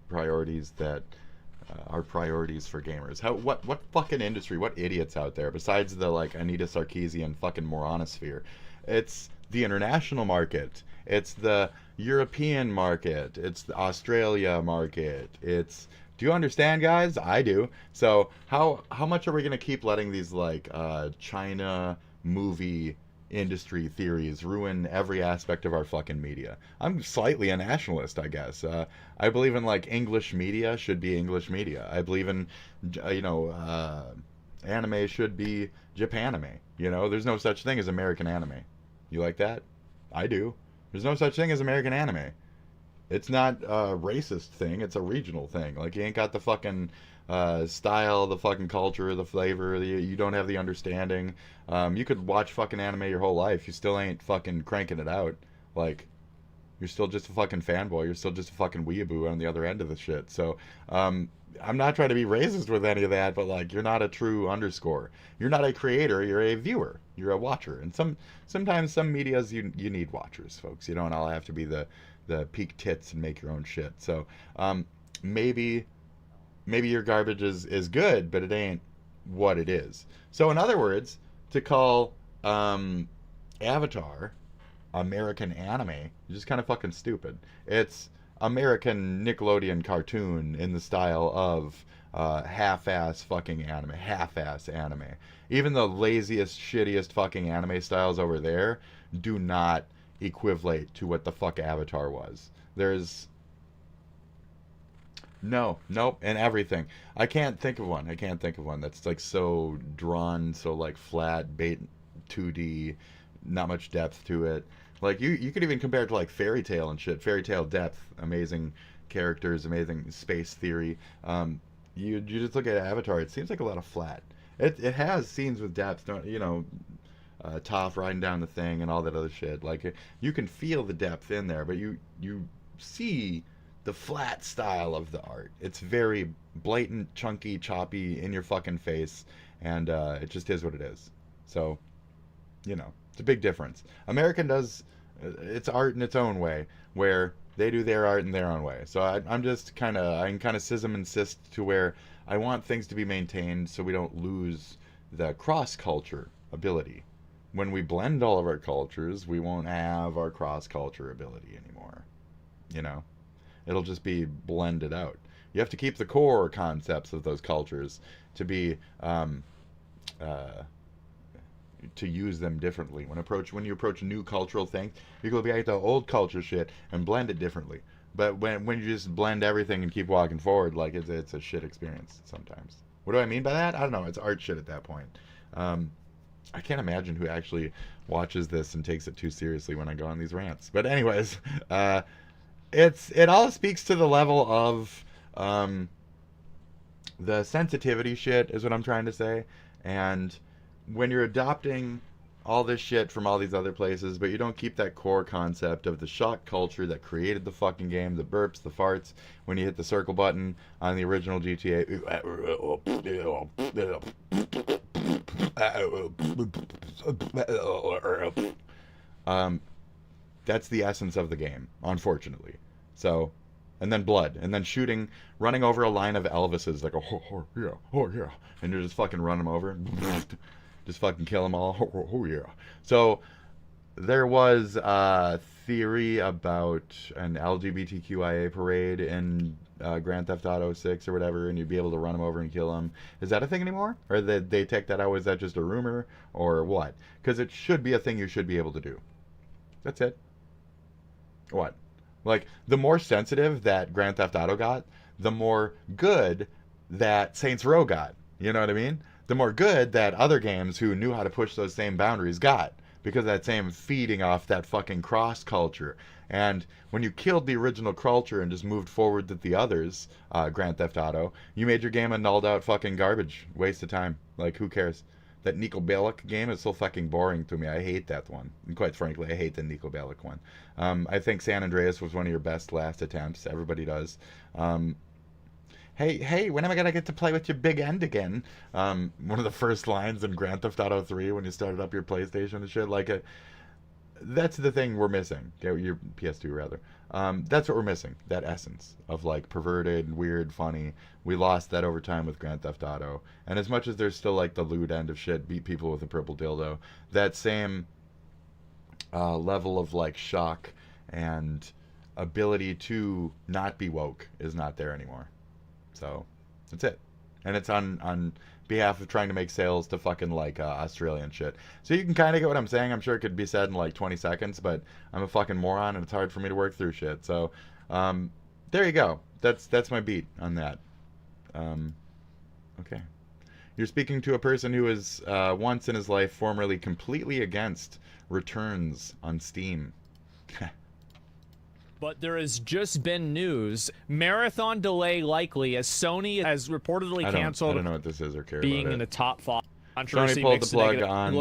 Speaker 1: priorities that are priorities for gamers? What fucking industry, what idiots out there besides the like Anita Sarkeesian fucking moronosphere? It's the international market. It's the European market. It's the Australia market. It's, do you understand, guys? I do. So how much are we gonna keep letting these like China movie industry theories ruin every aspect of our fucking media? I'm slightly a nationalist, I guess. I believe in like English media should be English media. I believe in anime should be Japanime. You know, there's no such thing as American anime. You like that? I do. There's no such thing as American anime. It's not a racist thing. It's a regional thing. Like, you ain't got the fucking style, the fucking culture, the flavor. You don't have the understanding. You could watch fucking anime your whole life. You still ain't fucking cranking it out. Like, you're still just a fucking fanboy. You're still just a fucking weeaboo on the other end of the shit. So, I'm not trying to be racist with any of that, but like, you're not a true underscore. You're not a creator. You're a viewer. You're a watcher. And sometimes some medias you need watchers, folks. You don't all have to be the peak tits and make your own shit. So maybe your garbage is good, but it ain't what it is. So in other words, to call Avatar American anime is just kind of fucking stupid. It's American Nickelodeon cartoon in the style of half-ass fucking anime. Half-ass anime. Even the laziest, shittiest fucking anime styles over there do not equivalent to what the fuck Avatar was. There's nope, and everything. I can't think of one. That's like so drawn, so like flat, bait, 2D, not much depth to it. Like you could even compare it to like Fairy Tail and shit. Fairy Tail depth, amazing characters, amazing space theory. You just look at Avatar, it seems like a lot of flat. It has scenes with depth, you know, Toph riding down the thing and all that other shit. Like you can feel the depth in there, but you see the flat style of the art. It's very blatant, chunky, choppy, in your fucking face, and it just is what it is. So, you know, it's a big difference. American does its art in its own way, where they do their art in their own way. So I'm kind of schism insist to where I want things to be maintained so we don't lose the cross-culture ability. When we blend all of our cultures, we won't have our cross-culture ability anymore. You know? It'll just be blended out. You have to keep the core concepts of those cultures to be to use them differently. When you approach new cultural things, you go back to old culture shit and blend it differently. But when you just blend everything and keep walking forward, like it's a shit experience sometimes. What do I mean by that? I don't know. It's art shit at that point. I can't imagine who actually watches this and takes it too seriously when I go on these rants. But anyways, it all speaks to the level of the sensitivity shit is what I'm trying to say. And when you're adopting all this shit from all these other places, but you don't keep that core concept of the shock culture that created the fucking game, the burps, the farts, when you hit the circle button on the original GTA. That's the essence of the game, unfortunately. So, and then blood, and then shooting, running over a line of Elvises, like, oh yeah, and you just fucking run them over. Just fucking kill them all. Oh, yeah. So there was a theory about an LGBTQIA parade in Grand Theft Auto 6 or whatever, and you'd be able to run them over and kill them. Is that a thing anymore? Or did they take that out? Was that just a rumor? Or what? Because it should be a thing you should be able to do. That's it. What? Like, the more sensitive that Grand Theft Auto got, the more good that Saints Row got. You know what I mean? The more good that other games who knew how to push those same boundaries got, because of that same feeding off that fucking cross culture. And when you killed the original culture and just moved forward with the others, Grand Theft Auto, you made your game a nulled out fucking garbage. Waste of time. Like, who cares? That Nico Bellic game is so fucking boring to me. I hate that one. And quite frankly, I hate the Nico Bellic one. I think San Andreas was one of your best last attempts. Everybody does. Hey, when am I going to get to play with your big end again? One of the first lines in Grand Theft Auto 3 when you started up your PlayStation and shit. Like, that's the thing we're missing. Your PS2, rather. That's what we're missing. That essence of, like, perverted, weird, funny. We lost that over time with Grand Theft Auto. And as much as there's still, like, the lewd end of shit, beat people with a purple dildo, that same level of, like, shock and ability to not be woke is not there anymore. So, that's it. And it's on behalf of trying to make sales to fucking, like, Australian shit. So you can kind of get what I'm saying. I'm sure it could be said in, like, 20 seconds, but I'm a fucking moron, and it's hard for me to work through shit. So, there you go. That's my beat on that. Okay. You're speaking to a person who was once in his life formerly completely against returns on Steam.
Speaker 10: But there has just been news. Marathon delay likely as Sony has reportedly canceled.
Speaker 1: I don't know what this is or care
Speaker 10: being
Speaker 1: about
Speaker 10: in the top 5.
Speaker 1: Sony pulled the plug on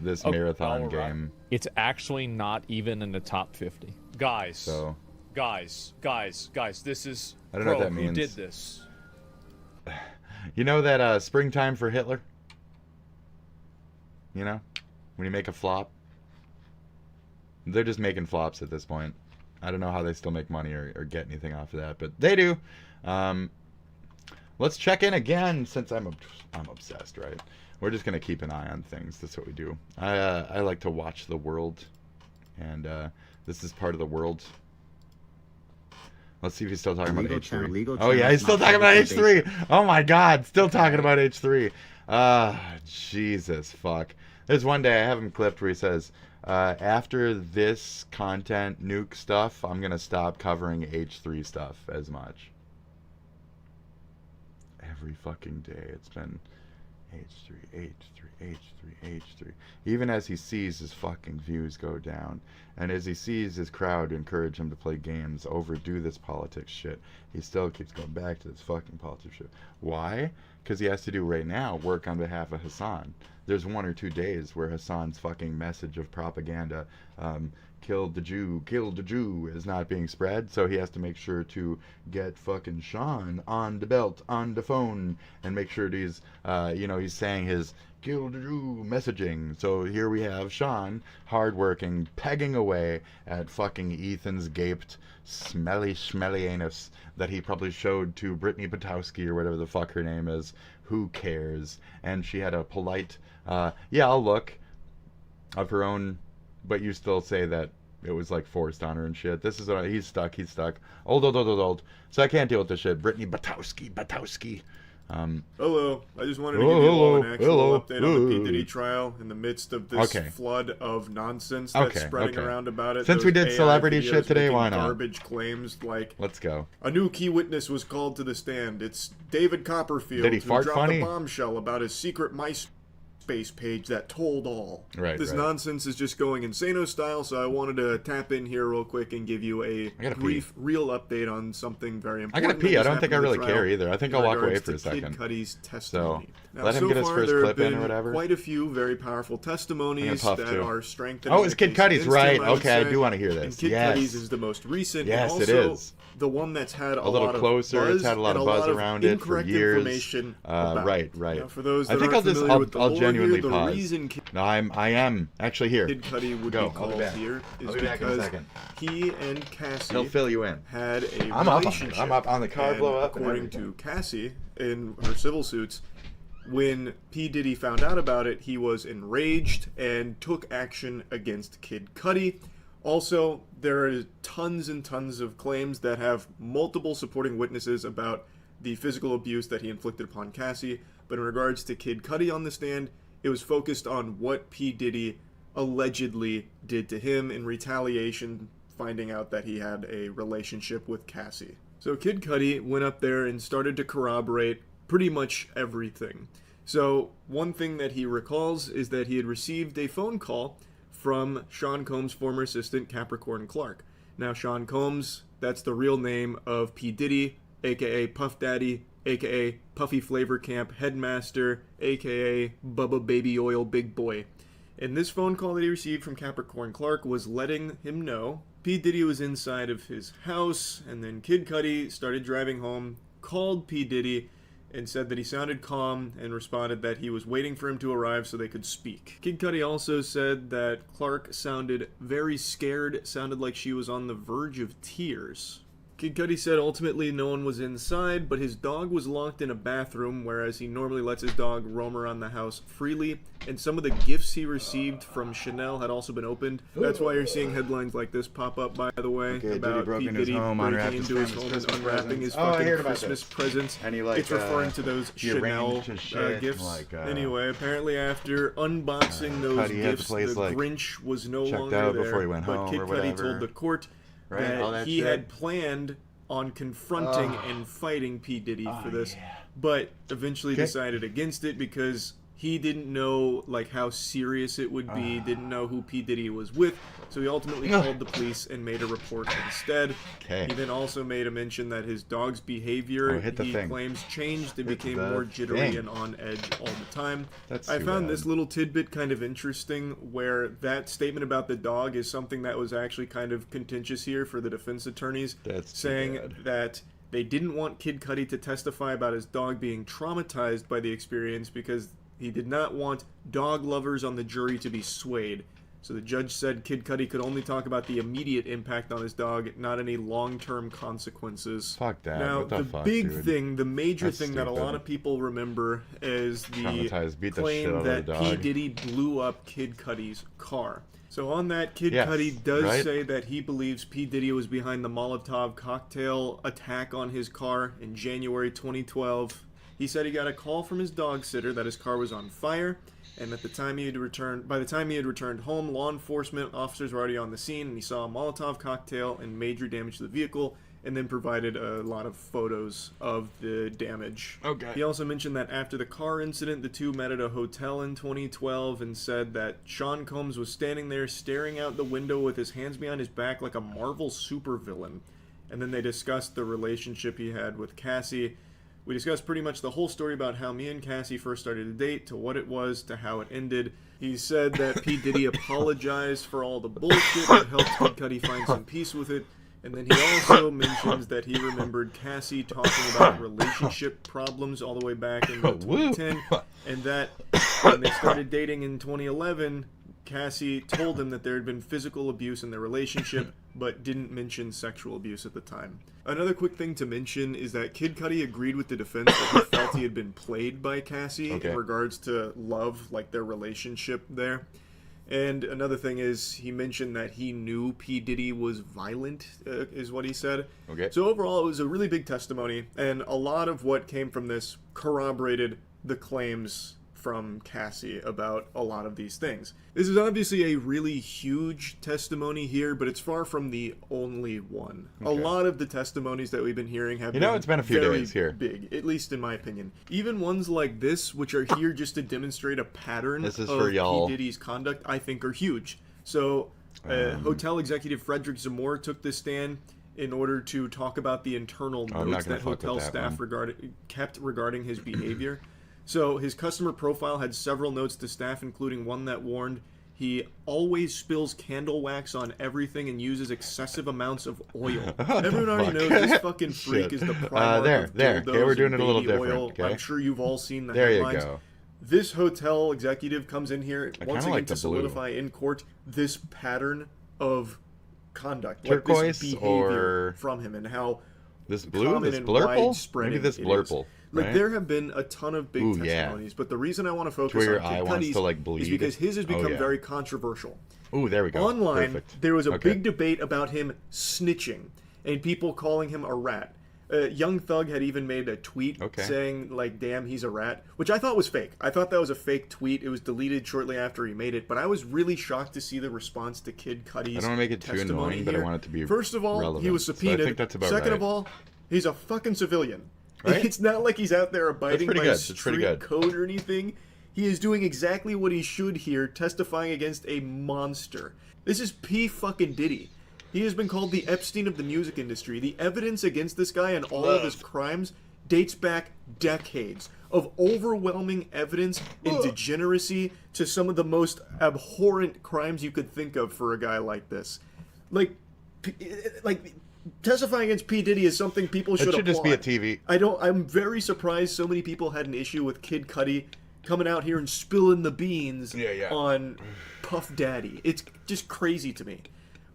Speaker 1: this marathon game.
Speaker 10: It's actually not even in the top 50. Guys.
Speaker 1: So.
Speaker 10: Guys. This is.
Speaker 1: I don't know what that means.
Speaker 10: Who did this?
Speaker 1: You know that Springtime for Hitler? You know? When you make a flop? They're just making flops at this point. I don't know how they still make money or get anything off of that, but they do. Let's check in again since I'm obsessed, right? We're just going to keep an eye on things. That's what we do. I like to watch the world, and this is part of the world. Let's see if he's still talking about H3. Oh, yeah, he's still talking about H3. Oh, my God. Still talking about H3. Jesus, fuck. There's one day I have him clipped where he says, after this content nuke stuff, I'm going to stop covering H3 stuff as much. Every fucking day it's been H3, H3, H3, H3. Even as he sees his fucking views go down, and as he sees his crowd encourage him to play games, overdo this politics shit, he still keeps going back to this fucking politics shit. Why? Because he has to do right now work on behalf of Hassan. There's 1 or 2 days where Hassan's fucking message of propaganda, kill the Jew, is not being spread, so he has to make sure to get fucking Sean on the belt, on the phone, and make sure that he's, he's saying his kill the Jew messaging. So here we have Sean, hardworking, pegging away at fucking Ethan's gaped, smelly anus that he probably showed to Brittany Patowski or whatever the fuck her name is. Who cares? And she had a polite, yeah, I'll look, of her own, but you still say that it was like forced on her and shit. This is he's stuck. Old. So I can't deal with this shit. Brittany Batowski.
Speaker 11: Hello. I just wanted to give you all an actual update on the P. Diddy trial in the midst of this flood of nonsense that's spreading around about it.
Speaker 1: Since we did celebrity shit today, why not?
Speaker 11: Garbage claims like,
Speaker 1: let's go.
Speaker 11: A new key witness was called to the stand. It's David Copperfield,
Speaker 1: did he
Speaker 11: who
Speaker 1: fart
Speaker 11: dropped
Speaker 1: funny?
Speaker 11: a bombshell about his secret MySpace page that told all. This nonsense is just going insano style, so I wanted to tap in here real quick and give you a brief, real update on something very important.
Speaker 1: I gotta pee. I don't think I really care either. I think I'll walk away for a second.
Speaker 11: Kid Cudi's testimony.
Speaker 1: So let him get his first clip in or whatever.
Speaker 11: Quite a few very powerful testimonies that are strengthening.
Speaker 1: Oh, it's Kid Cudi's, right? Okay, I do want to hear this.
Speaker 11: And Kid Cudi's is the most recent.
Speaker 1: Yes,
Speaker 11: and also
Speaker 1: it is.
Speaker 11: The one that's had
Speaker 1: a little closer. It's had a lot of buzz around it for years. Right.
Speaker 11: Now, for those that
Speaker 1: I think
Speaker 11: aren't familiar with the
Speaker 1: I'll
Speaker 11: lore
Speaker 1: genuinely
Speaker 11: here,
Speaker 1: pause.
Speaker 11: the reason
Speaker 1: No, I am actually here.
Speaker 11: Kid Cudi would be called here is because he and Cassie
Speaker 1: He'll fill you in.
Speaker 11: had a relationship.
Speaker 1: I'm up on the car, blow up.
Speaker 11: According to Cassie, in her civil suits, when P. Diddy found out about it, he was enraged and took action against Kid Cudi. Also, there are tons and tons of claims that have multiple supporting witnesses about the physical abuse that he inflicted upon Cassie. But in regards to Kid Cudi on the stand, it was focused on what P. Diddy allegedly did to him in retaliation, finding out that he had a relationship with Cassie. So Kid Cudi went up there and started to corroborate pretty much everything. So one thing that he recalls is that he had received a phone call from Sean Combs' former assistant, Capricorn Clark. Now, Sean Combs, that's the real name of P. Diddy, a.k.a. Puff Daddy, a.k.a. Puffy Flavor Camp Headmaster, a.k.a. Bubba Baby Oil Big Boy. And this phone call that he received from Capricorn Clark was letting him know P. Diddy was inside of his house, and then Kid Cudi started driving home, called P. Diddy, and said that he sounded calm and responded that he was waiting for him to arrive so they could speak. Kid Cudi also said that Clark sounded very scared, sounded like she was on the verge of tears. Kid Cudi said ultimately no one was inside, but his dog was locked in a bathroom, whereas he normally lets his dog roam around the house freely, and some of the gifts he received from Chanel had also been opened. That's why you're seeing headlines like this pop up, by the way, about P. Diddy breaking into his home and unwrapping his fucking Christmas presents.
Speaker 1: And he, like,
Speaker 11: it's referring to those Chanel gifts.
Speaker 1: Like,
Speaker 11: anyway, apparently after unboxing those gifts, the Grinch was no longer there,
Speaker 1: before he went
Speaker 11: but
Speaker 1: home
Speaker 11: Kid
Speaker 1: or
Speaker 11: Cudi
Speaker 1: whatever.
Speaker 11: told the court that he had planned on confronting and fighting P. Diddy for this, but eventually decided against it because he didn't know like how serious it would be, didn't know who P. Diddy was with, so he ultimately called the police and made a report instead. He then also made a mention that his dog's behavior, he claims, changed and became more jittery and on edge all the time. I found this little tidbit kind of interesting, where that statement about the dog is something that was actually kind of contentious here for the defense attorneys, saying that they didn't want Kid Cudi to testify about his dog being traumatized by the experience because he did not want dog lovers on the jury to be swayed. So the judge said Kid Cudi could only talk about the immediate impact on his dog, not any long-term consequences.
Speaker 1: Fuck that.
Speaker 11: Now,
Speaker 1: what the fuck,
Speaker 11: big
Speaker 1: dude?
Speaker 11: thing, the major
Speaker 1: That's
Speaker 11: thing that a
Speaker 1: stupid.
Speaker 11: lot of people remember is the
Speaker 1: Traumatized, beat the shit
Speaker 11: claim
Speaker 1: out of
Speaker 11: that
Speaker 1: the
Speaker 11: P.
Speaker 1: dog.
Speaker 11: Diddy blew up Kid Cudi's car. So on that, Kid
Speaker 1: Yes,
Speaker 11: Cudi does
Speaker 1: right?
Speaker 11: say that he believes P. Diddy was behind the Molotov cocktail attack on his car in January 2012. He said he got a call from his dog sitter that his car was on fire, And at the time by the time he had returned home, law enforcement officers were already on the scene, and he saw a Molotov cocktail and major damage to the vehicle, and then provided a lot of photos of the damage.
Speaker 1: Okay.
Speaker 11: He also mentioned that after the car incident, the two met at a hotel in 2012 and said that Sean Combs was standing there staring out the window with his hands behind his back like a Marvel supervillain. And then they discussed the relationship he had with Cassie. We discussed pretty much the whole story about how me and Cassie first started to date, to what it was, to how it ended. He said that P. Diddy apologized for all the bullshit that helped Kid Cudi find some peace with it. And then he also mentions that he remembered Cassie talking about relationship problems all the way back in 2010. And that when they started dating in 2011, Cassie told him that there had been physical abuse in their relationship, but didn't mention sexual abuse at the time. Another quick thing to mention is that Kid Cudi agreed with the defense that he felt he had been played by Cassie in regards to love, like their relationship there. And another thing is, he mentioned that he knew P. Diddy was violent, is what he said.
Speaker 1: Okay.
Speaker 11: So overall, it was a really big testimony, and a lot of what came from this corroborated the claims from Cassie about a lot of these things. This is obviously a really huge testimony here, but it's far from the only one. A lot of the testimonies that we've been hearing have
Speaker 1: it's been a few
Speaker 11: very
Speaker 1: days here.
Speaker 11: big, at least in my opinion. Even ones like this, which are here just to demonstrate a pattern
Speaker 1: This is
Speaker 11: of
Speaker 1: for y'all.
Speaker 11: P. Diddy's conduct, I think are huge. So, hotel executive Frederick Zamore took this stand in order to talk about the internal
Speaker 1: I'm not
Speaker 11: notes
Speaker 1: gonna
Speaker 11: that
Speaker 1: fuck with
Speaker 11: hotel
Speaker 1: that
Speaker 11: staff
Speaker 1: one.
Speaker 11: kept regarding his behavior. So his customer profile had several notes to staff, including one that warned he always spills candle wax on everything and uses excessive amounts of oil. Everyone already knows this fucking freak is the primark of dildos
Speaker 1: Okay, we're doing
Speaker 11: and
Speaker 1: it a little
Speaker 11: baby
Speaker 1: different.
Speaker 11: oil.
Speaker 1: Okay.
Speaker 11: I'm sure you've all seen the
Speaker 1: There you
Speaker 11: headlines.
Speaker 1: go.
Speaker 11: This hotel executive comes in here once again
Speaker 1: like
Speaker 11: to
Speaker 1: the blue.
Speaker 11: solidify in court this pattern of conduct,
Speaker 1: Turquoise
Speaker 11: like this behavior
Speaker 1: or
Speaker 11: from him, and how
Speaker 1: this blue,
Speaker 11: common
Speaker 1: this
Speaker 11: and
Speaker 1: blurple,
Speaker 11: widespread
Speaker 1: maybe this
Speaker 11: it is.
Speaker 1: blurple.
Speaker 11: Like
Speaker 1: right?
Speaker 11: there have been a ton of big
Speaker 1: Ooh, yeah.
Speaker 11: testimonies, but the reason I want to focus
Speaker 1: where your
Speaker 11: on
Speaker 1: eye
Speaker 11: Kid
Speaker 1: wants
Speaker 11: Cudi's
Speaker 1: to, like, bleed?
Speaker 11: is because his has
Speaker 1: Oh,
Speaker 11: become
Speaker 1: yeah.
Speaker 11: very controversial.
Speaker 1: Ooh, there we go.
Speaker 11: Online,
Speaker 1: Perfect.
Speaker 11: there was a
Speaker 1: Okay.
Speaker 11: big debate about him snitching and people calling him a rat. Young Thug had even made a tweet saying, like, damn, he's a rat, which I thought was fake. I thought that was a fake tweet. It was deleted shortly after he made it, but I was really shocked to see the response to Kid Cudi's
Speaker 1: I don't want to make it too annoying, but I
Speaker 11: here.
Speaker 1: want it to be
Speaker 11: First of all,
Speaker 1: relevant.
Speaker 11: he was
Speaker 1: So
Speaker 11: subpoenaed.
Speaker 1: I think that's about
Speaker 11: Second
Speaker 1: right.
Speaker 11: of all, he's a fucking civilian.
Speaker 1: Right?
Speaker 11: It's not like he's out there abiding
Speaker 1: pretty
Speaker 11: by
Speaker 1: good. That's pretty
Speaker 11: street
Speaker 1: good.
Speaker 11: code or anything. He is doing exactly what he should here, testifying against a monster. This is P. fucking Diddy. He has been called the Epstein of the music industry. The evidence against this guy and all of his crimes dates back decades of overwhelming evidence and degeneracy to some of the most abhorrent crimes you could think of for a guy like this. Like testifying against P. Diddy is something people should
Speaker 1: It should just be
Speaker 11: applaud.
Speaker 1: a TV.
Speaker 11: I'm very surprised so many people had an issue with Kid Cudi coming out here and spilling the beans on Puff Daddy. It's just crazy to me.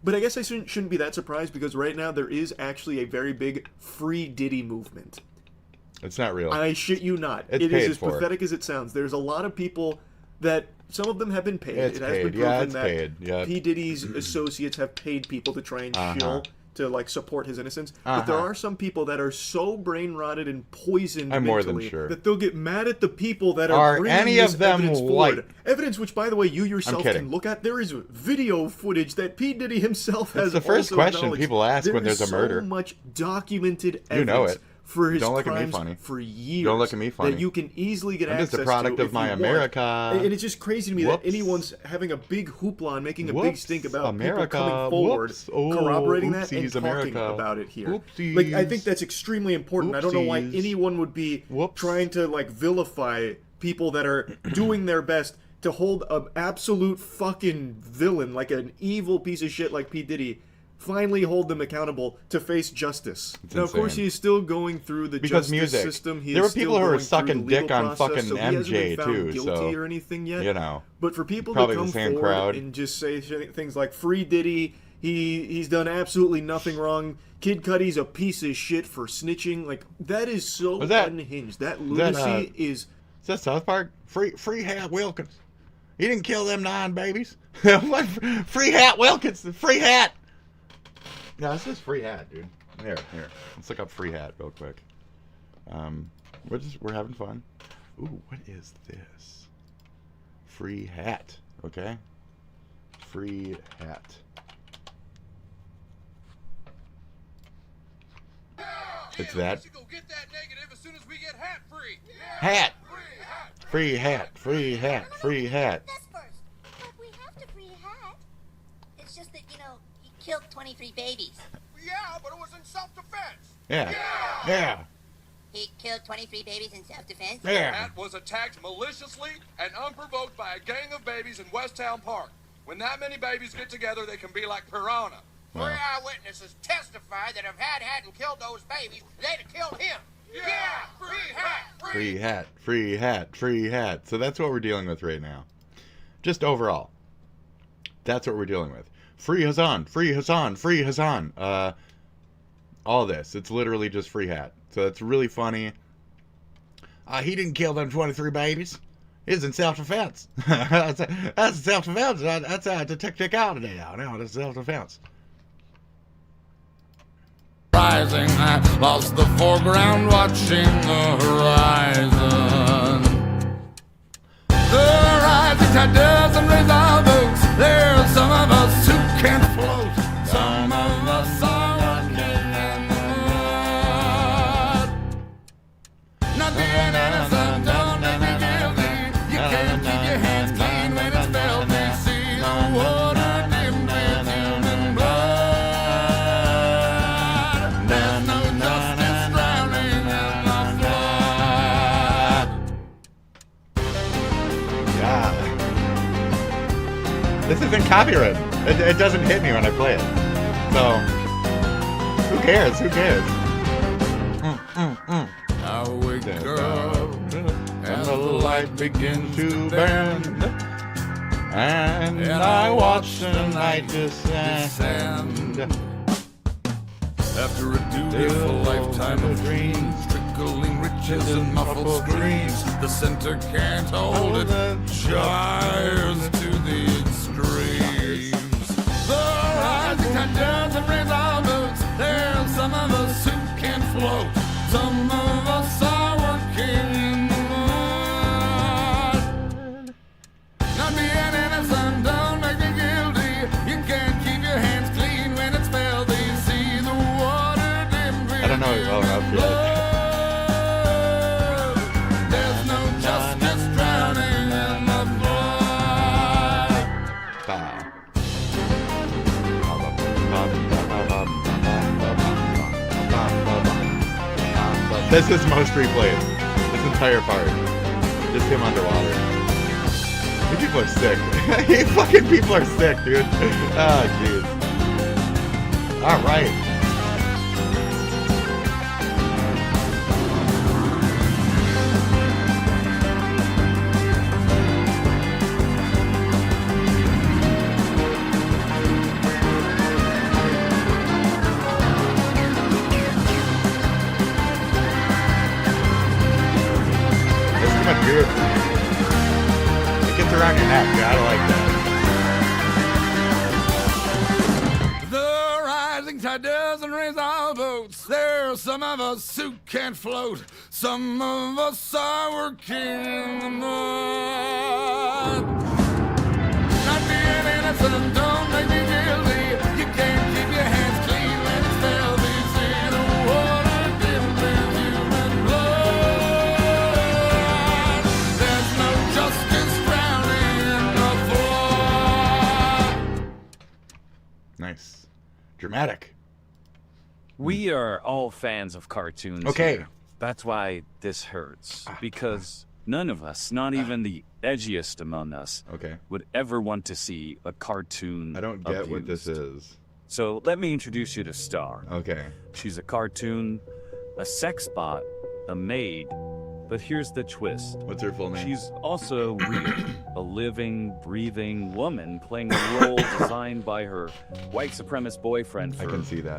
Speaker 11: But I guess I shouldn't be that surprised, because right now there is actually a very big free Diddy movement.
Speaker 1: It's not real.
Speaker 11: I shit you not.
Speaker 1: It's
Speaker 11: It
Speaker 1: paid
Speaker 11: is as
Speaker 1: for.
Speaker 11: pathetic as it sounds. There's a lot of people that, some of them have been paid.
Speaker 1: It's
Speaker 11: it has
Speaker 1: paid.
Speaker 11: been
Speaker 1: Yeah,
Speaker 11: proven
Speaker 1: it's
Speaker 11: that
Speaker 1: paid. Yep.
Speaker 11: P. Diddy's associates have paid people to try and shill, to like support his innocence. But there are some people that are so brain rotted and poisoned
Speaker 1: I'm more than
Speaker 11: mentally
Speaker 1: sure.
Speaker 11: that they'll get mad at the people that
Speaker 1: Are
Speaker 11: bringing
Speaker 1: any
Speaker 11: this
Speaker 1: of them
Speaker 11: evidence
Speaker 1: white?
Speaker 11: forward. Evidence which, by the way, you yourself
Speaker 1: kidding.
Speaker 11: can look at. There is video footage that P. Diddy himself has.
Speaker 1: It's the first
Speaker 11: also
Speaker 1: question
Speaker 11: acknowledged.
Speaker 1: people ask when there's a murder.
Speaker 11: There is so much documented evidence.
Speaker 1: You know it.
Speaker 11: For his
Speaker 1: Don't look at me
Speaker 11: crimes
Speaker 1: funny.
Speaker 11: for years.
Speaker 1: Don't look at me funny.
Speaker 11: That you can easily get
Speaker 1: I'm
Speaker 11: access
Speaker 1: just a product
Speaker 11: to
Speaker 1: of
Speaker 11: if
Speaker 1: my
Speaker 11: you want.
Speaker 1: America.
Speaker 11: And it's just crazy to me
Speaker 1: Whoops.
Speaker 11: that anyone's having a big hoopla and making a big
Speaker 1: Whoops.
Speaker 11: stink about
Speaker 1: America.
Speaker 11: people coming forward,
Speaker 1: Whoops. Oh,
Speaker 11: corroborating that and
Speaker 1: oopsies,
Speaker 11: talking
Speaker 1: America.
Speaker 11: about it here.
Speaker 1: Oopsies.
Speaker 11: Like, I think that's extremely important. I don't know why
Speaker 1: Oopsies.
Speaker 11: anyone would be trying to like vilify people that are doing their best to hold an absolute fucking villain, like an evil piece of shit like P. Diddy, finally hold them accountable to face justice.
Speaker 1: It's
Speaker 11: Now, of course,
Speaker 1: insane.
Speaker 11: he is still going through the
Speaker 1: Because
Speaker 11: justice
Speaker 1: music.
Speaker 11: system. He
Speaker 1: There
Speaker 11: is
Speaker 1: were people
Speaker 11: still
Speaker 1: who were
Speaker 11: going through
Speaker 1: sucking
Speaker 11: the legal
Speaker 1: dick on
Speaker 11: process,
Speaker 1: fucking
Speaker 11: so he hasn't been
Speaker 1: MJ
Speaker 11: found
Speaker 1: too,
Speaker 11: guilty
Speaker 1: so,
Speaker 11: or anything yet.
Speaker 1: you know,
Speaker 11: But for people
Speaker 1: probably
Speaker 11: to
Speaker 1: the
Speaker 11: come
Speaker 1: same
Speaker 11: forward
Speaker 1: crowd.
Speaker 11: and just say things like "Free Diddy," he's done absolutely nothing wrong. Kid Cudi's a piece of shit for snitching. Like, that is so unhinged. That lunacy is.
Speaker 1: Is that South Park? Free Hat Wilkins. He didn't kill them 9 babies. What? Free Hat Wilkins. Free Hat. No, this is Free Hat, dude. Here. Let's look up Free Hat real quick. We're having fun. Ooh, what is this? Free hat. Okay? Free hat. It's that. Hat! Free hat, free hat, free hat.
Speaker 12: But we have to free hat. It's just that, you know, he killed 23 babies.
Speaker 13: Yeah, but it was in self-defense.
Speaker 1: Yeah. Yeah.
Speaker 12: He killed 23 babies in self-defense?
Speaker 1: Yeah.
Speaker 13: Hat was attacked maliciously and unprovoked by a gang of babies in Westtown Park. When that many babies get together, they can be like piranha.
Speaker 1: Wow.
Speaker 13: 3 eyewitnesses testified that if Hat hadn't killed those babies, they'd have killed him. Yeah, free hat,
Speaker 1: Free hat, free hat, free hat. So that's what we're dealing with right now. Just overall. That's what we're dealing with. Free Hassan, free Hassan, free Hassan. All this. It's literally just free hat. So it's really funny. He didn't kill them 23 babies. It's in self-defense. That's self-defense. That's to take out today now. No, that's self-defense.
Speaker 15: Rising, I lost the foreground watching the horizon. The rising tide doesn't raise our boats. There are some of us who can't float. Some of us are walking in the mud. Not being innocent, don't make me guilty. You can't keep your hands clean when it's filthy. See the water dimmed with human blood.
Speaker 1: This isn't copyright. It doesn't hit me when I play it. So, who cares? Who cares?
Speaker 15: I wake up as the light begins to bend,
Speaker 1: and I watch the night descend.
Speaker 15: After a dutiful lifetime of dreams, trickling riches and muffled screams, the center can't hold it, gyres to the extremes. The rising tide doesn't raise our boats. There are some of us who can float. Some of us are working in the mud. Not being innocent, don't make me guilty. You can't keep your hands clean when it's filthy. See the water dim with
Speaker 1: I don't know. Oh, no,
Speaker 15: there's no justice drowning in the
Speaker 1: This is most replayed. This entire part. Just him underwater. These people are sick. These fucking people are sick, dude. Oh, jeez. Alright. It gets around your neck. I like that.
Speaker 15: The rising tide doesn't raise our boats. There are some of us who can't float. Some of us are working in the mud. Not being innocent, don't make me guilty. You can't keep your hands clean when it's filthy. See the water dim with human blood. There's no justice drowning in the flood.
Speaker 1: Nice. Dramatic.
Speaker 23: We are all fans of cartoons.
Speaker 1: Okay.
Speaker 23: Here. That's why this hurts. Because none of us, not even the edgiest among us, would ever want to see a cartoon.
Speaker 1: I don't get what this is.
Speaker 23: So let me introduce you to Star.
Speaker 1: Okay.
Speaker 23: She's a cartoon, a sex bot, a maid. But here's the twist.
Speaker 1: What's her full name?
Speaker 23: She's also real, a living, breathing woman playing a role designed by her white supremacist boyfriend for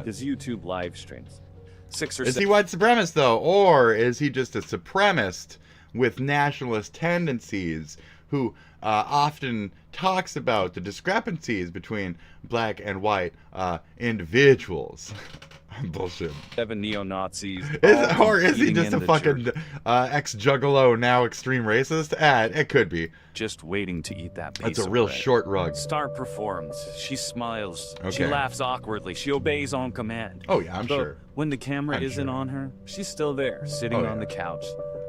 Speaker 23: his YouTube live streams. 6 or
Speaker 1: Is
Speaker 23: 7.
Speaker 1: he white supremacist, though? Or is he just a supremacist with nationalist tendencies who often talks about the discrepancies between black and white individuals? Bullshit.
Speaker 23: 7 neo-Nazis.
Speaker 1: Or is he just a fucking ex-juggalo, now extreme racist? It could be.
Speaker 23: Just waiting to eat that piece
Speaker 1: That's a
Speaker 23: of
Speaker 1: real
Speaker 23: bread.
Speaker 1: short rug.
Speaker 23: Star performs. She smiles. She
Speaker 1: Okay.
Speaker 23: laughs awkwardly. She obeys on command.
Speaker 1: Oh, yeah, I'm
Speaker 23: But
Speaker 1: sure.
Speaker 23: when the camera isn't on her, she's still there, sitting
Speaker 1: Oh,
Speaker 23: on
Speaker 1: yeah.
Speaker 23: the couch,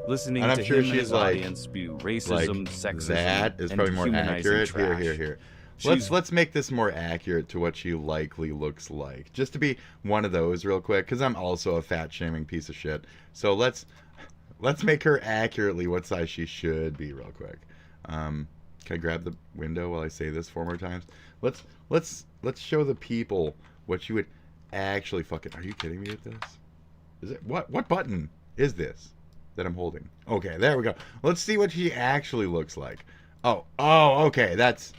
Speaker 23: listening
Speaker 1: And I'm
Speaker 23: to
Speaker 1: sure
Speaker 23: him and
Speaker 1: she's
Speaker 23: his
Speaker 1: like-
Speaker 23: audience spew racism,
Speaker 1: Like,
Speaker 23: sexism,
Speaker 1: that is
Speaker 23: and
Speaker 1: probably more
Speaker 23: dehumanizing
Speaker 1: accurate.
Speaker 23: trash.
Speaker 1: Here.
Speaker 23: She's-
Speaker 1: Let's make this more accurate to what she likely looks like. Just to be one of those real quick, because I'm also a fat shaming piece of shit. So let's make her accurately what size she should be real quick. Can I grab the window while I say this 4 more times? Let's show the people what you would actually fucking. Are you kidding me with this? Is it what button is this that I'm holding? Okay, there we go. Let's see what she actually looks like. Oh, okay, that's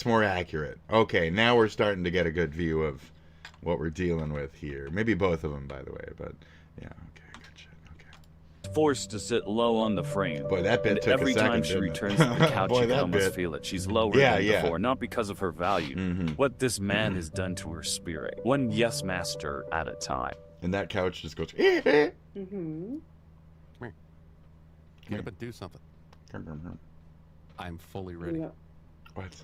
Speaker 1: more accurate. Okay, now we're starting to get a good view of what we're dealing with here. Maybe both of them, by the way, but yeah, okay, good shit.
Speaker 23: Forced to sit low on the frame.
Speaker 1: Boy, that bit
Speaker 23: And
Speaker 1: took a
Speaker 23: every
Speaker 1: second,
Speaker 23: time she
Speaker 1: didn't it?
Speaker 23: returns to the couch,
Speaker 1: Boy,
Speaker 23: you
Speaker 1: that
Speaker 23: can almost
Speaker 1: bit.
Speaker 23: feel it. She's lower
Speaker 1: Yeah,
Speaker 23: than
Speaker 1: yeah.
Speaker 23: before, not because of her value. What this man has done to her spirit. One yes master at a time.
Speaker 1: And that couch just goes.
Speaker 8: Mm-hmm.
Speaker 16: Get up and do something. I'm fully ready.
Speaker 8: Yeah.
Speaker 1: What?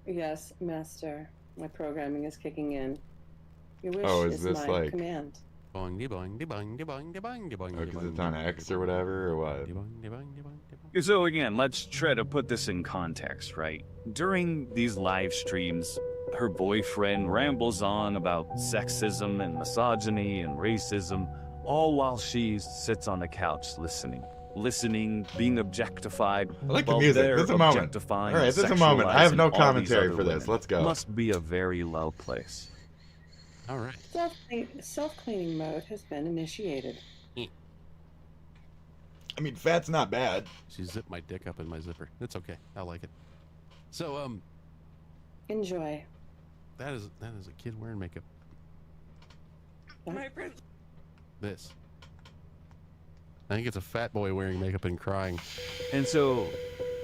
Speaker 8: Yes, master. My programming is kicking in. Your wish
Speaker 1: Oh, is
Speaker 8: is
Speaker 1: this
Speaker 8: my
Speaker 1: like-
Speaker 8: command.
Speaker 16: Boing, de boing, de boing, de boing, de boing, de boing, de
Speaker 1: Because
Speaker 16: boing,
Speaker 1: it's on
Speaker 16: de
Speaker 1: X
Speaker 16: boing,
Speaker 1: or whatever, or what?
Speaker 16: de boing, de boing, de boing, de boing.
Speaker 23: So again, let's try to put this in context, right? During these live streams, her boyfriend rambles on about sexism and misogyny and racism, all while she sits on the couch listening, being objectified.
Speaker 1: I like the
Speaker 23: while
Speaker 1: music.
Speaker 23: they're
Speaker 1: There's a moment.
Speaker 23: objectifying
Speaker 1: All right,
Speaker 23: and
Speaker 1: there's a moment. I have no
Speaker 23: sexualizing all
Speaker 1: commentary
Speaker 23: these
Speaker 1: for
Speaker 23: other
Speaker 1: this.
Speaker 23: women.
Speaker 1: Let's go.
Speaker 23: Must be a very low place.
Speaker 16: All right.
Speaker 8: Self-cleaning mode has been initiated.
Speaker 1: I mean, fat's not bad.
Speaker 16: She zipped my dick up in my zipper. It's okay. I like it. So,
Speaker 8: Enjoy.
Speaker 16: that is a kid wearing makeup.
Speaker 8: My friend.
Speaker 16: This. I think it's a fat boy wearing makeup and crying.
Speaker 23: And so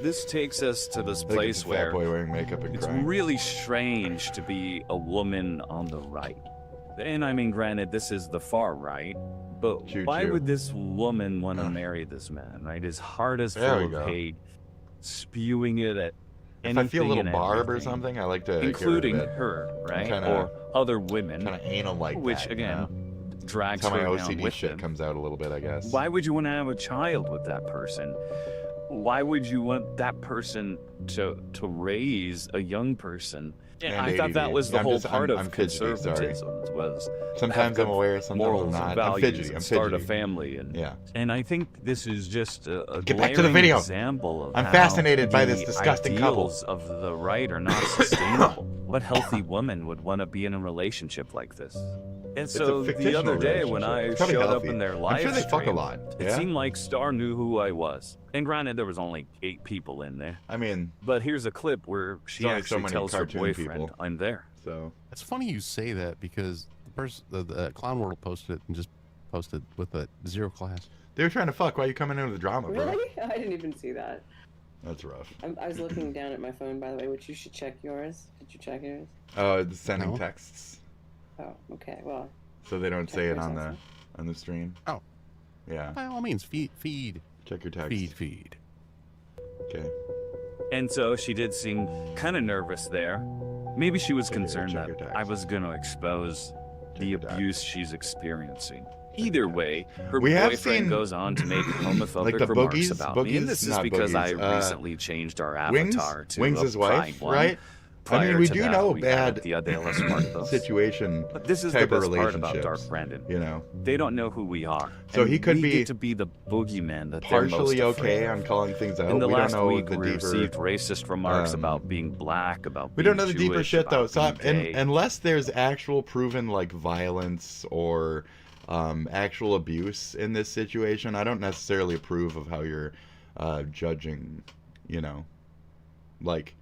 Speaker 23: this takes us to this
Speaker 1: I think
Speaker 23: place
Speaker 1: it's a
Speaker 23: where
Speaker 1: fat boy wearing makeup and
Speaker 23: it's
Speaker 1: crying.
Speaker 23: really strange to be a woman on the right. And I mean, granted, this is the far right, but why would this woman want to marry this man, right? His heart is
Speaker 1: There we
Speaker 23: full
Speaker 1: go.
Speaker 23: of hate, spewing it at
Speaker 1: If I feel a
Speaker 23: anything
Speaker 1: little
Speaker 23: and
Speaker 1: barb or
Speaker 23: everything,
Speaker 1: something, I like to
Speaker 23: including
Speaker 1: get rid of it.
Speaker 23: her, right?
Speaker 1: Kinda-
Speaker 23: or other women,
Speaker 1: kind of anal like
Speaker 23: which
Speaker 1: that,
Speaker 23: again
Speaker 1: you know?
Speaker 23: drags
Speaker 1: That's how my
Speaker 23: her down
Speaker 1: OCD
Speaker 23: with
Speaker 1: shit
Speaker 23: them.
Speaker 1: comes out a little bit, I guess.
Speaker 23: Why would you want to have a child with that person? Why would you want that person to raise a young person?
Speaker 1: And
Speaker 23: I thought that
Speaker 1: ADD.
Speaker 23: was the
Speaker 1: I'm
Speaker 23: whole
Speaker 1: just-
Speaker 23: part
Speaker 1: I'm
Speaker 23: of
Speaker 1: fidgety, sorry.
Speaker 23: conservatism was
Speaker 1: Sometimes
Speaker 23: have
Speaker 1: I'm aware, sometimes I'm
Speaker 23: morals
Speaker 1: not.
Speaker 23: and
Speaker 1: I'm
Speaker 23: values
Speaker 1: fidgety,
Speaker 23: and
Speaker 1: I'm
Speaker 23: start a
Speaker 1: fidgety.
Speaker 23: family and
Speaker 1: Yeah.
Speaker 23: And I think this is just a
Speaker 1: Get back to the
Speaker 23: glaring
Speaker 1: video.
Speaker 23: example of
Speaker 1: I'm
Speaker 23: how
Speaker 1: fascinated by this
Speaker 23: the
Speaker 1: disgusting couple.
Speaker 23: ideals of the right are not sustainable. What healthy woman would want to be in a relationship like this? And
Speaker 1: It's a
Speaker 23: so the
Speaker 1: fictional
Speaker 23: other day when I
Speaker 1: relationship. It's probably
Speaker 23: showed up
Speaker 1: healthy.
Speaker 23: in their
Speaker 1: I'm
Speaker 23: live
Speaker 1: sure they fuck a
Speaker 23: stream,
Speaker 1: lot,
Speaker 23: it
Speaker 1: yeah?
Speaker 23: seemed like Star knew who I was. And granted, there was only 8 people in there.
Speaker 1: I mean,
Speaker 23: but here's a clip where she
Speaker 1: there's only so
Speaker 23: actually
Speaker 1: many
Speaker 23: tells her
Speaker 1: cartoon
Speaker 23: boyfriend,
Speaker 1: people.
Speaker 23: "I'm there."
Speaker 1: So
Speaker 16: It's funny you say that because the Clown World posted it and just posted with a 0 class.
Speaker 1: They were trying to fuck. Why are you coming into the drama, bro?
Speaker 8: Really? I didn't even see that.
Speaker 1: That's rough.
Speaker 8: I was looking down at my phone, by the way, which you should check yours. Did you check yours?
Speaker 1: Oh, it's sending
Speaker 16: No.
Speaker 1: texts,
Speaker 8: Oh, okay. Well,
Speaker 1: so they don't
Speaker 8: check
Speaker 1: say it
Speaker 8: yours
Speaker 1: on
Speaker 8: also.
Speaker 1: the stream.
Speaker 16: Oh.
Speaker 1: Yeah.
Speaker 16: By all means, feed.
Speaker 1: Check your text.
Speaker 16: Feed.
Speaker 1: Okay.
Speaker 23: And so she did seem kind of nervous there. Maybe she was concerned
Speaker 1: check your
Speaker 23: that
Speaker 1: text.
Speaker 23: I was going to expose the
Speaker 1: your text.
Speaker 23: abuse she's experiencing. Either way, her
Speaker 1: We have
Speaker 23: boyfriend
Speaker 1: seen,
Speaker 23: goes on to make homophobic
Speaker 1: like the
Speaker 23: remarks
Speaker 1: boogies,
Speaker 23: about me. And this is
Speaker 1: not
Speaker 23: because I
Speaker 1: boogies,
Speaker 23: recently changed our
Speaker 1: Wings,
Speaker 23: avatar to
Speaker 1: Wings'
Speaker 23: a
Speaker 1: his wife,
Speaker 23: prime one.
Speaker 1: right? I mean,
Speaker 23: Prior
Speaker 1: we
Speaker 23: to
Speaker 1: do
Speaker 23: that,
Speaker 1: know
Speaker 23: we had
Speaker 1: bad
Speaker 23: the Adela Smartos.
Speaker 1: situation
Speaker 23: But this is the
Speaker 1: type of
Speaker 23: best part about
Speaker 1: relationships.
Speaker 23: Dark Brandon.
Speaker 1: You know,
Speaker 23: They don't know who we are.
Speaker 1: So
Speaker 23: And
Speaker 1: he could
Speaker 23: we
Speaker 1: be
Speaker 23: get to be the boogeyman that they're most
Speaker 1: partially
Speaker 23: afraid
Speaker 1: okay
Speaker 23: of.
Speaker 1: on calling things out.
Speaker 23: In the
Speaker 1: We
Speaker 23: last
Speaker 1: don't know
Speaker 23: week,
Speaker 1: the
Speaker 23: we
Speaker 1: deeper.
Speaker 23: received racist remarks about being black, about
Speaker 1: We
Speaker 23: being
Speaker 1: don't know the deeper
Speaker 23: Jewish,
Speaker 1: shit though.
Speaker 23: about
Speaker 1: So
Speaker 23: being gay.
Speaker 1: unless there's actual proven like violence or actual abuse in this situation, I don't necessarily approve of how you're judging. You know, like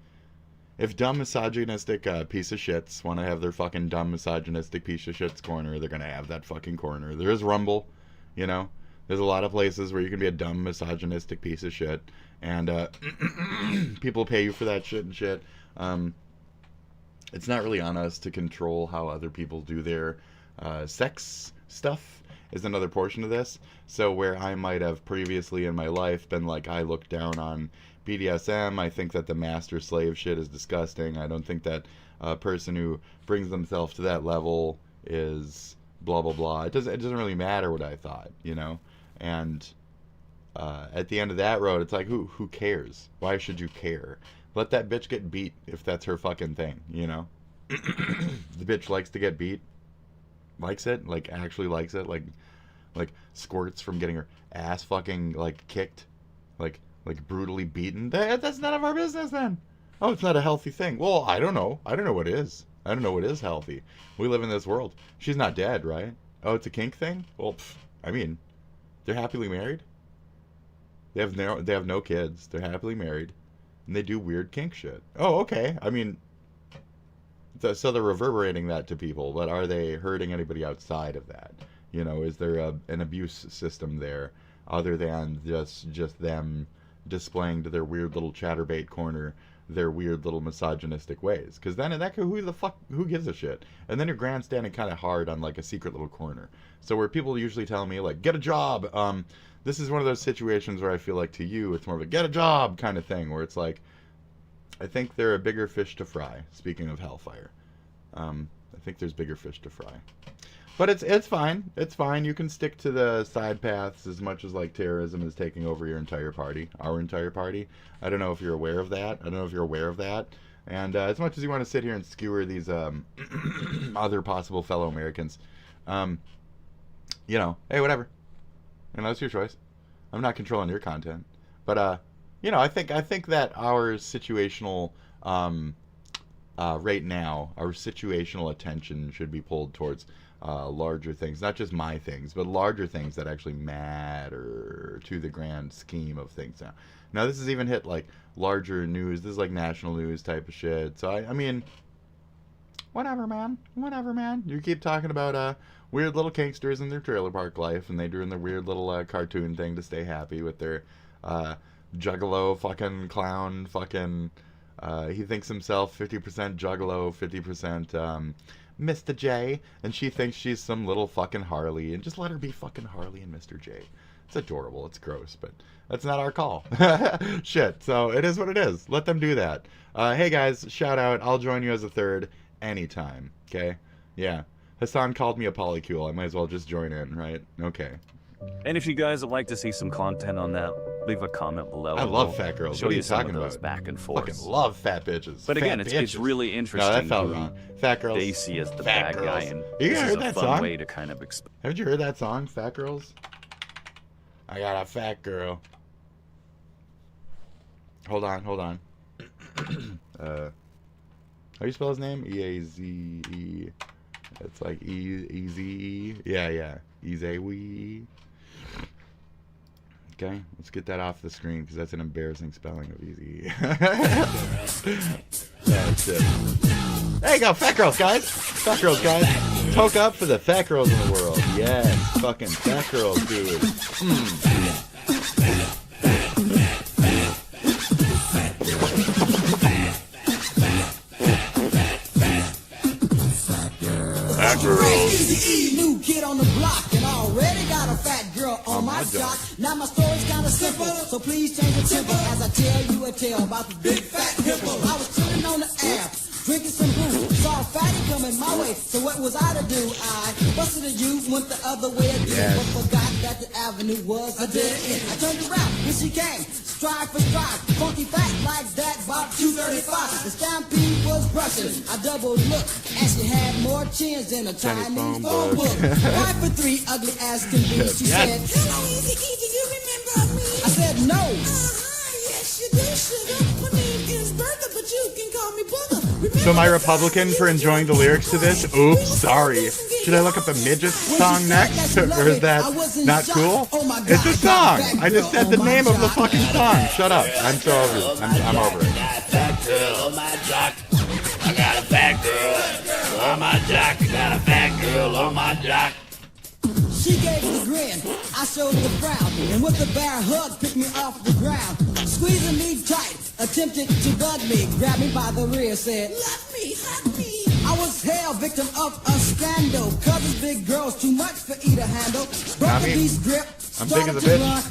Speaker 1: if dumb misogynistic piece of shits want to have their fucking dumb misogynistic piece of shits corner, they're gonna have that fucking corner. There is Rumble, you know. There's a lot of places where you can be a dumb misogynistic piece of shit, and people pay you for that shit and shit. It's not really on us to control how other people do their sex stuff is another portion of this. So where I might have previously in my life been like, I look down on BDSM, I think that the master slave shit is disgusting, I don't think that a person who brings themselves to that level is blah blah blah. It doesn't really matter what I thought, you know. And at the end of that road, it's like, who cares? Why should you care? Let that bitch get beat if that's her fucking thing, you know. The bitch likes to get beat, likes it, like actually likes it, like squirts from getting her ass fucking like kicked, like brutally beaten. That's none of our business then. Oh, it's not a healthy thing. Well, I don't know what is. I don't know what is healthy. We live in this world. She's not dead, right? Oh, it's a kink thing? Well, I mean, they're happily married. They have no kids. They're happily married, and they do weird kink shit. Oh, okay. I mean, so they're reverberating that to people, but are they hurting anybody outside of that? You know, is there an abuse system there other than just them displaying to their weird little chatterbait corner their weird little misogynistic ways? Because then who gives a shit? And then you're grandstanding kind of hard on like a secret little corner. So where people usually tell me like, get a job. This is one of those situations where I feel like to you it's more of a get a job kind of thing, where it's like, I think there are bigger fish to fry. Speaking of hellfire, I think there's bigger fish to fry. But it's fine. It's fine. You can stick to the side paths as much as like terrorism is taking over your entire party, our entire party. I don't know if you're aware of that. And as much as you want to sit here and skewer these other possible fellow Americans, you know, hey, whatever. You know, it's your choice. I'm not controlling your content. But you know, I think that our situational right now, our situational attention should be pulled towards larger things, not just my things, but larger things that actually matter to the grand scheme of things now. Now, this has even hit like larger news. This is like national news type of shit. So I mean, whatever, man. You keep talking about weird little kinksters in their trailer park life, and they doing their weird little cartoon thing to stay happy with their juggalo fucking clown fucking. He thinks himself 50% juggalo, 50% Mr. J, and she thinks she's some little fucking Harley, and just let her be fucking Harley and Mr. J. It's adorable. It's gross, but that's not our call. Shit. So it is what it is. Let them do that. Hey guys, shout out. I'll join you as a third anytime. Okay? Yeah. Hassan called me a polycule. I might as well just join in, right? Okay.
Speaker 23: And if you guys would like to see some content on that, leave a comment below.
Speaker 1: I love fat girls. What are you talking about?
Speaker 23: Back and forth.
Speaker 1: Fucking love fat bitches.
Speaker 23: But again, it's really interesting.
Speaker 1: No, that felt wrong. Fat girls.
Speaker 23: They see as the bad guy, and
Speaker 1: you
Speaker 23: this
Speaker 1: heard
Speaker 23: is
Speaker 1: that
Speaker 23: a fun
Speaker 1: song?
Speaker 23: way to kind of explain.
Speaker 1: Haven't you heard that song, Fat Girls? I got a fat girl. Hold on. How do you spell his name? E-A-Z-E. It's like E-Z-E. Yeah. Easy. Okay, let's get that off the screen because that's an embarrassing spelling of easy. That's it. There you go, fat girls, guys. Poke up for the fat girls in the world. Yes, fucking fat girls, dude.
Speaker 15: Fat girls.
Speaker 2: New kid on the block and already got a fat girl on my jock. Now my story's kinda simple, so please change the tempo as I tell you a tale about the big fat hippo. I was chilling on the air, drinking some brew, saw a fatty coming my way, so what was I to do? I busted a U, went the other way again, but forgot that the avenue was a dead end. I turned around when she came, stride for stride, funky fat like that, about 235. The stampede was brushing, I double looked, and she had more chins than a Chinese phone book. 5 for 3, ugly as can be. She said, "Hello, Easy, you remember me?" I said, "No." Yes, you do, sugar. My name is Bertha, but you can call me Booger.
Speaker 1: So am I Republican for enjoying the lyrics to this? Oops, sorry. Should I look up a midget song next? Or is that not cool? It's a song. I just said the name of the fucking song. Shut up. I'm so over it. I'm over it.
Speaker 15: Fat girl on my jock. I got a fat girl on my jock. I got a fat girl on my jock.
Speaker 2: She gave the grin, I showed the frown, and with a bear hug picked me off the ground. Squeezing me tight, attempted to bug me, grabbed me by the rear, said, "Love me, hug me." I was tale, victim of a scandal. Cause big girls too much for E to handle. Broke the beast grip,
Speaker 1: I'm big as a
Speaker 2: started to
Speaker 1: bitch.
Speaker 2: run.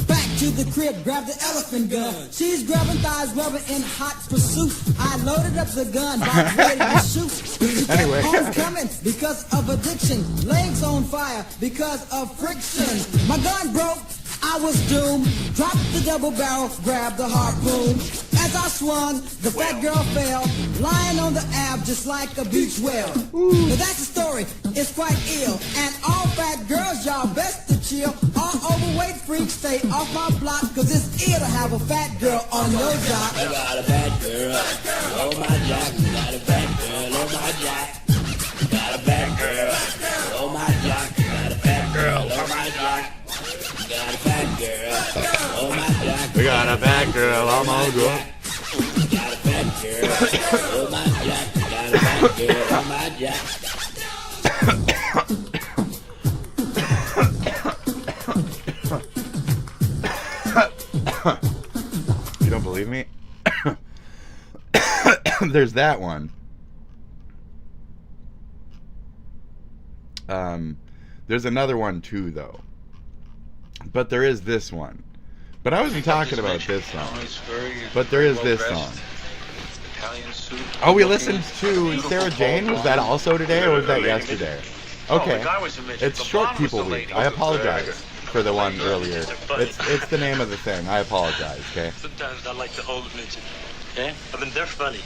Speaker 2: Back to the crib, grab the elephant gun. She's grabbing thighs, rubbing in hot pursuit. I loaded up the gun, box ready to shoot. She kept
Speaker 1: Anyway.
Speaker 2: on coming because of addiction. Legs on fire because of friction. My gun broke, I was doomed. Dropped the double barrel, grabbed the harpoon. As I swung, the fat girl fell, lying on the ab just like a beach whale. But that's the story, it's quite ill. And all fat girls, y'all best to chill. All overweight freaks, stay off my block, cause it's ill to have a fat girl on your job.
Speaker 6: I got a fat girl, oh my jack. Got a fat girl, oh my jack. Got a fat girl, oh my jack. Got a fat girl, oh my jack. Got a fat girl, oh my jack.
Speaker 1: We got a fat girl, I'm all good.
Speaker 6: Got a fat girl, oh my jack. Got a fat girl, oh my jack.
Speaker 1: You don't believe me? There's that one. There's another one too, though. But there is this one. But I wasn't talking about this song. But there is this song. Oh, we listened to Sarah Jane? Was that also today or was that yesterday? Okay. It's Short People Week. I apologize for the one earlier. It's the name of the thing. I apologize, okay?
Speaker 18: Sometimes I like to hold a midget. Okay? I mean, they're funny.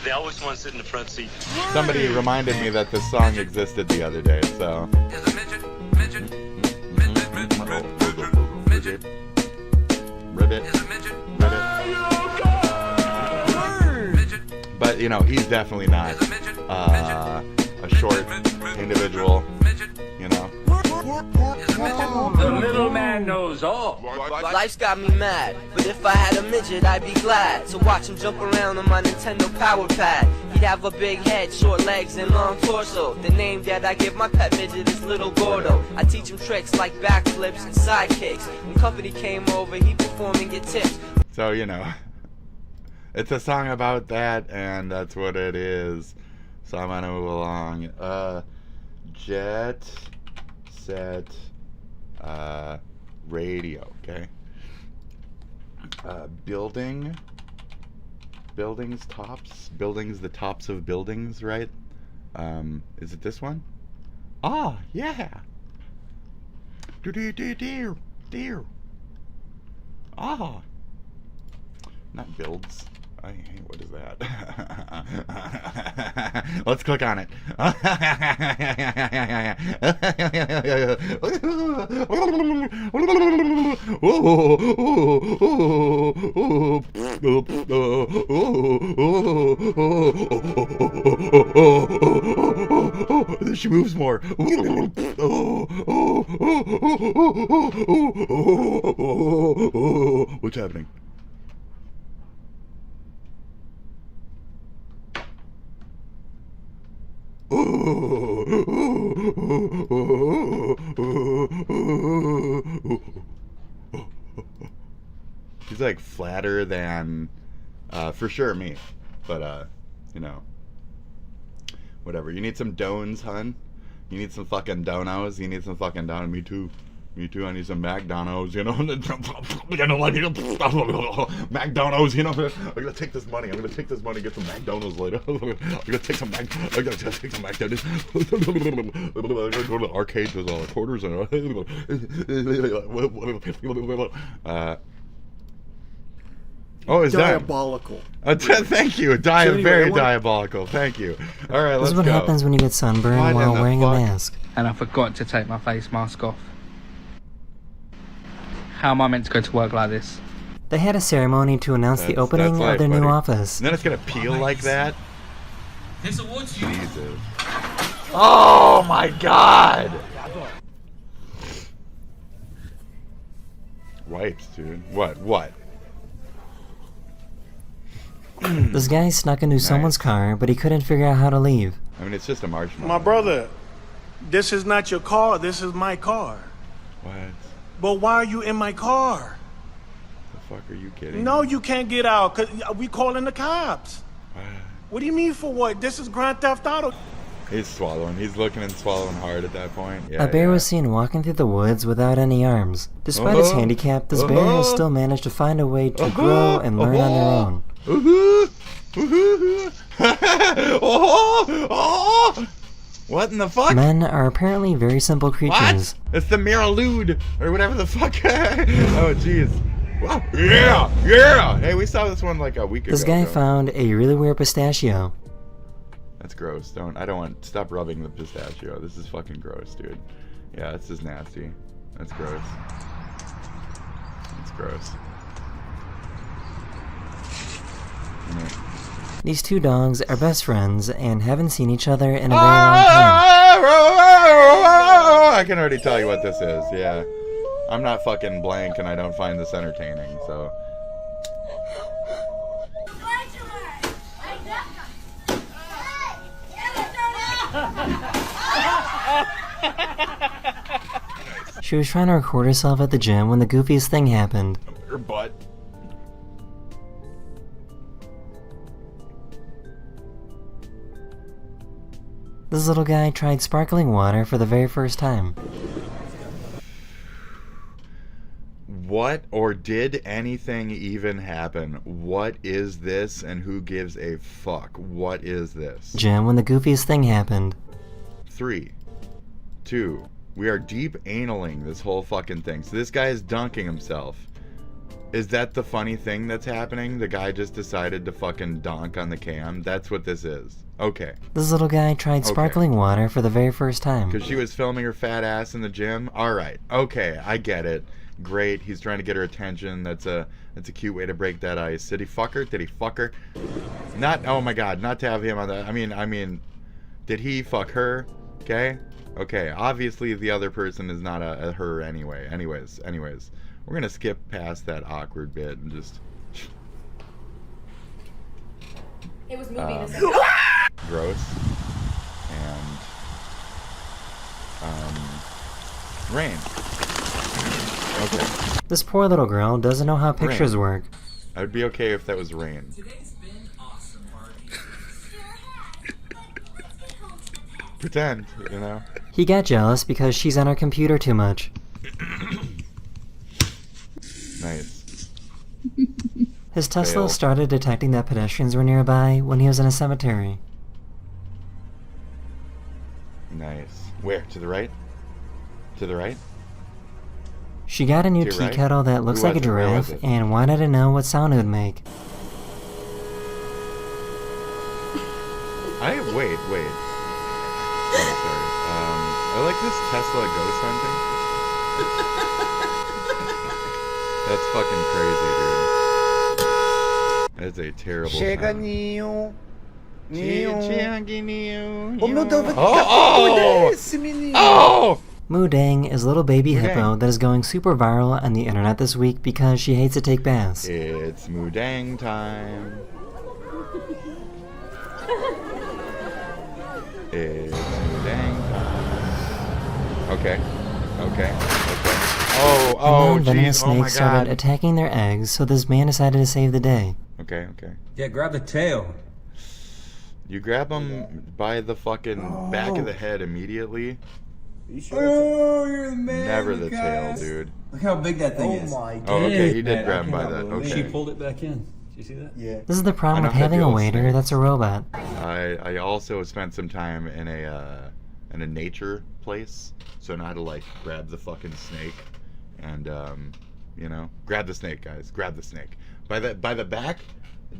Speaker 18: They always want to sit in the front seat.
Speaker 1: Somebody reminded me that this song existed the other day, so... But, you know, he's definitely not a short individual, you know.
Speaker 6: The little man knows all. Life's got me mad, but if I had a midget, I'd be glad to watch him jump around on my Nintendo Power Pad. He'd have a big head, short legs, and long torso. The name that I give my pet midget is Little Gordo. I teach him tricks like backflips and side kicks. When company came over, he performed and get tips.
Speaker 1: So, you know, it's a song about that, and that's what it is. So I'm gonna move along. Jet Set Radio, okay? Buildings, the tops of buildings, right? Is it this one? Ah, yeah. Dear. Ah. Not builds. What is that? Let's click on it. She moves more. What's happening? He's like flatter than for sure me, but you know, whatever. You need some dones, hun? You need some fucking donos? You need some fucking don? Me too. Me too. I need some McDonald's, you know. McDonald's, you know. I'm gonna take this money. I'm gonna take this money. Get some McDonald's later. I'm gonna take some McDonald's. I'm gonna take some McDonald's. I'm gonna go to the arcade with all the quarters and. Oh, is
Speaker 11: diabolical.
Speaker 1: Thank you. Very diabolical. Thank you. All right, let's go.
Speaker 20: This is what happens when you get sunburned while wearing a mask.
Speaker 24: And I forgot to take my face mask off. How am I meant to go to work like this?
Speaker 20: They had a ceremony to announce the opening of their new office.
Speaker 1: And then it's gonna peel like that.
Speaker 24: This award's
Speaker 1: Jesus. Oh my God. Wipes, dude. What?
Speaker 20: This guy snuck into someone's car, but he couldn't figure out how to leave.
Speaker 1: I mean, it's just a marshmallow.
Speaker 25: My brother, this is not your car. This is my car.
Speaker 1: What?
Speaker 25: But why are you in my car?
Speaker 1: The fuck are you kidding?
Speaker 25: No, you can't get out, because we calling the cops. What do you mean for what? This is Grand Theft Auto.
Speaker 1: He's swallowing. He's looking and swallowing hard at that point. Yeah,
Speaker 20: A bear
Speaker 1: yeah.
Speaker 20: was seen walking through the woods without any arms. Despite his handicap, this bear has still managed to find a way to grow and learn on their own.
Speaker 1: What in the fuck?
Speaker 20: Men are apparently very simple creatures.
Speaker 1: What? It's the Miralude, or whatever the fuck. Oh, jeez. Wow. Yeah, yeah. Hey, we saw this one like a week ago.
Speaker 20: This guy found a really weird pistachio.
Speaker 1: That's gross. Stop rubbing the pistachio. This is fucking gross, dude. Yeah, this is nasty. That's gross. That's gross.
Speaker 20: These two dogs are best friends and haven't seen each other in a very long time.
Speaker 1: I can already tell you what this is, yeah. I'm not fucking blank and I don't find this entertaining, so.
Speaker 20: She was trying to record herself at the gym when the goofiest thing happened.
Speaker 1: Her butt.
Speaker 20: This little guy tried sparkling water for the very first time.
Speaker 1: What or did anything even happen? What is this and who gives a fuck? What is this?
Speaker 20: Gym when the goofiest thing happened.
Speaker 1: 3, 2, we are deep analing this whole fucking thing. So this guy is dunking himself. Is that the funny thing that's happening? The guy just decided to fucking donk on the cam? That's what this is. Okay.
Speaker 20: This little guy tried sparkling water for the very first time.
Speaker 1: Because she was filming her fat ass in the gym? Alright. Okay, I get it. Great. He's trying to get her attention. That's a cute way to break that ice. Did he fuck her? Did he fuck her? Not, oh my god, not to have him on the, I mean, did he fuck her? Okay? Okay, obviously the other person is not a her anyway. Anyways. We're gonna skip past that awkward bit and just...
Speaker 3: It was moving.
Speaker 1: Gross. And... rain. Okay.
Speaker 20: This poor little girl doesn't know how pictures work.
Speaker 1: I would be okay if that was rain. Pretend, you know?
Speaker 20: He got jealous because she's on her computer too much.
Speaker 1: Nice.
Speaker 20: His Tesla
Speaker 1: Fail.
Speaker 20: started detecting that pedestrians were nearby when he was in a cemetery.
Speaker 1: Nice. Where? To the right? To the right?
Speaker 20: She got a new
Speaker 1: To your
Speaker 20: tea
Speaker 1: right?
Speaker 20: kettle that looks
Speaker 1: Who
Speaker 20: like a
Speaker 1: was it? Where was
Speaker 20: giraffe
Speaker 1: it?
Speaker 20: and wanted to know what sound it would make.
Speaker 1: Wait. Oh, sorry. I like this Tesla ghost hunting. That's fucking crazy, dude. That's a terrible
Speaker 9: Chega,
Speaker 1: sound.
Speaker 9: Ninho.
Speaker 1: Oh
Speaker 9: meu Deus,
Speaker 1: Oh!
Speaker 9: esse menino.
Speaker 1: Oh!
Speaker 20: Mudang is a little baby
Speaker 1: Mudang.
Speaker 20: hippo that is going super viral on the internet this week because she hates to take baths.
Speaker 1: It's Mudang time. It's Mudang time. Okay. Oh,
Speaker 20: venomous
Speaker 1: jeez. Oh my
Speaker 20: snakes started
Speaker 1: god.
Speaker 20: attacking their eggs, so this man decided to save the day.
Speaker 1: Okay.
Speaker 17: Yeah, grab the tail.
Speaker 1: You grab him by the fucking back of the head immediately.
Speaker 17: Oh, you're the man.
Speaker 1: Never the
Speaker 17: Lucas.
Speaker 1: tail, dude.
Speaker 17: Look how big that thing is.
Speaker 9: Oh my god.
Speaker 1: Oh, okay, he did
Speaker 17: Man,
Speaker 1: grab him
Speaker 17: I
Speaker 1: by
Speaker 17: cannot
Speaker 1: the.
Speaker 17: believe
Speaker 1: Okay.
Speaker 17: She pulled it back in. Did you see that?
Speaker 9: Yeah.
Speaker 20: This is the problem
Speaker 1: I
Speaker 20: with
Speaker 1: know how to
Speaker 20: having a
Speaker 1: deal with
Speaker 20: waiter
Speaker 1: snakes.
Speaker 20: that's a robot.
Speaker 1: I also spent some time in a nature place, so I know how to like grab the fucking snake, and grab the snake, guys. Grab the snake by the back,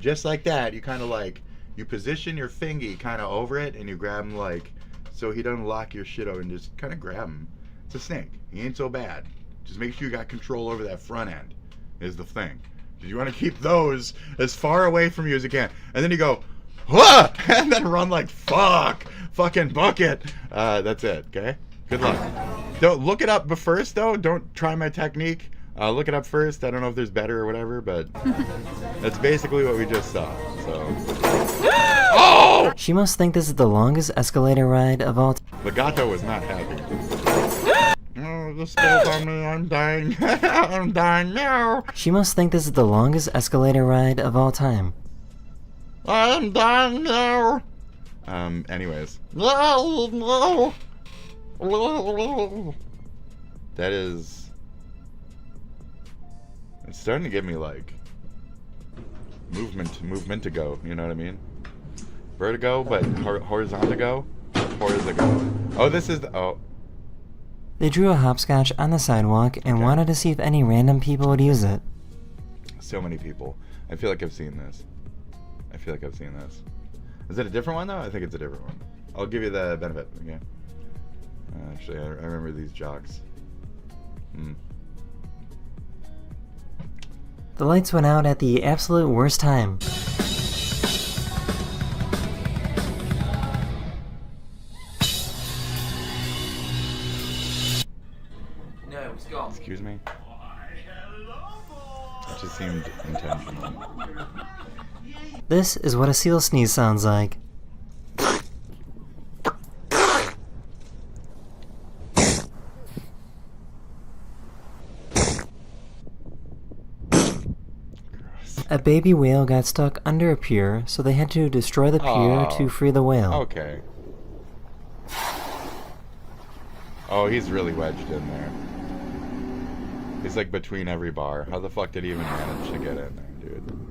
Speaker 1: just like that. You kind of like you position your fingy kind of over it, and you grab him like so he doesn't lock your shit over, and just kind of grab him. It's a snake. He ain't so bad. Just make sure you got control over that front end. Is the thing. Because you want to keep those as far away from you as you can, and then you go. Whoa! And then run like fucking bucket. That's it. Okay. Good luck. Don't look it up first though. Don't try my technique. Look it up first. I don't know if there's better or whatever, but that's basically what we just saw. So. Oh!
Speaker 20: She must think this is the longest escalator ride of all time.
Speaker 1: The gato was not happy. Oh, the spill's on me. I'm dying. I'm dying now.
Speaker 20: She must think this is the longest escalator ride of all time.
Speaker 1: I'm dying now. Anyways. That is... It's starting to give me, like, movement to go, you know what I mean? Vertigo, but horizontal go? Oh, this is the... Oh.
Speaker 20: They drew a hopscotch on the sidewalk and wanted to see if any random people would use it.
Speaker 1: So many people. I feel like I've seen this. Is it a different one, though? I think it's a different one. I'll give you the benefit, okay? Actually, I remember these jocks.
Speaker 20: The lights went out at the absolute worst time.
Speaker 6: No, it's gone.
Speaker 1: Excuse me? It just seemed intentional.
Speaker 20: This is what a seal sneeze sounds like. A baby whale got stuck under a pier, so they had to destroy the pier to free the whale.
Speaker 1: Okay. Oh, he's really wedged in there. He's like between every bar. How the fuck did he even manage to get in there, dude?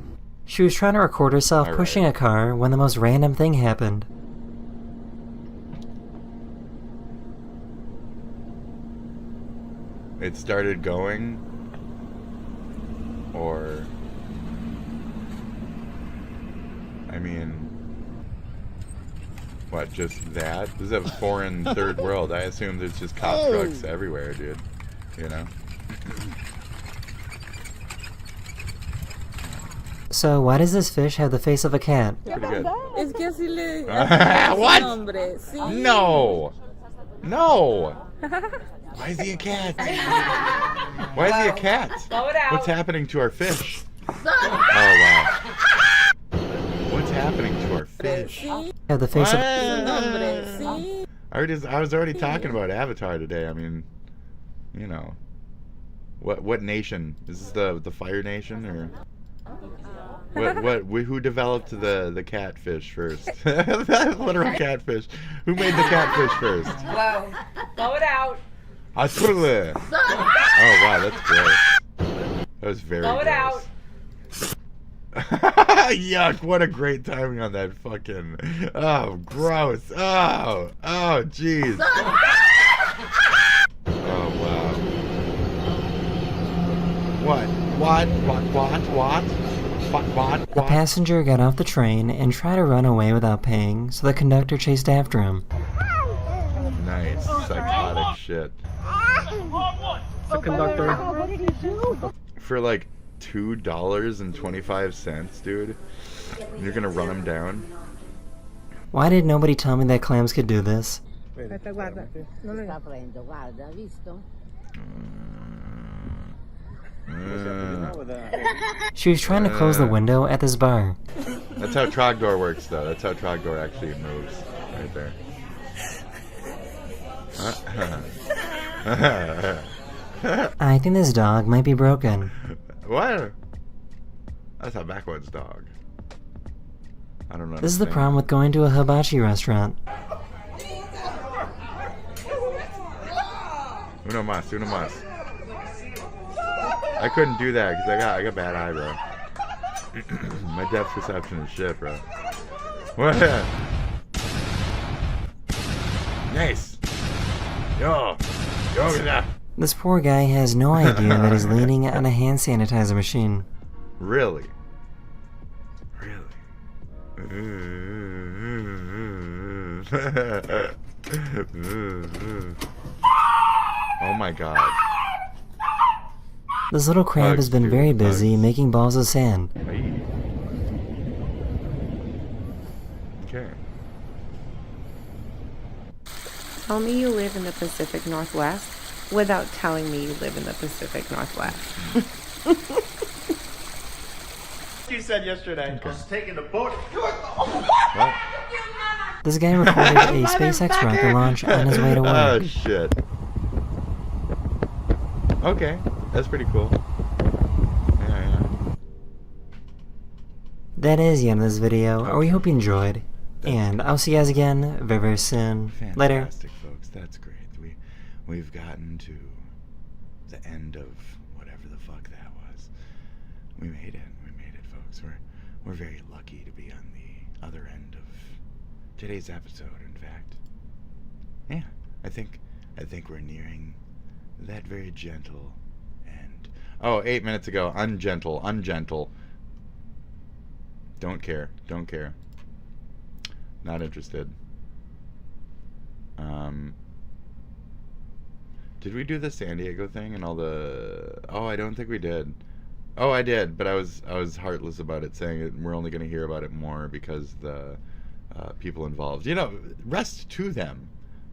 Speaker 20: She was trying to record herself pushing a car when the most random thing happened.
Speaker 1: It started going, or... I mean, what, just that? This is a foreign third world. I assume there's just cop trucks everywhere, dude. You know?
Speaker 20: So why does this fish have the face of a cat?
Speaker 1: Pretty good.
Speaker 7: Es que así le...
Speaker 1: What?
Speaker 7: Nombre. Sí.
Speaker 1: No! No! Why is he a cat? Why is he a cat? What's happening to our fish? Oh, wow. What's happening to our fish?
Speaker 20: Have the face of...
Speaker 1: I was already talking about Avatar today. I mean, you know, what nation is this? The Fire Nation, or who developed the catfish first? The literal catfish. Who made the catfish first?
Speaker 7: Wow. Blow it out.
Speaker 1: Oh wow, that's gross. That was very
Speaker 7: Blow it
Speaker 1: gross.
Speaker 7: out.
Speaker 1: Yuck, what a great timing on that fucking... Oh, gross. Oh, jeez. Oh, wow. What?
Speaker 20: A passenger got off the train and tried to run away without paying, so the conductor chased after him.
Speaker 1: Nice. Psychotic shit.
Speaker 7: The conductor.
Speaker 12: What did he do?
Speaker 1: For like $2.25, dude. You're gonna run him down?
Speaker 20: Why did nobody tell me that clams could do this? She was trying to close the window at this bar.
Speaker 1: That's how Trogdor works, though. That's how Trogdor actually moves. Right there.
Speaker 20: I think this dog might be broken.
Speaker 1: What? That's a backwoods dog. I don't know.
Speaker 20: This is the problem with going to a hibachi restaurant.
Speaker 1: Uno mas. I couldn't do that because I got bad eye, bro. My depth perception is shit, bro. What? Nice. Yo, get that.
Speaker 20: This poor guy has no idea that he's leaning on a hand sanitizer machine.
Speaker 1: Really? Oh my god.
Speaker 20: This little crab has been very busy making balls of sand.
Speaker 1: Okay.
Speaker 9: Tell me you live in the Pacific Northwest without telling me you live in the Pacific Northwest.
Speaker 14: You said yesterday. I was taking the boat.
Speaker 20: This guy recorded a SpaceX rocket launch on his way to work.
Speaker 1: Oh shit. Okay, that's pretty cool. Yeah.
Speaker 20: that is the end of this video. We hope you enjoyed. And I'll see you guys again very, very soon. Later.
Speaker 1: Fantastic, folks. That's great. We've gotten to the end of whatever the fuck that was. We made it. We made it, folks. We're very lucky to be on the other end of today's episode, in fact. Yeah, I think we're nearing that very gentle end. Oh, 8 minutes ago, ungentle. Don't care. Not interested. Did we do the San Diego thing and all the... Oh, I don't think we did. Oh, I did, but I was heartless about it, saying it, we're only going to hear about it more because the people involved. You know, rest to them.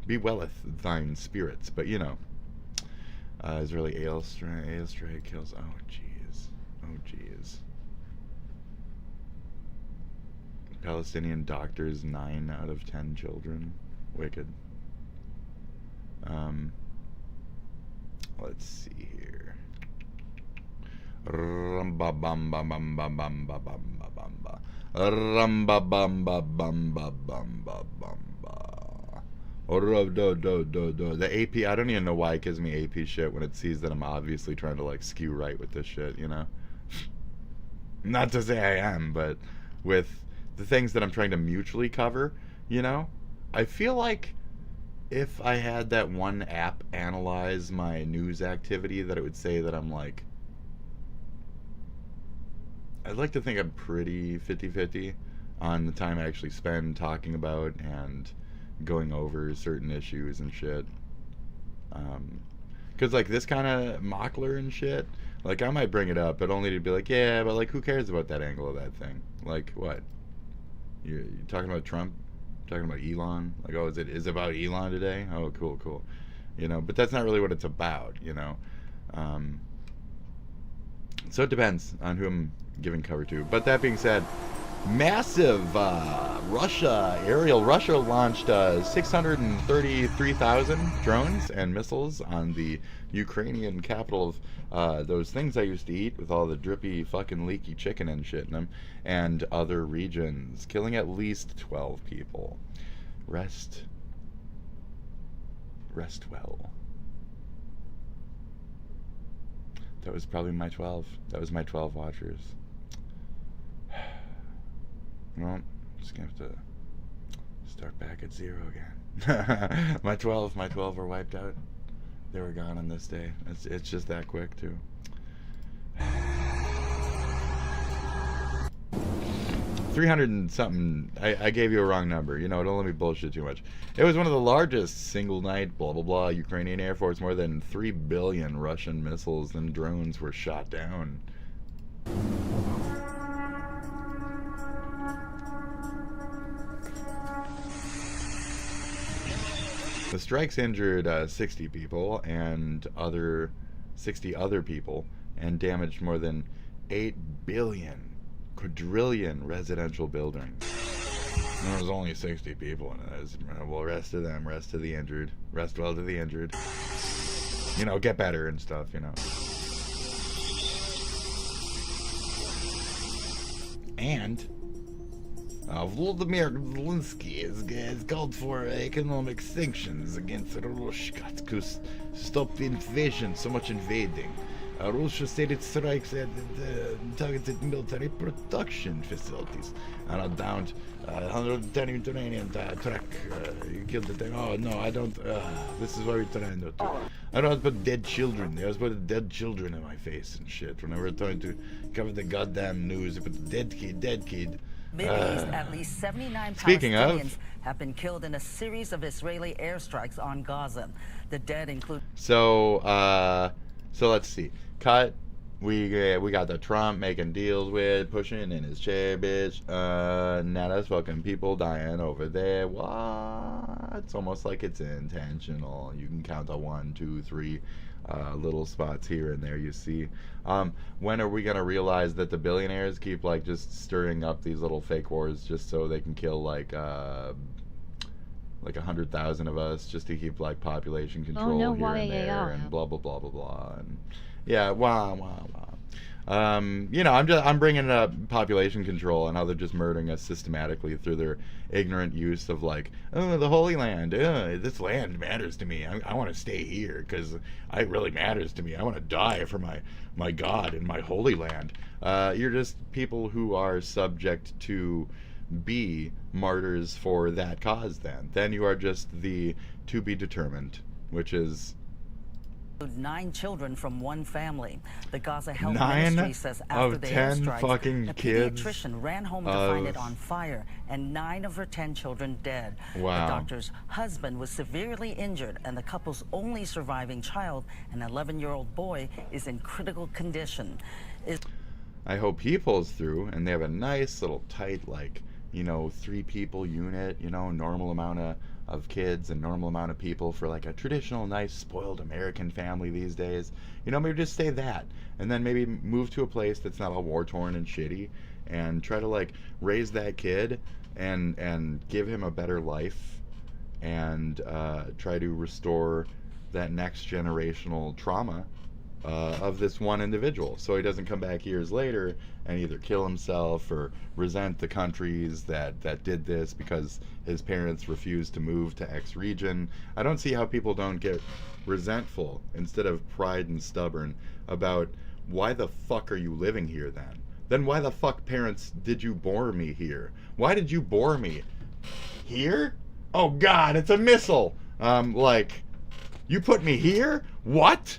Speaker 1: Be welleth thine spirits. But, you know, Israeli ailstray kills... Oh, jeez. Palestinian doctors, 9 out of 10 children. Wicked. Let's see here. Ramba bamba bamba bamba bamba bamba. Ramba bamba bamba bamba bamba. The AP, I don't even know why it gives me AP shit when it sees that I'm obviously trying to like skew right with this shit, you know? Not to say I am, but with the things that I'm trying to mutually cover, you know? I feel like if I had that one app analyze my news activity, that it would say that I'm like... I'd like to think I'm pretty 50-50 on the time I actually spend talking about and going over certain issues and shit. Because, like, this kind of Mockler and shit, like, I might bring it up, but only to be like, yeah, but, like, who cares about that angle of that thing? Like, what? You're talking about Trump? Talking about Elon? Like, oh, is it about Elon today? Oh, cool. You know, but that's not really what it's about, you know? So it depends on who I'm giving cover to. But that being said, massive Russia launched 633,000 drones and missiles on the Ukrainian capital of those things I used to eat with all the drippy fucking leaky chicken and shit in them, and other regions, killing at least 12 people. Rest well. That was probably my 12. That was my 12 watchers. Well, just gonna have to start back at 0 again. my 12 were wiped out. They were gone on this day. It's just that quick too. 300 and something. I gave you a wrong number. You know, don't let me bullshit too much. It was one of the largest single night, blah, blah, blah, Ukrainian Air Force. More than 3 billion Russian missiles and drones were shot down. The strikes injured 60 people and 60 other people, and damaged more than 8 billion quadrillion residential buildings. There was only 60 people in it. Well, rest to them, rest to the injured, rest well to the injured. You know, get better and stuff, you know. And Vladimir Zelensky has called for economic sanctions against Russia to stop the invasion, so much invading. Russia said it strikes at targeted military production facilities and downed 110 Ukrainian truck. You killed the thing. Oh no, I don't. This is what we're trying to do. I don't want to put dead children. They always put dead children in my face and shit. Whenever we're trying to cover the goddamn news, they put dead kid.
Speaker 4: At least 79
Speaker 1: Speaking
Speaker 4: Palestinians have been killed in a series of Israeli airstrikes on Gaza. The dead include.
Speaker 1: So let's see. Cut. We got the Trump making deals with, pushing in his chair, bitch. Now that's fucking people dying over there. What? It's almost like it's intentional. You can count the 1, 2, 3 little spots here and there. You see. When are we gonna realize that the billionaires keep like just stirring up these little fake wars just so they can kill like 100,000 of us just to keep like population control here and there and blah blah blah blah blah and yeah, wow. I'm bringing up population control and how they're just murdering us systematically through their ignorant use of like, oh, the Holy Land. This land matters to me. I want to stay here because it really matters to me. I want to die for my God in my Holy Land. You're just people who are subject to be martyrs for that cause. Then you are just the to be determined, which is
Speaker 4: 9 children from one family. The Gaza Health
Speaker 1: 9
Speaker 4: Ministry says after
Speaker 1: of
Speaker 4: the
Speaker 1: 10
Speaker 4: airstrikes,
Speaker 1: fucking
Speaker 4: a
Speaker 1: kids
Speaker 4: pediatrician ran home to find it on fire, and 9 of her 10 children dead.
Speaker 1: Wow.
Speaker 4: The doctor's husband was severely injured, and the couple's only surviving child, an 11-year-old boy, is in critical condition.
Speaker 1: I hope he pulls through and they have a nice little tight, 3 people unit, normal amount of kids and normal amount of people for like a traditional nice spoiled American family these days. Maybe just say that and then maybe move to a place that's not all war torn and shitty and try to raise that kid and give him a better life and try to restore that next generational trauma of this one individual, so he doesn't come back years later and either kill himself or resent the countries that did this because his parents refused to move to X region. I don't see how people don't get resentful instead of pride and stubborn about why the fuck are you living here then? Then why the fuck, parents, did you bore me here? Why did you bore me here? Oh God, it's a missile. You put me here? What?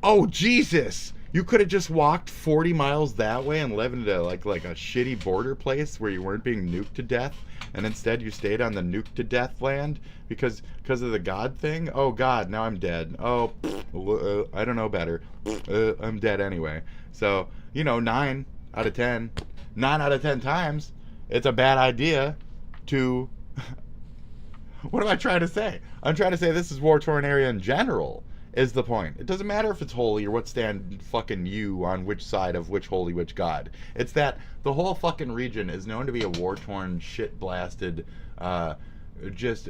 Speaker 1: Oh Jesus! You could have just walked 40 miles that way and lived in like a shitty border place where you weren't being nuked to death, and instead you stayed on the nuked to death land because of the God thing. Oh God, now I'm dead. Oh, I don't know better. I'm dead anyway. So 9 out of 10 times, it's a bad idea to. What am I trying to say? I'm trying to say this is war-torn area in general. Is the point. It doesn't matter if it's holy or what stand fucking you on which side of which holy, which God. It's that the whole fucking region is known to be a war-torn, shit-blasted, just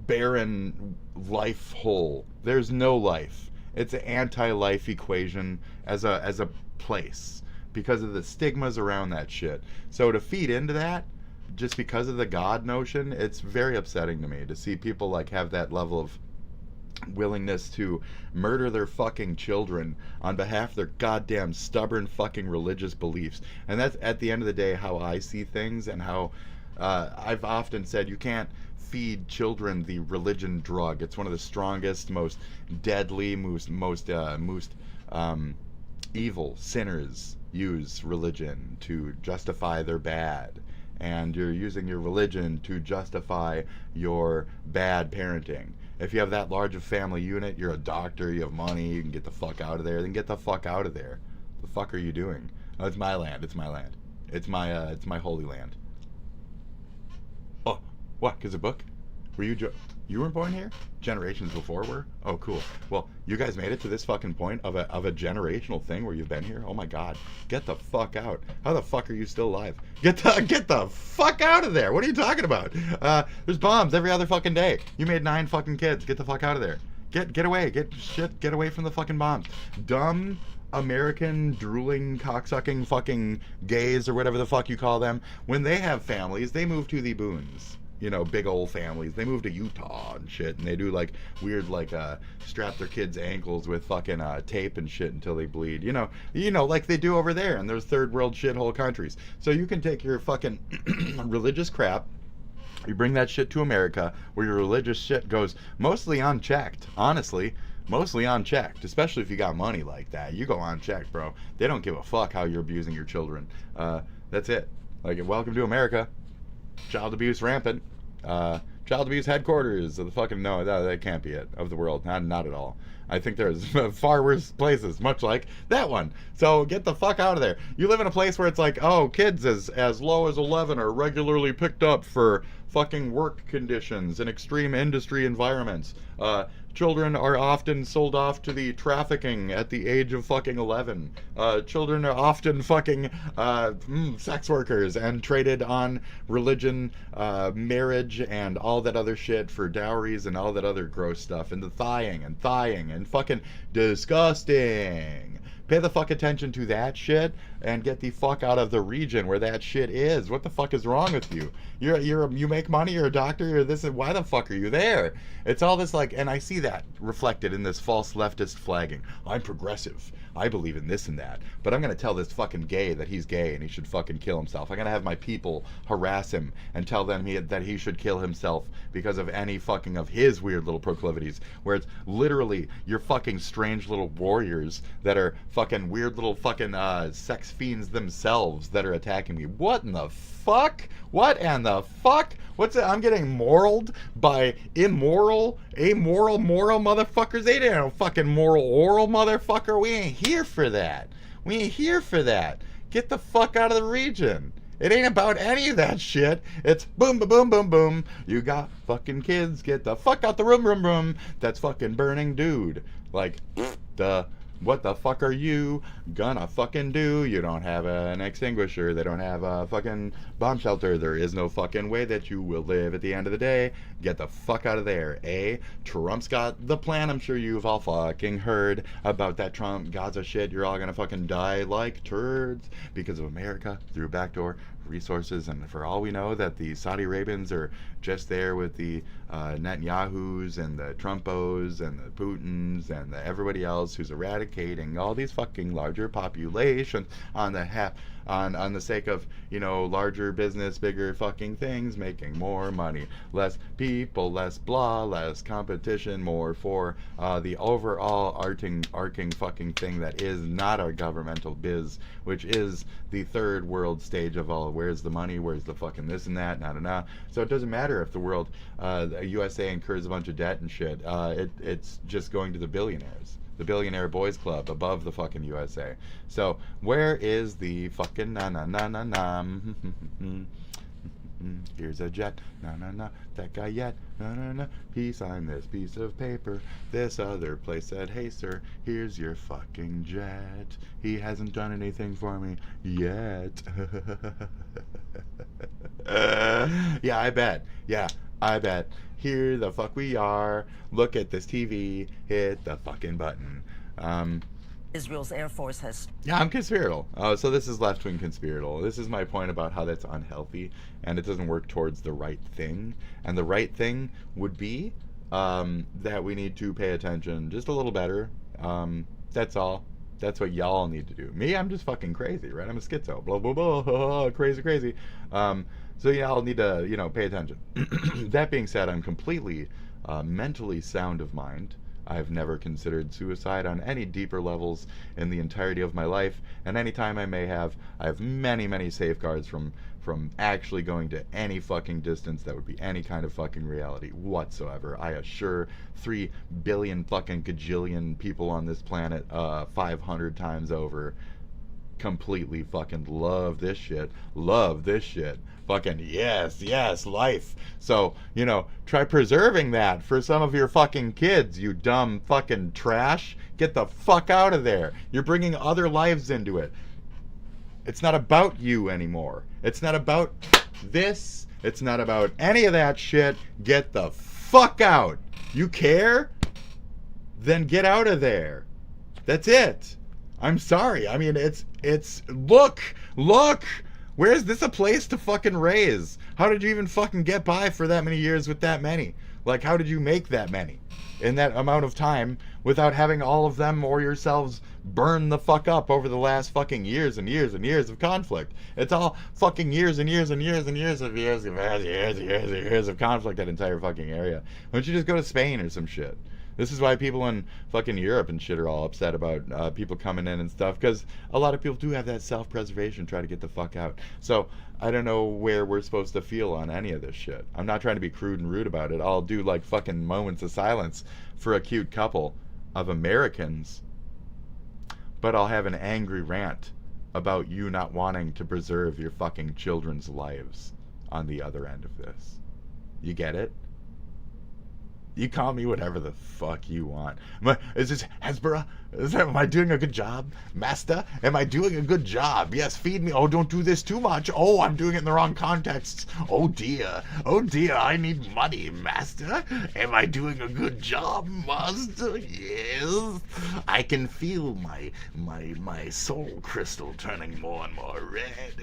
Speaker 1: barren life hole. There's no life. It's an anti-life equation as a place because of the stigmas around that shit. So to feed into that, just because of the God notion, it's very upsetting to me to see people have that level of willingness to murder their fucking children on behalf of their goddamn stubborn fucking religious beliefs. And that's at the end of the day how I see things, and how I've often said you can't feed children the religion drug. It's one of the strongest, most deadly, most evil sinners use religion to justify their bad, and you're using your religion to justify your bad parenting. If you have that large of family unit, you're a doctor, you have money, you can get the fuck out of there, then get the fuck out of there. The fuck are you doing? Oh, it's my land, it's my land. It's my holy land. Oh, what, because a book? Were you weren't born here? Generations before were? Oh, cool. Well, you guys made it to this fucking point of a generational thing where you've been here? Oh my God. Get the fuck out. How the fuck are you still alive? Get the fuck out of there. What are you talking about? There's bombs every other fucking day. You made 9 fucking kids. Get the fuck out of there. Get away. Get away from the fucking bombs. Dumb American drooling cocksucking fucking gays or whatever the fuck you call them. When they have families, they move to the boons. Big old families. They move to Utah and shit, and they do weird strap their kids' ankles with fucking tape and shit until they bleed. Like they do over there in those third world shithole countries. So you can take your fucking religious crap, you bring that shit to America, where your religious shit goes mostly unchecked. Honestly, mostly unchecked. Especially if you got money like that, you go unchecked, bro. They don't give a fuck how you're abusing your children. That's it. Welcome to America. Child abuse rampant. Child abuse headquarters of the fucking, no, that can't be it, of the world. Not at all. I think there's far worse places, much like that one. So get the fuck out of there. You live in a place where it's kids as low as 11 are regularly picked up for fucking work conditions in extreme industry environments. Children are often sold off to the trafficking at the age of fucking 11. Children are often fucking sex workers and traded on religion, marriage, and all that other shit for dowries and all that other gross stuff. And the thighing and fucking disgusting. Pay the fuck attention to that shit and get the fuck out of the region where that shit is. What the fuck is wrong with you? You make money, you're a doctor, you're this, and why the fuck are you there? It's all this like, and I see that reflected in this false leftist flagging. I'm progressive. I believe in this and that. But I'm going to tell this fucking gay that he's gay and he should fucking kill himself. I'm going to have my people harass him and tell them that he should kill himself because of any fucking of his weird little proclivities. Where it's literally your fucking strange little warriors that are fucking weird little fucking sex fiends themselves that are attacking me. What in the fuck? What in the fuck? What's it? I'm getting moraled by immoral, amoral, moral motherfuckers. They ain't no fucking moral oral motherfucker. We ain't here for that. We ain't here for that. Get the fuck out of the region. It ain't about any of that shit. It's boom, boom, boom, boom, boom. You got fucking kids. Get the fuck out the room, room, room. That's fucking burning, dude. Like, what the fuck are you gonna fucking do? You don't have an extinguisher. They don't have a fucking bomb shelter. There is no fucking way that you will live at the end of the day. Get the fuck out of there. Trump's got the plan. I'm sure you've all fucking heard about that Trump Gaza shit. You're all gonna fucking die like turds because of America through backdoor resources. And for all we know, that the Saudi Arabians are just there with the Netanyahus and the Trumpos and the Putins and everybody else who's eradicating all these fucking larger populations on the sake of, larger business, bigger fucking things, making more money, less people, less blah, less competition, more for the overall arcing fucking thing that is not our governmental biz, which is the third world stage of all. Where's the money? Where's the fucking this and that? Nah. So it doesn't matter if the world, USA incurs a bunch of debt and shit. It's just going to the billionaires. The billionaire boys club above the fucking USA. So where is the fucking na? Here's a jet. Na. That guy yet. Na. He signed this piece of paper. This other place said, hey sir, here's your fucking jet. He hasn't done anything for me yet. Yeah, I bet. Here the fuck we are. Look at this TV. Hit the fucking button.
Speaker 4: Israel's Air Force has...
Speaker 1: Yeah, I'm conspiratorial. So this is left-wing conspiratorial. This is my point about how that's unhealthy and it doesn't work towards the right thing. And the right thing would be that we need to pay attention just a little better. That's all. That's what y'all need to do. Me, I'm just fucking crazy, right? I'm a schizo. Blah, blah, blah. Crazy. So y'all need to, pay attention. That being said, I'm completely mentally sound of mind. I've never considered suicide on any deeper levels in the entirety of my life, and any time I may have, I have many safeguards from actually going to any fucking distance that would be any kind of fucking reality whatsoever. I assure 3 billion fucking gajillion people on this planet 500 times over completely fucking love this shit. Fucking yes, life. So, try preserving that for some of your fucking kids, you dumb fucking trash. Get the fuck out of there. You're bringing other lives into it. It's not about you anymore. It's not about this. It's not about any of that shit. Get the fuck out. You care? Then get out of there. That's it. I'm sorry. I mean, it's look. Where is this a place to fucking raise? How did you even fucking get by for that many years with that many? Like, how did you make that many in that amount of time without having all of them or yourselves burn the fuck up over the last fucking years and years and years of conflict? It's all fucking years and years and years and years of conflict, that entire fucking area. Why don't you just go to Spain or some shit? This is why people in fucking Europe and shit are all upset about people coming in and stuff, because a lot of people do have that self-preservation, try to get the fuck out. So I don't know where we're supposed to feel on any of this shit. I'm not trying to be crude and rude about it. I'll do like fucking moments of silence for a cute couple of Americans, but I'll have an angry rant about you not wanting to preserve your fucking children's lives on the other end of this. You get it? You call me whatever the fuck you want. Is this Hesborough? Am I doing a good job? Master? Am I doing a good job? Yes, feed me. Oh, don't do this too much. Oh, I'm doing it in the wrong context. Oh dear. Oh dear, I need money, Master. Am I doing a good job, Master? Yes. I can feel my soul crystal turning more and more red.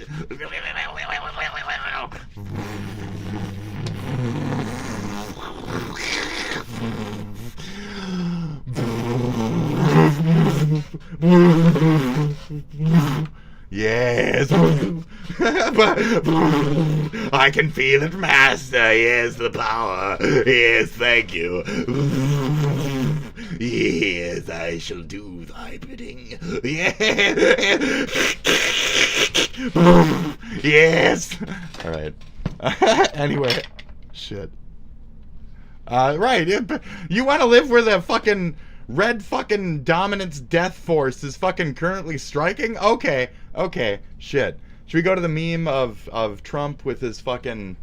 Speaker 1: Yes. I can feel it, Master. Yes, the power. Yes, thank you. Yes, I shall do thy bidding. Yes. Yes. All right. Anyway, shit. Right. You want to live where the fucking red fucking dominance death force is fucking currently striking? Okay. Okay. Shit. Should we go to the meme of Trump with his fucking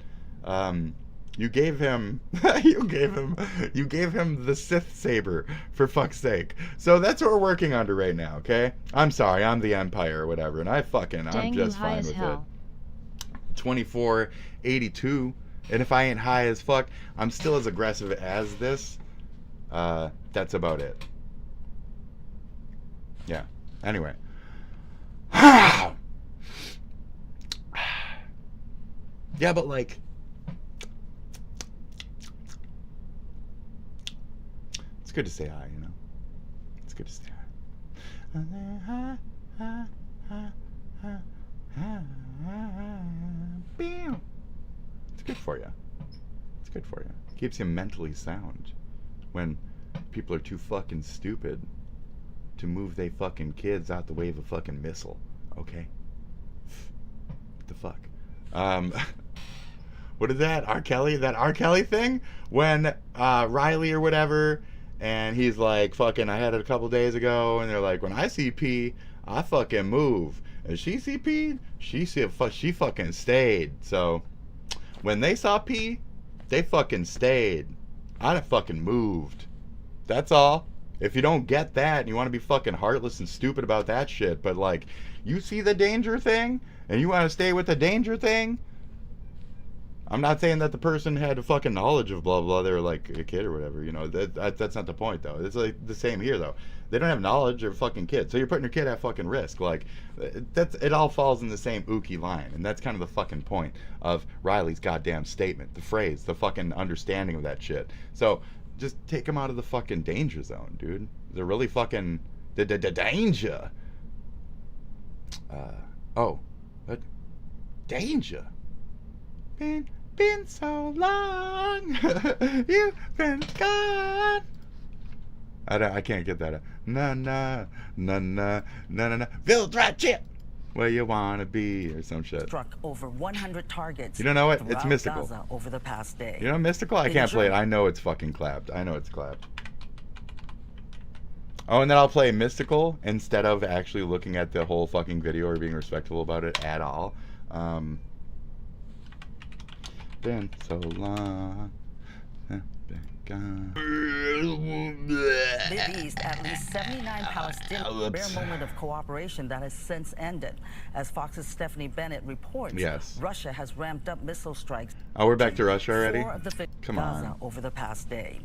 Speaker 1: you gave him the Sith saber, for fuck's sake. So that's what we're working under right now, okay? I'm sorry, I'm the Empire or whatever, and I'm just fine with it. 2482. And if I ain't high as fuck, I'm still as aggressive as this. That's about it. Yeah. Anyway. Yeah, but like... It's good to say hi, you know? It's good to say hi. It's good for you. It's good for you. It keeps you mentally sound when people are too fucking stupid to move they fucking kids out the way of a fucking missile. Okay? What the fuck? What is that? R. Kelly? That R. Kelly thing? When Riley or whatever, and he's like, fucking, I had it a couple days ago, and they're like, when I see P, I fucking move. And she see P, she fucking stayed. So when they saw P, they fucking stayed. I done fucking moved. That's all. If you don't get that and you want to be fucking heartless and stupid about that shit, but like, you see the danger thing and you want to stay with the danger thing, I'm not saying that the person had a fucking knowledge of blah blah. They were like a kid or whatever, you know. That's not the point though. It's like the same here though. They don't have knowledge of fucking kids, so you're putting your kid at fucking risk. Like it all falls in the same ookie line, and that's kind of the fucking point of Riley's goddamn statement, the phrase, the fucking understanding of that shit. So just take them out of the fucking danger zone, dude. They're really fucking the danger. Oh, what? Danger. Been so long. You've been gone. I can't get that. Na. Village chip. Where you wanna be or some shit.
Speaker 4: Struck over 100 targets.
Speaker 1: You don't know it? It's mystical.
Speaker 4: Gaza over the past day.
Speaker 1: You know mystical? I can't play it. I know it's fucking clapped. I know it's clapped. Oh, and then I'll play mystical instead of actually looking at the whole fucking video or being respectful about it at all. Been so long.
Speaker 4: East, at least 79 Palestinians. Bare moment of cooperation that has since ended. As Fox's Stephanie Bennett reports,
Speaker 1: yes,
Speaker 4: Russia has ramped up missile strikes.
Speaker 1: Oh, we're back to Russia already? Come
Speaker 4: Gaza
Speaker 1: on.
Speaker 4: Over the past day.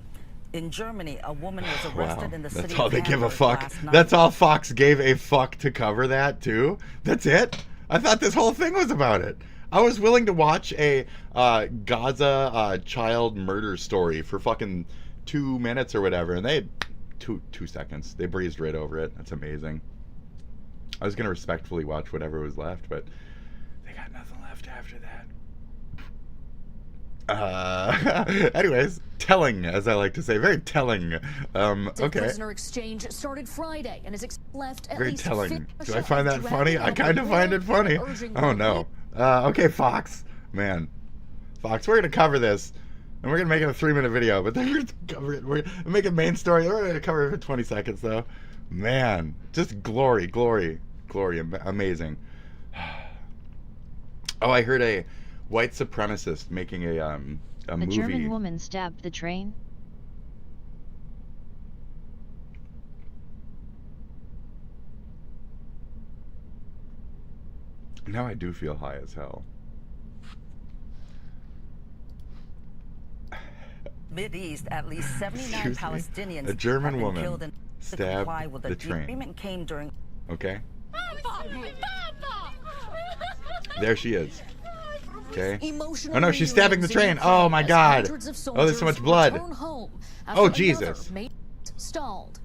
Speaker 4: In Germany, a woman was arrested in the city
Speaker 1: That's all
Speaker 4: of
Speaker 1: they give a
Speaker 4: Hamburg
Speaker 1: fuck.
Speaker 4: last night.
Speaker 1: That's all Fox gave a fuck to cover that too? That's it? I thought this whole thing was about it. I was willing to watch a Gaza child murder story for fucking 2 minutes or whatever, and they two seconds. They breezed right over it. That's amazing. I was gonna respectfully watch whatever was left, but they got nothing left after that. Anyways, telling, as I like to say, very telling. Okay.
Speaker 5: Prisoner exchange started Friday and is left at
Speaker 1: Very
Speaker 5: least
Speaker 1: telling. Do I find that funny? I kind of find it funny. Oh no. Okay, Fox. Man. Fox, we're going to cover this. And we're going to make it a 3-minute video. But then we're going to cover it. We're going to make it main story. We're going to cover it for 20 seconds, though. Man. Just glory. Amazing. Oh, I heard a white supremacist making a movie.
Speaker 10: A German woman stabbed the train?
Speaker 1: Now I do feel high as hell.
Speaker 4: Mideast, at least 79
Speaker 1: Excuse me?
Speaker 4: Palestinians
Speaker 1: A German
Speaker 4: have been
Speaker 1: woman
Speaker 4: killed and to
Speaker 1: stabbed
Speaker 4: comply with
Speaker 1: the train.
Speaker 4: agreement came during.
Speaker 1: Okay. There she is. Okay. Oh no, she's stabbing the train. Oh my god. Oh, there's so much blood. Oh Jesus.
Speaker 5: Stalled.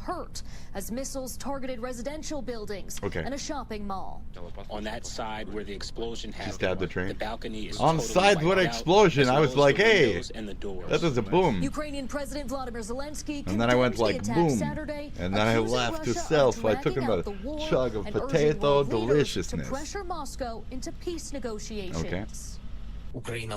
Speaker 5: Hurt as missiles targeted residential buildings and a shopping mall.
Speaker 10: On that side where the explosion happened,
Speaker 1: She stabbed the train.
Speaker 10: the balcony is
Speaker 1: On the
Speaker 10: totally
Speaker 1: side, what
Speaker 10: wiped out,
Speaker 1: explosion!
Speaker 10: as
Speaker 1: I
Speaker 10: well
Speaker 1: was
Speaker 10: as
Speaker 1: like,
Speaker 10: the
Speaker 1: hey,
Speaker 10: windows and the doors.
Speaker 1: that was a boom.
Speaker 5: Ukrainian President Vladimir Zelensky
Speaker 1: And then I went
Speaker 5: condemned
Speaker 1: like
Speaker 5: the attack
Speaker 1: boom,
Speaker 5: Saturday,
Speaker 1: and then I
Speaker 5: accusing
Speaker 1: laughed to
Speaker 5: Russia of
Speaker 1: self. I took
Speaker 5: dragging
Speaker 1: him a
Speaker 5: out the war
Speaker 1: chug of
Speaker 5: and urging
Speaker 1: potato
Speaker 5: world leaders
Speaker 1: deliciousness.
Speaker 5: to pressure Moscow into peace negotiations.
Speaker 1: Okay.
Speaker 13: Ukraine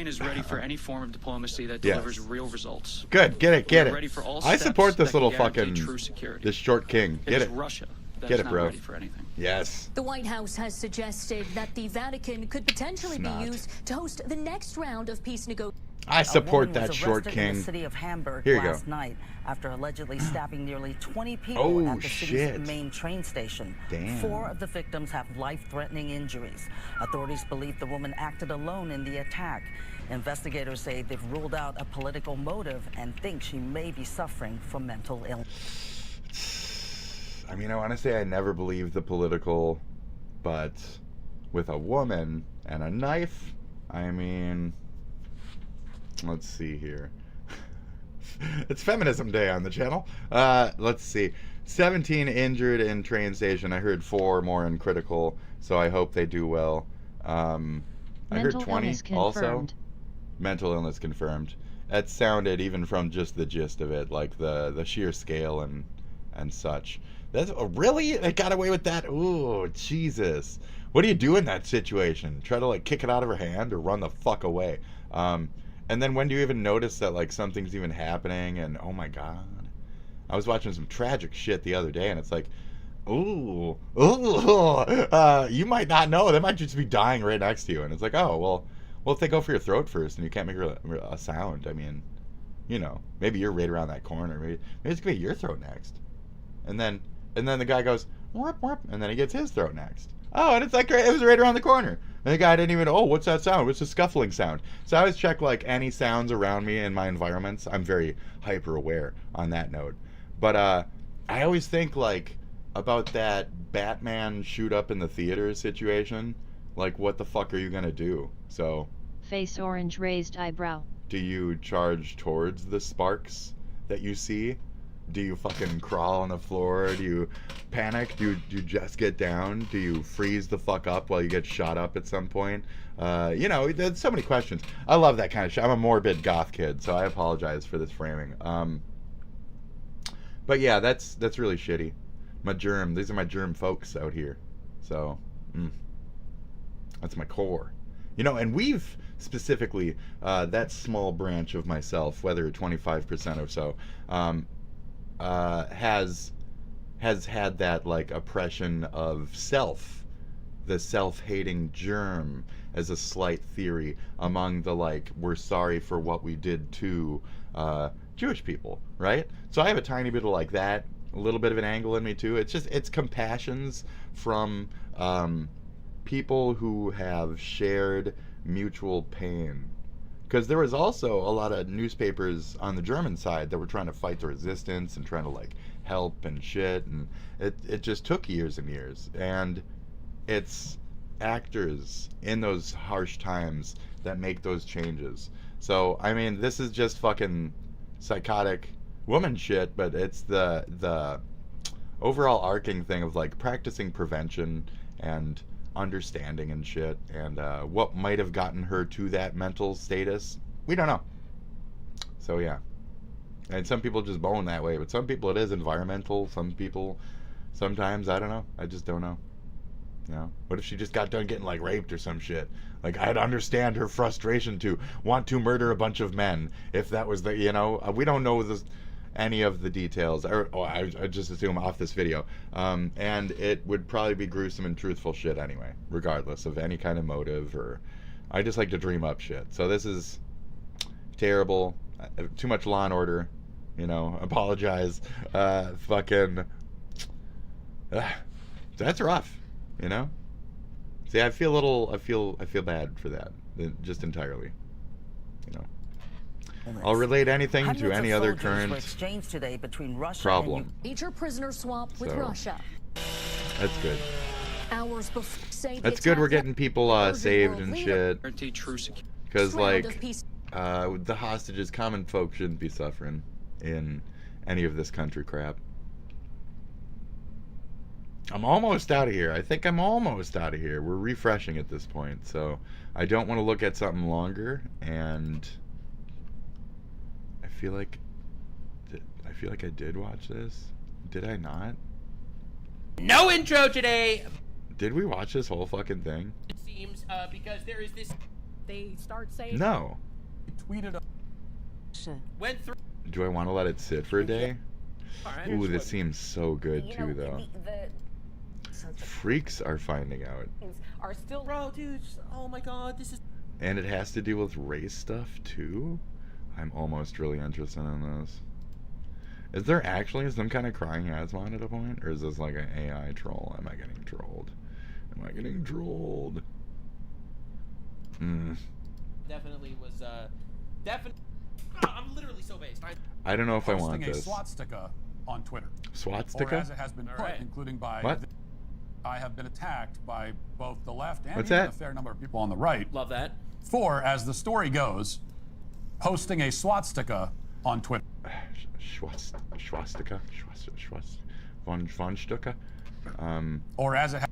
Speaker 13: is ready for any form of diplomacy that
Speaker 1: Yes.
Speaker 13: delivers real results.
Speaker 1: Good, get it, get
Speaker 13: We're
Speaker 1: it.
Speaker 13: ready for all
Speaker 1: I
Speaker 13: steps
Speaker 1: support this
Speaker 13: that can
Speaker 1: little
Speaker 13: guarantee
Speaker 1: fucking,
Speaker 13: true security.
Speaker 1: this short king.
Speaker 13: It
Speaker 1: Get
Speaker 13: is
Speaker 1: it.
Speaker 13: Russia that
Speaker 1: Get
Speaker 13: is
Speaker 1: it,
Speaker 13: not
Speaker 1: bro.
Speaker 13: ready for anything.
Speaker 1: Yes.
Speaker 5: The White House has suggested that the Vatican could potentially
Speaker 1: Snot.
Speaker 5: be used to host the next round of peace negotiations.
Speaker 1: I support
Speaker 4: A woman
Speaker 1: that
Speaker 4: was
Speaker 1: short
Speaker 4: arrested in
Speaker 1: king.
Speaker 4: the city of Hamburg
Speaker 1: Here you go.
Speaker 4: last night after allegedly stabbing nearly 20 people
Speaker 1: Oh,
Speaker 4: at the city's
Speaker 1: shit.
Speaker 4: main train station.
Speaker 1: Damn.
Speaker 4: 4 of the victims have life-threatening injuries. Authorities believe the woman acted alone in the attack. Investigators say they've ruled out a political motive and think she may be suffering from mental illness.
Speaker 1: I mean, I want to say I never believed the political, but with a woman and a knife, I mean, let's see here. It's Feminism Day on the channel. Let's see. 17 injured in train station. I heard 4 more in critical, so I hope they do well. I heard 20 also. Mental illness confirmed. That sounded, even from just the gist of it, like the sheer scale and such. That's really, they got away with that. Ooh, Jesus. What do you do in that situation? Try to like kick it out of her hand or run the fuck away? And then when do you even notice that like something's even happening? And oh my god, I was watching some tragic shit the other day, and it's like, ooh, you might not know. They might just be dying right next to you, and it's like, oh well, if they go for your throat first and you can't make a sound, I mean, you know, maybe you're right around that corner. Maybe it's gonna be your throat next, and then the guy goes whoop, whoop, and then he gets his throat next. Oh, and it's like it was right around the corner. And the guy didn't even, oh, what's that sound? What's the scuffling sound? So I always check like any sounds around me in my environments. I'm very hyper aware on that note. But I always think like about that Batman shoot up in the theater situation. Like, what the fuck are you gonna do? So
Speaker 19: Face orange, raised eyebrow.
Speaker 1: do you charge towards the sparks that you see? Do you fucking crawl on the floor? Do you panic? Do you just get down? Do you freeze the fuck up while you get shot up at some point? You know, there's so many questions. I love that kind of shit. I'm a morbid goth kid, so I apologize for this framing. But yeah, that's really shitty. These are my germ folks out here. So, that's my core. You know, and we've specifically, that small branch of myself, whether 25% or so, has had that like oppression of self, the self-hating germ, as a slight theory among the like, we're sorry for what we did to Jewish people, right? So I have a tiny bit of like that, a little bit of an angle in me too. It's compassions from people who have shared mutual pain. Because there was also a lot of newspapers on the German side that were trying to fight the resistance and trying to like help and shit, and it just took years and years. And it's actors in those harsh times that make those changes. So I mean, this is just fucking psychotic woman shit, but it's the overall arcing thing of like practicing prevention and understanding and shit, and what might have gotten her to that mental status, we don't know. So yeah, and some people just bone that way, but some people it is environmental. Some people, sometimes, I don't know, I just don't know. You know, what if she just got done getting like raped or some shit? Like, I'd understand her frustration to want to murder a bunch of men if that was the, you know, we don't know any of the details, I just assume off this video, and it would probably be gruesome and truthful shit anyway, regardless of any kind of motive, or I just like to dream up shit. So this is terrible, too much Law and Order, you know, apologize, fucking That's rough, you know. See, I feel bad for that, just entirely, you know. I'll relate anything to any other current
Speaker 4: today between Russia
Speaker 1: problem.
Speaker 4: And
Speaker 5: Major prisoner swap with Russia.
Speaker 1: That's good.
Speaker 5: Hours before, say
Speaker 1: That's good. We're getting people saved and shit. Because like, the hostages, common folk shouldn't be suffering in any of this country crap. I'm almost out of here. I think I'm almost out of here. We're refreshing at this point, so I don't want to look at something longer. And I feel like I did watch this. Did I not?
Speaker 8: No intro today.
Speaker 1: Did we watch this whole fucking thing?
Speaker 8: It seems because there is this. They start saying.
Speaker 1: No.
Speaker 8: Tweeted. Went through.
Speaker 1: Do I want to let it sit for a day?
Speaker 8: Right.
Speaker 1: Ooh, this seems so good too, though. Freaks are finding out.
Speaker 8: Are still, bro, dudes. Oh my God, this is.
Speaker 1: And it has to do with race stuff too. I'm almost really interested in this. Is there actually some kind of crying asthma at a point, or is this like an AI troll? Am I getting trolled? Am I getting trolled?
Speaker 8: Definitely was definitely. I'm literally so based.
Speaker 1: I don't know if I want
Speaker 16: Posting a
Speaker 1: this.
Speaker 16: swastika on Twitter.
Speaker 1: Swastika?
Speaker 16: Or as it has been put, including by.
Speaker 1: What?
Speaker 16: I have been attacked by both the left and
Speaker 1: What's
Speaker 16: even
Speaker 1: that?
Speaker 16: a fair number of people on the right.
Speaker 8: Love that.
Speaker 16: For, as the story goes, posting a swastika on Twitter.
Speaker 1: Swastika? Von Stuka?
Speaker 16: Or as it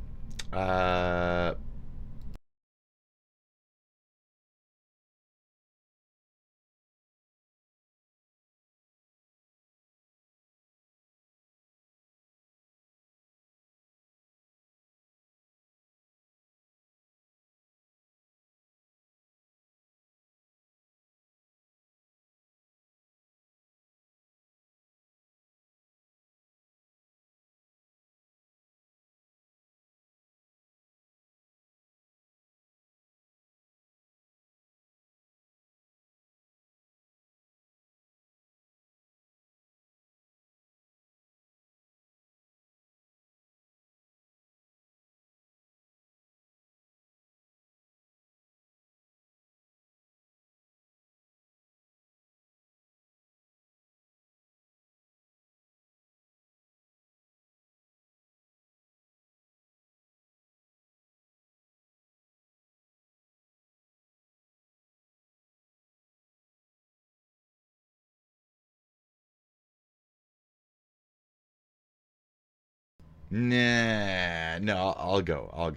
Speaker 1: Nah, no, I'll go. I'll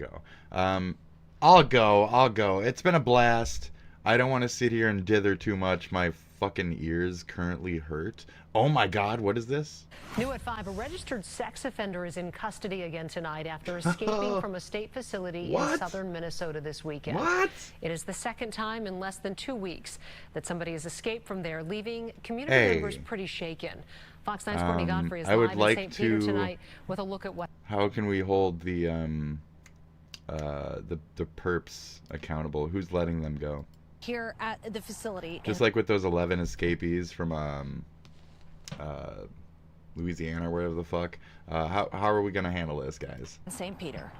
Speaker 1: go. It's been a blast. I don't want to sit here and dither too much. My fucking ears currently hurt. Oh my God, what is this?
Speaker 21: New at 5, a registered sex offender is in custody again tonight after escaping from a state facility in southern Minnesota this weekend.
Speaker 1: What?
Speaker 21: It is the second time in less than 2 weeks that somebody has escaped from there, leaving community members pretty shaken. Fox 9's Courtney Godfrey is live in St. Peter tonight with a look at what.
Speaker 1: How can we hold the perps accountable? Who's letting them go?
Speaker 21: Here at the facility.
Speaker 1: Just like with those 11 escapees from Louisiana or whatever the fuck. How are we gonna handle this, guys?
Speaker 22: St. Peter.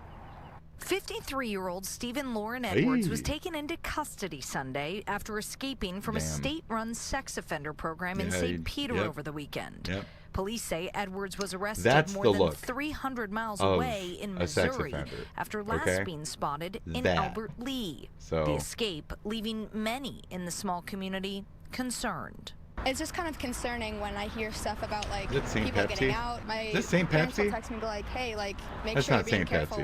Speaker 22: 53-year-old Stephen Lauren Edwards was taken into custody Sunday after escaping from a state-run sex offender program in St. Peter over the weekend. Police say Edwards was arrested more than 300 miles away in Missouri after last being spotted in Albert Lee. The escape leaving many in the small community concerned.
Speaker 3: It's just kind of concerning when I hear stuff about like people
Speaker 1: Pepsi?
Speaker 3: getting out. My
Speaker 1: Is this
Speaker 3: parents will
Speaker 1: Pepsi?
Speaker 3: text me like, "Hey, like make
Speaker 1: That's
Speaker 3: sure
Speaker 1: not
Speaker 3: you're being
Speaker 1: St.
Speaker 3: careful
Speaker 1: Pepsi.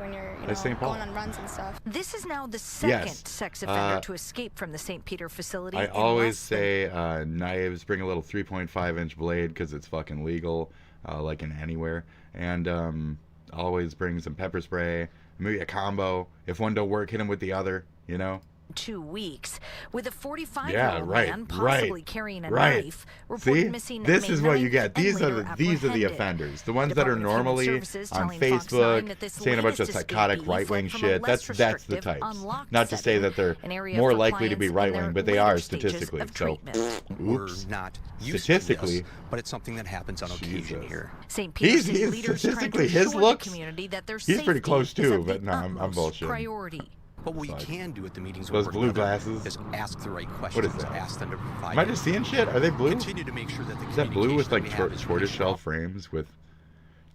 Speaker 3: when you're
Speaker 1: That's St. Paul.
Speaker 3: going on runs and stuff."
Speaker 22: This is now the second sex offender to escape from the St. Peter facility.
Speaker 1: I always say knives, bring a little 3.5-inch blade because it's fucking legal, like in anywhere. And always bring some pepper spray, maybe a combo. If one don't work, hit them with the other, you know?
Speaker 22: 2 weeks, with a 45-year-old man possibly carrying a
Speaker 1: Right.
Speaker 22: knife reported
Speaker 1: See,
Speaker 22: missing
Speaker 1: this
Speaker 22: May
Speaker 1: is what you
Speaker 22: 9th
Speaker 1: get.
Speaker 22: and
Speaker 1: These are
Speaker 22: later
Speaker 1: the
Speaker 22: apprehended.
Speaker 1: offenders. The ones that are
Speaker 22: Department of Human
Speaker 1: normally
Speaker 22: Services
Speaker 1: on
Speaker 22: telling Fox 9
Speaker 1: Facebook
Speaker 22: that this
Speaker 1: saying a bunch of
Speaker 22: latest
Speaker 1: psychotic
Speaker 22: escapee
Speaker 1: right-wing
Speaker 22: fled from a
Speaker 1: shit.
Speaker 22: less
Speaker 1: That's the
Speaker 22: restrictive,
Speaker 1: types.
Speaker 22: unlocked
Speaker 1: Not to say
Speaker 22: setting,
Speaker 1: that they're
Speaker 22: an area
Speaker 1: more
Speaker 22: for
Speaker 1: likely to be
Speaker 22: clients in their
Speaker 1: right-wing, but they
Speaker 22: later
Speaker 1: are
Speaker 22: stages
Speaker 1: statistically.
Speaker 22: of
Speaker 1: So,
Speaker 22: treatment.
Speaker 2: We're
Speaker 1: oops.
Speaker 2: not used to
Speaker 1: Statistically,
Speaker 2: this, but it's something that happens on occasion here.
Speaker 22: St. Peter
Speaker 1: he's
Speaker 22: City leaders trying to
Speaker 1: statistically his
Speaker 22: assure the
Speaker 1: looks.
Speaker 22: community that their
Speaker 1: He's pretty
Speaker 22: safety
Speaker 1: close
Speaker 22: is
Speaker 1: too,
Speaker 22: of
Speaker 1: but
Speaker 22: the
Speaker 1: no, I'm
Speaker 22: utmost
Speaker 1: bullshitting.
Speaker 22: priority.
Speaker 2: What we can do at the meetings
Speaker 1: Those
Speaker 2: we're
Speaker 1: blue
Speaker 2: working on
Speaker 1: glasses.
Speaker 2: is ask the right
Speaker 1: What
Speaker 2: questions,
Speaker 1: is that?
Speaker 2: ask them to provide.
Speaker 1: Am I just seeing shit? Are they blue?
Speaker 2: Continue to make sure that the
Speaker 1: Is that blue with like
Speaker 2: communication that we have is
Speaker 1: tortoiseshell frames with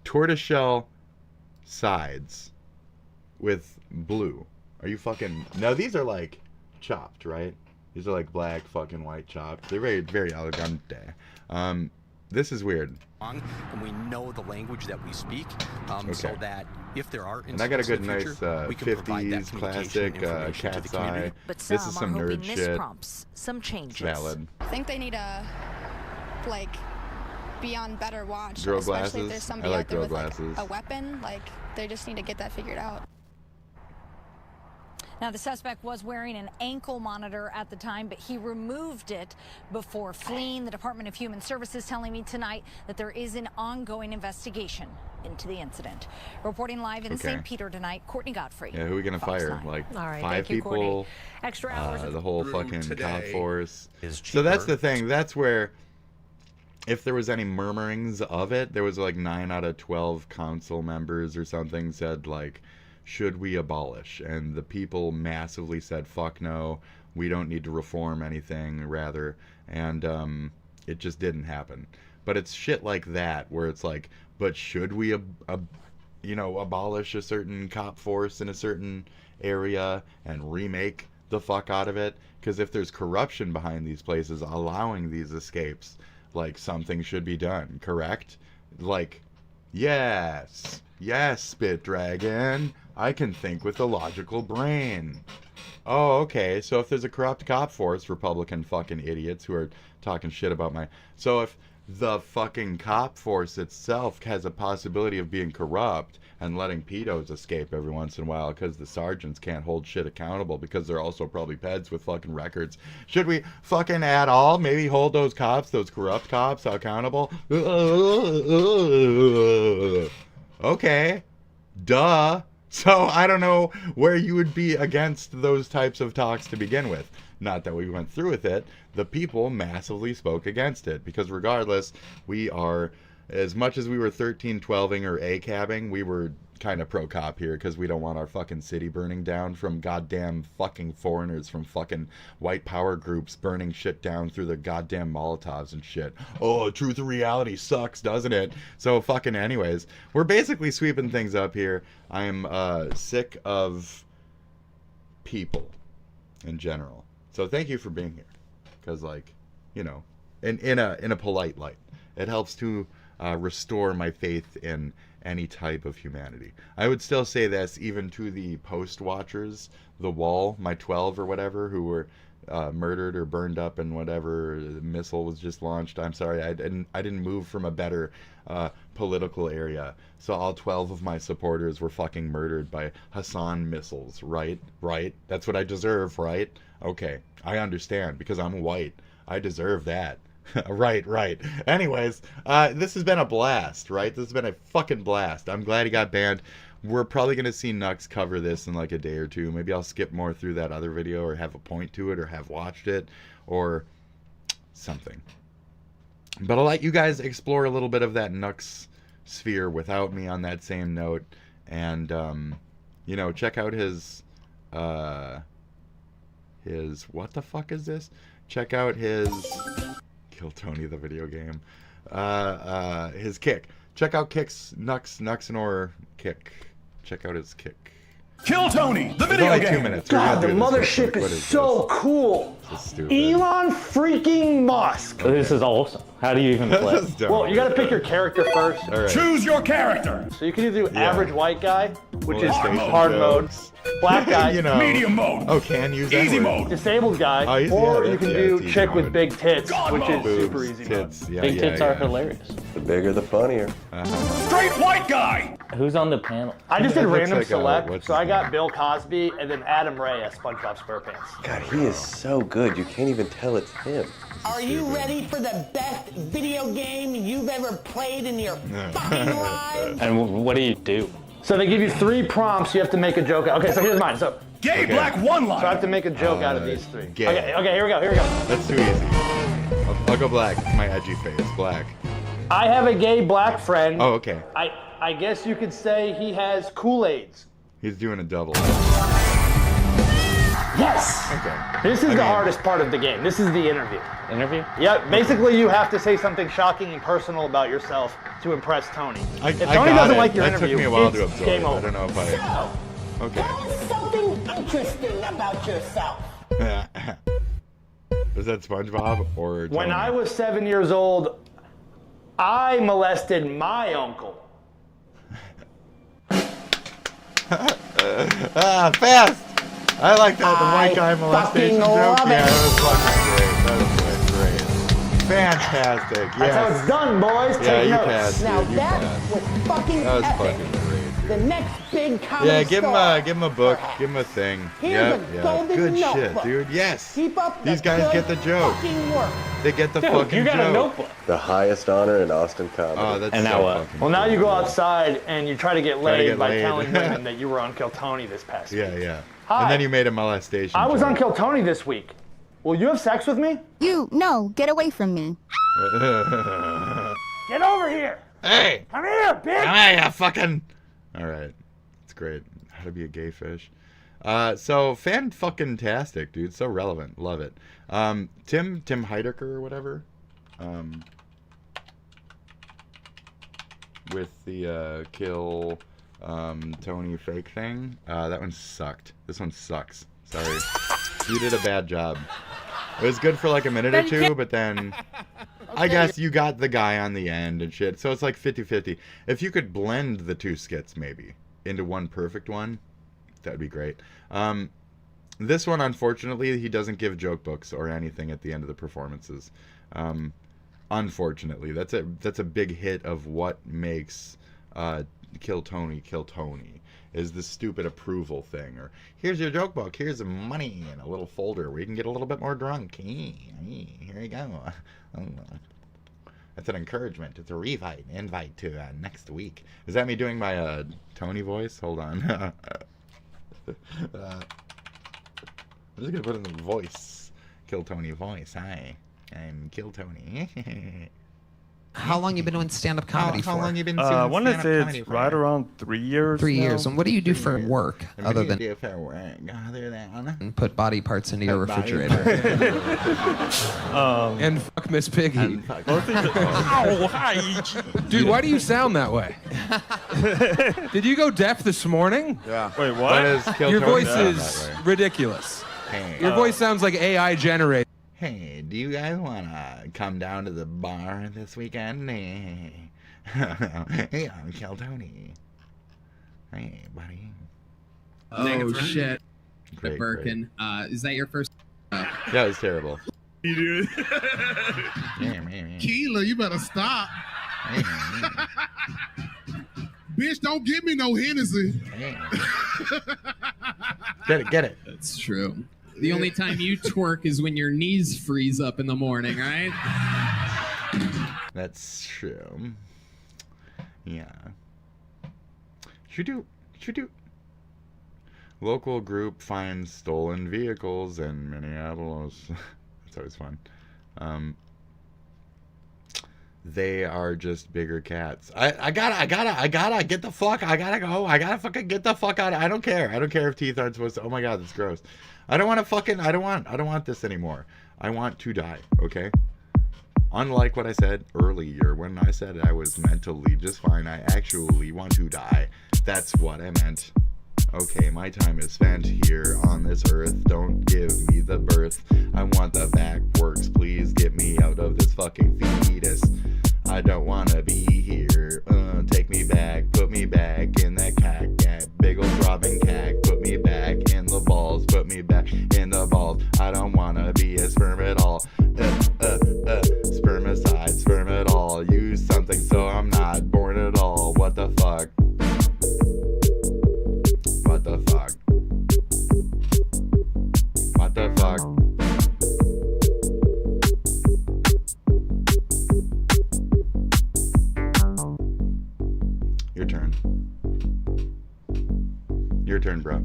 Speaker 1: tortoiseshell sides with blue? Are you fucking? No, these are like chopped, right? These are like black fucking white chopped. They're very very elegante. This is weird.
Speaker 2: and we know the language that we speak, so
Speaker 1: Okay.
Speaker 2: that if there are
Speaker 1: And I got a good
Speaker 2: incidents in the
Speaker 1: nice
Speaker 2: future, we can provide that
Speaker 1: 50s
Speaker 2: communication
Speaker 1: classic
Speaker 2: information to the
Speaker 1: cat's
Speaker 2: community.
Speaker 1: eye.
Speaker 22: But
Speaker 1: This is
Speaker 22: some
Speaker 1: some
Speaker 22: are hoping
Speaker 1: nerd
Speaker 22: this
Speaker 1: shit.
Speaker 22: prompts some changes.
Speaker 1: Valid.
Speaker 3: I think they need to, like, be on better watch,
Speaker 1: Girl
Speaker 3: especially
Speaker 1: glasses?
Speaker 3: if there's
Speaker 1: I
Speaker 3: somebody
Speaker 1: like
Speaker 3: out there
Speaker 1: girl
Speaker 3: with like
Speaker 1: glasses.
Speaker 3: a weapon. Like, they just need to get that figured out.
Speaker 11: Now, the suspect was wearing an ankle monitor at the time, but he removed it before fleeing. The Department of Human Services telling me tonight that there is an ongoing investigation into the incident. Reporting live in
Speaker 1: Okay.
Speaker 11: St. Peter tonight, Courtney Godfrey.
Speaker 1: Yeah, who are we gonna
Speaker 11: Fox
Speaker 1: fire?
Speaker 11: 9.
Speaker 1: Like
Speaker 11: All right,
Speaker 1: 5
Speaker 11: thank you, Courtney.
Speaker 1: people?
Speaker 11: Extra hours
Speaker 1: The whole
Speaker 2: Brew
Speaker 1: fucking cop
Speaker 2: today
Speaker 1: force.
Speaker 2: is
Speaker 1: So that's
Speaker 2: cheaper.
Speaker 1: the thing. That's where, if there was any murmurings of it, there was like 9 out of 12 council members or something said like, should we abolish? And the people massively said, fuck no, we don't need to reform anything, rather. And it just didn't happen. But it's shit like that where it's like, but should we abolish a certain cop force in a certain area and remake the fuck out of it? Because if there's corruption behind these places allowing these escapes, like, something should be done, correct? Like, yes, Spit Dragon, I can think with a logical brain. Oh, okay, so if there's a corrupt cop force, Republican fucking idiots who are talking shit about my... So if the fucking cop force itself has a possibility of being corrupt and letting pedos escape every once in a while because the sergeants can't hold shit accountable because they're also probably peds with fucking records, should we fucking at all maybe hold those cops, those corrupt cops, accountable? Okay, duh. So I don't know where you would be against those types of talks to begin with. Not that we went through with it. The people massively spoke against it because regardless, we are, as much as we were 13-12ing or A-cabbing, we were kind of pro-cop here because we don't want our fucking city burning down from goddamn fucking foreigners from fucking white power groups burning shit down through the goddamn Molotovs and shit. Oh, truth and reality sucks, doesn't it? So fucking anyways, we're basically sweeping things up here. I'm sick of people in general. So thank you for being here, because, like, you know, in a polite light, it helps to restore my faith in any type of humanity. I would still say this even to the post watchers, the Wall, my 12 or whatever, who were murdered or burned up in whatever missile was just launched. I'm sorry, I didn't move from a better political area. So all 12 of my supporters were fucking murdered by Hassan missiles, right? That's what I deserve, right? Okay, I understand, because I'm white. I deserve that. Right. Anyways, this has been a blast, right? This has been a fucking blast. I'm glad he got banned. We're probably going to see Nux cover this in like a day or two. Maybe I'll skip more through that other video or have a point to it or have watched it or something. But I'll let you guys explore a little bit of that Nux sphere without me on that same note. And, you know, check out his, what the fuck is this? Check out his... Kill Tony the video game. His kick. Check out Kick's Nux and or kick. Check out his kick.
Speaker 15: Kill Tony the video
Speaker 1: only
Speaker 15: game.
Speaker 1: 2 minutes.
Speaker 15: God, the
Speaker 1: mothership
Speaker 15: is so cool.
Speaker 1: This is stupid.
Speaker 15: Elon freaking Musk.
Speaker 18: This is awesome.
Speaker 17: How do you even play?
Speaker 14: Well, you gotta pick your character first.
Speaker 1: All right.
Speaker 15: Choose your character.
Speaker 14: So you can either do
Speaker 1: Yeah.
Speaker 14: average white guy, which is
Speaker 1: Molestation
Speaker 14: hard mode,
Speaker 1: jokes.
Speaker 14: black guy,
Speaker 1: You know.
Speaker 15: Medium mode.
Speaker 1: Oh, can use
Speaker 15: Easy
Speaker 1: N-word.
Speaker 15: mode.
Speaker 14: disabled guy,
Speaker 1: Oh, easy,
Speaker 14: or
Speaker 1: yeah,
Speaker 14: you can
Speaker 1: yeah,
Speaker 14: do
Speaker 1: it's easy
Speaker 14: chick with
Speaker 1: mode.
Speaker 14: big tits, which is
Speaker 1: Boobs,
Speaker 14: super easy
Speaker 1: tits.
Speaker 14: mode.
Speaker 1: Yeah,
Speaker 17: Big
Speaker 1: yeah,
Speaker 17: tits
Speaker 1: yeah.
Speaker 17: are hilarious.
Speaker 18: The bigger, the funnier.
Speaker 15: Straight white guy.
Speaker 17: Who's on the panel?
Speaker 14: I just did
Speaker 1: That looks
Speaker 14: random
Speaker 1: like,
Speaker 14: select,
Speaker 1: what's
Speaker 14: so
Speaker 1: his
Speaker 14: I got
Speaker 1: name?
Speaker 14: Bill Cosby and then Adam Ray as SpongeBob SquarePants.
Speaker 18: God, he is so good. You can't even tell it's him.
Speaker 23: Are you ready for the best video game you've ever played in your fucking life?
Speaker 17: And what do you do?
Speaker 14: So they give you 3 prompts. You have to make a joke. Okay, so here's mine. So
Speaker 15: Gay black one
Speaker 14: So I
Speaker 15: line.
Speaker 14: have to make a joke out of these 3.
Speaker 1: Gay.
Speaker 14: Okay, here we go.
Speaker 1: That's too easy. I'll go black. My edgy face. Black.
Speaker 14: I have a gay black friend.
Speaker 1: Oh, okay.
Speaker 14: I guess you could say he has Kool-Aids.
Speaker 1: He's doing a double.
Speaker 14: Yes!
Speaker 1: Okay.
Speaker 14: This is the hardest part of the game. This is the interview.
Speaker 17: Interview?
Speaker 14: Yeah, basically you have to say something shocking and personal about yourself to impress Tony. If
Speaker 1: I
Speaker 14: Tony
Speaker 1: got
Speaker 14: doesn't
Speaker 1: it.
Speaker 14: like your
Speaker 1: That
Speaker 14: interview,
Speaker 1: took me a while
Speaker 14: it's
Speaker 1: to absorb.
Speaker 14: game
Speaker 1: I
Speaker 14: over.
Speaker 1: don't know if I. Okay.
Speaker 23: Tell us something interesting about yourself.
Speaker 1: Is that SpongeBob or Tony?
Speaker 14: When I was 7 years old, I molested my uncle.
Speaker 1: Fast! I like that, the white guy molestation joke.
Speaker 23: love
Speaker 1: Yeah,
Speaker 23: it.
Speaker 1: that was fucking great. Fantastic. Yes.
Speaker 14: That's how it's done, boys.
Speaker 1: Yeah,
Speaker 14: Take
Speaker 1: you
Speaker 14: notes.
Speaker 1: passed.
Speaker 23: Now
Speaker 1: dude, you
Speaker 23: that
Speaker 1: passed.
Speaker 23: was fucking
Speaker 1: That was
Speaker 23: epic.
Speaker 1: fucking great.
Speaker 23: The next big comedy
Speaker 1: Yeah, give him
Speaker 23: star.
Speaker 1: a book, give him a thing.
Speaker 23: Here's a golden
Speaker 1: Good shit,
Speaker 23: notebook.
Speaker 1: dude. Yes.
Speaker 23: Keep up
Speaker 1: These
Speaker 23: the
Speaker 1: guys
Speaker 23: good
Speaker 1: get the joke.
Speaker 23: fucking work.
Speaker 1: They get the
Speaker 17: Dude,
Speaker 1: fucking
Speaker 17: you got
Speaker 1: joke.
Speaker 17: a notebook.
Speaker 18: The highest honor in Austin comedy.
Speaker 1: Oh, that's
Speaker 17: And
Speaker 1: so
Speaker 17: now what?
Speaker 1: fucking
Speaker 14: Well, now
Speaker 1: cool.
Speaker 14: you go outside and you try to get laid
Speaker 1: get
Speaker 14: by
Speaker 1: laid.
Speaker 14: telling women that you were on Kill Tony this past week.
Speaker 1: Yeah.
Speaker 14: Hi.
Speaker 1: And then you made a molestation
Speaker 14: I was
Speaker 1: joke.
Speaker 14: on Kill Tony this week. Will you have sex with me?
Speaker 3: No, get away from me.
Speaker 14: Get over here.
Speaker 1: Hey!
Speaker 14: Come here, bitch.
Speaker 1: Come here, you fucking... Alright. It's great. How to be a gay fish. So, fan-fucking-tastic, dude. So relevant. Love it. Tim Heidecker or whatever. With the Kill Tony fake thing. That one sucked. This one sucks. Sorry. You did a bad job. It was good for like a minute or two, but then... I guess you got the guy on the end and shit. So it's like 50-50. If you could blend the 2 skits, maybe, into one perfect one, that would be great. This one, unfortunately, he doesn't give joke books or anything at the end of the performances. Unfortunately. That's a big hit of what makes Kill Tony, is the stupid approval thing. Or, here's your joke book, here's some money in a little folder where you can get a little bit more drunk. Here you go. That's an encouragement. It's a invite to next week. Is that me doing my Tony voice? Hold on. I'm just gonna put in the voice. Kill Tony voice. Hi, I'm Kill Tony.
Speaker 24: How long you been doing stand-up comedy for?
Speaker 1: How long you been doing
Speaker 25: I want to
Speaker 1: stand-up
Speaker 25: say
Speaker 1: comedy
Speaker 25: it's
Speaker 1: for?
Speaker 25: right around 3 years.
Speaker 24: 3
Speaker 25: now.
Speaker 24: years. And what do you do for work
Speaker 1: And
Speaker 24: other
Speaker 1: what do
Speaker 24: than
Speaker 1: you do for work other than
Speaker 24: put body parts into your
Speaker 1: Put body
Speaker 24: refrigerator?
Speaker 26: And fuck Miss Piggy.
Speaker 25: Oh, hi.
Speaker 26: Dude, why do you sound that way? Did you go deaf this morning?
Speaker 1: Yeah.
Speaker 25: Wait, what?
Speaker 1: Why does Kill
Speaker 26: Your
Speaker 1: Tony
Speaker 26: voice
Speaker 1: sound
Speaker 26: is
Speaker 1: that way?
Speaker 26: ridiculous.
Speaker 1: Hey.
Speaker 26: Your voice sounds like AI generated.
Speaker 1: Hey, do you guys want to come down to the bar this weekend? Hey, I'm Kill Tony. Hey, buddy.
Speaker 26: Oh, shit.
Speaker 1: Great,
Speaker 26: Birkin.
Speaker 24: Is that your first?
Speaker 1: That was terrible.
Speaker 26: You do.
Speaker 1: Yeah.
Speaker 27: Keela, you better stop. Bitch, don't give me no Hennessy.
Speaker 1: Get it.
Speaker 24: That's true. The only time you twerk is when your knees freeze up in the morning, right?
Speaker 1: That's true. Yeah. Should do. Local group finds stolen vehicles in Minneapolis. That's always fun. They are just bigger cats. I gotta get the fuck. I gotta go. I gotta fucking get the fuck out. I don't care. I don't care if teeth aren't supposed to. Oh my god, that's gross. I don't want this anymore. I want to die. Okay. Unlike what I said earlier when I said I was mentally just fine, I actually want to die. That's what I meant. Okay, my time is spent here on this earth. Don't give me the birth. I want the back works. Please get me out of this fucking fetus. spermidol. Spermicide, spermidol. Use something so I'm not born at all. What the fuck? What the fuck? What the fuck? Your turn. Your turn, bro.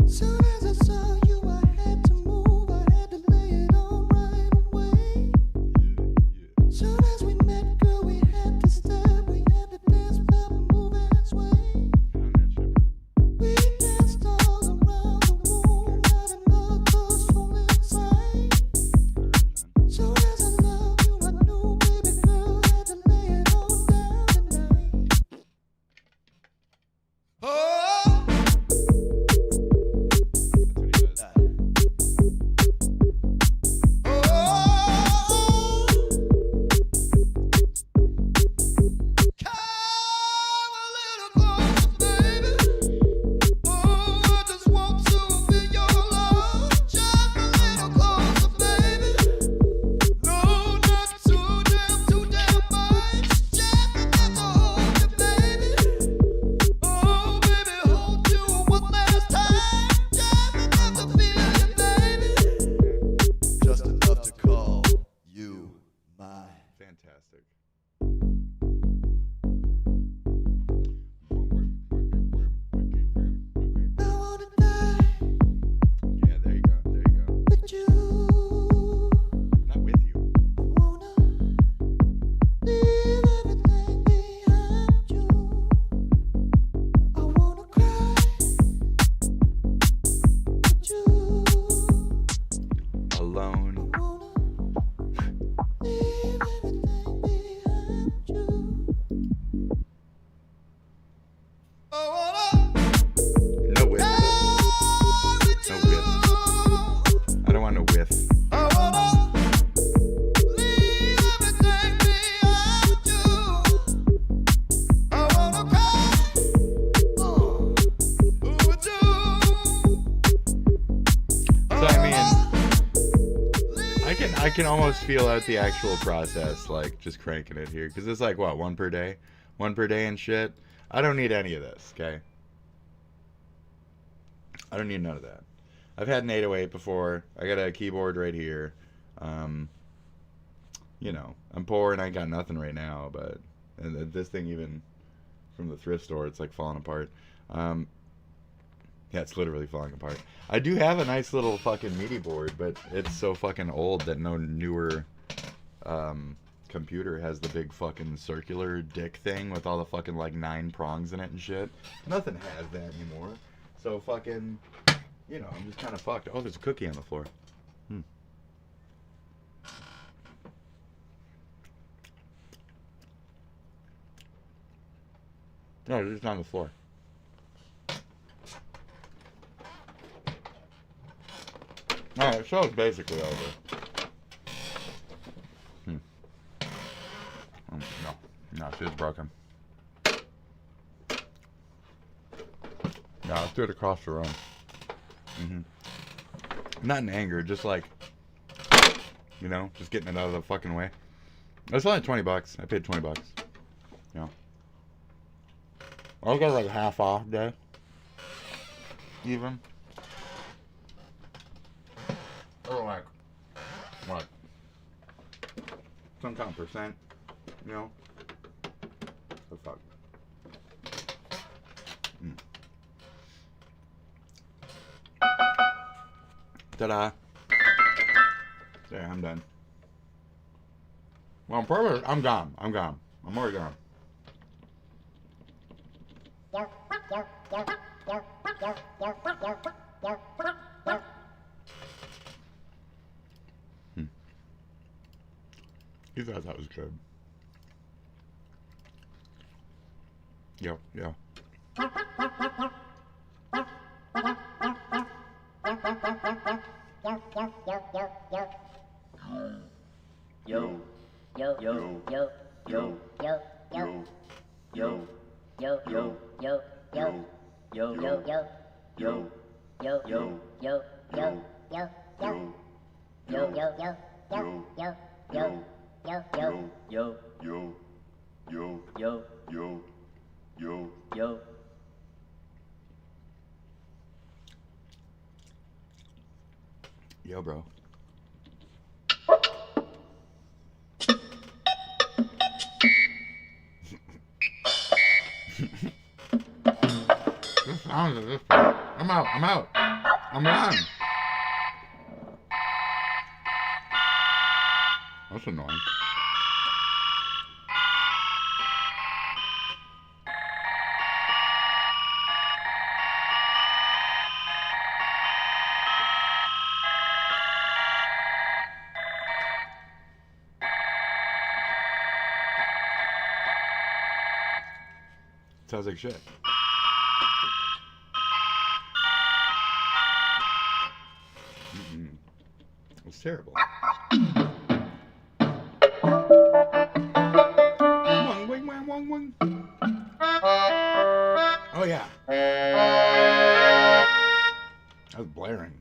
Speaker 6: Soon as I saw you, I had to move. I had to lay it on right away. Soon as we met, girl, we had to step. We had to dance, pop, move and sway. We danced all around the room. Not enough clothes from inside. Soon as I loved you, I knew, baby girl, had to lay it on down tonight. Oh!
Speaker 1: Fantastic. Yeah, there you go. There you go.
Speaker 6: With you.
Speaker 1: Not with you.
Speaker 6: I wanna leave everything behind you. I wanna cry with you.
Speaker 1: Alone.
Speaker 6: I wanna leave everything behind you. I wanna
Speaker 1: No whiff. No whiff. I don't want no whiff.
Speaker 6: I wanna leave everything behind you. I wanna cry with you.
Speaker 1: So I mean, I can almost feel out the actual process, like just cranking it here, because it's like what, one per day and shit. I don't need any of this, okay? I don't need none of that. I've had an 808 before. I got a keyboard right here. You know, I'm poor and I got nothing right now, but and this thing, even from the thrift store, it's like falling apart. Yeah, it's literally falling apart. I do have a nice little fucking MIDI board, but it's so fucking old that no newer computer has the big fucking circular dick thing with all the fucking like 9 prongs in it and shit. Nothing has that anymore. So fucking, you know, I'm just kind of fucked. Oh, there's a cookie on the floor. No, it's just on the floor. Alright, the show's basically over. No, she's broken. No, let's do it across the room. Not in anger, just like, you know, just getting it out of the fucking way. It's only $20. I paid $20. Yeah. I got like half off day. Even. Or like, what? Some kind of percent, you know? The fuck. Ta-da. There, I'm done. Well, I'm gone. I'm already gone. You thought that was good. Yeah.
Speaker 6: Yo.
Speaker 1: Yo, bro. This sounds of this part. I'm out. I'm done. That's annoying. Sounds like shit. It's terrible. Oh yeah. That was blaring.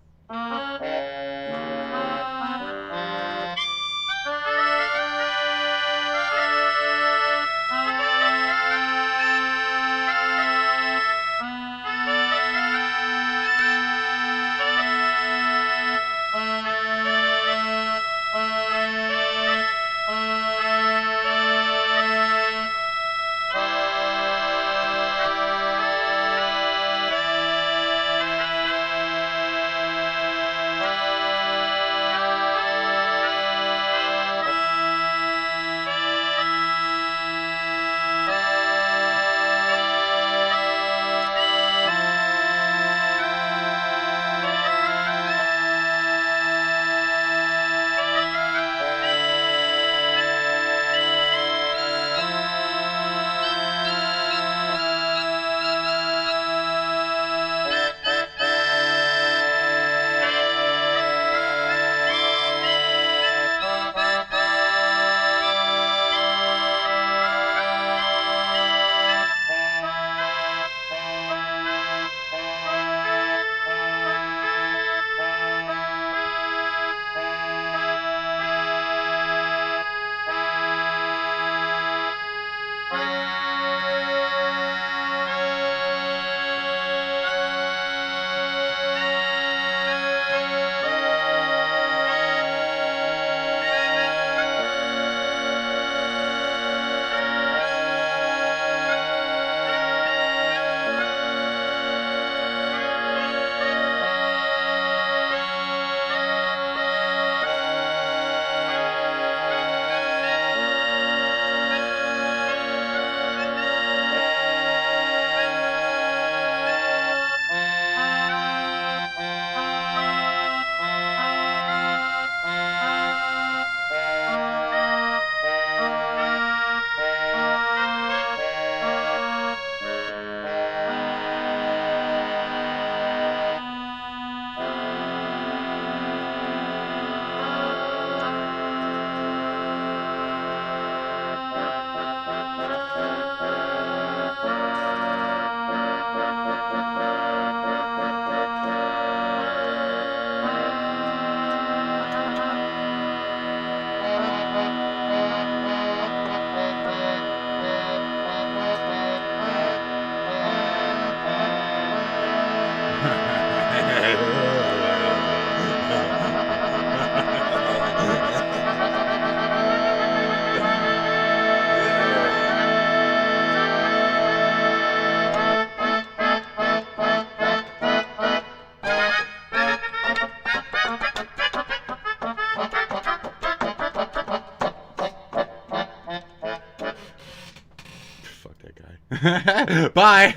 Speaker 1: Bye.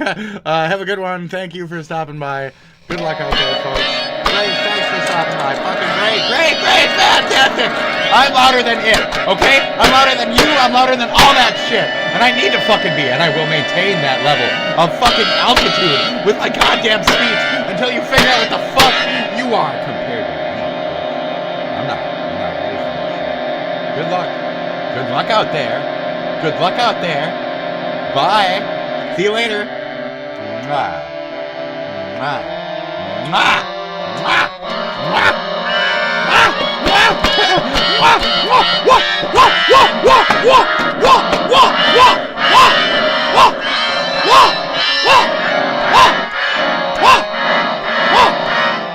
Speaker 1: Have a good one. Thank you for stopping by. Good luck out there, folks. Great. Thanks for stopping by. Fucking great. Fantastic. I'm louder than it, okay? I'm louder than you. I'm louder than all that shit. And I need to fucking be, and I will maintain that level of fucking altitude with my goddamn speech until you figure out what the fuck you are compared to me. I'm not ready for that shit. Good luck. Good luck out there. Good luck out there. Bye. See you later. Mwah. Mwah. Mwah. Mwah.